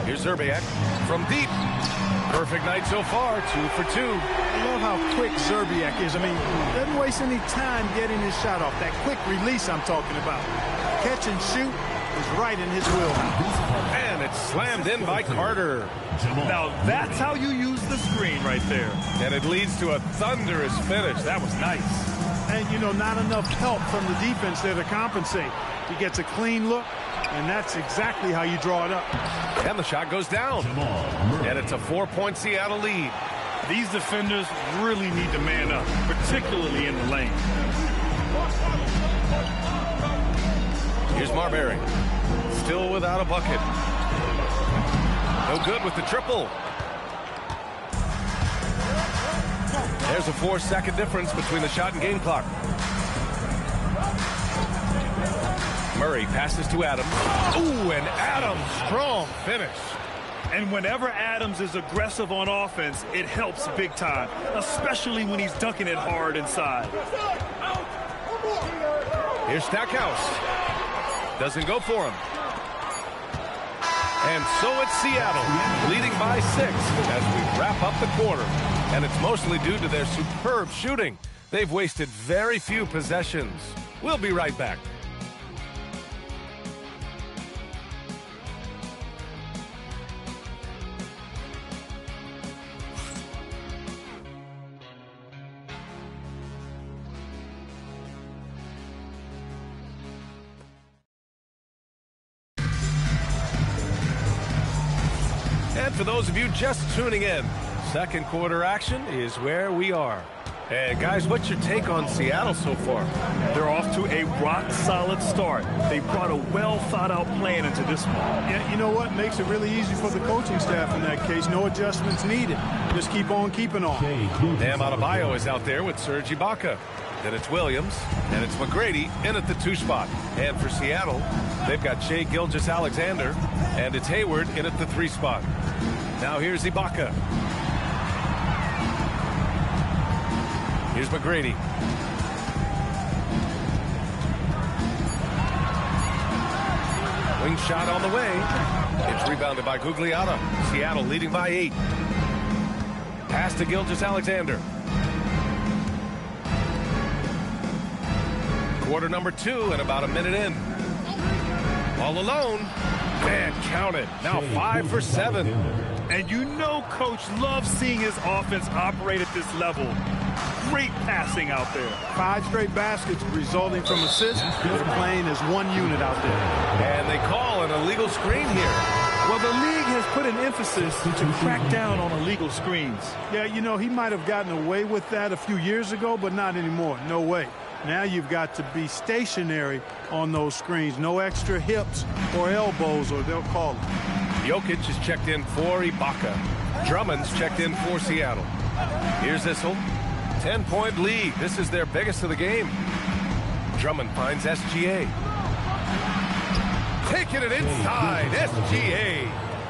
Here's Zerbiak from deep. Perfect night so far, 2 for 2. I love how quick Zerbiak is. I mean, doesn't waste any time getting his shot off. That quick release I'm talking about. Catch and shoot is right in his wheelhouse. And it's slammed in by Carter. Now that's how you use the screen right there. And it leads to a thunderous finish. That was nice. And, you know, not enough help from the defense there to compensate. He gets a clean look, and that's exactly how you draw it up. And the shot goes down. And it's a 4-point Seattle lead. These defenders really need to man up, particularly in the lane. Here's Marbury. Still without a bucket. No good with the triple. There's a 4-second difference between the shot and game clock. Murray passes to Adams. Ooh, and Adams, strong finish. And whenever Adams is aggressive on offense, it helps big time, especially when he's dunking it hard inside. Here's Stackhouse. Doesn't go for him. And so it's Seattle, leading by 6 as we wrap up the quarter. And it's mostly due to their superb shooting. They've wasted very few possessions. We'll be right back. And for those of you just tuning in, second quarter action is where we are. And guys, what's your take on Seattle so far? They're off to a rock-solid start. They brought a well-thought-out plan into this one. Yeah, you know what? Makes it really easy for the coaching staff in that case. No adjustments needed. Just keep on keeping on. Bam Adebayo is out there with Serge Ibaka. Then it's Williams, and it's McGrady in at the 2 spot. And for Seattle, they've got Shai Gilgeous-Alexander, and it's Hayward in at the 3 spot. Now here's Ibaka. Here's McGrady. Wing shot on the way. It's rebounded by Gugliotta. Seattle leading by 8. Pass to Gilgeous-Alexander. Quarter number 2 and about a minute in. All alone. Man, count it. Now 5 for 7. And you know Coach loves seeing his offense operate at this level. Great passing out there. 5 straight baskets resulting from assists. They're playing as one unit out there. And they call an illegal screen here. Well, the league has put an emphasis to crack down on illegal screens. Yeah, you know, he might have gotten away with that a few years ago, but not anymore. No way. Now you've got to be stationary on those screens. No extra hips or elbows, or they'll call it. Jokic is checked in for Ibaka. Drummond's checked in for Seattle. Here's Issel. 10-point lead. This is their biggest of the game. Drummond finds SGA. Taking it inside. SGA.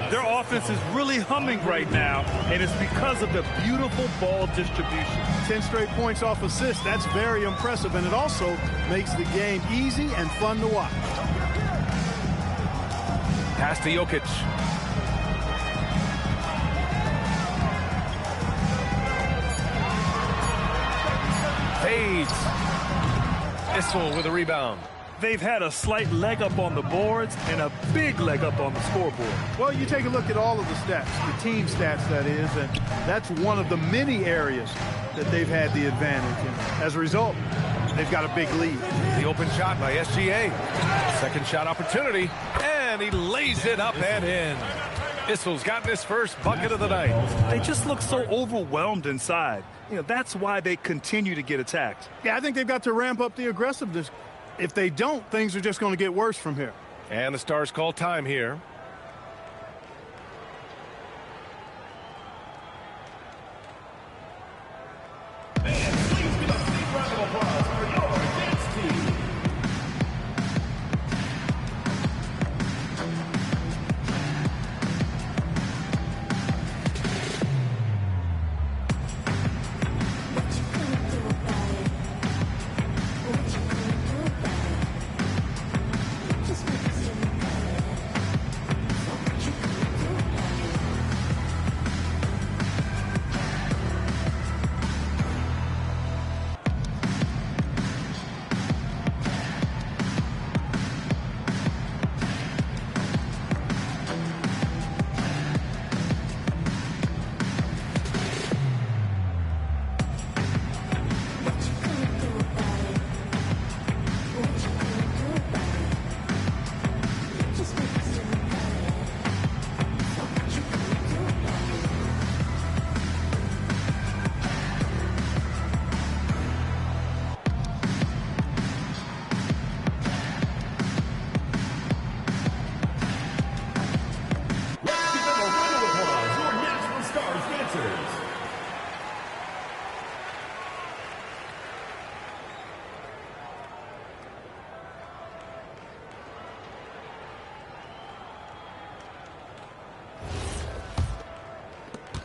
Their offense is really humming right now, and it's because of the beautiful ball distribution. 10 straight points off assists. That's very impressive, and it also makes the game easy and fun to watch. Pass to Jokic. Fades. Issel with a rebound. They've had a slight leg up on the boards and a big leg up on the scoreboard. Well, you take a look at all of the stats, the team stats, that is, and that's one of the many areas that they've had the advantage. And as a result, they've got a big lead. The open shot by SGA. Second shot opportunity, and he lays it up and in. Issel's gotten his first bucket of the night. They just look so overwhelmed inside. You know, that's why they continue to get attacked. Yeah, I think they've got to ramp up the aggressiveness. If they don't, things are just going to get worse from here. And the Stars call time here.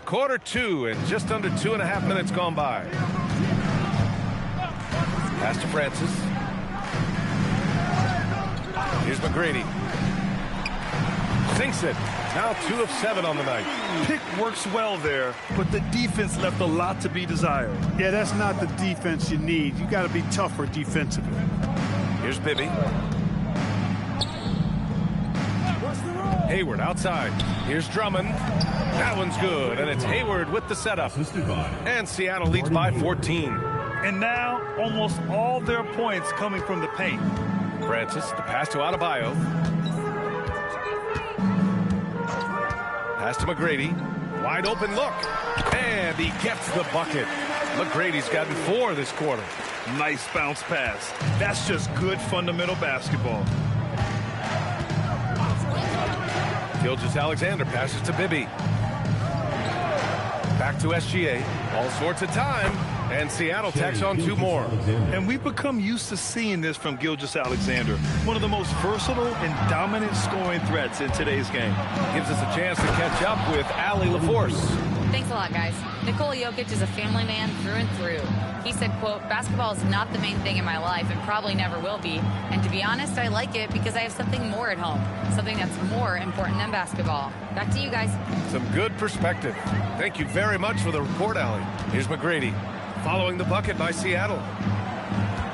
Quarter two and just under 2.5 minutes gone by. Pass to Francis. Here's McGrady. Sinks it. Now 2 of 7 on the night. Pick works well there, but the defense left a lot to be desired. Yeah, that's not the defense you need. You got to be tougher defensively. Here's Bibby. Hayward outside. Here's Drummond. That one's good, and it's Hayward with the setup. And Seattle leads by 14. And now, almost all their points coming from the paint. Francis, the pass to Adebayo. Pass to McGrady. Wide open look. And he gets the bucket. McGrady's gotten 4 this quarter. Nice bounce pass. That's just good fundamental basketball. Gilgeous-Alexander passes to Bibby. Back to SGA. All sorts of time. And Seattle tacks on 2 more. And we've become used to seeing this from Gilgeous-Alexander. One of the most versatile and dominant scoring threats in today's game. Gives us a chance to catch up with Allie LaForce. Thanks a lot, guys. Nikola Jokic is a family man through and through. He said, quote, "Basketball is not the main thing in my life and probably never will be. And to be honest, I like it because I have something more at home, something that's more important than basketball." Back to you guys. Some good perspective. Thank you very much for the report, Allie. Here's McGrady. Following the bucket by Seattle.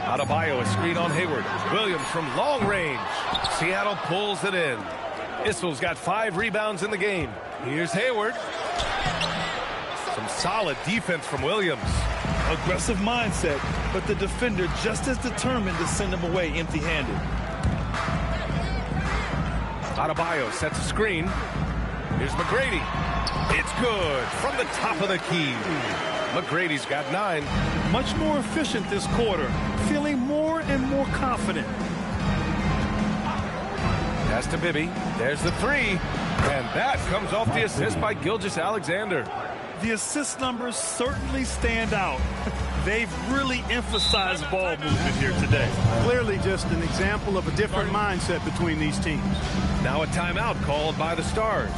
Adebayo, a screen on Hayward. Williams from long range. Seattle pulls it in. Issel's got 5 rebounds in the game. Here's Hayward. Some solid defense from Williams. Aggressive mindset, but the defender just as determined to send him away empty-handed. Adebayo sets a screen. Here's McGrady. It's good from the top of the key. McGrady's got 9. Much more efficient this quarter, feeling more and more confident. Pass to Bibby. There's the 3. And that comes off the assist by Gilgeous-Alexander. The assist numbers certainly stand out. They've really emphasized ball movement here today. Clearly just an example of a different mindset between these teams. Now a timeout called by the Stars.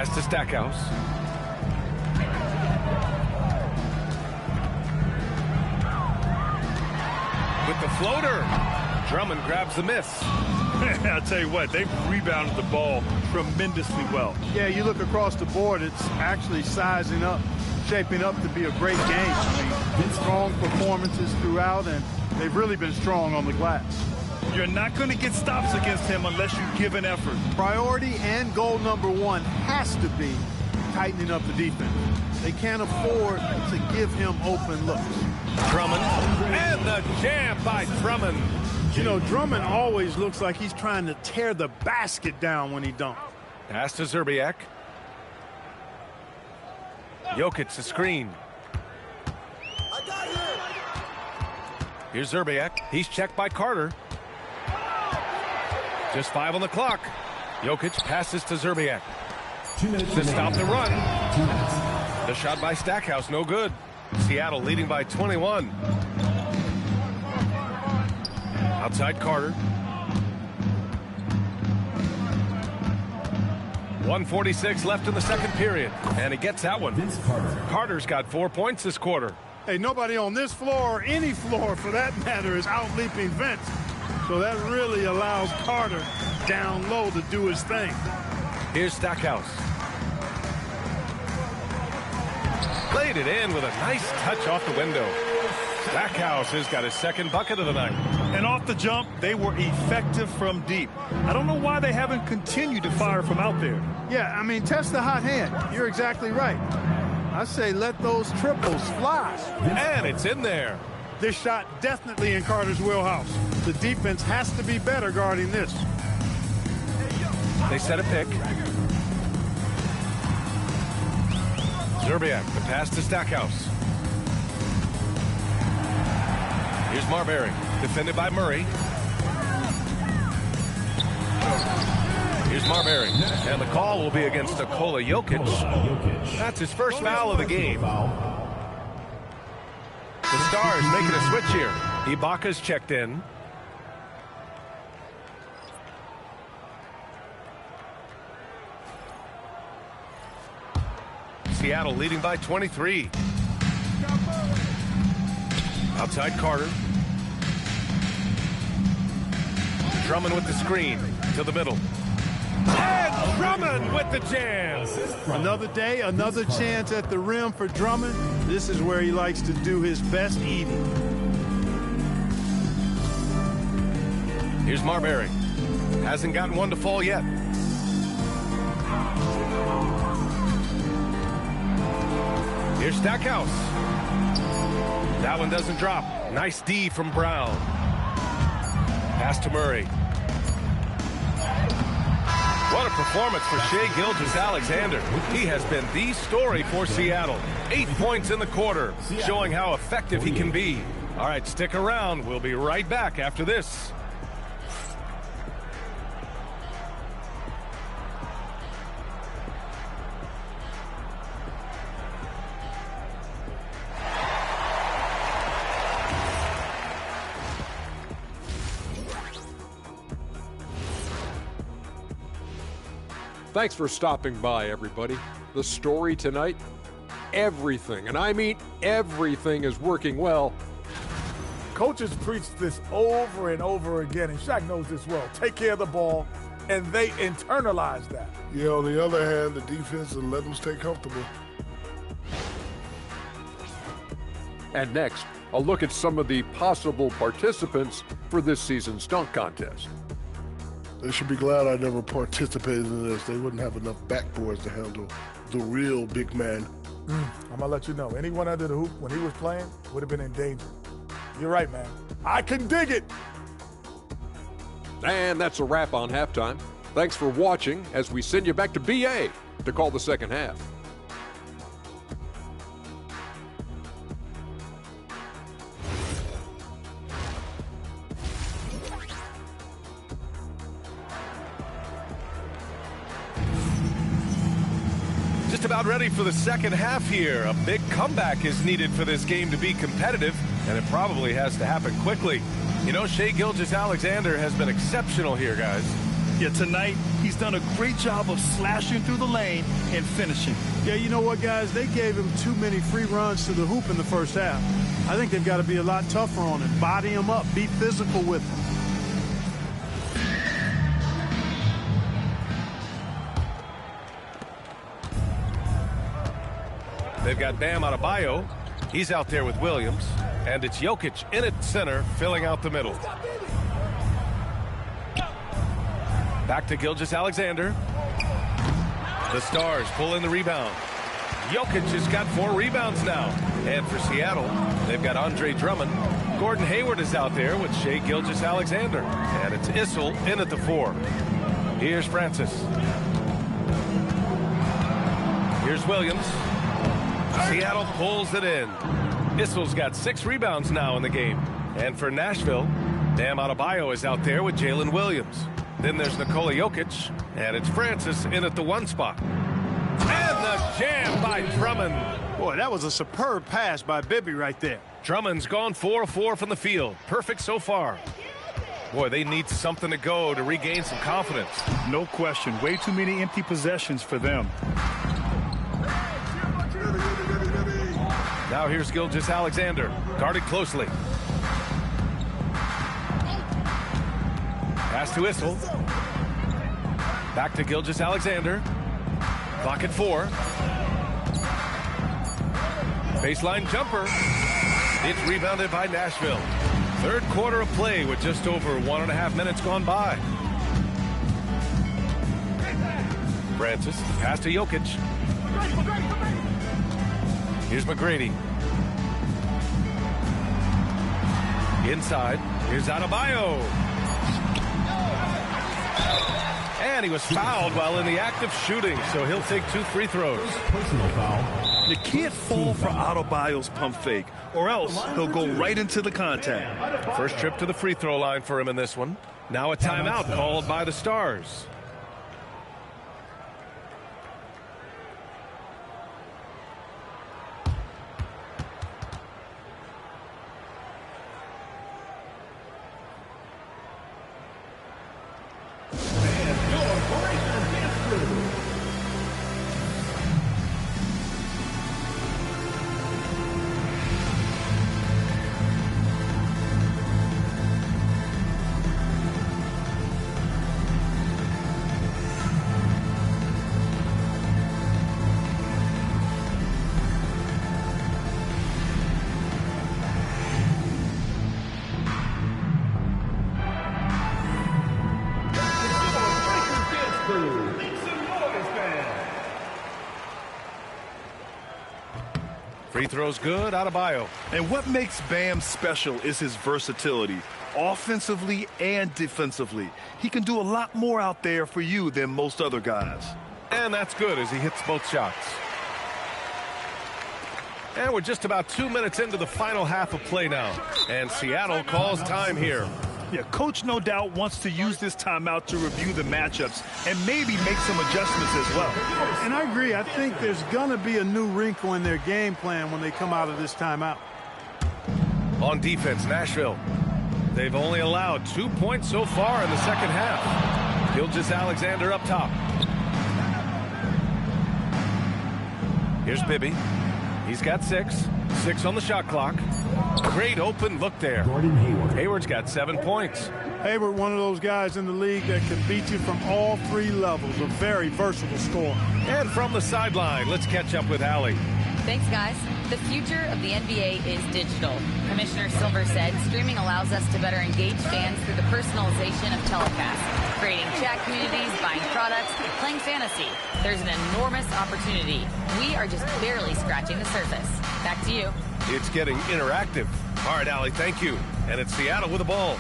Pass to Stackhouse. With the floater. Drummond grabs the miss. I'll tell you what, they've rebounded the ball tremendously well. Yeah, you look across the board, it's actually sizing up, shaping up to be a great game. I mean, strong performances throughout, and they've really been strong on the glass. You're not going to get stops against him unless you give an effort. Priority and goal number one has to be tightening up the defense. They can't afford to give him open looks. Drummond, and the jam by Drummond. You know, Drummond always looks like he's trying to tear the basket down when he dunks. Pass to Zerbiak. Jokic, the screen. Here's Zerbiak. He's checked by Carter. Just 5 on the clock. Jokic passes to Zerbiak. To stop the run. The shot by Stackhouse, no good. Seattle leading by 21. Outside Carter. 1:46 left in the second period. And he gets that one. Carter's got 4 points this quarter. Hey, nobody on this floor or any floor for that matter is out-leaping Vince. So that really allows Carter down low to do his thing. Here's Stackhouse. Played it in with a nice touch off the window. Stackhouse has got his second bucket of the night. And off the jump, they were effective from deep. I don't know why they haven't continued to fire from out there. Yeah, I mean, test the hot hand. You're exactly right. I say let those triples fly. And it's in there. This shot definitely in Carter's wheelhouse. The defense has to be better guarding this. They set a pick. Zerbiak, the pass to Stackhouse. Here's Marbury, defended by Murray. Here's Marbury, and the call will be against Nikola Jokic. That's his first foul of the game. The Stars making a switch here. Ibaka's checked in. Seattle leading by 23. Outside Carter. Drummond with the screen to the middle. And Drummond with the jam. Another day, another chance at the rim for Drummond. This is where he likes to do his best eating. Here's Marbury. Hasn't gotten one to fall yet. Here's Stackhouse. That one doesn't drop. Nice D from Brown. Pass to Murray. What a performance for Shai Gilgeous-Alexander. He has been the story for Seattle. 8 points in the quarter, showing how effective he can be. All right, stick around. We'll be right back after this. Thanks for stopping by, everybody. The story tonight, everything, and I mean everything, is working well. Coaches preach this over and over again, and Shaq knows this well. Take care of the ball, and they internalize that. Yeah, on the other hand, the defense will let them stay comfortable. And next, a look at some of the possible participants for this season's dunk contest. They should be glad I never participated in this. They wouldn't have enough backboards to handle the real big man. I'm going to let you know, anyone under the hoop when he was playing would have been in danger. You're right, man. I can dig it. And that's a wrap on halftime. Thanks for watching as we send you back to BA to call the second half. Just about ready for the second half here. A big comeback is needed for this game to be competitive, and it probably has to happen quickly. You know, Shai Gilgeous-Alexander has been exceptional here, guys. Yeah, tonight, he's done a great job of slashing through the lane and finishing. Yeah, you know what, guys? They gave him too many free runs to the hoop in the first half. I think they've got to be a lot tougher on him. Body him up. Be physical with him. They've got Bam Adebayo. He's out there with Williams. And it's Jokic in at center, filling out the middle. Back to Gilgeous-Alexander. The Stars pull in the rebound. Jokic has got 4 rebounds now. And for Seattle, they've got Andre Drummond. Gordon Hayward is out there with Shai Gilgeous-Alexander. And it's Issel in at the 4. Here's Francis. Here's Williams. Seattle pulls it in. Issel's got 6 rebounds now in the game. And for Nashville, Bam Adebayo is out there with Jalen Williams. Then there's Nikola Jokic, and it's Francis in at the 1 spot. And the jam by Drummond. Boy, that was a superb pass by Bibby right there. Drummond's gone 4 of 4 from the field. Perfect so far. Boy, they need something to go to regain some confidence. No question. Way too many empty possessions for them. Now here's Gilgeous-Alexander, guarded closely. Pass to Issel. Back to Gilgeous-Alexander. Clock at 4. Baseline jumper. It's rebounded by Nashville. Third quarter of play with just over 1.5 minutes gone by. Francis, pass to Jokic. Here's McGrady. Inside, here's Adebayo. And he was fouled while in the act of shooting, so he'll take 2 free throws. Personal foul. You can't fall for Adebayo's pump fake, or else he'll go right into the contact. First trip to the free throw line for him in this one. Now a timeout called by the Stars. Free throw's good, Adebayo. And what makes Bam special is his versatility, offensively and defensively. He can do a lot more out there for you than most other guys. And that's good as he hits both shots. And we're just about 2 minutes into the final half of play now. And Seattle calls time here. Yeah, Coach no doubt wants to use this timeout to review the matchups and maybe make some adjustments as well. And I agree. I think there's going to be a new wrinkle in their game plan when they come out of this timeout. On defense, Nashville. They've only allowed 2 points so far in the second half. Gilgeous-Alexander up top. Here's Bibby. He's got 6. 6 on the shot clock. Great open look there. Gordon Hayward. Hayward's got 7 points. Hayward, one of those guys in the league that can beat you from all 3 levels. A very versatile scorer. And from the sideline, let's catch up with Allie. Thanks, guys. The future of the NBA is digital. Commissioner Silver said streaming allows us to better engage fans through the personalization of telecasts, creating chat communities, buying products, playing fantasy. There's an enormous opportunity. We are just barely scratching the surface. Back to you. It's getting interactive. All right, Allie, thank you. And it's Seattle with the ball.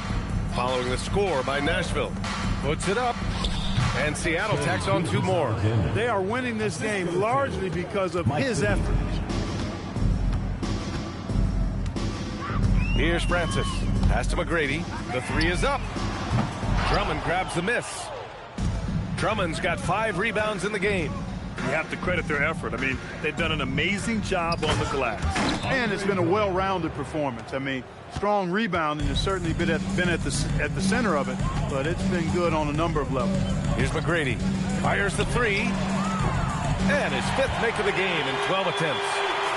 Following the score by Nashville. Puts it up. And Seattle tacks on 2 more. They are winning this game largely because of his effort. Here's Francis. Pass to McGrady. The 3 is up. Drummond grabs the miss. Drummond's got 5 rebounds in the game. You have to credit their effort. I mean, they've done an amazing job on the glass. And it's been a well-rounded performance. I mean, strong rebounding has certainly been at the center of it, but it's been good on a number of levels. Here's McGrady. Fires the three. And his 5th make of the game in 12 attempts.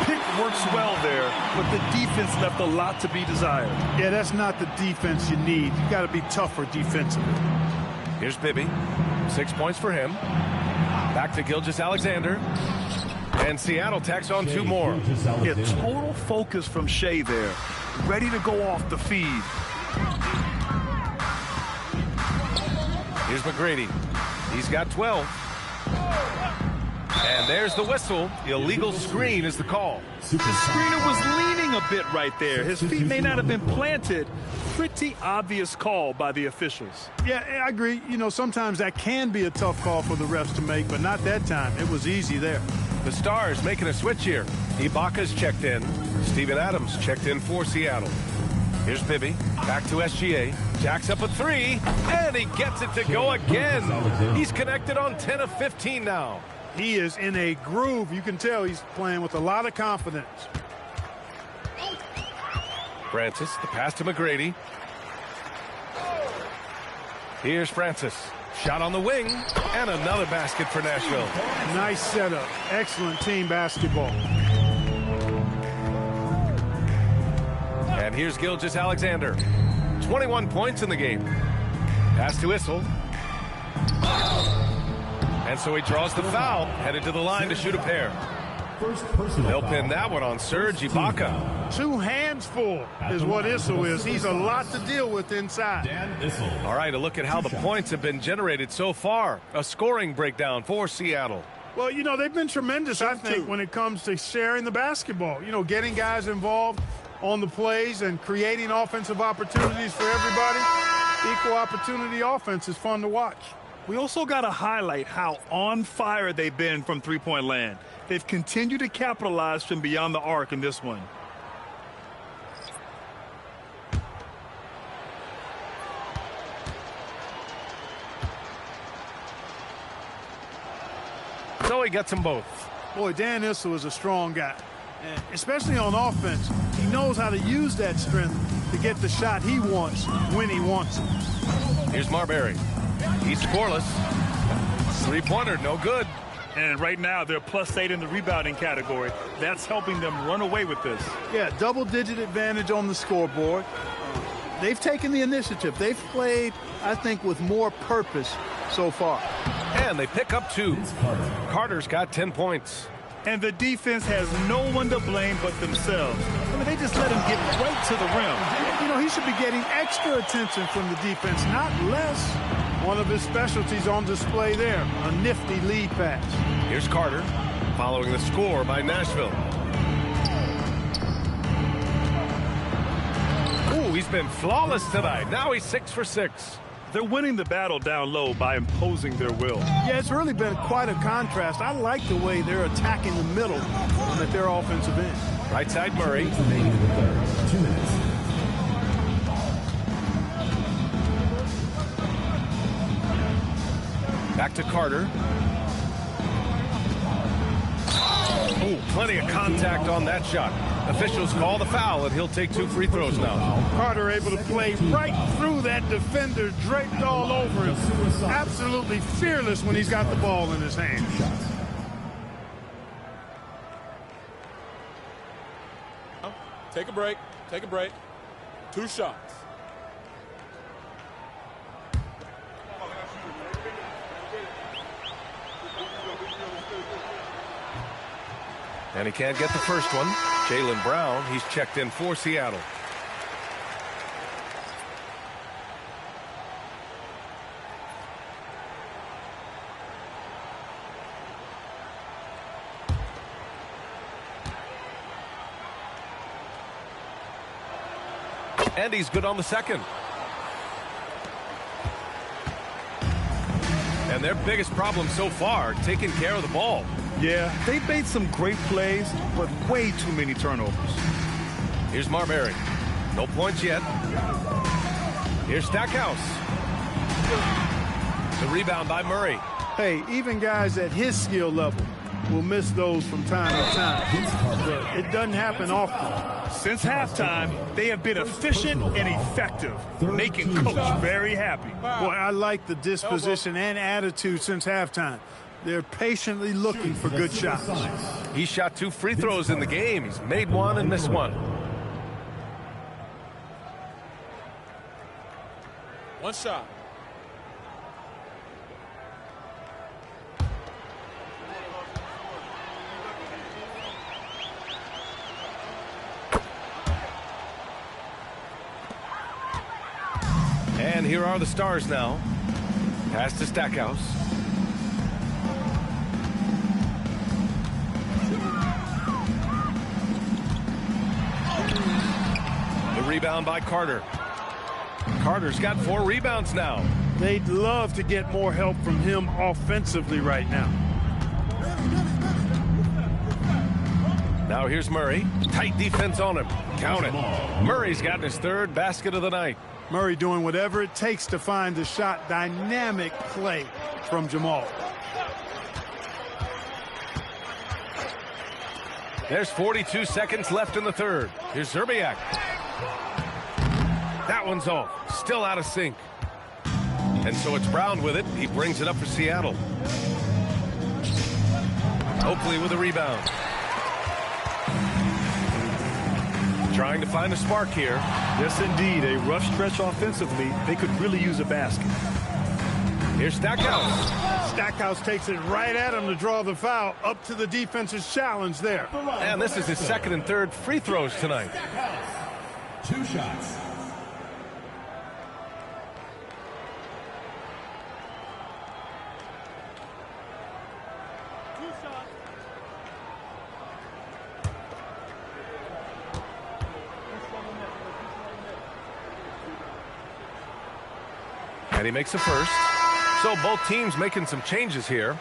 Pick works well there, but the defense left a lot to be desired. Yeah, that's not the defense you need. You got to be tougher defensively. Here's Bibby. 6 points for him. Back to Gilgeous-Alexander. And Seattle tacks on 2 more. Yeah, total focus from Shea there. Ready to go off the feed. Here's McGrady. He's got 12. And there's the whistle. Illegal screen is the call. The screener was leaning a bit right there. His feet may not have been planted. Pretty obvious call by the officials. Yeah, I agree. You know, sometimes that can be a tough call for the refs to make, but not that time. It was easy there. The Stars making a switch here. Ibaka's checked in. Steven Adams checked in for Seattle. Here's Bibby. Back to SGA. Jacks up a 3. And he gets it to go again. He's connected on 10 of 15 now. He is in a groove. You can tell he's playing with a lot of confidence. Francis, the pass to McGrady. Here's Francis. Shot on the wing. And another basket for Nashville. Nice setup. Excellent team basketball. And here's Gilgeous-Alexander. 21 points in the game. Pass to Issel. And so he draws the foul, headed to the line to shoot a pair. They'll pin that one on Serge Ibaka. 2 hands full is what Issel is. He's a lot to deal with inside. All right, a look at how the points have been generated so far. A scoring breakdown for Seattle. Well, you know, they've been tremendous, I think, when it comes to sharing the basketball. You know, getting guys involved on the plays and creating offensive opportunities for everybody. Equal opportunity offense is fun to watch. We also got to highlight how on fire they've been from three-point land. They've continued to capitalize from beyond the arc in this one. So he gets them both. Boy, Dan Issel is a strong guy, and especially on offense. He knows how to use that strength to get the shot he wants when he wants it. Here's Marbury. He's scoreless. 3-pointer, no good. And right now, they're +8 in the rebounding category. That's helping them run away with this. Yeah, double-digit advantage on the scoreboard. They've taken the initiative. They've played, I think, with more purpose so far. And they pick up 2. Carter's got 10 points. And the defense has no one to blame but themselves. I mean, they just let him get right to the rim. You know, he should be getting extra attention from the defense, not less. One of his specialties on display there, a nifty lead pass. Here's Carter, following the score by Nashville. Ooh, he's been flawless tonight. Now he's 6 for 6. They're winning the battle down low by imposing their will. Yeah, it's really been quite a contrast. I like the way they're attacking the middle at their offensive end. Right side Murray. 2 minutes. Back to Carter. Oh, plenty of contact on that shot. Officials call the foul, and he'll take 2 free throws now. Carter able to play right through that defender, draped all over him. Absolutely fearless when he's got the ball in his hand. Take a break. Take a break. 2 shots. And he can't get the first one. Jaylen Brown, he's checked in for Seattle. And he's good on the second. And their biggest problem so far, taking care of the ball. Yeah, they've made some great plays, but way too many turnovers. Here's Marbury. No points yet. Here's Stackhouse. The rebound by Murray. Hey, even guys at his skill level will miss those from time to time. But it doesn't happen often. Since halftime, they have been efficient and effective, making Coach very happy. Boy, I like the disposition and attitude since halftime. They're patiently looking for good shots. He shot 2 free throws in the game. He's made one and missed one. One shot. And here are the Stars now. Pass to Stackhouse. The rebound by Carter. Carter's got 4 rebounds now. They'd love to get more help from him offensively right now. Now here's Murray. Tight defense on him. Count it. Murray's gotten his 3rd basket of the night. Murray doing whatever it takes to find the shot. Dynamic play from Jamal. There's 42 seconds left in the 3rd. Here's Zerbiak. That one's off. Still out of sync. And so it's Brown with it. He brings it up for Seattle. Oakley with a rebound. Trying to find a spark here. Yes, indeed. A rough stretch offensively. They could really use a basket. Here's Stackhouse. Stackhouse takes it right at him to draw the foul. Up to the defense's challenge there. And this is his 2nd and 3rd free throws tonight. 2 shots. And he makes the first. So both teams making some changes here.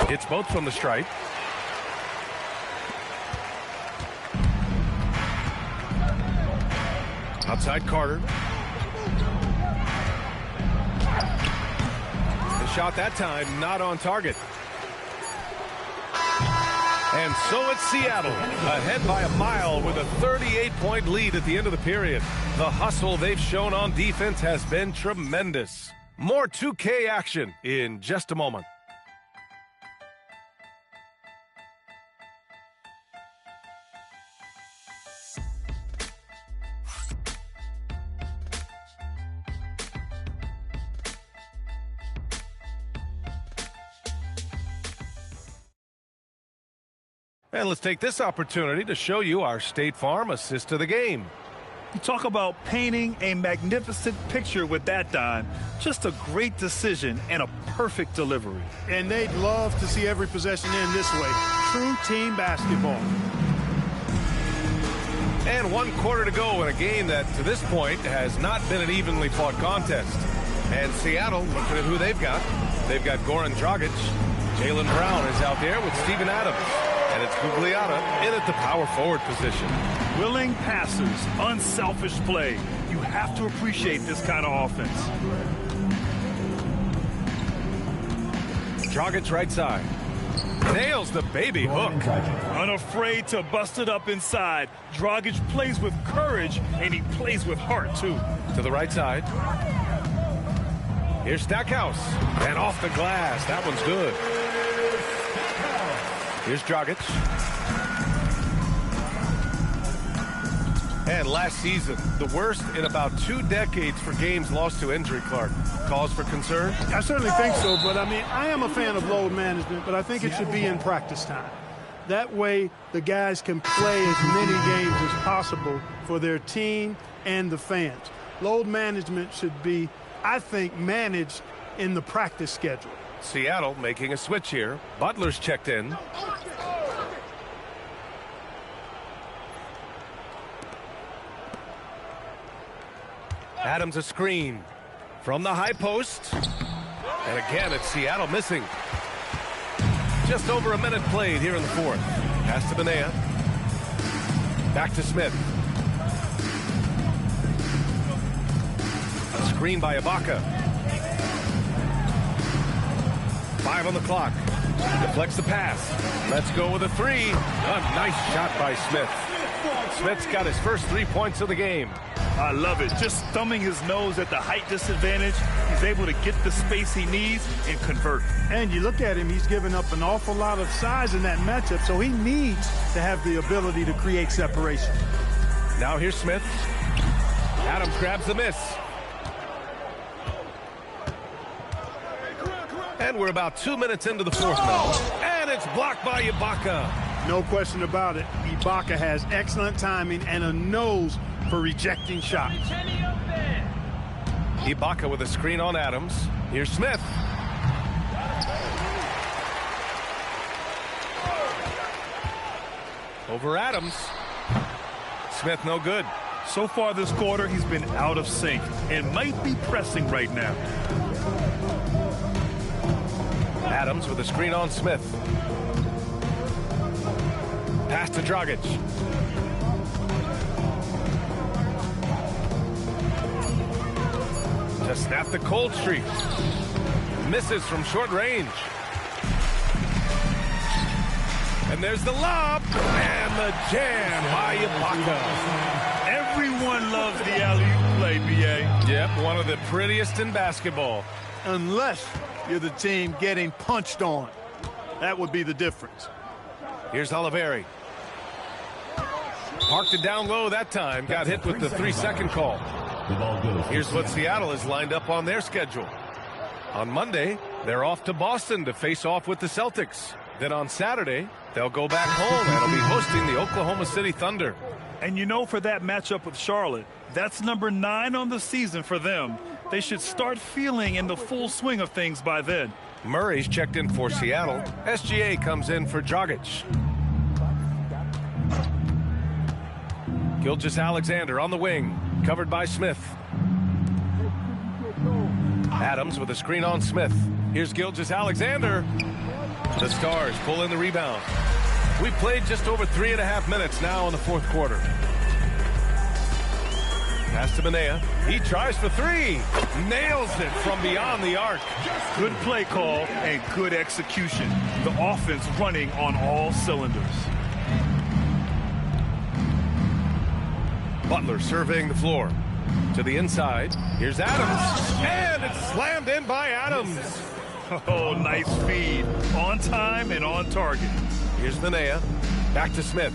Hits both from the stripe. Outside Carter. Shot that time, not on target. And so it's Seattle, ahead by a mile with a 38-point lead at the end of the period. The hustle they've shown on defense has been tremendous. More 2K action in just a moment. And let's take this opportunity to show you our State Farm assist to the game. You talk about painting a magnificent picture with that, Don. Just a great decision and a perfect delivery. And they'd love to see every possession end this way. True team basketball. And 1 quarter to go in a game that, to this point, has not been an evenly fought contest. And Seattle, looking at who they've got. They've got Goran Dragic. Jaylen Brown is out there with Steven Adams. And it's Gugliotta in at the power forward position. Willing passes, unselfish play. You have to appreciate this kind of offense. Dragic right side. Nails the baby hook. Unafraid to bust it up inside. Dragic plays with courage, and he plays with heart, too. To the right side. Here's Stackhouse. And off the glass. That one's good. Here's Dragic. And last season, the worst in about 2 decades for games lost to injury, Clark. Cause for concern? I certainly think so, but I mean, I am a fan of load management, but I think it should be in practice time. That way, the guys can play as many games as possible for their team and the fans. Load management should be, I think, managed in the practice schedule. Seattle making a switch here. Butler's checked in. Adams a screen from the high post. And again, it's Seattle missing. Just over a minute played here in the fourth. Pass to Benea. Back to Smith. A screen by Ibaka. 5 on the clock. Deflects the pass. Let's go with a 3. A nice shot by Smith. Smith's got his first 3 points of the game. I love it. Just thumbing his nose at the height disadvantage. He's able to get the space he needs and convert. And you look at him, he's given up an awful lot of size in that matchup, so he needs to have the ability to create separation. Now here's Smith. Adams grabs the miss. And we're about 2 minutes into the fourth now. And it's blocked by Ibaka. No question about it. Ibaka has excellent timing and a nose for rejecting shots. Ibaka with a screen on Adams. Here's Smith. Over Adams. Smith no good. So far this quarter, he's been out of sync and might be pressing right now. Adams with a screen on Smith. Pass to Dragic. To snap the cold streak. Misses from short range. And there's the lob. And the jam by Ibaka. Everyone loves the alley-oop play, B.A. Yep, one of the prettiest in basketball. Unless you're the team getting punched on. That would be the difference. Here's Oliveri. Parked it down low that time. Got hit with the 3-second call. Here's what Seattle is lined up on their schedule. On Monday, they're off to Boston to face off with the Celtics. Then on Saturday, they'll go back home and will be hosting the Oklahoma City Thunder. And you know, for that matchup with Charlotte, that's number 9 on the season for them. They should start feeling in the full swing of things by then. Murray's checked in for Seattle. SGA comes in for Dragic. Gilgeous-Alexander on the wing, covered by Smith. Adams with a screen on Smith. Here's Gilgeous-Alexander. The Stars pull in the rebound. We've played just over 3.5 minutes now in the fourth quarter. Pass to Benea. He tries for 3. Nails it from beyond the arc. Good play call and good execution. The offense running on all cylinders. Butler surveying the floor. To the inside. Here's Adams. And it's slammed in by Adams. Oh, nice feed. On time and on target. Here's Benea. Back to Smith.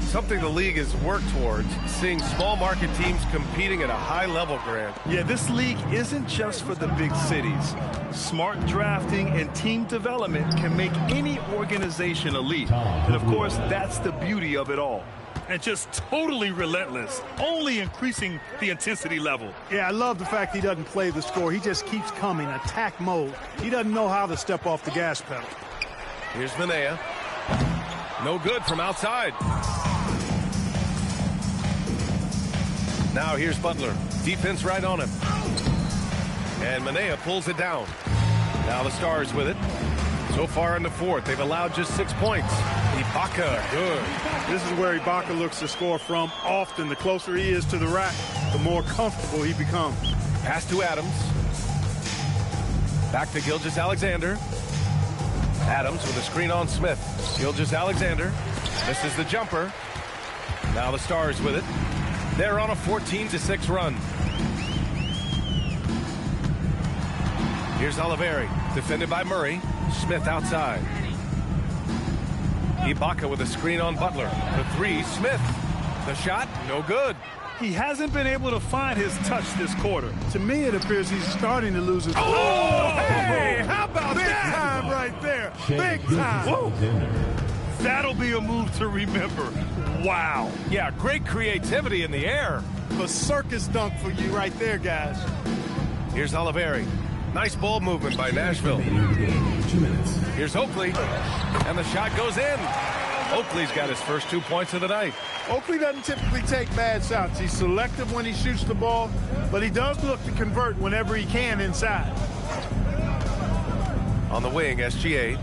Something the league has worked towards, seeing small market teams competing at a high level, Grant. Yeah, this league isn't just for the big cities. Smart drafting and team development can make any organization elite. And of course, that's the beauty of it all. And just totally relentless, only increasing the intensity level. Yeah, I love the fact he doesn't play the score. He just keeps coming, attack mode. He doesn't know how to step off the gas pedal. Here's Benea. No good from outside. Now here's Butler. Defense right on him. And Benea pulls it down. Now the Stars with it. So far in the fourth, they've allowed just 6 points. Ibaka, good. This is where Ibaka looks to score from often. The closer he is to the rack, the more comfortable he becomes. Pass to Adams. Back to Gilgeous-Alexander. Adams with a screen on Smith. Gilgeous-Alexander. This is the jumper. Now the Stars with it. They're on a 14-6 run. Here's Oliveri, defended by Murray. Smith outside. Ibaka with a screen on Butler. The 3, Smith. The shot, no good. He hasn't been able to find his touch this quarter. To me, it appears he's starting to lose his... Oh, hey, how about big that? Big time right there. Big time. Whoa. That'll be a move to remember. Wow. Yeah, great creativity in the air. A circus dunk for you right there, guys. Here's Oliveri. Nice ball movement by Nashville. 2 minutes. Here's Oakley. And the shot goes in. Oakley's got his first 2 points of the night. Oakley doesn't typically take bad shots. He's selective when he shoots the ball, but he does look to convert whenever he can inside. On the wing, SGA.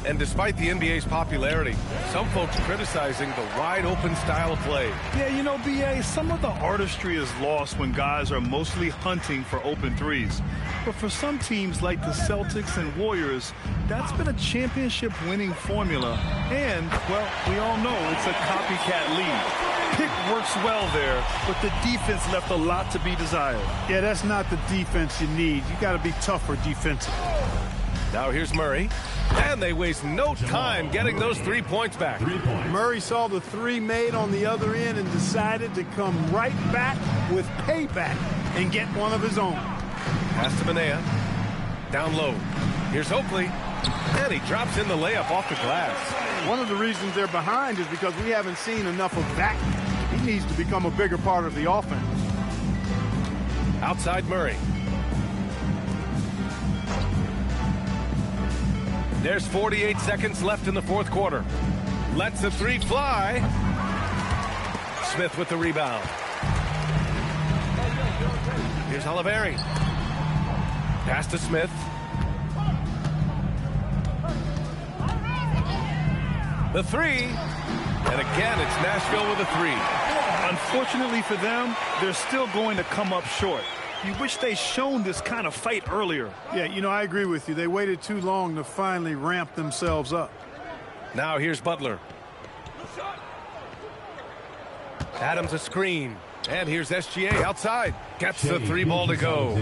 And despite the NBA's popularity, some folks criticizing the wide-open style of play. Yeah, you know, BA, some of the artistry is lost when guys are mostly hunting for open threes. But for some teams like the Celtics and Warriors, that's been a championship-winning formula. And, well, we all know it's a copycat league. Pick works well there, but the defense left a lot to be desired. Yeah, that's not the defense you need. You got to be tougher defensively. Now here's Murray. And they waste no time getting those 3 points back. Murray saw the three made on the other end and decided to come right back with payback and get one of his own. Pass to Manea. Down low. Here's Oakley. And he drops in the layup off the glass. One of the reasons they're behind is because we haven't seen enough of that. He needs to become a bigger part of the offense. Outside Murray. There's 48 seconds left in the fourth quarter. Lets the three fly. Smith with the rebound. Here's Oliveri. Pass to Smith. The three. And again, it's Nashville with a three. Unfortunately for them, they're still going to come up short. You wish they shown this kind of fight earlier. Yeah, you know, I agree with you. They waited too long to finally ramp themselves up. Now here's Butler. Adams a screen. And here's SGA outside. Gets the three ball to go.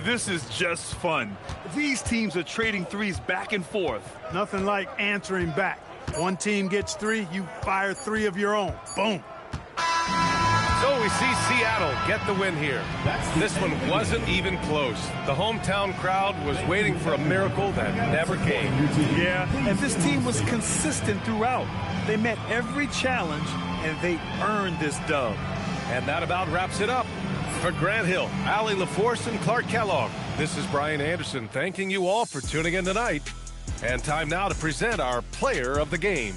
This is just fun. These teams are trading threes back and forth. Nothing like answering back. One team gets three, you fire three of your own. Boom. So we see Seattle get the win here. This one wasn't even close. The hometown crowd was waiting for a miracle that never came. Yeah, and this team was consistent throughout. They met every challenge, and they earned this dub. And that about wraps it up. For Grant Hill, Allie LaForce, and Clark Kellogg, this is Brian Anderson thanking you all for tuning in tonight. And time now to present our player of the game.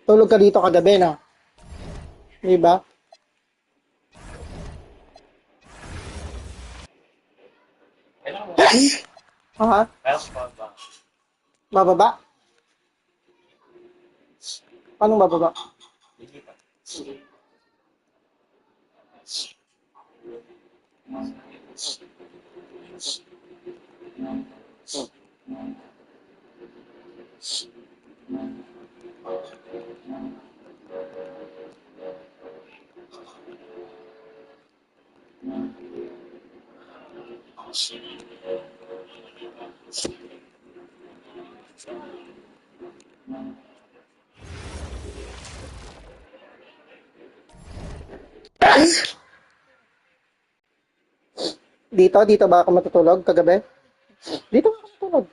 Tulog ka dito kagabi, no? Di ba? Aha. Bababa? Paano bababa? Dito ba ako matutulog kagabi? Dito ako matutulog.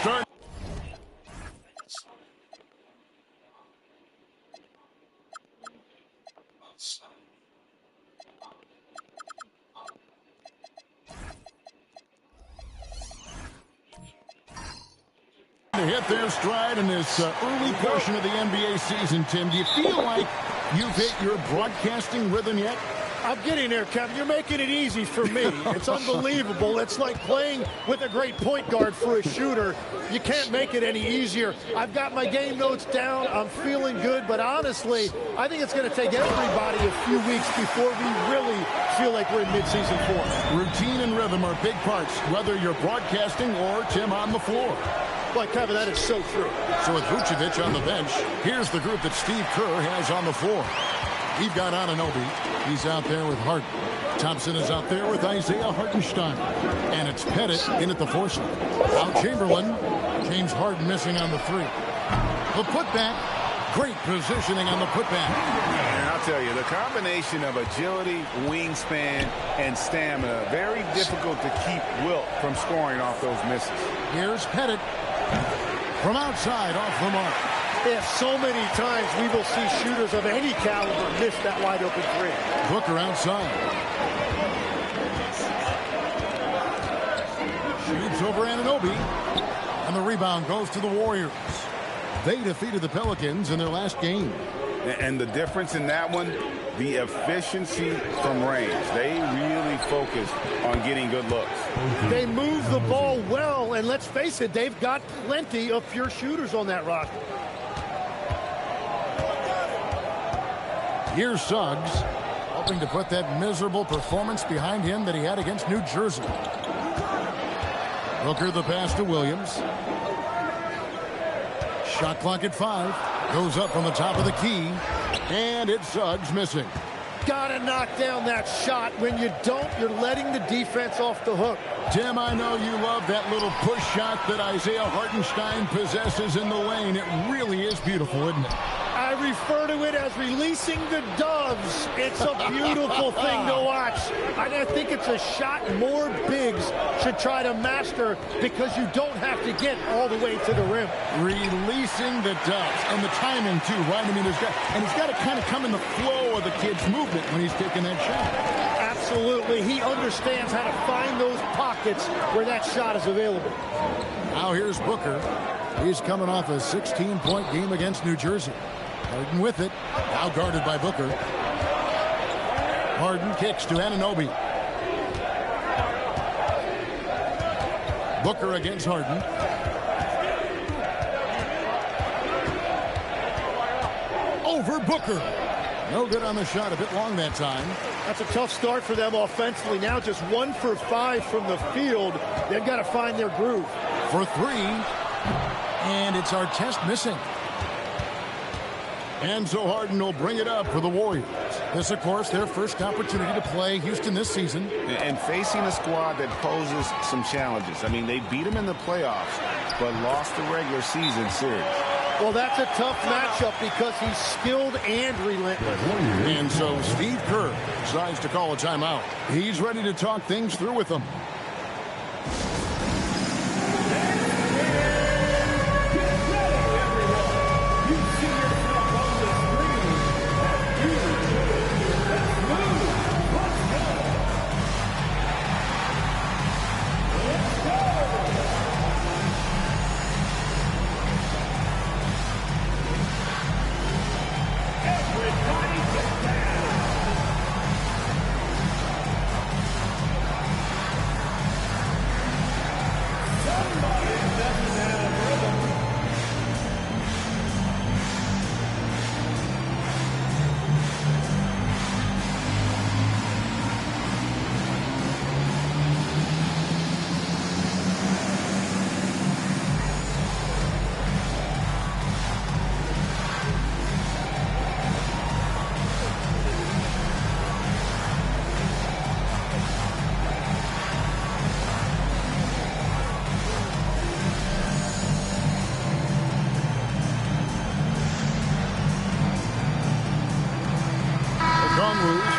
Start. To hit their stride in this early portion of the NBA season, Tim, do you feel like you've hit your broadcasting rhythm yet? I'm getting there, Kevin. You're making it easy for me. It's unbelievable. It's like playing with a great point guard for a shooter. You can't make it any easier. I've got my game notes down. I'm feeling good, but honestly, I think it's going to take everybody a few weeks before we really feel like we're in midseason form. Routine and rhythm are big parts, whether you're broadcasting or, Tim, on the floor. Boy, Kevin, that is so true. So with Vucevic on the bench, here's the group that Steve Kerr has on the floor. We've got Anunoby. He's out there with Harden. Thompson is out there with Isaiah Hartenstein. And it's Pettit in at the 4 slot. Out Chamberlain. James Harden missing on the 3. The putback. Great positioning on the putback. And I'll tell you, the combination of agility, wingspan, and stamina, very difficult to keep Wilt from scoring off those misses. Here's Pettit. From outside, off the mark. Yeah, so many times we will see shooters of any caliber miss that wide open 3. Booker outside. Shoots over Anunoby. And the rebound goes to the Warriors. They defeated the Pelicans in their last game. And the difference in that one, the efficiency from range. They really focused on getting good looks. They move the ball well, and let's face it, they've got plenty of pure shooters on that roster. Here's Suggs, hoping to put that miserable performance behind him that he had against New Jersey. Booker the pass to Williams. Shot clock at 5. Goes up from the top of the key. And it's Suggs missing. Gotta knock down that shot. When you don't, you're letting the defense off the hook. Tim, I know you love that little push shot that Isaiah Hartenstein possesses in the lane. It really is beautiful, isn't it? I refer to it as releasing the doves. It's a beautiful thing to watch. I think it's a shot more bigs should try to master because you don't have to get all the way to the rim. Releasing the doves. And the timing, too, right? I mean, he's got to kind of come in the flow of the kid's movement when he's taking that shot. Absolutely. He understands how to find those pockets where that shot is available. Now here's Booker. He's coming off a 16-point game against New Jersey. Harden with it. Now guarded by Booker. Harden kicks to Anunoby. Booker against Harden. Over Booker. No good on the shot. A bit long that time. That's a tough start for them offensively. Now just 1 for 5 from the field. They've got to find their groove. For 3. And it's Artest missing. And so Harden will bring it up for the Warriors. This, of course, their first opportunity to play Houston this season. And facing a squad that poses some challenges. I mean, they beat them in the playoffs, but lost the regular season series. Well, that's a tough matchup because he's skilled and relentless. And so Steve Kerr decides to call a timeout. He's ready to talk things through with them.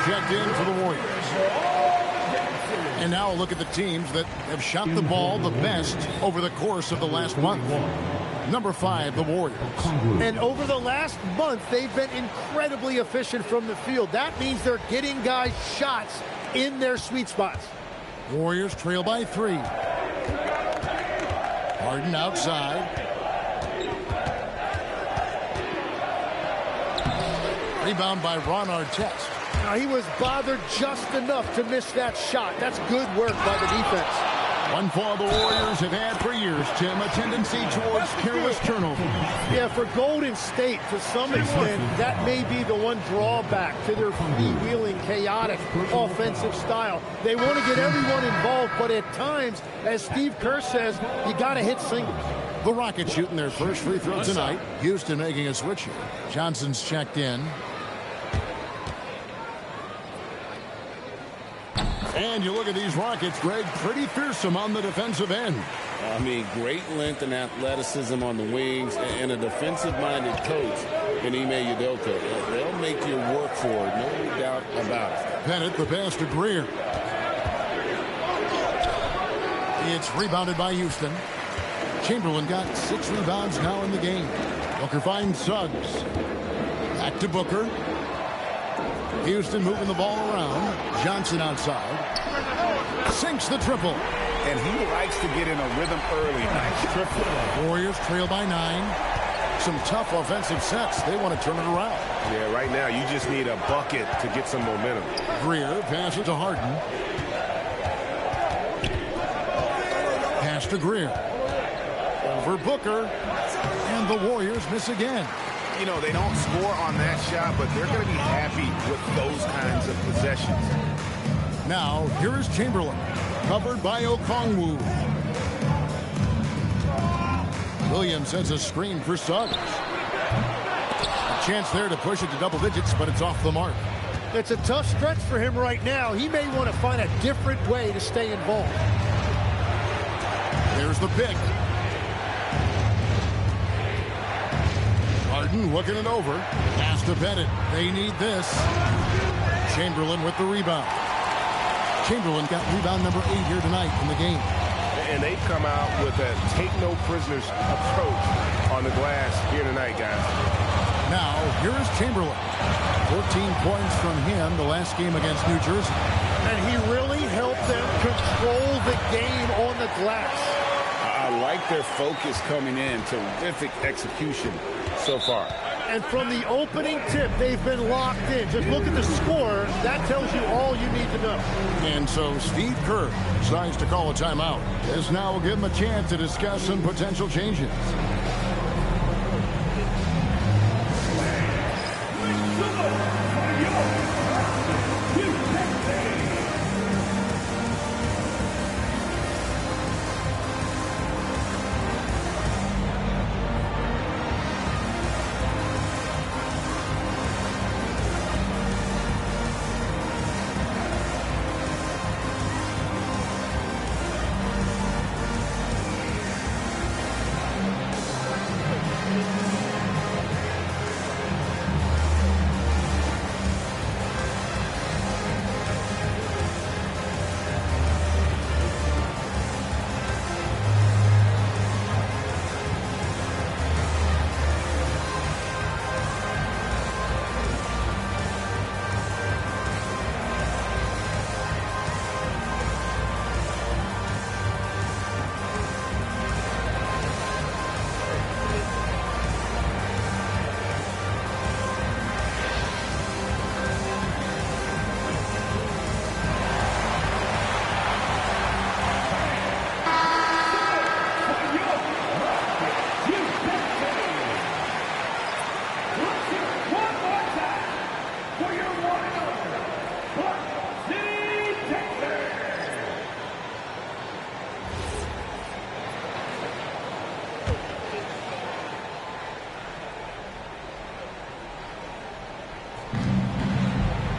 Checked in for the Warriors. And And now look at the teams that have shot the ball the best over the course of the last month. Number 5, the Warriors. And over the last month, they've been incredibly efficient from the field. That means they're getting guys shots in their sweet spots. Warriors trail by 3. Harden outside. Rebound by Ron Artest. Now, he was bothered just enough to miss that shot. That's good work by the defense. One flaw the Warriors have had for years, Tim, a tendency towards careless turnover. Yeah, for Golden State, to some extent, that may be the one drawback to their freewheeling, chaotic offensive style. They want to get everyone involved, but at times, as Steve Kerr says, you got to hit singles. The Rockets shooting their first free throw tonight. Houston making a switch here. Johnson's checked in. And you look at these Rockets, Greg, pretty fearsome on the defensive end. I mean, great length and athleticism on the wings, and a defensive-minded coach in Ime Udoka. They'll make you work for it, no doubt about it. Bennett, the pass to Greer. It's rebounded by Houston. Chamberlain got 6 rebounds now in the game. Booker finds Suggs. Back to Booker. Houston moving the ball around. Johnson outside. Sinks the triple. And he likes to get in a rhythm early. Nice triple. Warriors trail by 9. Some tough offensive sets. They want to turn it around. Yeah, right now you just need a bucket to get some momentum. Greer passes to Harden. Pass to Greer. Over Booker. And the Warriors miss again. You know, they don't score on that shot, but they're going to be happy with those kinds of possessions. Now, here is Chamberlain, covered by Okongwu. Williams sends a screen for Suggs. A chance there to push it to double digits, but it's off the mark. It's a tough stretch for him right now. He may want to find a different way to stay involved. There's the pick. Harden looking it over. Pass to Bennett. They need this. Chamberlain with the rebound. Chamberlain got rebound number 8 here tonight in the game. And they've come out with a take-no-prisoners approach on the glass here tonight, guys. Now, here is Chamberlain. 14 points from him the last game against New Jersey. And he really helped them control the game on the glass. I like their focus coming in. Terrific execution so far. And from the opening tip, they've been locked in. Just look at the score. That tells you all you need to know. And so Steve Kerr decides to call a timeout. This now will give him a chance to discuss some potential changes.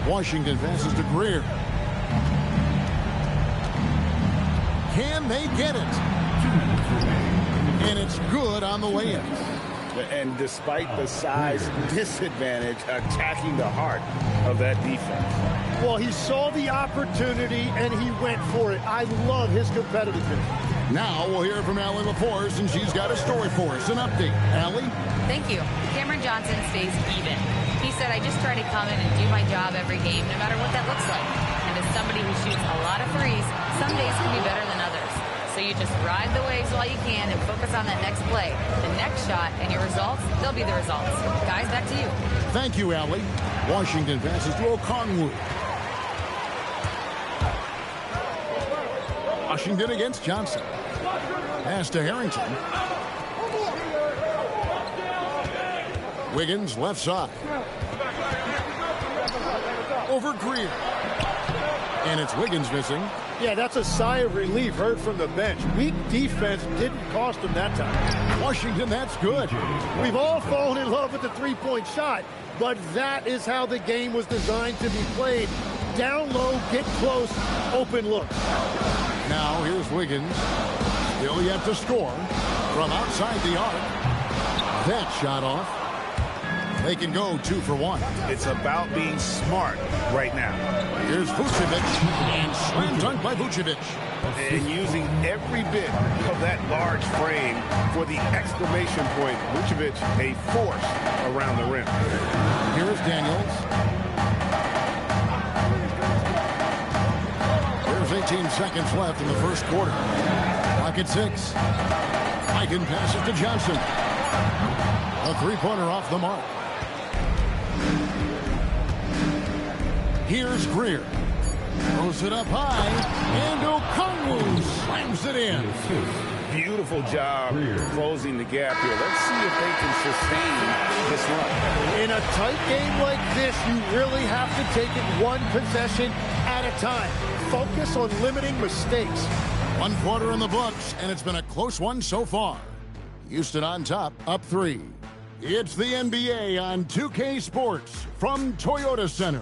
Washington passes to Greer. Can they get it? And it's good on the way-in. And despite the size disadvantage, attacking the heart of that defense. Well, he saw the opportunity, and he went for it. I love his competitiveness. Now we'll hear from Allie LaForce, and she's got a story for us. An update. Allie? Thank you. Cameron Johnson stays even. He said, I just try to come in and do my job every game, no matter what that looks like. And as somebody who shoots a lot of threes, some days can be better than others. So you just ride the waves while you can and focus on that next play. The next shot and your results, they'll be the results. Guys, back to you. Thank you, Allie. Washington passes to Okongwu. Washington against Johnson. Pass to Harrington. Wiggins left side. Over Greer. And it's Wiggins missing. Yeah, that's a sigh of relief heard from the bench. Weak defense didn't cost them that time. Washington, that's good. We've all fallen in love with the three-point shot, but that is how the game was designed to be played. Down low, get close, open look. Now here's Wiggins. Still yet to score from outside the arc. That shot off. They can go 2 for 1. It's about being smart right now. Here's Vucevic, and slam dunk by Vucevic. And using every bit of that large frame for the exclamation point. Vucevic, a force around the rim. Here's Daniels. There's 18 seconds left in the first quarter. Clock at 6. I can pass it to Johnson. A three-pointer off the mark. Here's Greer. Throws it up high, and Okongwu slams it in. Beautiful job closing the gap here. Let's see if they can sustain this run. In a tight game like this, you really have to take it one possession at a time. Focus on limiting mistakes. 1 quarter in the books, and it's been a close one so far. Houston on top, up 3. It's the NBA on 2K Sports from Toyota Center.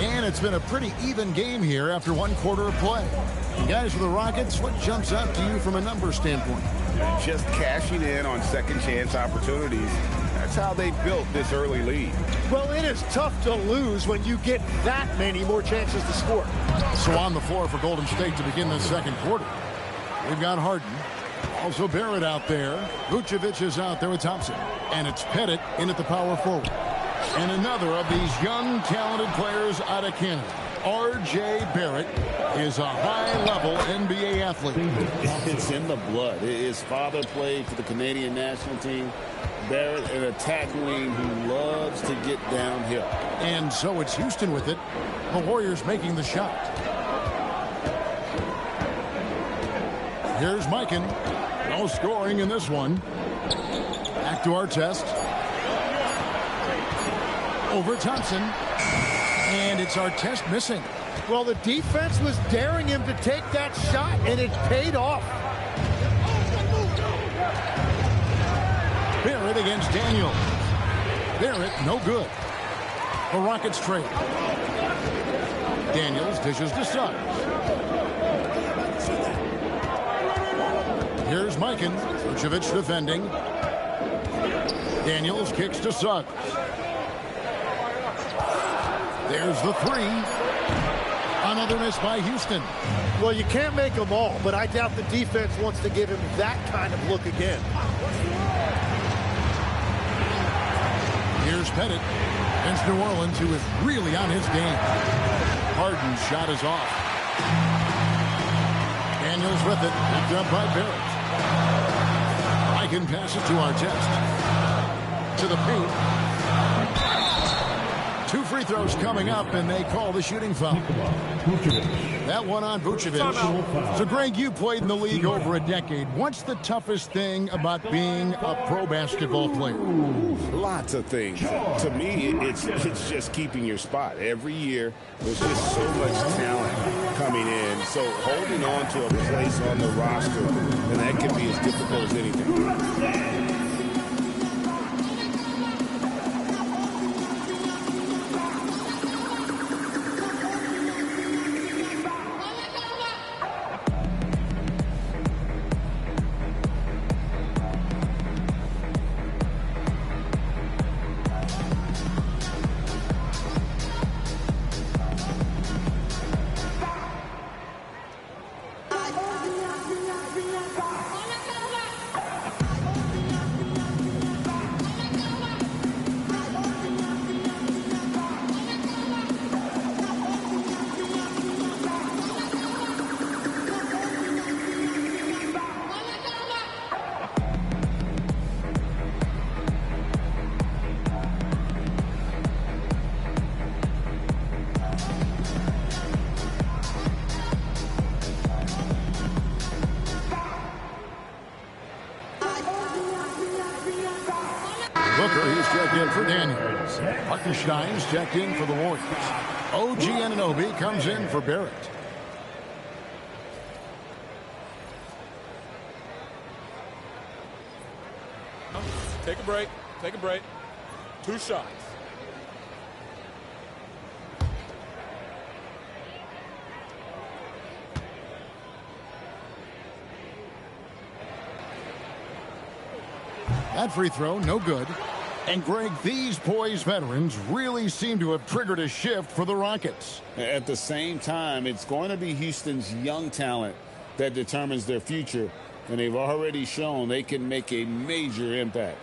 And it's been a pretty even game here after 1 quarter of play. And guys, for the Rockets, what jumps out to you from a numbers standpoint? Just cashing in on second chance opportunities. That's how they built this early lead. Well, it is tough to lose when you get that many more chances to score. So on the floor for Golden State to begin the second quarter. We've got Harden. Also Barrett out there. Vucevic is out there with Thompson. And it's Pettit in at the power forward. And another of these young, talented players out of Canada. R.J. Barrett is a high-level NBA athlete. It's in the blood. His father played for the Canadian national team. Barrett, an attack wing who loves to get downhill. And so it's Houston with it. The Warriors making the shot. Here's Mikan. No scoring in this one. Back to our test. Over Thompson. And it's our test missing. Well, the defense was daring him to take that shot, and it paid off. Barrett against Daniels. Barrett, no good. The Rockets trade. Daniels dishes to Suggs. Here's Mikan. Vucevic defending. Daniels kicks to Suggs. There's the 3. Another miss by Houston. Well, you can't make them all, but I doubt the defense wants to give him that kind of look again. Here's Pettit against New Orleans, who is really on his game. Harden's shot is off. Daniels with it, picked up by Barrett. I can pass it to Artest. To the paint. 2 free throws coming up, and they call the shooting foul. That one on Vucevic. So, Greg, you played in the league over a decade. What's the toughest thing about being a pro basketball player? Lots of things. To me, it's just keeping your spot. Every year, there's just so much talent coming coming in. So holding on to a place on the roster, and that can be as difficult as anything. Booker, he's checked in for Daniels. Hartenstein's checked in for the Warriors. OG Anunoby comes in for Barrett. Take a break. Take a break. 2 shots. That free throw, no good. And Greg, these poised veterans really seem to have triggered a shift for the Rockets. At the same time, it's going to be Houston's young talent that determines their future, and they've already shown they can make a major impact.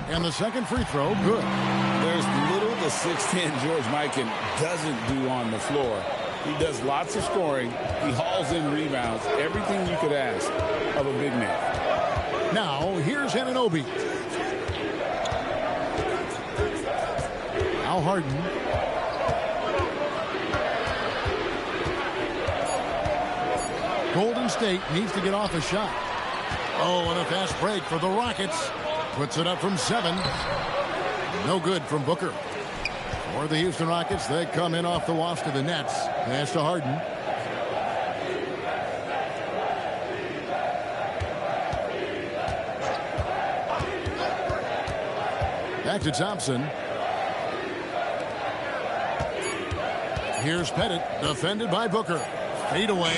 And the second free throw, good. There's little the 6'10 George Mikan doesn't do on the floor. He does lots of scoring. He hauls in rebounds. Everything you could ask of a big man. Now, here's Anunoby. Al Harden. Golden State needs to get off a shot. Oh, and a fast break for the Rockets. Puts it up from 7. No good from Booker. For the Houston Rockets, they come in off the waft of the Nets. Pass to Harden. Back to Thompson. Here's Pettit, defended by Booker. Fade away.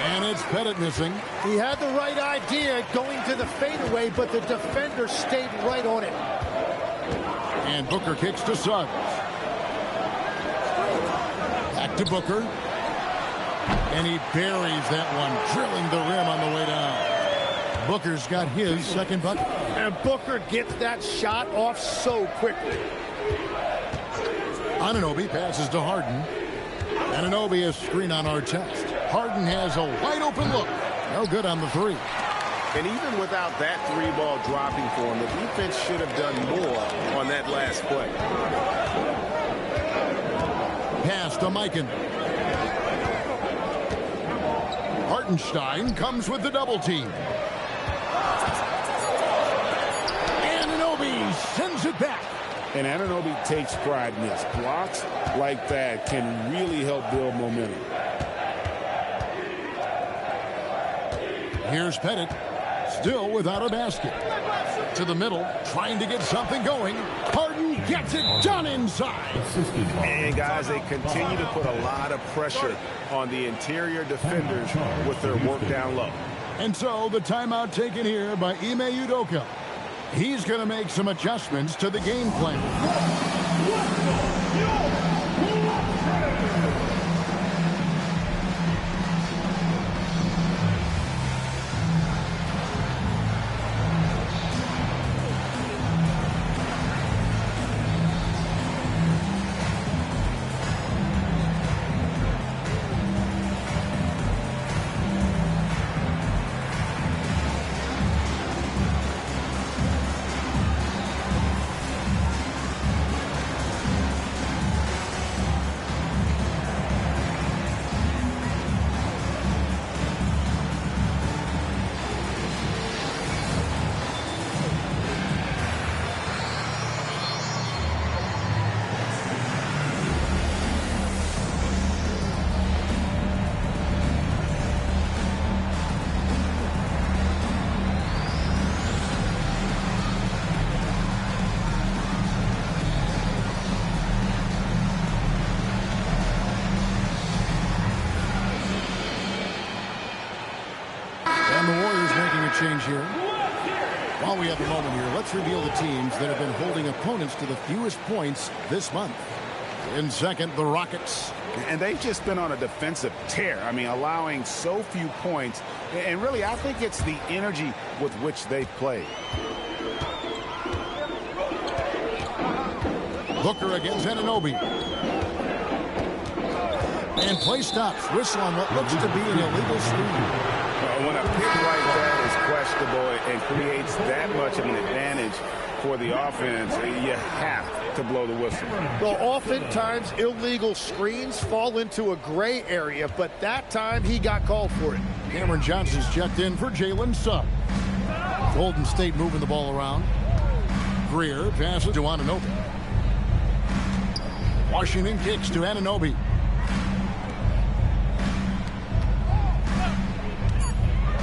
And it's Pettit missing. He had the right idea going to the fadeaway, but the defender stayed right on it. And Booker kicks to Suggs. Back to Booker. And he buries that one, drilling the rim on the way down. Booker's got his second bucket. And Booker gets that shot off so quickly. Anunoby passes to Harden. Anunoby is screen on Artest. Harden has a wide open look. No good on the 3. And even without that 3-ball dropping for him, the defense should have done more on that last play. Pass to Mikan. Hartenstein comes with the double team. Anunoby sends it back. And Anunoby takes pride in this. Blocks like that can really help build momentum. Here's Pettit, still without a basket. To the middle, trying to get something going. Harden gets it done inside. And guys, they continue to put a lot of pressure on the interior defenders with their work down low. And so the timeout taken here by Ime Udoka. He's going to make some adjustments to the game plan. change here. While we have a moment here, let's reveal the teams that have been holding opponents to the fewest points this month. In second, the Rockets. And they've just been on a defensive tear. I mean, allowing so few points. And really, I think it's the energy with which they've played. Booker against Anunoby. And play stops. Whistle on what looks to be an illegal screen. When a pick like that is questionable and creates that much of an advantage for the offense, you have to blow the whistle. Well, oftentimes illegal screens fall into a gray area, but that time he got called for it. Cameron Johnson's checked in for Jalen Suggs. Golden State moving the ball around. Greer passes to Anunoby. Washington kicks to Anunoby.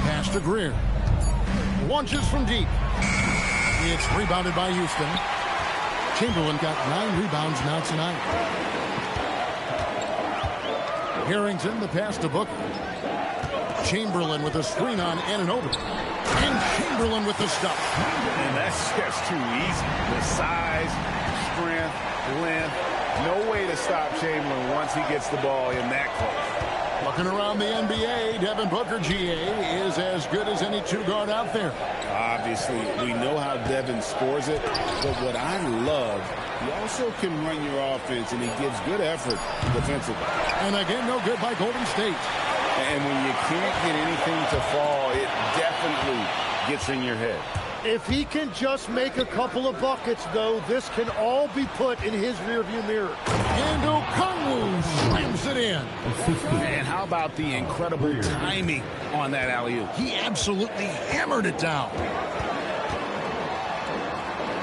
Pass to Greer. Launches from deep. It's rebounded by Houston. Chamberlain got 9 rebounds now tonight. Harrington, the pass to Booker. Chamberlain with a screen on Anunoby. And Chamberlain with the stuff. And that's just too easy. The size, strength, length. No way to stop Chamberlain once he gets the ball in that close. Looking around the NBA, Devin Booker, GA, is as good as any two-guard out there. Obviously, we know how Devin scores it, but what I love, he also can run your offense, and he gives good effort defensively. And again, no good by Golden State. And when you can't get anything to fall, it definitely gets in your head. If he can just make a couple of buckets, though, this can all be put in his rearview mirror. And Okongwu slams it in. And how about the incredible timing on that alley-oop? He absolutely hammered it down.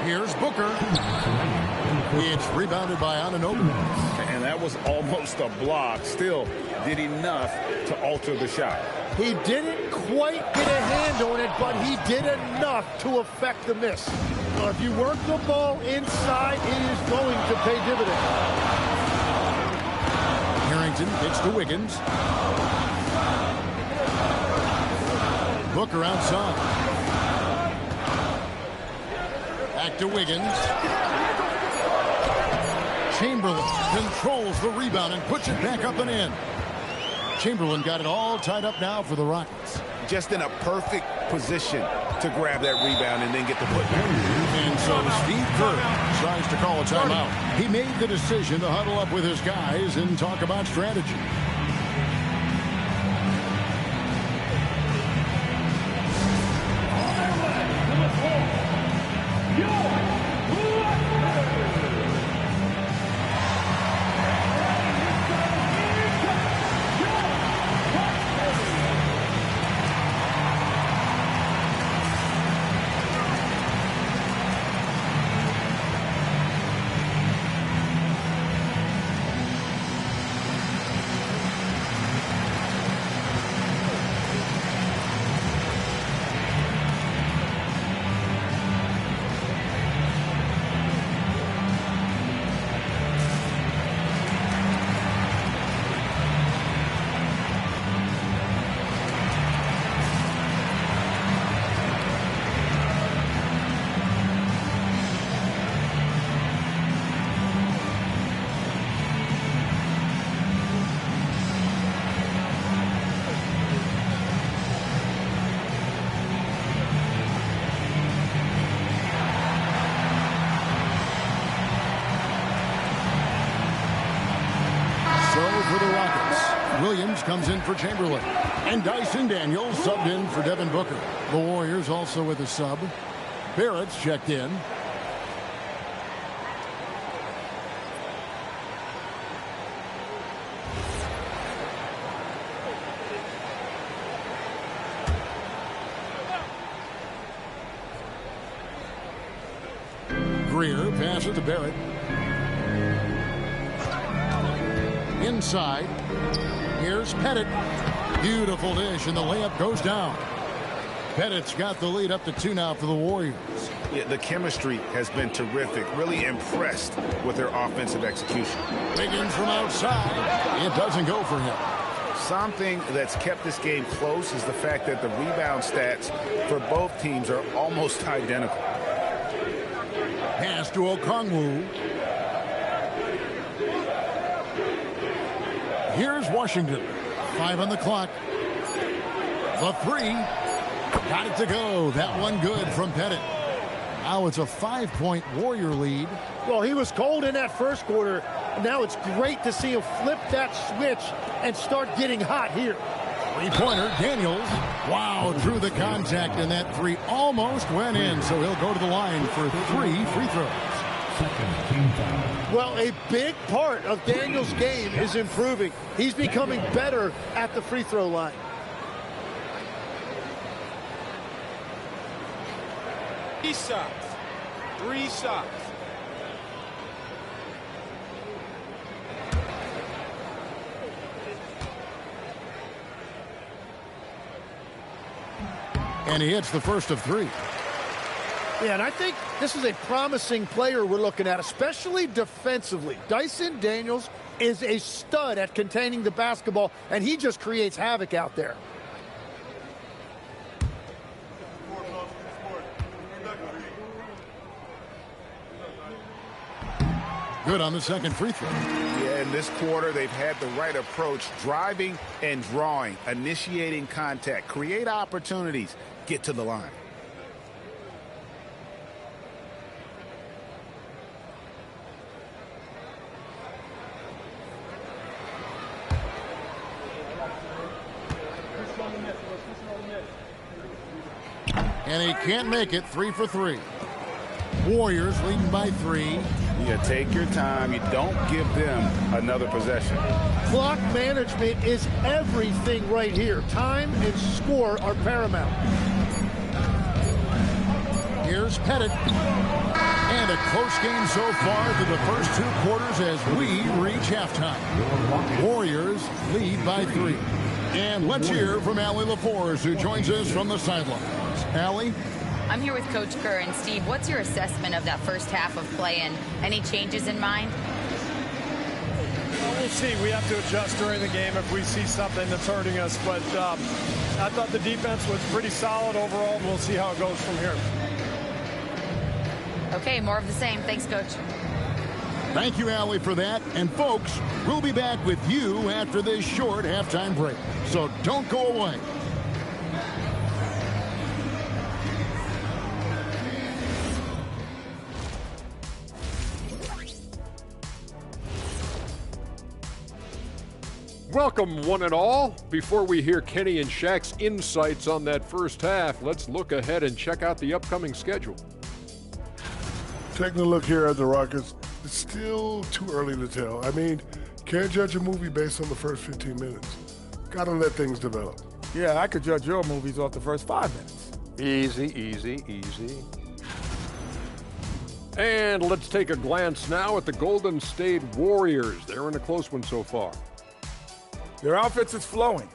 Here's Booker. It's rebounded by Anunoby. And that was almost a block. Still did enough to alter the shot. He didn't quite get a hand on it, but he did enough to affect the miss. If you work the ball inside, it is going to pay dividends. Harrington gets to Wiggins. Booker outside. Back to Wiggins. Chamberlain controls the rebound and puts it back up and in. Chamberlain got it all tied up now for the Rockets. Just in a perfect position to grab that rebound and then get the putback. And so Steve Kerr tries to call a timeout. He made the decision to huddle up with his guys and talk about strategy. For the Rockets, Williams comes in for Chamberlain. And Dyson Daniels subbed in for Devin Booker. The Warriors also with a sub. Barrett's checked in. Greer passes to Barrett. Inside. Here's Pettit. Beautiful dish, and the layup goes down. Pettit's got the lead up to 2 now for the Warriors. Yeah, the chemistry has been terrific. Really impressed with their offensive execution. Wiggins from outside. It doesn't go for him. Something that's kept this game close is the fact that the rebound stats for both teams are almost identical. Pass to Okongwu. Here's Washington. 5 on the clock. The 3. Got it to go. That one good from Pettit. Now it's a 5-point Warrior lead. Well, he was cold in that first quarter. Now it's great to see him flip that switch and start getting hot here. 3-pointer, Daniels. Wow, through the contact, and that 3 almost went in, so he'll go to the line for 3 free throws. Well, a big part of Daniels' game is improving. He's becoming better at the free throw line. Three shots. And he hits the first of 3. Yeah, and I think this is a promising player we're looking at, especially defensively. Dyson Daniels is a stud at containing the basketball, and he just creates havoc out there. Good on the second free throw. Yeah, in this quarter, they've had the right approach, driving and drawing, initiating contact, create opportunities, get to the line. And he can't make it. 3 for 3. Warriors leading by 3. Yeah, take your time. You don't give them another possession. Clock management is everything right here. Time and score are paramount. Here's Pettit. And a close game so far through the first 2 quarters as we reach halftime. Warriors lead by 3. And let's hear from Allie LaForce, who joins us from the sidelines. Allie? I'm here with Coach Kerr. And Steve, what's your assessment of that first half of play, and any changes in mind? Well, we'll see. We have to adjust during the game if we see something that's hurting us. But I thought the defense was pretty solid overall. We'll see how it goes from here. Okay, more of the same. Thanks, Coach. Thank you, Allie, for that. And, folks, we'll be back with you after this short halftime break. So don't go away. Welcome, one and all. Before we hear Kenny and Shaq's insights on that first half, let's look ahead and check out the upcoming schedule. Taking a look here at the Rockets, it's still too early to tell. I mean, can't judge a movie based on the first 15 minutes. Got to let things develop. Yeah, I could judge your movies off the first 5 minutes. Easy, easy, easy. And let's take a glance now at the Golden State Warriors. They're in a close one so far. Their offense is flowing.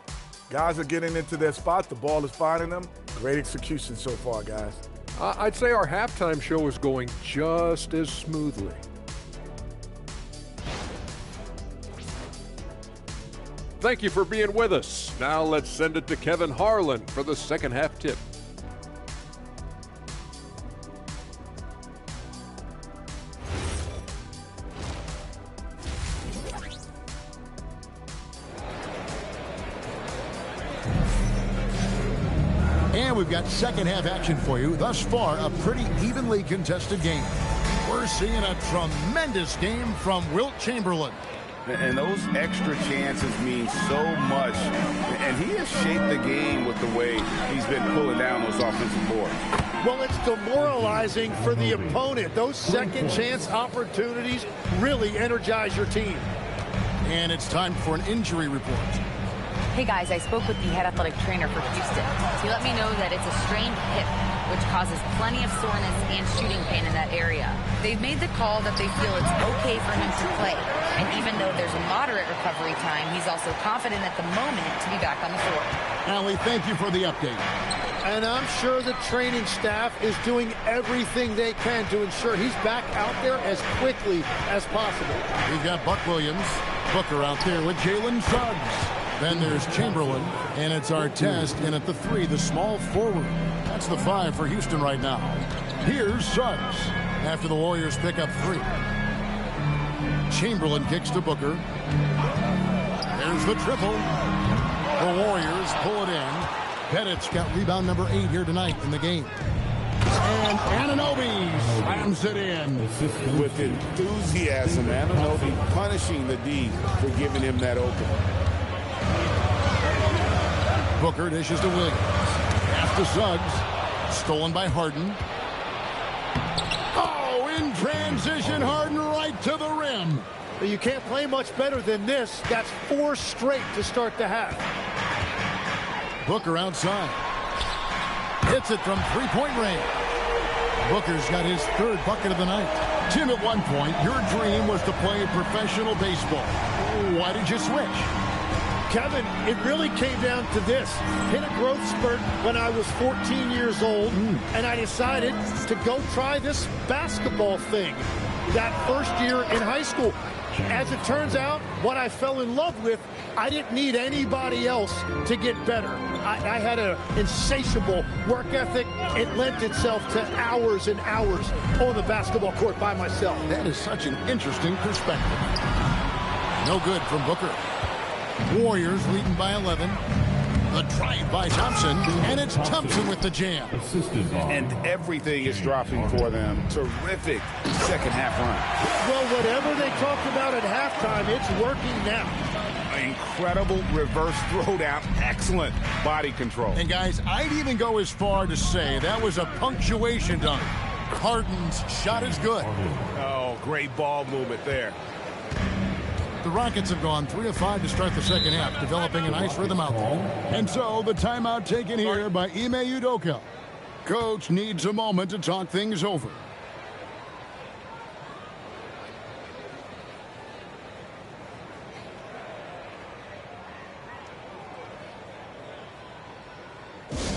Guys are getting into their spots. The ball is finding them. Great execution so far, guys. I'd say our halftime show is going just as smoothly. Thank you for being with us. Now let's send it to Kevin Harlan for the second half tip. And we've got second half action for you. Thus far, a pretty evenly contested game. We're seeing a tremendous game from Wilt Chamberlain. And those extra chances mean so much. And he has shaped the game with the way he's been pulling down those offensive boards. Well, it's demoralizing for the opponent. Those second chance opportunities really energize your team. And it's time for an injury report. Hey guys, I spoke with the head athletic trainer for Houston. He let me know that it's a strained hip, which causes plenty of soreness and shooting pain in that area. They've made the call that they feel it's okay for him to play. And even though there's a moderate recovery time, he's also confident at the moment to be back on the floor. Allie, thank you for the update. And I'm sure the training staff is doing everything they can to ensure he's back out there as quickly as possible. We've got Buck Williams, Booker out there with Jalen Suggs. Then there's Chamberlain, and it's Artest in at the 3, the small forward. That's the 5 for Houston right now. Here's Suggs after the Warriors pick up 3. Chamberlain kicks to Booker. There's the triple. The Warriors pull it in. Pettit's got rebound number 8 here tonight in the game. And Anunoby slams it in. With enthusiasm, Anunoby punishing the D for giving him that open. Booker dishes to Williams. Pass to Suggs. Stolen by Harden. Oh, in transition, Harden right to the rim. You can't play much better than this. That's 4 straight to start the half. Booker outside. Hits it from three-point range. Booker's got his 3rd bucket of the night. Tim, at one point, your dream was to play professional baseball. Why did you switch? Kevin, it really came down to this. Hit a growth spurt when I was 14 years old, and I decided to go try this basketball thing that first year in high school. As it turns out, what I fell in love with, I didn't need anybody else to get better. I had an insatiable work ethic. It lent itself to hours and hours on the basketball court by myself. That is such an interesting perspective. No good from Booker. Warriors leading by 11. The drive by Thompson, and it's Thompson with the jam. And everything is dropping for them. Terrific second half run. Well, whatever they talked about at halftime, it's working now. Incredible reverse throwdown. Excellent body control. And guys, I'd even go as far to say that was a punctuation dunk. Harden's shot is good. Oh, great ball movement there. The Rockets have gone 3 of 5 to start the second half, developing a nice rhythm out there. And so the timeout taken here by Ime Udoka. Coach needs a moment to talk things over.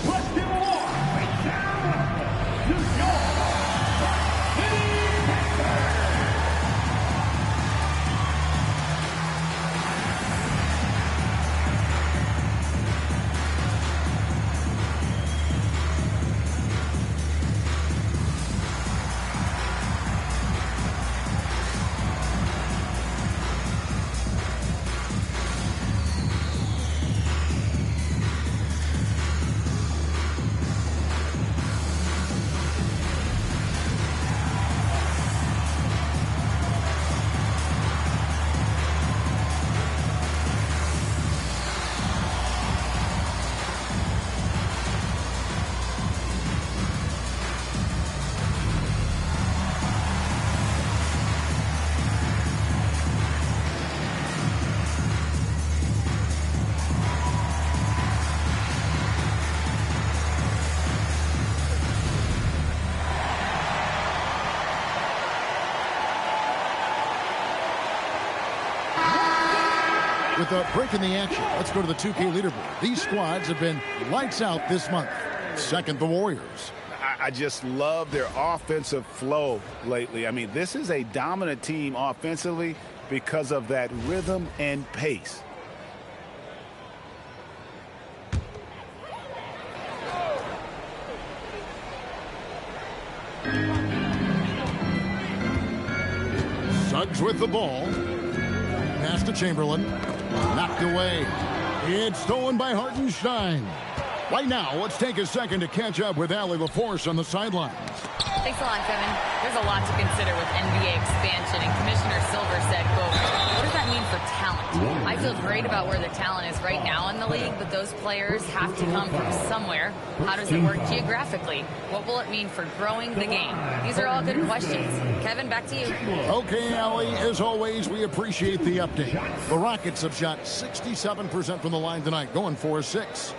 Let's give a warm New York City With a break in the action, let's go to the 2K leaderboard. These squads have been lights out this month. Second, the Warriors. I just love their offensive flow lately. I mean, this is a dominant team offensively because of that rhythm and pace. Suggs with the ball. Pass to Chamberlain. Knocked away. It's stolen by Hartenstein. Right now, let's take a second to catch up with Allie LaForce on the sidelines. Thanks a lot, Kevin. There's a lot to consider with NBA expansion, and Commissioner Silver said, quote, what does that mean for talent? I feel great about where the talent is right now in the league, but those players have to come from somewhere. How does it work geographically? What will it mean for growing the game? These are all good questions. Kevin, back to you. Okay, Allie, as always, we appreciate the update. The Rockets have shot 67% from the line tonight, going 4-6.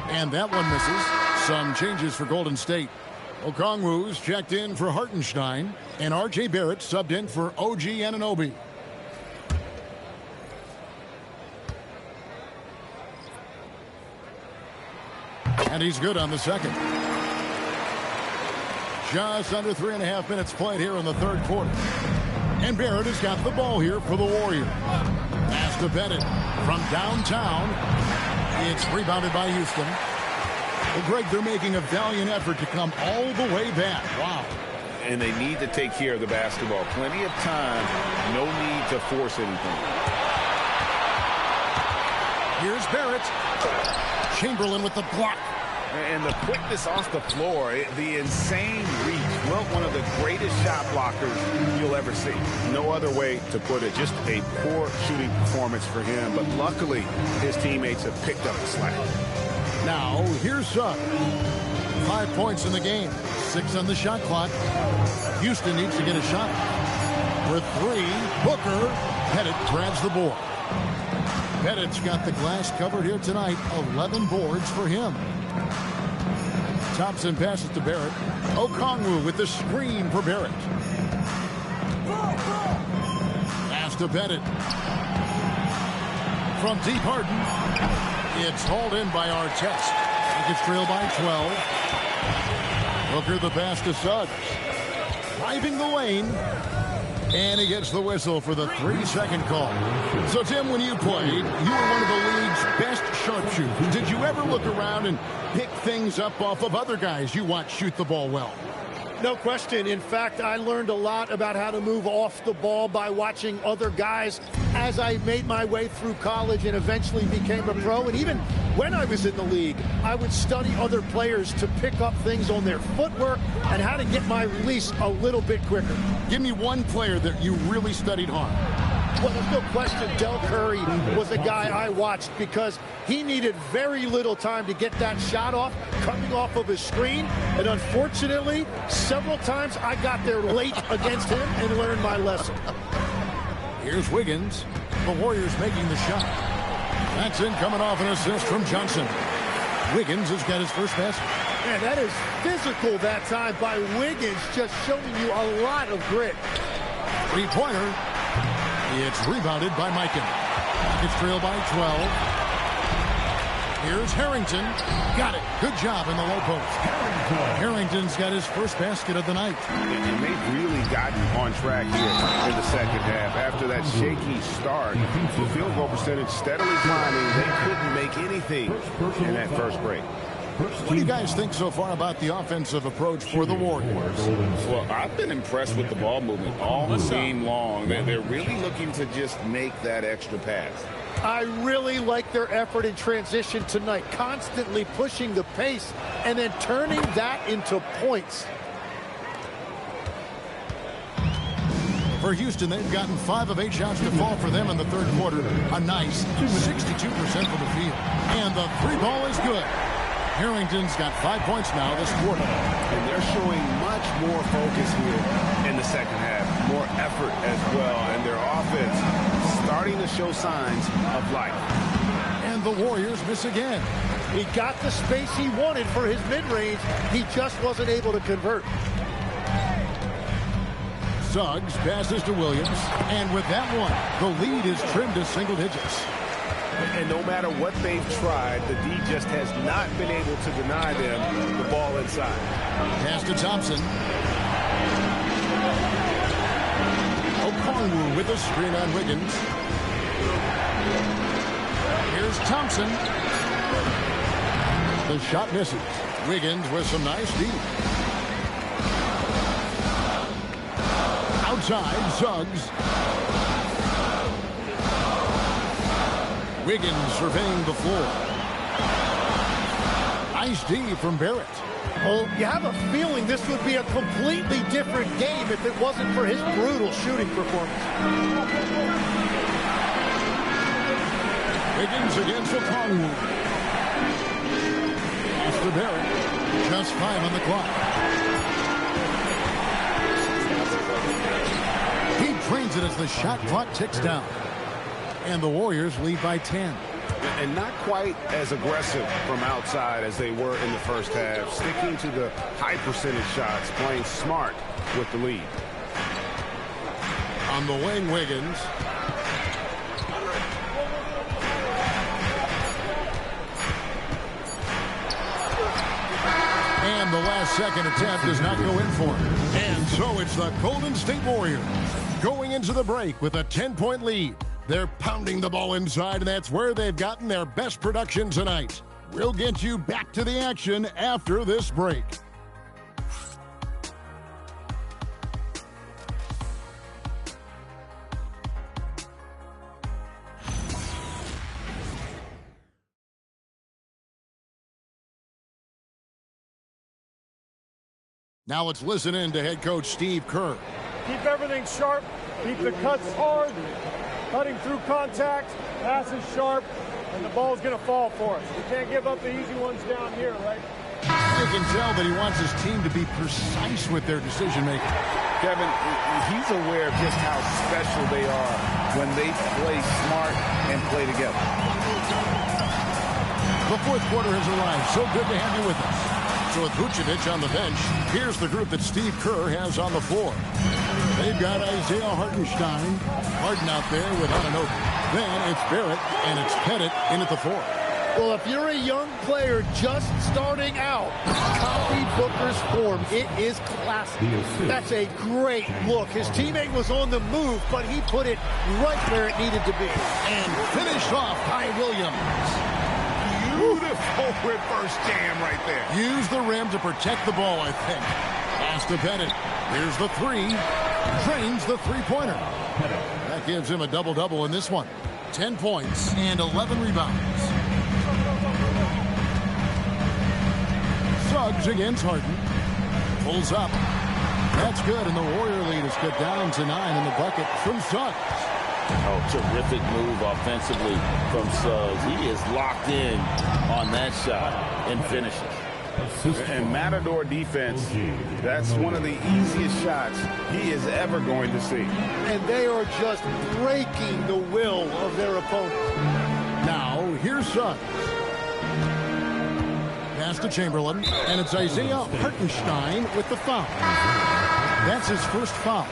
And that one misses. Some changes for Golden State. Okongwu's checked in for Hartenstein, and R.J. Barrett subbed in for OG Anunoby. And he's good on the second. Just under 3.5 minutes played here in the third quarter. And Barrett has got the ball here for the Warriors. Pass to Bennett from downtown. It's rebounded by Houston. Well, Greg, they're making a valiant effort to come all the way back. Wow. And they need to take care of the basketball. Plenty of time. No need to force anything. Here's Barrett. Chamberlain with the block. And the quickness off the floor, the insane reach. Well, one of the greatest shot blockers you'll ever see. No other way to put it. Just a poor shooting performance for him. But luckily, his teammates have picked up the slack. Now, here's Suggs. 5 points in the game. 6 on the shot clock. Houston needs to get a shot. For 3, Booker. Pettit grabs the board. Pettit's got the glass covered here tonight. 11 boards for him. Thompson passes to Barrett. Okongwu with the screen for Barrett. Pass to Bennett. From deep Harden. It's hauled in by Artest. It's trailed by 12. Booker the pass to Suggs. Driving the lane. And he gets the whistle for the 3-second call. So, Tim, when you played, you were one of the league's best sharpshooters. Did you ever look around and pick things up off of other guys you watch shoot the ball well? No question. In fact, I learned a lot about how to move off the ball by watching other guys as I made my way through college and eventually became a pro. And even when I was in the league, I would study other players to pick up things on their footwork and how to get my release a little bit quicker. Give me one player that you really studied hard. Well, there's no question Del Curry was a guy I watched because he needed very little time to get that shot off, coming off of his screen. And unfortunately, several times I got there late against him and learned my lesson. Here's Wiggins. The Warriors making the shot. That's in, coming off an assist from Johnson. Wiggins has got his first basket. Man, that is physical that time by Wiggins, just showing you a lot of grit. Three-pointer. It's rebounded by Mikan. It's trailed by 12. Here's Harrington. Got it. Good job in the low post. Harrington's got his first basket of the night. And they've really gotten on track here in the second half. After that shaky start, the field goal percentage steadily climbing. They couldn't make anything in that first break. What do you guys think so far about the offensive approach for the Warriors? Well, I've been impressed with the ball movement all game long. They're really looking to just make that extra pass. I really like their effort in transition tonight, constantly pushing the pace and then turning that into points. For Houston, they've gotten 5 of 8 shots to fall for them in the third quarter. A nice 62% from the field. And the 3 ball is good. Harrington's got 5 points now this quarter. And they're showing much more focus here in the second half. More effort as well. And their offense starting to show signs of life. And the Warriors miss again. He got the space he wanted for his mid-range. He just wasn't able to convert. Suggs passes to Williams. And with that one, the lead is trimmed to single digits. And no matter what they've tried, the D just has not been able to deny them the ball inside. Pass to Thompson. Okongwu with a screen on Wiggins. Here's Thompson. The shot misses. Wiggins with some nice D. Outside, Suggs. Wiggins surveying the floor. Nice D from Barrett. Well, you have a feeling this would be a completely different game if it wasn't for his brutal shooting performance. Wiggins against Okongwu. Pass to Barrett. Just 5 on the clock. He drains it as the shot clock ticks down. And the Warriors lead by 10. And not quite as aggressive from outside as they were in the first half. Sticking to the high percentage shots, playing smart with the lead. On the wing, Wiggins. And the last-second attempt does not go in for him. And so it's the Golden State Warriors going into the break with a 10-point lead. They're pounding the ball inside, and that's where they've gotten their best production tonight. We'll get you back to the action after this break. Now let's listen in to head coach Steve Kerr. Keep everything sharp. Keep the cuts hard. Cutting through contact. Passes sharp. And the ball's going to fall for us. We can't give up the easy ones down here, right? You can tell that he wants his team to be precise with their decision-making. Kevin, he's aware of just how special they are when they play smart and play together. The fourth quarter has arrived. So good to have you with us. So with Vucevic on the bench, here's the group that Steve Kerr has on the floor. They've got Isaiah Hartenstein, Harden out there with Anunoby. Then it's Barrett, and it's Pettit in at the 4. Well, if you're a young player just starting out, copy Booker's form. It is classic. That's a great look. His teammate was on the move, but he put it right where it needed to be. And finished off by Williams. Beautiful reverse jam right there. Use the rim to protect the ball, I think. Pass to Pettit. Here's the 3. Drains the three-pointer. That gives him a double-double in this one. 10 points and 11 rebounds. Suggs against Harden. Pulls up. That's good, and the Warrior lead is cut down to 9 in the bucket from Suggs. Oh, terrific move offensively from Suggs. He is locked in on that shot and finishes. And Matador defense, that's one of the easiest shots he is ever going to see. And they are just breaking the will of their opponent. Now, here's Suggs. Pass to Chamberlain, and it's Isaiah Hartenstein with the foul. That's his first foul.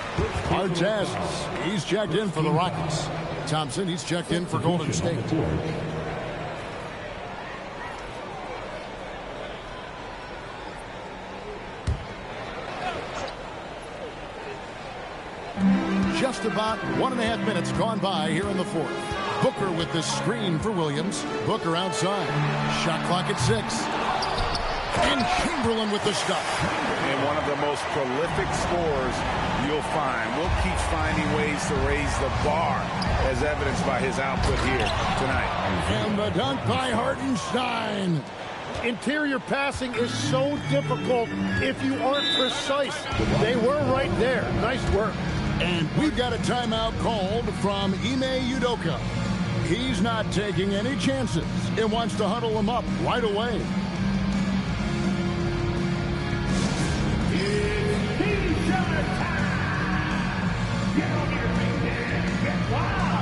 Artest, he's checked in for the Rockets. Thompson, he's checked in for Golden State. Just about 1.5 minutes gone by here in the fourth. Booker with the screen for Williams. Booker outside. Shot clock at 6. And Chamberlain with the stop. And one of the most prolific scorers you'll find. Will keep finding ways to raise the bar, as evidenced by his output here tonight. And the dunk by Hartenstein. Interior passing is so difficult if you aren't precise. They were right there. Nice work. And we've got a timeout called from Ime Udoka. He's not taking any chances and wants to huddle him up right away. Get on your feet and get wild!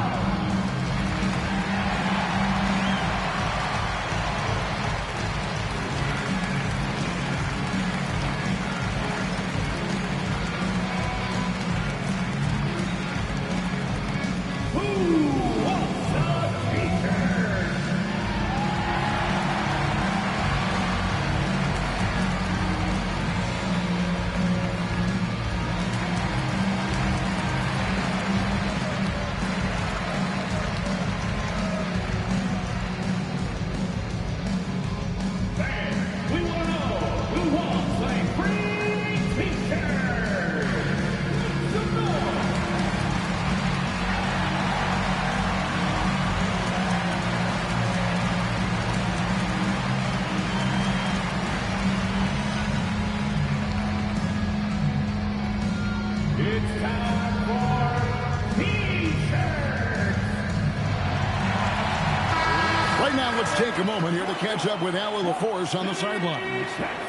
Take a moment here to catch up with Allie LaForce on the sideline.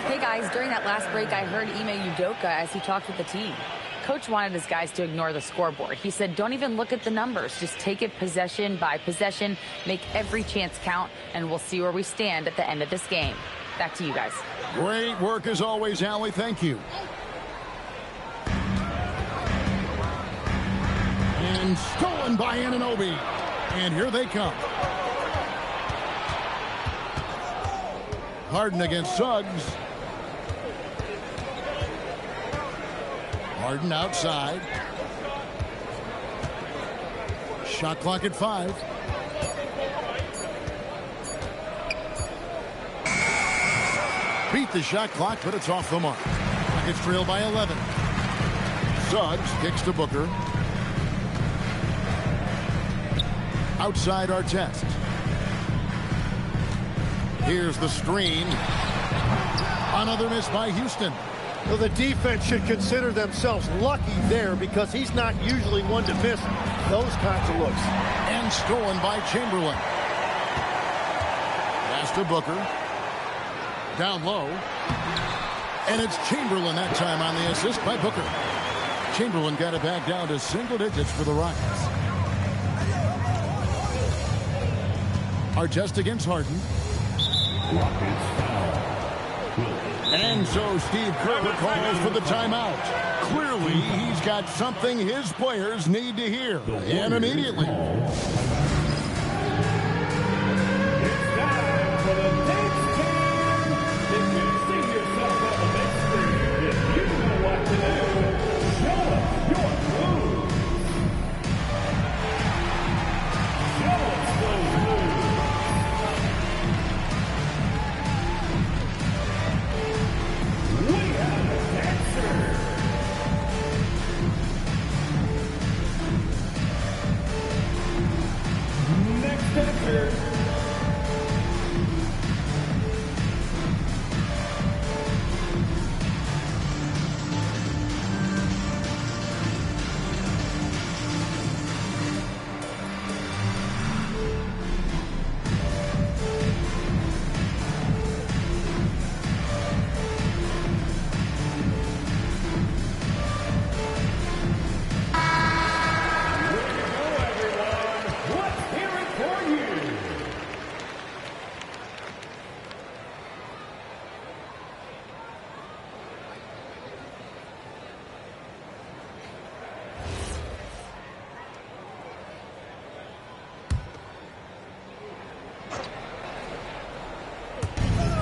Hey guys, during that last break, I heard Ime Udoka as he talked with the team. Coach wanted his guys to ignore the scoreboard. He said, don't even look at the numbers. Just take it possession by possession, make every chance count, and we'll see where we stand at the end of this game. Back to you guys. Great work as always, Allie. Thank you. And stolen by Anunoby. And here they come. Harden against Suggs. Harden outside. Shot clock at 5. Beat the shot clock, but it's off the mark. Rockets trail by 11. Suggs kicks to Booker. Outside Artest. Here's the screen. Another miss by Houston. Well, the defense should consider themselves lucky there because he's not usually one to miss those kinds of looks. And stolen by Chamberlain. Pass to Booker. Down low. And it's Chamberlain that time on the assist by Booker. Chamberlain got it back down to single digits for the Rockets. Artest against Harden. And so Steve Kerr calls for the timeout. Clearly, he's got something his players need to hear. And immediately.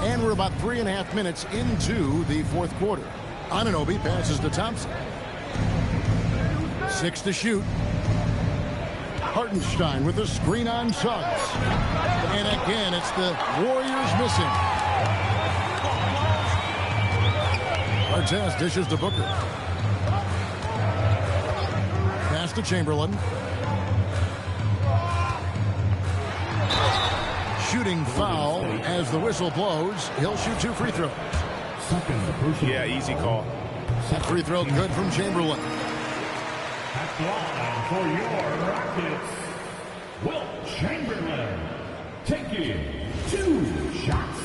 And we're about 3.5 minutes into the fourth quarter. Anunoby passes to Thompson. 6 to shoot. Hartenstein with a screen on Suggs. And again, it's the Warriors missing. Artest dishes to Booker. Pass to Chamberlain. Shooting foul as the whistle blows. He'll shoot 2 free throws. Yeah, easy call. That free throw good from Chamberlain. At line for your Rockets, Wilt Chamberlain taking 2 shots.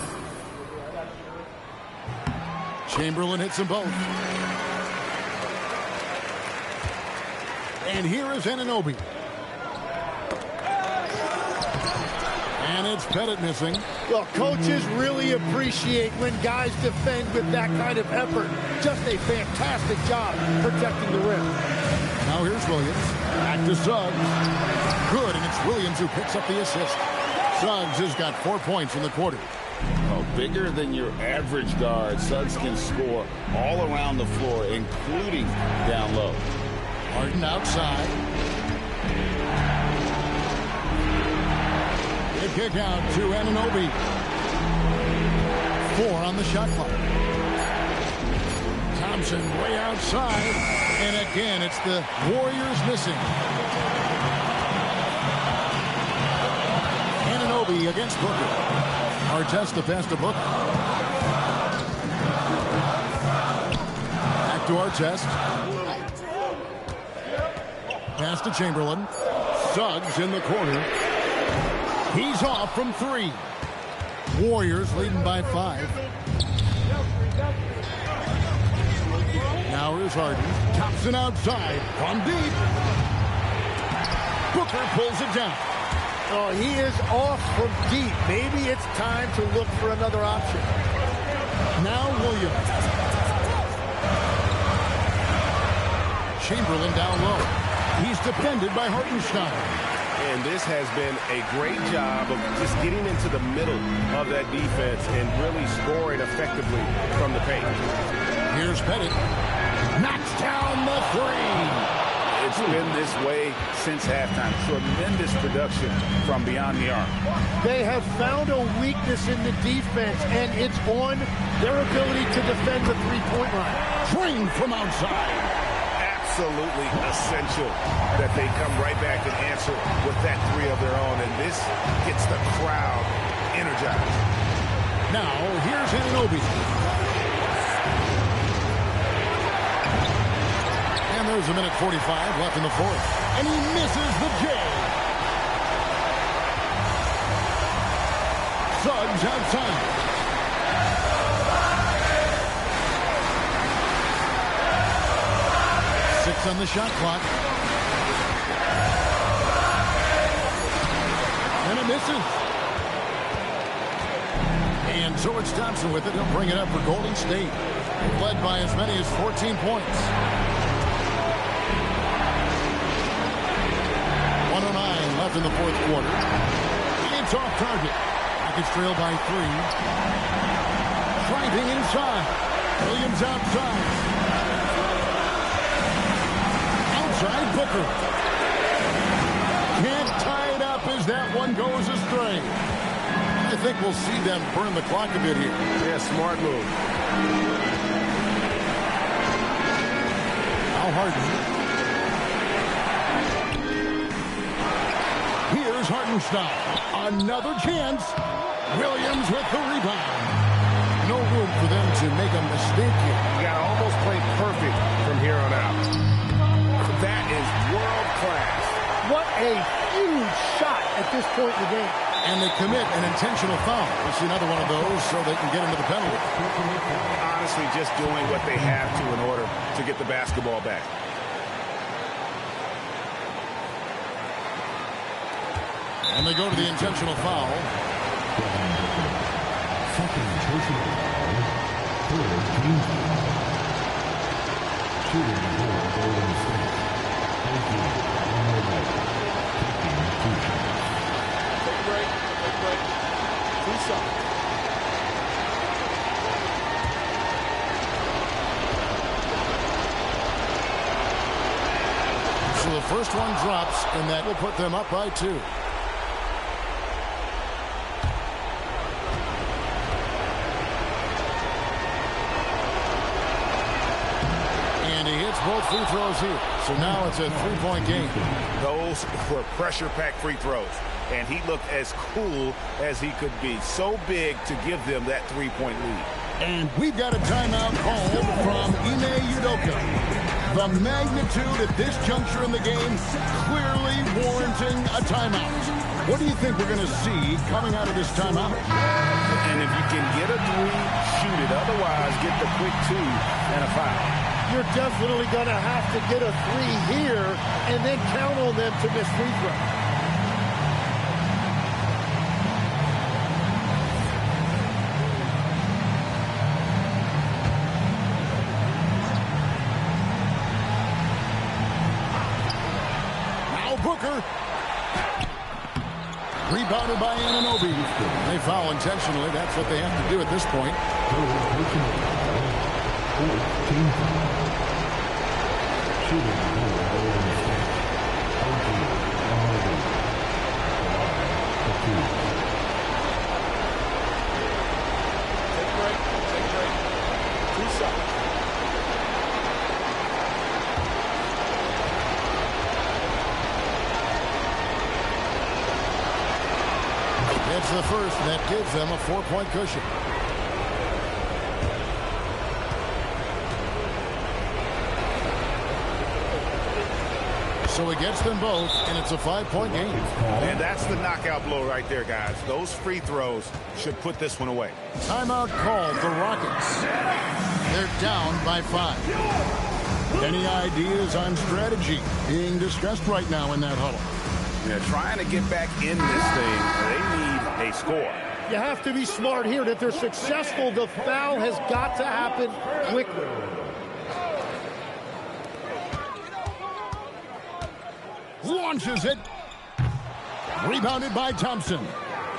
Chamberlain hits them both. And here is Anunoby. And it's Pettit missing. Well, coaches really appreciate when guys defend with that kind of effort. Just a fantastic job protecting the rim. Now here's Williams. Back to Suggs. Good, and it's Williams who picks up the assist. Suggs has got 4 points in the quarter. Oh, bigger than your average guard, Suggs can score all around the floor, including down low. Harden outside. The kick out to Anunoby. 4 on the shot clock. Thompson way outside. And again, it's the Warriors missing. Anunoby against Booker. Artest the pass to Booker. Back to Artest. Pass to Chamberlain. Suggs in the corner. He's off from 3. Warriors leading by 5. Now here's Harden. Thompson outside. From deep. Booker pulls it down. Oh, he is off from deep. Maybe it's time to look for another option. Now Williams. Chamberlain down low. He's defended by Hartenstein. And this has been a great job of just getting into the middle of that defense and really scoring effectively from the paint. Here's Pettit. Knocks down down the three. It's been this way since halftime. Tremendous production from beyond the arc. They have found a weakness in the defense, and it's on their ability to defend the three-point line. Drained from outside. Absolutely essential that they come right back and answer with that three of their own, and this gets the crowd energized. Now, here's Anunoby. And there's a minute 45 left in the fourth. And he misses the J. Suggs outside. Six on the shot clock. And it misses. And so it's Thompson with it. He'll bring it up for Golden State. Led by as many as 14 points. 109 left in the fourth quarter. It's off target. Rockets trail by three. Driving inside. Williams outside. Outside Booker. Can't tie it up as that one goes astray. I think we'll see them burn the clock a bit here. Yeah, smart move. Al Harden. Here's Hartenstein. Another chance. Williams with the rebound. No room for them to make a mistake here. You got to almost play perfect from here on out. That is world class. What a huge shot at this point in the game. And they commit an intentional foul. We'll see another one of those so they can get into the penalty. Honestly, just doing what they have to in order to get the basketball back. And they go to the intentional foul. Second personal foul. Third team foul. Shooting for Golden State. Thank you. Taking 2 shots. Take a break. Take a break. 2 shots. So the first one drops, and that will put them up by 2. And he hits both free throws here. So now it's a 3-point game. Those were pressure-packed free throws. And he looked as cool as he could be. So big to give them that 3-point lead. And we've got a timeout called from Ime Udoka. The magnitude at this juncture in the game clearly warranting a timeout. What do you think we're going to see coming out of this timeout? And if you can get a 3, shoot it. Otherwise, get the quick 2 and a foul. You're definitely going to have to get a 3 here and then count on them to miss free throws. Booker. Rebounded by Anunoby. They foul intentionally. That's what they have to do at this point. Take a break. Take a break. 2 shots. It's the first, and that gives them a 4-point cushion. So it gets them both, and it's a 5-point game. And that's the knockout blow right there, guys. Those free throws should put this one away. Timeout called the Rockets. They're down by 5. Any ideas on strategy being discussed right now in that huddle? Yeah, trying to get back in this thing, they need a score. You have to be smart here. If they're successful, the foul has got to happen quickly. Launches it. Rebounded by Thompson.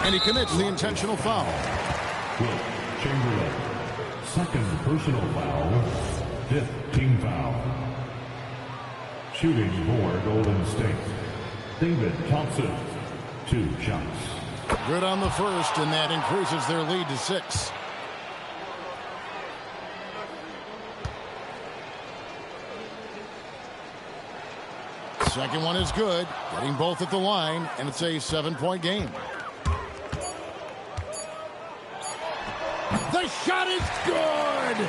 And he commits the intentional foul. Will Chamberlain. Second personal foul. 5th team foul. Shooting for Golden State, David Thompson, 2 shots. Good on the first, and that increases their lead to 6. Second one is good, getting both at the line, and it's a 7-point game. The shot is good!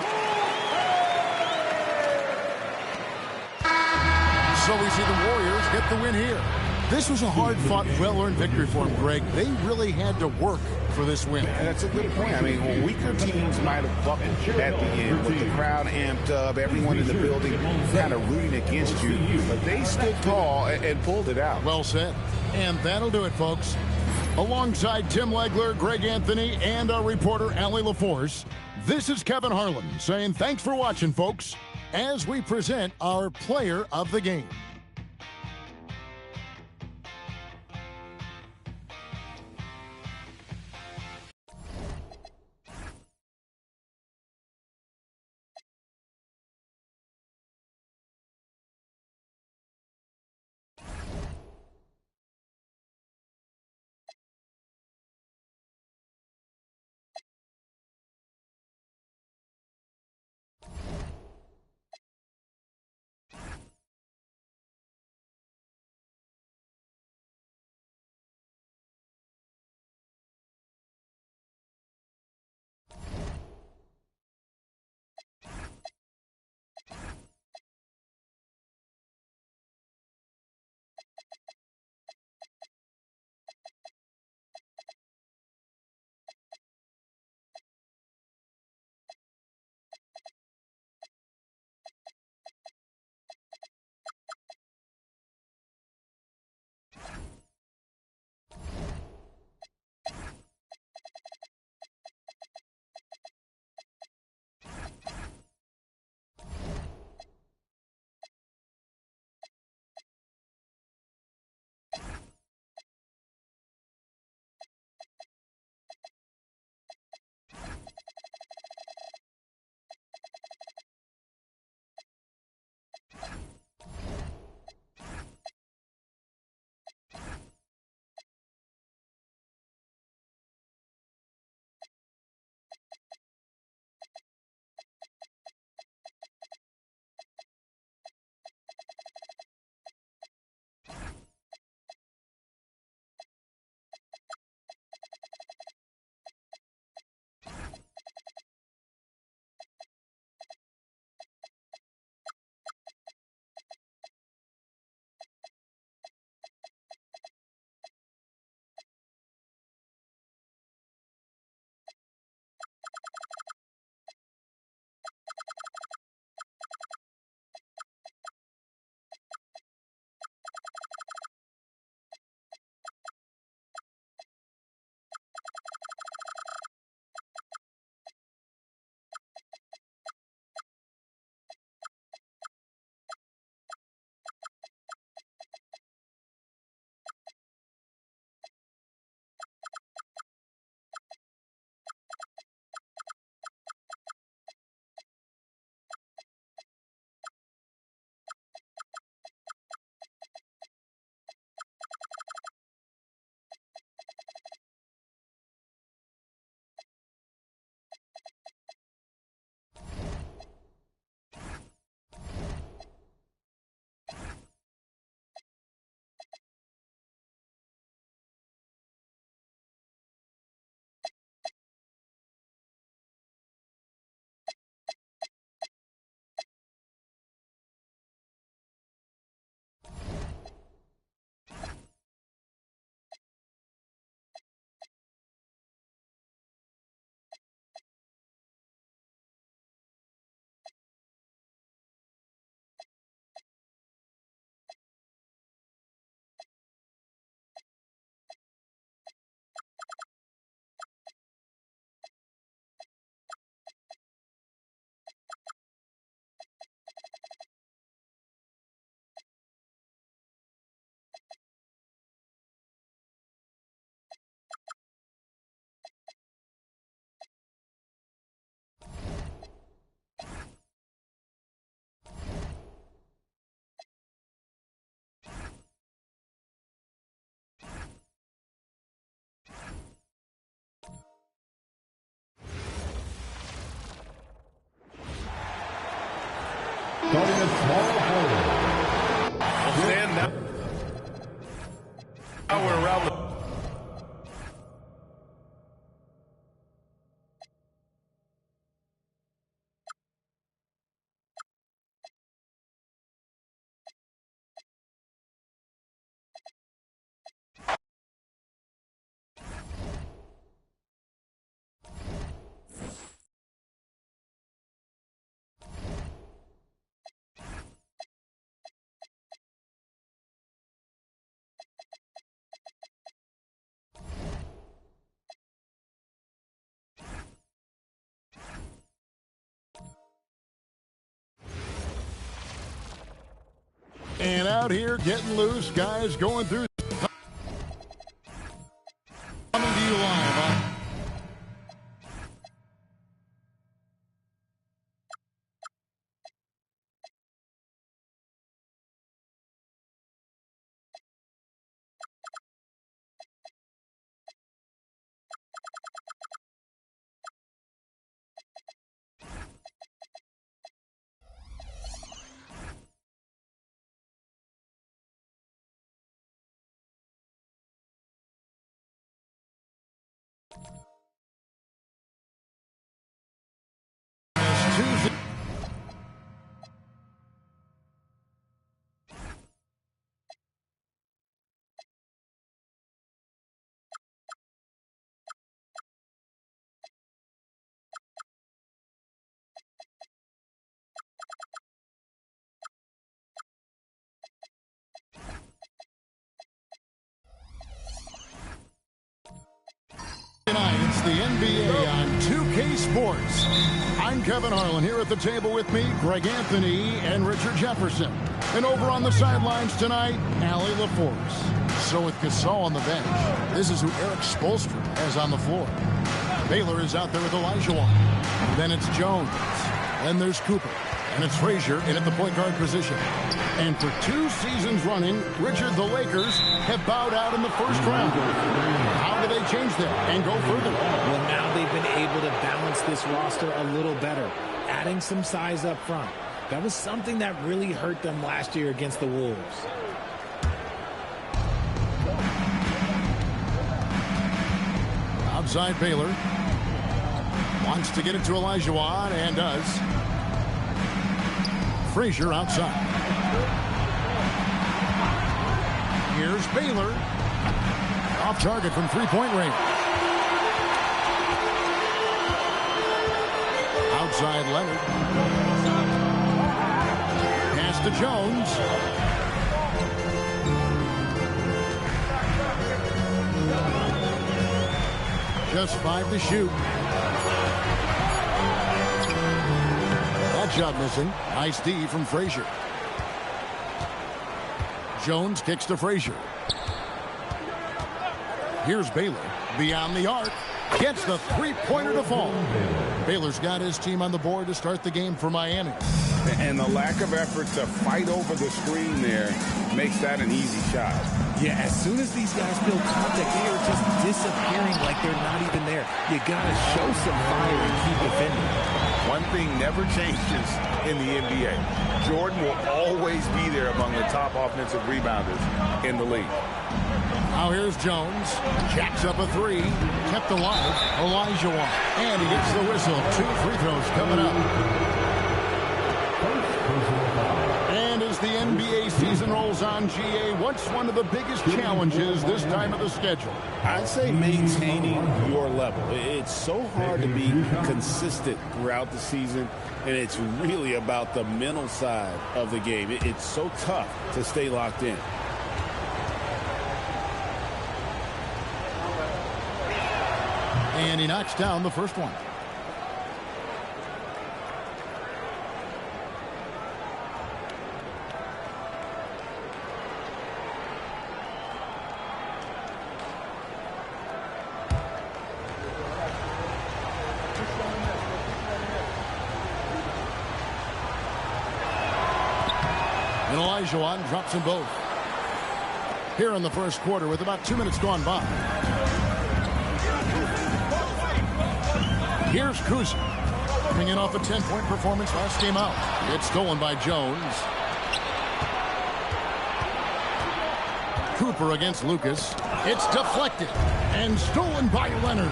So we see the Warriors get the win here. This was a hard-fought, well-earned victory for them, Greg. They really had to work for this win. And that's a good point. I mean, weaker teams might have buckled at the end with the crowd amped up, everyone in the building kind of rooting against you. But they stood tall and pulled it out. Well said. And that'll do it, folks. Alongside Tim Legler, Greg Anthony, and our reporter, Allie LaForce, this is Kevin Harlan saying thanks for watching, folks, as we present our player of the game. Starting at small forward. We'll stand now. Now we're around the... And out here getting loose, guys going through. Coming to you live on Tuesday. Tonight, it's the NBA on 2K Sports. I'm Kevin Harlan here at the table with me, Greg Anthony and Richard Jefferson. And over on the sidelines tonight, Allie LaForce. So with Gasol on the bench, this is who Eric Spoelstra has on the floor. Baylor is out there with Olajuwon. Then it's Jones. Then there's Cooper. And it's Frazier in at the point guard position. And for 2 seasons running, Richard, the Lakers have bowed out in the first round. How do they change that and go further? Well, now they've been able to balance this roster a little better, adding some size up front. That was something that really hurt them last year against the Wolves. Outside Baylor. Wants to get it to Olajuwon and does. Frazier outside. Here's Baylor. Off target from three-point range. Outside Leonard. Pass to Jones. Just 5 to shoot. That shot missing. Nice D from Frazier. Jones kicks to Frazier. Here's Baylor. Beyond the arc. Gets the three-pointer to fall. Baylor's got his team on the board to start the game for Miami. And the lack of effort to fight over the screen there makes that an easy shot. Yeah, as soon as these guys feel contact, they are just disappearing like they're not even there. You got to show some fire and keep defending. One thing never changes in the NBA. Jordan will always be there among the top offensive rebounders in the league. Now here's Jones. Jacks up a three. Kept alive. Olajuwon. And he gets the whistle. 2 free throws coming up. And as the NBA season rolls on, GA, what's one of the biggest challenges this time of the schedule? I'd say maintaining your level. It's so hard to be consistent throughout the season, and it's really about the mental side of the game. It's so tough to stay locked in. And he knocks down the first one. And Olajuwon drops them both. Here in the first quarter with about 2 minutes gone by. Here's Kuzma. Coming in off a 10-point performance last game out. It's stolen by Jones. Cooper against Lucas. It's deflected and stolen by Leonard.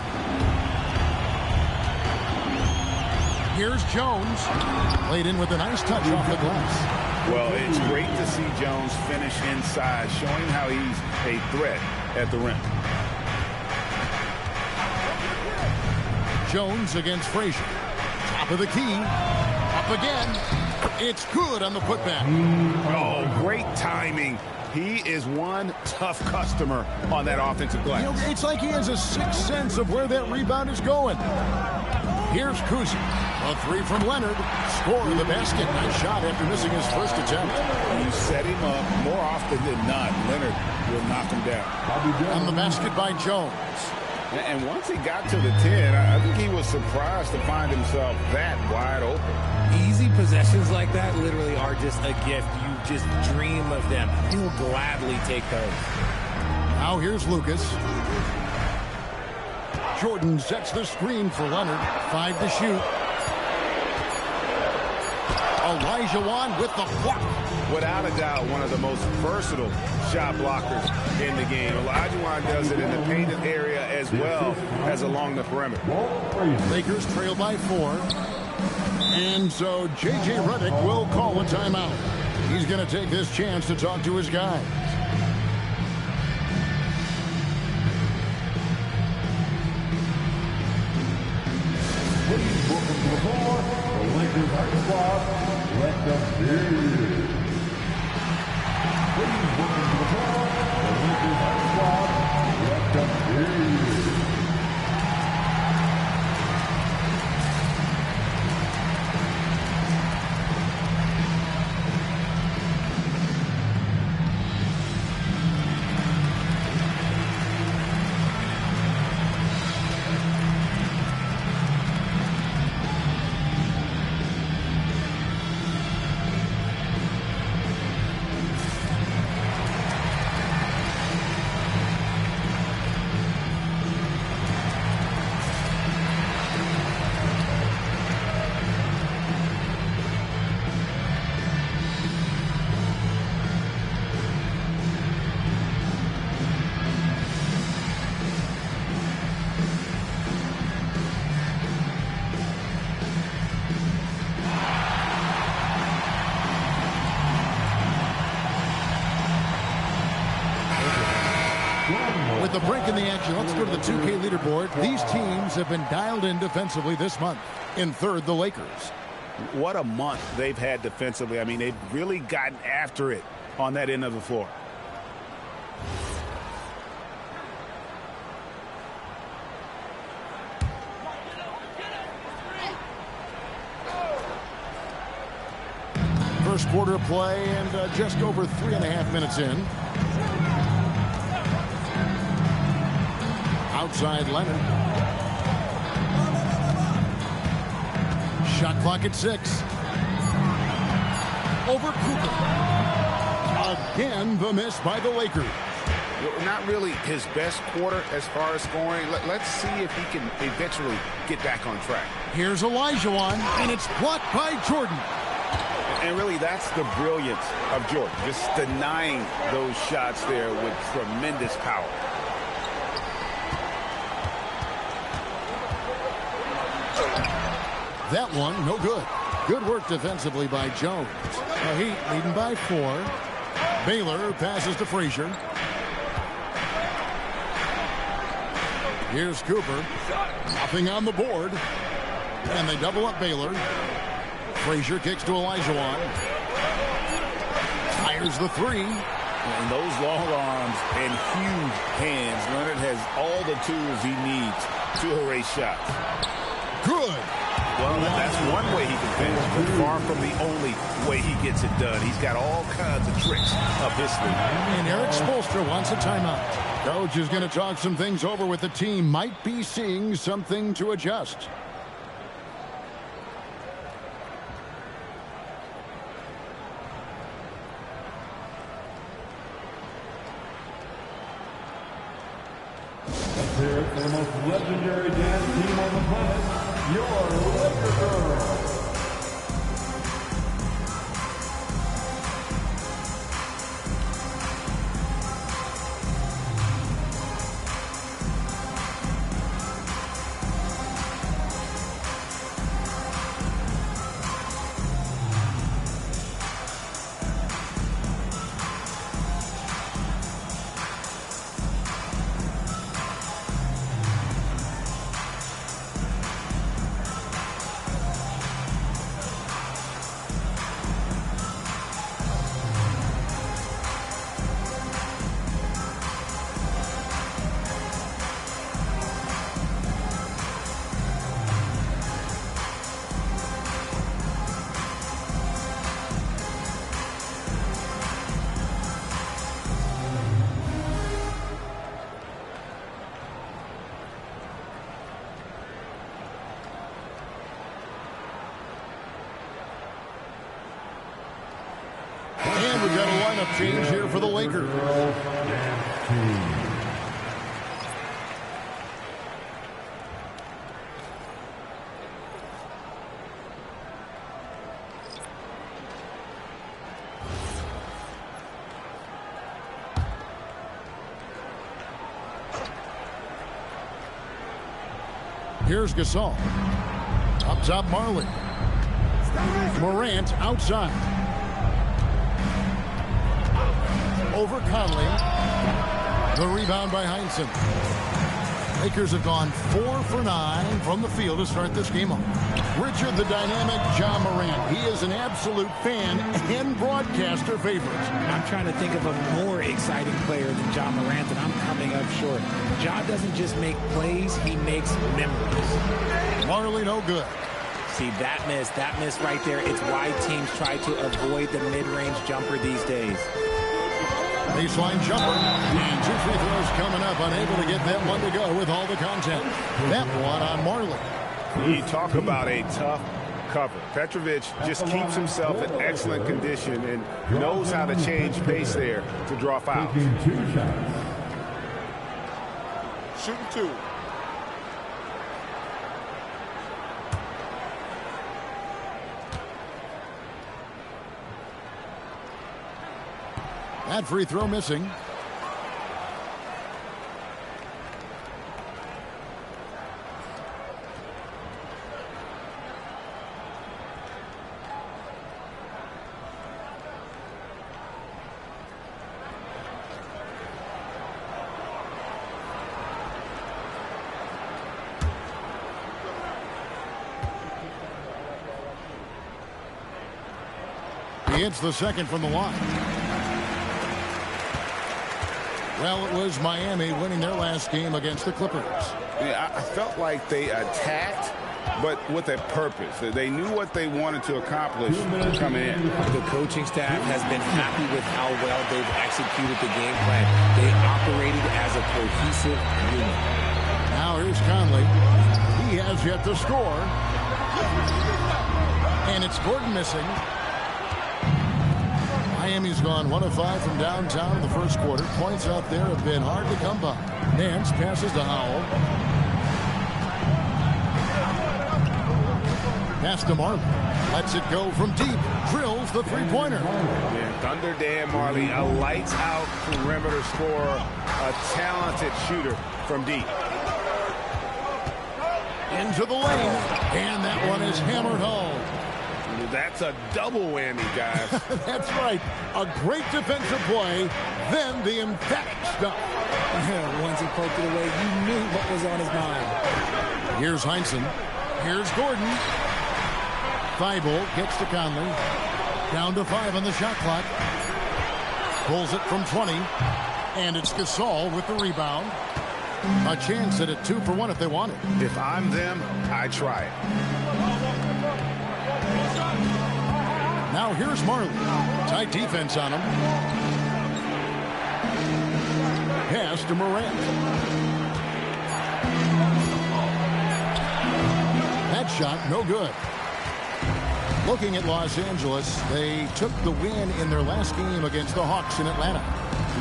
Here's Jones. Laid in with a nice touch off the glass. Well, it's great to see Jones finish inside, showing how he's a threat at the rim. Jones against Frazier. Top of the key. Up again. It's good on the putback. Oh, great timing. He is one tough customer on that offensive glass. You know, it's like he has a sixth sense of where that rebound is going. Here's Kuzi. A three from Leonard. Score of the basket. Nice shot after missing his first attempt. You set him up more often than not. Leonard will knock him down. On the basket by Jones. And once he got to the 10, I think he was surprised to find himself that wide open. Easy possessions like that literally are just a gift. You just dream of them. He will gladly take those. Now here's Lucas. Jordan sets the screen for Leonard. 5 to shoot. Olajuwon with the block. Without a doubt, one of the most versatile shot blockers in the game. Olajuwon does it in the painted area as well as along the perimeter. Lakers trail by 4. And so J.J. Redick will call a timeout. He's going to take this chance to talk to his guys. Please welcome to the floor, the Lakers Art Squad, let them be. Please welcome to the floor, the Lakers Art Squad, let them be. With the break in the action, let's go to the 2K leaderboard. These teams have been dialed in defensively this month. In third, the Lakers. What a month they've had defensively. I mean, they've really gotten after it on that end of the floor. First quarter of play and just over 3.5 minutes in. Outside Leonard. Shot clock at 6. Over Cooper. Again, the miss by the Lakers. Not really his best quarter as far as scoring. Let's see if he can eventually get back on track. Here's Olajuwon, and it's blocked by Jordan. And really, that's the brilliance of Jordan, just denying those shots there with tremendous power. That one, no good. Good work defensively by Jones. The Heat leading by 4. Baylor passes to Frazier. Here's Cooper. Nothing on the board. And they double up Baylor. Frazier kicks to Olajuwon. Fires the 3. And those long arms and huge hands. Leonard has all the tools he needs to erase shots. Good. Well, that's one way he can finish, but far from the only way he gets it done. He's got all kinds of tricks up his sleeve. And Eric Spoelstra wants a timeout. Coach is going to talk some things over with the team. Might be seeing something to adjust. Let's hear it for the most legendary dance team on the planet. your Laker girl. And we've got a lineup change here for the Lakers. Here's Gasol. Up top, Marley. Morant outside. Over Conley. The rebound by Heinsohn. Lakers have gone 4 for 9 from the field to start this game off. Richard, the dynamic Ja Morant. He is an absolute fan and broadcaster favorite. I'm trying to think of a more exciting player than Ja Morant, and I'm coming up short. Ja doesn't just make plays, he makes memories. Marley, no good. See, that miss right there, it's why teams try to avoid the mid-range jumper these days. Baseline jumper, and 2 free throws coming up, unable to get that one to go with all the content. That one on Marley. You talk about a tough cover. Petrovic just keeps himself in excellent condition and knows how to change pace there to draw fouls. Shooting 2. That free throw missing. He hits the second from the line. Well, it was Miami winning their last game against the Clippers. Yeah, I felt like they attacked, but with a purpose. They knew what they wanted to accomplish coming in. The coaching staff has been happy with how well they've executed the game plan. They operated as a cohesive unit. Now here's Conley. He has yet to score. And it's Gordon missing. Miami's gone 1 of 5 from downtown in the first quarter. Points out there have been hard to come by. Nance passes to Howell. Pass to Marley. Lets it go from deep. Drills the three-pointer. Yeah, Thunder Dan Marley, a lights-out perimeter scorer, a talented shooter from deep. Into the lane. And that one is hammered home. That's a double whammy, guys. That's right. A great defensive play, then the emphatic stuff. Once he poked it away, you knew what was on his mind. Here's Heinsohn. Here's Gordon. Thibault gets to Conley. Down to 5 on the shot clock. Pulls it from 20. And it's Gasol with the rebound. A chance at a 2 for 1 if they want it. If I'm them, I try it. Now here's Marley. Tight defense on him. Pass to Morant. That shot, no good. Looking at Los Angeles, they took the win in their last game against the Hawks in Atlanta.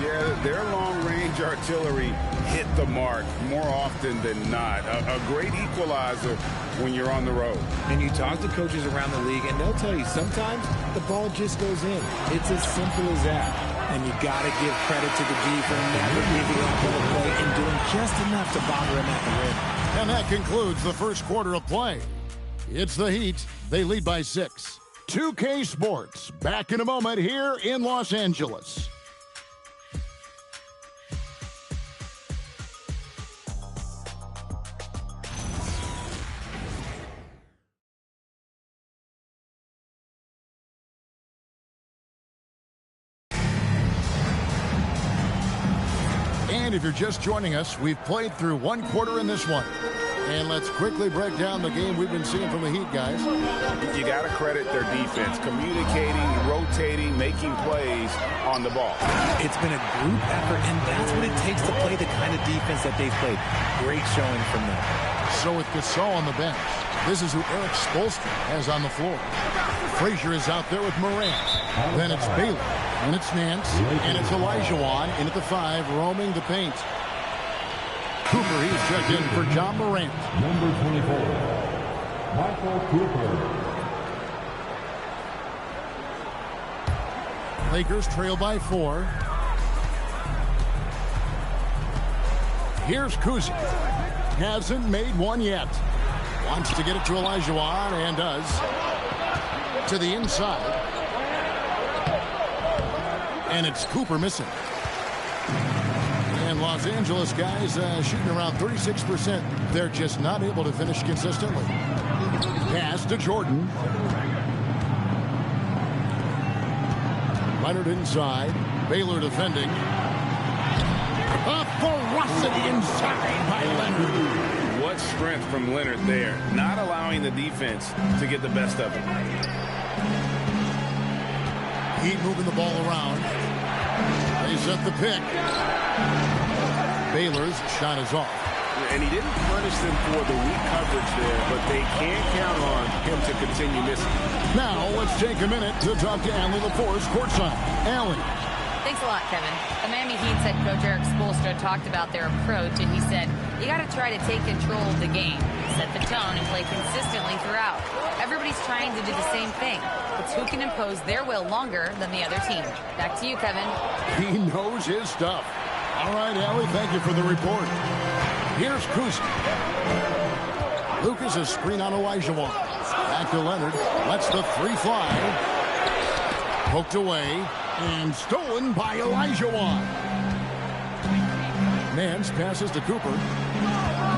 Yeah, their long-range artillery hit the mark more often than not. A great equalizer when you're on the road. And you talk to coaches around the league, and they'll tell you sometimes the ball just goes in. It's as simple as that. And you got to give credit to the D for never giving up on the play and doing just enough to bother him at the rim. And that concludes the first quarter of play. It's the Heat. They lead by 6. 2K Sports, back in a moment here in Los Angeles. And if you're just joining us, we've played through one quarter in this one. And let's quickly break down the game we've been seeing from the Heat, guys. You got to credit their defense, communicating, rotating, making plays on the ball. It's been a group effort, and that's what it takes to play the kind of defense that they've played. Great showing from them. So with Gasol on the bench, this is who Eric Spoelstra has on the floor. Frazier is out there with Morant. Then it's Baylor, and it's Nance, and it's Olajuwon in at the 5, roaming the paint. Cooper, he's checked in for John Morant. Number 24, Michael Cooper. Lakers trail by 4. Here's Kuzi. Hasn't made one yet. Wants to get it to Olajuwon, and does. To the inside. And it's Cooper missing. And Los Angeles guys shooting around 36%. They're just not able to finish consistently. Pass to Jordan. Leonard inside. Baylor defending. A ferocity inside by Leonard. What strength from Leonard there. Not allowing the defense to get the best of it. Heat moving the ball around. They set the pick. Baylor's shot is off. And he didn't punish them for the weak coverage there, but they can't count on him to continue missing. Now, let's take a minute to talk to Allie LaForce courtside. Allie. Thanks a lot, Kevin. The Miami Heat's head coach Eric Spoelstra talked about their approach, and he said, you got to try to take control of the game, set the tone, and play consistently throughout. Everybody's trying to do the same thing. It's who can impose their will longer than the other team. Back to you, Kevin. He knows his stuff. All right, Allie, thank you for the report. Here's Kuzi. Lucas is screen on Olajuwon. Back to Leonard. Lets the 3 fly. Poked away and stolen by Olajuwon. Nance passes to Cooper.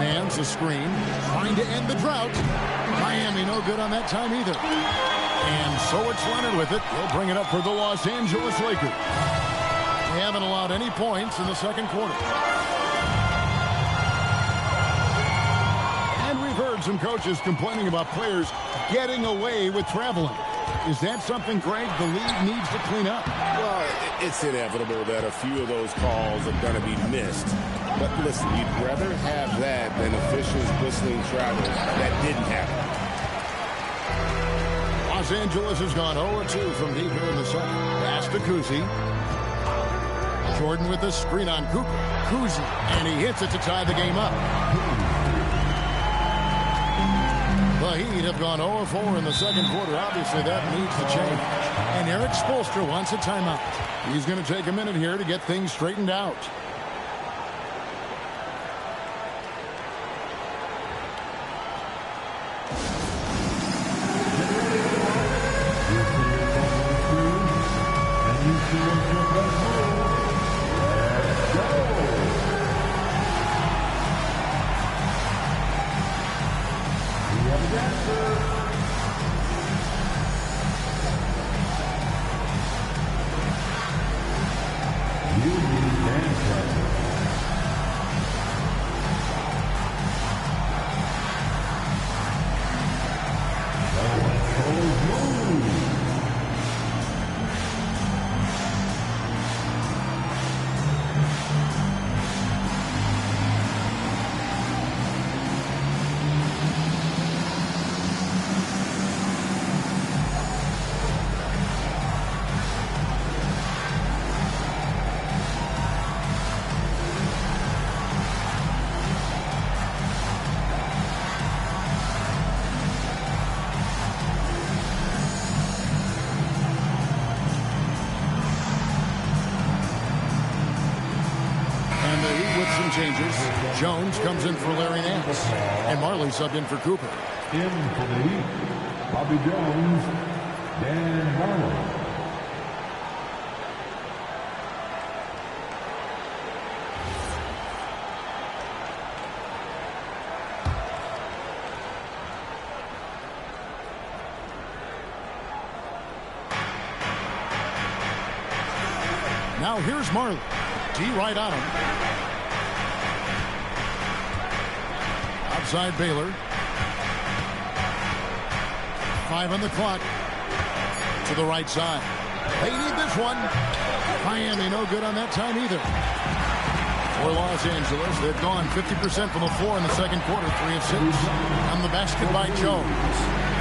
Nance a screen. Trying to end the drought. Miami no good on that time either. And so it's Leonard with it. He'll bring it up for the Los Angeles Lakers. They haven't allowed any points in the second quarter. And we've heard some coaches complaining about players getting away with traveling. Is that something, Greg, the league needs to clean up? Well, it's inevitable that a few of those calls are going to be missed. But listen, you'd rather have that than officials whistling travel that didn't happen. Los Angeles has gone 0-2 from deep here in the second. Pass to Kuzi. Jordan with the screen on Cooper. Kuzi, and he hits it to tie the game up. The Heat have gone 0-4 in the second quarter. Obviously, that needs to change. And Eric Spoelstra wants a timeout. He's going to take a minute here to get things straightened out. You need answers. changes. Jones comes in for Larry Nance. And Marley subbed in for Cooper. In for the Heat, Bobby Jones, Dan Marley. Now here's Marley. D right on him. Outside Baylor. 5 on the clock. To the right side. They need this one. Miami no good on that time either. For Los Angeles, they've gone 50% from the floor in the second quarter, 3 of 6. On the basket by Jones.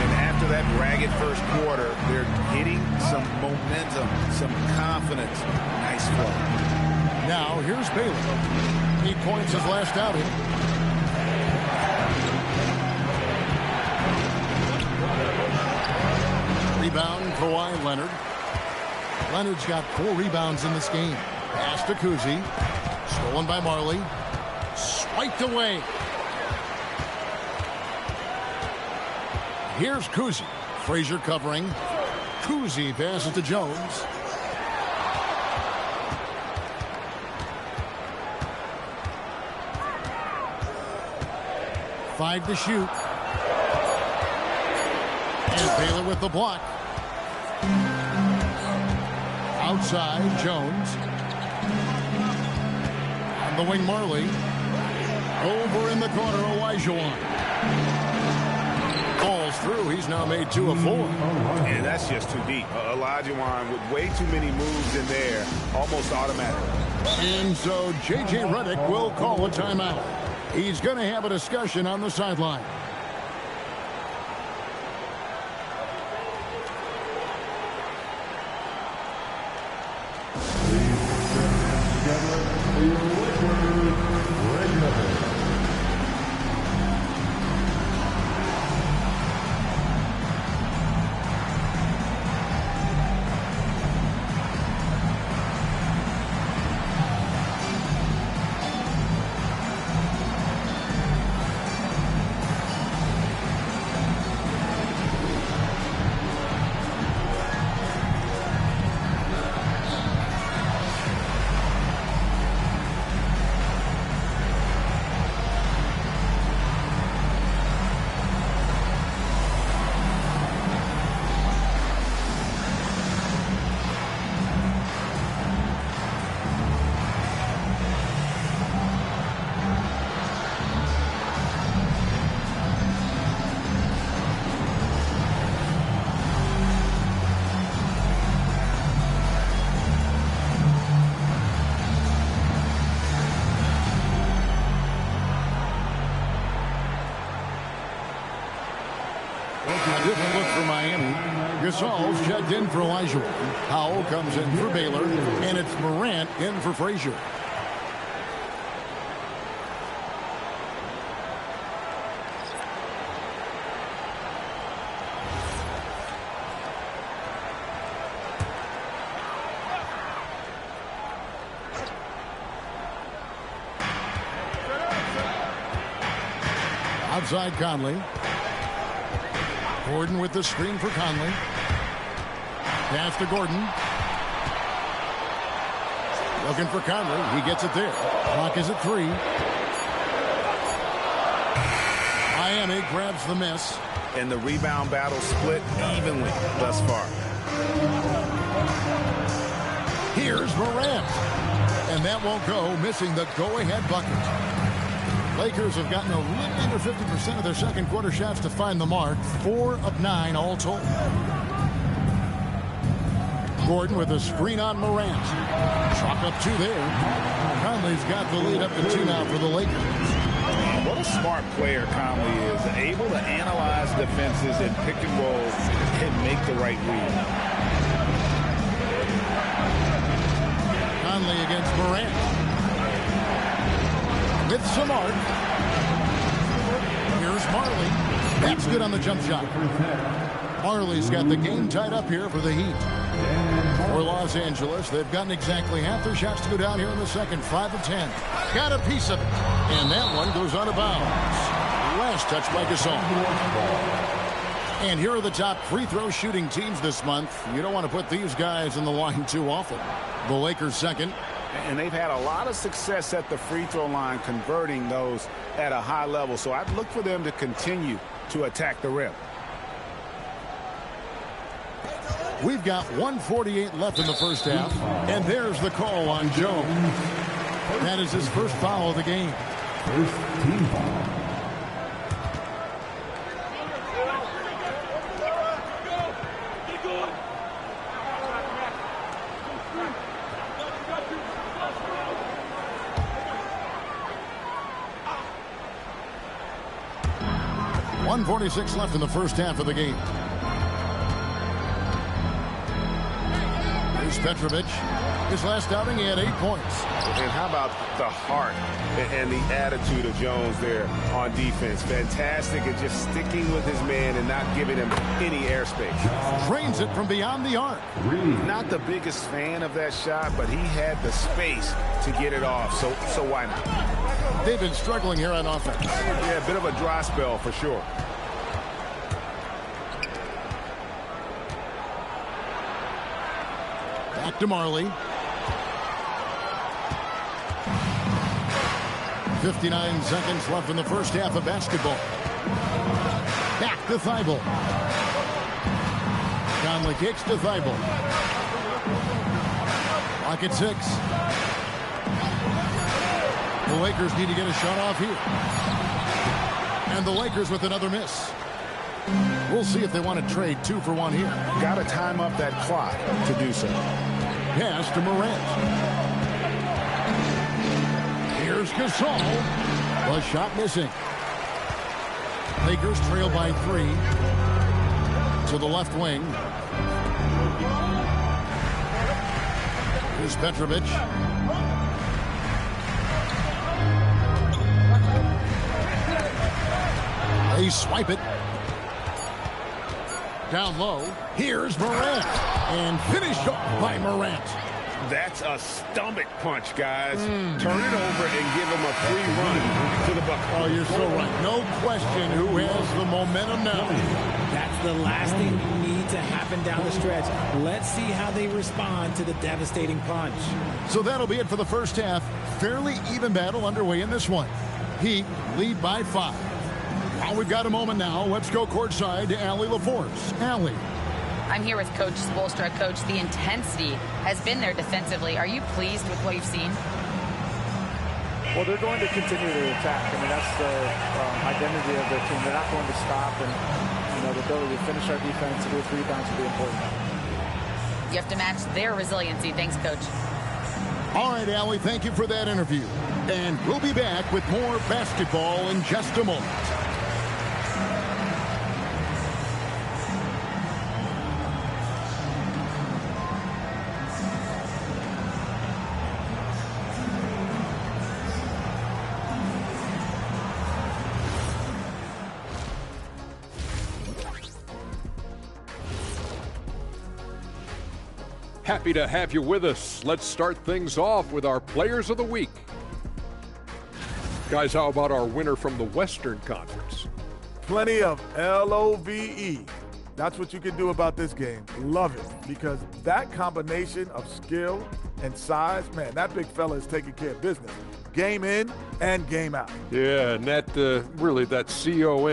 And after that ragged first quarter, they're getting some momentum, some confidence. Nice flow. Now, here's Baylor. 8 points his last outing. Rebound, Kawhi Leonard. Leonard's got 4 rebounds in this game. Pass to Kuzi. Stolen by Marley. Swiped away. Here's Kuzi. Frazier covering. Kuzi passes to Jones. Five to shoot. And Baylor with the block. Outside, Jones. On the wing, Marley. Over in the corner, Olajuwon. Falls through. He's now made 2 of 4. Yeah, that's just too deep. Olajuwon with way too many moves in there. Almost automatic. And so J.J. Redick will call a timeout. He's going to have a discussion on the sideline. Different look for Miami. Gasol's checked in for Olajuwon. Howell comes in for Baylor, and it's Morant in for Frazier. Outside Conley. Gordon with the screen for Conley. Pass to Gordon. Looking for Conley. He gets it there. Clock is at 3. Miami grabs the miss. And the rebound battle split evenly thus far. Here's Morant. And that won't go, missing the go-ahead bucket. Lakers have gotten a little under 50% of their second quarter shots to find the mark. 4 of 9 all told. Gordon with a screen on Morant. Chalk up 2 there. Conley's got the lead up to 2 now for the Lakers. What a smart player Conley is. Able to analyze defenses and pick and roll and make the right read. Conley against Morant. With some arc. Here's Marley. That's good on the jump shot. Marley's got the game tied up here for the Heat. For Los Angeles, they've gotten exactly half their shots to go down here in the second. 5 of 10. Got a piece of it. And that one goes out of bounds. Last touch by Gasol. And here are the top free throw shooting teams this month. You don't want to put these guys in the line too often. The Lakers second. And they've had a lot of success at the free throw line converting those at a high level. So I'd look for them to continue to attack the rim. We've got 1:48 left in the first half. And there's the call on Jones. That is his first foul of the game. First team foul. .146 left in the first half of the game. Here's Petrovic. His last outing, he had 8 points. And how about the heart and the attitude of Jones there on defense? Fantastic at just sticking with his man and not giving him any airspace. Trains it from beyond the arc. Not the biggest fan of that shot, but he had the space to get it off, so why not? They've been struggling here on offense. Yeah, a bit of a dry spell for sure. Back to Marley. 59 seconds left in the first half of basketball. Back to Thibault. Conley kicks to Thibault. Clock at 6. The Lakers need to get a shot off here. And the Lakers with another miss. We'll see if they want to trade 2 for 1 here. Got to time up that clock to do so. Pass to Morant. Here's Gasol. The shot missing. Lakers trail by 3. To the left wing. Here's Petrovic. They swipe it. Down low. Here's Morant. And finished off by Morant. That's a stomach punch, guys. Turn it over and give him a free run to the bucket. Oh, you're so right. No question who has the momentum now. That's the last thing you need to happen down the stretch. Let's see how they respond to the devastating punch. So that'll be it for the first half. Fairly even battle underway in this one. Heat lead by 5. Well, we've got a moment now. Let's go courtside to Allie LaForce. Allie. I'm here with Coach Spoelstra. Coach, the intensity has been there defensively. Are you pleased with what you've seen? Well, they're going to continue to attack. I mean, that's the identity of their team. They're not going to stop, and the ability to finish our defense and do 3 rebounds will be important. You have to match their resiliency. Thanks, Coach. All right, Allie, thank you for that interview. And we'll be back with more basketball in just a moment. Happy to have you with us. Let's start things off with our Players of the Week. Guys, how about our winner from the Western Conference? Plenty of LOVE. That's what you can do about this game. Love it, because that combination of skill and size, man, that big fella is taking care of business. Game in and game out. Yeah, and that really that CONSISTEN.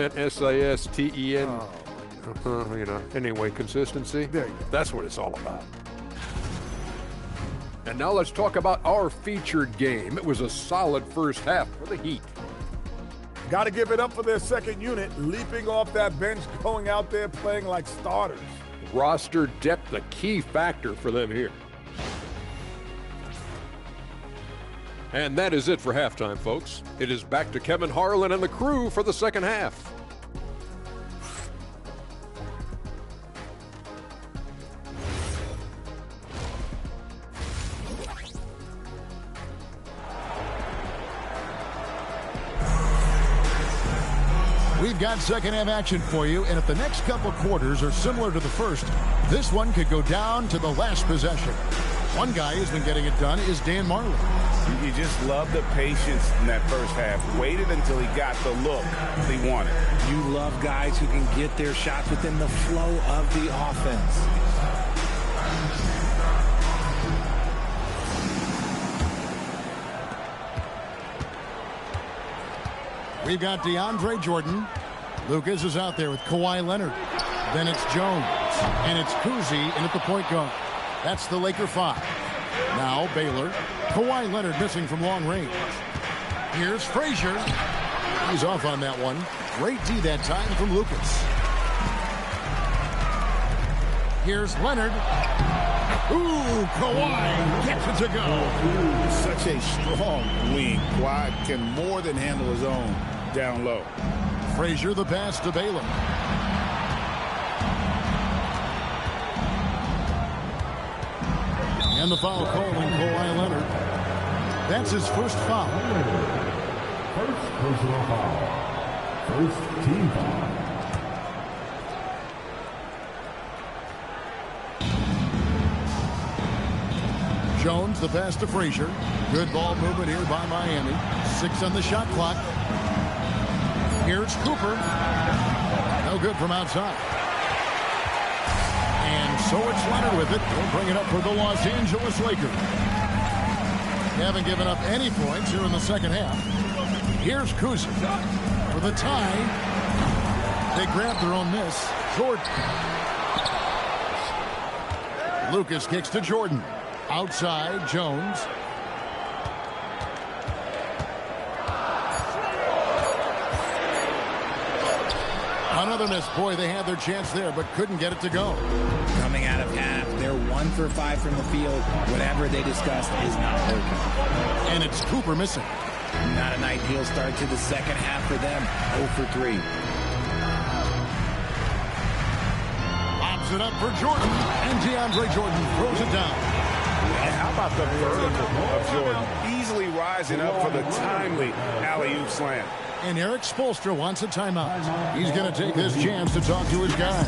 Anyway, consistency. There you go. That's what it's all about. And now let's talk about our featured game. It was a solid first half for the Heat. Got to give it up for their second unit, leaping off that bench, going out there playing like starters. Roster depth, a key factor for them here. And that is it for halftime, folks. It is back to Kevin Harlan and the crew for the second half. We've got second half action for you, and if the next couple quarters are similar to the first, this one could go down to the last possession. One guy who's been getting it done is Dan Marley. You just love the patience in that first half. Waited until he got the look he wanted. You love guys who can get their shots within the flow of the offense. We've got DeAndre Jordan. Lucas is out there with Kawhi Leonard. Then it's Jones. And it's Kuzi in at the point guard. That's the Laker 5. Now Baylor. Kawhi Leonard missing from long range. Here's Frazier. He's off on that one. Great D that time from Lucas. Here's Leonard. Ooh, Kawhi gets it to go. Such a strong wing. Kawhi can more than handle his own down low. Frazier the pass to Baylor. And the foul call on Kawhi Leonard. That's his first foul. First personal foul. First team foul. Jones, the pass to Frazier. Good ball movement here by Miami. 6 on the shot clock. Here's Cooper. No good from outside. And so it's Leonard with it. He'll bring it up for the Los Angeles Lakers. They haven't given up any points here in the second half. Here's Kuzi for the tie. They grab their own miss. Jordan. Lucas kicks to Jordan. Outside, Jones. Another miss. Boy, they had their chance there, but couldn't get it to go. Coming out of half, they're 1 for 5 from the field. Whatever they discussed is not working. And it's Cooper missing. Not an ideal start to the second half for them. 0 for 3. Lobs it up for Jordan, and DeAndre Jordan throws it down. And how about the vertical of Jordan? Easily rising up for the timely alley-oop slam. And Eric Spoelstra wants a timeout. He's going to take this chance to talk to his guy.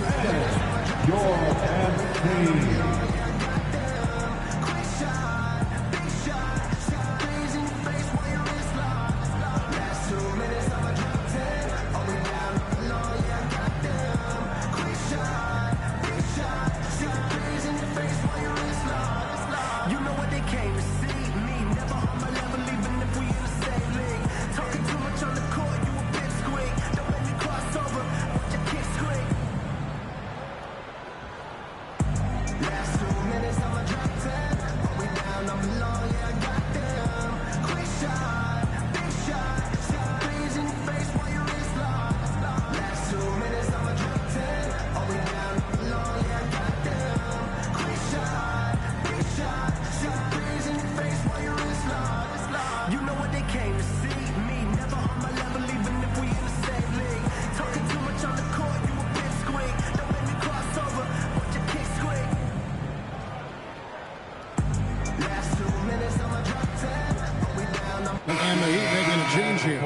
And the Heat making a change here.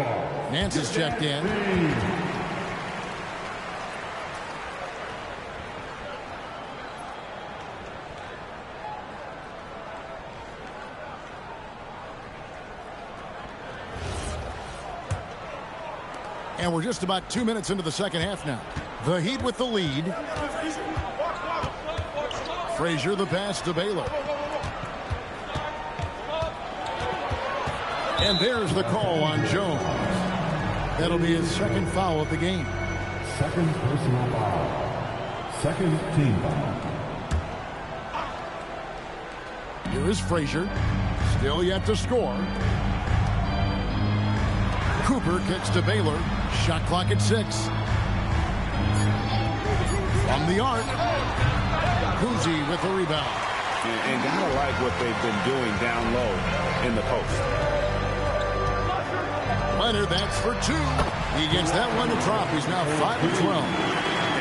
Nance is checked in. And we're just about 2 minutes into the second half now. The Heat with the lead. Frazier the pass to Baylor. And there's the call on Jones. That'll be his second foul of the game. Second personal foul. Second team foul. Here is Frazier. Still yet to score. Cooper kicks to Baylor. Shot clock at 6. From the arc. Kuzi with the rebound. And gotta like what they've been doing down low in the post. Leonard, that's for 2. He gets that one to drop. He's now 5 of 12.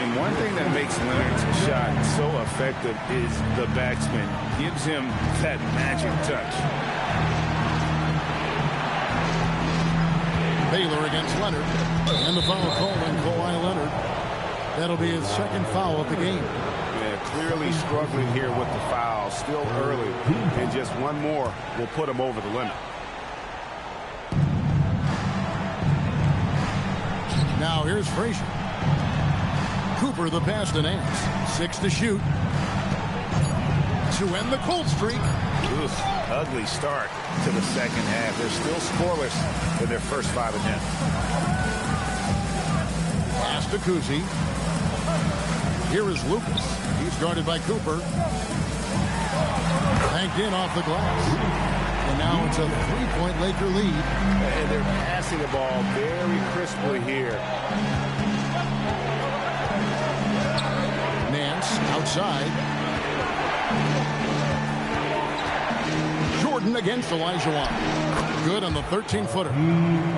And one thing that makes Leonard's shot so effective is the backspin. Gives him that magic touch. Baylor against Leonard. And the foul called on Kawhi Leonard. That'll be his second foul of the game. Yeah, clearly struggling here with the foul. Still early. And just one more will put him over the limit. Now here's Frazier. Cooper the pass to Nance. 6 to shoot. To end the cold streak. Oof, ugly start to the second half. They're still scoreless in their first 5 attempts. Pass to Kuzi. Here is Lucas. He's guarded by Cooper. Banked in off the glass. And now it's a 3-point Laker lead. And they're passing the ball very crisply here. Nance outside. Jordan against Olajuwon. Good on the 13-footer.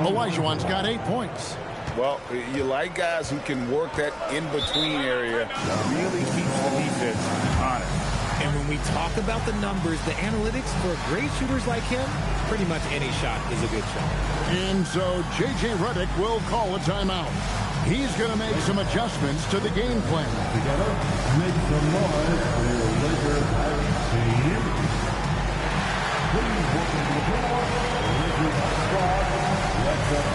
Olajuwon's got 8 points. Well, you like guys who can work that in-between area, really keeps the defense honest. And when we talk about the numbers, the analytics for great shooters like him, pretty much any shot is a good shot. And so J.J. Redick will call a timeout. He's going to make some adjustments to the game plan. Together, make some noise for your Lakers team. Please welcome to the floor, Lakers squad. Let's up.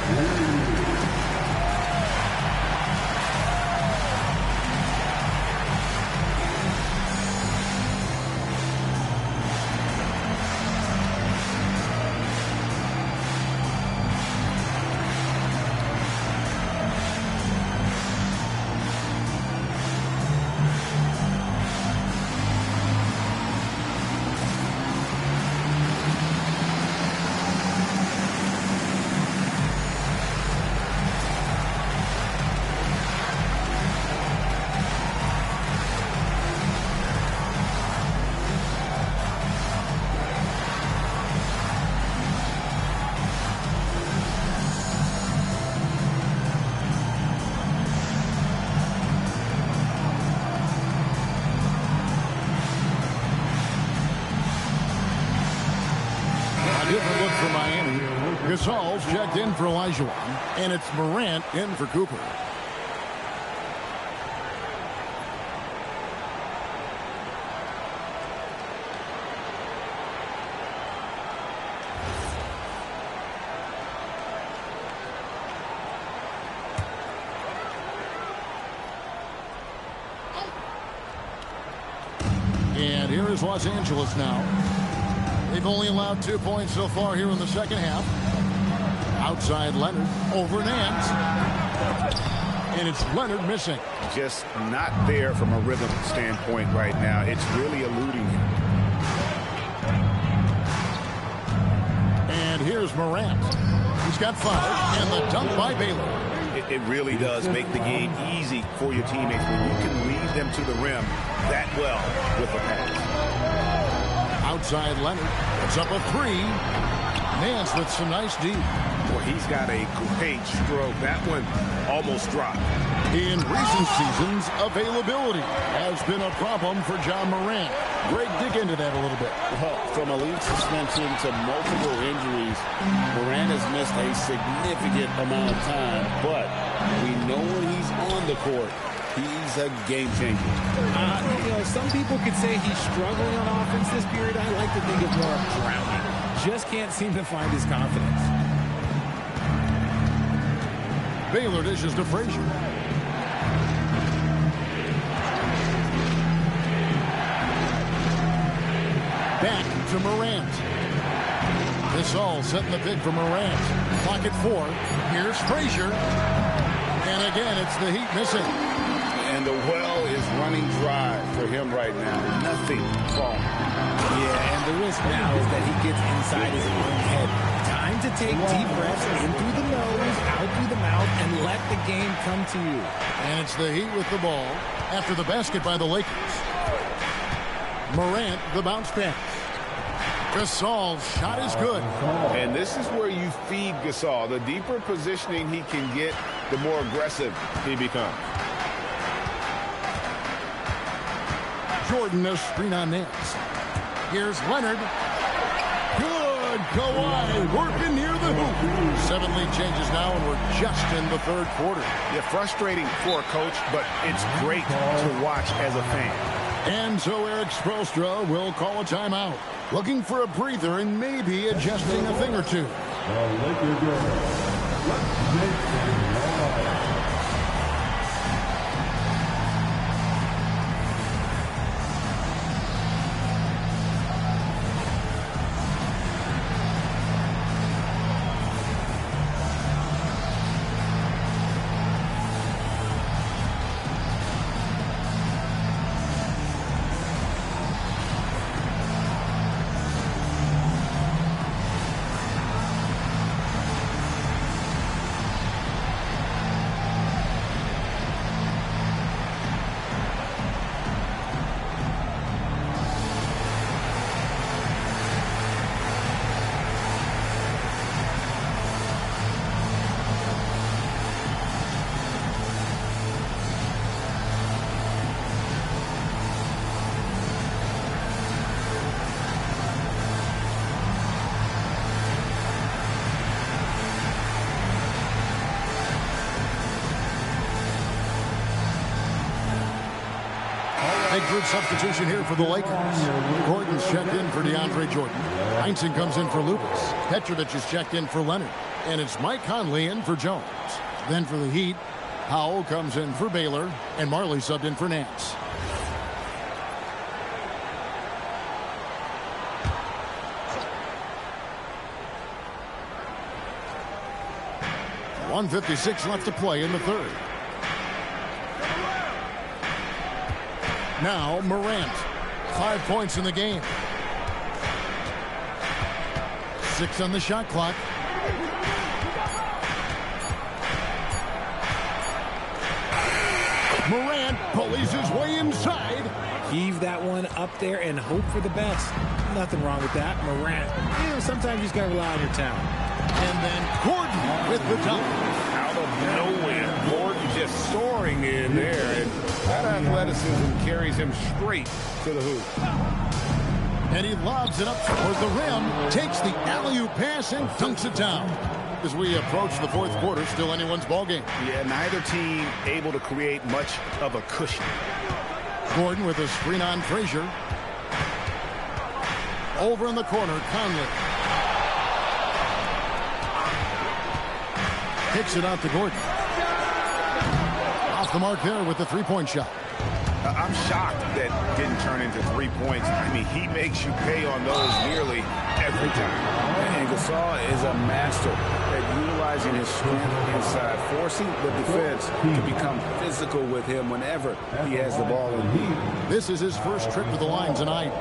Different look for Miami. Gasol's checked in for Olajuwon, and it's Morant in for Cooper. And here is Los Angeles now. They've only allowed 2 points so far here in the second half. Outside Leonard over Nance. And it's Leonard missing. Just not there from a rhythm standpoint right now. It's really eluding him. And here's Morant. He's got 5. And the dunk by Baylor. It really does make the game easy for your teammates when you can lead them to the rim that well with a pass. Outside Leonard. It's up a 3. Nance with some nice D. Well, he's got a great stroke. That one almost dropped. In recent seasons, availability has been a problem for John Morant. Greg, dig into that a little bit. Well, from a league suspension to multiple injuries, Morant has missed a significant amount of time, but we know when he's on the court, he's a game changer. Some people could say he's struggling on offense this period. I like to think of more of drowning. Just can't seem to find his confidence. Baylor dishes to Frazier. Back to Morant. This all setting the pick for Morant. Clock at 4. Here's Frazier. And again, it's the Heat missing. And the well is running dry for him right now. Nothing falling. Yeah, and the risk now is that he gets inside his own head. Time to take deep breaths in through the nose, out through the mouth, and let the game come to you. And it's the Heat with the ball after the basket by the Lakers. Morant, the bounce pass. Gasol's shot is good. And this is where you feed Gasol. The deeper positioning he can get, the more aggressive he becomes. Jordan, a screen on Nance. Here's Leonard. Good good. Kawhi working near the hoop. 7 lead changes now, and we're just in the third quarter. Yeah, frustrating for a coach, but it's great to watch as a fan. And so Eric Spoelstra will call a timeout, looking for a breather and maybe adjusting a thing or two. Big group substitution here for the Lakers. Gordon's checked in for DeAndre Jordan. Heinsohn comes in for Lucas. Petrovic is checked in for Leonard. And it's Mike Conley in for Jones. Then for the Heat, Powell comes in for Baylor. And Marley subbed in for Nance. .156 left to play in the third. Now Morant, 5 points in the game. 6 on the shot clock. Morant pulleys his way inside. Heave that one up there and hope for the best. Nothing wrong with that. Morant, sometimes you just got to rely on your talent. And then Gordon with the dunk. Out of nowhere, Gordon just soaring in there, and that athleticism carries him straight to the hoop. And he lobs it up toward the rim, takes the alley-oop pass and dunks it down. As we approach the fourth quarter, still anyone's ball game. Yeah, neither team able to create much of a cushion. Gordon with a screen on Frazier. Over in the corner, Conley. Kicks it out to Gordon. Off the mark there with the three-point shot. I'm shocked that didn't turn into 3 points. I mean, he makes you pay on those nearly every time. And Gasol is a master at utilizing his strength inside, forcing the defense to become physical with him whenever he has the ball in hand. This is his first trip to the line tonight.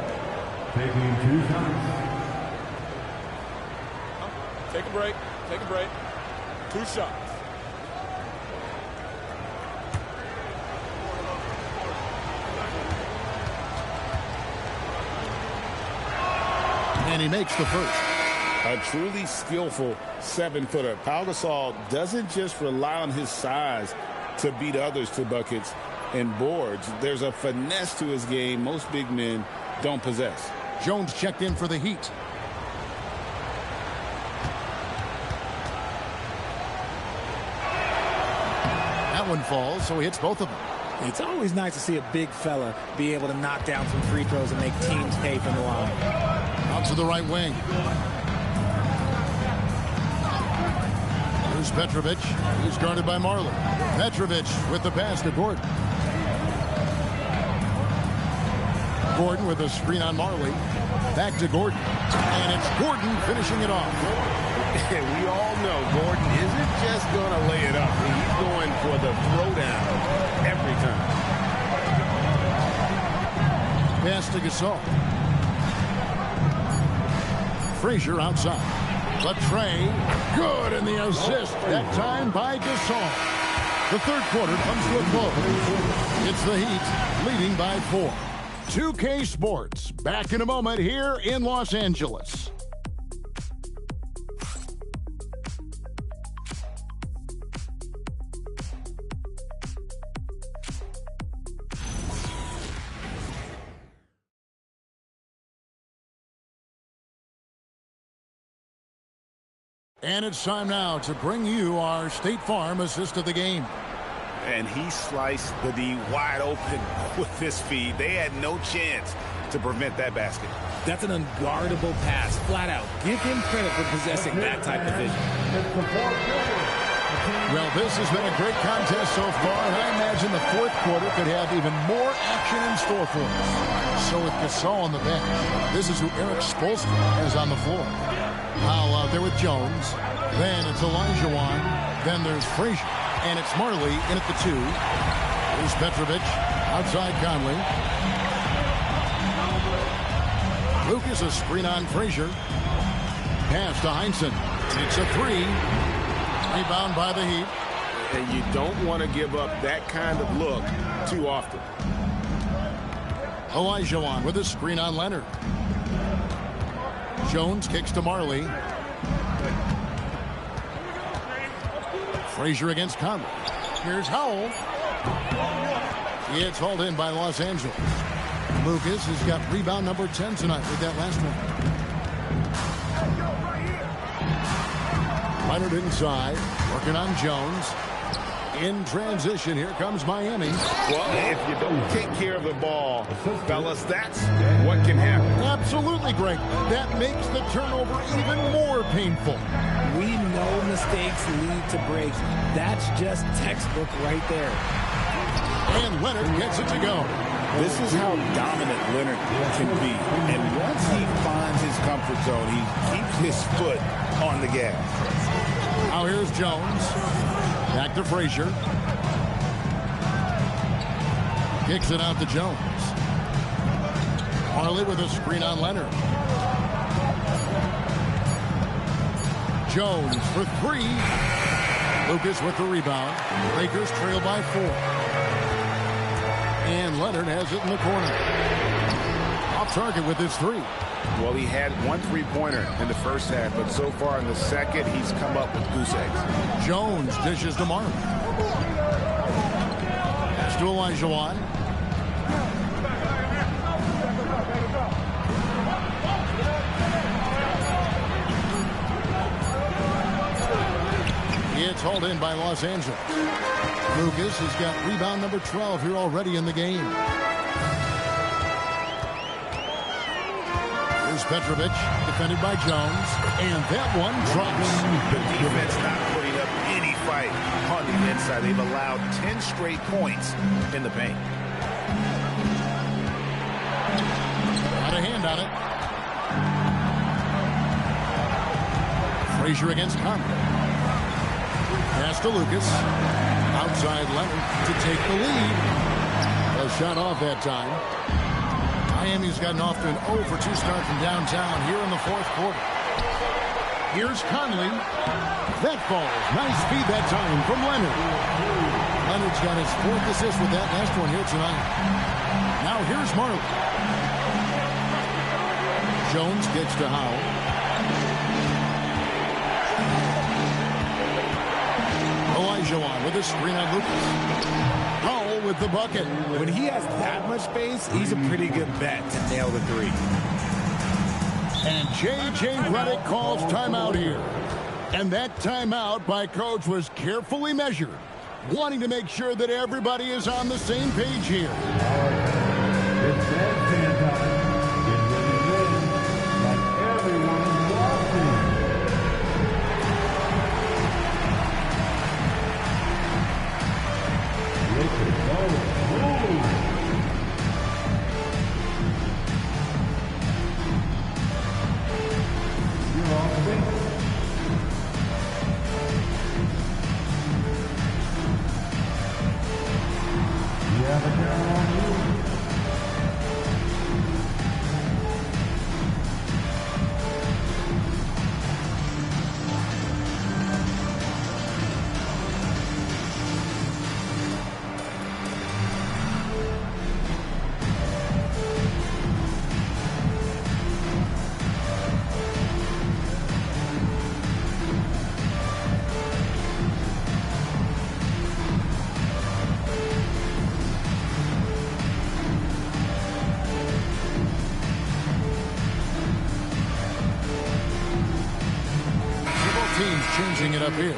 Take a break. Take a break. 2 shots. And he makes the first. A truly skillful 7-footer. Pau Gasol doesn't just rely on his size to beat others to buckets and boards. There's a finesse to his game most big men don't possess. Jones checked in for the Heat. That one falls, so he hits both of them. It's always nice to see a big fella be able to knock down some free throws and make teams pay from the line. Out to the right wing. Here's Petrovic. He's guarded by Marley. Petrovic with the pass to Gordon. Gordon with a screen on Marley. Back to Gordon. And it's Gordon finishing it off. We all know Gordon isn't just going to lay it up. He's going for the throwdown every time. Pass to Gasol. Frazier outside. Latrey, good, and the assist, that time by Gasol. The third quarter comes to a close. It's the Heat leading by 4. 2K Sports, back in a moment here in Los Angeles. And it's time now to bring you our State Farm assist of the game. And he sliced the D wide open with this feed. They had no chance to prevent that basket. That's an unguardable pass, flat out. Give him credit for possessing that type of vision. Well, this has been a great contest so far, and I imagine the fourth quarter could have even more action in store for us. So with Gasol on the bench, this is who Eric Spoelstra has on the floor. Powell out there with Jones. Then it's Olajuwon. Then there's Frazier. And it's Marley in at the 2. Here's Petrovic outside Conley. Lucas a screen on Frazier. Pass to Heinsohn. It's a 3. Rebound by the Heat. And you don't want to give up that kind of look too often. Olajuwon with a screen on Leonard. Jones kicks to Marley. Frazier against Conley. Here's Howell. It's hauled in by Los Angeles. Lucas has got rebound number 10 tonight with that last one. Leonard inside, working on Jones. In transition, here comes Miami. Well, if you don't take care of the ball, fellas, that's what can happen. Absolutely, Greg. That makes the turnover even more painful. We know mistakes lead to breaks. That's just textbook right there. And Leonard gets it to go. This is how dominant Leonard can be. And once he finds his comfort zone, he keeps his foot on the gas. Now here's Jones. Back to Frazier. Kicks it out to Jones. Marley with a screen on Leonard. Jones for 3. Lucas with the rebound. Lakers trail by 4. And Leonard has it in the corner. Off target with his 3. Well, he had 1 3-pointer in the first half, but so far in the second, he's come up with goose eggs. Jones dishes to Marley. Pass to Olajuwon. It's hauled in by Los Angeles. Lucas has got rebound number 12 here already in the game. Here's Petrovic, defended by Jones, and that one drops. The defense not putting up any fight on the inside. They've allowed 10 straight points in the paint. Got a hand on it. Frazier against Conley. Pass to Lucas. Outside Leonard to take the lead. A shot off that time. Miami's gotten off to an 0 for 2 start from downtown here in the fourth quarter. Here's Conley. That falls. Nice feed that time from Leonard. Leonard's got his 4th assist with that last one here tonight. Now here's Marley. Jones gets to Howell. Olajuwon with a screen on Lucas. Howell with the bucket. When he has that much space, he's a pretty good bet to nail the 3. And J.J. Redick calls timeout here. And that timeout by Coach was carefully measured, wanting to make sure that everybody is on the same page here. It's that fan time. Get ready to win like everyone is watching. Lakers go. You're on base. You have a down on you. team's changing it up here.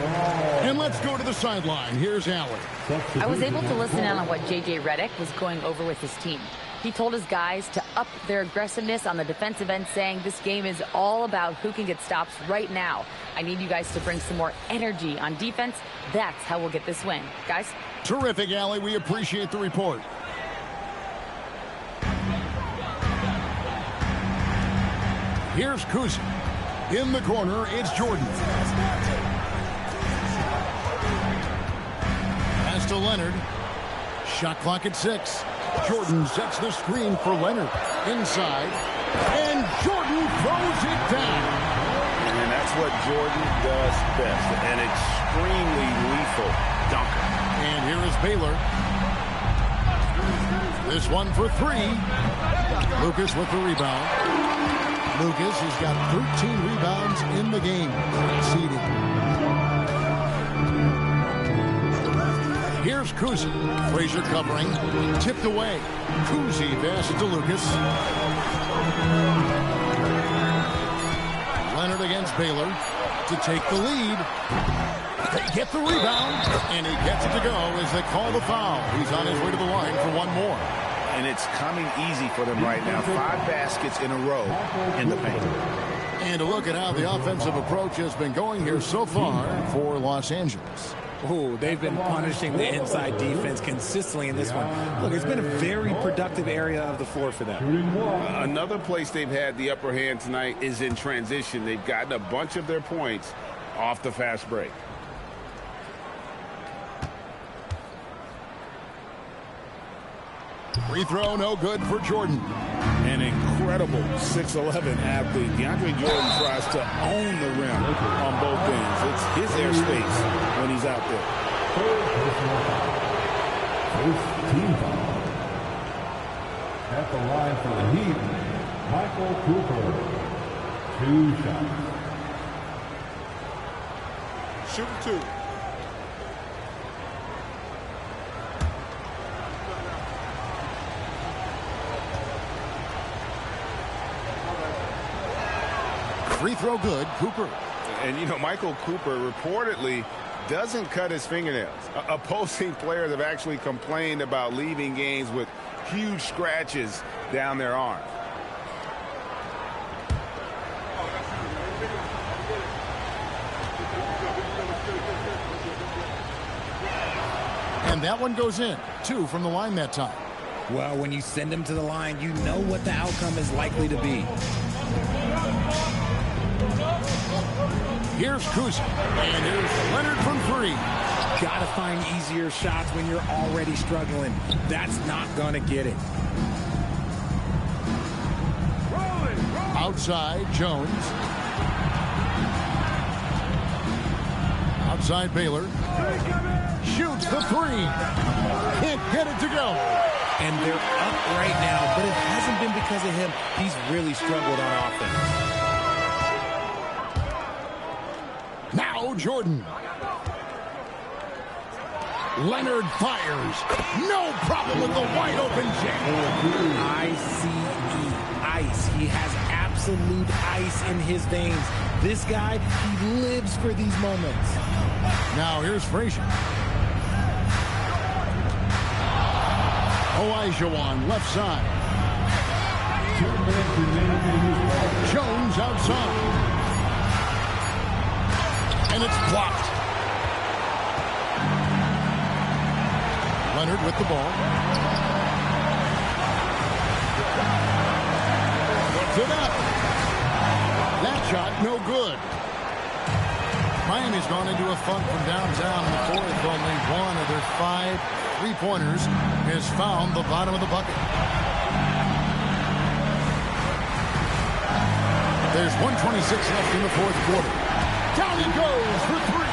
And let's go to the sideline. Here's Allen. I was able to listen in on what J.J. Redick was going over with his team. He told his guys to up their aggressiveness on the defensive end, saying this game is all about who can get stops right now. I need you guys to bring some more energy on defense. That's how we'll get this win. Guys? Terrific, Allie. We appreciate the report. Here's Kuzi. In the corner, it's Jordan. Pass to Leonard. Shot clock at 6. Jordan sets the screen for Leonard. Inside. And Jordan throws it down. And that's what Jordan does best. An extremely lethal dunker. And here is Baylor. This one for 3. Lucas with the rebound. Lucas has got 13 rebounds in the game. Exceeding. Here's Kuzi. Frazier covering. Tipped away. Kuzi passes to Lucas. Leonard against Baylor to take the lead. They get the rebound, and he gets it to go as they call the foul. He's on his way to the line for one more. And it's coming easy for them right now. 5 baskets in a row in the paint. And a look at how the offensive approach has been going here so far for Los Angeles. Oh, they've been punishing the inside defense consistently in this one. Look, it's been a very productive area of the floor for them. Another place they've had the upper hand tonight is in transition. They've gotten a bunch of their points off the fast break. Free throw, no good for Jordan. An incredible 6'11" athlete. DeAndre Jordan tries to own the rim on both ends. It's his airspace when he's out there. First team foul. At the line for the Heat, Michael Cooper. 2 shots. Shooting 2. Free throw good, Cooper. And, you know, Michael Cooper reportedly doesn't cut his fingernails. Opposing players have actually complained about leaving games with huge scratches down their arm. And that one goes in. 2 from the line that time. Well, when you send them to the line, you know what the outcome is likely to be. Here's Kuzi. And here's Leonard from 3. Gotta find easier shots when you're already struggling. That's not gonna get it. Outside, Jones. Outside, Baylor. Shoots the 3. Can't get it to go. And they're up right now, but it hasn't been because of him. He's really struggled on offense. Now Jordan. Leonard fires. No problem with the wide open jam. I-C-E, ice. He has absolute ice in his veins. This guy, he lives for these moments. Now here's Frazier. Olajuwon left side. Jones outside. And it's blocked. Leonard with the ball. Puts it up. That shot no good. Miami's gone into a funk from downtown in the fourth. Only one of their 5 3-pointers has found the bottom of the bucket. There's 1:26 left in the fourth quarter. Down he goes for 3.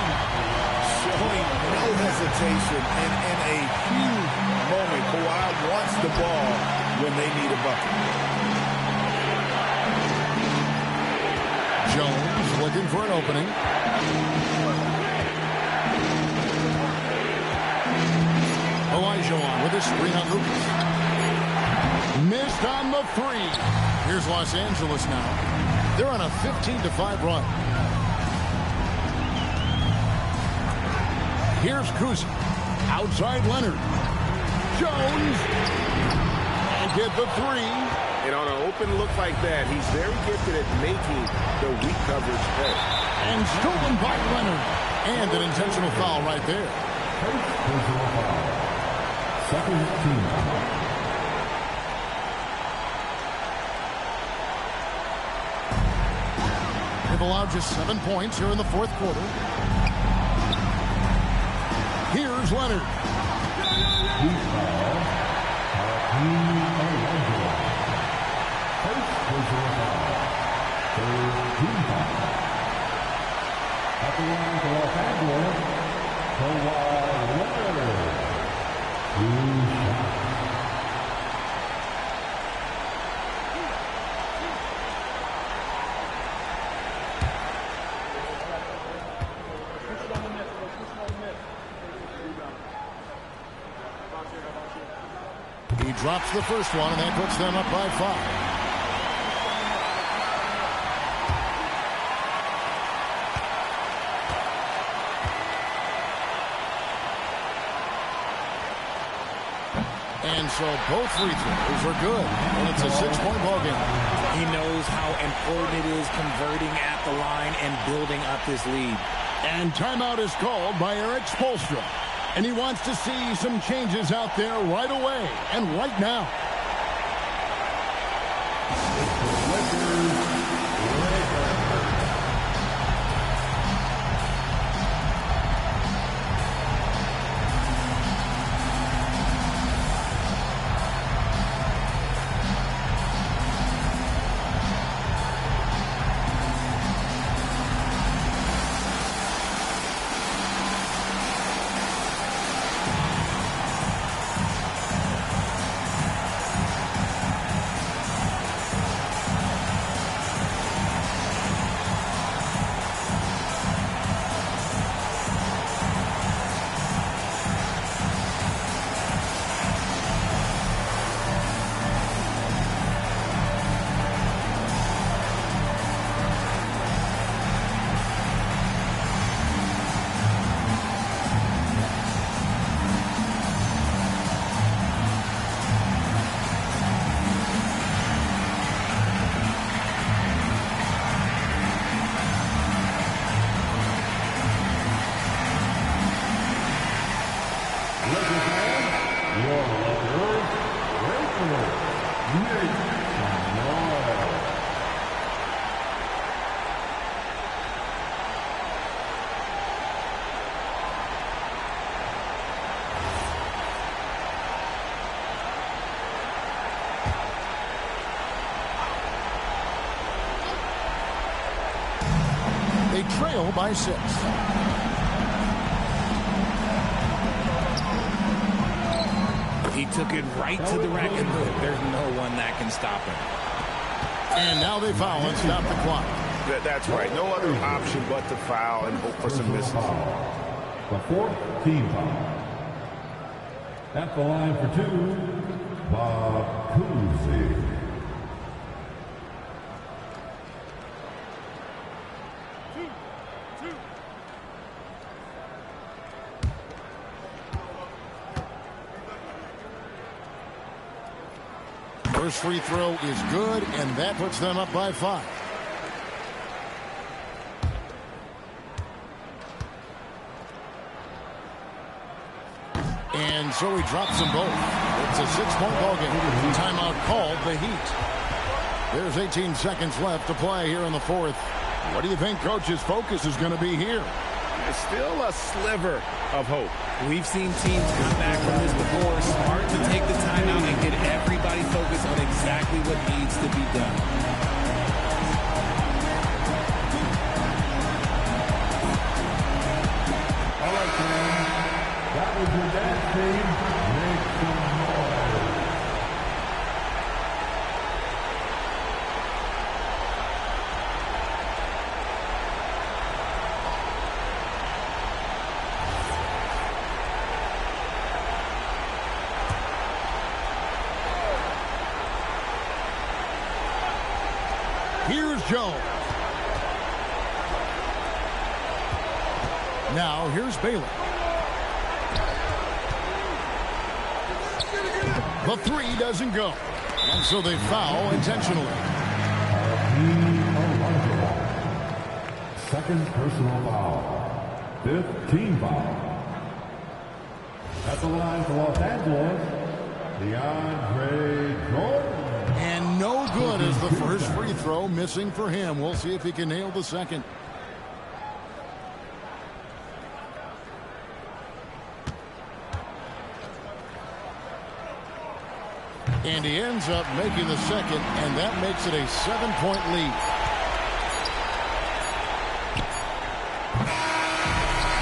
Showing no hesitation and in a huge moment. Kawhi wants the ball when they need a bucket. Jones looking for an opening. Olajuwon with a screen on Lucas. Missed on the 3. Here's Los Angeles now. They're on a 15-5 run. Here's Kuzi. Outside Leonard. Jones. And get the three. And on an open look like that, he's very gifted at making the weak coverage pay. And stolen by Leonard. And an intentional foul right there. Personal foul. Second team foul. They've allowed just 7 points here in the fourth quarter. Here's Leonard. Team foul. First personal foul. Third team foul. At the line for Los Angeles, Kawhi Leonard. 2 shots. He drops the first one, and that puts them up by 5. And so both free throws are good, and it's a 6-point ball game. He knows how important it is converting at the line and building up this lead. And timeout is called by Eric Spoelstra. And he wants to see some changes out there right away and right now. They trail by 6. He took it right to the record. There's no one that can stop him. And now they foul and stop the clock. That's right. No other option but to foul and hope for some misses. The fourth team foul. At the line for 2, Bob Cousy. First free throw is good, and that puts them up by 5. And so he drops them both. It's a 6-point ball game. Timeout called the Heat. There's 18 seconds left to play here in the fourth. What do you think Coach's focus is going to be here? There's still a sliver of hope. We've seen teams come back from this before. Smart to take the timeout and get everybody focused on exactly what needs to be done. All right, man. That was your dance team. Make some noise. Here's Jones. Now here's Bailey. The three doesn't go. And so they foul intentionally. Second personal foul. 15 foul. At the line for Los Angeles, DeAndre Jordan. And no good as the first free throw missing for him. We'll see if he can nail the second. And he ends up making the second, and that makes it a 7-point lead.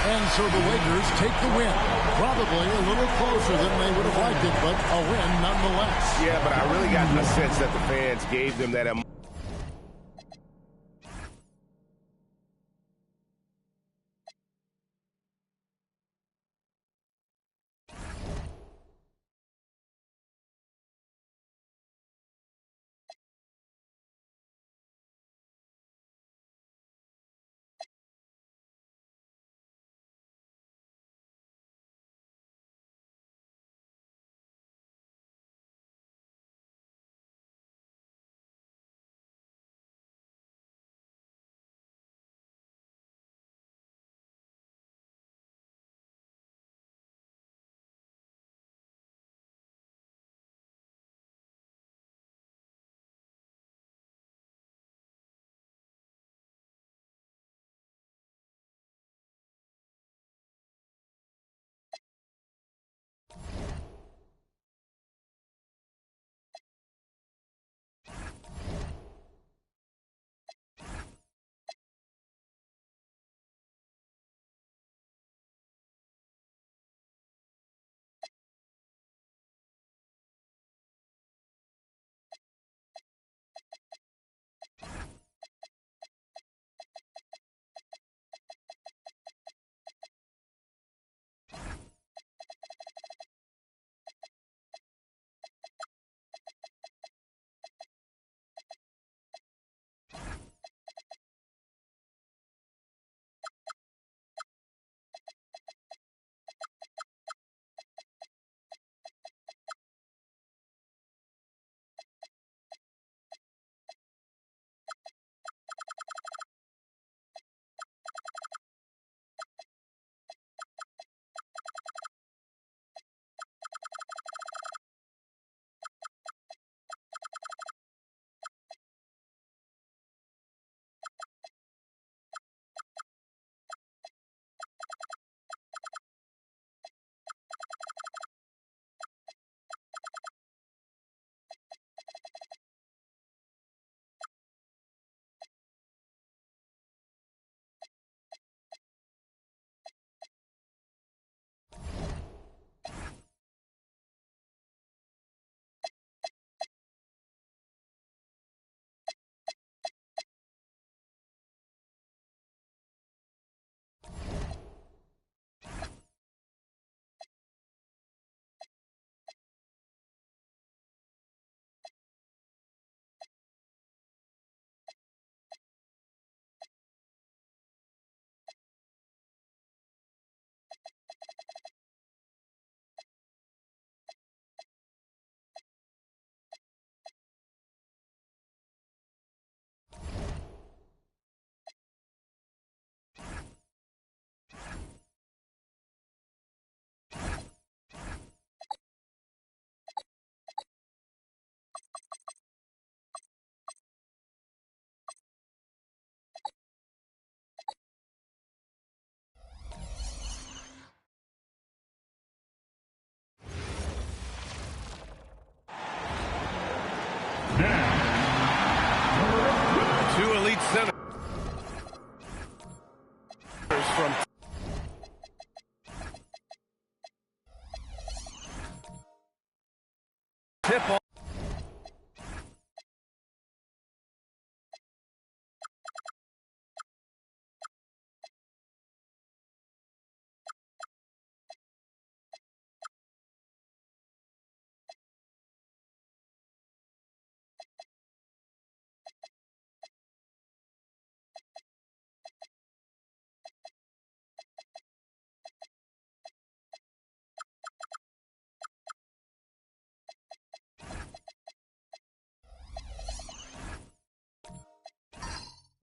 And so the Lakers take the win. Probably a little closer than they would have liked it, but a win nonetheless. Yeah, but I really got the sense that the fans gave them that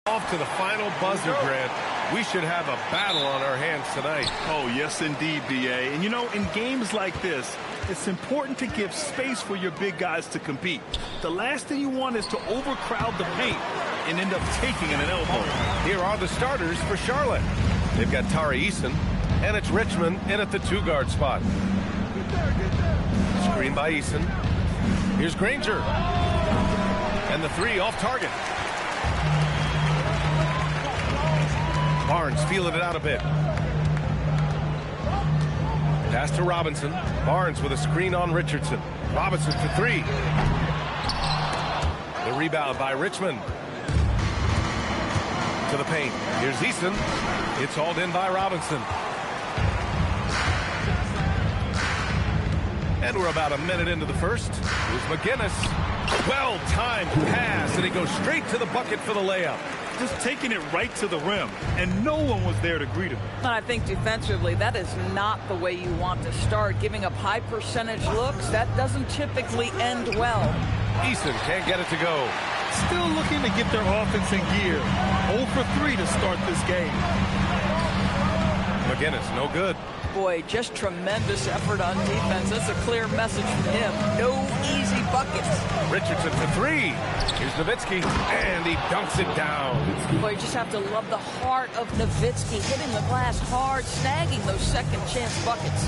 Off to the final buzzer, Grant. We should have a battle on our hands tonight. Oh, yes, indeed, B.A. And, you know, in games like this, it's important to give space for your big guys to compete. The last thing you want is to overcrowd the paint and end up taking an elbow. Here are the starters for Charlotte. They've got Tari Eason, and it's Richmond in at the 2-guard spot. Screen by Eason. Here's Granger. And the 3 off target. Barnes feeling it out a bit. Pass to Robinson. Barnes with a screen on Richardson. Robinson for 3. The rebound by Richmond. To the paint. Here's Eason. It's hauled in by Robinson. And we're about a minute into the first. Here's McGinnis. Well-timed pass, and he goes straight to the bucket for the layup. Just taking it right to the rim, and no one was there to greet him. I think defensively, that is not the way you want to start. Giving up high percentage looks, that doesn't typically end well. Eason can't get it to go. Still looking to get their offense in gear. 0 for 3 to start this game. McGinnis, no good. Boy, just tremendous effort on defense. That's a clear message from him. No easy buckets. Richardson for 3. Here's Nowitzki, and he dunks it down. Boy, you just have to love the heart of Nowitzki, hitting the glass hard, snagging those second chance buckets.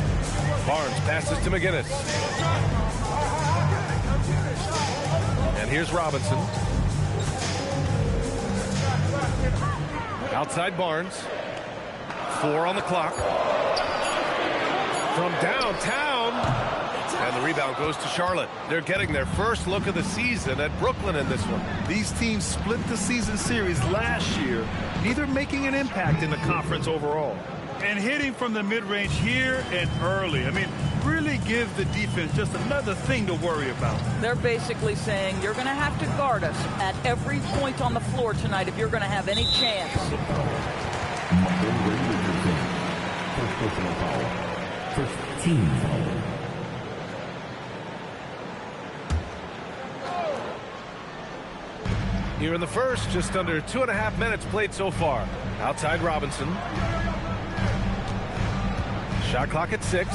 Barnes passes to McGinnis. And here's Robinson. Outside Barnes. 4 on the clock. From downtown. And the rebound goes to Charlotte. They're getting their first look of the season at Brooklyn in this one. These teams split the season series last year, neither making an impact in the conference overall. And hitting from the mid-range here and early. I mean, really give the defense just another thing to worry about. They're basically saying you're going to have to guard us at every point on the floor tonight if you're going to have any chance. First personal foul. First team foul. Here in the first, just under 2.5 minutes played so far. Outside Robinson. Shot clock at 6.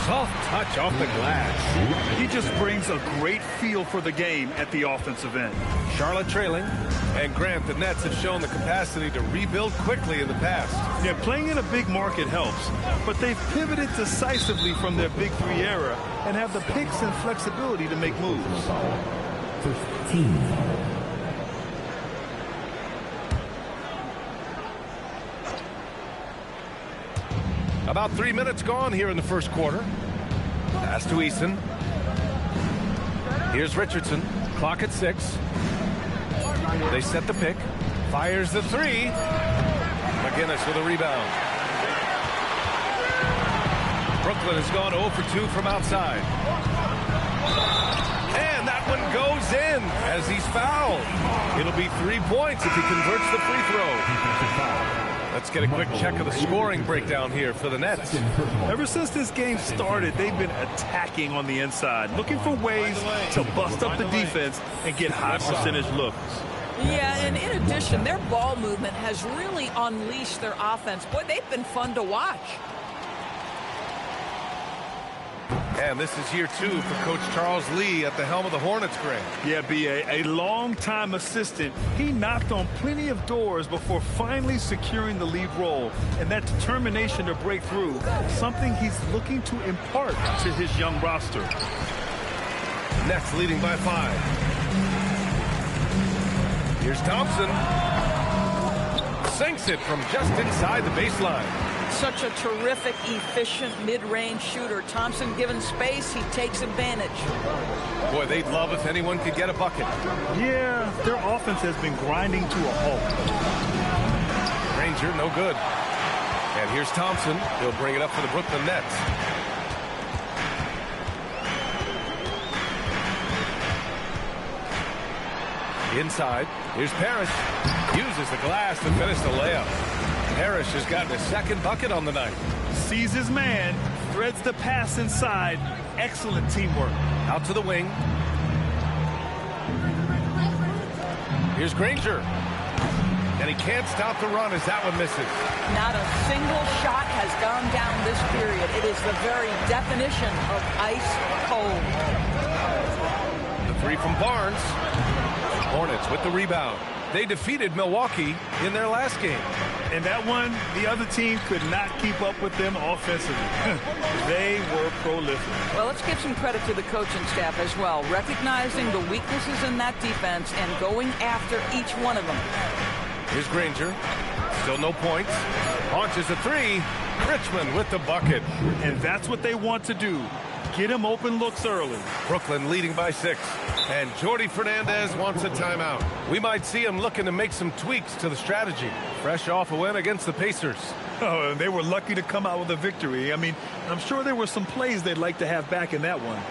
Soft touch off the glass. He just brings a great feel for the game at the offensive end. Charlotte trailing. And Grant, the Nets have shown the capacity to rebuild quickly in the past. Yeah, playing in a big market helps, but they've pivoted decisively from their Big 3 era and have the picks and flexibility to make moves. First team. About 3 minutes gone here in the first quarter. Pass to Eason. Here's Richardson. Clock at 6. They set the pick. Fires the 3. McGinnis with a rebound. Brooklyn has gone 0 for 2 from outside. And that one goes in as he's fouled. It'll be 3 points if he converts the free throw. Let's get a quick check of the scoring breakdown here for the Nets. Ever since this game started, they've been attacking on the inside, looking for ways to bust up the defense and get high percentage looks. Yeah, and in addition, their ball movement has really unleashed their offense. Boy, they've been fun to watch. And this is year 2 for Coach Charles Lee at the helm of the Hornets, Grant. Yeah, B.A., a long-time assistant. He knocked on plenty of doors before finally securing the lead role. And that determination to break through, something he's looking to impart to his young roster. Nets leading by 5. Here's Thompson. Sinks it from just inside the baseline. Such a terrific, efficient mid-range shooter. Thompson given space, he takes advantage. Boy, they'd love if anyone could get a bucket. Yeah, their offense has been grinding to a halt. Ranger, no good. And here's Thompson. He'll bring it up for the Brooklyn Nets. Inside, here's Parrish. Uses the glass to finish the layup. Parrish has gotten his second bucket on the night. Sees his man, threads the pass inside. Excellent teamwork. Out to the wing. Here's Granger. And he can't stop the run as that one misses. Not a single shot has gone down this period. It is the very definition of ice cold. The three from Barnes. Hornets with the rebound. They defeated Milwaukee in their last game. And that one, the other team could not keep up with them offensively. They were prolific. Well, let's give some credit to the coaching staff as well, recognizing the weaknesses in that defense and going after each one of them. Here's Granger. Still no points. Launches a three. Richmond with the bucket. And that's what they want to do. Get him open looks early. Brooklyn leading by 6. And Jordi Fernandez wants a timeout. We might see him looking to make some tweaks to the strategy. Fresh off a win against the Pacers. Oh, they were lucky to come out with a victory. I mean, I'm sure there were some plays they'd like to have back in that one.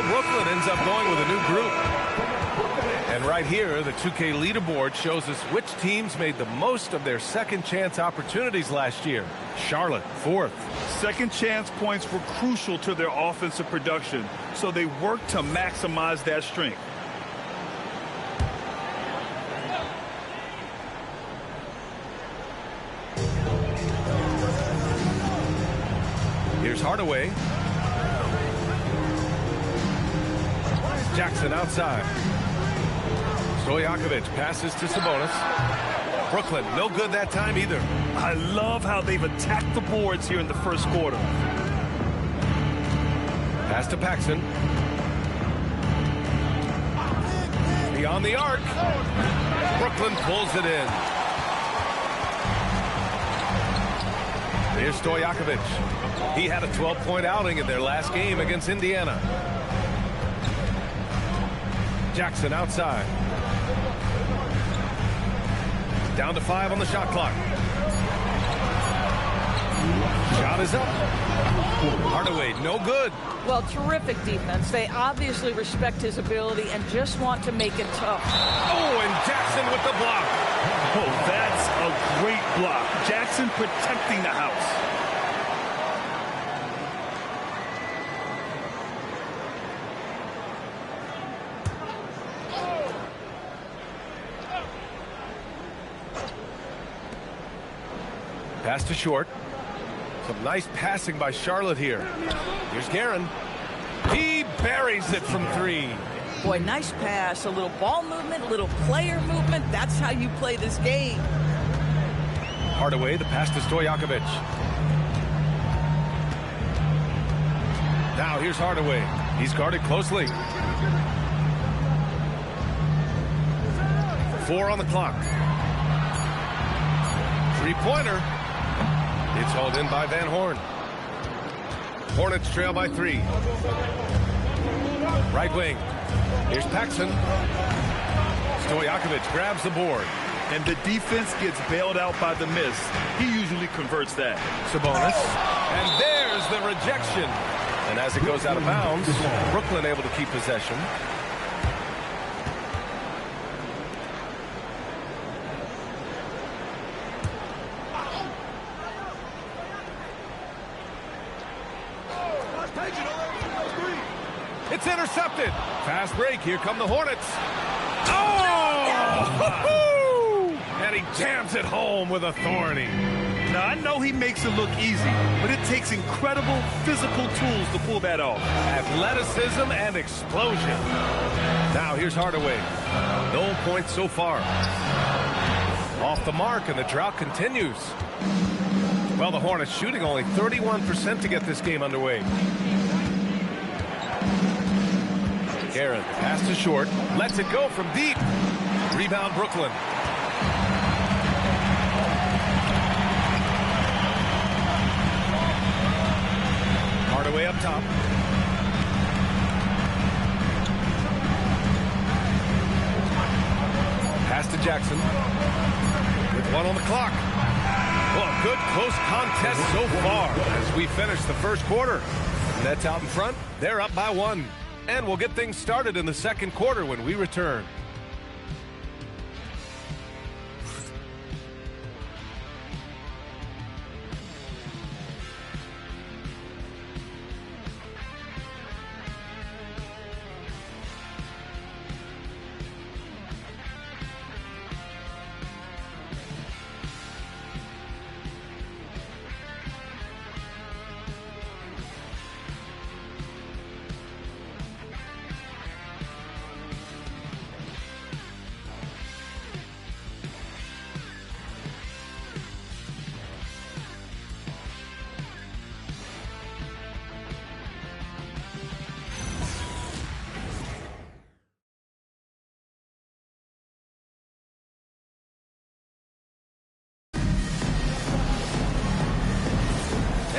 Brooklyn ends up going with a new group. And right here, the 2K leaderboard shows us which teams made the most of their second chance opportunities last year. Charlotte, 4th. Second chance points were crucial to their offensive production, so they worked to maximize that strength. Here's Hardaway. Jackson outside. Stojakovic passes to Sabonis. Brooklyn, no good that time either. I love how they've attacked the boards here in the first quarter. Pass to Paxson. Beyond the arc. Brooklyn pulls it in. Here's Stojakovic. He had a 12-point outing in their last game against Indiana. Jackson outside. Down to 5 on the shot clock. Shot is up. Hardaway, no good. Well, terrific defense. They obviously respect his ability and just want to make it tough. Oh, and Jackson with the block. Oh, that's a great block. Jackson protecting the house. Pass to Short. Some nice passing by Charlotte here. Here's Guerin. He buries it from 3. Boy, nice pass. A little ball movement, a little player movement. That's how you play this game. Hardaway, the pass to Stojakovic. Now here's Hardaway. He's guarded closely. 4 on the clock. 3-pointer. It's hauled in by Van Horn. Hornets trail by 3. Right wing. Here's Paxson. Stojakovic grabs the board. And the defense gets bailed out by the miss. He usually converts that. Sabonis. And there's the rejection. And as it goes out of bounds, Brooklyn able to keep possession. It's intercepted. Fast break. Here come the Hornets. Oh! And he jams it home with authority. Now, I know he makes it look easy, but it takes incredible physical tools to pull that off. Athleticism and explosion. Now here's Hardaway. No points so far. Off the mark, and the drought continues. Well, the Hornets shooting only 31% to get this game underway. Aaron, pass to short, lets it go from deep. Rebound, Brooklyn. Hardaway up top. Pass to Jackson. With 1 on the clock. Well, good close contest so far as we finish the first quarter. Nets out in front. They're up by 1. And we'll get things started in the second quarter when we return.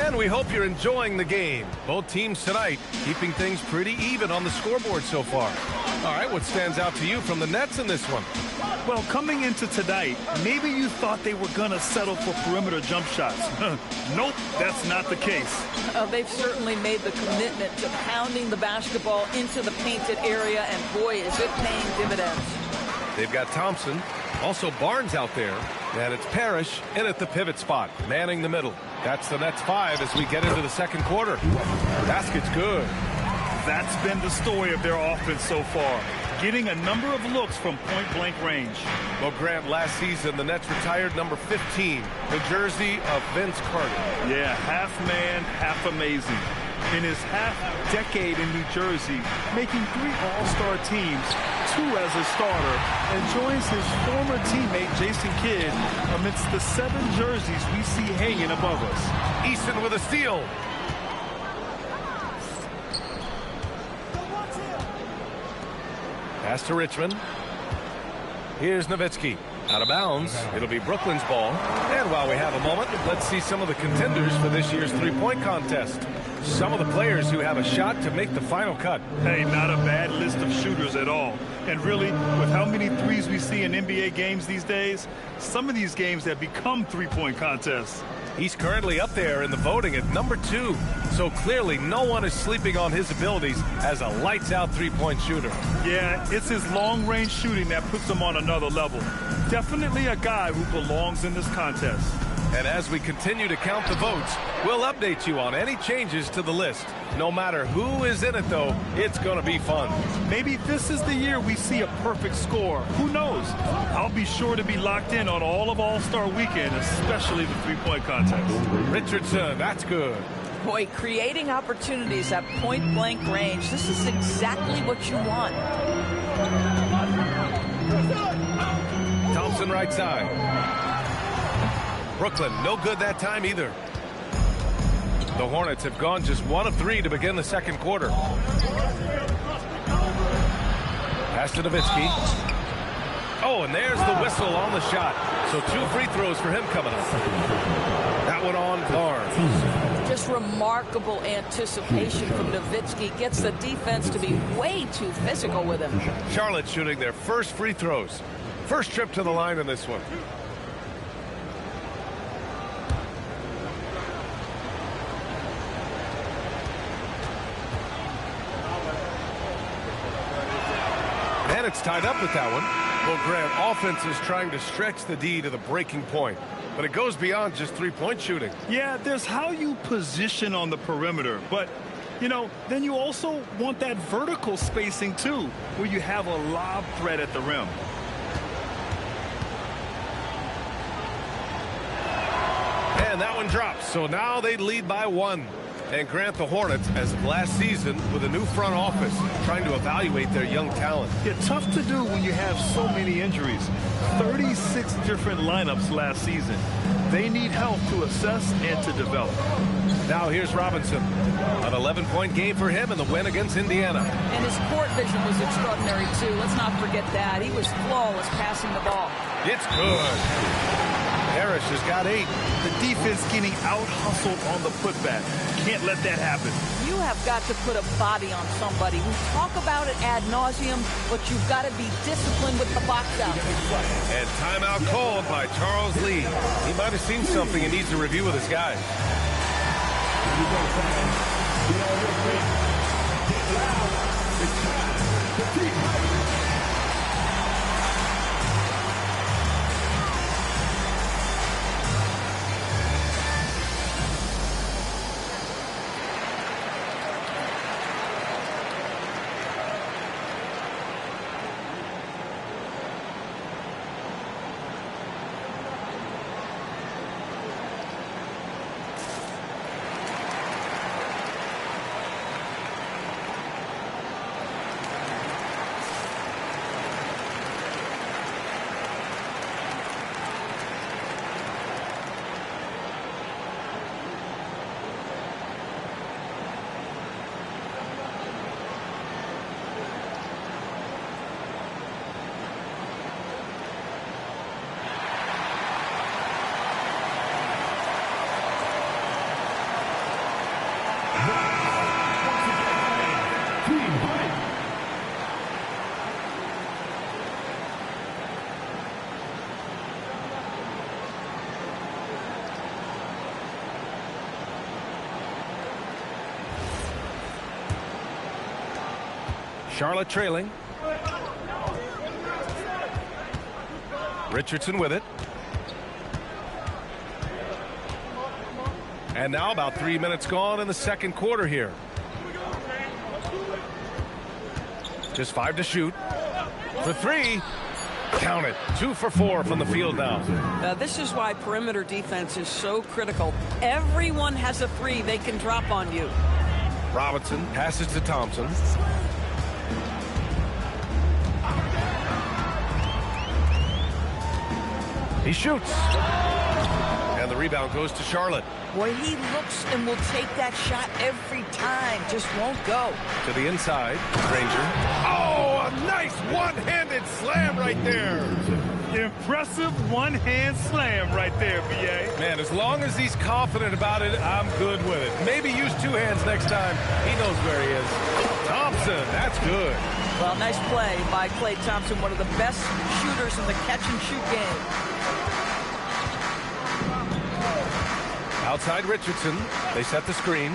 And we hope you're enjoying the game. Both teams tonight keeping things pretty even on the scoreboard so far. All right, what stands out to you from the Nets in this one? Well, coming into tonight, maybe you thought they were going to settle for perimeter jump shots. Nope, that's not the case. They've certainly made the commitment to pounding the basketball into the painted area, and boy, is it paying dividends. They've got Thompson, also Barnes out there, and it's Parrish in at the pivot spot, manning the middle. That's the Nets 5 as we get into the second quarter. Basket's good. That's been the story of their offense so far, getting a number of looks from point-blank range. Well, Grant, last season, the Nets retired number 15, the jersey of Vince Carter. Yeah, half man, half amazing. In his half-decade in New Jersey, making 3 All-Star teams, 2 as a starter, and joins his former teammate Jason Kidd amidst the 7 jerseys we see hanging above us. Easton with a steal. Pass to Richmond. Here's Nowitzki. Out of bounds. It'll be Brooklyn's ball. And while we have a moment, let's see some of the contenders for this year's three-point contest. Some of the players who have a shot to make the final cut. Hey, not a bad list of shooters at all. And really, with how many threes we see in NBA games these days, some of these games have become three-point contests. He's currently up there in the voting at number 2. So clearly no one is sleeping on his abilities as a lights-out three-point shooter. Yeah, it's his long-range shooting that puts him on another level. Definitely a guy who belongs in this contest. And as we continue to count the votes, we'll update you on any changes to the list. No matter who is in it, though, it's going to be fun. Maybe this is the year we see a perfect score. Who knows? I'll be sure to be locked in on all of All-Star Weekend, especially the three-point contest. Richardson, that's good. Boy, creating opportunities at point-blank range, this is exactly what you want. Thompson right side. Brooklyn, no good that time either. The Hornets have gone just 1 of 3 to begin the second quarter. Pass to Nowitzki. Oh, and there's the whistle on the shot. So 2 free throws for him coming up. That one on Barnes. Just remarkable anticipation from Nowitzki. Gets the defense to be way too physical with him. Charlotte shooting their first free throws. First trip to the line in this one. And it's tied up with that one. Well, Grant, offense is trying to stretch the D to the breaking point. But it goes beyond just three-point shooting. Yeah, there's how you position on the perimeter. But, you know, then you also want that vertical spacing, too, where you have a lob threat at the rim. And that one drops. So now they lead by 1. And Grant, the Hornets, as of last season, with a new front office, trying to evaluate their young talent. Yeah, tough to do when you have so many injuries. 36 different lineups last season. They need help to assess and to develop. Now here's Robinson. An 11-point game for him in the win against Indiana. And his court vision was extraordinary, too. Let's not forget that. He was flawless passing the ball. It's good. Harris has got 8. The defense getting out-hustled on the putback. Can't let that happen. You have got to put a body on somebody. We talk about it ad nauseum, but you've got to be disciplined with the box out. And timeout called by Charles Lee. He might have seen something and needs to review with his guys. Charlotte trailing. Richardson with it. And now about 3 minutes gone in the second quarter here. Just 5 to shoot. For 3. Count it. 2 for 4 from the field now. This is why perimeter defense is so critical. Everyone has a 3 they can drop on you. Robinson passes to Thompson. He shoots. And the rebound goes to Charlotte. Boy, he looks and will take that shot every time. Just won't go. To the inside. Granger. Oh, a nice one-handed slam right there. Impressive one-hand slam right there, B.A. Man, as long as he's confident about it, I'm good with it. Maybe use 2 hands next time. He knows where he is. Thompson, that's good. Well, nice play by Klay Thompson, one of the best shooters in the catch-and-shoot game. Outside Richardson. They set the screen.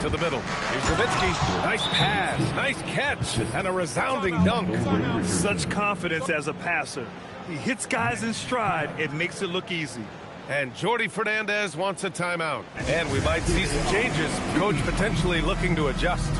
To the middle. Here's Nowitzki. Nice pass. Nice catch. And a resounding dunk. Such confidence as a passer. He hits guys in stride. It makes it look easy. And Jordi Fernandez wants a timeout. And we might see some changes. Coach potentially looking to adjust.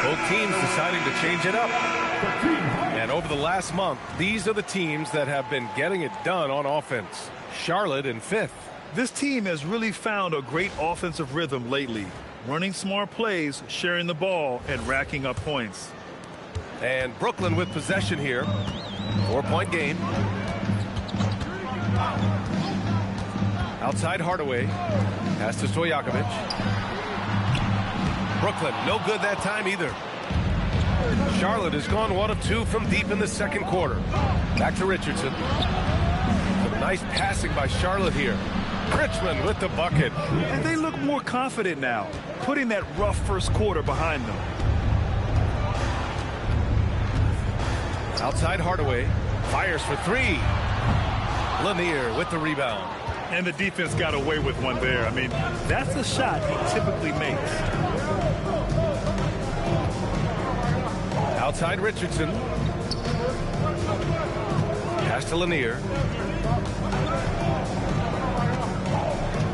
Both teams deciding to change it up. And over the last month, these are the teams that have been getting it done on offense. Charlotte in 5th. This team has really found a great offensive rhythm lately. Running smart plays, sharing the ball, and racking up points. And Brooklyn with possession here. 4-point game. Outside Hardaway. Pass to Stojakovic. Brooklyn, no good that time either. Charlotte has gone 1 of 2 from deep in the second quarter. Back to Richardson. Some nice passing by Charlotte here. Richmond with the bucket. And they look more confident now, putting that rough first quarter behind them. Outside Hardaway. Fires for 3. Lanier with the rebound. And the defense got away with one there. I mean, that's a shot he typically makes. Outside Richardson. Pass to Lanier.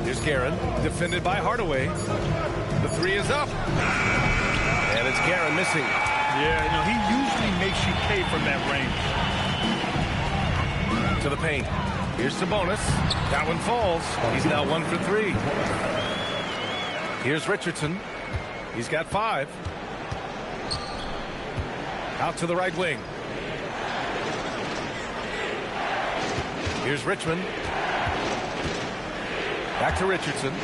Here's Guerin, defended by Hardaway. The 3 is up. And it's Guerin missing. Yeah, you know, he usually makes you pay from that range. To the paint. Here's Sabonis. That one falls. He's now 1 for 3. Here's Richardson. He's got 5. Out to the right wing. Here's Richmond. Back to Richardson.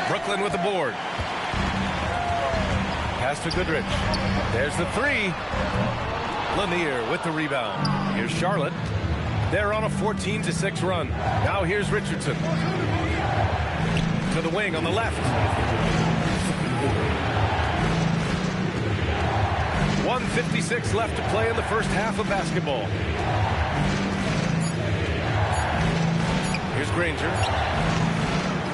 Brooklyn with the board. Pass to Goodrich. There's the 3. Lanier with the rebound. Here's Charlotte. They're on a 14-6 run. Now here's Richardson. To the wing on the left. 1:56 left to play in the first half of basketball. Here's Granger.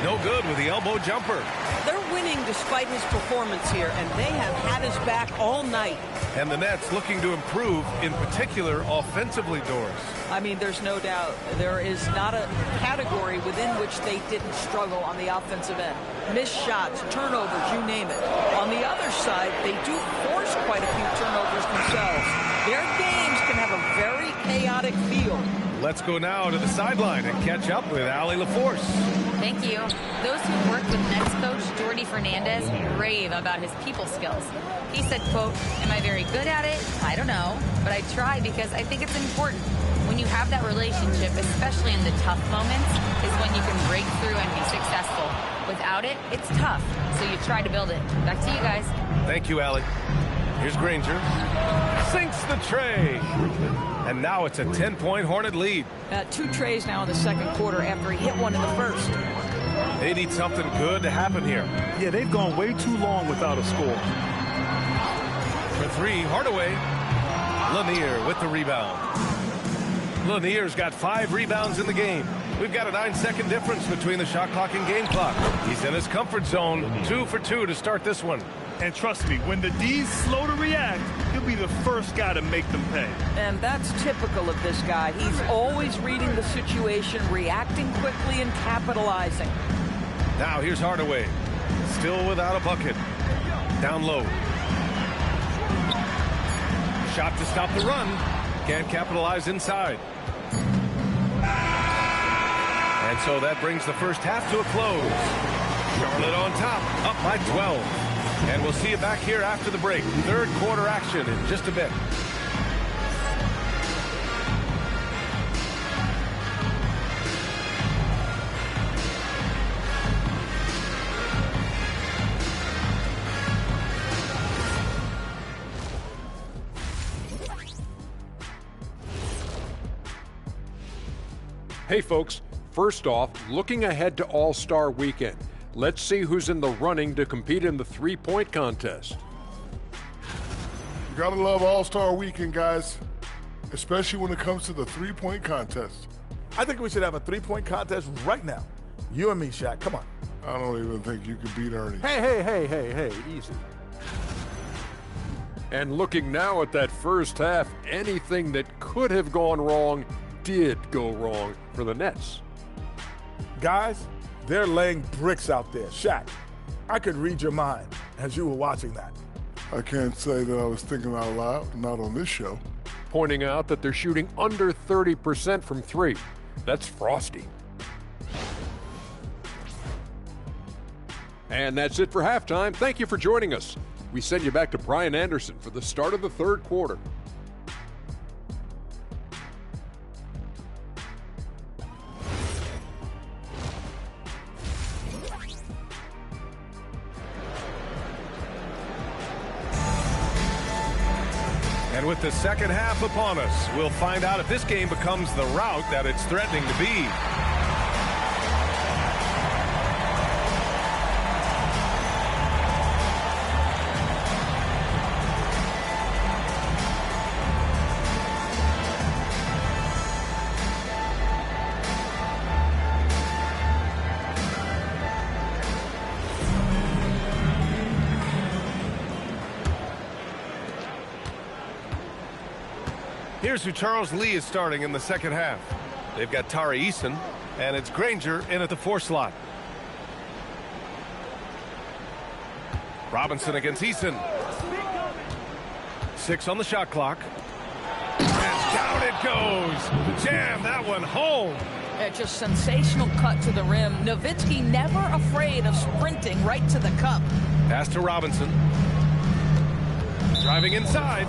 No good with the elbow jumper. They're winning despite his performance here, and they have had his back all night. And the Nets looking to improve, in particular, offensively, Doris. I mean, there's no doubt there is not a category within which they didn't struggle on the offensive end. Missed shots, turnovers, you name it. On the other side, they do force quite a few turnovers themselves. Their games can have a very chaotic feel. Let's go now to the sideline and catch up with Allie LaForce. Thank you. Those who worked with Nets coach Jordi Fernandez rave about his people skills. He said, quote, "Am I very good at it? I don't know, but I try because I think it's important. When you have that relationship, especially in the tough moments, is when you can break through and be successful. Without it, it's tough, so you try to build it." Back to you guys. Thank you, Allie. Here's Granger. Sinks the tray. And now it's a 10-point Hornet lead. 2 trays now in the second quarter after he hit one in the first. They need something good to happen here. Yeah, they've gone way too long without a score. For 3, Hardaway. Lanier with the rebound. Lanier's got 5 rebounds in the game. We've got a 9-second difference between the shot clock and game clock. He's in his comfort zone. 2 for 2 to start this one. And trust me, when the D's slow to react, he'll be the first guy to make them pay. And that's typical of this guy. He's always reading the situation, reacting quickly, and capitalizing. Now here's Hardaway. Still without a bucket. Down low. Shot to stop the run. Can't capitalize inside. And so that brings the first half to a close. Charlotte on top, up by 12. And we'll see you back here after the break. Third quarter action in just a bit. Hey folks, first off, looking ahead to All-Star Weekend. Let's see who's in the running to compete in the three-point contest. You gotta love All-Star Weekend, guys, especially when it comes to the three-point contest. I think we should have a three-point contest right now. You and me, Shaq. Come on. I don't even think you could beat Ernie. Hey, easy. And looking now at that first half, anything that could have gone wrong did go wrong for the Nets. Guys, they're laying bricks out there. Shaq, I could read your mind as you were watching that. I can't say that I was thinking out loud, not on this show. Pointing out that they're shooting under 30% from 3. That's frosty. And that's it for halftime. Thank you for joining us. We send you back to Brian Anderson for the start of the third quarter. And with the second half upon us, we'll find out if this game becomes the rout that it's threatening to be. Here's who Charles Lee is starting in the second half. They've got Tari Eason, and it's Granger in at the 4 slot. Robinson against Eason. 6 on the shot clock. And down it goes. Jam that one home. Just sensational cut to the rim. Nowitzki never afraid of sprinting right to the cup. Pass to Robinson. Driving inside.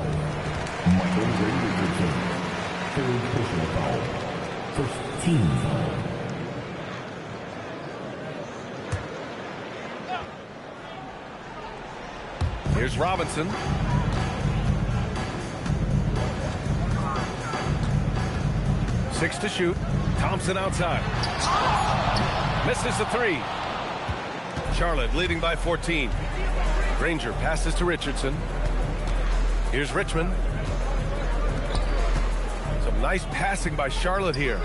Michael Richardson, third personal foul, first team foul. Here's Robinson. Six to shoot. Thompson outside. Misses the 3. Charlotte leading by 14. Granger passes to Richardson. Here's Richmond. Some nice passing by Charlotte here.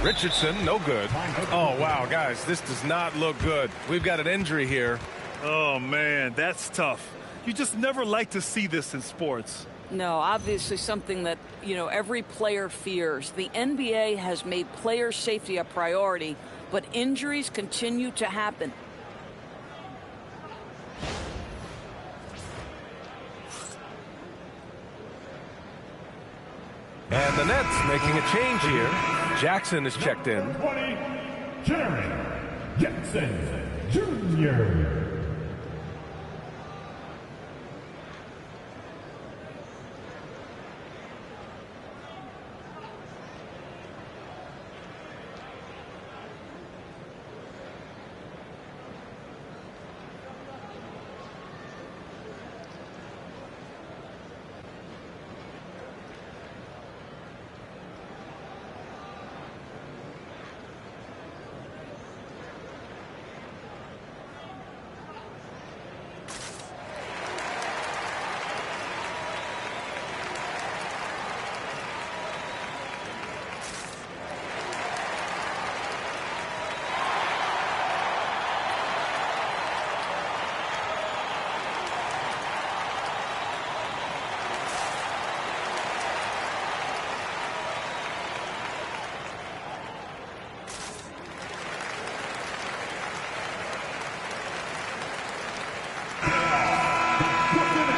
Richardson, no good. Oh, wow, guys, this does not look good. We've got an injury here. Oh, man, that's tough. You just never like to see this in sports. No, obviously something that, every player fears. The NBA has made player safety a priority, but injuries continue to happen. And the Nets making a change here. Jackson is checked in. 20, Jeremy Jackson Jr.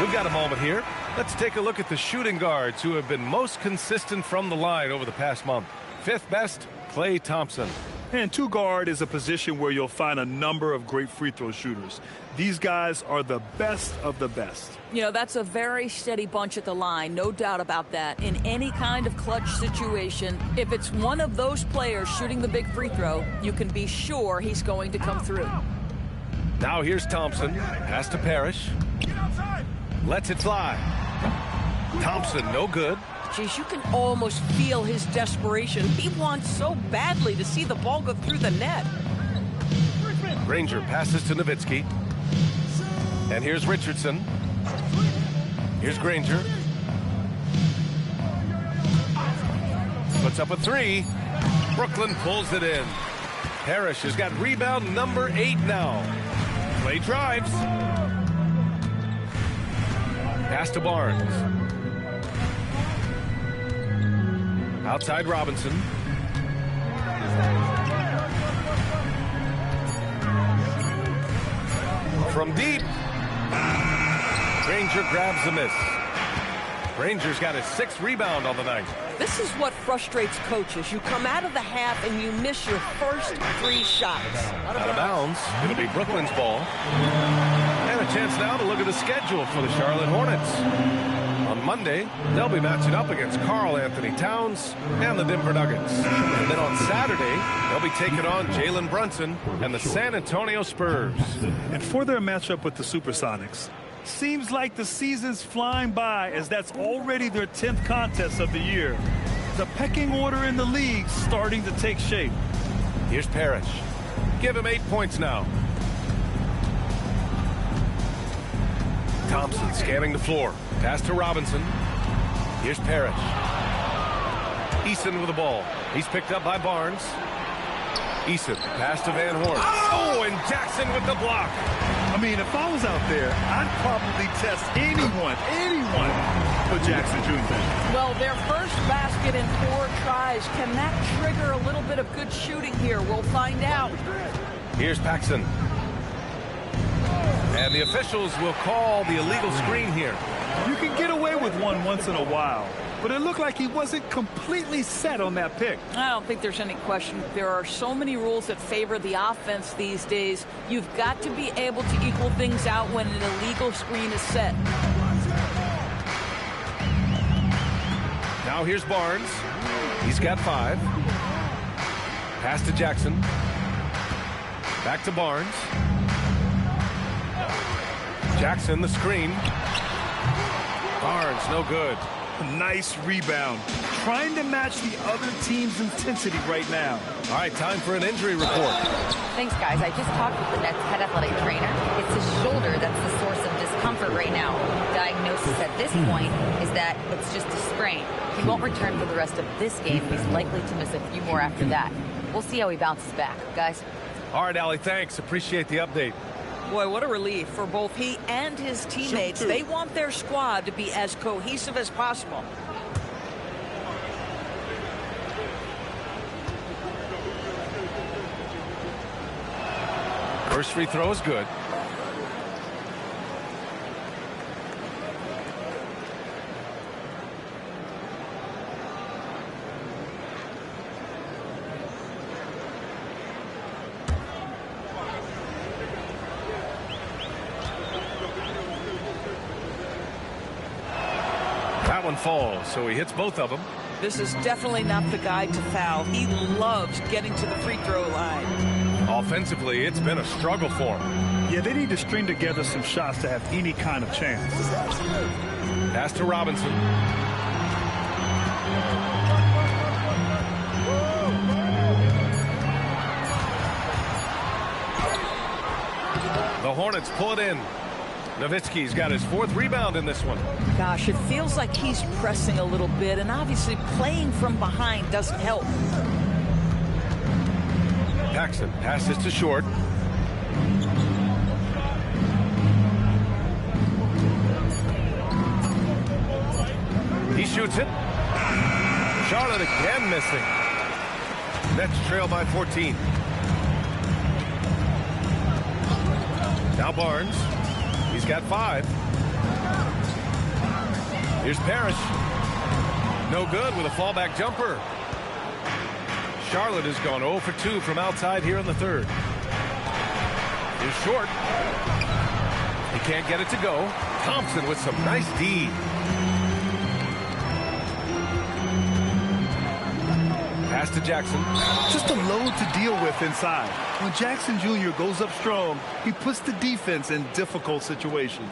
We've got a moment here. Let's take a look at the shooting guards who have been most consistent from the line over the past month. 5th best, Klay Thompson. And 2 guard is a position where you'll find a number of great free throw shooters. These guys are the best of the best. That's a very steady bunch at the line, no doubt about that. In any kind of clutch situation, if it's one of those players shooting the big free throw, you can be sure he's going to come through. Now here's Thompson. Pass to Parrish. Lets it fly. Thompson, no good. Geez, you can almost feel his desperation. He wants so badly to see the ball go through the net. Granger passes to Nowitzki. And here's Richardson. Here's Granger. Puts up a 3. Brooklyn pulls it in. Parrish has got rebound number 8 now. Klay drives. Pass to Barnes. Outside Robinson. From deep. Granger grabs the miss. Granger's got his 6th rebound on the night. This is what frustrates coaches. You come out of the half and you miss your first 3 shots. Out of bounds. It'll be Brooklyn's ball. And a chance now to look at the schedule for the Charlotte Hornets. On Monday, they'll be matching up against Karl Anthony Towns and the Denver Nuggets. And then on Saturday, they'll be taking on Jalen Brunson and the San Antonio Spurs. And for their matchup with the Supersonics, seems like the season's flying by as that's already their 10th contest of the year. The pecking order in the league starting to take shape. Here's Parrish. Give him 8 points now. Thompson scanning the floor. Pass to Robinson. Here's Parrish. Eason with the ball. He's picked up by Barnes. Eason, pass to Van Horn. Oh, and Jackson with the block. I mean, if I was out there, I'd probably test anyone for Jackson Jr. Well, their first basket in 4 tries. Can that trigger a little bit of good shooting here? We'll find out. Here's Paxson. And the officials will call the illegal screen here. You can get away with one once in a while, but it looked like he wasn't completely set on that pick. I don't think there's any question. There are so many rules that favor the offense these days. You've got to be able to equal things out when an illegal screen is set. Now here's Barnes. He's got 5. Pass to Jackson. Back to Barnes. Jackson, the screen. Barnes, no good. Nice rebound. Trying to match the other team's intensity right now. All right, time for an injury report. Thanks, guys. I just talked with the Nets head athletic trainer. It's his shoulder that's the source of discomfort right now. Diagnosis at this point is that it's just a sprain. He won't return for the rest of this game. He's likely to miss a few more after that. We'll see how he bounces back, guys. All right, Allie, thanks. Appreciate the update. Boy, what a relief for both he and his teammates. They want their squad to be as cohesive as possible. First free throw is good. One falls, so he hits both of them. This is definitely not the guy to foul. He loves getting to the free throw line. Offensively, it's been a struggle for him. Yeah, they need to string together some shots to have any kind of chance. Pass to Robinson. The Hornets pull it in. Nowitzki's got his 4th rebound in this one. Gosh, it feels like he's pressing a little bit, and obviously playing from behind doesn't help. Paxson passes to Short. He shoots it. Charlotte again missing. Nets trail by 14. Now Barnes. He's got 5. Here's Parrish. No good with a fallback jumper. Charlotte has gone 0 for 2 from outside here in the 3rd. Here's Short. He can't get it to go. Thompson with some nice D. Pass to Jackson. Just a load to deal with inside. When Jackson Jr. goes up strong, he puts the defense in difficult situations.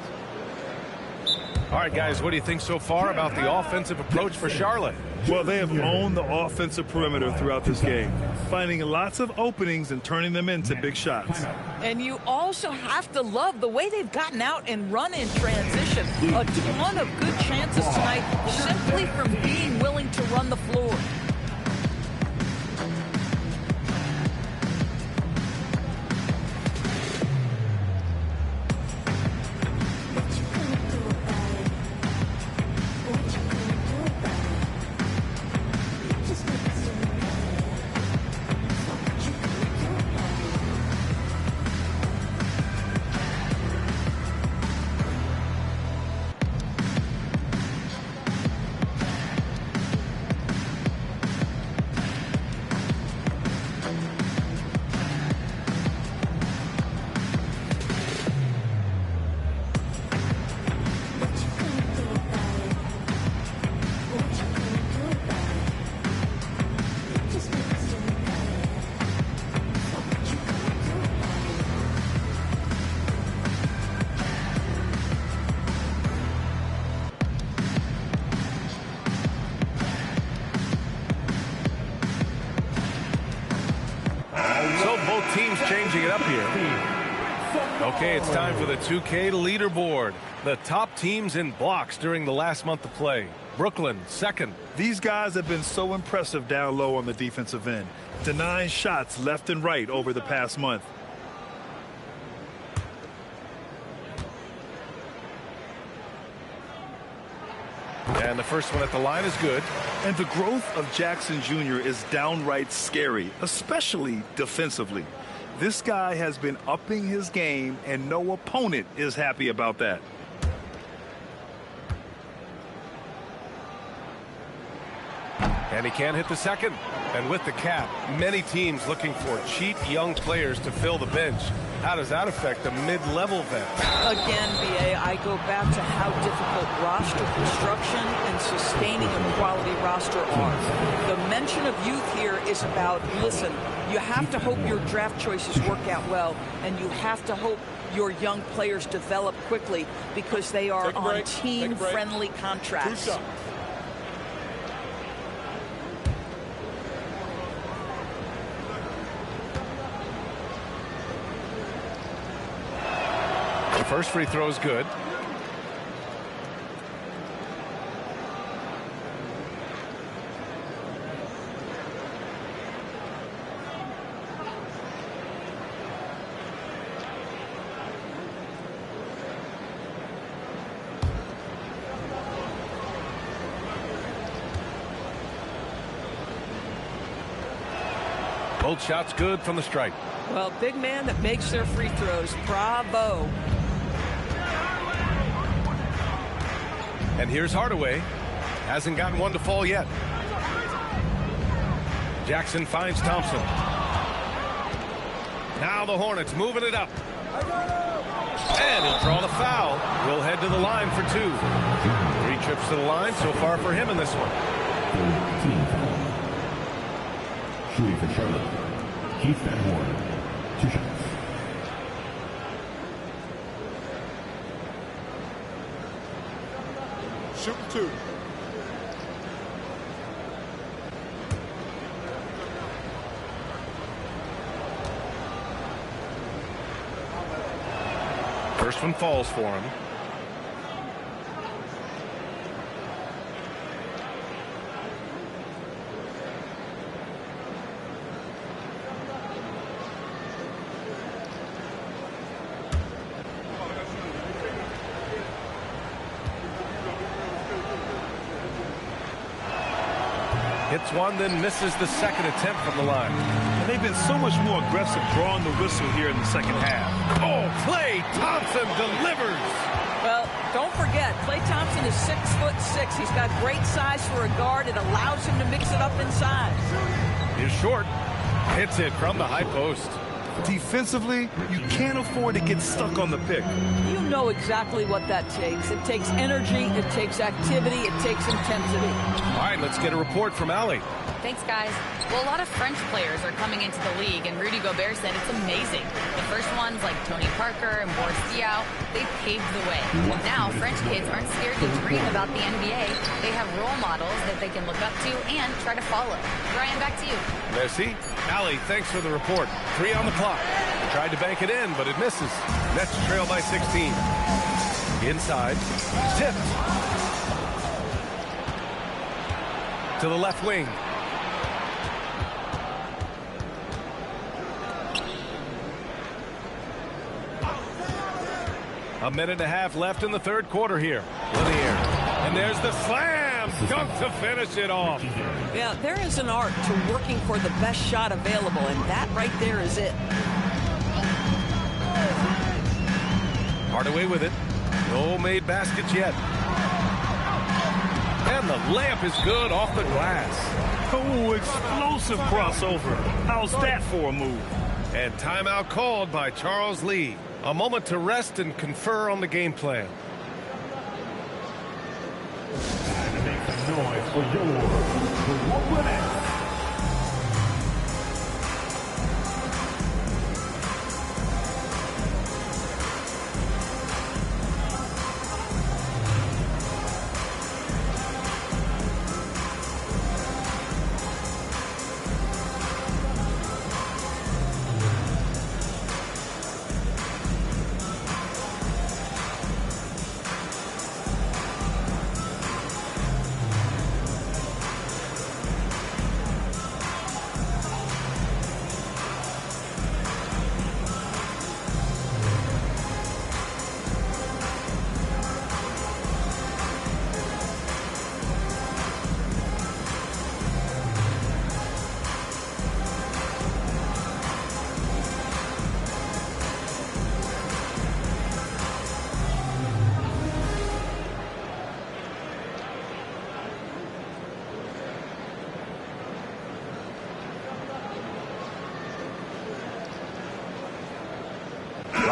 All right, guys, what do you think so far about the offensive approach for Charlotte? Well, they have owned the offensive perimeter throughout this game, finding lots of openings and turning them into big shots. And you also have to love the way they've gotten out and run in transition. A ton of good chances tonight simply from being willing to run the floor. up here. Okay, it's time for the 2K leaderboard. The top teams in blocks during the last month of play. Brooklyn, second. These guys have been so impressive down low on the defensive end, denying shots left and right over the past month. And the first one at the line is good. And the growth of Jackson Jr. is downright scary, especially defensively. This guy has been upping his game, and no opponent is happy about that. And he can't hit the second. And with the cap, many teams looking for cheap young players to fill the bench. How does that affect the mid-level vets? Again, BA, I go back to how difficult roster construction and sustaining a quality roster are. The mention of youth here is about, listen, you have to hope your draft choices work out well, and you have to hope your young players develop quickly because they are on team-friendly contracts. 2 shots. First free throw is good. Both shots good from the stripe. Well, big man that makes their free throws. Bravo. And here's Hardaway. Hasn't gotten one to fall yet. Jackson finds Thompson. Now the Hornets moving it up. And he'll draw the foul. Will head to the line for 2. 3 trips to the line so far for him in this one. Shooting for Charlotte, Keith Van Horn, 2 shots. Shoot 2. First one falls for him. Hits one, then misses the second attempt from the line. And they've been so much more aggressive drawing the whistle here in the second half. Oh, Klay Thompson delivers. Well, don't forget, Klay Thompson is 6'6". He's got great size for a guard. It allows him to mix it up inside. He's short. Hits it from the high post. Defensively, you can't afford to get stuck on the pick. You know exactly what that takes. It takes energy, it takes activity, it takes intensity. All right, let's get a report from Allie. Thanks, guys. Well, a lot of French players are coming into the league, and Rudy Gobert said it's amazing. The first ones, like Tony Parker and Boris Diaw, they paved the way. Now, French kids aren't scared to dream about the NBA. They have role models that they can look up to and try to follow. Brian, back to you. Merci. Allie, thanks for the report. 3 on the clock. Tried to bank it in, but it misses. Nets trail by 16. Inside. Tipped. To the left wing. A minute and a half left in the third quarter here. Lanier. And there's the slam. Dunk to finish it off. Yeah, there is an art to working for the best shot available, and that right there is it. Hardaway with it. No made baskets yet. And the layup is good off the glass. Oh, explosive crossover. How's that for a move? And timeout called by Charles Lee. A moment to rest and confer on the game plan. And make some noise for the Brooklyn Nets.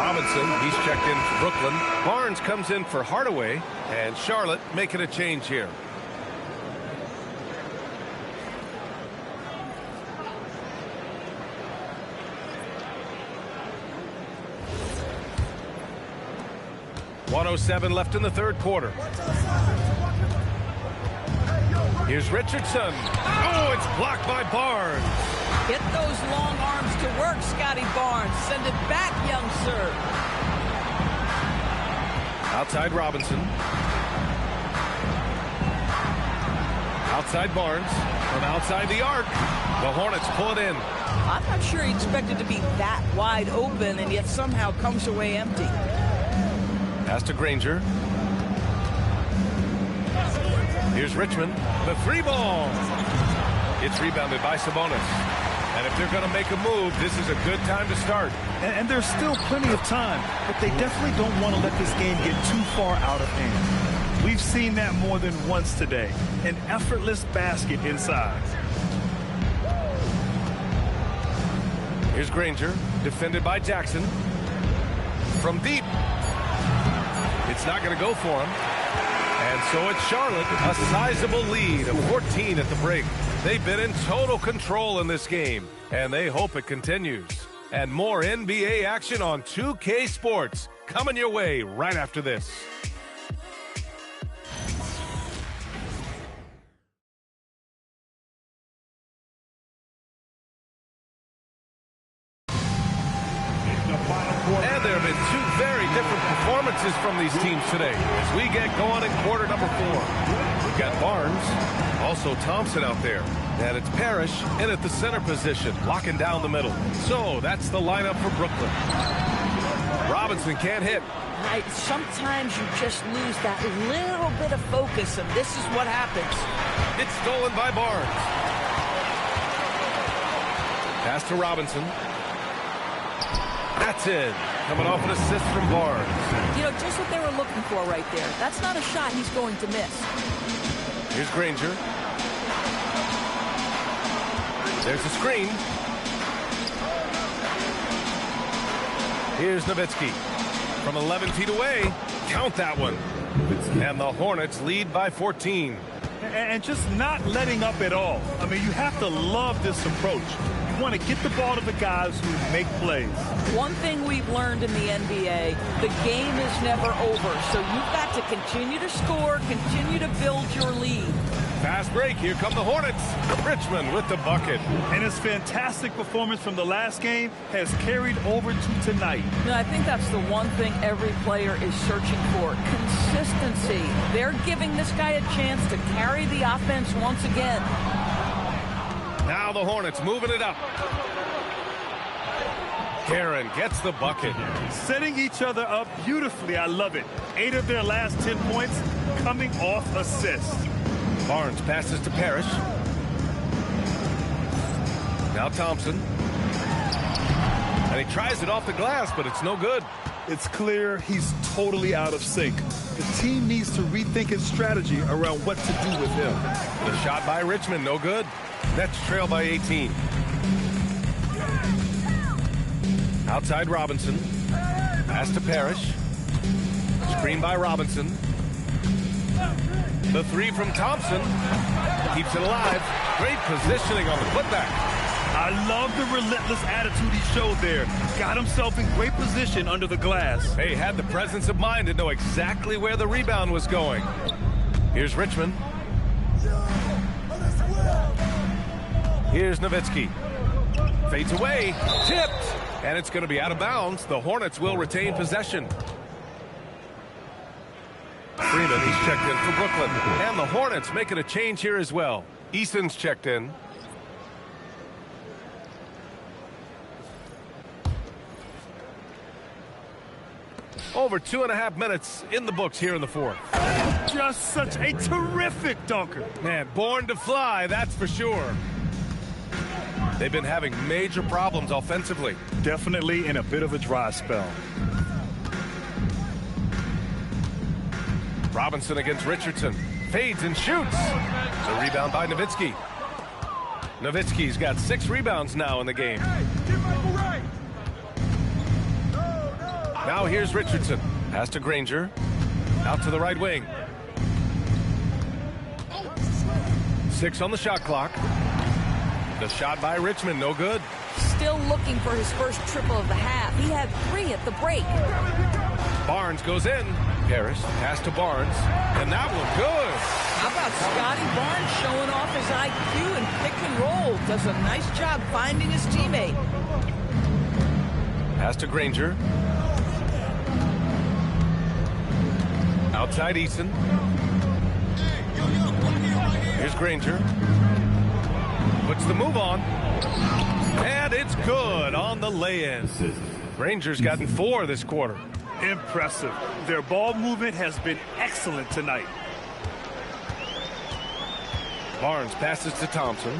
Robinson, he's checked in for Brooklyn. Barnes comes in for Hardaway, and Charlotte making a change here. .107 left in the third quarter. Here's Richardson. Oh, it's blocked by Barnes. Get those long arms to work, Scotty Barnes. Send it back, young sir. Outside Robinson. Outside Barnes. From outside the arc. The Hornets pull it in. I'm not sure he expected to be that wide open and yet somehow comes away empty. Pass to Granger. Here's Richmond. The three ball. It's rebounded by Sabonis. And if they're going to make a move, this is a good time to start. And there's still plenty of time, but they definitely don't want to let this game get too far out of hand. We've seen that more than once today. An effortless basket inside. Here's Granger, defended by Jackson. From deep. It's not going to go for him. And so it's Charlotte, a sizable lead of 14 at the break. They've been in total control in this game, and they hope it continues. And more NBA action on 2K Sports coming your way right after this. And there have been two very different performances from these teams today as we get going in quarter number 4. We've got Barnes, also Thompson out there, and it's Parrish in at the center position, locking down the middle. So that's the lineup for Brooklyn. Robinson can't hit. Right, sometimes you just lose that little bit of focus, and this is what happens. It's stolen by Barnes. Pass to Robinson. That's in. Coming off an assist from Barnes. You know, just what they were looking for right there. That's not a shot he's going to miss. Here's Granger. There's the screen. Here's Nowitzki. From 11 feet away. Count that one. And the Hornets lead by 14. And just not letting up at all. I mean, you have to love this approach. You want to get the ball to the guys who make plays. One thing we've learned in the NBA, the game is never over. So you've got to continue to score, continue to build your lead. Fast break. Here come the Hornets. Richmond with the bucket. And his fantastic performance from the last game has carried over to tonight. No, I think that's the one thing every player is searching for. Consistency. They're giving this guy a chance to carry the offense once again. Now the Hornets moving it up. Karen gets the bucket. Setting each other up beautifully. I love it. 8 of their last 10 points coming off assists. Barnes passes to Parrish. Now Thompson. And he tries it off the glass, but it's no good. It's clear he's totally out of sync. The team needs to rethink its strategy around what to do with him. The shot by Richmond, no good. Nets trail by 18. Outside Robinson. Pass to Parrish. Screen by Robinson. The three from Thompson. Keeps it alive. Great positioning on the putback. I love the relentless attitude he showed there. Got himself in great position under the glass. He had the presence of mind to know exactly where the rebound was going. Here's Richmond. Here's Nowitzki. Fades away. Tipped. And it's going to be out of bounds. The Hornets will retain possession. Freeman, he's checked in for Brooklyn. And the Hornets making a change here as well. Eason's checked in. Over 2.5 minutes in the books here in the fourth. Just such a terrific dunker. Man, born to fly, that's for sure. They've been having major problems offensively. Definitely in a bit of a dry spell. Robinson against Richardson. Fades and shoots. The rebound by Nowitzki. Nowitzki's got 6 rebounds now in the game. Now here's Richardson. Pass to Granger. Out to the right wing. 6 on the shot clock. The shot by Richmond, no good. Still looking for his first triple of the half. He had 3 at the break. Barnes goes in. Harris, pass to Barnes. And that one good. How about Scotty Barnes showing off his IQ and pick and roll? Does a nice job finding his teammate. Pass to Granger. Outside Eason. Here's Granger. Puts the move on. And it's good on the lay-in. Granger's gotten 4 this quarter. Impressive. Their ball movement has been excellent tonight. Barnes passes to Thompson.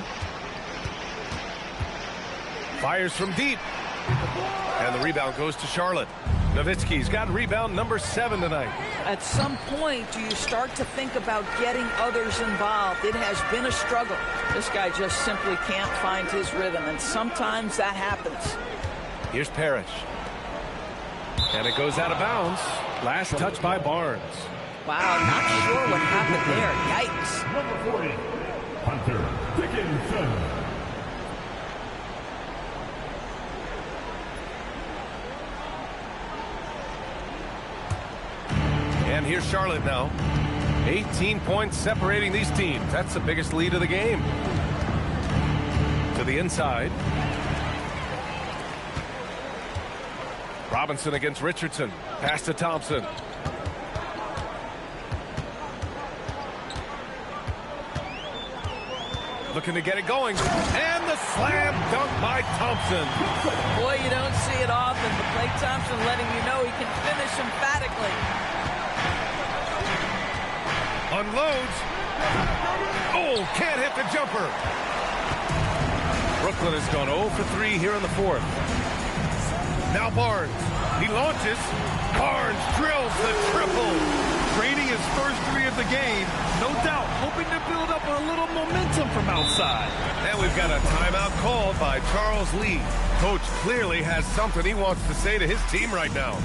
Fires from deep. And the rebound goes to Charlotte. Nowitzki's got rebound number 7 tonight. At some point, do you start to think about getting others involved? It has been a struggle. This guy just simply can't find his rhythm, and sometimes that happens. Here's Parrish. And it goes out of bounds. Last touch by Barnes. Wow, not sure what happened there. Yikes. Number 40, Hunter Dickinson. And here's Charlotte now. 18 points separating these teams. That's the biggest lead of the game. To the inside. Robinson against Richardson. Pass to Thompson. Looking to get it going. And the slam dunk by Thompson. Boy, you don't see it often, but Klay Thompson letting you know he can finish emphatically. Unloads. Oh, can't hit the jumper. Brooklyn has gone 0 for 3 here in the 4th. Now Barnes. He launches. Barnes drills the triple. Draining his first 3 of the game. No doubt, hoping to build up a little momentum from outside. And we've got a timeout called by Charles Lee. Coach clearly has something he wants to say to his team right now.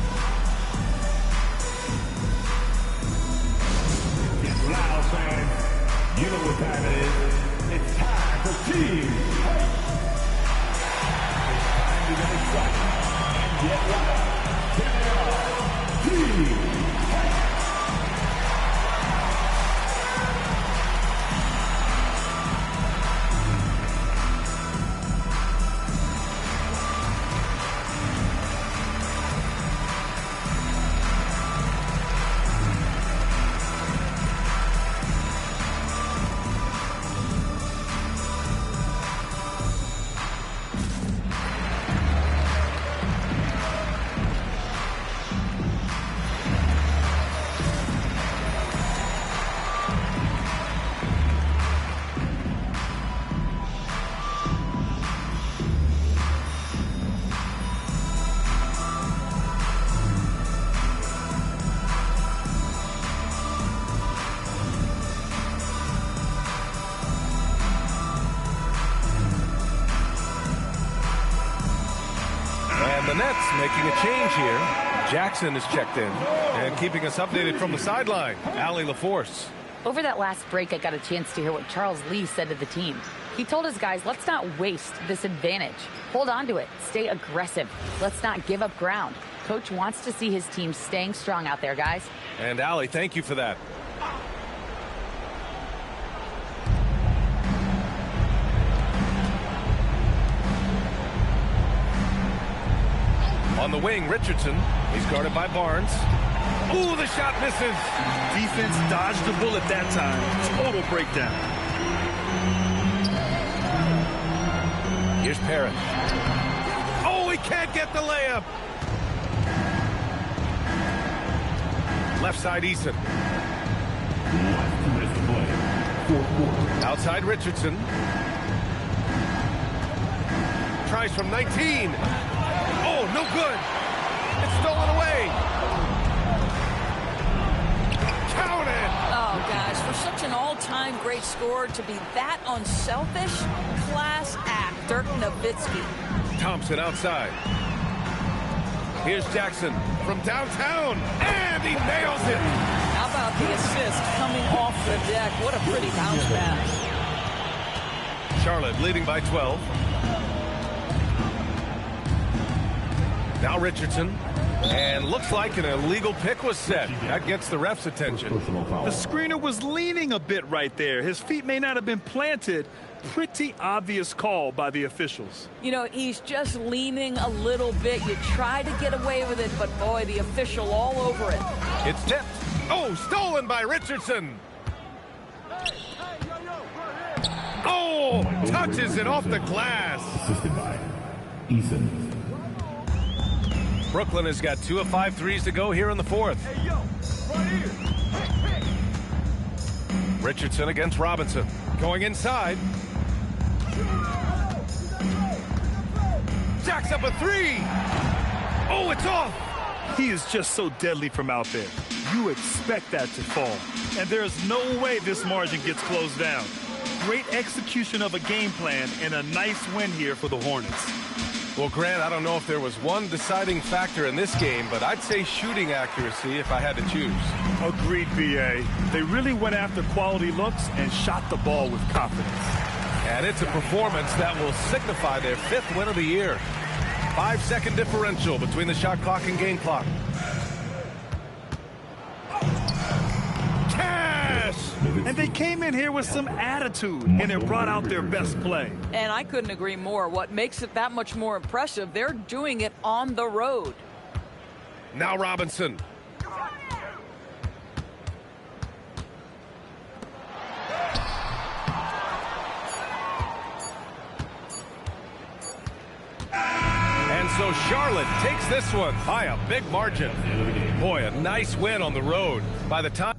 Get loud, fans. You know what time it is. It's time for team fight. It's time to get excited and get loud. Here they are, team fight. The Nets making a change here. Jackson is checked in and keeping us updated from the sideline. Allie LaForce. Over that last break, I got a chance to hear what Charles Lee said to the team. He told his guys, let's not waste this advantage. Hold on to it. Stay aggressive. Let's not give up ground. Coach wants to see his team staying strong out there, guys. And Allie, thank you for that. On the wing, Richardson. He's guarded by Barnes. Ooh, the shot misses. Defense dodged the bullet that time. Total breakdown. Here's Parrish. Oh, he can't get the layup. Left side, Eason. Outside, Richardson. Tries from 19. Oh, no good. It's stolen away. Counted. Oh, guys, for such an all-time great scorer to be that unselfish, class act, Dirk Nowitzki. Thompson outside. Here's Jackson. from downtown, and he nails it. How about the assist coming off the deck? What a pretty bounce pass. Charlotte leading by 12. Now Richardson. And looks like an illegal pick was set. That gets the ref's attention. The screener was leaning a bit right there. His feet may not have been planted. Pretty obvious call by the officials. You know, he's just leaning a little bit. You try to get away with it, but boy, the official all over it. It's tipped. Oh, stolen by Richardson. Oh, touches it off the glass. Assisted by Ethan. Brooklyn has got 2 of 5 threes to go here in the fourth. Richardson against Robinson. Going inside. Jacks up a 3. Oh, it's off. He is just so deadly from out there. You expect that to fall. And there's no way this margin gets closed down. Great execution of a game plan and a nice win here for the Hornets. Well, Grant, I don't know if there was one deciding factor in this game, but I'd say shooting accuracy if I had to choose. Agreed, B.A. They really went after quality looks and shot the ball with confidence. And it's a performance that will signify their 5th win of the year. 5-second differential between the shot clock and game clock. And they came in here with some attitude, and it brought out their best play. And I couldn't agree more. What makes it that much more impressive, they're doing it on the road. Now Robinson. And so Charlotte takes this one by a big margin. Boy, a nice win on the road. By the time